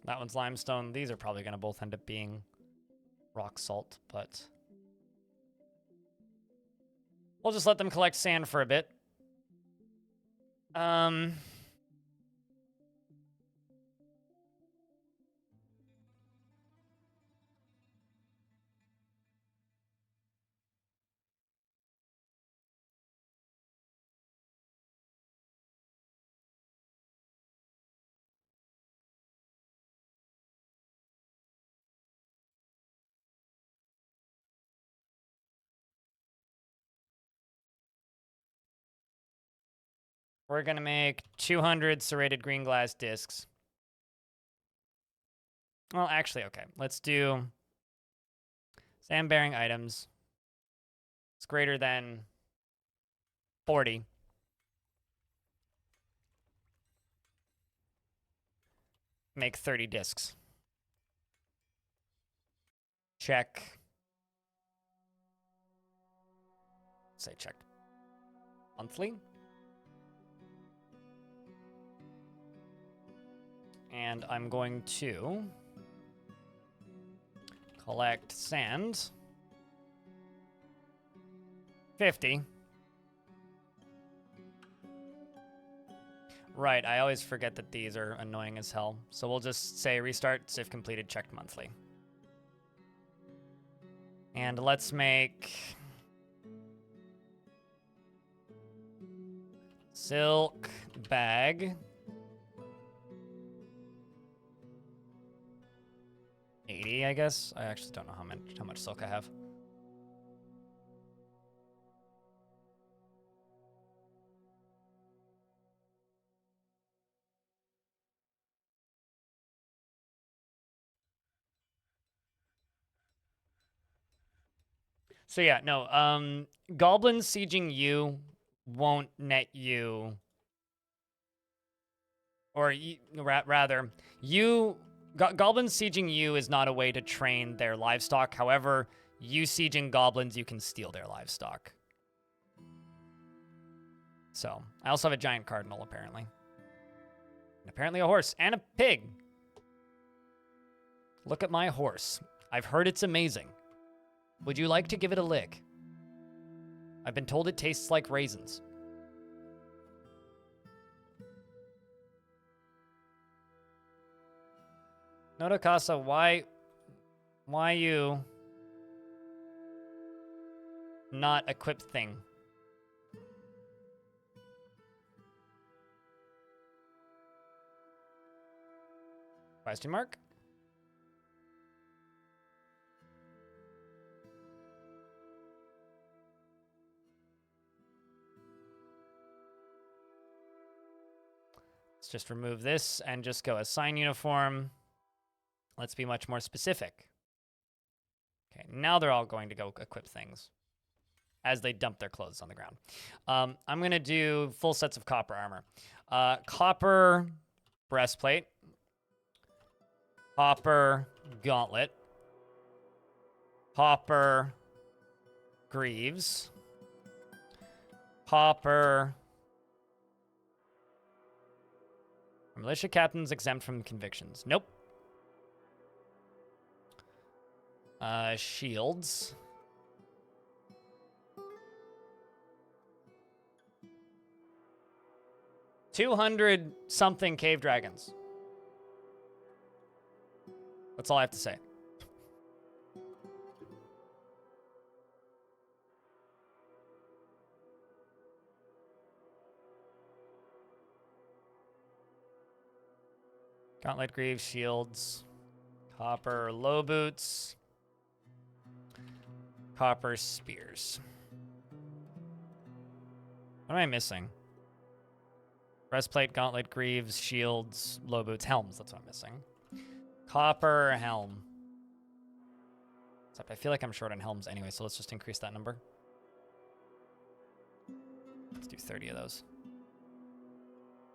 That one's limestone. These are probably going to both end up being rock salt, but... we'll just let them collect sand for a bit. We're going to make 200 serrated green glass discs. Well, actually, okay. Let's do sand-bearing items. It's greater than 40. Make 30 discs. Check. Say check. Monthly. And I'm going to collect sand. 50. Right, I always forget that these are annoying as hell. So we'll just say restart, if completed, checked monthly. And let's make... silk bag. 80, I guess. I actually don't know how much silk I have. So yeah, no. Goblins sieging you won't net you, or rather, goblins sieging you is not a way to train their livestock. However, you sieging goblins, you can steal their livestock. So I also have a giant cardinal apparently, and apparently a horse and a pig. Look at my horse. I've heard it's amazing. Would you like to give it a lick? I've been told it tastes like raisins. Nodakasa, why you not equip thing? Question mark? Let's just remove this and just go assign uniform. Let's be much more specific. Okay, now they're all going to go equip things as they dump their clothes on the ground. I'm going to do full sets of copper armor. Copper breastplate. Copper gauntlet. Copper greaves. Copper... Militia captains exempt from convictions. Nope. Shields. $200 something cave dragons. That's all I have to say. Gauntlet greaves, shields, copper low boots, copper spears. What am I missing? Breastplate, gauntlet, greaves, shields, low boots, helms. That's what I'm missing. Copper helm. Except I feel like I'm short on helms anyway, so let's just increase that number. Let's do 30 of those.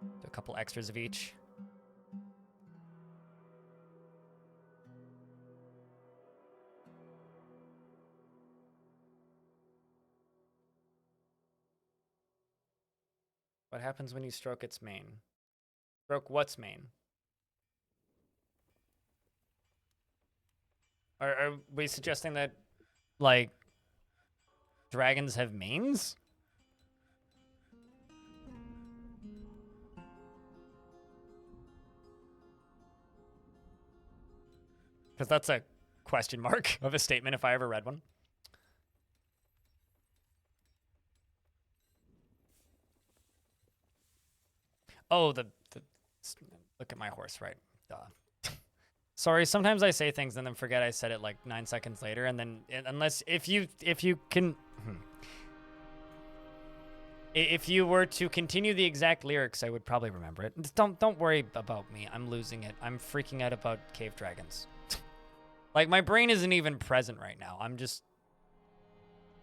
Do a couple extras of each. What happens when you stroke its mane? Stroke what's mane? Are we suggesting that, like, dragons have manes? Because that's a question mark of a statement if I ever read one. Oh, look at my horse, right? Duh. Sorry, sometimes I say things and then forget I said it like 9 seconds later, and then if you can, if you were to continue the exact lyrics, I would probably remember it. Don't worry about me. I'm losing it. I'm freaking out about cave dragons. Like, my brain isn't even present right now. I'm just,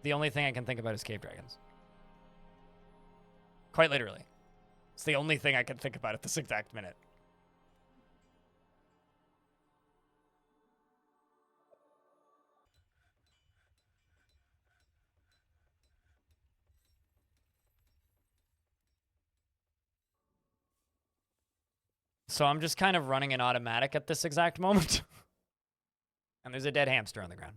the only thing I can think about is cave dragons. Quite literally. It's the only thing I can think about at this exact minute. So I'm just kind of running an automatic at this exact moment. And there's a dead hamster on the ground.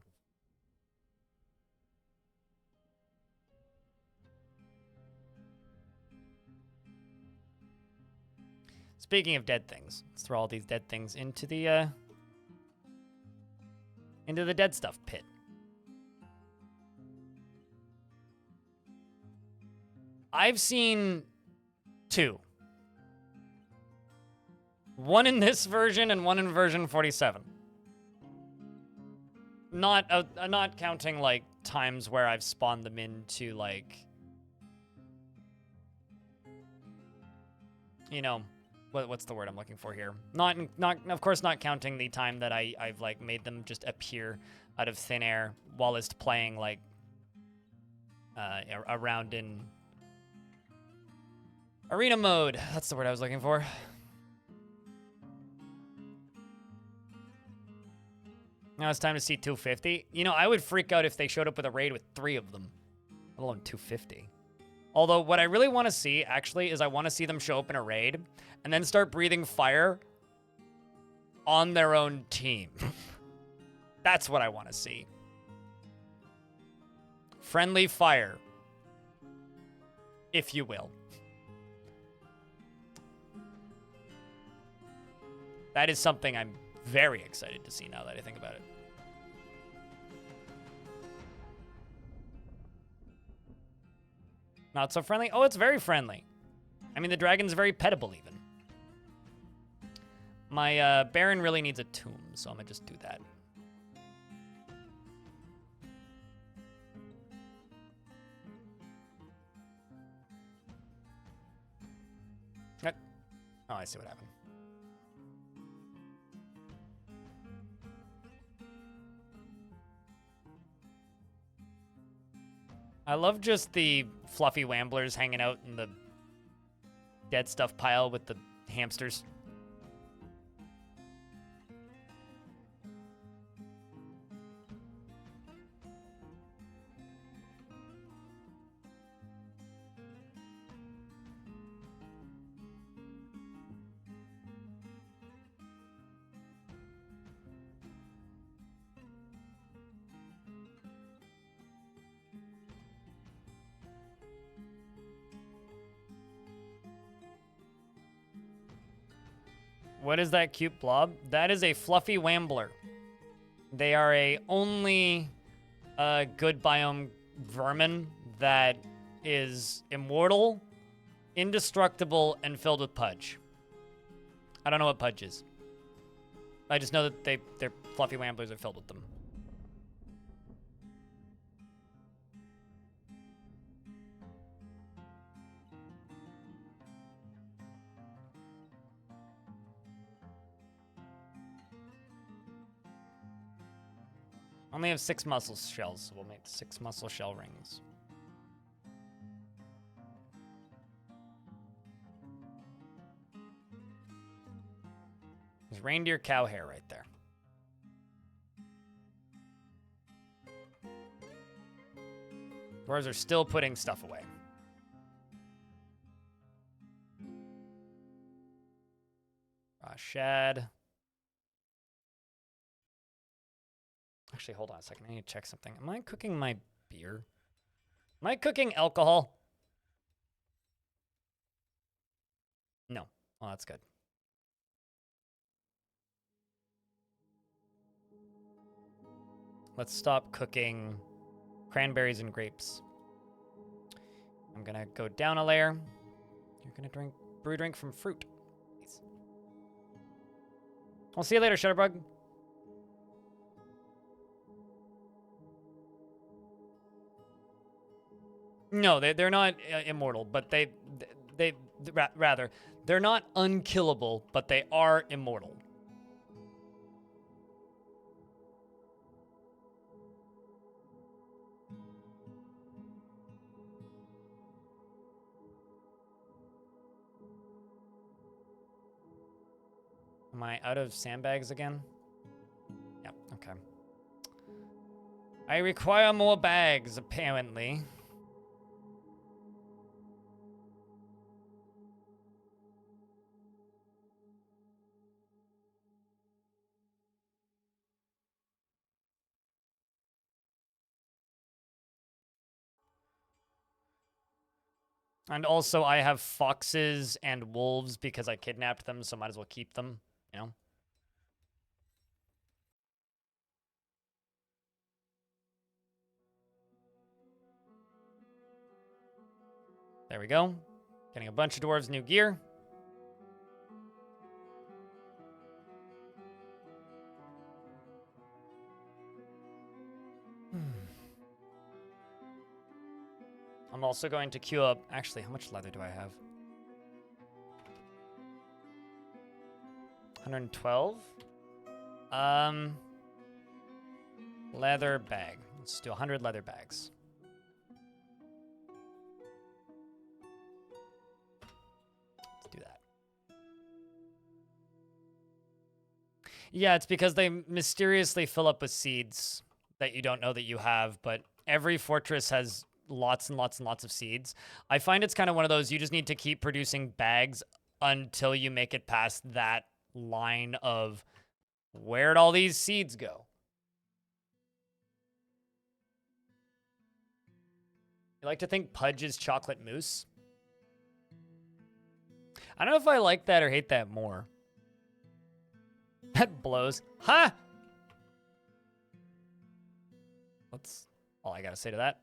Speaking of dead things, let's throw all these dead things into the dead stuff pit. I've seen 2. One in this version and one in version 47. Not counting, like, times where I've spawned them into, like, you know, what's the word I'm looking for here? Not of course not counting the time that I've like made them just appear out of thin air while it's playing like around in arena mode. That's the word I was looking for. Now it's time to see 250. You know, I would freak out if they showed up with a raid with 3 of them, let alone 250. Although what I really want to see, actually, is I want to see them show up in a raid and then start breathing fire on their own team. That's what I want to see. Friendly fire, if you will. That is something I'm very excited to see now that I think about it. Not so friendly? Oh, it's very friendly. I mean, the dragon's very pettable, even. My Baron really needs a tomb, so I'm gonna just do that. Oh, I see what happened. I love just the fluffy wamblers hanging out in the dead stuff pile with the hamsters. What is that cute blob? That is a fluffy wambler. They are a only good biome vermin that is immortal, indestructible, and filled with pudge. I don't know what pudge is. I just know that their fluffy wamblers are filled with them. Only have 6 muscle shells, so we'll make 6 muscle shell rings. There's reindeer cow hair right there. Dwarves are still putting stuff away. Shad. Actually, hold on a second. I need to check something. Am I cooking my beer? Am I cooking alcohol? No. Oh, that's good. Let's stop cooking cranberries and grapes. I'm gonna go down a layer. You're gonna brew drink from fruit. Nice. I'll see you later, Shutterbug. No, they're not immortal, but rather, they're not unkillable, but they are immortal. Am I out of sandbags again? Yep, okay. I require more bags, apparently. And also, I have foxes and wolves because I kidnapped them, so might as well keep them, you know? There we go. Getting a bunch of dwarves new gear. I'm also going to queue up... Actually, how much leather do I have? 112? Leather bag. Let's do 100 leather bags. do that. Yeah, it's because they mysteriously fill up with seeds that you don't know that you have, but every fortress has lots and lots and lots of seeds. I find it's kind of one of those, you just need to keep producing bags until you make it past that line of where'd all these seeds go? You like to think Pudge is chocolate mousse? I don't know if I like that or hate that more. That blows. Huh? That's all I gotta say to that.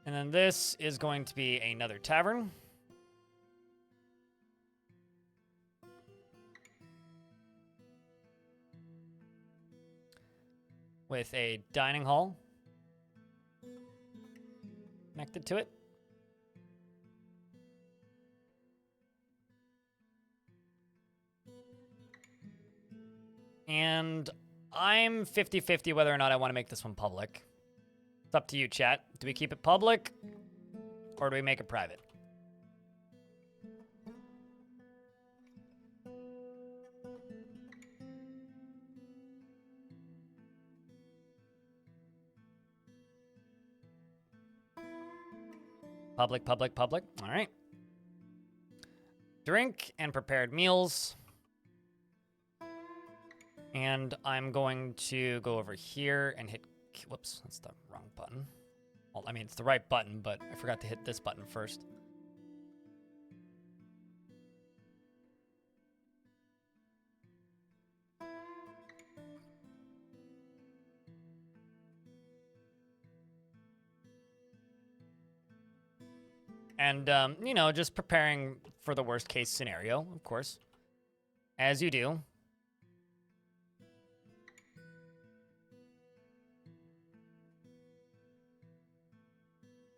And then this is going to be another tavern. With a dining hall connected to it. And I'm 50-50 whether or not I want to make this one public. It's up to you, chat. Do we keep it public or do we make it private? Public, public, public. All right. Drink and prepared meals. And I'm going to go over here and hit... Whoops, that's the wrong button. Well, I mean, it's the right button, but I forgot to hit this button first. And, you know, just preparing for the worst case scenario, of course. As you do.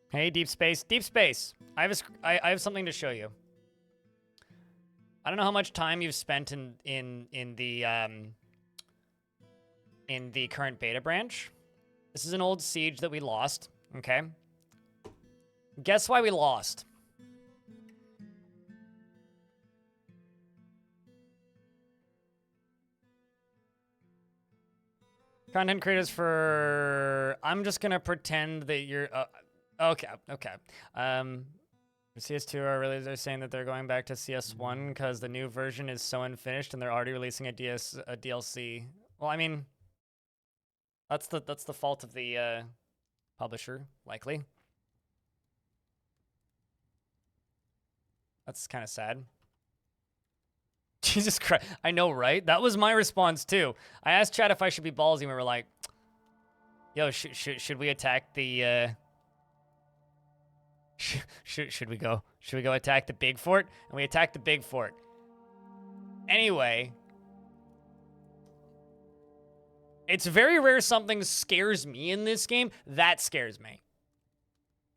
Hey, Deep Space. Deep Space. I have something to show you. I don't know how much time you've spent in the current beta branch. This is an old siege that we lost, okay? Guess why we lost? Content creators for... I'm just gonna pretend that you're... okay. CS2 are really they're saying that they're going back to CS1 because the new version is so unfinished and they're already releasing a DLC. Well, I mean, that's the fault of the publisher, likely. That's kind of sad. Jesus Christ. I know, right? That was my response, too. I asked chat if I should be ballsy, and we were like, yo, should we attack the... Should we go attack the big fort? And we attacked the big fort. Anyway. It's very rare something scares me in this game. That scares me.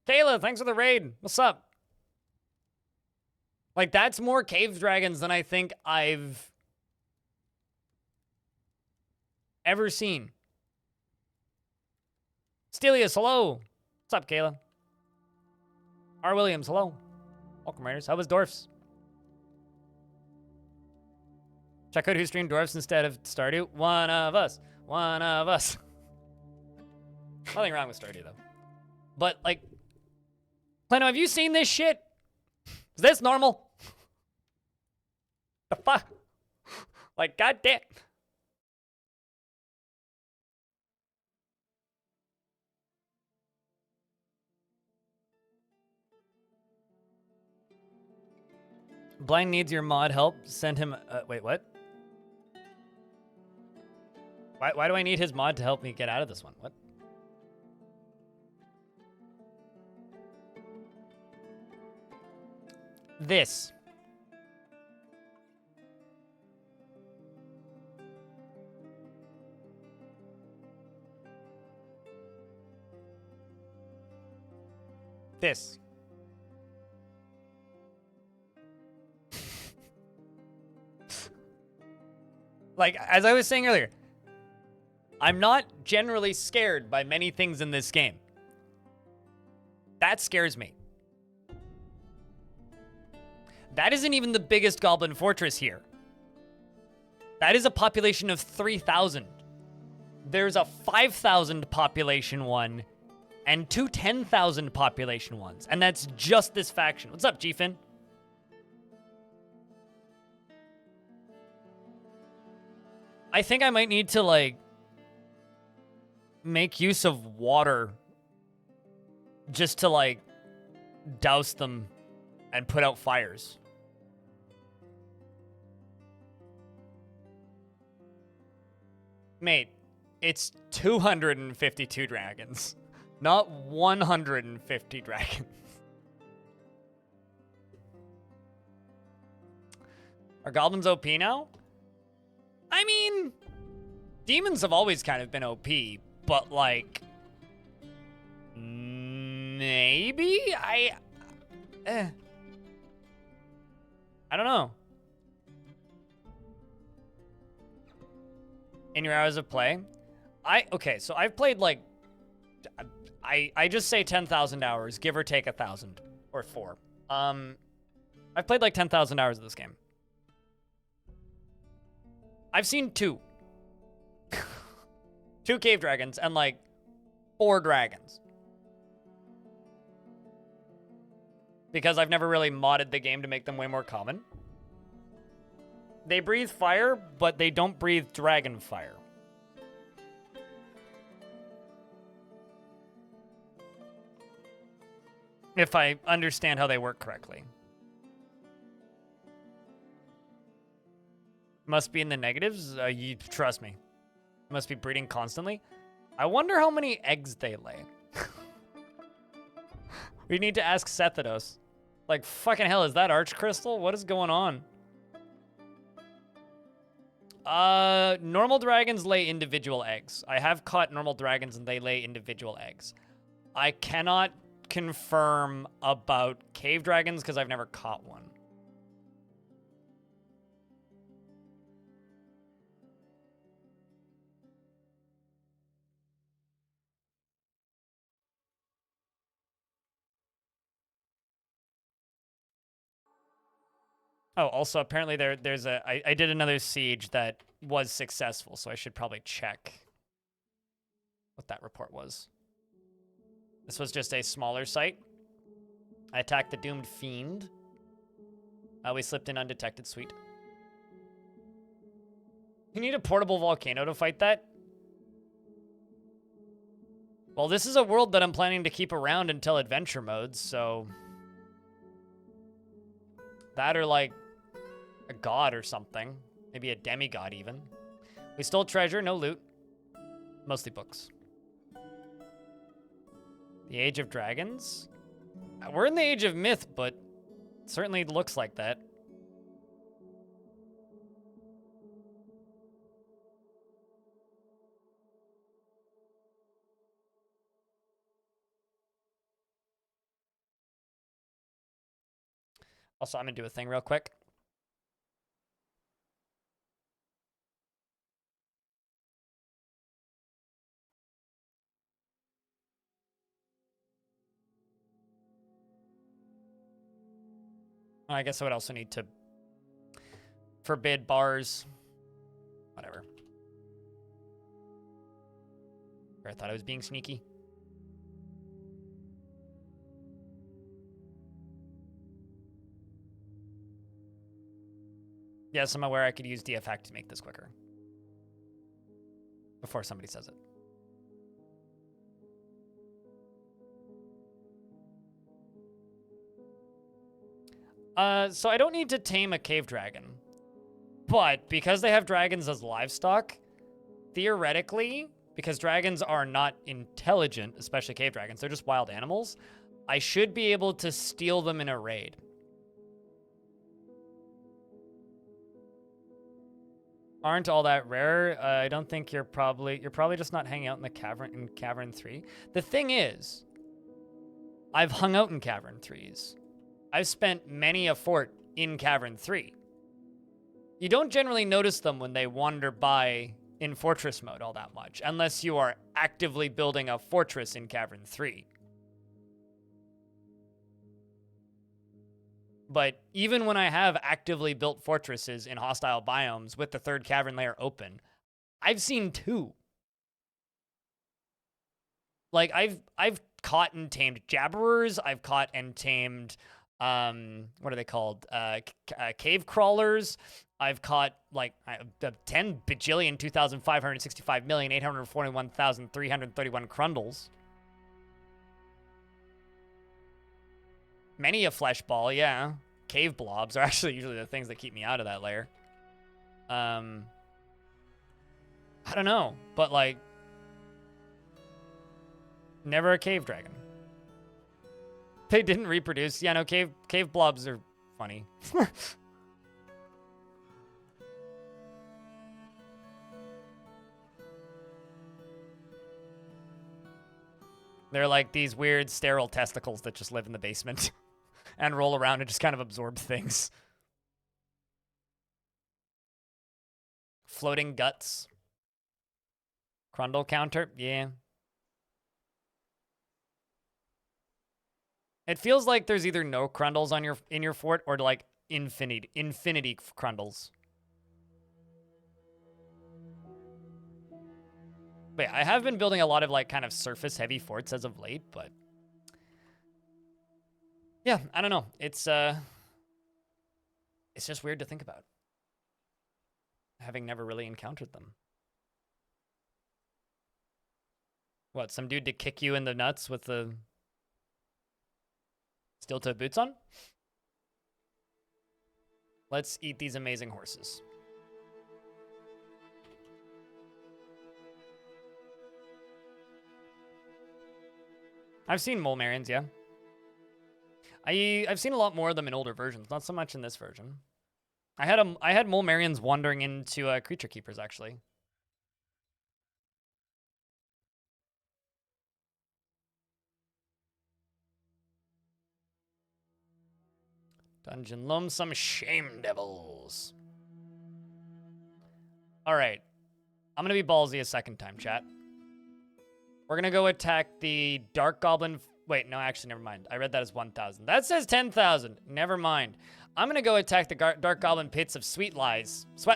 Kayla, thanks for the raid. What's up? Like, that's more cave dragons than I think I've ever seen. Stelius, hello. What's up, Kayla? R. Williams, hello. Welcome, Raiders. How was Dwarfs? Check out who streamed Dwarfs instead of Stardew. One of us. One of us. Nothing wrong with Stardew, though. But, like, Plano, have you seen this shit? Is this normal? The fuck? Like, goddamn. Blind needs your mod help. Send him... wait, what? Why do I need his mod to help me get out of this one? What? This. This. Like, as I was saying earlier, I'm not generally scared by many things in this game. That scares me. That isn't even the biggest goblin fortress here. That is a population of 3,000. There's a 5,000 population one and two 10,000 population ones. And that's just this faction. What's up, G-Fin? I think I might need to, like, make use of water just to, like, douse them and put out fires. Mate, it's 252 dragons, not 150 dragons. Are goblins OP now? I mean, demons have always kind of been OP, but like, maybe? I don't know. In your hours of play? Okay, so I've played like, I just say 10,000 hours, give or take 1,000 or 4. I've played like 10,000 hours of this game. I've seen 2. 2 cave dragons and like 4 dragons. Because I've never really modded the game to make them way more common. They breathe fire, but they don't breathe dragon fire. If I understand how they work correctly. Must be in the negatives? You trust me. Must be breeding constantly. I wonder how many eggs they lay. We need to ask Sethados. Like, fucking hell, is that Arch Crystal? What is going on? Normal dragons lay individual eggs. I have caught normal dragons and they lay individual eggs. I cannot confirm about cave dragons because I've never caught one. Oh, also, apparently there's a... I did another siege that was successful, so I should probably check what that report was. This was just a smaller site. I attacked the Doomed Fiend. We slipped in undetected, sweet. You need a portable volcano to fight that? Well, this is a world that I'm planning to keep around until adventure mode, so... That or, like, a god or something. Maybe a demigod, even. We stole treasure, no loot. Mostly books. The Age of Dragons? We're in the Age of Myth, but it certainly looks like that. Also, I'm gonna do a thing real quick. I guess I would also need to forbid bars. Whatever. I thought I was being sneaky. Yes, I'm aware I could use DF hack to make this quicker. Before somebody says it. So I don't need to tame a cave dragon. But because they have dragons as livestock, theoretically, because dragons are not intelligent, especially cave dragons, they're just wild animals, I should be able to steal them in a raid. Aren't all that rare. I don't think you're probably just not hanging out in the cavern in Cavern 3. The thing is, I've hung out in Cavern 3s. I've spent many a fort in Cavern 3. You don't generally notice them when they wander by in fortress mode all that much, unless you are actively building a fortress in Cavern 3. But even when I have actively built fortresses in hostile biomes with the third cavern layer open, I've seen 2. Like, I've caught and tamed jabberers, I've caught and tamed, what are they called? Cave crawlers. I've caught, like, 10 bajillion 2,565,841,331 crundles. Many a flesh ball, yeah. Cave blobs are actually usually the things that keep me out of that layer. I don't know, but, like, never a cave dragon. They didn't reproduce. Yeah, no, cave blobs are funny. They're like these weird sterile testicles that just live in the basement and roll around and just kind of absorb things. Floating guts. Crundle counter, yeah. It feels like there's either no crundles on in your fort or like infinity crundles. But yeah, I have been building a lot of like kind of surface heavy forts as of late, but yeah, I don't know. It's just weird to think about, having never really encountered them. What, some dude to kick you in the nuts with the steel-toed boots on? Let's eat these amazing horses. I've seen mole marions, yeah. I've seen a lot more of them in older versions, not so much in this version. I had mole marions wandering into creature keepers actually. Dungeon lonesome shame devils. All right, I'm gonna be ballsy a second time, chat. We're gonna go attack the Dark Goblin. Wait, no, actually, never mind. I read that as 1,000. That says 10,000. Never mind. I'm gonna go attack the Dark Goblin pits of sweat lies. See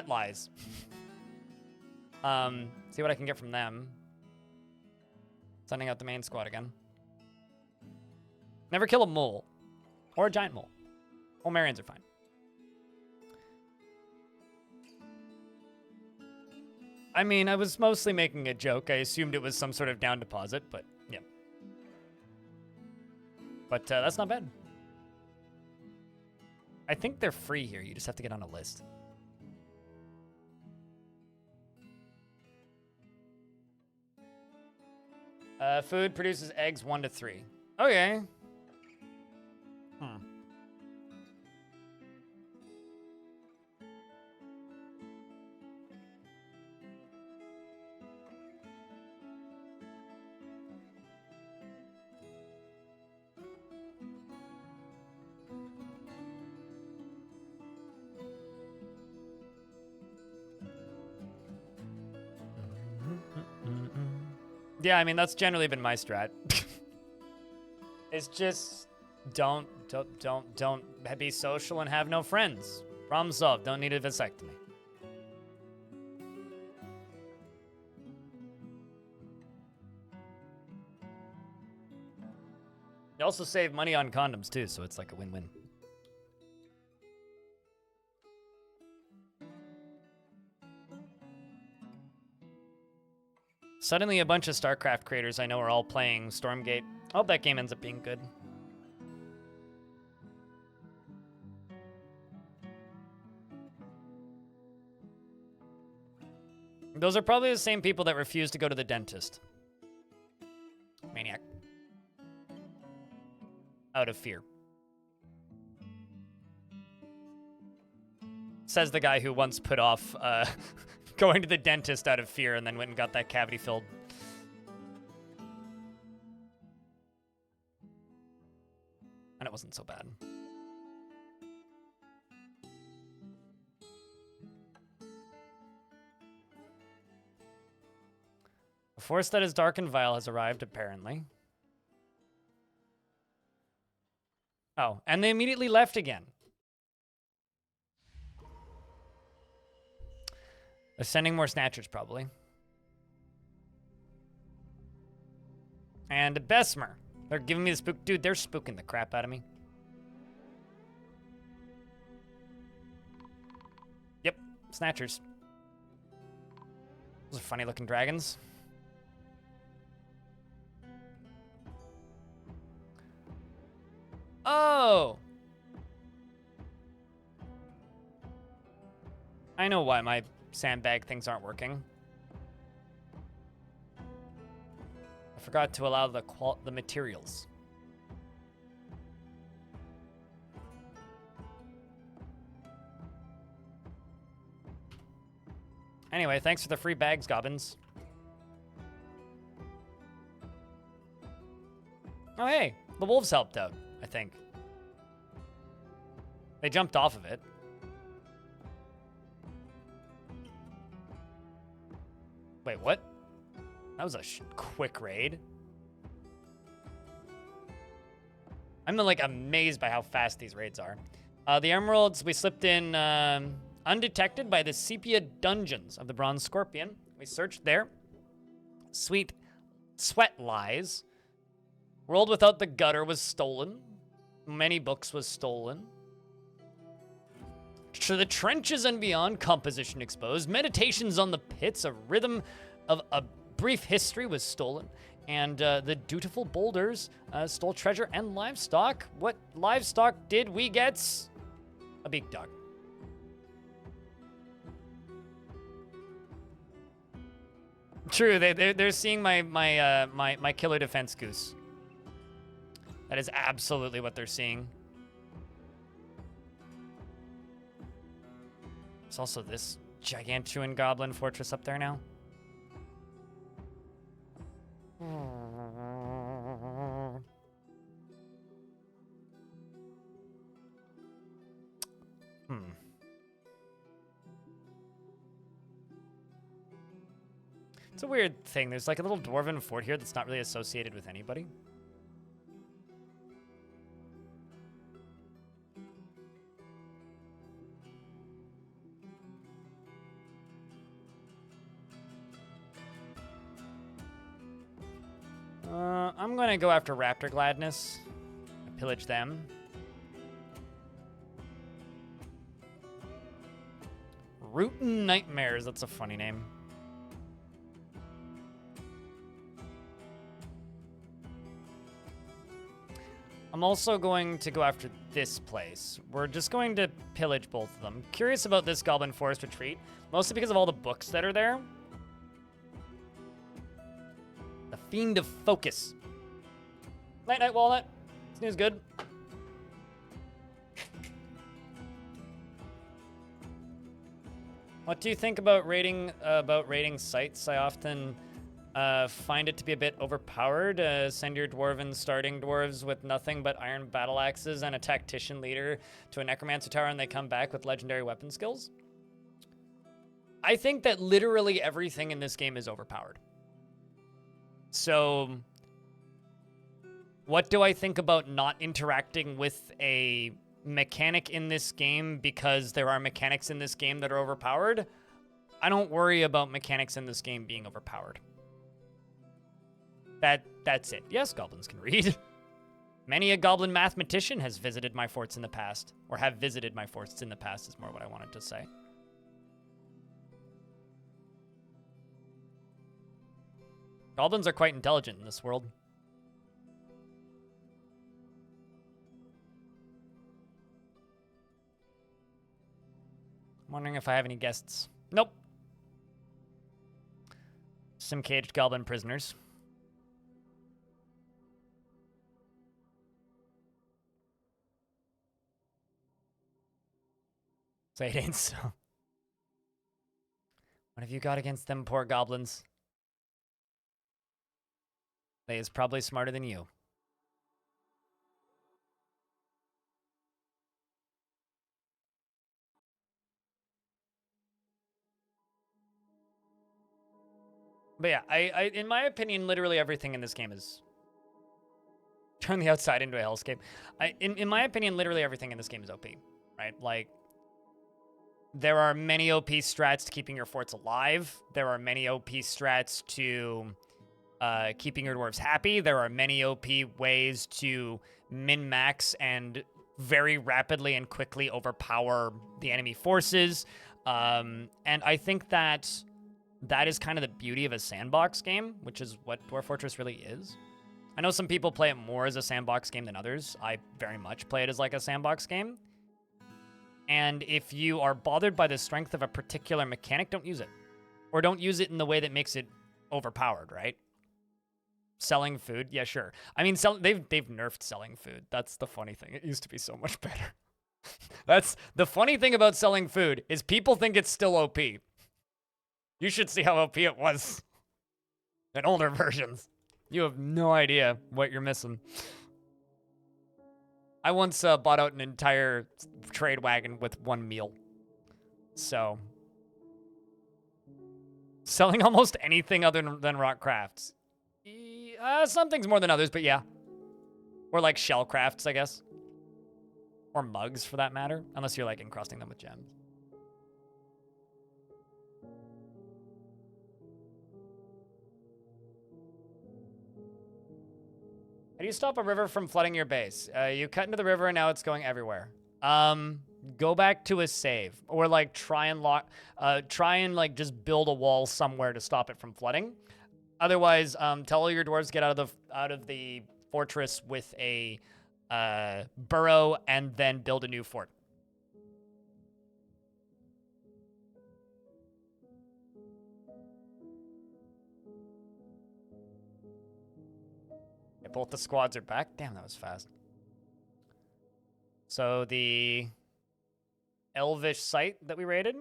what I can get from them. Sending out the main squad again. Never kill a mole. Or a giant mole. Mole marions are fine. I mean, I was mostly making a joke. I assumed it was some sort of down deposit, but yeah. But that's not bad. I think they're free here. You just have to get on a list. Food produces eggs 1 to 3. Okay. Yeah, I mean, that's generally been my strat. It's just don't be social and have no friends. Problem solved. Don't need a vasectomy. You also save money on condoms too, so it's like a win-win. Suddenly a bunch of StarCraft creators I know are all playing Stormgate. I hope that game ends up being good. Those are probably the same people that refuse to go to the dentist. Maniac. Out of fear. Says the guy who once put off going to the dentist out of fear and then went and got that cavity filled. And it wasn't so bad. The force that is dark and vile has arrived, apparently. Oh, and they immediately left again. They're sending more snatchers, probably. And a Bessemer. They're giving me the spook. Dude, they're spooking the crap out of me. Yep, snatchers. Those are funny looking dragons. Oh! I know why my sandbag things aren't working. I forgot to allow the materials. Anyway, thanks for the free bags, goblins. Oh, hey, the wolves helped out, I think. They jumped off of it. Wait, what? That was a quick raid. I'm like amazed by how fast these raids are. The emeralds we slipped in undetected by the sepia dungeons of the Bronze Scorpion. We searched there. Sweet sweat lies. World without the gutter was stolen. Many books was stolen. To the trenches and beyond, composition exposed. Meditations on the pits, a rhythm of a brief history was stolen. And the dutiful boulders stole treasure and livestock. What livestock did we get? A big dog. True, they're seeing my killer defense goose. That is absolutely what they're seeing. There's also this gigantuan goblin fortress up there now. It's a weird thing. There's like a little dwarven fort here that's not really associated with anybody. I'm gonna go after Raptor Gladness. Pillage them. Rootin' Nightmares, that's a funny name. I'm also going to go after this place. We're just going to pillage both of them. Curious about this Goblin Forest Retreat, mostly because of all the books that are there. The Fiend of Focus. Night, night, Walnut. Snooze good. What do you think about raiding sites? I often find it to be a bit overpowered. Send your dwarven starting dwarves with nothing but iron battle axes and a tactician leader to a necromancer tower, and they come back with legendary weapon skills. I think that literally everything in this game is overpowered. So, what do I think about not interacting with a mechanic in this game because there are mechanics in this game that are overpowered? I don't worry about mechanics in this game being overpowered. That's it. Yes, goblins can read. Many a goblin mathematician has visited my forts in the past, or have visited my forts in the past is more what I wanted to say. Goblins are quite intelligent in this world. I'm wondering if I have any guests. Nope. Some caged goblin prisoners. So it ain't so. What have you got against them poor goblins? They is probably smarter than you. But yeah, in my opinion, literally everything in this game is turn the outside into a hellscape. In my opinion, literally everything in this game is OP, right? Like, there are many OP strats to keeping your forts alive. There are many OP strats to keeping your dwarves happy. There are many OP ways to min-max and very rapidly and quickly overpower the enemy forces. And I think that is kind of the beauty of a sandbox game, which is what Dwarf Fortress really is. I know some people play it more as a sandbox game than others. I very much play it as like a sandbox game. And if you are bothered by the strength of a particular mechanic, don't use it. Or don't use it in the way that makes it overpowered, right? Selling food? Yeah, sure. I mean, they've nerfed selling food. That's the funny thing. It used to be so much better. That's the funny thing about selling food is people think it's still OP. You should see how OP it was in older versions. You have no idea what you're missing. I once bought out an entire trade wagon with one meal. So, selling almost anything other than rock crafts. Some things more than others, but yeah. Or like shell crafts, I guess. Or mugs, for that matter. Unless you're like encrusting them with gems. How do you stop a river from flooding your base? You cut into the river and now it's going everywhere. Go back to a save, or like try and like just build a wall somewhere to stop it from flooding. Otherwise, tell all your dwarves to get out of the fortress with a burrow and then build a new fort. Both the squads are back. Damn, that was fast. So the elvish site that we raided,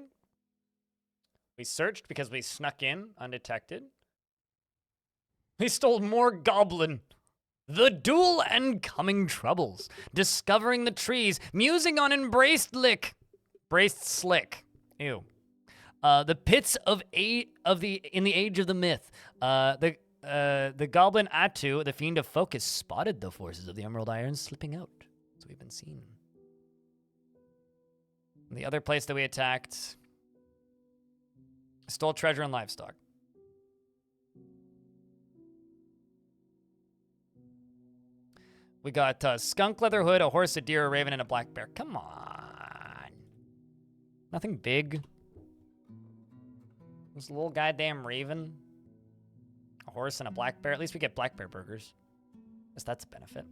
we searched because we snuck in undetected. We stole more goblin. The duel and coming troubles. Discovering the trees. Musing on embraced lick. Braced slick. Ew. The pits in the age of the myth. The goblin Atu, the fiend of focus, spotted the forces of the Emerald Iron slipping out. So we've been seen. The other place that we attacked, stole treasure and livestock. We got a skunk leather hood, a horse, a deer, a raven, and a black bear. Come on. Nothing big. This little goddamn raven. A horse and a black bear. At least we get black bear burgers. Guess that's a benefit.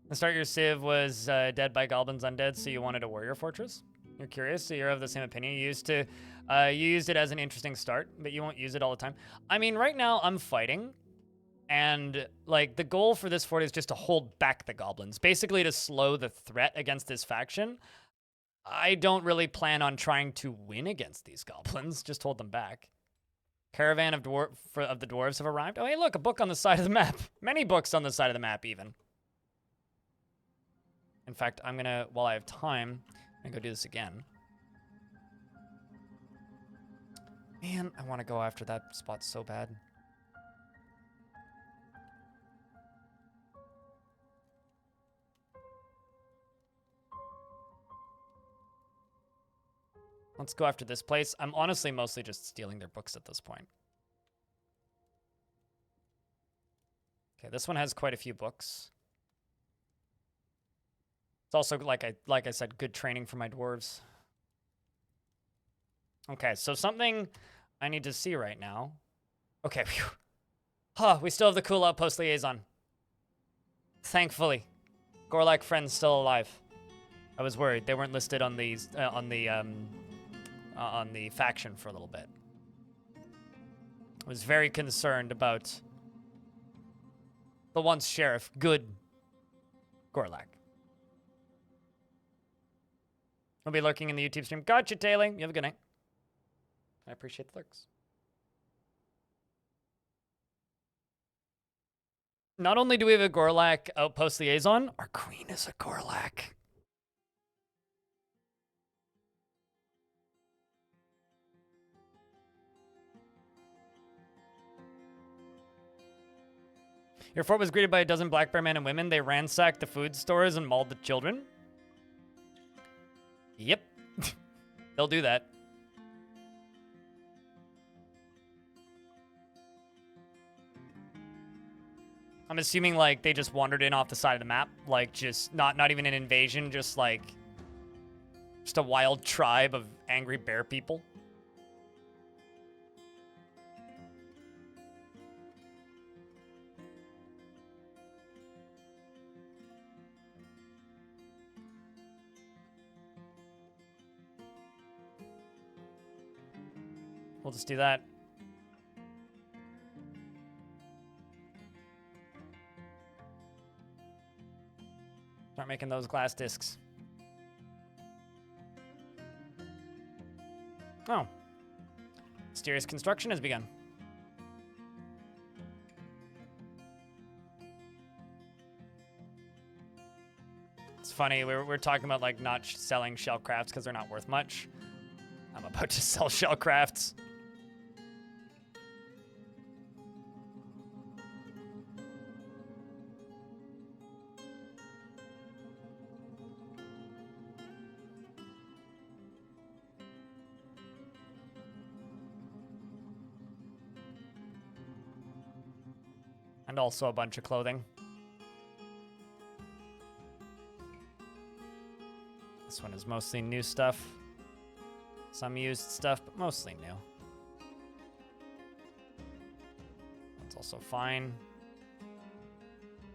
The start your civ was dead by goblins undead, so you wanted a warrior fortress? You're curious, so you're of the same opinion. You used it as an interesting start, but you won't use it all the time. I mean, right now I'm fighting. And, like, the goal for this fort is just to hold back the goblins. Basically to slow the threat against this faction. I don't really plan on trying to win against these goblins. Just hold them back. Caravan of the dwarves have arrived. Oh, hey, look, a book on the side of the map. Many books on the side of the map, even. In fact, I'm gonna, while I have time, I'm gonna go do this again. Man, I want to go after that spot so bad. Let's go after this place. I'm honestly mostly just stealing their books at this point. Okay, this one has quite a few books. It's also, like I said, good training for my dwarves. Okay, so something I need to see right now. Okay, phew. Huh, we still have the cool outpost liaison. Thankfully. Gorlak friend's still alive. I was worried. They weren't listed on these, on the faction for a little bit. I was very concerned about the once sheriff, good Gorlak. I'll be lurking in the YouTube stream. Gotcha, Taylor. You have a good night. I appreciate the lurks. Not only do we have a Gorlak outpost liaison, our queen is a Gorlak. Your fort was greeted by a dozen black bear men and women. They ransacked the food stores and mauled the children. Yep. They'll do that. I'm assuming, like, they just wandered in off the side of the map. Like, just not even an invasion, just, like, just a wild tribe of angry bear people. We'll just do that. Start making those glass discs. Oh. Mysterious construction has begun. It's funny, we're talking about, like, not selling shell crafts because they're not worth much. I'm about to sell shell crafts. And also a bunch of clothing. This one is mostly new stuff. Some used stuff, but mostly new. That's also fine.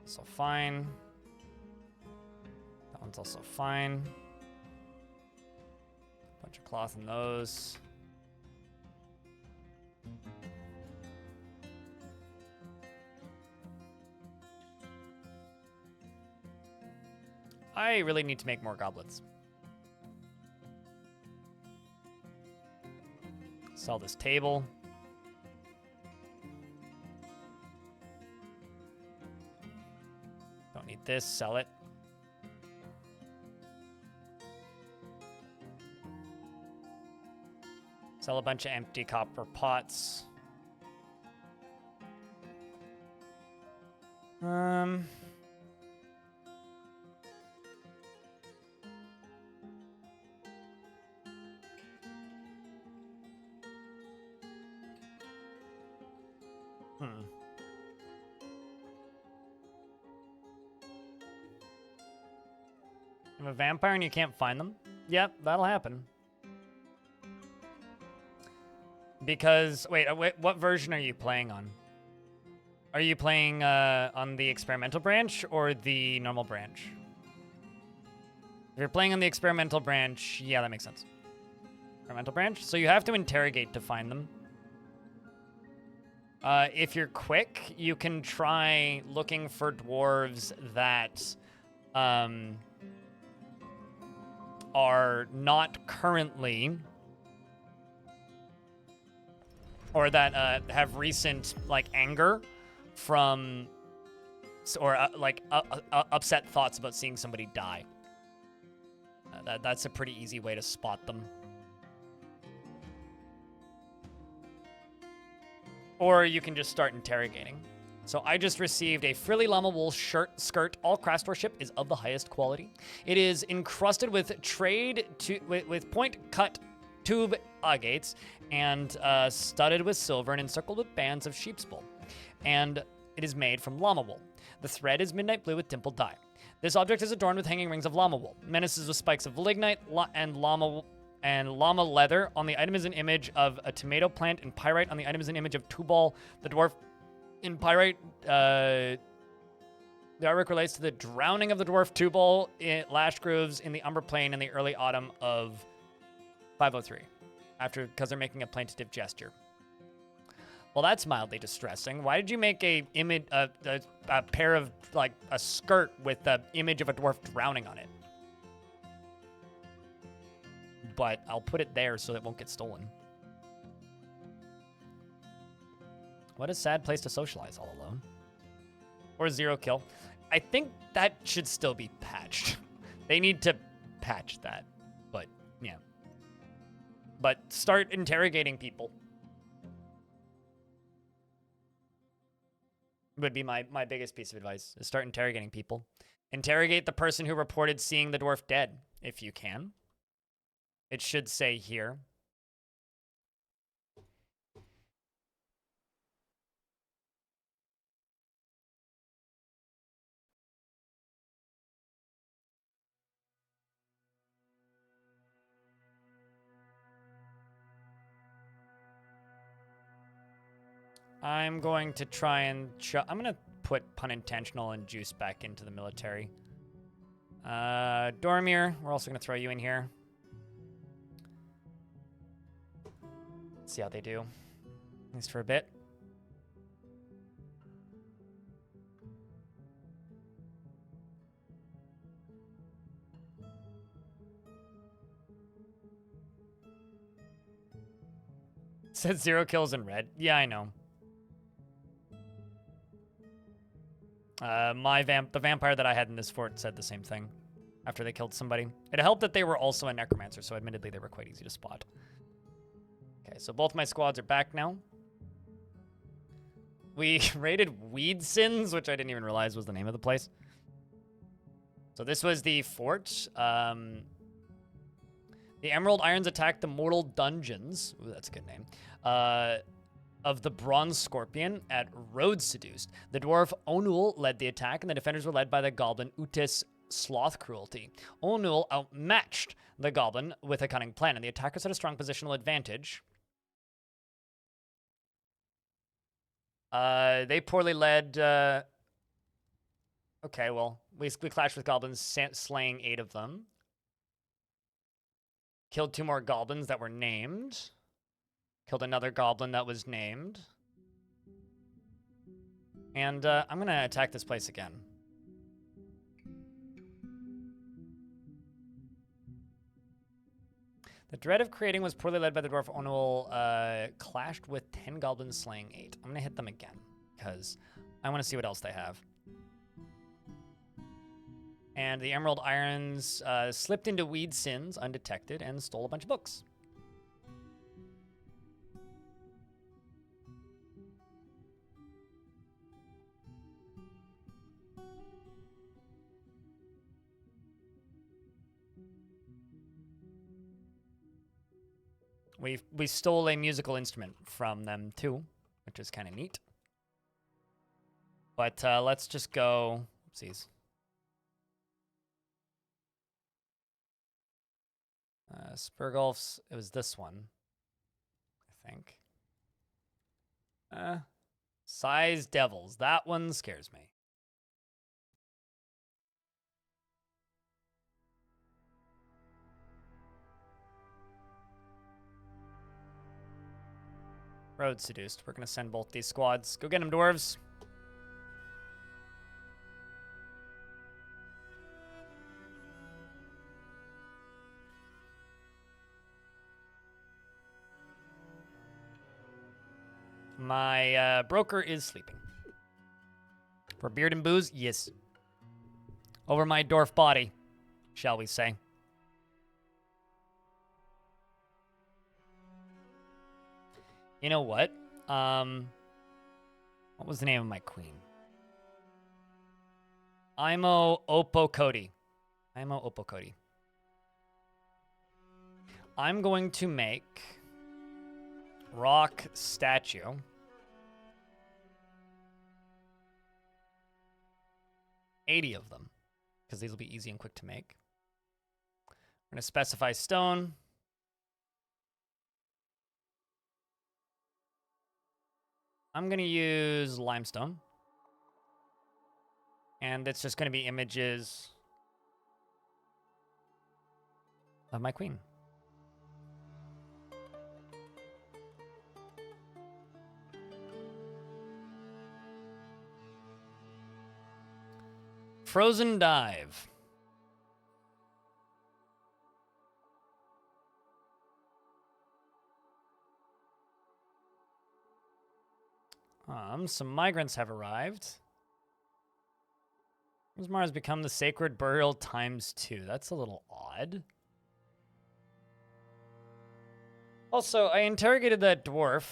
Also fine. That one's also fine. Bunch of cloth in those. I really need to make more goblets. Sell this table. Don't need this, sell it. Sell a bunch of empty copper pots. You have a vampire and you can't find them? Yep, that'll happen. Because, wait, what version are you playing on? Are you playing on the experimental branch or the normal branch? If you're playing on the experimental branch, yeah, that makes sense. Experimental branch? So you have to interrogate to find them. If you're quick, you can try looking for dwarves that are not currently, or that have recent, like, anger from, or upset thoughts about seeing somebody die. That's a pretty easy way to spot them. Or you can just start interrogating. So I just received a frilly llama wool skirt. All craftsmanship is of the highest quality. It is encrusted with with point cut tube agates and studded with silver and encircled with bands of sheep's wool. And it is made from llama wool. The thread is midnight blue with dimpled dye. This object is adorned with hanging rings of llama wool. Menaces with spikes of lignite and llama leather. On the item is an image of a tomato plant, and pyrite on the item is an image of Tubal, the dwarf. In pyrite, the artwork relates to the drowning of the dwarf Tubal in lash grooves in the Umber Plain in the early autumn of 503, because they're making a plaintive gesture. Well, that's mildly distressing. Why did you make a pair of, like, a skirt with the image of a dwarf drowning on it? But I'll put it there so it won't get stolen. What a sad place to socialize all alone. Or 0 kill. I think that should still be patched. They need to patch that. But, yeah. But start interrogating people. Would be my biggest piece of advice, is start interrogating people. Interrogate the person who reported seeing the dwarf dead, if you can. It should say here. I'm going to try and... I'm going to put pun intentional and juice back into the military. Dormir, we're also going to throw you in here. Let's see how they do. At least for a bit. It said 0 kills in red. Yeah, I know. The vampire that I had in this fort said the same thing after they killed somebody. It helped that they were also a necromancer, so admittedly they were quite easy to spot. Okay, so both my squads are back now. We raided Weed Sins, which I didn't even realize was the name of the place. So this was the fort. The Emerald Irons attacked the Mortal Dungeons. Ooh, that's a good name. Of the Bronze Scorpion at Road Seduced. The dwarf Onul led the attack, and the defenders were led by the goblin Utis Sloth Cruelty. Onul outmatched the goblin with a cunning plan, and the attackers had a strong positional advantage. They poorly led... Okay, well, we clashed with goblins, slaying 8 of them. Killed 2 more goblins that were named. Killed another goblin that was named. And I'm going to attack this place again. The dread of creating was poorly led by the dwarf Onul, clashed with 10 goblins slaying 8. I'm going to hit them again, because I want to see what else they have. And the Emerald Irons slipped into Weed Sins undetected and stole a bunch of books. We stole a musical instrument from them too, which is kind of neat. But let's just go. Oopsies. Spurgolf's. It was this one, I think. Size Devils. That one scares me. Road Seduced. We're going to send both these squads. Go get them, dwarves. My broker is sleeping. For beard and booze? Yes. Over my dwarf body, shall we say. You know what? What was the name of my queen? Imo Opokoti. Imo Opokoti. I'm going to make rock statue. $80 of them, because these will be easy and quick to make. We're going to specify stone. I'm going to use limestone. And it's just going to be images of my queen. Frozen Dive. Some migrants have arrived. Mars has become the sacred burial ×2. That's a little odd. Also, I interrogated that dwarf.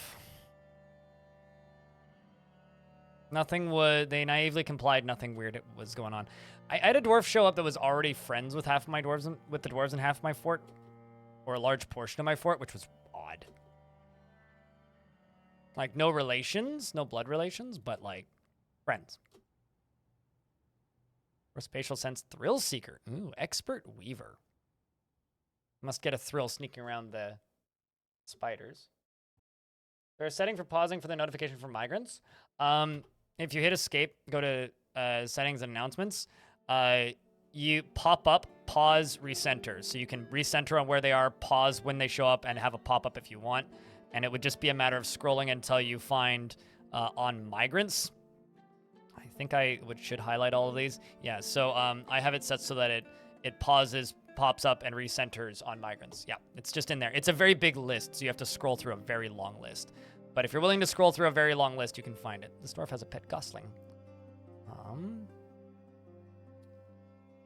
Nothing would. They naively complied. Nothing weird was going on. I had a dwarf show up that was already friends with half of my dwarves, with the dwarves in half of my fort, or a large portion of my fort, which was odd. Like no relations, no blood relations, but like friends. Or spatial sense thrill seeker. Ooh, expert weaver. Must get a thrill sneaking around the spiders. There's a setting for pausing for the notification for migrants. If you hit escape, go to settings and announcements. You pop up, pause, recenter. So you can recenter on where they are, pause when they show up, and have a pop-up if you want. And it would just be a matter of scrolling until you find on migrants. I think I should highlight all of these. Yeah, so I have it set so that it pauses, pops up, and recenters on migrants. Yeah, it's just in there. It's a very big list, so you have to scroll through a very long list. But if you're willing to scroll through a very long list, you can find it. This dwarf has a pet gosling.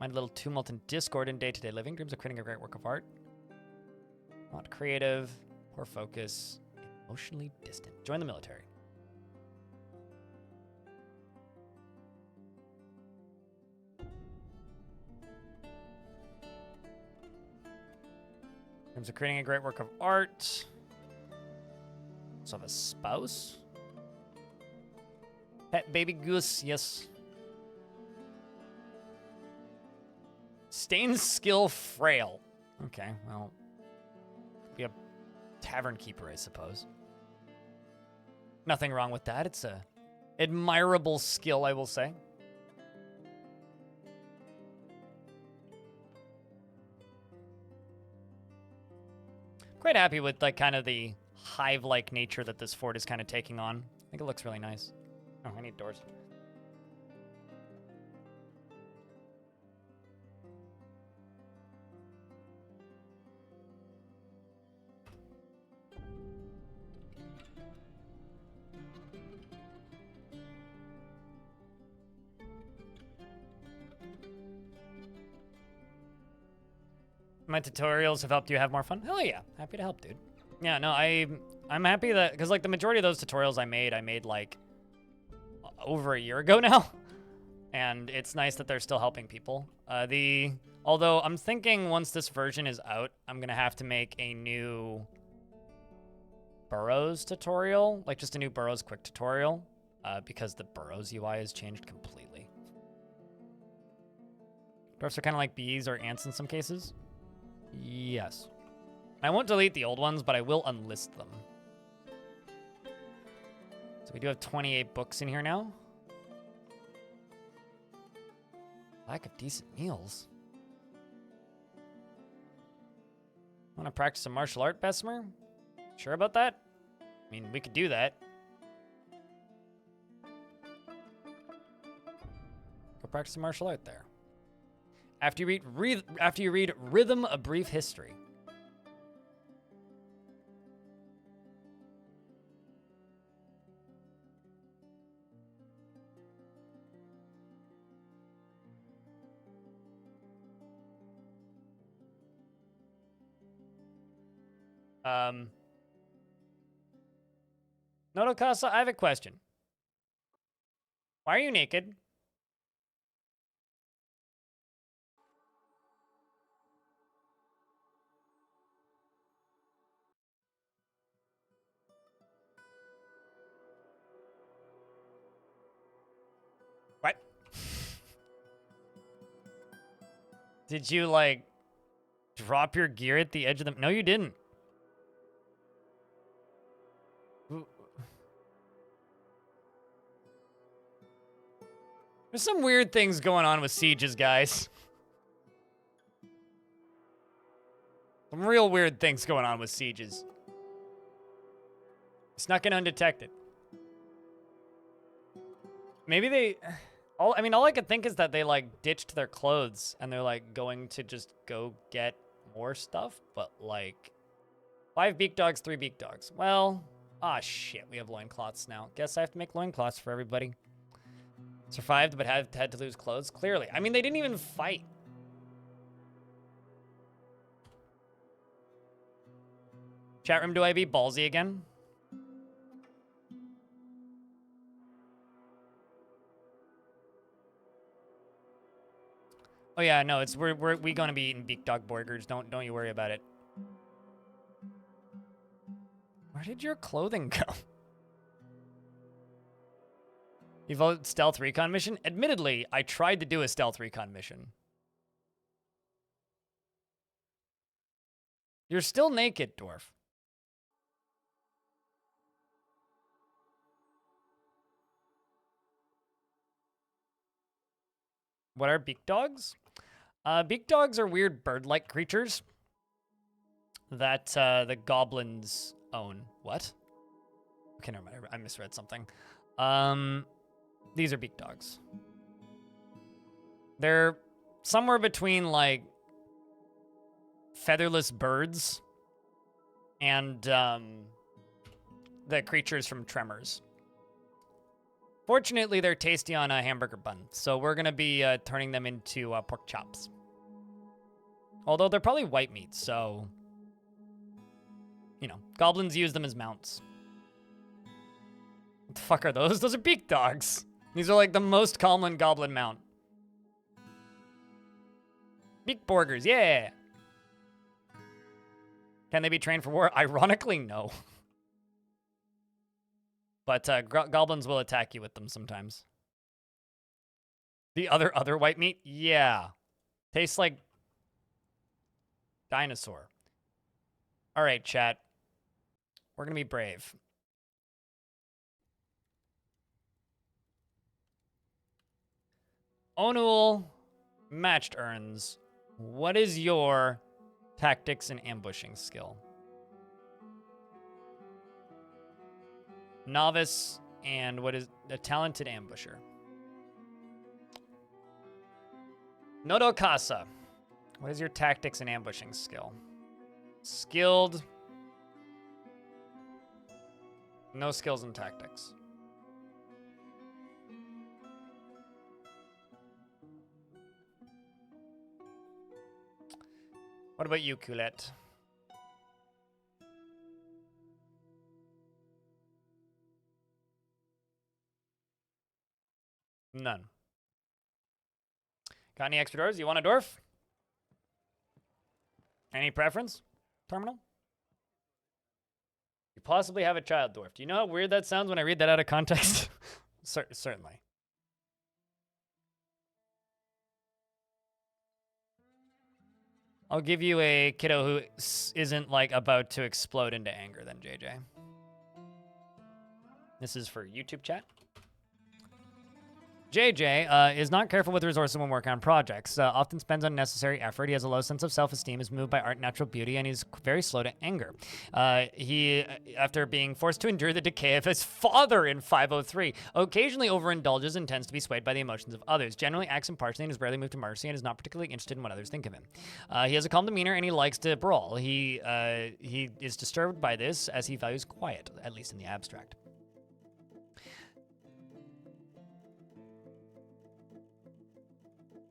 Mind a little tumult and discord in day-to-day living. Dreams of creating a great work of art. Not creative. Poor focus. Emotionally distant. Join the military. Dreams of creating a great work of art. Also have a spouse. Pet baby goose, yes. Stain skill frail. Okay, well, be a tavern keeper, I suppose. Nothing wrong with that. It's a admirable skill, I will say. Quite happy with like kind of the hive-like nature that this fort is kind of taking on. I think it looks really nice. Oh, I need doors. My tutorials have helped you have more fun? Hell yeah. Happy to help, dude. Yeah, no, I'm happy that, because like the majority of those tutorials I made like over a year ago now. And it's nice that they're still helping people. Although I'm thinking once this version is out, I'm gonna have to make a new Burrows tutorial, like just a new Burrows quick tutorial, because the Burrows UI has changed completely. Dwarfs are kind of like bees or ants in some cases. Yes. I won't delete the old ones, but I will unlist them. So we do have 28 books in here now. Lack of decent meals. Want to practice some martial art, Bessemer? Sure about that? I mean, we could do that. Go practice some martial art there. After you read Rhythm: A Brief History. Notokasa, I have a question. Why are you naked? What? Did you, like, drop your gear at the edge of the... No, you didn't. There's some weird things going on with sieges, guys. Some real weird things going on with sieges. Snuck in undetected. Maybe they... all I could think is that they, like, ditched their clothes and they're, like, going to just go get more stuff. But, like, 5 beak dogs, 3 beak dogs. Well, ah, shit, we have loincloths now. Guess I have to make loincloths for everybody. Survived, but had to lose clothes. Clearly. I mean, they didn't even fight. Chat room, do I be ballsy again? Oh yeah, no, it's we gonna be eating beak dog burgers. Don't you worry about it. Where did your clothing go? You vote stealth recon mission? Admittedly, I tried to do a stealth recon mission. You're still naked, Dwarf. What are beak dogs? Beak dogs are weird bird-like creatures that the goblins own. What? Okay, never mind. I misread something. These are beak dogs. They're somewhere between, like, featherless birds and the creatures from Tremors. Fortunately, they're tasty on a hamburger bun, so we're going to be turning them into pork chops. Although they're probably white meat, so, you know, goblins use them as mounts. What the fuck are those? Those are beak dogs. These are like the most common goblin mount. Beak burgers, yeah. Can they be trained for war? Ironically, no. But goblins will attack you with them sometimes. The other white meat? Yeah. Tastes like dinosaur. All right, chat. We're going to be brave. Onul, matched urns. What is your tactics and ambushing skill? Novice, and what is a talented ambusher? Nodo Casa. What is your tactics and ambushing skill? Skilled. No skills in tactics. What about you, Coulette? None. Got any extra doors? You want a dwarf? Any preference? Terminal? You possibly have a child dwarf. Do you know how weird that sounds when I read that out of context? Certainly. I'll give you a kiddo who isn't like about to explode into anger then, JJ. This is for YouTube chat. JJ is not careful with resources when working on projects. Often spends unnecessary effort. He has a low sense of self-esteem, is moved by art and natural beauty, and he's very slow to anger. He, after being forced to endure the decay of his father in 503, occasionally overindulges and tends to be swayed by the emotions of others. Generally acts impartially and is rarely moved to mercy and is not particularly interested in what others think of him. He has a calm demeanor and he likes to brawl. He is disturbed by this as he values quiet, at least in the abstract.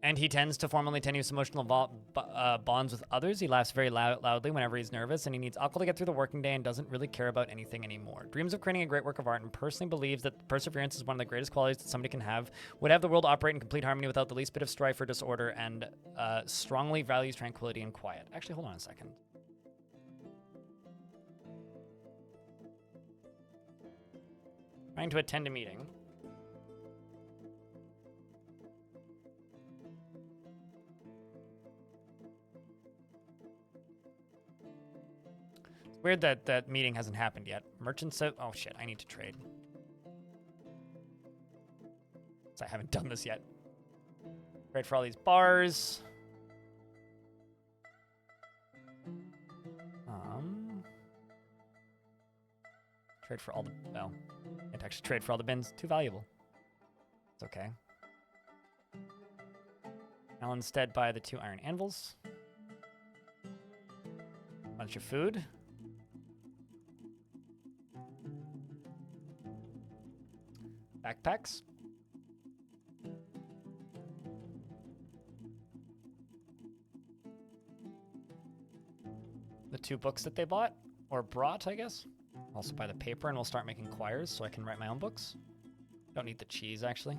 And he tends to form only tenuous emotional bonds with others. He laughs very loudly whenever he's nervous, and he needs alcohol to get through the working day and doesn't really care about anything anymore. Dreams of creating a great work of art and personally believes that perseverance is one of the greatest qualities that somebody can have. Would have the world operate in complete harmony without the least bit of strife or disorder, and strongly values tranquility and quiet. Actually, hold on a second. Trying to attend a meeting. Weird that that meeting hasn't happened yet. Merchants said, oh shit, I need to trade. So I haven't done this yet. Trade for all these bars. Trade for all the, well, can't actually trade for all the bins. Too valuable. It's okay. I'll instead buy the 2 iron anvils. Bunch of food. Backpacks. the 2 books that they bought, or brought, I guess. Also buy the paper, and we'll start making quires so I can write my own books. Don't need the cheese, actually.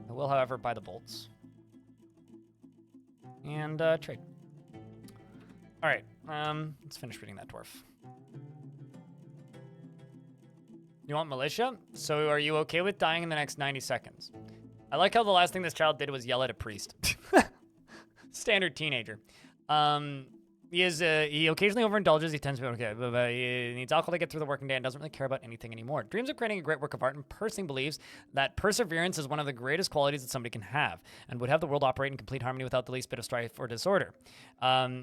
I will, however, buy the bolts. And trade. All right, let's finish reading that dwarf. You want militia? So are you okay with dying in the next 90 seconds? I like how the last thing this child did was yell at a priest. Standard teenager. He occasionally overindulges. He tends to be okay, but he needs alcohol to get through the working day and doesn't really care about anything anymore. Dreams of creating a great work of art and personally believes that perseverance is one of the greatest qualities that somebody can have and would have the world operate in complete harmony without the least bit of strife or disorder.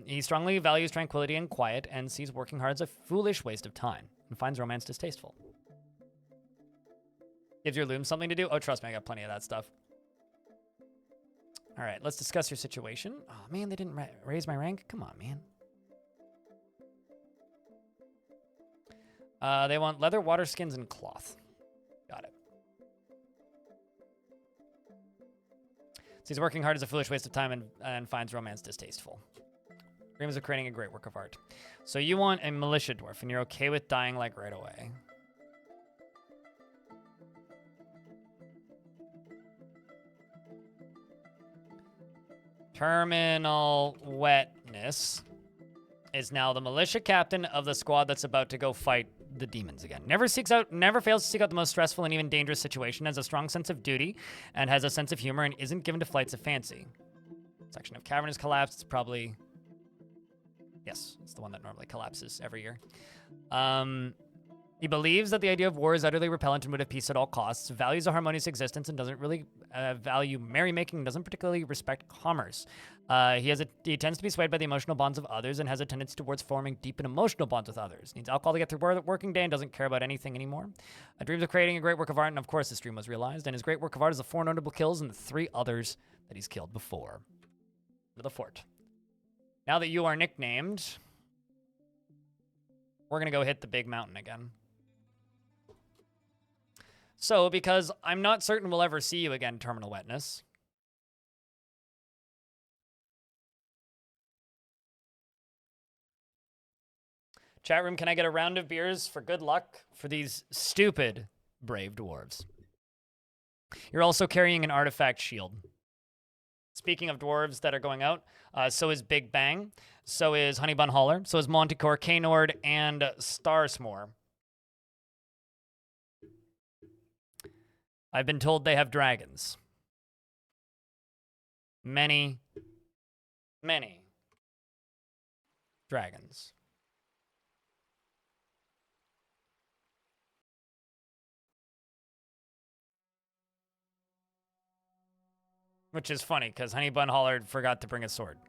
He strongly values tranquility and quiet and sees working hard as a foolish waste of time and finds romance distasteful. Gives your loom something to do? Oh, trust me, I got plenty of that stuff. All right, let's discuss your situation. Oh, man, they didn't raise my rank? Come on, man. They want leather, water skins, and cloth. Got it. So he's working hard as a foolish waste of time and finds romance distasteful. Dreams of creating a great work of art. So you want a militia dwarf, and you're okay with dying like right away. Terminal wetness is now the militia captain of the squad that's about to go fight the demons again. Never fails to seek out the most stressful and even dangerous situation, has a strong sense of duty, and has a sense of humor, and isn't given to flights of fancy. Section of cavern has collapsed. It's probably... Yes, it's the one that normally collapses every year. He believes that the idea of war is utterly repellent and would have peace at all costs, values a harmonious existence, and doesn't really value merrymaking, and doesn't particularly respect commerce. He tends to be swayed by the emotional bonds of others and has a tendency towards forming deep and emotional bonds with others. Needs alcohol to get through the working day and doesn't care about anything anymore. Dreams of creating a great work of art, and of course this dream was realized. And his great work of art is the 4 notable kills and the 3 others that he's killed before. To the fort. Now that you are nicknamed, we're going to go hit the big mountain again. So, because I'm not certain we'll ever see you again, Terminal Wetness. Chat room, can I get a round of beers for good luck for these stupid brave dwarves? You're also carrying an artifact shield. Speaking of dwarves that are going out, so is Big Bang, so is Honeybun Hauler, so is Montecore, Kaynord, and Starsmore. I've been told they have dragons. Many, many dragons. Which is funny, because Honeybun Hollard forgot to bring a sword.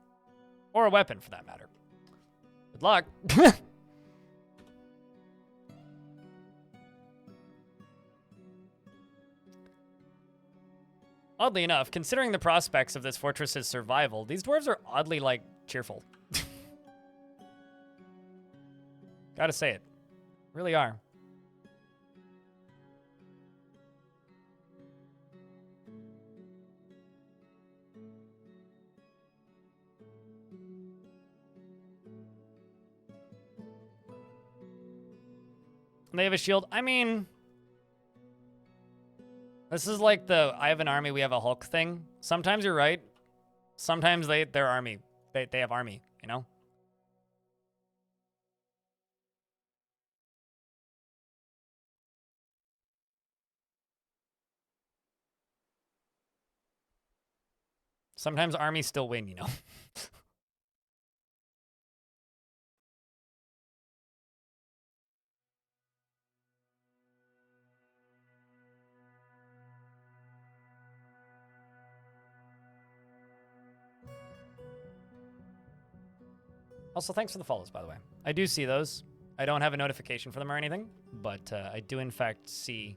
Or a weapon, for that matter. Good luck. Oddly enough, considering the prospects of this fortress's survival, these dwarves are oddly, like, cheerful. Gotta say it. Really are. They have a shield. I mean... This is like the I have an army, we have a Hulk thing. Sometimes you're right. Sometimes they're army. They have army, you know? Sometimes armies still win, you know? Also, thanks for the follows, by the way. I do see those. I don't have a notification for them or anything, but I do in fact see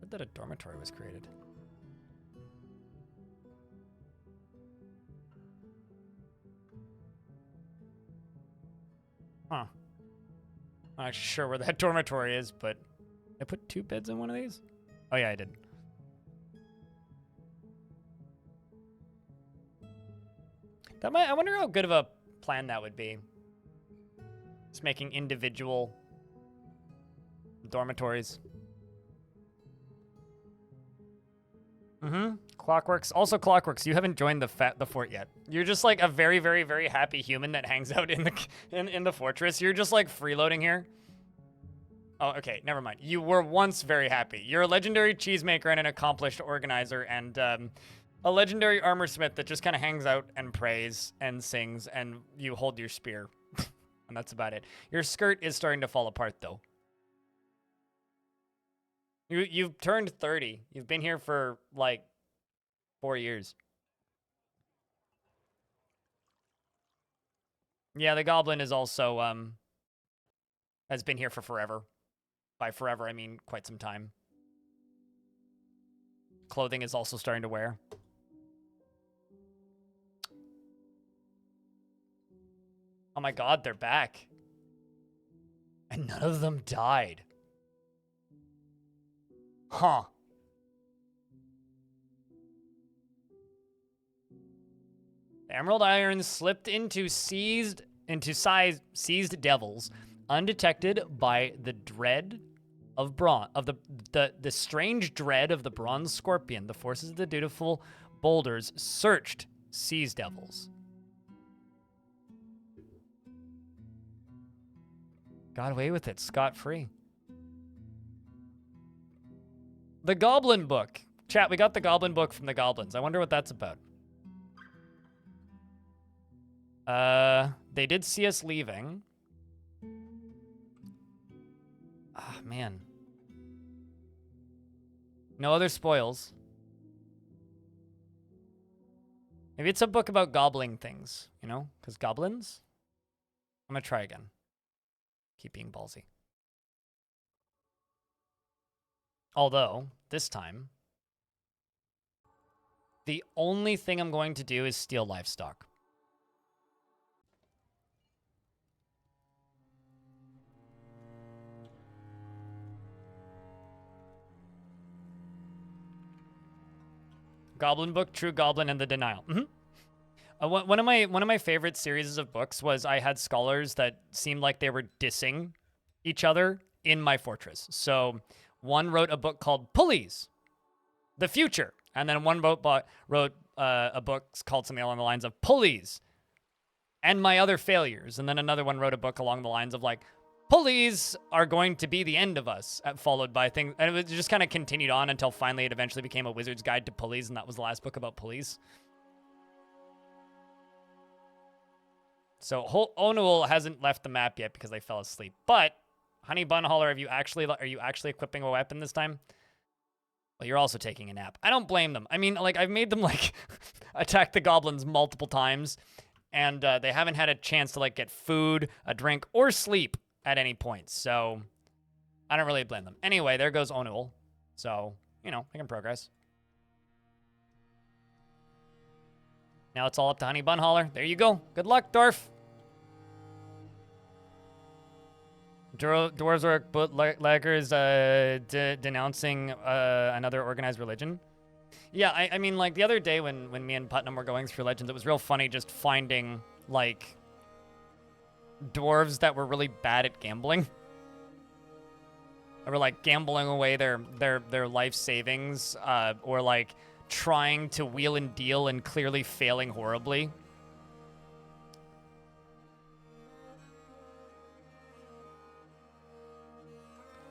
that a dormitory was created. Huh. I'm not sure where that dormitory is, but I put 2 beds in one of these? Oh yeah, I did. I wonder how good of a plan that would be. Just making individual dormitories. Clockworks. Also, Clockworks, you haven't joined the fort yet. You're just like a very, very, very happy human that hangs out in the in the fortress. You're just like freeloading here. Oh, okay. Never mind. You were once very happy. You're a legendary cheesemaker and an accomplished organizer and a legendary armor smith that just kind of hangs out and prays and sings, and you hold your spear. And that's about it. Your skirt is starting to fall apart, though. You've turned 30. You've been here for, like, 4 years. Yeah, the goblin is also, has been here for forever. By forever, I mean quite some time. Clothing is also starting to wear. Oh my god, they're back. And none of them died. Huh. The Emerald Irons slipped into seized devils, undetected by the dread of the strange dread of the bronze scorpion. The forces of the dutiful boulders searched seized devils. Got away with it, scot-free. The Goblin Book. Chat, we got the Goblin Book from the Goblins. I wonder what that's about. They did see us leaving. Ah, man. No other spoils. Maybe it's a book about gobbling things, you know? Because goblins? I'm gonna try again. Keep being ballsy. Although, this time, the only thing I'm going to do is steal livestock. Goblin Book, True Goblin, and the Denial. One of my favorite series of books was I had scholars that seemed like they were dissing each other in my fortress. So one wrote a book called Pulleys, the Future, and then one wrote a book called something along the lines of Pulleys and My Other Failures, and then another one wrote a book along the lines of like Pulleys are going to be the end of us, followed by things, and it just kind of continued on until finally it eventually became a Wizard's Guide to Pulleys, and that was the last book about pulleys. So Onuel hasn't left the map yet because they fell asleep. But Honey Bunholler, are you actually equipping a weapon this time? Well, you're also taking a nap. I don't blame them. I mean, like I've made them like attack the goblins multiple times, and they haven't had a chance to like get food, a drink, or sleep at any point. So I don't really blame them. Anyway, there goes Onuel. So you know, making progress. Now it's all up to Honey Bunholler. There you go. Good luck, Dwarf. Dwarves are bootleggers denouncing another organized religion. Yeah, I mean, like, the other day when me and Putnam were going through Legends, it was real funny just finding, like, dwarves that were really bad at gambling. They were, like, gambling away their life savings, or, like, trying to wheel and deal and clearly failing horribly.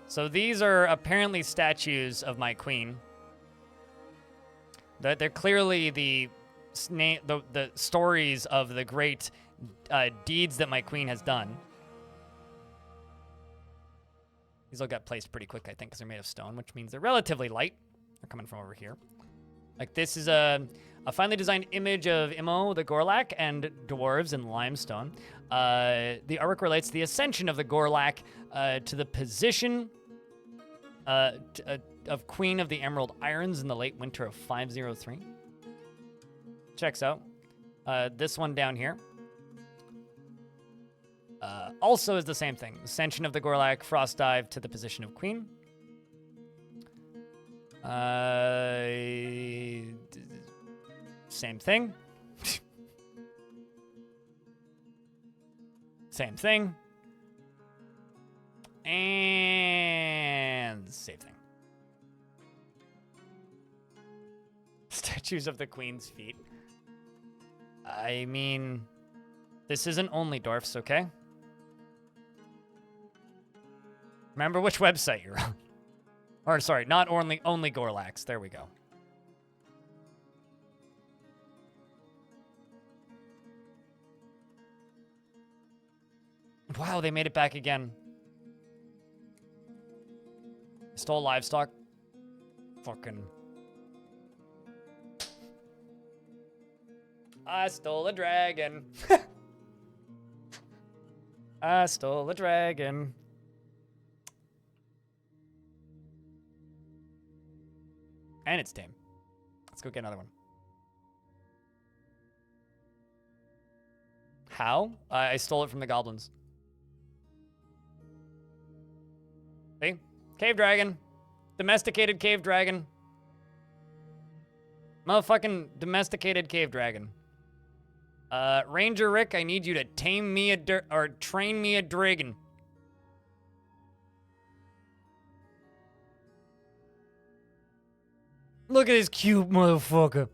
So these are apparently statues of my queen. They're clearly the stories of the great deeds that my queen has done. These all got placed pretty quick, I think, because they're made of stone, which means they're relatively light. They're coming from over here. Like, this is a finely designed image of Imo, the Gorlak, and dwarves in limestone. The artwork relates the ascension of the Gorlak to the position of Queen of the Emerald Irons in the late winter of 503. Checks out. This one down here also is the same thing. Ascension of the Gorlak, Frost Dive to the position of Queen. Same thing. Same thing. And same thing. Statues of the Queen's feet. I mean, this isn't only Dwarfs, okay? Remember which website you're on. Or, sorry, not only Gorlaks. There we go. Wow, they made it back again. Stole livestock. Fucking. I stole a dragon. I stole a dragon. And it's tame. Let's go get another one. How? I stole it from the goblins. See? Cave dragon. Domesticated cave dragon. Motherfucking domesticated cave dragon. Ranger Rick, I need you to tame me or train me a dragon. Look at this cute motherfucker.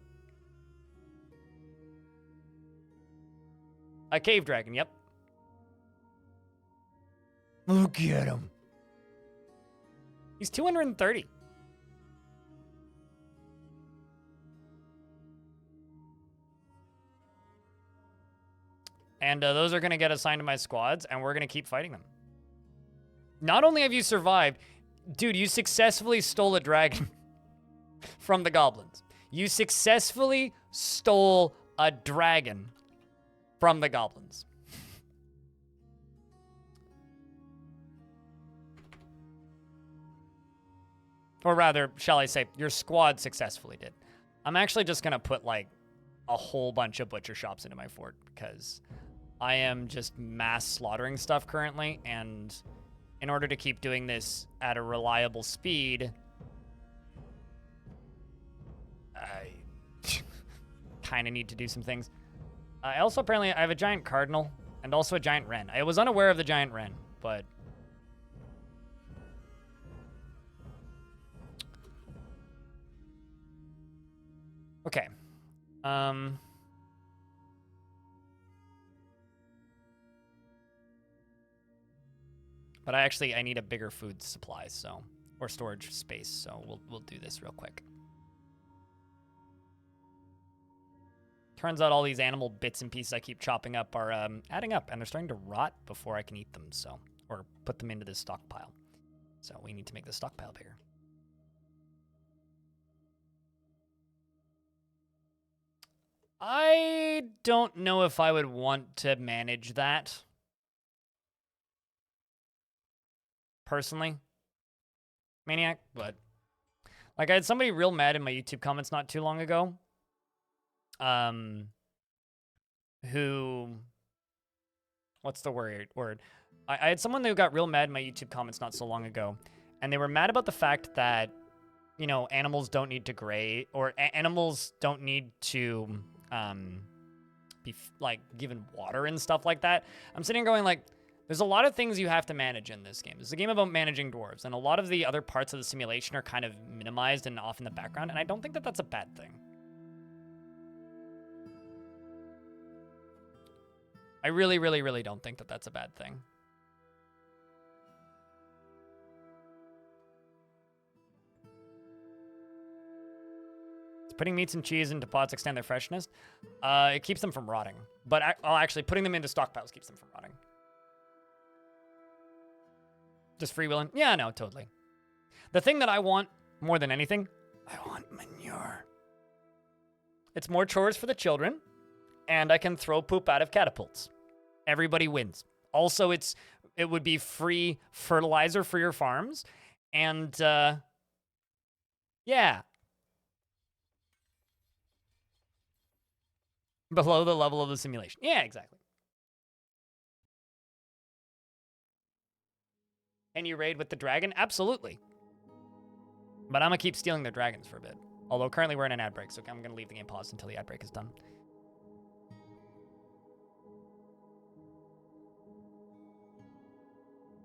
A cave dragon, yep. Look at him. He's 230. And those are going to get assigned to my squads, and we're going to keep fighting them. Not only have you survived, dude, you successfully stole a dragon from the goblins. You successfully stole a dragon from the goblins. Or rather, shall I say, your squad successfully did. I'm actually just going to put, like, a whole bunch of butcher shops into my fort, because I am just mass slaughtering stuff currently, and in order to keep doing this at a reliable speed, I kind of need to do some things. I also apparently I have a giant cardinal and also a giant wren. I was unaware of the giant wren, but okay. But I need a bigger food supply, so, or storage space, so we'll do this real quick. Turns out all these animal bits and pieces I keep chopping up are adding up, and they're starting to rot before I can eat them, so, or put them into this stockpile. So we need to make the stockpile bigger. I don't know if I would want to manage that. Personally. Maniac, but like I had somebody real mad in my YouTube comments not too long ago. Who, what's the word? I had someone who got real mad in my YouTube comments not so long ago, and they were mad about the fact that, you know, animals don't need to graze, or animals don't need to be like given water and stuff like that. I'm sitting here going like, there's a lot of things you have to manage in this game. It's a game about managing dwarves, and a lot of the other parts of the simulation are kind of minimized and off in the background, and I don't think that that's a bad thing. I really, really, really don't think that that's a bad thing. Putting meats and cheese into pots extend their freshness. It keeps them from rotting. But actually, putting them into stockpiles keeps them from rotting. Just freewheeling? Yeah, no, totally. The thing that I want more than anything, I want manure. It's more chores for the children, and I can throw poop out of catapults. Everybody wins. Also, it would be free fertilizer for your farms, and yeah. Below the level of the simulation. Yeah, exactly. Can you raid with the dragon? Absolutely. But I'm going to keep stealing their dragons for a bit. Although currently we're in an ad break, so I'm going to leave the game paused until the ad break is done.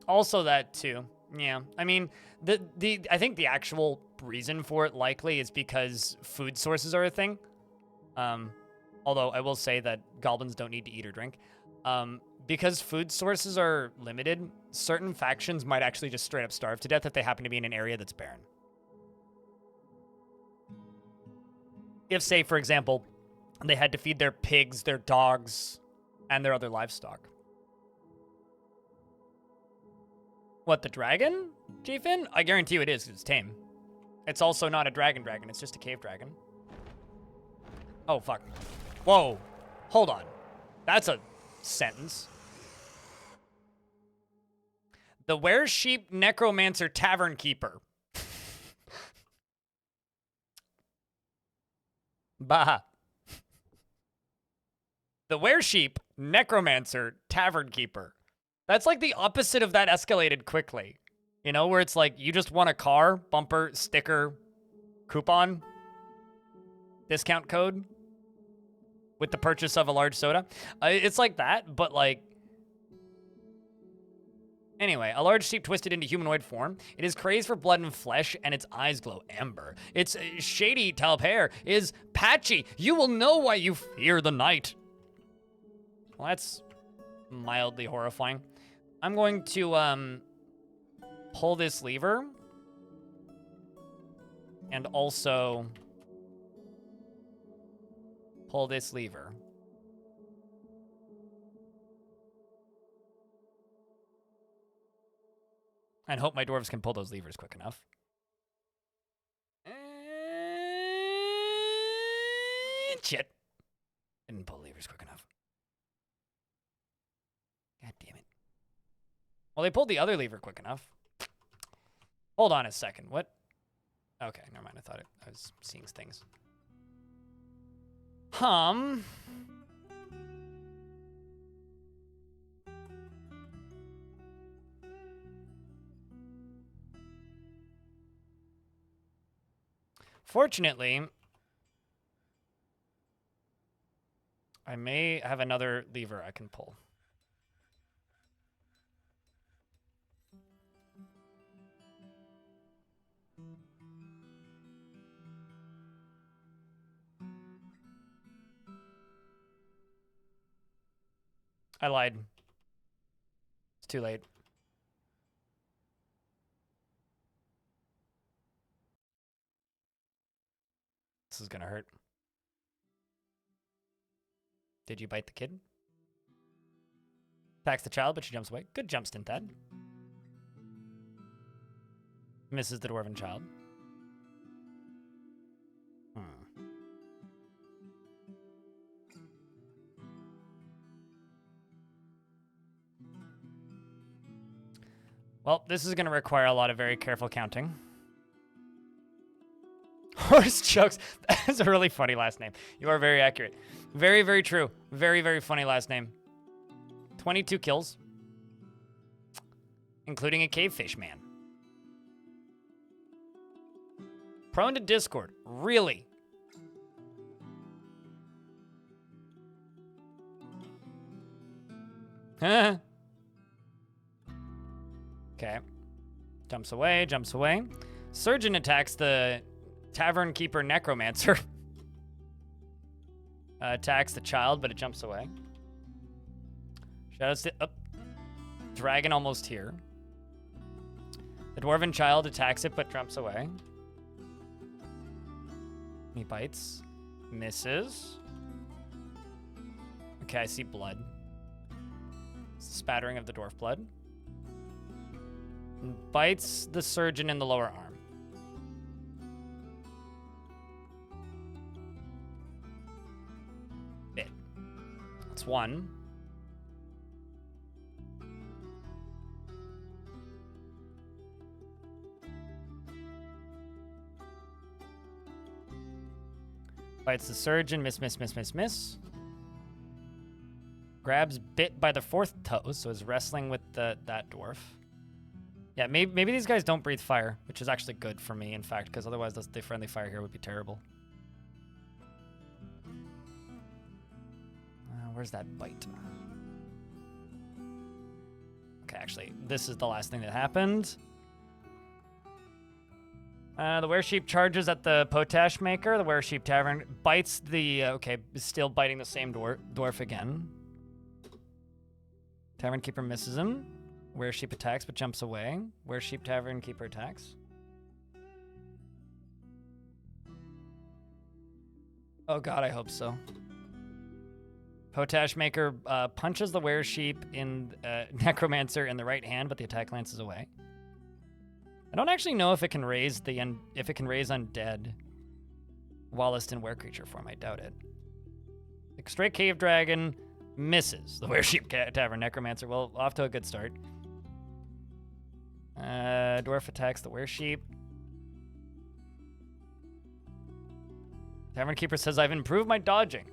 Also that too. Yeah. I mean, I think the actual reason for it likely is because food sources are a thing. Although I will say that goblins don't need to eat or drink. Because food sources are limited, certain factions might actually just straight up starve to death if they happen to be in an area that's barren. If, say, for example, they had to feed their pigs, their dogs, and their other livestock. What, the dragon, G-Fin? I guarantee you it is, because it's tame. It's also not a dragon, it's just a cave dragon. Oh, fuck. Whoa. Hold on. That's a sentence. The Were-Sheep Necromancer Tavern Keeper. Bah. The Were-Sheep Necromancer Tavern Keeper. That's like the opposite of that escalated quickly. You know, where it's like, you just want a car, bumper, sticker, coupon, discount code with the purchase of a large soda. It's like that, but like... Anyway, a large sheep twisted into humanoid form. It is crazed for blood and flesh, and its eyes glow amber. Its shady taupe hair is patchy. You will know why you fear the night. Well, that's mildly horrifying. I'm going to pull this lever. And also pull this lever. And hope my dwarves can pull those levers quick enough. Shit. Didn't pull levers quick enough. God damn it. Well, they pulled the other lever quick enough. Hold on a second. What? Okay, never mind. I thought I was seeing things. Fortunately, I may have another lever I can pull. I lied. It's too late. This is gonna hurt. Did you bite the kid? Attacks the child, but she jumps away. Good jump stint, Thad. Misses the dwarven child. Well, this is going to require a lot of very careful counting. Horse chokes. That's a really funny last name. You are very accurate. Very, very true. Very, very funny last name. 22 kills. Including a cavefish man. Prone to discord. Really? Huh? Okay. Jumps away, jumps away. Surgeon attacks the Tavern Keeper Necromancer. Attacks the child, but it jumps away. Shadows up. Dragon almost here. The Dwarven child attacks it, but jumps away. He bites. Misses. Okay, I see blood. Spattering of the dwarf blood. Bites the surgeon in the lower arm. Bit. That's one. Bites the surgeon. Miss, miss, miss, miss, miss. Grabs bit by the fourth toe, so is wrestling with that dwarf. Yeah, maybe these guys don't breathe fire, which is actually good for me, in fact, because otherwise the friendly fire here would be terrible. Where's that bite? Okay, actually, this is the last thing that happened. The Weresheep charges at the Potash Maker. The Weresheep Tavern bites the... okay, is still biting the same dwarf again. Tavern Keeper misses him. Weresheep attacks but jumps away. Weresheep Tavern Keeper attacks. Oh god, I hope so. Potash Maker punches the Weresheep in Necromancer in the right hand, but the attack lances away. I don't actually know if it can raise undead whilst in were creature form. I doubt it. The straight cave dragon misses the Weresheep Tavern Necromancer. Well, off to a good start. Dwarf attacks the Weresheep. Tavern Keeper says, I've improved my dodging.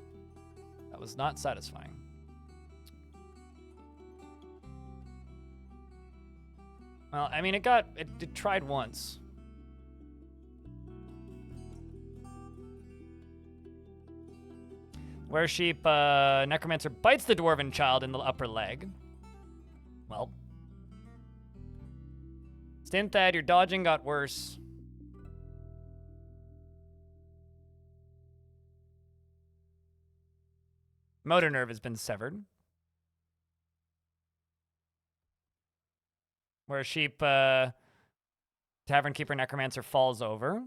That was not satisfying. Well, I mean, it tried once. Weresheep Necromancer bites the Dwarven Child in the upper leg. Well. Stinthad, your dodging got worse. Motor nerve has been severed. Weresheep Tavern Keeper Necromancer falls over.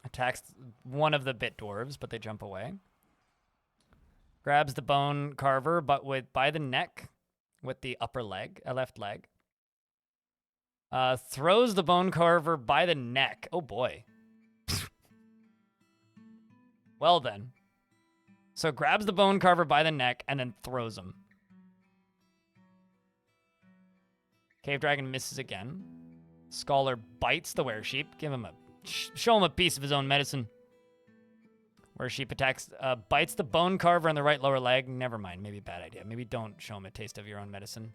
Attacks one of the bit dwarves, but they jump away. Grabs the Bone Carver, but by the neck with the upper leg, left leg. Throws the Bone Carver by the neck. Oh boy. Well then. So grabs the Bone Carver by the neck and then throws him. Cave Dragon misses again. Scholar bites the Weresheep. Show him a piece of his own medicine. Weresheep attacks, bites the Bone Carver on the right lower leg. Never mind, maybe a bad idea. Maybe don't show him a taste of your own medicine.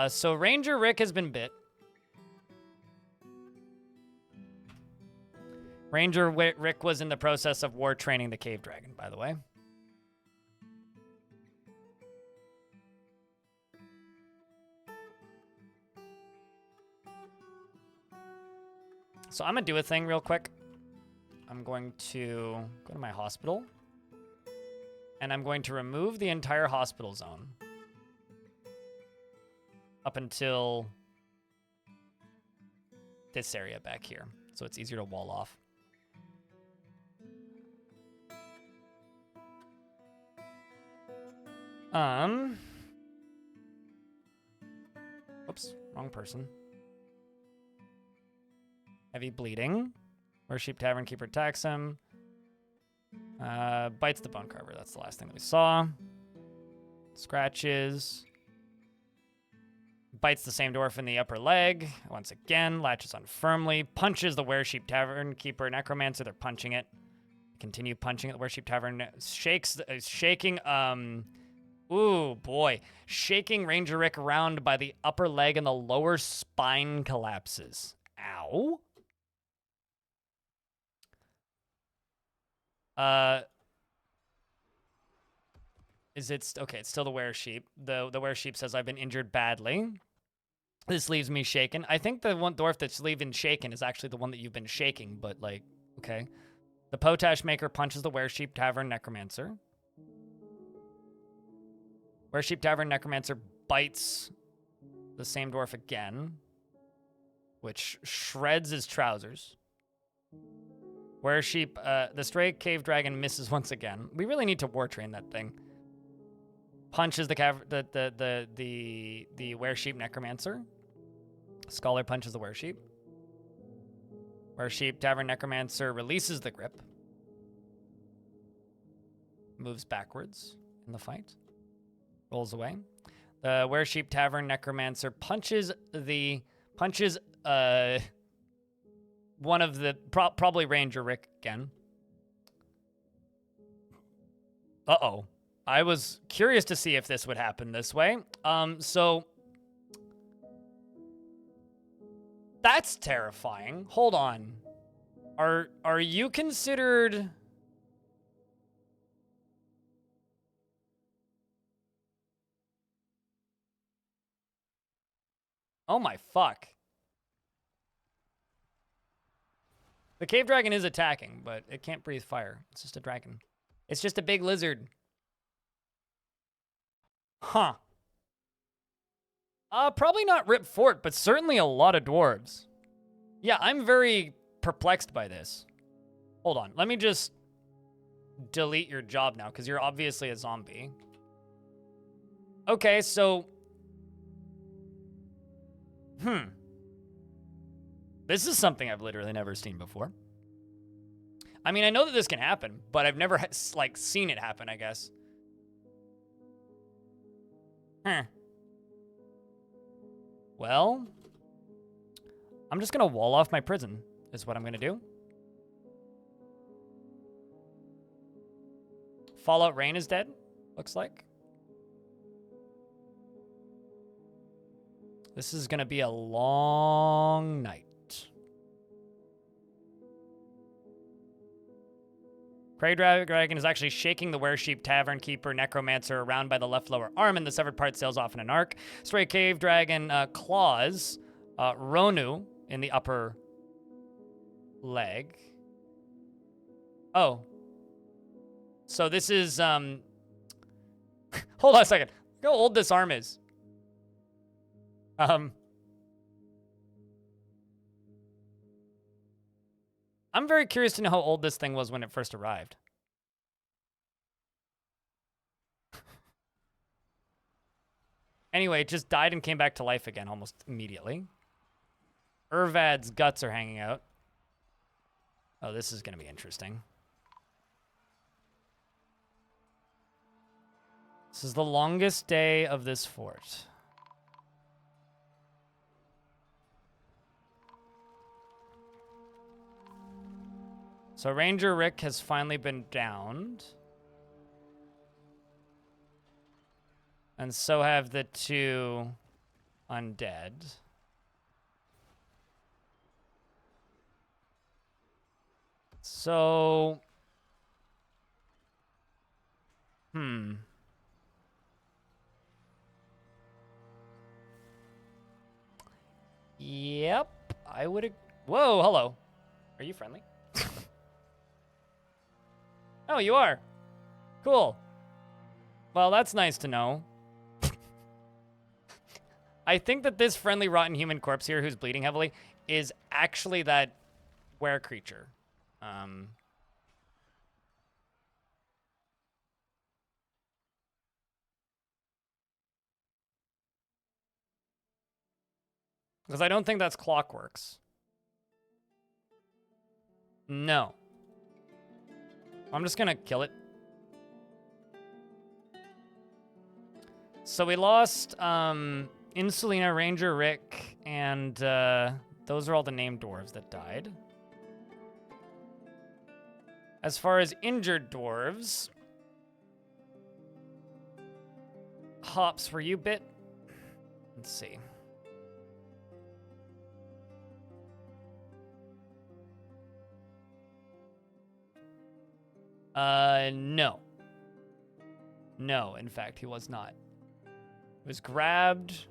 So Ranger Rick has been bit. Ranger Rick was in the process of war training the Cave Dragon, by the way. So I'm going to do a thing real quick. I'm going to go to my hospital. And I'm going to remove the entire hospital zone. Up until this area back here. So it's easier to wall off. Oops, wrong person. Heavy bleeding. Weresheep Tavern Keeper attacks him. Bites the Bone Carver. That's the last thing that we saw. Scratches. Bites the same dwarf in the upper leg. Once again, latches on firmly. Punches the Weresheep Tavern Keeper Necromancer. They're punching it. Continue punching at the Weresheep Tavern. Shaking, ooh, boy. Shaking Ranger Rick around by the upper leg and the lower spine collapses. Ow. Is it... okay, it's still the Weresheep. The Weresheep says, I've been injured badly. This leaves me shaken. I think the one dwarf that's leaving shaken is actually the one that you've been shaking, but, like, okay. The Potash Maker punches the Weresheep Tavern Necromancer. Weresheep Tavern Necromancer bites the same dwarf again, which shreds his trousers. Weresheep, the Stray Cave Dragon misses once again. We really need to war train that thing. Punches the Weresheep Necromancer. Scholar punches the Weresheep. Weresheep Tavern Necromancer releases the grip. Moves backwards in the fight. Rolls away. The Weresheep Tavern Necromancer punches one of the probably Ranger Rick again. Uh-oh. I was curious to see if this would happen this way. So that's terrifying. Hold on. Are you considered... Oh my fuck. The cave dragon is attacking, but it can't breathe fire. It's just a dragon. It's just a big lizard. Huh. Probably not Rip Fort, but certainly a lot of dwarves. Yeah, I'm very perplexed by this. Hold on. Let me just delete your job now, because you're obviously a zombie. Okay, so... This is something I've literally never seen before. I mean, I know that this can happen, but I've never, like, seen it happen, I guess. Well, I'm just gonna wall off my prison, is what I'm gonna do. Fallout Rain is dead, looks like. This is gonna be a long night. Prey Dragon is actually shaking the Weresheep Tavern Keeper Necromancer around by the left lower arm, and the severed part sails off in an arc. Stray Cave Dragon claws Ronu in the upper leg. Oh. So this is, hold on a second. Look how old this arm is. I'm very curious to know how old this thing was when it first arrived. Anyway, it just died and came back to life again almost immediately. Urvad's guts are hanging out. Oh, this is going to be interesting. This is the longest day of this fort. So Ranger Rick has finally been downed. And so have the two undead. So... Yep, I would... Whoa, hello. Are you friendly? Oh, you are. Cool. Well, that's nice to know. I think that this friendly rotten human corpse here who's bleeding heavily is actually that were creature. Because I don't think that's Clockworks. No. I'm just gonna kill it. So we lost Insulina, Ranger Rick, and those are all the named dwarves that died. As far as injured dwarves, Hops, were you bit? Let's see. No. No, in fact, he was not. He was grabbed.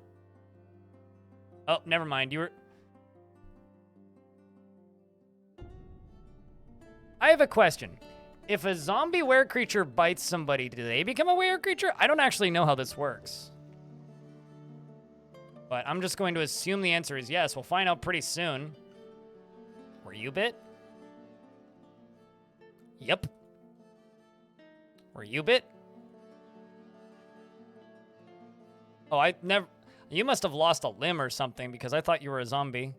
Oh, never mind. You were... I have a question. If a zombie were creature bites somebody, do they become a were creature? I don't actually know how this works. But I'm just going to assume the answer is yes. We'll find out pretty soon. Were you bit? Yep. Were you bit? Oh, I never... You must have lost a limb or something because I thought you were a zombie.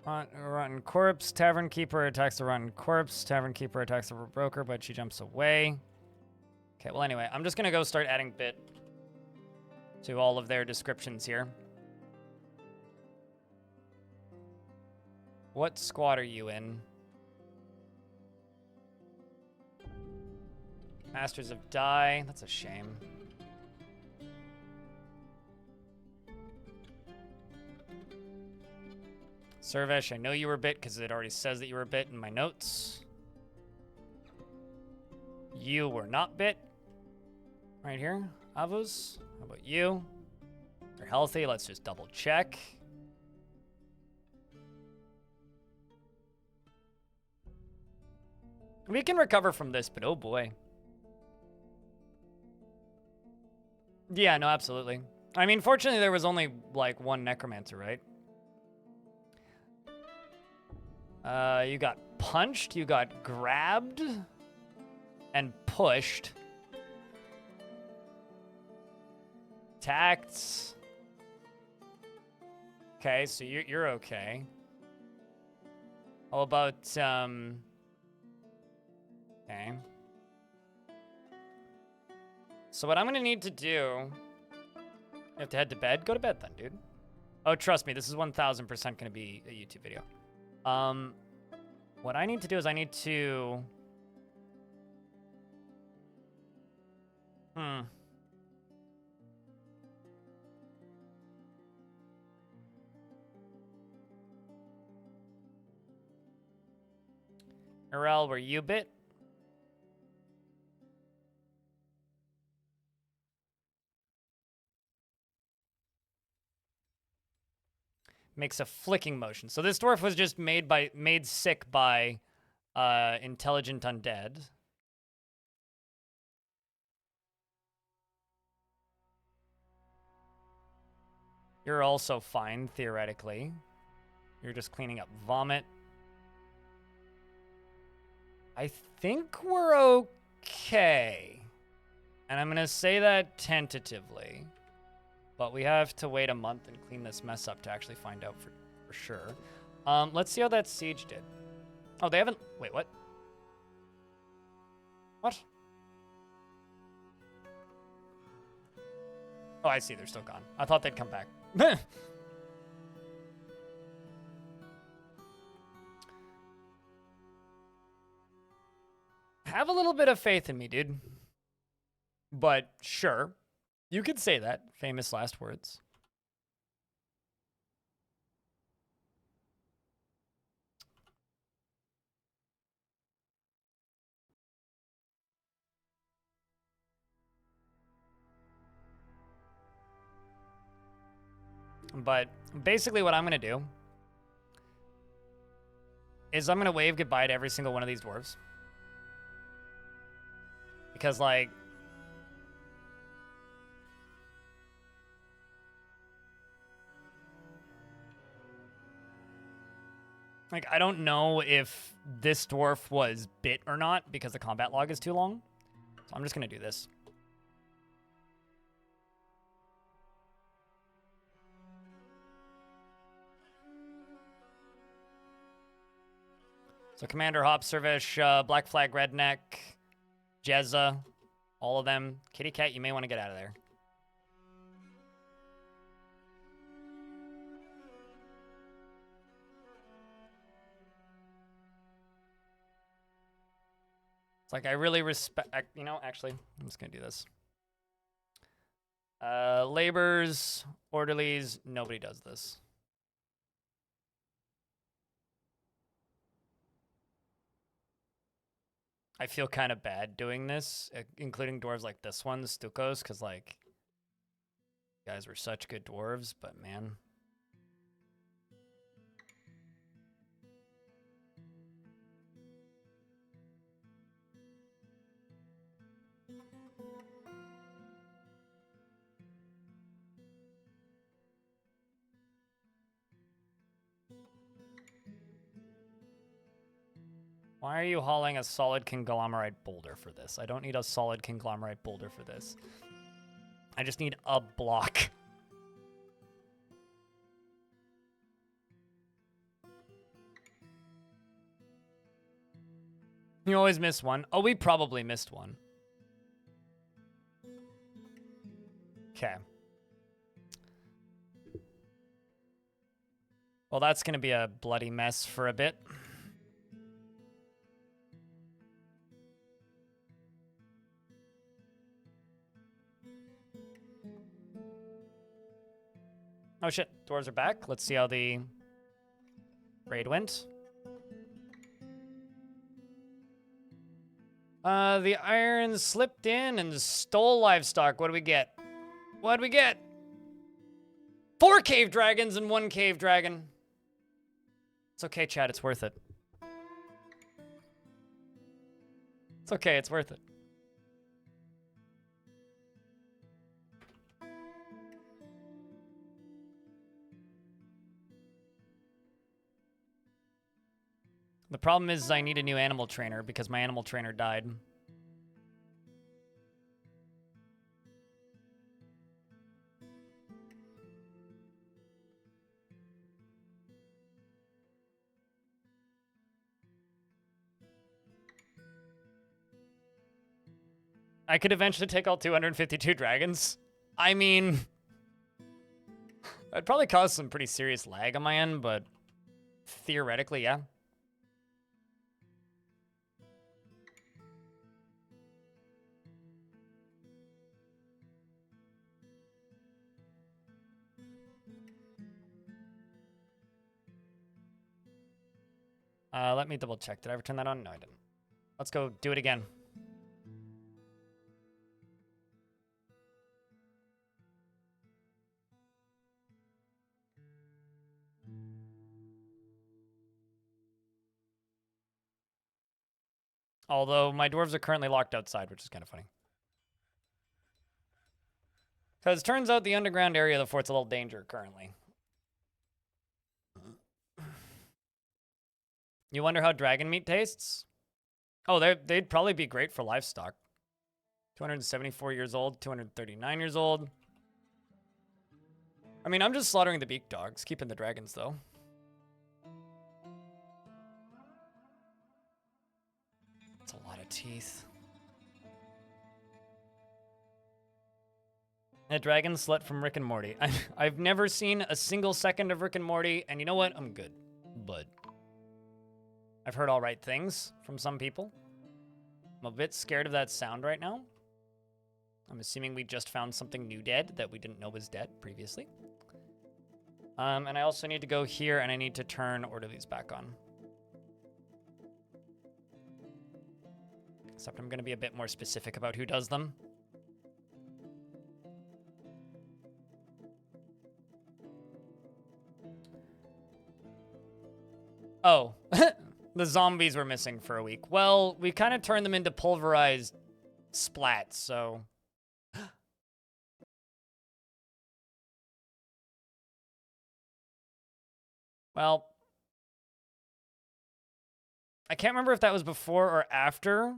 Rotten corpse. Tavern keeper attacks the rotten corpse. Tavern keeper attacks the broker, but she jumps away. Okay, well, anyway, I'm just going to go start adding bit to all of their descriptions here. What squad are you in? Masters of Die. That's a shame. Servesh, I know you were bit because it already says that you were bit in my notes. You were not bit. Right here. Avus, how about you? They're healthy. Let's just double check. We can recover from this, but oh boy. Yeah, no, absolutely. I mean, fortunately, there was only, like, one necromancer, right? You got punched, you got grabbed, and pushed. Attacked. Okay, so you're okay. How about, okay. So what I'm gonna need to do... You have to head to bed? Go to bed then, dude. Oh, trust me, this is 1000% gonna be a YouTube video. What I need to do is I need to... Arel, were you bit? Makes a flicking motion. So this dwarf was just made sick by intelligent undead. You're also fine, theoretically. You're just cleaning up vomit. I think we're okay. And I'm gonna say that tentatively. But we have to wait a month and clean this mess up to actually find out for sure. Let's see how that siege did. Oh, they haven't... Wait, what? What? Oh, I see. They're still gone. I thought they'd come back. Have a little bit of faith in me, dude. But sure. You could say that. Famous last words. But basically what I'm going to do is I'm going to wave goodbye to every single one of these dwarves. Because, like... I don't know if this dwarf was bit or not because the combat log is too long. So I'm just going to do this. So Commander Hop, Servish, Black Flag Redneck, Jezza, all of them. Kitty Cat, you may want to get out of there. It's like I really respect, you know, actually, I'm just going to do this. Laborers, orderlies, nobody does this. I feel kind of bad doing this, including dwarves like this one, the Stukos, because, like, you guys were such good dwarves, but man. Why are you hauling a solid conglomerate boulder for this? I don't need a solid conglomerate boulder for this. I just need a block. You always miss one. Oh, we probably missed one. Okay. Well, that's going to be a bloody mess for a bit. Oh shit, dwarves are back. Let's see how the raid went. The iron slipped in and stole livestock. What do we get? What do we get? 4 cave dragons and 1 cave dragon. It's okay, Chad. It's worth it. It's okay. It's worth it. The problem is I need a new animal trainer because my animal trainer died. I could eventually take all 252 dragons. I mean, that'd probably cause some pretty serious lag on my end, but theoretically, yeah. Let me double check. Did I ever turn that on? No, I didn't. Let's go do it again. Although my dwarves are currently locked outside, which is kind of funny. Because it turns out the underground area of the fort's a little danger currently. You wonder how dragon meat tastes? Oh, they'd probably be great for livestock. 274 years old, 239 years old. I mean, I'm just slaughtering the beak dogs, keeping the dragons, though. That's a lot of teeth. A dragon slut from Rick and Morty. I've never seen a single second of Rick and Morty, and you know what? I'm good. But I've heard all right things from some people. I'm a bit scared of that sound right now. I'm assuming we just found something new dead that we didn't know was dead previously. And I also need to go here, and I need to turn orderlies back on. Except I'm going to be a bit more specific about who does them. Oh, the zombies were missing for a week. Well, we kind of turned them into pulverized splats, so... Well, I can't remember if that was before or after.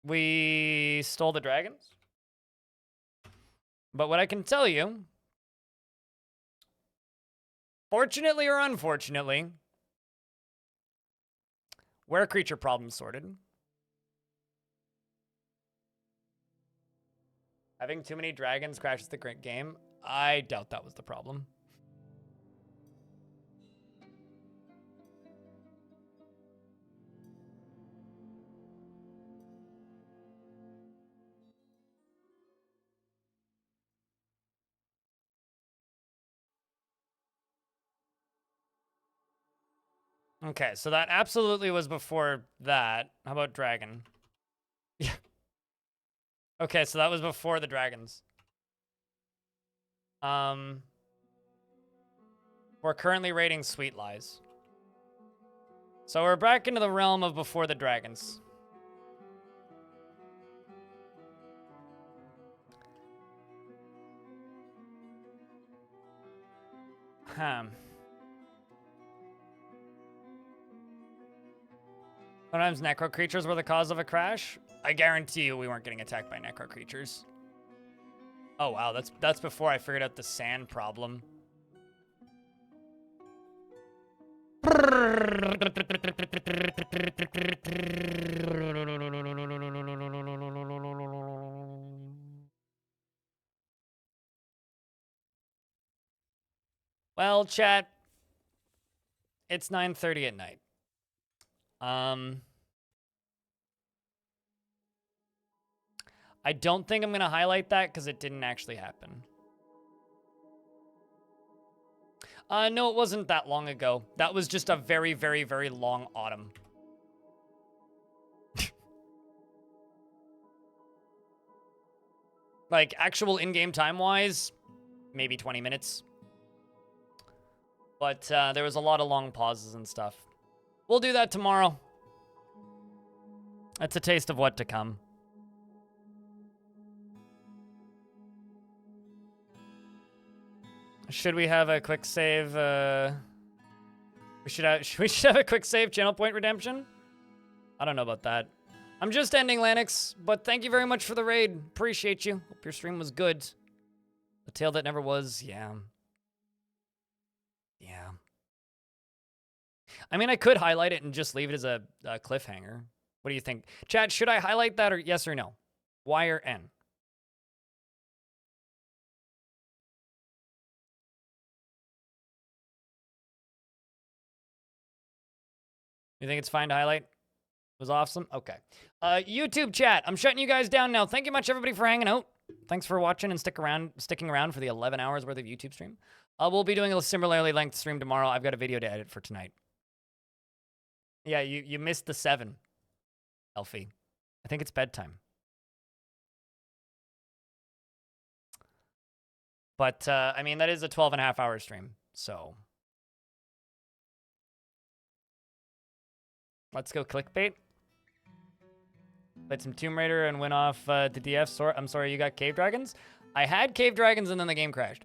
We stole the dragons. But what I can tell you, fortunately or unfortunately, were creature problem sorted. Having too many dragons crashes the great game. I doubt that was the problem. Okay, so that absolutely was before that. How about dragon? Yeah. Okay, so that was before the dragons. We're currently rating Sweet Lies. So we're back into the realm of before the dragons. Sometimes necro creatures were the cause of a crash. I guarantee you we weren't getting attacked by necro creatures. Oh wow, that's before I figured out the sand problem. Well, chat, it's 9:30 at night. I don't think I'm going to highlight that because it didn't actually happen. No, it wasn't that long ago. That was just a very, very, very long autumn. Like, actual in-game time-wise, maybe 20 minutes. But there was a lot of long pauses and stuff. We'll do that tomorrow. That's a taste of what to come. Should we have a quick save? We should have a quick save channel point redemption? I don't know about that. I'm just ending Lanix, but thank you very much for the raid. Appreciate you. Hope your stream was good. The tale that never was, yeah. Yeah. I mean, I could highlight it and just leave it as a cliffhanger. What do you think? Chat, should I highlight that or yes or no? Y or N? You think it's fine to highlight? It was awesome? Okay. YouTube chat, I'm shutting you guys down now. Thank you much, everybody, for hanging out. Thanks for watching and sticking around for the 11 hours worth of YouTube stream. We'll be doing a similarly length stream tomorrow. I've got a video to edit for tonight. Yeah, you missed the 7, Elfie. I think it's bedtime. But, I mean, that is a 12.5-hour stream, so... Let's go clickbait. Played some Tomb Raider and went off the DF. I'm sorry, you got cave dragons? I had cave dragons and then the game crashed.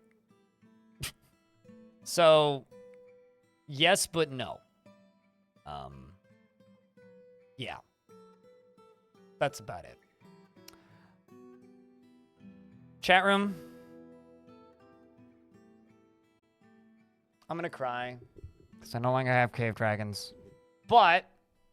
So, yes, but no. Yeah. That's about it. Chat room. I'm gonna cry. Because I no longer have cave dragons. But